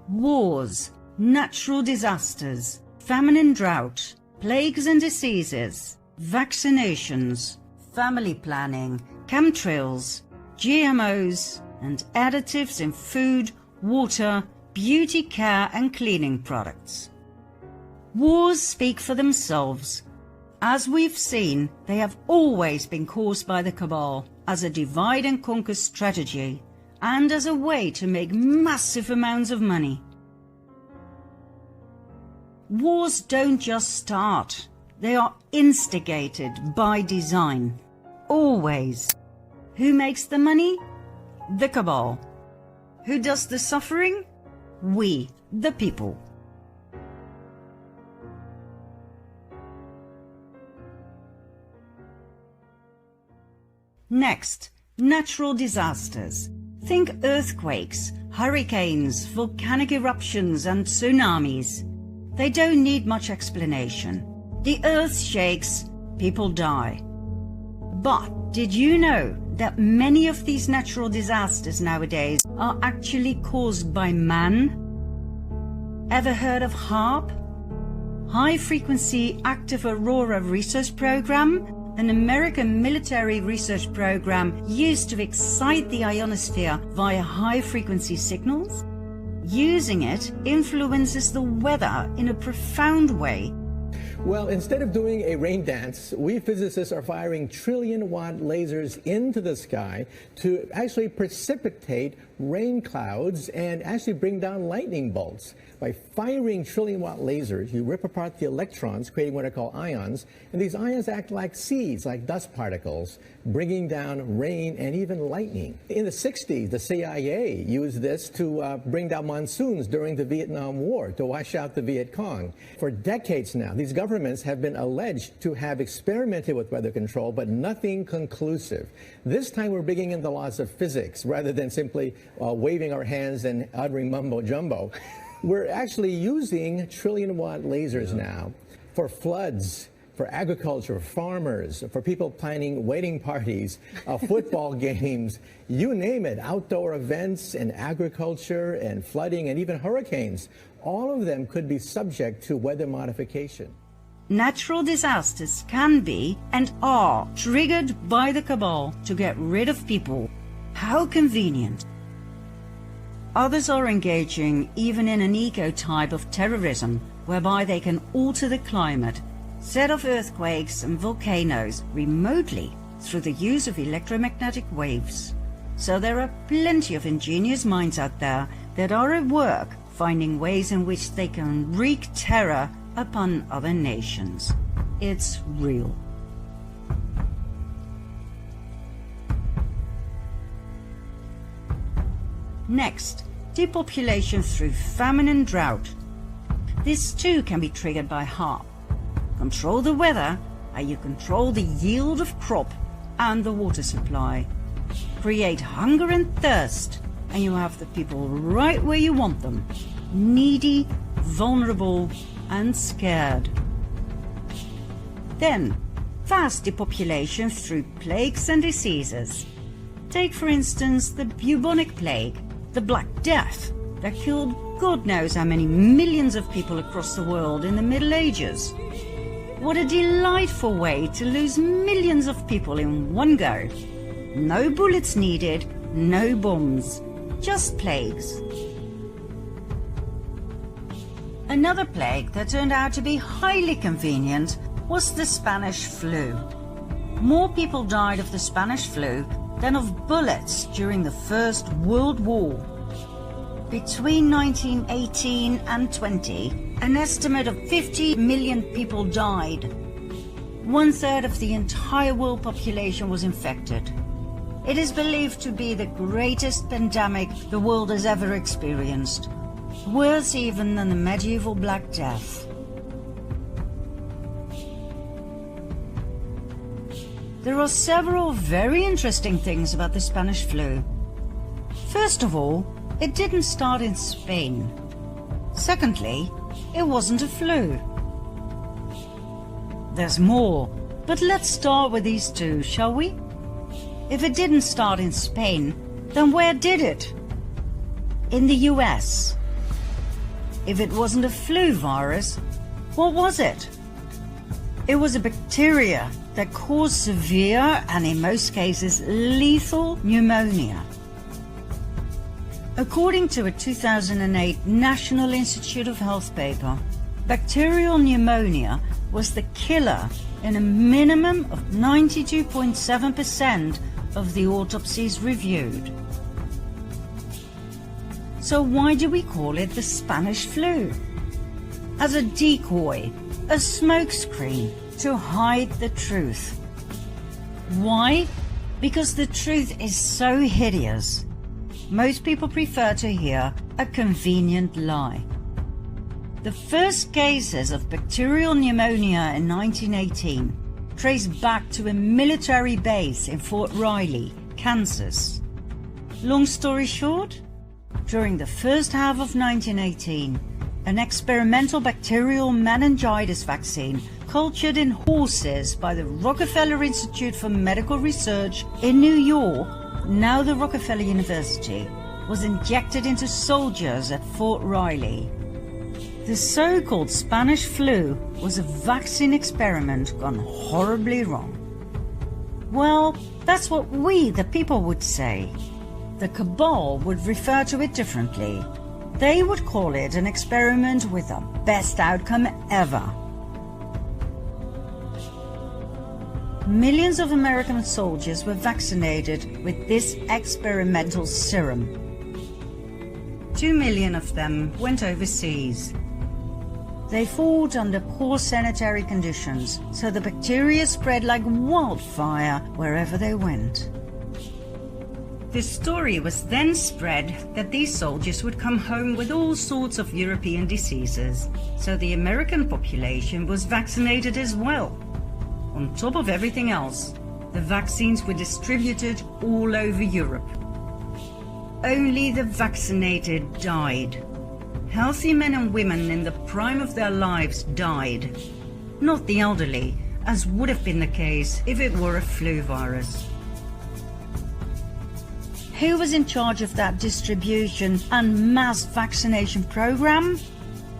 Wars, natural disasters, famine and drought, plagues and diseases, vaccinations, family planning, chemtrails, GMOs, and additives in food, water, beauty care and cleaning products. Wars speak for themselves. As we've seen, they have always been caused by the cabal as a divide and conquer strategy and as a way to make massive amounts of money. Wars don't just start. They are instigated by design. Always. Who makes the money? The cabal. Who does the suffering? We, the people. Next, natural disasters. Think earthquakes, hurricanes, volcanic eruptions and tsunamis. They don't need much explanation. The earth shakes, people die. But did you know that many of these natural disasters nowadays are actually caused by man? Ever heard of HAARP? High Frequency Active Aurora Research Program? An American military research program used to excite the ionosphere via high-frequency signals. Using it influences the weather in a profound way. Well, instead of doing a rain dance, we physicists are firing trillion-watt lasers into the sky to actually precipitate rain clouds and actually bring down lightning bolts. By firing trillion-watt lasers, you rip apart the electrons, creating what are called ions, and these ions act like seeds, like dust particles, bringing down rain and even lightning. In the 60s, the CIA used this to bring down monsoons during the Vietnam War, to wash out the Viet Cong. For decades now, these governments have been alleged to have experimented with weather control, but nothing conclusive. This time we're bringing in the laws of physics, rather than simply waving our hands and uttering mumbo-jumbo. We're actually using trillion-watt lasers now for floods, for agriculture, farmers, for people planning wedding parties, football games, you name it, outdoor events and agriculture and flooding and even hurricanes. All of them could be subject to weather modification. Natural disasters can be and are triggered by the cabal to get rid of people. How convenient. Others are engaging even in an eco-type of terrorism, whereby they can alter the climate, set off earthquakes and volcanoes remotely through the use of electromagnetic waves. So there are plenty of ingenious minds out there that are at work finding ways in which they can wreak terror upon other nations. It's real. Next, depopulation through famine and drought. This too can be triggered by HAARP. Control the weather, and you control the yield of crop and the water supply. Create hunger and thirst, and you have the people right where you want them. Needy, vulnerable, and scared. Then, fast depopulation through plagues and diseases. Take for instance the bubonic plague, the Black Death, that killed God knows how many millions of people across the world in the Middle Ages. What a delightful way to lose millions of people in one go. No bullets needed, no bombs, just plagues. Another plague that turned out to be highly convenient was the Spanish flu. More people died of the Spanish flu than of bullets during the First World War. Between 1918 and 20, an estimate of 50 million people died. 1/3 of the entire world population was infected. It is believed to be the greatest pandemic the world has ever experienced, worse even than the medieval Black Death. There are several very interesting things about the Spanish flu. First of all, it didn't start in Spain. Secondly, it wasn't a flu. There's more, but let's start with these two, shall we? If it didn't start in Spain, then where did it? In the US. If it wasn't a flu virus, what was it? It was a bacteria that caused severe and in most cases lethal pneumonia. According to a 2008 National Institute of Health paper, bacterial pneumonia was the killer in a minimum of 92.7% of the autopsies reviewed. So why do we call it the Spanish flu? As a decoy, a smokescreen to hide the truth. Why? Because the truth is so hideous. Most people prefer to hear a convenient lie. The first cases of bacterial pneumonia in 1918 trace back to a military base in Fort Riley, Kansas. Long story short, during the first half of 1918, an experimental bacterial meningitis vaccine cultured in horses by the Rockefeller Institute for Medical Research in New York, now the Rockefeller University, was injected into soldiers at Fort Riley. The so-called Spanish flu was a vaccine experiment gone horribly wrong. Well, that's what we, the people, would say. The cabal would refer to it differently. They would call it an experiment with the best outcome ever. Millions of American soldiers were vaccinated with this experimental serum. 2 million of them went overseas. They fought under poor sanitary conditions, so the bacteria spread like wildfire wherever they went. The story was then spread that these soldiers would come home with all sorts of European diseases, so the American population was vaccinated as well. On top of everything else, the vaccines were distributed all over Europe. Only the vaccinated died. Healthy men and women in the prime of their lives died, not the elderly, as would have been the case if it were a flu virus. Who was in charge of that distribution and mass vaccination program?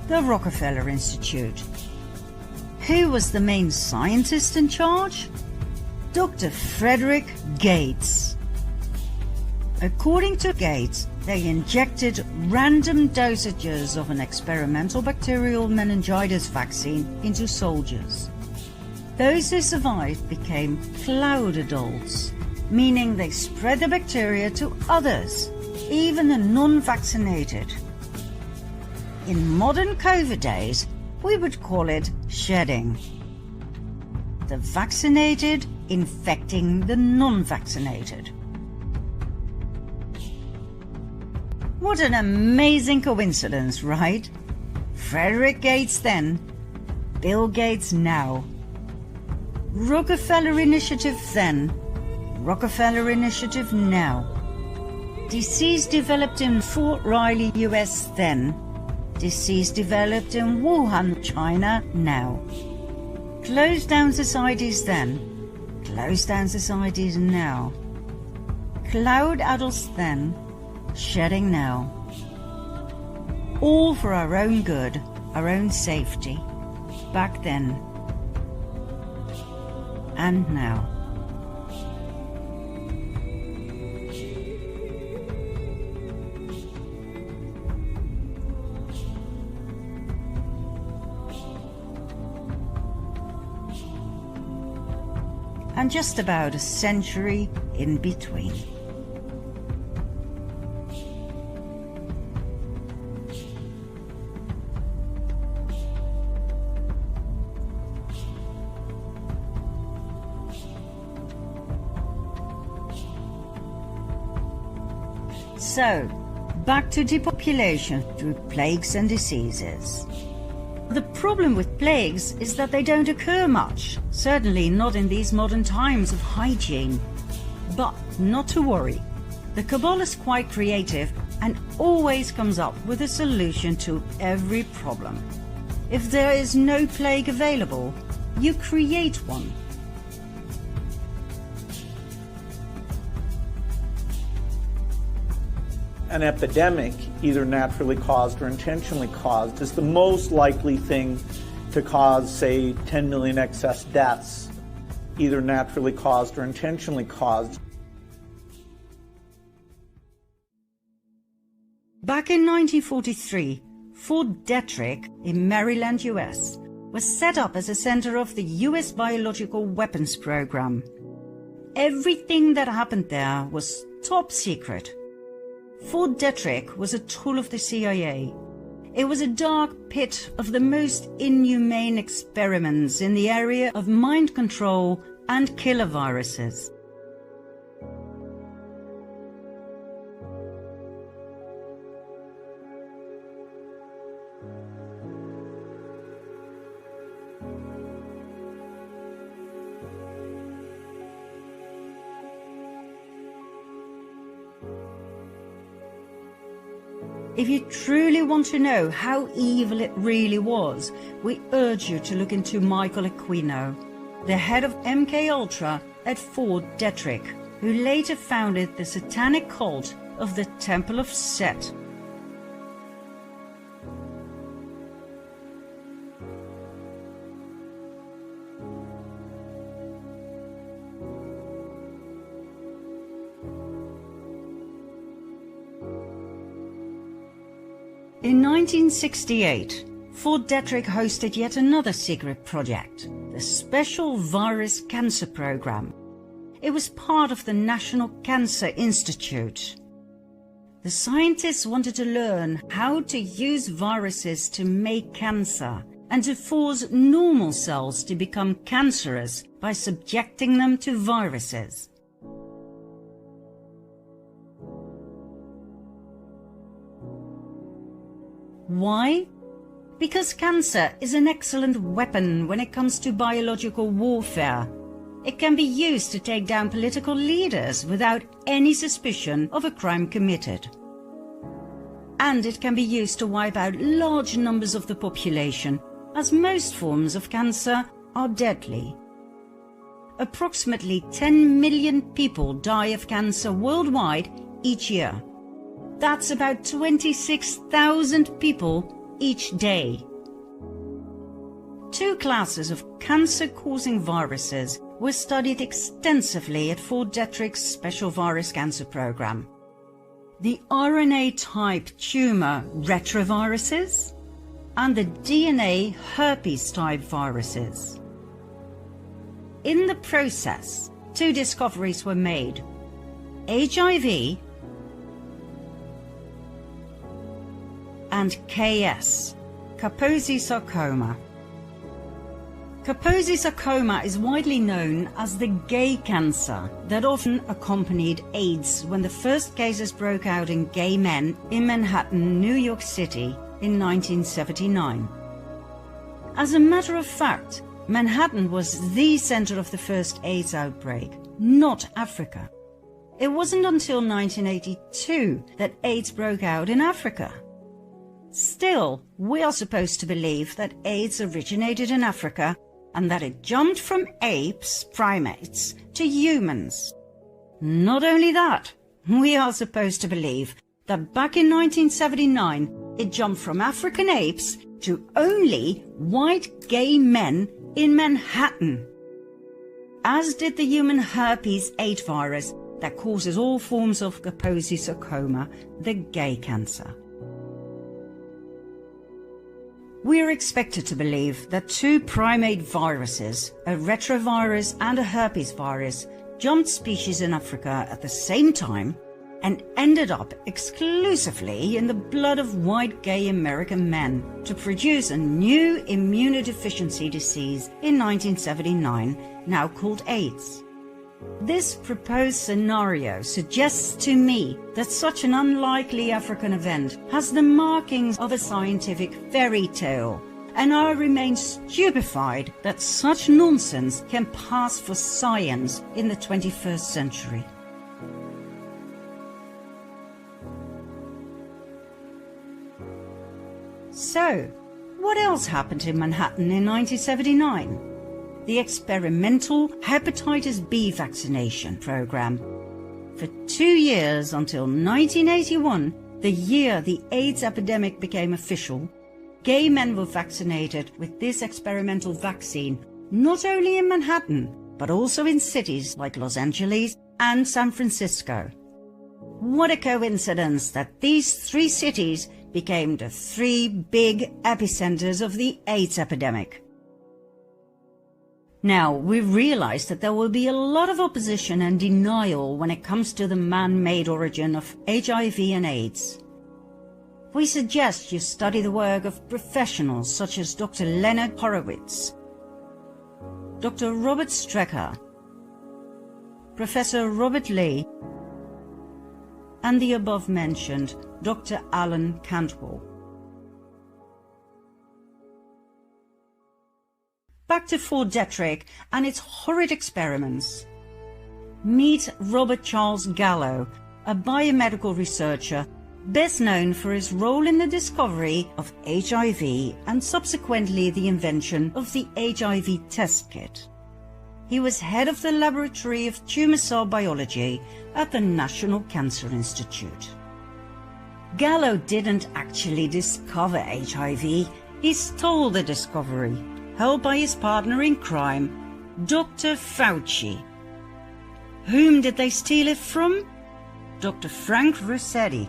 The Rockefeller Institute. Who was the main scientist in charge? Dr. Frederick Gates. According to Gates, they injected random dosages of an experimental bacterial meningitis vaccine into soldiers. Those who survived became cloud adults, meaning they spread the bacteria to others, even the non-vaccinated. In modern COVID days, we would call it shedding. The vaccinated infecting the non-vaccinated. What an amazing coincidence, right? Frederick Gates then, Bill Gates now. Rockefeller Initiative then, Rockefeller Initiative now. Disease developed in Fort Riley, US then. Disease developed in Wuhan, China now. Closed down societies then. Closed down societies now. Cloud adults then, shedding now. All for our own good, our own safety, back then and now. And just about a century in between. So, back to depopulation through plagues and diseases. The problem with plagues is that they don't occur much, certainly not in these modern times of hygiene. But not to worry. The cabal is quite creative and always comes up with a solution to every problem. If there is no plague available, you create one. An epidemic, either naturally caused or intentionally caused, is the most likely thing to cause, say, 10 million excess deaths, either naturally caused or intentionally caused. Back in 1943, Fort Detrick in Maryland, US, was set up as a center of the US biological weapons program. Everything that happened there was top secret. Fort Detrick was a tool of the CIA. It was a dark pit of the most inhumane experiments in the area of mind control and killer viruses. If you truly want to know how evil it really was, we urge you to look into Michael Aquino, the head of MKUltra at Fort Detrick, who later founded the satanic cult of the Temple of Set. In 1968, Fort Detrick hosted yet another secret project, the Special Virus Cancer Program. It was part of the National Cancer Institute. The scientists wanted to learn how to use viruses to make cancer and to force normal cells to become cancerous by subjecting them to viruses. Why? Because cancer is an excellent weapon when it comes to biological warfare. It can be used to take down political leaders without any suspicion of a crime committed. And it can be used to wipe out large numbers of the population, as most forms of cancer are deadly. Approximately 10 million people die of cancer worldwide each year. That's about 26,000 people each day. Two classes of cancer-causing viruses were studied extensively at Fort Detrick's Special Virus Cancer Program. The RNA-type tumor retroviruses and the DNA herpes-type viruses. In the process, two discoveries were made: HIV and KS, Kaposi sarcoma. Kaposi sarcoma is widely known as the gay cancer that often accompanied AIDS when the first cases broke out in gay men in Manhattan, New York City in 1979. As a matter of fact, Manhattan was the center of the first AIDS outbreak, not Africa. It wasn't until 1982 that AIDS broke out in Africa. Still, we are supposed to believe that AIDS originated in Africa and that it jumped from apes, primates, to humans. Not only that, We are supposed to believe that back in 1979, it jumped from African apes to only white gay men in Manhattan, as did the human herpes 8 virus that causes all forms of Kaposi sarcoma, the gay cancer. We are expected to believe that 2 primate viruses, a retrovirus and a herpes virus, jumped species in Africa at the same time and ended up exclusively in the blood of white gay American men to produce a new immunodeficiency disease in 1979, now called AIDS. This proposed scenario suggests to me that such an unlikely African event has the markings of a scientific fairy tale, and I remain stupefied that such nonsense can pass for science in the 21st century. So, what else happened in Manhattan in 1979? The experimental hepatitis B vaccination program. For 2 years until 1981, the year the AIDS epidemic became official, gay men were vaccinated with this experimental vaccine, not only in Manhattan, but also in cities like Los Angeles and San Francisco. What a coincidence that these 3 cities became the 3 big epicenters of the AIDS epidemic. Now, we realize that there will be a lot of opposition and denial when it comes to the man-made origin of HIV and AIDS. We suggest you study the work of professionals such as Dr. Leonard Horowitz, Dr. Robert Strecker, Professor Robert Lee, and the above-mentioned Dr. Alan Cantwell. Back to Fort Detrick and its horrid experiments. Meet Robert Charles Gallo, a biomedical researcher best known for his role in the discovery of HIV and subsequently the invention of the HIV test kit. He was head of the Laboratory of Tumor Cell Biology at the National Cancer Institute. Gallo didn't actually discover HIV, he stole the discovery, helped by his partner in crime, Dr. Fauci. Whom did they steal it from? Dr. Frank Rossetti.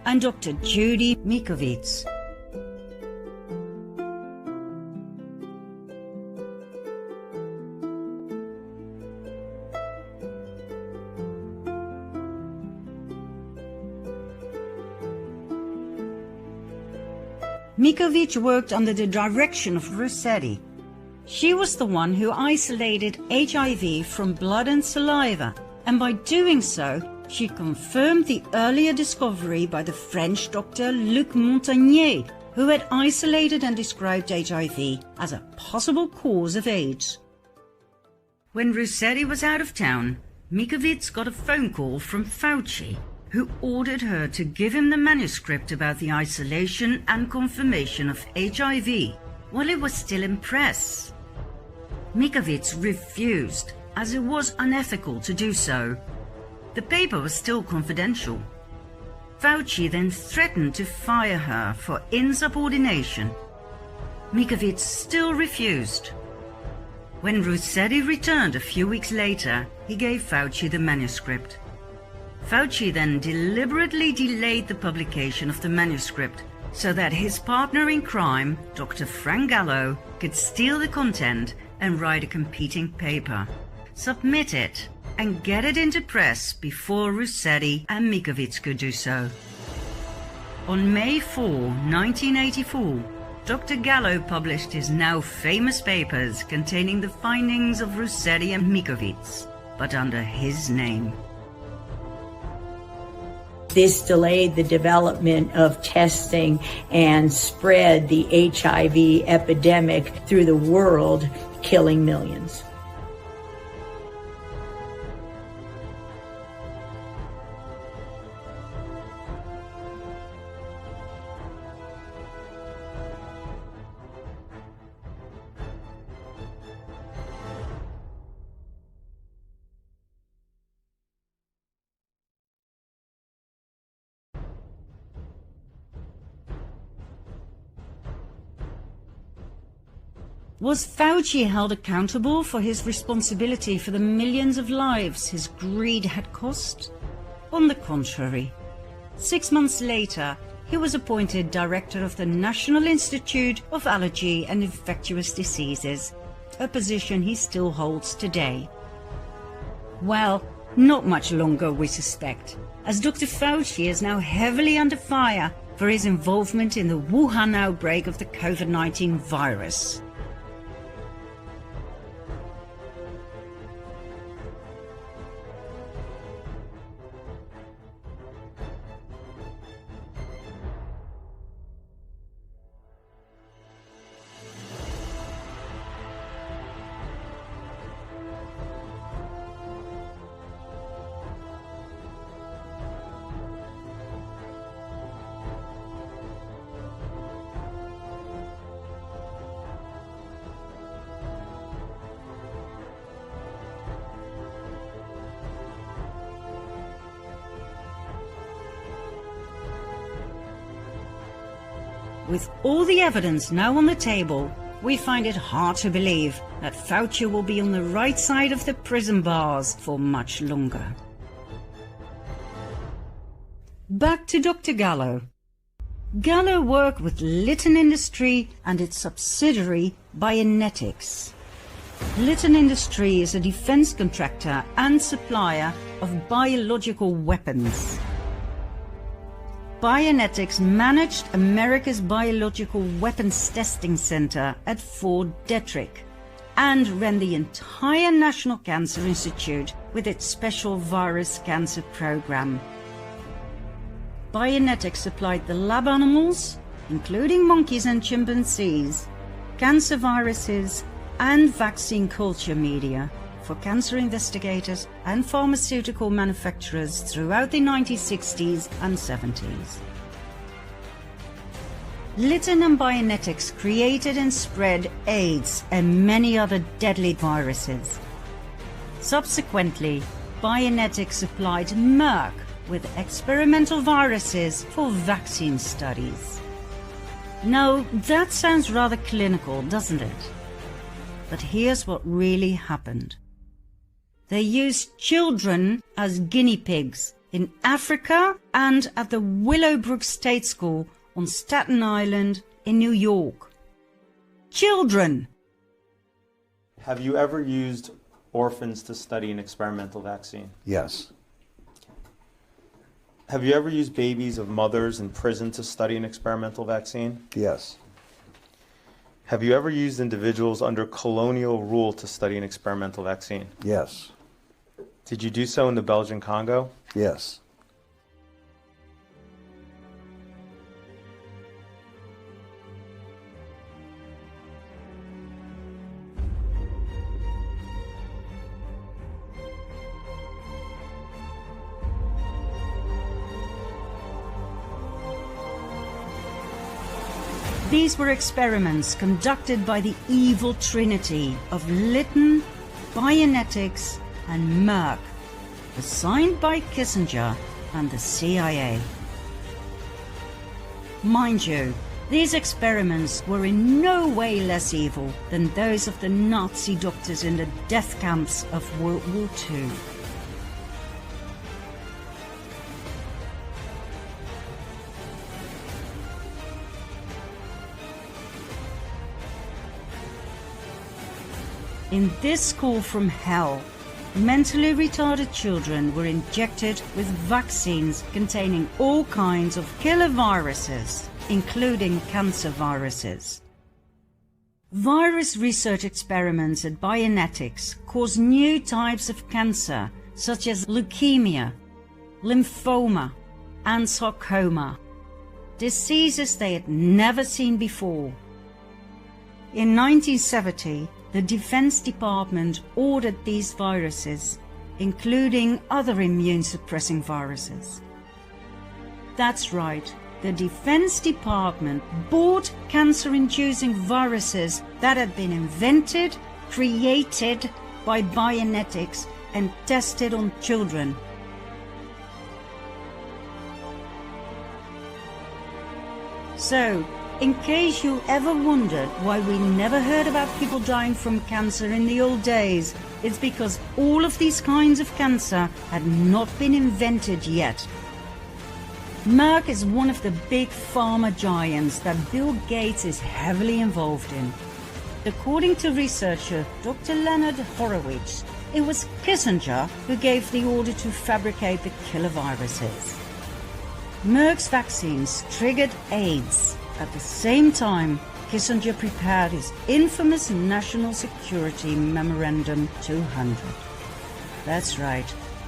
And Dr. Judy Mikovits. Mikovits worked under the direction of Rossetti. She was the one who isolated HIV from blood and saliva, and by doing so, she confirmed the earlier discovery by the French doctor Luc Montagnier, who had isolated and described HIV as a possible cause of AIDS. When Rossetti was out of town, Mikovits got a phone call from Fauci, who ordered her to give him the manuscript about the isolation and confirmation of HIV while it was still in press. Mikovits refused, as it was unethical to do so. The paper was still confidential. Fauci then threatened to fire her for insubordination. Mikovits still refused. When Rossetti returned a few weeks later, he gave Fauci the manuscript. Fauci then deliberately delayed the publication of the manuscript so that his partner in crime, Dr. Frank Gallo, could steal the content and write a competing paper, submit it, and get it into press before Rossetti and Mikovits could do so. On May 4, 1984, Dr. Gallo published his now famous papers containing the findings of Rossetti and Mikovits, but under his name. This delayed the development of testing and spread the HIV epidemic through the world, killing millions. Was Fauci held accountable for his responsibility for the millions of lives his greed had cost? On the contrary. 6 months later, he was appointed director of the National Institute of Allergy and Infectious Diseases, a position he still holds today. Well, not much longer, we suspect, as Dr. Fauci is now heavily under fire for his involvement in the Wuhan outbreak of the COVID-19 virus. With all the evidence now on the table, we find it hard to believe that Fauci will be on the right side of the prison bars for much longer. Back to Dr. Gallo. Gallo worked with Litton Industry and its subsidiary Bionetics. Litton Industry is a defense contractor and supplier of biological weapons. Bionetics managed America's Biological Weapons Testing Center at Fort Detrick and ran the entire National Cancer Institute with its special virus cancer program. Bionetics supplied the lab animals, including monkeys and chimpanzees, cancer viruses and vaccine culture media for cancer investigators and pharmaceutical manufacturers throughout the 1960s and 70s. Litton and Bionetics created and spread AIDS and many other deadly viruses. Subsequently, Bionetics supplied Merck with experimental viruses for vaccine studies. Now, that sounds rather clinical, doesn't it? But here's what really happened. They used children as guinea pigs in Africa and at the Willowbrook State School on Staten Island in New York. Children! Have you ever used orphans to study an experimental vaccine? Yes. Have you ever used babies of mothers in prison to study an experimental vaccine? Yes. Have you ever used individuals under colonial rule to study an experimental vaccine? Yes. Did you do so in the Belgian Congo? Yes. These were experiments conducted by the evil trinity of Litton, Bionetics, and Merck, assigned by Kissinger and the CIA. Mind you, these experiments were in no way less evil than those of the Nazi doctors in the death camps of World War II. In this school from hell, mentally retarded children were injected with vaccines containing all kinds of killer viruses, including cancer viruses. Virus research experiments at Bionetics caused new types of cancer, such as leukemia, lymphoma, and sarcoma, diseases they had never seen before. In 1970, the Defense Department ordered these viruses, including other immune-suppressing viruses. That's right, the Defense Department bought cancer-inducing viruses that had been invented, created by Bionetics and tested on children. So, In case you ever wondered why we never heard about people dying from cancer in the old days, it's because all of these kinds of cancer had not been invented yet. Merck is one of the big pharma giants that Bill Gates is heavily involved in. According to researcher Dr. Leonard Horowitz, it was Kissinger who gave the order to fabricate the killer viruses. Merck's vaccines triggered AIDS. At the same time, Kissinger prepared his infamous National Security Memorandum 200. That's right,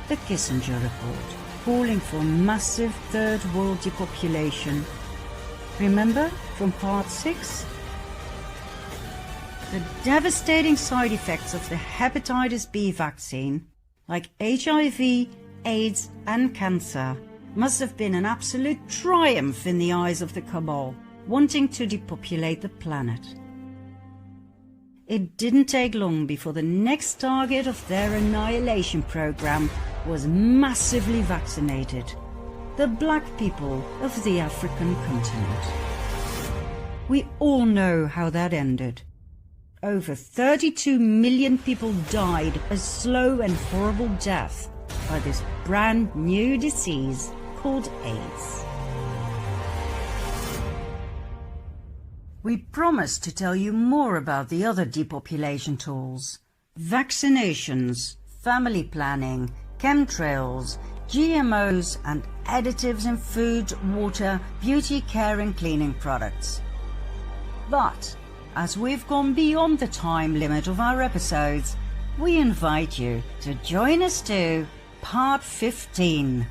the Kissinger Report, calling for massive Third World depopulation. Remember from Part 6? The devastating side effects of the hepatitis B vaccine, like HIV, AIDS and cancer, must have been an absolute triumph in the eyes of the cabal, wanting to depopulate the planet. It didn't take long before the next target of their annihilation program was massively vaccinated: the black people of the African continent. We all know how that ended. Over 32 million people died a slow and horrible death by this brand new disease called AIDS. We promised to tell you more about the other depopulation tools: vaccinations, family planning, chemtrails, GMOs and additives in food, water, beauty care and cleaning products. But as we've gone beyond the time limit of our episodes, we invite you to join us to Part 15.